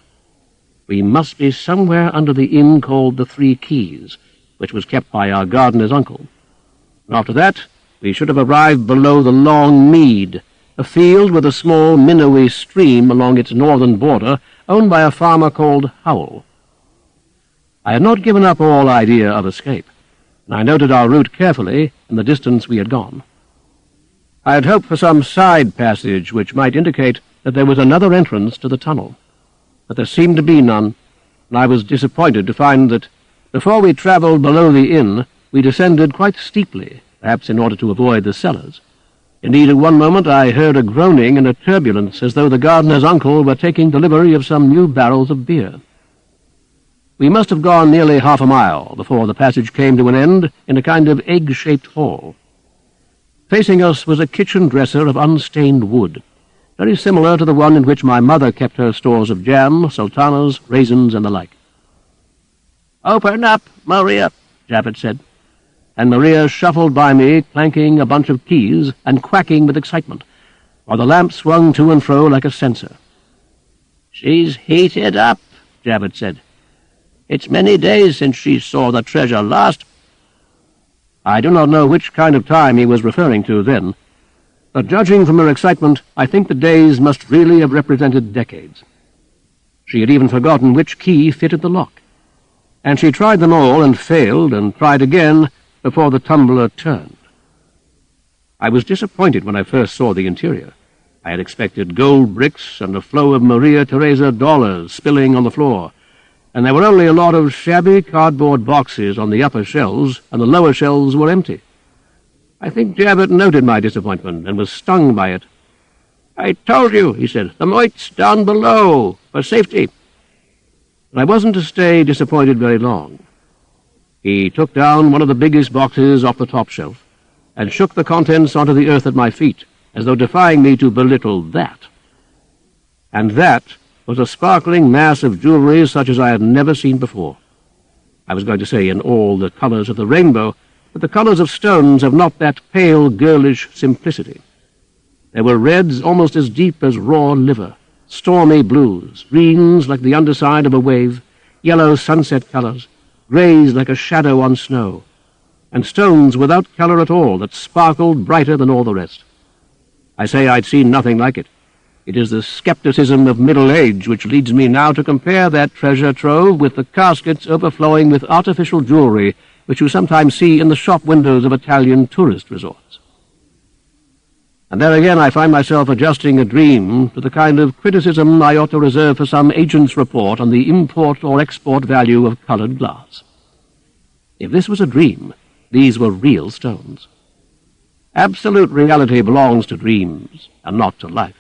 We must be somewhere under the inn called the Three Keys, which was kept by our gardener's uncle. And after that, we should have arrived below the Long Mead, a field with a small minnowy stream along its northern border, owned by a farmer called Howell. I had not given up all idea of escape, and I noted our route carefully and the distance we had gone. I had hoped for some side passage which might indicate that there was another entrance to the tunnel, but there seemed to be none, and I was disappointed to find that before we travelled below the inn, we descended quite steeply, perhaps in order to avoid the cellars. Indeed, at one moment I heard a groaning and a turbulence, as though the gardener's uncle were taking delivery of some new barrels of beer. We must have gone nearly half a mile before the passage came to an end in a kind of egg-shaped hall. Facing us was a kitchen dresser of unstained wood, very similar to the one in which my mother kept her stores of jam, sultanas, raisins, and the like. "Open up, Maria," Jabbett said, and Maria shuffled by me, clanking a bunch of keys and quacking with excitement, while the lamp swung to and fro like a censer. "She's heated up," Jabbett said. It's many days since she saw the treasure last." I do not know which kind of time he was referring to then, but judging from her excitement, I think the days must really have represented decades. She had even forgotten which key fitted the lock, and she tried them all and failed and tried again before the tumbler turned. I was disappointed when I first saw the interior. I had expected gold bricks and a flow of Maria Theresa dollars spilling on the floor, and there were only a lot of shabby cardboard boxes on the upper shelves, and the lower shelves were empty. I think Jabbett noted my disappointment and was stung by it. "I told you," he said, "the moit's down below, for safety." But I wasn't to stay disappointed very long. He took down one of the biggest boxes off the top shelf and shook the contents onto the earth at my feet, as though defying me to belittle that. And that was a sparkling mass of jewelry such as I had never seen before. I was going to say in all the colours of the rainbow, but the colours of stones have not that pale, girlish simplicity. There were reds almost as deep as raw liver, stormy blues, greens like the underside of a wave, yellow sunset colours, greys like a shadow on snow, and stones without colour at all that sparkled brighter than all the rest. I say I'd seen nothing like it. It is the scepticism of middle age which leads me now to compare that treasure trove with the caskets overflowing with artificial jewelry which you sometimes see in the shop windows of Italian tourist resorts. And there again I find myself adjusting a dream to the kind of criticism I ought to reserve for some agent's report on the import or export value of coloured glass. If this was a dream, these were real stones. Absolute reality belongs to dreams, and not to life.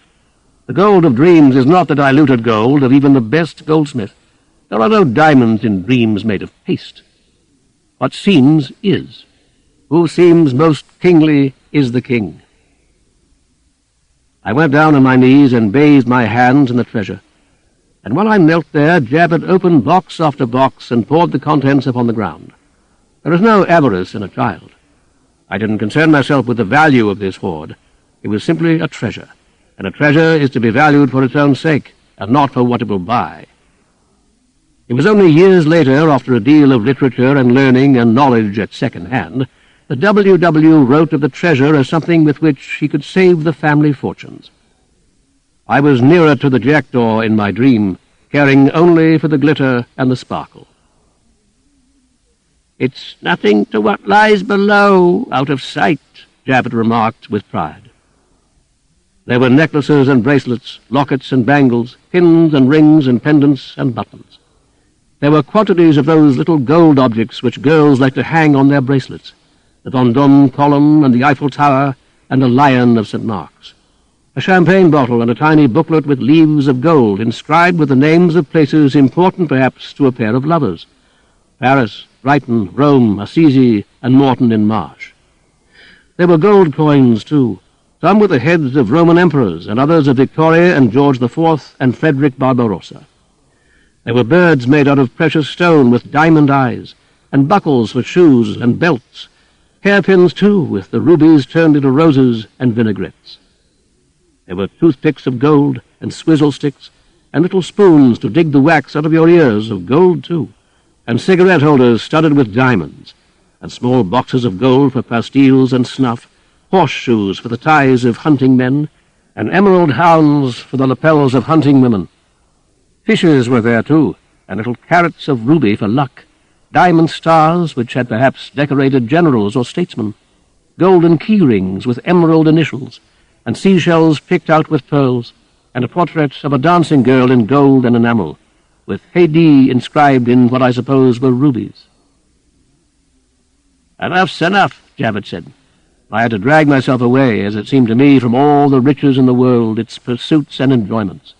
The gold of dreams is not the diluted gold of even the best goldsmith. There are no diamonds in dreams made of paste. What seems is. Who seems most kingly is the king. I went down on my knees and bathed my hands in the treasure, and while I knelt there, Jabbett opened box after box and poured the contents upon the ground. There is no avarice in a child. I didn't concern myself with the value of this hoard. It was simply a treasure, and a treasure is to be valued for its own sake, and not for what it will buy. It was only years later, after a deal of literature and learning and knowledge at second hand, that W.W. wrote of the treasure as something with which he could save the family fortunes. I was nearer to the jackdaw in my dream, caring only for the glitter and the sparkle. "It's nothing to what lies below, out of sight," Jabbett remarked with pride. There were necklaces and bracelets, lockets and bangles, pins and rings and pendants and buttons. There were quantities of those little gold objects which girls like to hang on their bracelets, the Vendôme column and the Eiffel Tower and a lion of St. Mark's, a champagne bottle and a tiny booklet with leaves of gold inscribed with the names of places important perhaps to a pair of lovers: Paris, Brighton, Rome, Assisi, and Morton in Marsh. There were gold coins, too, some with the heads of Roman emperors and others of Victoria and George IV and Frederick Barbarossa. There were birds made out of precious stone with diamond eyes, and buckles for shoes and belts, hairpins, too, with the rubies turned into roses and vinaigrettes. There were toothpicks of gold and swizzle sticks, and little spoons to dig the wax out of your ears of gold, too, and cigarette holders studded with diamonds, and small boxes of gold for pastilles and snuff, horseshoes for the ties of hunting men, and emerald hounds for the lapels of hunting women. Fishes were there, too, and little carrots of ruby for luck, diamond stars which had perhaps decorated generals or statesmen, golden key rings with emerald initials, and seashells picked out with pearls, and a portrait of a dancing girl in gold and enamel, with Haydée inscribed in what I suppose were rubies. "Enough's enough," Jabbett said. I had to drag myself away, as it seemed to me, from all the riches in the world, its pursuits and enjoyments.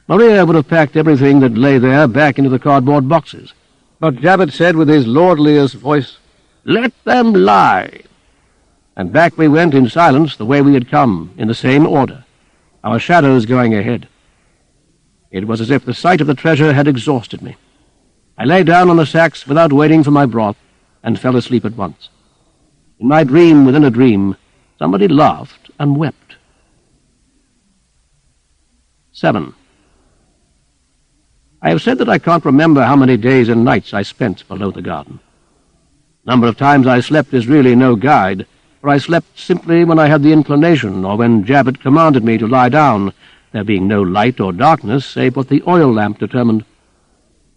Maria would have packed everything that lay there back into the cardboard boxes, but Jabbett said with his lordliest voice, "Let them lie." And back we went in silence the way we had come, in the same order, our shadows going ahead. It was as if the sight of the treasure had exhausted me. I lay down on the sacks without waiting for my broth, and fell asleep at once. In my dream within a dream, somebody laughed and wept. 7. I have said that I can't remember how many days and nights I spent below the garden. Number of times I slept is really no guide, for I slept simply when I had the inclination, or when Jabbet commanded me to lie down, there being no light or darkness save what the oil lamp determined.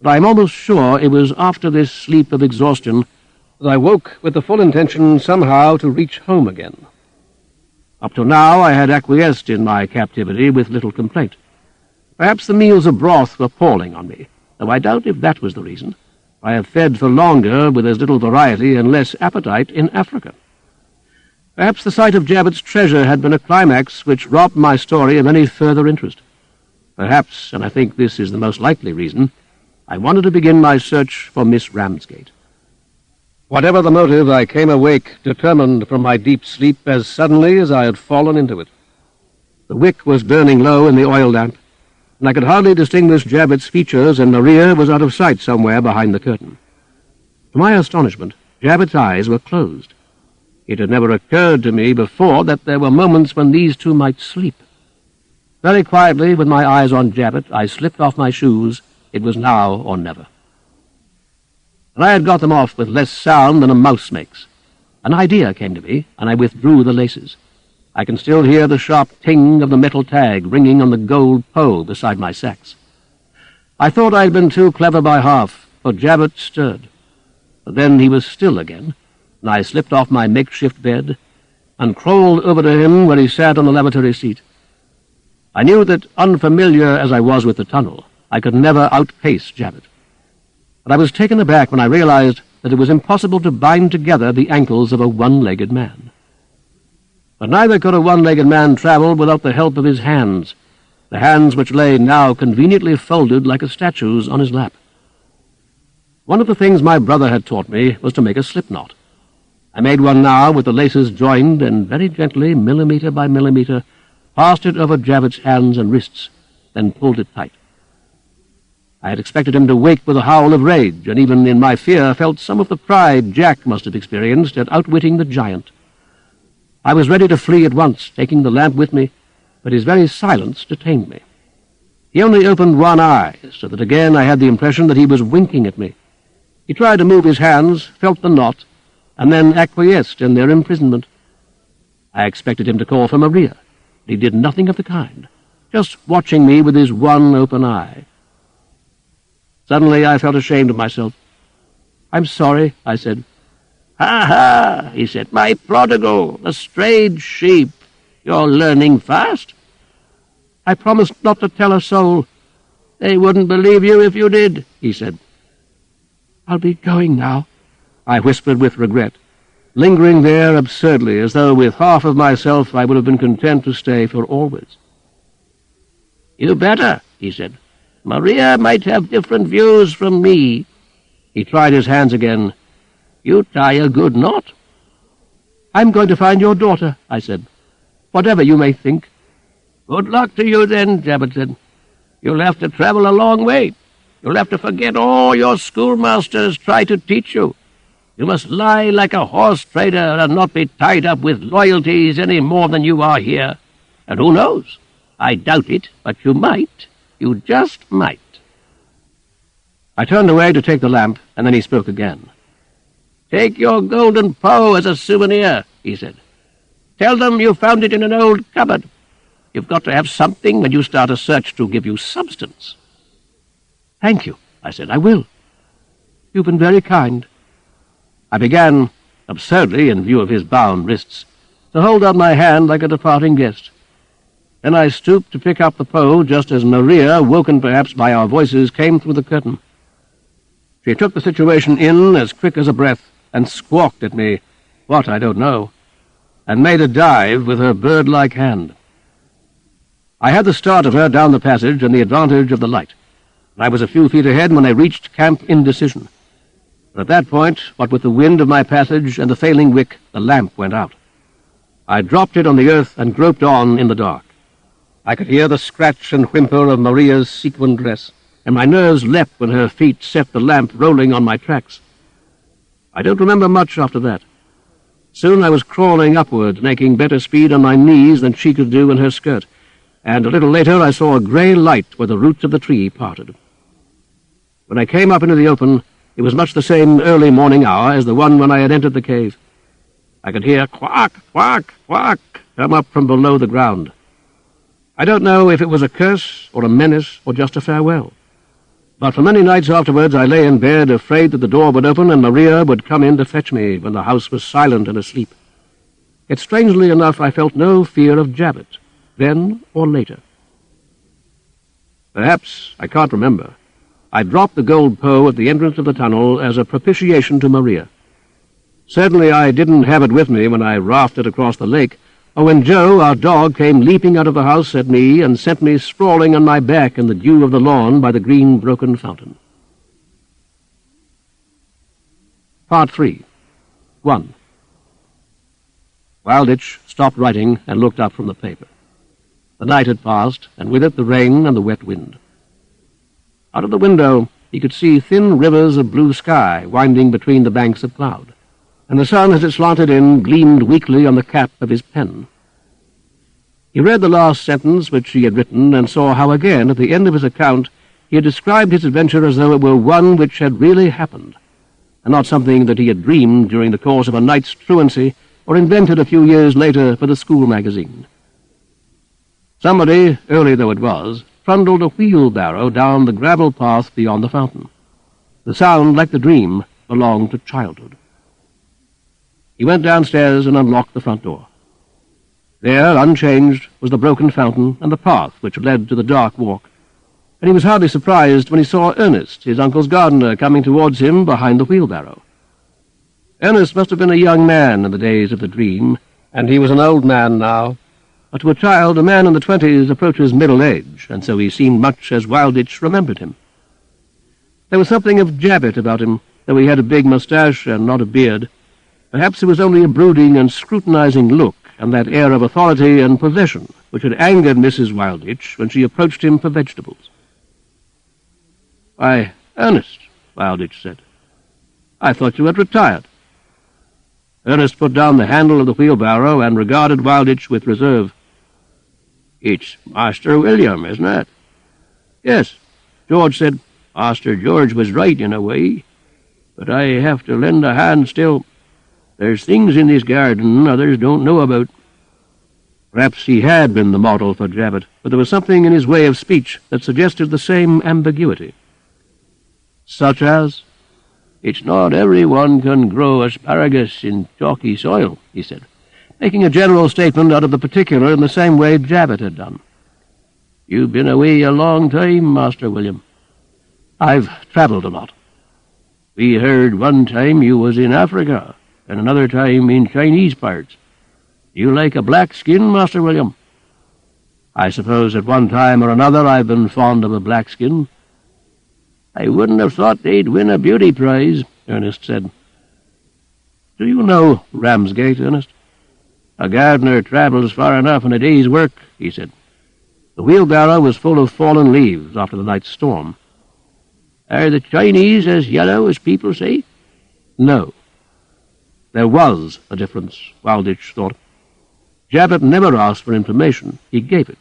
But I am almost sure it was after this sleep of exhaustion that I woke with the full intention somehow to reach home again. Up to now I had acquiesced in my captivity with little complaint. Perhaps the meals of broth were palling on me, though I doubt if that was the reason. I have fed for longer with as little variety and less appetite in Africa. Perhaps the sight of Jabbet's treasure had been a climax which robbed my story of any further interest. Perhaps, and I think this is the most likely reason, I wanted to begin my search for Miss Ramsgate. Whatever the motive, I came awake, determined from my deep sleep as suddenly as I had fallen into it. The wick was burning low in the oil lamp, and I could hardly distinguish Jabbet's features, and Maria was out of sight somewhere behind the curtain. To my astonishment, Jabbet's eyes were closed. It had never occurred to me before that there were moments when these two might sleep. Very quietly, with my eyes on Jabbet, I slipped off my shoes. It was now or never. And I had got them off with less sound than a mouse makes. An idea came to me, and I withdrew the laces. I can still hear the sharp ting of the metal tag ringing on the gold pole beside my sacks. I thought I had been too clever by half, for Jabbet stirred. But then he was still again, and I slipped off my makeshift bed and crawled over to him where he sat on the lavatory seat. I knew that, unfamiliar as I was with the tunnel, I could never outpace Jabbet. But I was taken aback when I realized that it was impossible to bind together the ankles of a one-legged man. But neither could a one-legged man travel without the help of his hands, the hands which lay now conveniently folded like a statue's on his lap. One of the things my brother had taught me was to make a slip knot. I made one now with the laces joined, and very gently, millimetre by millimetre, passed it over Jabbet's hands and wrists, then pulled it tight. I had expected him to wake with a howl of rage, and even in my fear felt some of the pride Jack must have experienced at outwitting the giant. I was ready to flee at once, taking the lamp with me, but his very silence detained me. He only opened one eye, so that again I had the impression that he was winking at me. He tried to move his hands, felt the knot, and then acquiesced in their imprisonment. I expected him to call for Maria, but he did nothing of the kind, just watching me with his one open eye. Suddenly I felt ashamed of myself. "I'm sorry," I said. "Ha, ha," he said, "my prodigal, the strayed sheep. You're learning fast." "I promised not to tell a soul." "They wouldn't believe you if you did," he said. "I'll be going now," I whispered with regret, lingering there absurdly, as though with half of myself I would have been content to stay for always. "You better," he said. "Maria might have different views from me." He tried his hands again. "You tie a good knot." "I'm going to find your daughter," I said, "whatever you may think." "Good luck to you then," Jabbet said. "You'll have to travel a long way. You'll have to forget all your schoolmasters try to teach you. You must lie like a horse trader and not be tied up with loyalties any more than you are here. And who knows? I doubt it, but you might. You just might." I turned away to take the lamp, and then he spoke again. "Take your golden bow as a souvenir," he said. "Tell them you found it in an old cupboard. You've got to have something when you start a search to give you substance." "Thank you," I said. "I will. You've been very kind." I began, absurdly in view of his bound wrists, to hold out my hand like a departing guest. Then I stooped to pick up the pole just as Maria, woken perhaps by our voices, came through the curtain. She took the situation in as quick as a breath and squawked at me, what I don't know, and made a dive with her bird-like hand. I had the start of her down the passage and the advantage of the light. I was a few feet ahead when I reached Camp Indecision. But at that point, what with the wind of my passage and the failing wick, the lamp went out. I dropped it on the earth and groped on in the dark. I could hear the scratch and whimper of Maria's sequined dress, and my nerves leapt when her feet set the lamp rolling on my tracks. I don't remember much after that. Soon I was crawling upward, making better speed on my knees than she could do in her skirt, and a little later I saw a grey light where the roots of the tree parted. When I came up into the open, it was much the same early morning hour as the one when I had entered the cave. I could hear quack, quack, quack come up from below the ground. I don't know if it was a curse or a menace or just a farewell. But for many nights afterwards I lay in bed afraid that the door would open and Maria would come in to fetch me when the house was silent and asleep. Yet strangely enough I felt no fear of Jabbet, then or later. Perhaps, I can't remember, I dropped the gold Poe at the entrance of the tunnel as a propitiation to Maria. Certainly I didn't have it with me when I rafted across the lake, or when Joe, our dog, came leaping out of the house at me and sent me sprawling on my back in the dew of the lawn by the green broken fountain. Part 3. 1. Wilditch stopped writing and looked up from the paper. The night had passed, and with it the rain and the wet wind. Out of the window he could see thin rivers of blue sky winding between the banks of cloud, and the sun as it slanted in gleamed weakly on the cap of his pen. He read the last sentence which he had written, and saw how again, at the end of his account, he had described his adventure as though it were one which had really happened, and not something that he had dreamed during the course of a night's truancy or invented a few years later for the school magazine. Somebody, early though it was, trundled a wheelbarrow down the gravel path beyond the fountain. The sound, like the dream, belonged to childhood. He went downstairs and unlocked the front door. There, unchanged, was the broken fountain and the path which led to the dark walk, and he was hardly surprised when he saw Ernest, his uncle's gardener, coming towards him behind the wheelbarrow. Ernest must have been a young man in the days of the dream, and he was an old man now. But to a child, a man in the 20s approaches middle age, and so he seemed much as Wilditch remembered him. There was something of Jabbet about him, though he had a big moustache and not a beard. Perhaps it was only a brooding and scrutinizing look, and that air of authority and possession which had angered Mrs. Wilditch when she approached him for vegetables. "Why, Ernest," Wilditch said, "I thought you had retired." Ernest put down the handle of the wheelbarrow and regarded Wilditch with reserve. "It's Master William, isn't it?" "Yes." George said, "Master George was right in a way, but I have to lend a hand still. There's things in this garden others don't know about." Perhaps he had been the model for Jabbet, but there was something in his way of speech that suggested the same ambiguity. "Such as?" "It's not everyone can grow asparagus in chalky soil," he said, making a general statement out of the particular in the same way Jabbet had done. "You've been away a long time, Master William." "I've travelled a lot." "We heard one time you was in Africa, and another time in Chinese parts. You like a black skin, Master William?" "I suppose at one time or another I've been fond of a black skin." "I wouldn't have thought they'd win a beauty prize," Ernest said. "Do you know Ramsgate, Ernest?" "A gardener travels far enough in a day's work," he said. The wheelbarrow was full of fallen leaves after the night's storm. "Are the Chinese as yellow as people say?" "No." There was a difference, Wilditch thought. Jabbet never asked for information. He gave it.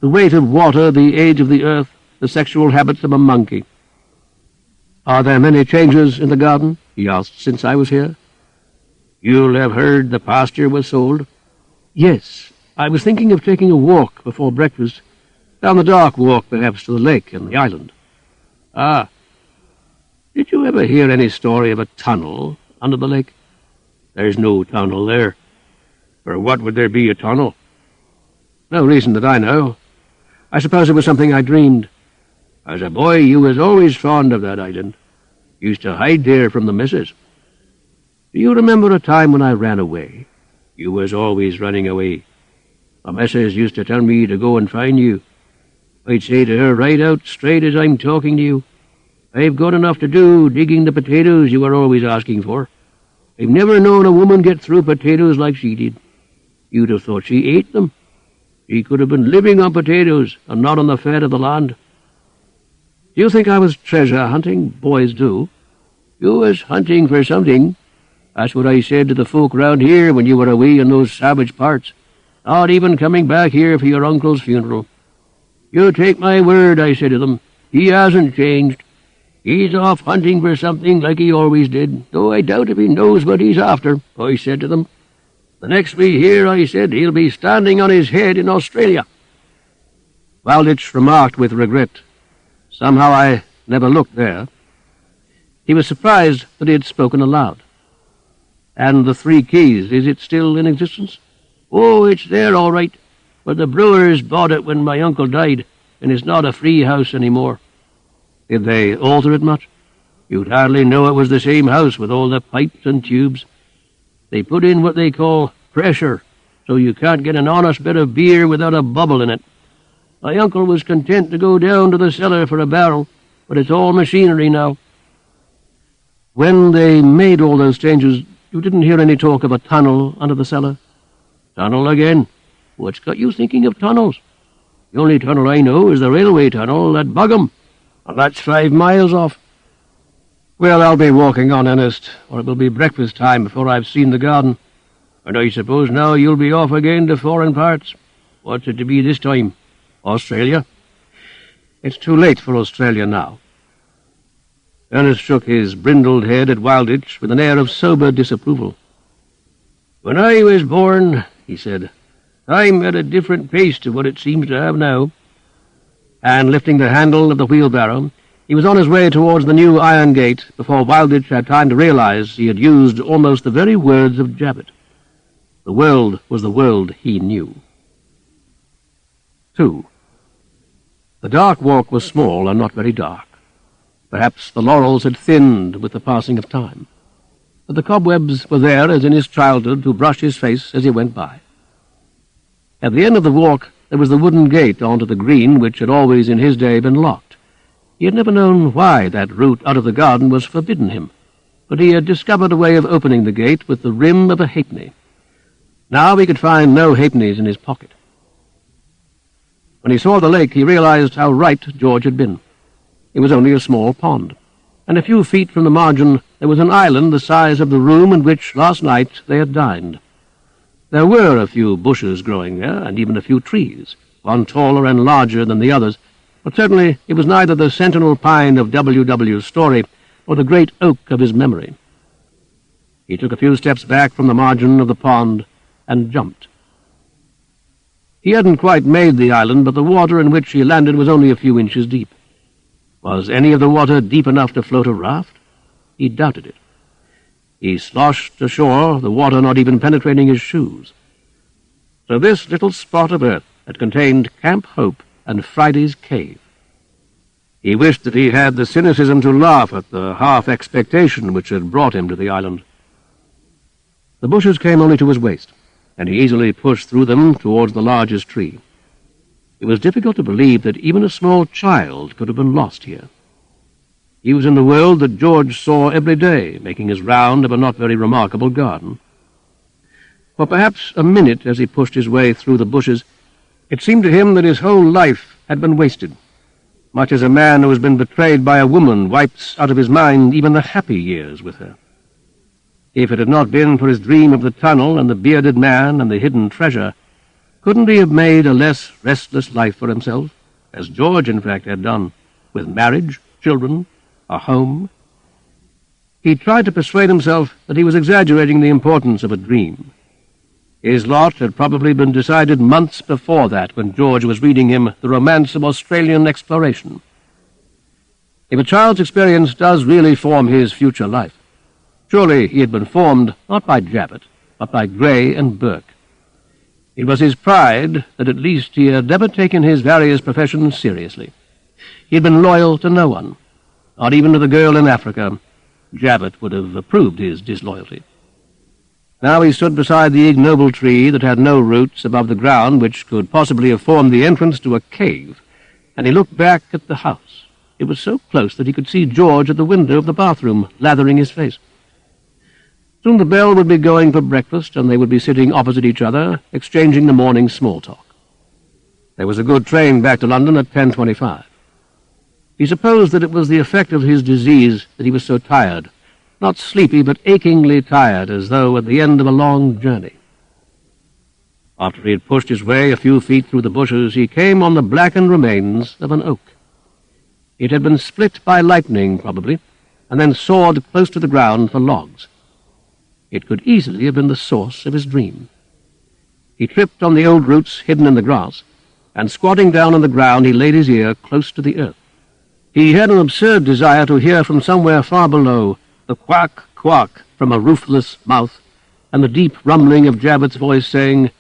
The weight of water, the age of the earth, the sexual habits of a monkey. "Are there many changes in the garden?" he asked, "since I was here?" "You'll have heard the pasture was sold?" "Yes. I was thinking of taking a walk before breakfast. Down the dark walk, perhaps, to the lake and the island." "Ah. Did you ever hear any story of a tunnel under the lake?" "There's no tunnel there." "For what would there be a tunnel?" "No reason that I know. I suppose it was something I dreamed." "As a boy you was always fond of that island. Used to hide there from the missus." "Do you remember a time when I ran away?" "You was always running away. My missus used to tell me to go and find you. I'd say to her right out, straight as I'm talking to you, 'I've got enough to do digging the potatoes you were always asking for. I've never known a woman get through potatoes like she did. You'd have thought she ate them. She could have been living on potatoes and not on the fat of the land." "Do you think I was treasure hunting? Boys do." "You was hunting for something. That's what I said to the folk round here when you were away in those savage parts, not even coming back here for your uncle's funeral. 'You take my word,' I said to them, 'he hasn't changed. "He's off hunting for something like he always did, though I doubt if he knows what he's after," I said to them. "The next we hear," I said, "he'll be standing on his head in Australia." Walditch remarked with regret, "Somehow I never looked there." He was surprised that he had spoken aloud. "And the Three Keys, is it still in existence?" "Oh, it's there all right, but the brewers bought it when my uncle died, and it's not a free house any more." "Did they alter it much?" "You'd hardly know it was the same house with all the pipes and tubes. They put in what they call pressure, so you can't get an honest bit of beer without a bubble in it. My uncle was content to go down to the cellar for a barrel, but it's all machinery now." "When they made all those changes, you didn't hear any talk of a tunnel under the cellar?" "Tunnel again? What's got you thinking of tunnels? The only tunnel I know is the railway tunnel at Bugham, and that's 5 miles off." "Well, I'll be walking on, Ernest, or it will be breakfast time before I've seen the garden." "And I suppose now you'll be off again to foreign parts. What's it to be this time? Australia?" "It's too late for Australia now." Ernest shook his brindled head at Wilditch with an air of sober disapproval. "When I was born," he said, "time had a different pace to what it seems to have now." And lifting the handle of the wheelbarrow, he was on his way towards the new iron gate before Wilditch had time to realize he had used almost the very words of Jabbet. The world was the world he knew. 2. The dark walk was small and not very dark. Perhaps the laurels had thinned with the passing of time, but the cobwebs were there as in his childhood to brush his face as he went by. At the end of the walk there was the wooden gate onto the green which had always in his day been locked. He had never known why that route out of the garden was forbidden him, but he had discovered a way of opening the gate with the rim of a halfpenny. Now he could find no halfpennies in his pocket. When he saw the lake, he realized how right George had been. It was only a small pond, and a few feet from the margin there was an island the size of the room in which last night they had dined. There were a few bushes growing there, and even a few trees, one taller and larger than the others, but certainly it was neither the sentinel pine of W.W.'s story nor the great oak of his memory. He took a few steps back from the margin of the pond and jumped. He hadn't quite made the island, but the water in which he landed was only a few inches deep. Was any of the water deep enough to float a raft? He doubted it. He sloshed ashore, the water not even penetrating his shoes. So this little spot of earth had contained Camp Hope and Friday's cave. He wished that he had the cynicism to laugh at the half-expectation which had brought him to the island. The bushes came only to his waist, and he easily pushed through them towards the largest tree. It was difficult to believe that even a small child could have been lost here. He was in the world that George saw every day, making his round of a not very remarkable garden. For perhaps a minute as he pushed his way through the bushes, it seemed to him that his whole life had been wasted, much as a man who has been betrayed by a woman wipes out of his mind even the happy years with her. If it had not been for his dream of the tunnel and the bearded man and the hidden treasure, couldn't he have made a less restless life for himself, as George, in fact, had done, with marriage, children, a home? He tried to persuade himself that he was exaggerating the importance of a dream. His lot had probably been decided months before that, when George was reading him The Romance of Australian Exploration. If a child's experience does really form his future life, surely he had been formed not by Jabbet, but by Gray and Burke. It was his pride that at least he had never taken his various professions seriously. He had been loyal to no one, not even to the girl in Africa. Jabbet would have approved his disloyalty. Now he stood beside the ignoble tree that had no roots above the ground which could possibly have formed the entrance to a cave, and he looked back at the house. It was so close that he could see George at the window of the bathroom, lathering his face. Soon the bell would be going for breakfast, and they would be sitting opposite each other, exchanging the morning small talk. There was a good train back to London at 10:25. He supposed that it was the effect of his disease that he was so tired, not sleepy, but achingly tired, as though at the end of a long journey. After he had pushed his way a few feet through the bushes, he came on the blackened remains of an oak. It had been split by lightning, probably, and then sawed close to the ground for logs. It could easily have been the source of his dream. He tripped on the old roots hidden in the grass, and squatting down on the ground he laid his ear close to the earth. He had an absurd desire to hear from somewhere far below the quack, quack from a roofless mouth, and the deep rumbling of Jabbert's voice saying,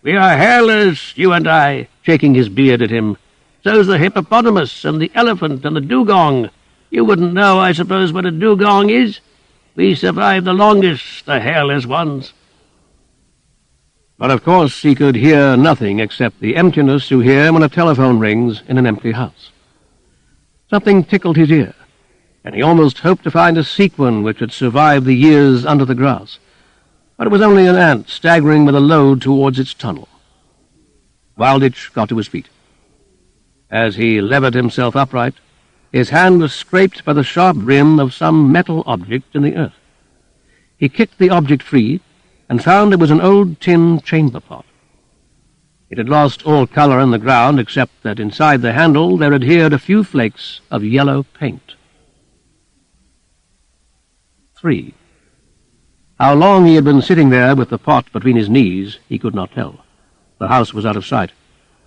"We are hairless, you and I," shaking his beard at him. "So's the hippopotamus and the elephant and the dugong. You wouldn't know, I suppose, what a dugong is? We survive the longest, the hairless ones." But of course he could hear nothing except the emptiness you hear when a telephone rings in an empty house. Something tickled his ear, and he almost hoped to find a sequin which had survived the years under the grass. But it was only an ant staggering with a load towards its tunnel. Wilditch got to his feet. As he levered himself upright, his hand was scraped by the sharp rim of some metal object in the earth. He kicked the object free, and found it was an old tin chamber pot. It had lost all colour in the ground, except that inside the handle there adhered a few flakes of yellow paint. 3. How long he had been sitting there with the pot between his knees, he could not tell. The house was out of sight.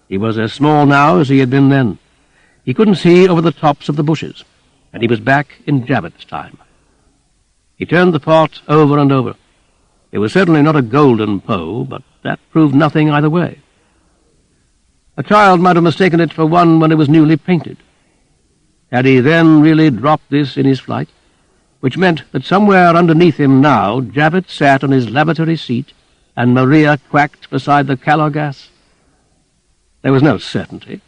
He was as small now as he had been then. He couldn't see over the tops of the bushes, and he was back in Jabbert's time. He turned the pot over and over. It was certainly not a golden pot, but that proved nothing either way. A child might have mistaken it for one when it was newly painted. Had he then really dropped this in his flight? Which meant that somewhere underneath him now Jabbert sat on his lavatory seat, and Maria quacked beside the calor gas. There was no certainty.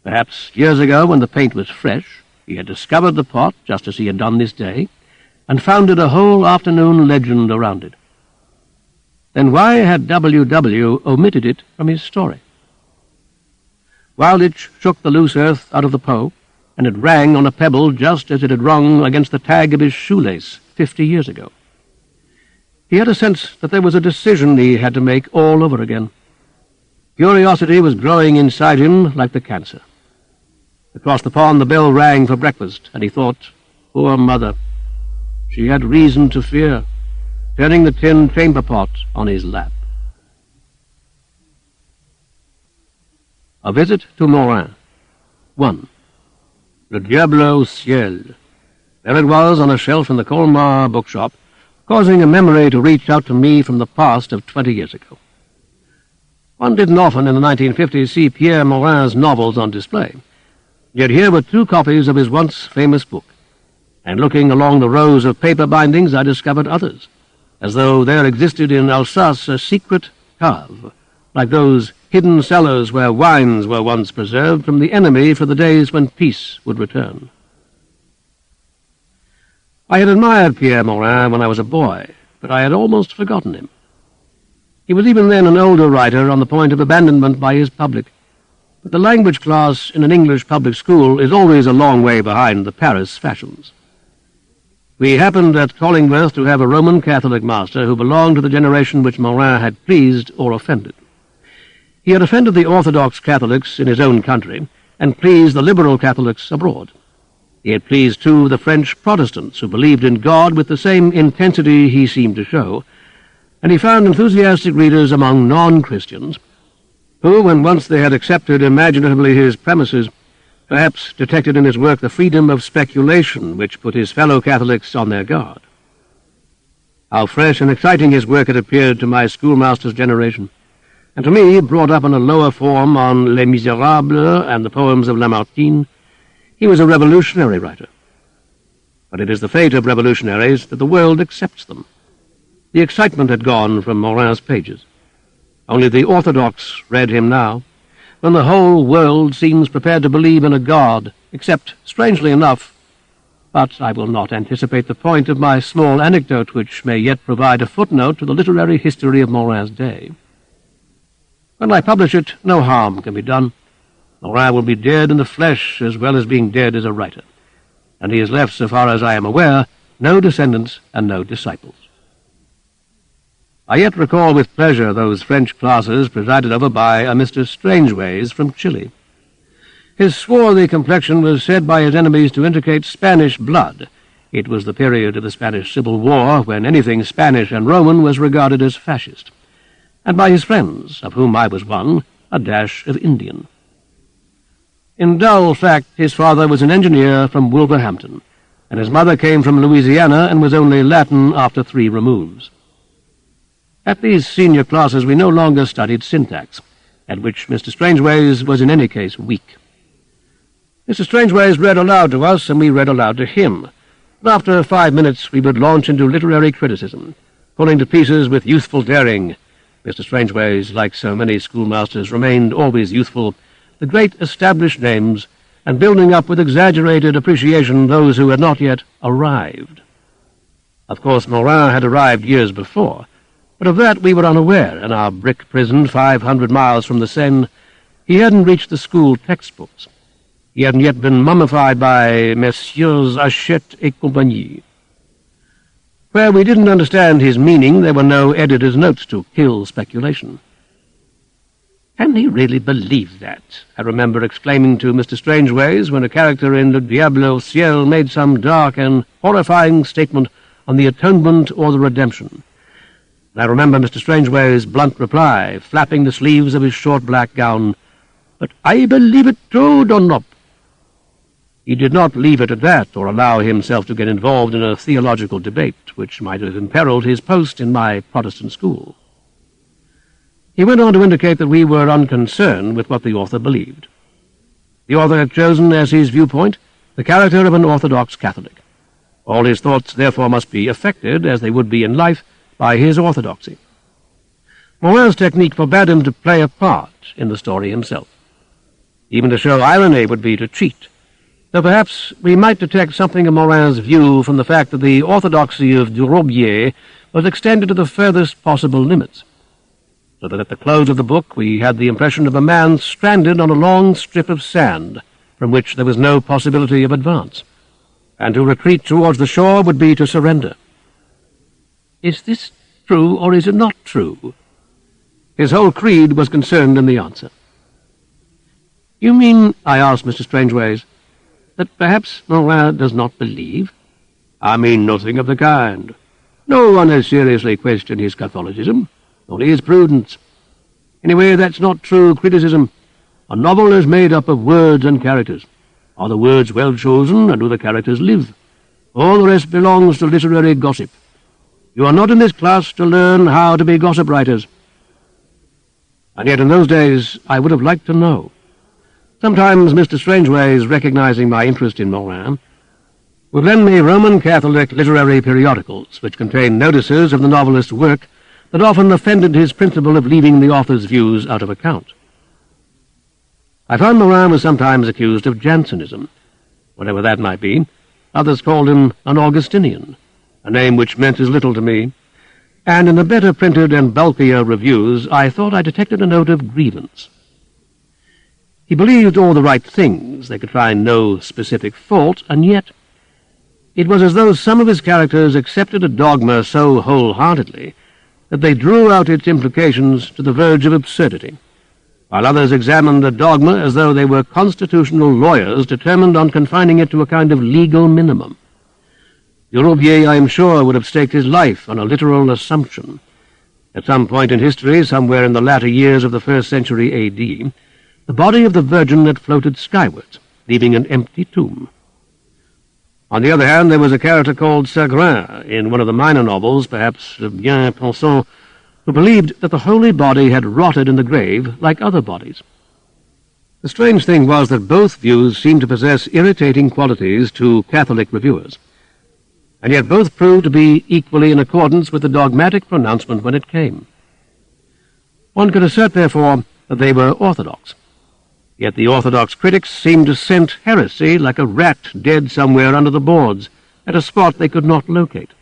Perhaps years ago, when the paint was fresh, he had discovered the pot, just as he had done this day, and founded a whole afternoon legend around it. Then why had W.W. omitted it from his story? Wilditch shook the loose earth out of the pot, and it rang on a pebble just as it had rung against the tag of his shoelace 50 years ago. He had a sense that there was a decision he had to make all over again. Curiosity was growing inside him like the cancer. Across the pond the bell rang for breakfast, and he thought, poor mother, she had reason to fear, turning the tin chamber pot on his lap. A visit to Morin. 1. Le Diable au Ciel. There it was on a shelf in the Colmar bookshop, causing a memory to reach out to me from the past of 20 years ago. One didn't often in the 1950s see Pierre Morin's novels on display, yet here were 2 copies of his once famous book, and looking along the rows of paper bindings I discovered others, as though there existed in Alsace a secret cave, like those hidden cellars where wines were once preserved from the enemy for the days when peace would return. I had admired Pierre Morin when I was a boy, but I had almost forgotten him. He was even then an older writer on the point of abandonment by his public, but the language class in an English public school is always a long way behind the Paris fashions. We happened at Collingworth to have a Roman Catholic master who belonged to the generation which Morin had pleased or offended. He had offended the Orthodox Catholics in his own country and pleased the liberal Catholics abroad. He had pleased, too, the French Protestants who believed in God with the same intensity he seemed to show, and he found enthusiastic readers among non-Christians who, when once they had accepted imaginatively his premises, perhaps detected in his work the freedom of speculation which put his fellow Catholics on their guard. How fresh and exciting his work had appeared to my schoolmaster's generation, and to me, brought up in a lower form on Les Miserables and the poems of Lamartine, he was a revolutionary writer. But it is the fate of revolutionaries that the world accepts them. The excitement had gone from Morin's pages. Only the orthodox read him now, when the whole world seems prepared to believe in a God, except, strangely enough, but I will not anticipate the point of my small anecdote, which may yet provide a footnote to the literary history of Morin's day. When I publish it, no harm can be done. Morin will be dead in the flesh as well as being dead as a writer, and he has left, so far as I am aware, no descendants and no disciples. I yet recall with pleasure those French classes presided over by a Mr. Strangeways from Chile. His swarthy complexion was said by his enemies to indicate Spanish blood. It was the period of the Spanish Civil War, when anything Spanish and Roman was regarded as fascist. And by his friends, of whom I was one, a dash of Indian. In dull fact, his father was an engineer from Wolverhampton, and his mother came from Louisiana and was only Latin after 3 removes. At these senior classes we no longer studied syntax, at which Mr. Strangeways was in any case weak. Mr. Strangeways read aloud to us, and we read aloud to him. But after 5 minutes we would launch into literary criticism, pulling to pieces with youthful daring. Mr. Strangeways, like so many schoolmasters, remained always youthful, the great established names, and building up with exaggerated appreciation those who had not yet arrived. Of course, Morin had arrived years before, but of that we were unaware in our brick prison 500 miles from the Seine. He hadn't reached the school textbooks. He hadn't yet been mummified by Messieurs Hachette et Compagnie. Where we didn't understand his meaning, there were no editor's notes to kill speculation. Can he really believe that? I remember exclaiming to Mr. Strangeways when a character in Le Diable au Ciel made some dark and horrifying statement on the atonement or the redemption. And I remember Mr. Strangeways' blunt reply, flapping the sleeves of his short black gown, "But I believe it too, Dunlop." He did not leave it at that, or allow himself to get involved in a theological debate, which might have imperiled his post in my Protestant school. He went on to indicate that we were unconcerned with what the author believed. The author had chosen as his viewpoint the character of an Orthodox Catholic. All his thoughts, therefore, must be affected, as they would be in life, by his orthodoxy. Morin's technique forbade him to play a part in the story himself. Even to show irony would be to cheat, though perhaps we might detect something of Morin's view from the fact that the orthodoxy of Jubilee was extended to the furthest possible limits, so that at the close of the book we had the impression of a man stranded on a long strip of sand from which there was no possibility of advance, and to retreat towards the shore would be to surrender. Is this true, or is it not true? His whole creed was concerned in the answer. "You mean," I asked Mr. Strangeways, "that perhaps Morin does not believe?" "I mean nothing of the kind. No one has seriously questioned his Catholicism, only his prudence. Anyway, that's not true criticism. A novel is made up of words and characters. Are the words well chosen, and do the characters live? All the rest belongs to literary gossip. You are not in this class to learn how to be gossip writers." And yet in those days I would have liked to know. Sometimes Mr. Strangeways, recognizing my interest in Morin, would lend me Roman Catholic literary periodicals which contained notices of the novelist's work that often offended his principle of leaving the author's views out of account. I found Morin was sometimes accused of Jansenism. Whatever that might be, others called him an Augustinian, a name which meant as little to me, and in the better printed and bulkier reviews I thought I detected a note of grievance. He believed all the right things, they could find no specific fault, and yet it was as though some of his characters accepted a dogma so wholeheartedly that they drew out its implications to the verge of absurdity, while others examined the dogma as though they were constitutional lawyers determined on confining it to a kind of legal minimum. Jubilee, I am sure, would have staked his life on a literal assumption. At some point in history, somewhere in the latter years of the 1st century A.D., the body of the Virgin had floated skywards, leaving an empty tomb. On the other hand, there was a character called Segrin in one of the minor novels, perhaps Le Bien Pensant, who believed that the holy body had rotted in the grave like other bodies. The strange thing was that both views seemed to possess irritating qualities to Catholic reviewers, and yet both proved to be equally in accordance with the dogmatic pronouncement when it came. One could assert, therefore, that they were orthodox. Yet the orthodox critics seemed to scent heresy like a rat dead somewhere under the boards, at a spot they could not locate.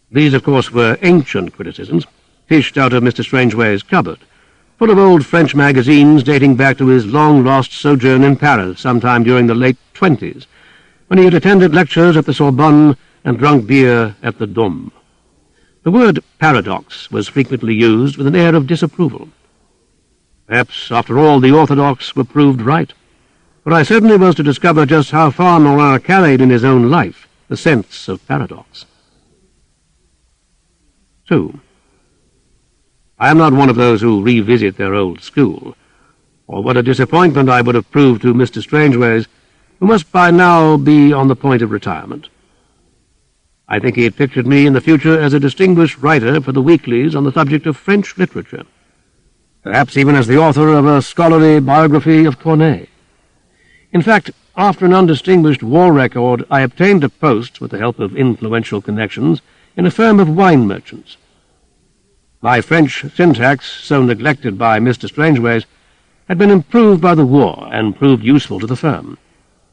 These, of course, were ancient criticisms, fished out of Mr. Strangeways' cupboard, full of old French magazines dating back to his long-lost sojourn in Paris sometime during the late 20s, when he had attended lectures at the Sorbonne and drunk beer at the Dôme. The word paradox was frequently used with an air of disapproval. Perhaps, after all, the orthodox were proved right, for I certainly was to discover just how far Morin carried in his own life the sense of paradox. 2. I am not one of those who revisit their old school, or what a disappointment I would have proved to Mr. Strangeways, who must by now be on the point of retirement. I think he had pictured me in the future as a distinguished writer for the weeklies on the subject of French literature, perhaps even as the author of a scholarly biography of Corneille. In fact, after an undistinguished war record, I obtained a post, with the help of influential connections, in a firm of wine merchants. My French syntax, so neglected by Mr. Strangeways, had been improved by the war and proved useful to the firm,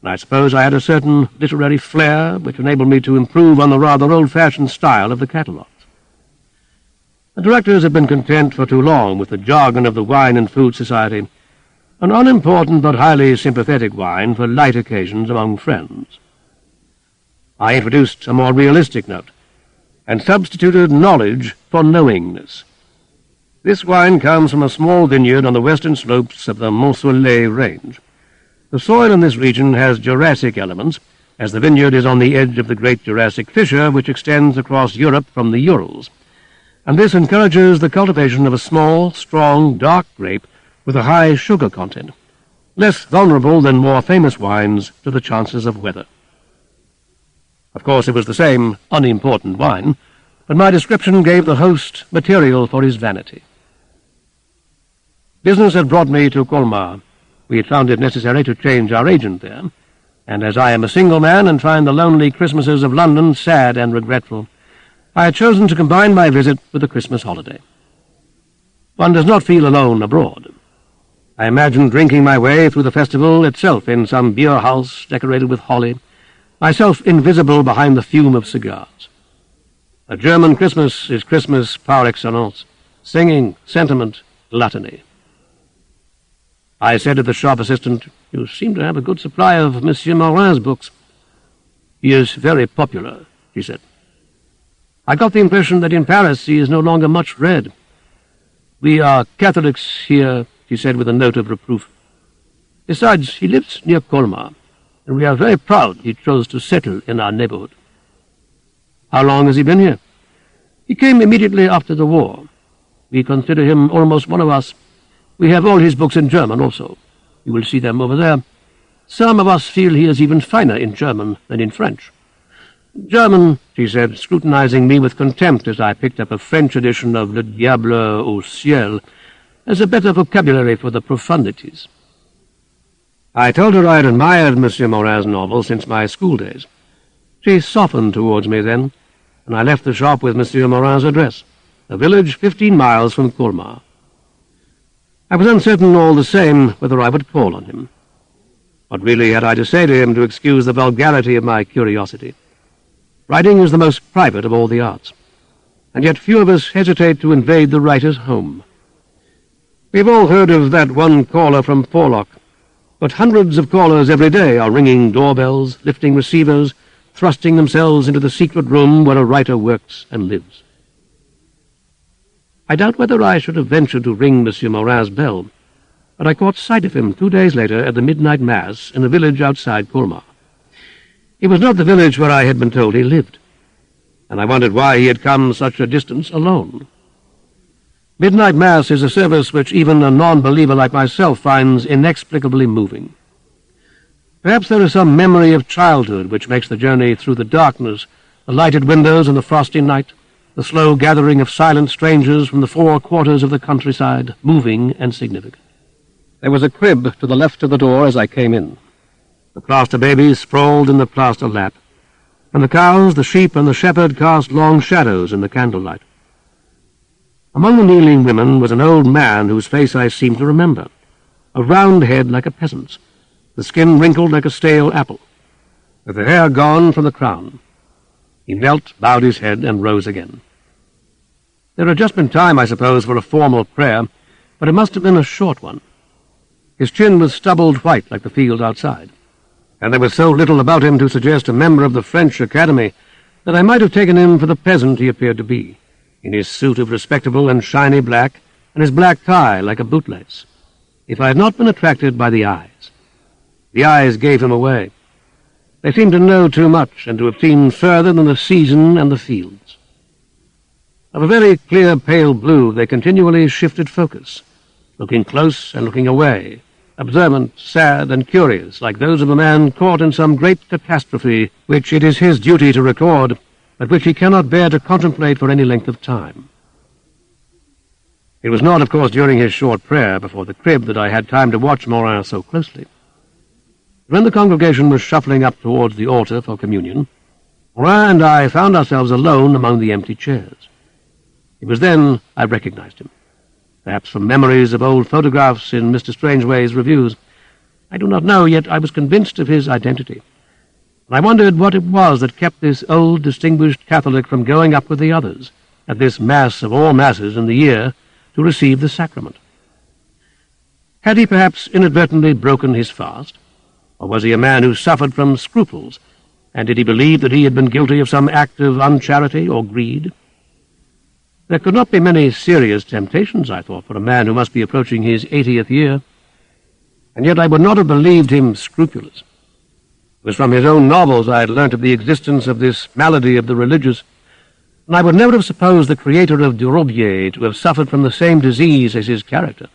and I suppose I had a certain literary flair which enabled me to improve on the rather old-fashioned style of the catalogues. The directors had been content for too long with the jargon of the Wine and Food Society, an unimportant but highly sympathetic wine for light occasions among friends. I introduced a more realistic note, and substituted knowledge for knowingness. This wine comes from a small vineyard on the western slopes of the Mont-Soleil range. The soil in this region has Jurassic elements, as the vineyard is on the edge of the great Jurassic fissure which extends across Europe from the Urals, and this encourages the cultivation of a small, strong, dark grape with a high sugar content, less vulnerable than more famous wines to the chances of weather. Of course, it was the same unimportant wine, but my description gave the host material for his vanity. Business had brought me to Colmar. We had found it necessary to change our agent there, and as I am a single man and find the lonely Christmases of London sad and regretful, I had chosen to combine my visit with a Christmas holiday. One does not feel alone abroad. I imagined drinking my way through the festival itself in some beer house decorated with holly, myself invisible behind the fume of cigars. A German Christmas is Christmas par excellence, singing, sentiment, gluttony. I said to the shop assistant, "You seem to have a good supply of Monsieur Morin's books." "He is very popular," she said. "I got the impression that in Paris he is no longer much read." "We are Catholics here," she said with a note of reproof. "Besides, he lives near Colmar, and we are very proud he chose to settle in our neighborhood." "How long has he been here?" "He came immediately after the war. We consider him almost one of us. We have all his books in German also. You will see them over there. Some of us feel he is even finer in German than in French." "German," she said, scrutinizing me with contempt as I picked up a French edition of Le Diable au Ciel, has a better vocabulary for the profundities. I told her I had admired Monsieur Morin's novel since my school days. She softened towards me then, and I left the shop with Monsieur Morin's address, a village 15 miles from Colmar. I was uncertain all the same whether I would call on him. What really had I to say to him to excuse the vulgarity of my curiosity? Writing is the most private of all the arts, and yet few of us hesitate to invade the writer's home. We have all heard of that one caller from Porlock, but hundreds of callers every day are ringing doorbells, lifting receivers, thrusting themselves into the secret room where a writer works and lives. I doubt whether I should have ventured to ring Monsieur Morin's bell, but I caught sight of him 2 days later at the midnight mass in a village outside Colmar. It was not the village where I had been told he lived, and I wondered why he had come such a distance alone. Midnight mass is a service which even a non-believer like myself finds inexplicably moving. Perhaps there is some memory of childhood which makes the journey through the darkness, the lighted windows and the frosty night, the slow gathering of silent strangers from the 4 quarters of the countryside, moving and significant. There was a crib to the left of the door as I came in. The plaster baby sprawled in the plaster lap, and the cows, the sheep, and the shepherd cast long shadows in the candlelight. Among the kneeling women was an old man whose face I seemed to remember, a round head like a peasant's, the skin wrinkled like a stale apple, with the hair gone from the crown. He knelt, bowed his head, and rose again. There had just been time, I suppose, for a formal prayer, but it must have been a short one. His chin was stubbled white like the fields outside, and there was so little about him to suggest a member of the French Academy that I might have taken him for the peasant he appeared to be, in his suit of respectable and shiny black, and his black tie like a bootlace. if I had not been attracted by the eyes. The eyes gave him away. They seemed to know too much and to have seen further than the season and the fields. Of a very clear pale blue, they continually shifted focus, looking close and looking away, observant, sad, and curious, like those of a man caught in some great catastrophe which it is his duty to record, but which he cannot bear to contemplate for any length of time. It was not, of course, during his short prayer before the crib that I had time to watch Morin so closely. When the congregation was shuffling up towards the altar for communion, Morin and I found ourselves alone among the empty chairs. It was then I recognized him, perhaps from memories of old photographs in Mr. Strangeway's reviews. I do not know, yet I was convinced of his identity. And I wondered what it was that kept this old distinguished Catholic from going up with the others, at this Mass of all Masses in the year, to receive the sacrament. Had he perhaps inadvertently broken his fast? Or was he a man who suffered from scruples, and did he believe that he had been guilty of some act of uncharity or greed? There could not be many serious temptations, I thought, for a man who must be approaching his 80th year, and yet I would not have believed him scrupulous. It was from his own novels I had learnt of the existence of this malady of the religious, and I would never have supposed the creator of Jubilee to have suffered from the same disease as his character.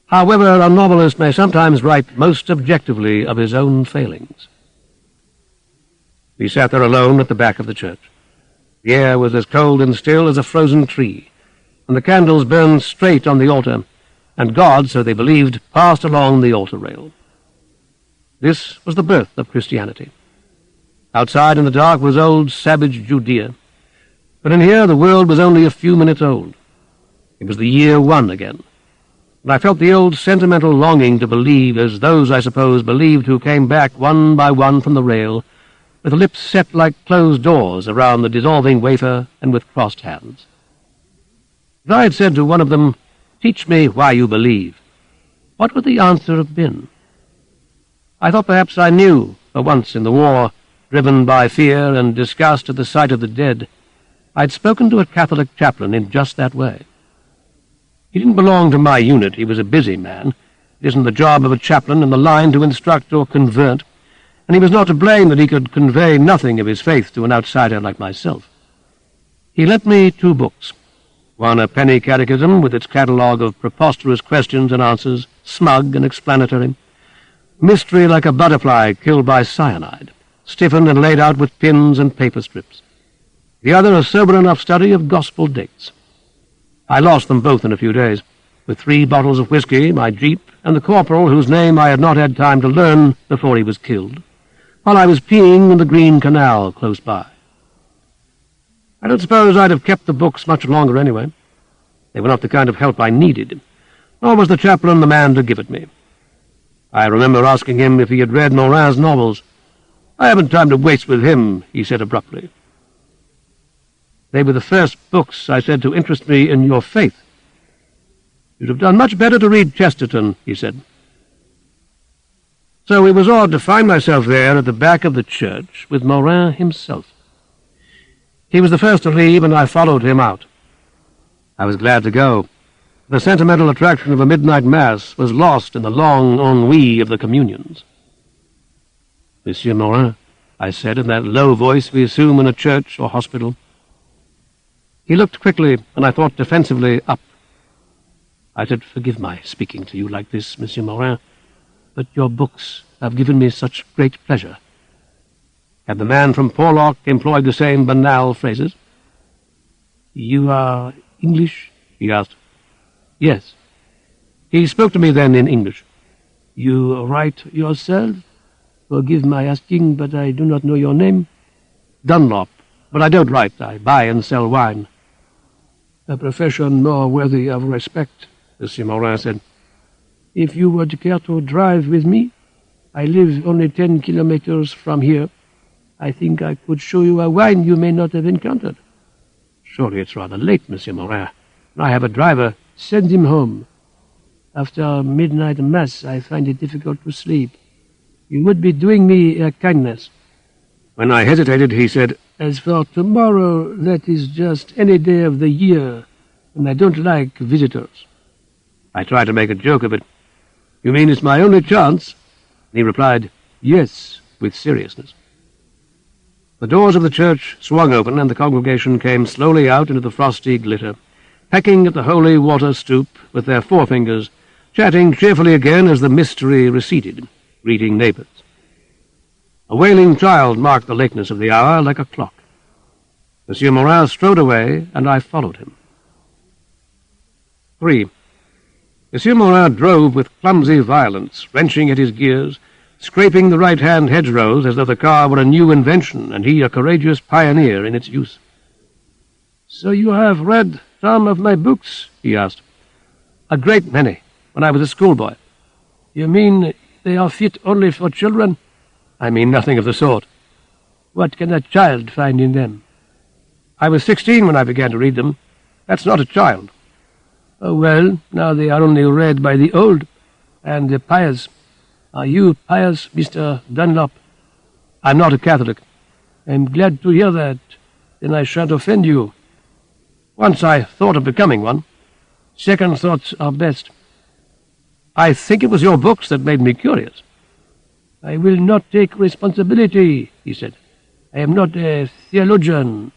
However, a novelist may sometimes write most objectively of his own failings. We sat there alone at the back of the church. The air was as cold and still as a frozen tree, and the candles burned straight on the altar, and God, so they believed, passed along the altar rail. This was the birth of Christianity. Outside in the dark was old savage Judea, but in here the world was only a few minutes old. It was the year 1 again, and I felt the old sentimental longing to believe, as those, I suppose, believed who came back one by one from the rail, with lips set like closed doors around the dissolving wafer and with crossed hands. If I had said to one of them, "Teach me why you believe," what would the answer have been? I thought perhaps I knew, for once in the war, driven by fear and disgust at the sight of the dead, I'd spoken to a Catholic chaplain in just that way. He didn't belong to my unit. He was a busy man. It isn't the job of a chaplain in the line to instruct or convert, and he was not to blame that he could convey nothing of his faith to an outsider like myself. He lent me 2 books, one a penny catechism with its catalogue of preposterous questions and answers, smug and explanatory, mystery like a butterfly killed by cyanide, stiffened and laid out with pins and paper strips. The other a sober enough study of gospel dates. I lost them both in a few days, with 3 bottles of whiskey, my jeep, and the corporal whose name I had not had time to learn before he was killed, while I was peeing in the green canal close by. I don't suppose I'd have kept the books much longer anyway. They were not the kind of help I needed, nor was the chaplain the man to give it me. I remember asking him if he had read Morin's novels. "I haven't time to waste with him," he said abruptly. "They were the first books," I said, "to interest me in your faith." "You'd have done much better to read Chesterton," he said. So it was odd to find myself there at the back of the church with Morin himself. He was the first to leave, and I followed him out. I was glad to go. The sentimental attraction of a midnight Mass was lost in the long ennui of the communions. "Monsieur Morin," I said in that low voice we assume in a church or hospital. He looked quickly, and I thought defensively, up. I said, "Forgive my speaking to you like this, Monsieur Morin, but your books have given me such great pleasure." Had the man from Porlock employed the same banal phrases? "You are English?" he asked. "Yes." He spoke to me then in English. "You write yourself? Forgive my asking, but I do not know your name." "Dunlop, but I don't write. I buy and sell wine." "A profession more worthy of respect," Monsieur Morin said. "If you would care to drive with me, I live only 10 kilometers from here. I think I could show you a wine you may not have encountered." "Surely it's rather late, Monsieur Morin. I have a driver." "Send him home. After midnight Mass, I find it difficult to sleep. You would be doing me a kindness." When I hesitated, he said, "As for tomorrow, that is just any day of the year, and I don't like visitors." I tried to make a joke of it. You mean it's my only chance? And he replied, yes, with seriousness. The doors of the church swung open, and the congregation came slowly out into the frosty glitter, pecking at the holy water stoop with their forefingers, chatting cheerfully again as the mystery receded, greeting neighbours. A wailing child marked the lateness of the hour like a clock. Monsieur Morin strode away, and I followed him. 3. Monsieur Morin drove with clumsy violence, wrenching at his gears, scraping the right-hand hedgerows as though the car were a new invention, and he a courageous pioneer in its use. "So you have read some of my books?" he asked. "A great many, when I was a schoolboy." "You mean they are fit only for children?" "I mean nothing of the sort." "What can a child find in them?" "I was 16 when I began to read them. That's not a child." "Oh, well, now they are only read by the old and the pious. Are you pious, Mr. Dunlop?" "I'm not a Catholic." "I'm glad to hear that. Then I shan't offend you." "Once I thought of becoming one." "Second thoughts are best." "I think it was your books that made me curious." "I will not take responsibility," he said. "I am not a theologian."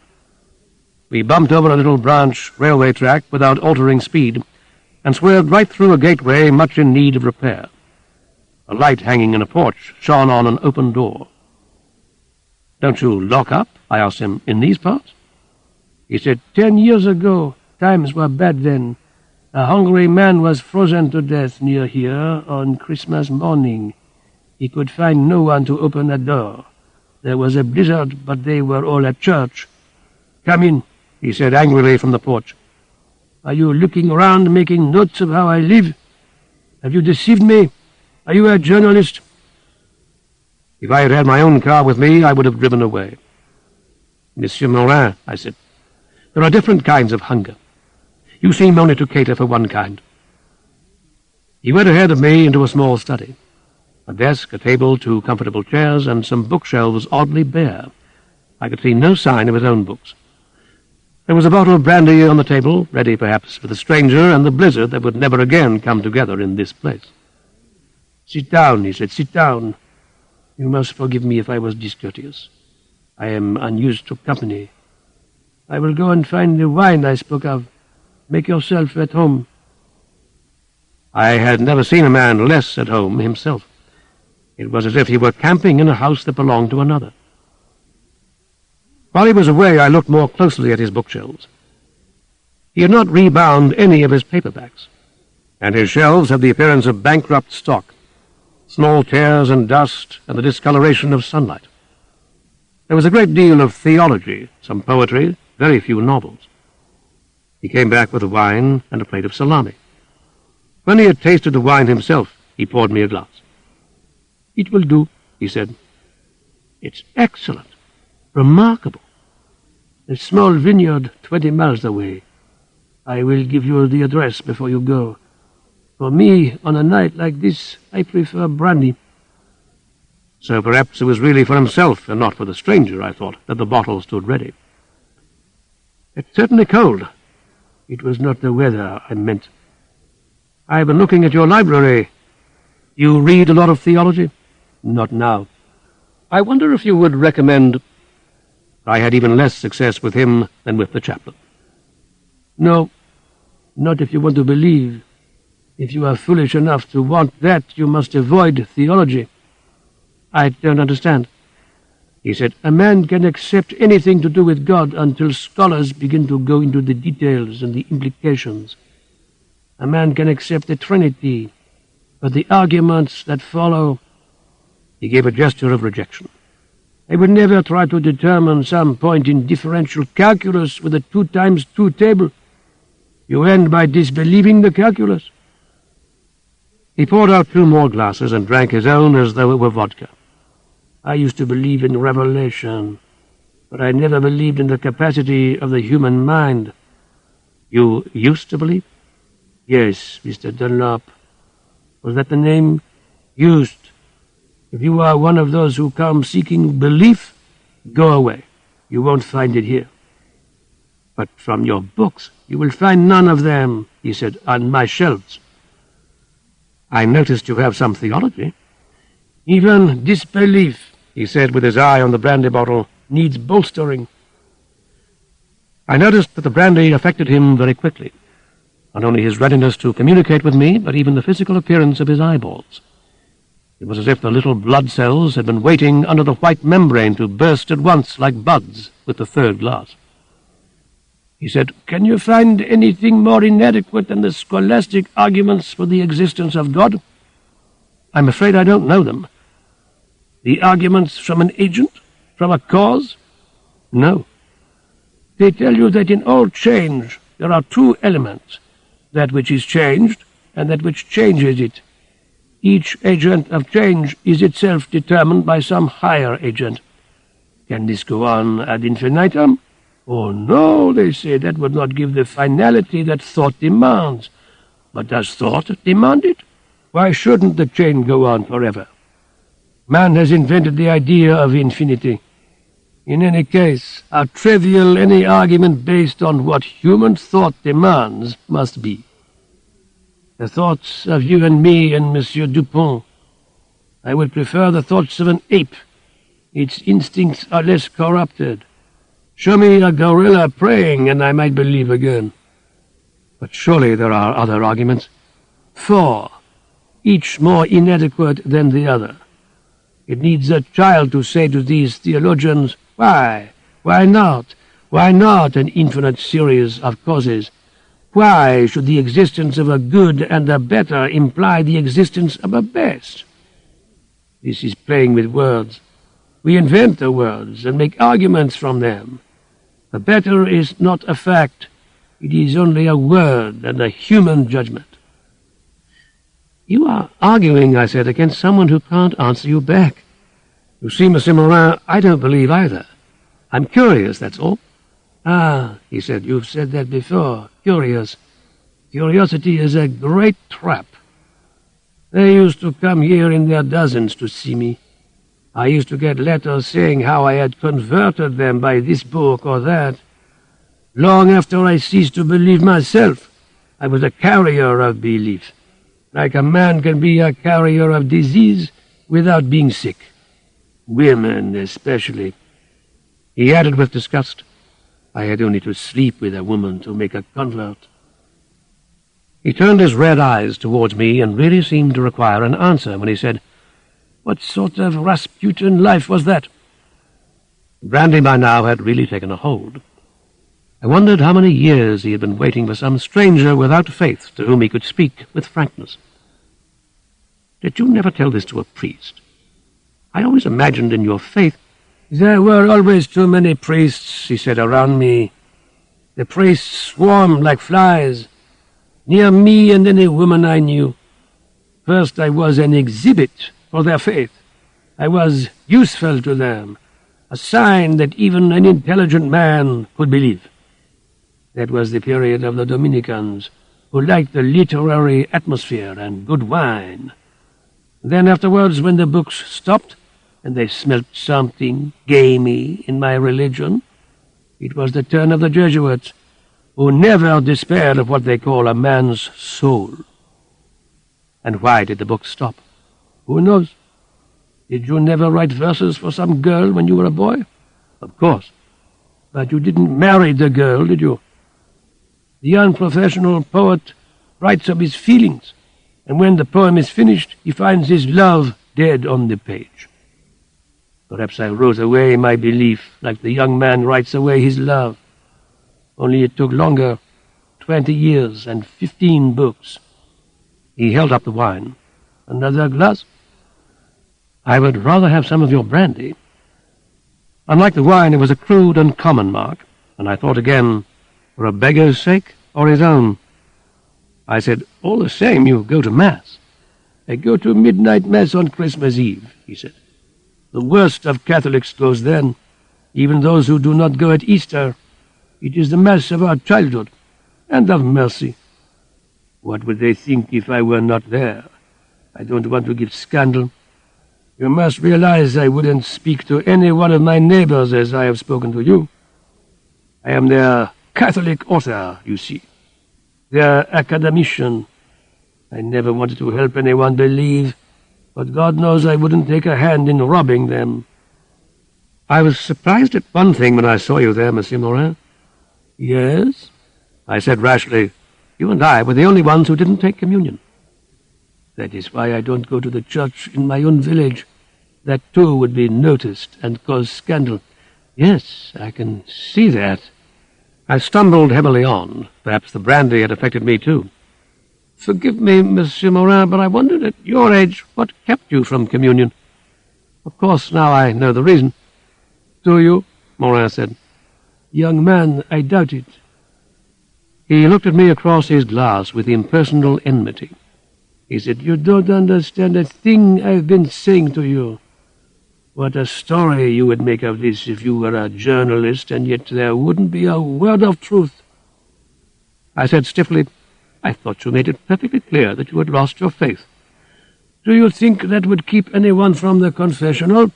We bumped over a little branch railway track without altering speed, and swerved right through a gateway much in need of repair. A light hanging in a porch shone on an open door. "Don't you lock up?" I asked him, "in these parts?" He said, 10 years ago, times were bad then. A hungry man was frozen to death near here on Christmas morning. He could find no one to open the door. There was a blizzard, but they were all at church." "Come in," he said angrily from the porch. "Are you looking around, making notes of how I live? Have you deceived me? Are you a journalist?" If I had had my own car with me, I would have driven away. "Monsieur Morin," I said, "there are different kinds of hunger. You seem only to cater for one kind." He went ahead of me into a small study. A desk, a table, 2 comfortable chairs, and some bookshelves oddly bare. I could see no sign of his own books. There was a bottle of brandy on the table, ready perhaps for the stranger and the blizzard that would never again come together in this place. "Sit down," he said, "sit down. You must forgive me if I was discourteous. I am unused to company. I will go and find the wine I spoke of. Make yourself at home." I had never seen a man less at home himself. It was as if he were camping in a house that belonged to another. While he was away, I looked more closely at his bookshelves. He had not rebound any of his paperbacks, and his shelves had the appearance of bankrupt stock, small tears and dust, and the discoloration of sunlight. There was a great deal of theology, some poetry, very few novels. He came back with a wine and a plate of salami. When he had tasted the wine himself, he poured me a glass. "It will do," he said. "It's excellent, remarkable. A small vineyard 20 miles away. I will give you the address before you go. For me, on a night like this, I prefer brandy." So perhaps it was really for himself and not for the stranger, I thought, that the bottle stood ready. "It's certainly cold." "It was not the weather I meant." "I've been looking at your library. You read a lot of theology?" "Not now." "I wonder if you would recommend—" I had even less success with him than with the chaplain. "No, not if you want to believe. If you are foolish enough to want that, you must avoid theology." "I don't understand." He said, "A man can accept anything to do with God until scholars begin to go into the details and the implications. A man can accept the Trinity, but the arguments that follow—" He gave a gesture of rejection. "I would never try to determine some point in differential calculus with a 2 times 2 table. You end by disbelieving the calculus." He poured out 2 more glasses and drank his own as though it were vodka. "I used to believe in revelation, but I never believed in the capacity of the human mind." "You used to believe?" "Yes, Mr. Dunlop. Was that the name?" "Used. If you are one of those who come seeking belief, go away. You won't find it here." "But from your books—" "You will find none of them," he said, "on my shelves." I noticed you have some theology. Even disbelief, he said with his eye on the brandy bottle, needs bolstering. I noticed that the brandy affected him very quickly. Not only his readiness to communicate with me, but even the physical appearance of his eyeballs. It was as if the little blood cells had been waiting under the white membrane to burst at once like buds with the third glass. He said, "Can you find anything more inadequate than the scholastic arguments for the existence of God?" "I'm afraid I don't know them." "The arguments from an agent? From a cause?" "No." "They tell you that in all change there are two elements, that which is changed and that which changes it. Each agent of change is itself determined by some higher agent. Can this go on ad infinitum? Oh, no, they say, that would not give the finality that thought demands. But does thought demand it? Why shouldn't the chain go on forever? Man has invented the idea of infinity. In any case, how trivial any argument based on what human thought demands must be. The thoughts of you and me and Monsieur Dupont. I would prefer the thoughts of an ape. Its instincts are less corrupted. Show me a gorilla praying, and I might believe again." "But surely there are other arguments." "4, each more inadequate than the other. It needs a child to say to these theologians, why? Why not? Why not an infinite series of causes? Why should the existence of a good and a better imply the existence of a best? This is playing with words. We invent the words and make arguments from them. The better is not a fact. It is only a word and a human judgment." "You are arguing," I said, "against someone who can't answer you back. You see, Monsieur Morin, I don't believe either. I'm curious, that's all." "Ah," he said, "you've said that before. Curious. Curiosity is a great trap. They used to come here in their dozens to see me. I used to get letters saying how I had converted them by this book or that. Long after I ceased to believe myself, I was a carrier of belief, like a man can be a carrier of disease without being sick. Women especially." He added with disgust, "I had only to sleep with a woman to make a convert." He turned his red eyes towards me and really seemed to require an answer when he said, "What sort of Rasputin life was that?" Brandy by now had really taken a hold. I wondered how many years he had been waiting for some stranger without faith to whom he could speak with frankness. "Did you never tell this to a priest? I always imagined in your faith—" "There were always too many priests," he said, "around me. The priests swarmed like flies, near me and any woman I knew. First I was an exhibit for their faith. I was useful to them, a sign that even an intelligent man could believe. That was the period of the Dominicans, who liked the literary atmosphere and good wine. Then afterwards, when the books stopped, and they smelt something gamey in my religion, it was the turn of the Jesuits, who never despaired of what they call a man's soul." "And why did the books stop?" "Who knows? Did you never write verses for some girl when you were a boy?" "Of course." "But you didn't marry the girl, did you? The unprofessional poet writes of his feelings, and when the poem is finished, he finds his love dead on the page. Perhaps I wrote away my belief like the young man writes away his love. Only it took longer, 20 years and 15 books. He held up the wine. Another glass? "I would rather have some of your brandy." Unlike the wine, it was a crude and common mark, and I thought again, for a beggar's sake or his own? I said, "All the same, you go to Mass." "I go to midnight Mass on Christmas Eve," he said. "The worst of Catholics goes then, even those who do not go at Easter. It is the Mass of our childhood, and of mercy. What would they think if I were not there? I don't want to give scandal. You must realize I wouldn't speak to any one of my neighbors as I have spoken to you. I am their Catholic author, you see, their academician. I never wanted to help anyone believe, but God knows I wouldn't take a hand in robbing them. I was surprised at one thing when I saw you there, Monsieur Morin. Yes? I said rashly, you and I were the only ones who didn't take communion. That is why I don't go to the church in my own village. That too would be noticed and cause scandal. Yes, I can see that. I stumbled heavily on. Perhaps the brandy had affected me too. Forgive me, Monsieur Morin, but I wondered at your age what kept you from communion. Of course, now I know the reason. Do you? Morin said. Young man, I doubt it. He looked at me across his glass with impersonal enmity. He said, you don't understand a thing I've been saying to you. What a story you would make of this if you were a journalist, and yet there wouldn't be a word of truth. I said stiffly, I thought you made it perfectly clear that you had lost your faith. Do you think that would keep anyone from the confessional?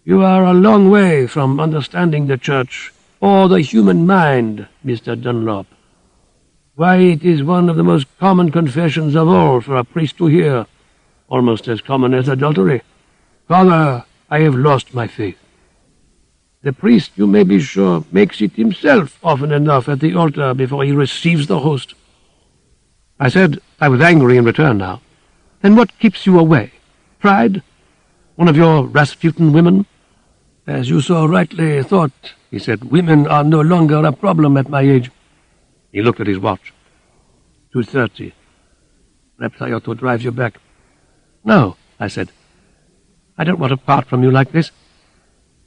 You are a long way from understanding the church or the human mind, Mr. Dunlop. Why, it is one of the most common confessions of all for a priest to hear, almost as common as adultery. Father, I have lost my faith. The priest, you may be sure, makes it himself often enough at the altar before he receives the host. I said I was angry in return now. Then what keeps you away? Pride? One of your Rasputin women? As you so rightly thought, he said, women are no longer a problem at my age. He looked at his watch. 2:30. Perhaps I ought to drive you back. No, I said. I don't want to part from you like this.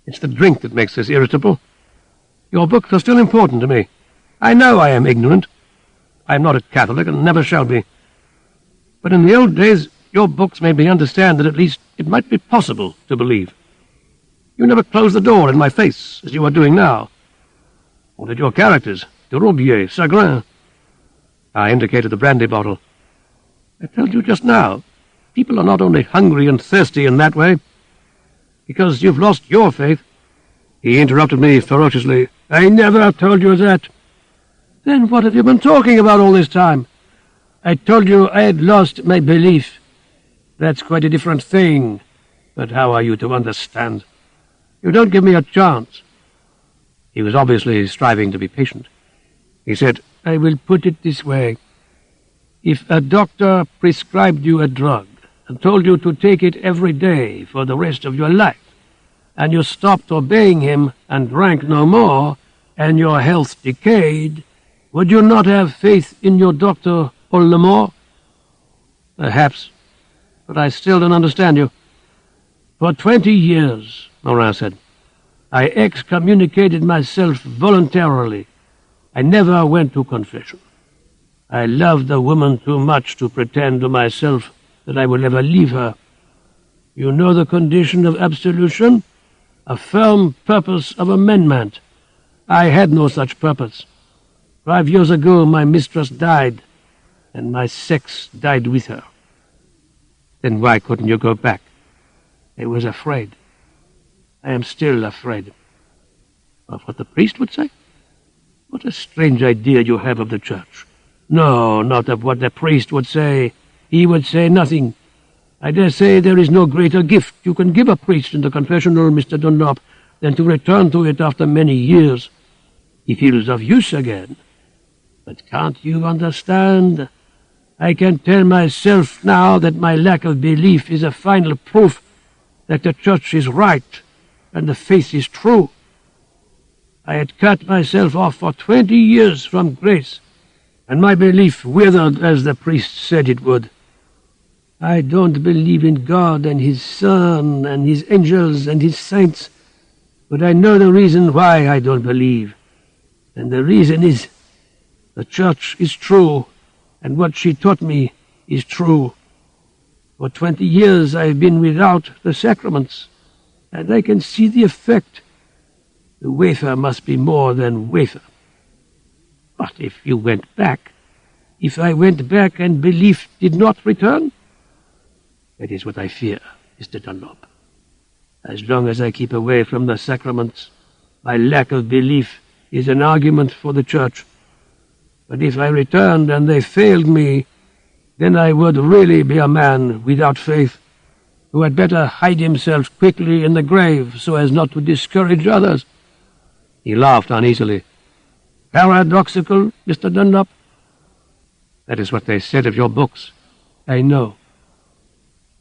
It's the drink that makes us irritable. Your books are still important to me. I know I am ignorant. I am not a Catholic and never shall be. But in the old days, your books made me understand that at least it might be possible to believe. You never closed the door in my face, as you are doing now. Or did your characters, de Roubier, Sagrin? I indicated the brandy bottle. I told you just now, people are not only hungry and thirsty in that way. Because you've lost your faith. He interrupted me ferociously. I never told you that. Then what have you been talking about all this time? I told you I had lost my belief. That's quite a different thing. But how are you to understand? You don't give me a chance. He was obviously striving to be patient. He said, I will put it this way. If a doctor prescribed you a drug and told you to take it every day for the rest of your life, and you stopped obeying him and drank no more, and your health decayed, would you not have faith in your doctor all the more? Perhaps, but I still don't understand you. For 20 years, Morin said, I excommunicated myself voluntarily. I never went to confession. I loved a woman too much to pretend to myself that I will ever leave her. You know the condition of absolution? A firm purpose of amendment. I had no such purpose. 5 years ago my mistress died, and my sex died with her. Then why couldn't you go back? I was afraid. I am still afraid. Of what the priest would say? What a strange idea you have of the church. No, not of what the priest would say. He would say nothing. I dare say there is no greater gift you can give a priest in the confessional, Mr. Dunlop, than to return to it after many years. He feels of use again. But can't you understand? I can tell myself now that my lack of belief is a final proof that the church is right and the faith is true. I had cut myself off for 20 years from grace, and my belief withered as the priest said it would. I don't believe in God and his Son and his angels and his saints, but I know the reason why I don't believe. And the reason is the church is true, and what she taught me is true. For 20 years I have been without the sacraments, and I can see the effect. The wafer must be more than wafer. But if you went back, if I went back and belief did not return? That is what I fear, Mr. Dunlop. As long as I keep away from the sacraments, my lack of belief is an argument for the church. But if I returned and they failed me, then I would really be a man without faith, who had better hide himself quickly in the grave so as not to discourage others." He laughed uneasily. "Paradoxical, Mr. Dunlop?" "That is what they said of your books." "I know.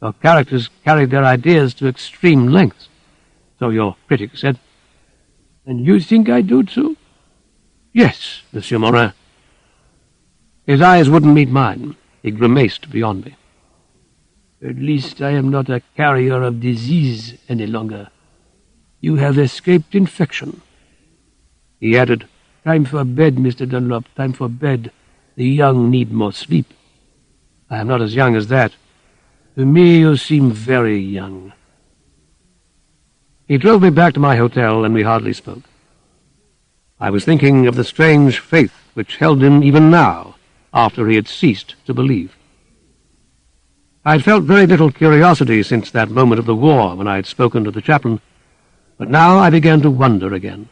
Your characters carried their ideas to extreme lengths, so your critics said." "And you think I do too?" "Yes, Monsieur Morin." His eyes wouldn't meet mine. He grimaced beyond me. "At least I am not a carrier of disease any longer. You have escaped infection." He added, "Time for bed, Mr. Dunlop, time for bed. The young need more sleep." "I am not as young as that." "To me you seem very young." He drove me back to my hotel, and we hardly spoke. I was thinking of the strange faith which held him even now, after he had ceased to believe. I had felt very little curiosity since that moment of the war when I had spoken to the chaplain, but now I began to wonder again.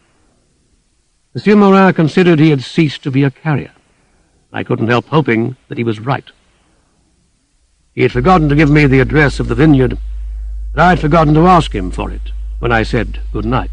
Monsieur Morin considered he had ceased to be a carrier. I couldn't help hoping that he was right. He had forgotten to give me the address of the vineyard, but I had forgotten to ask him for it when I said good night.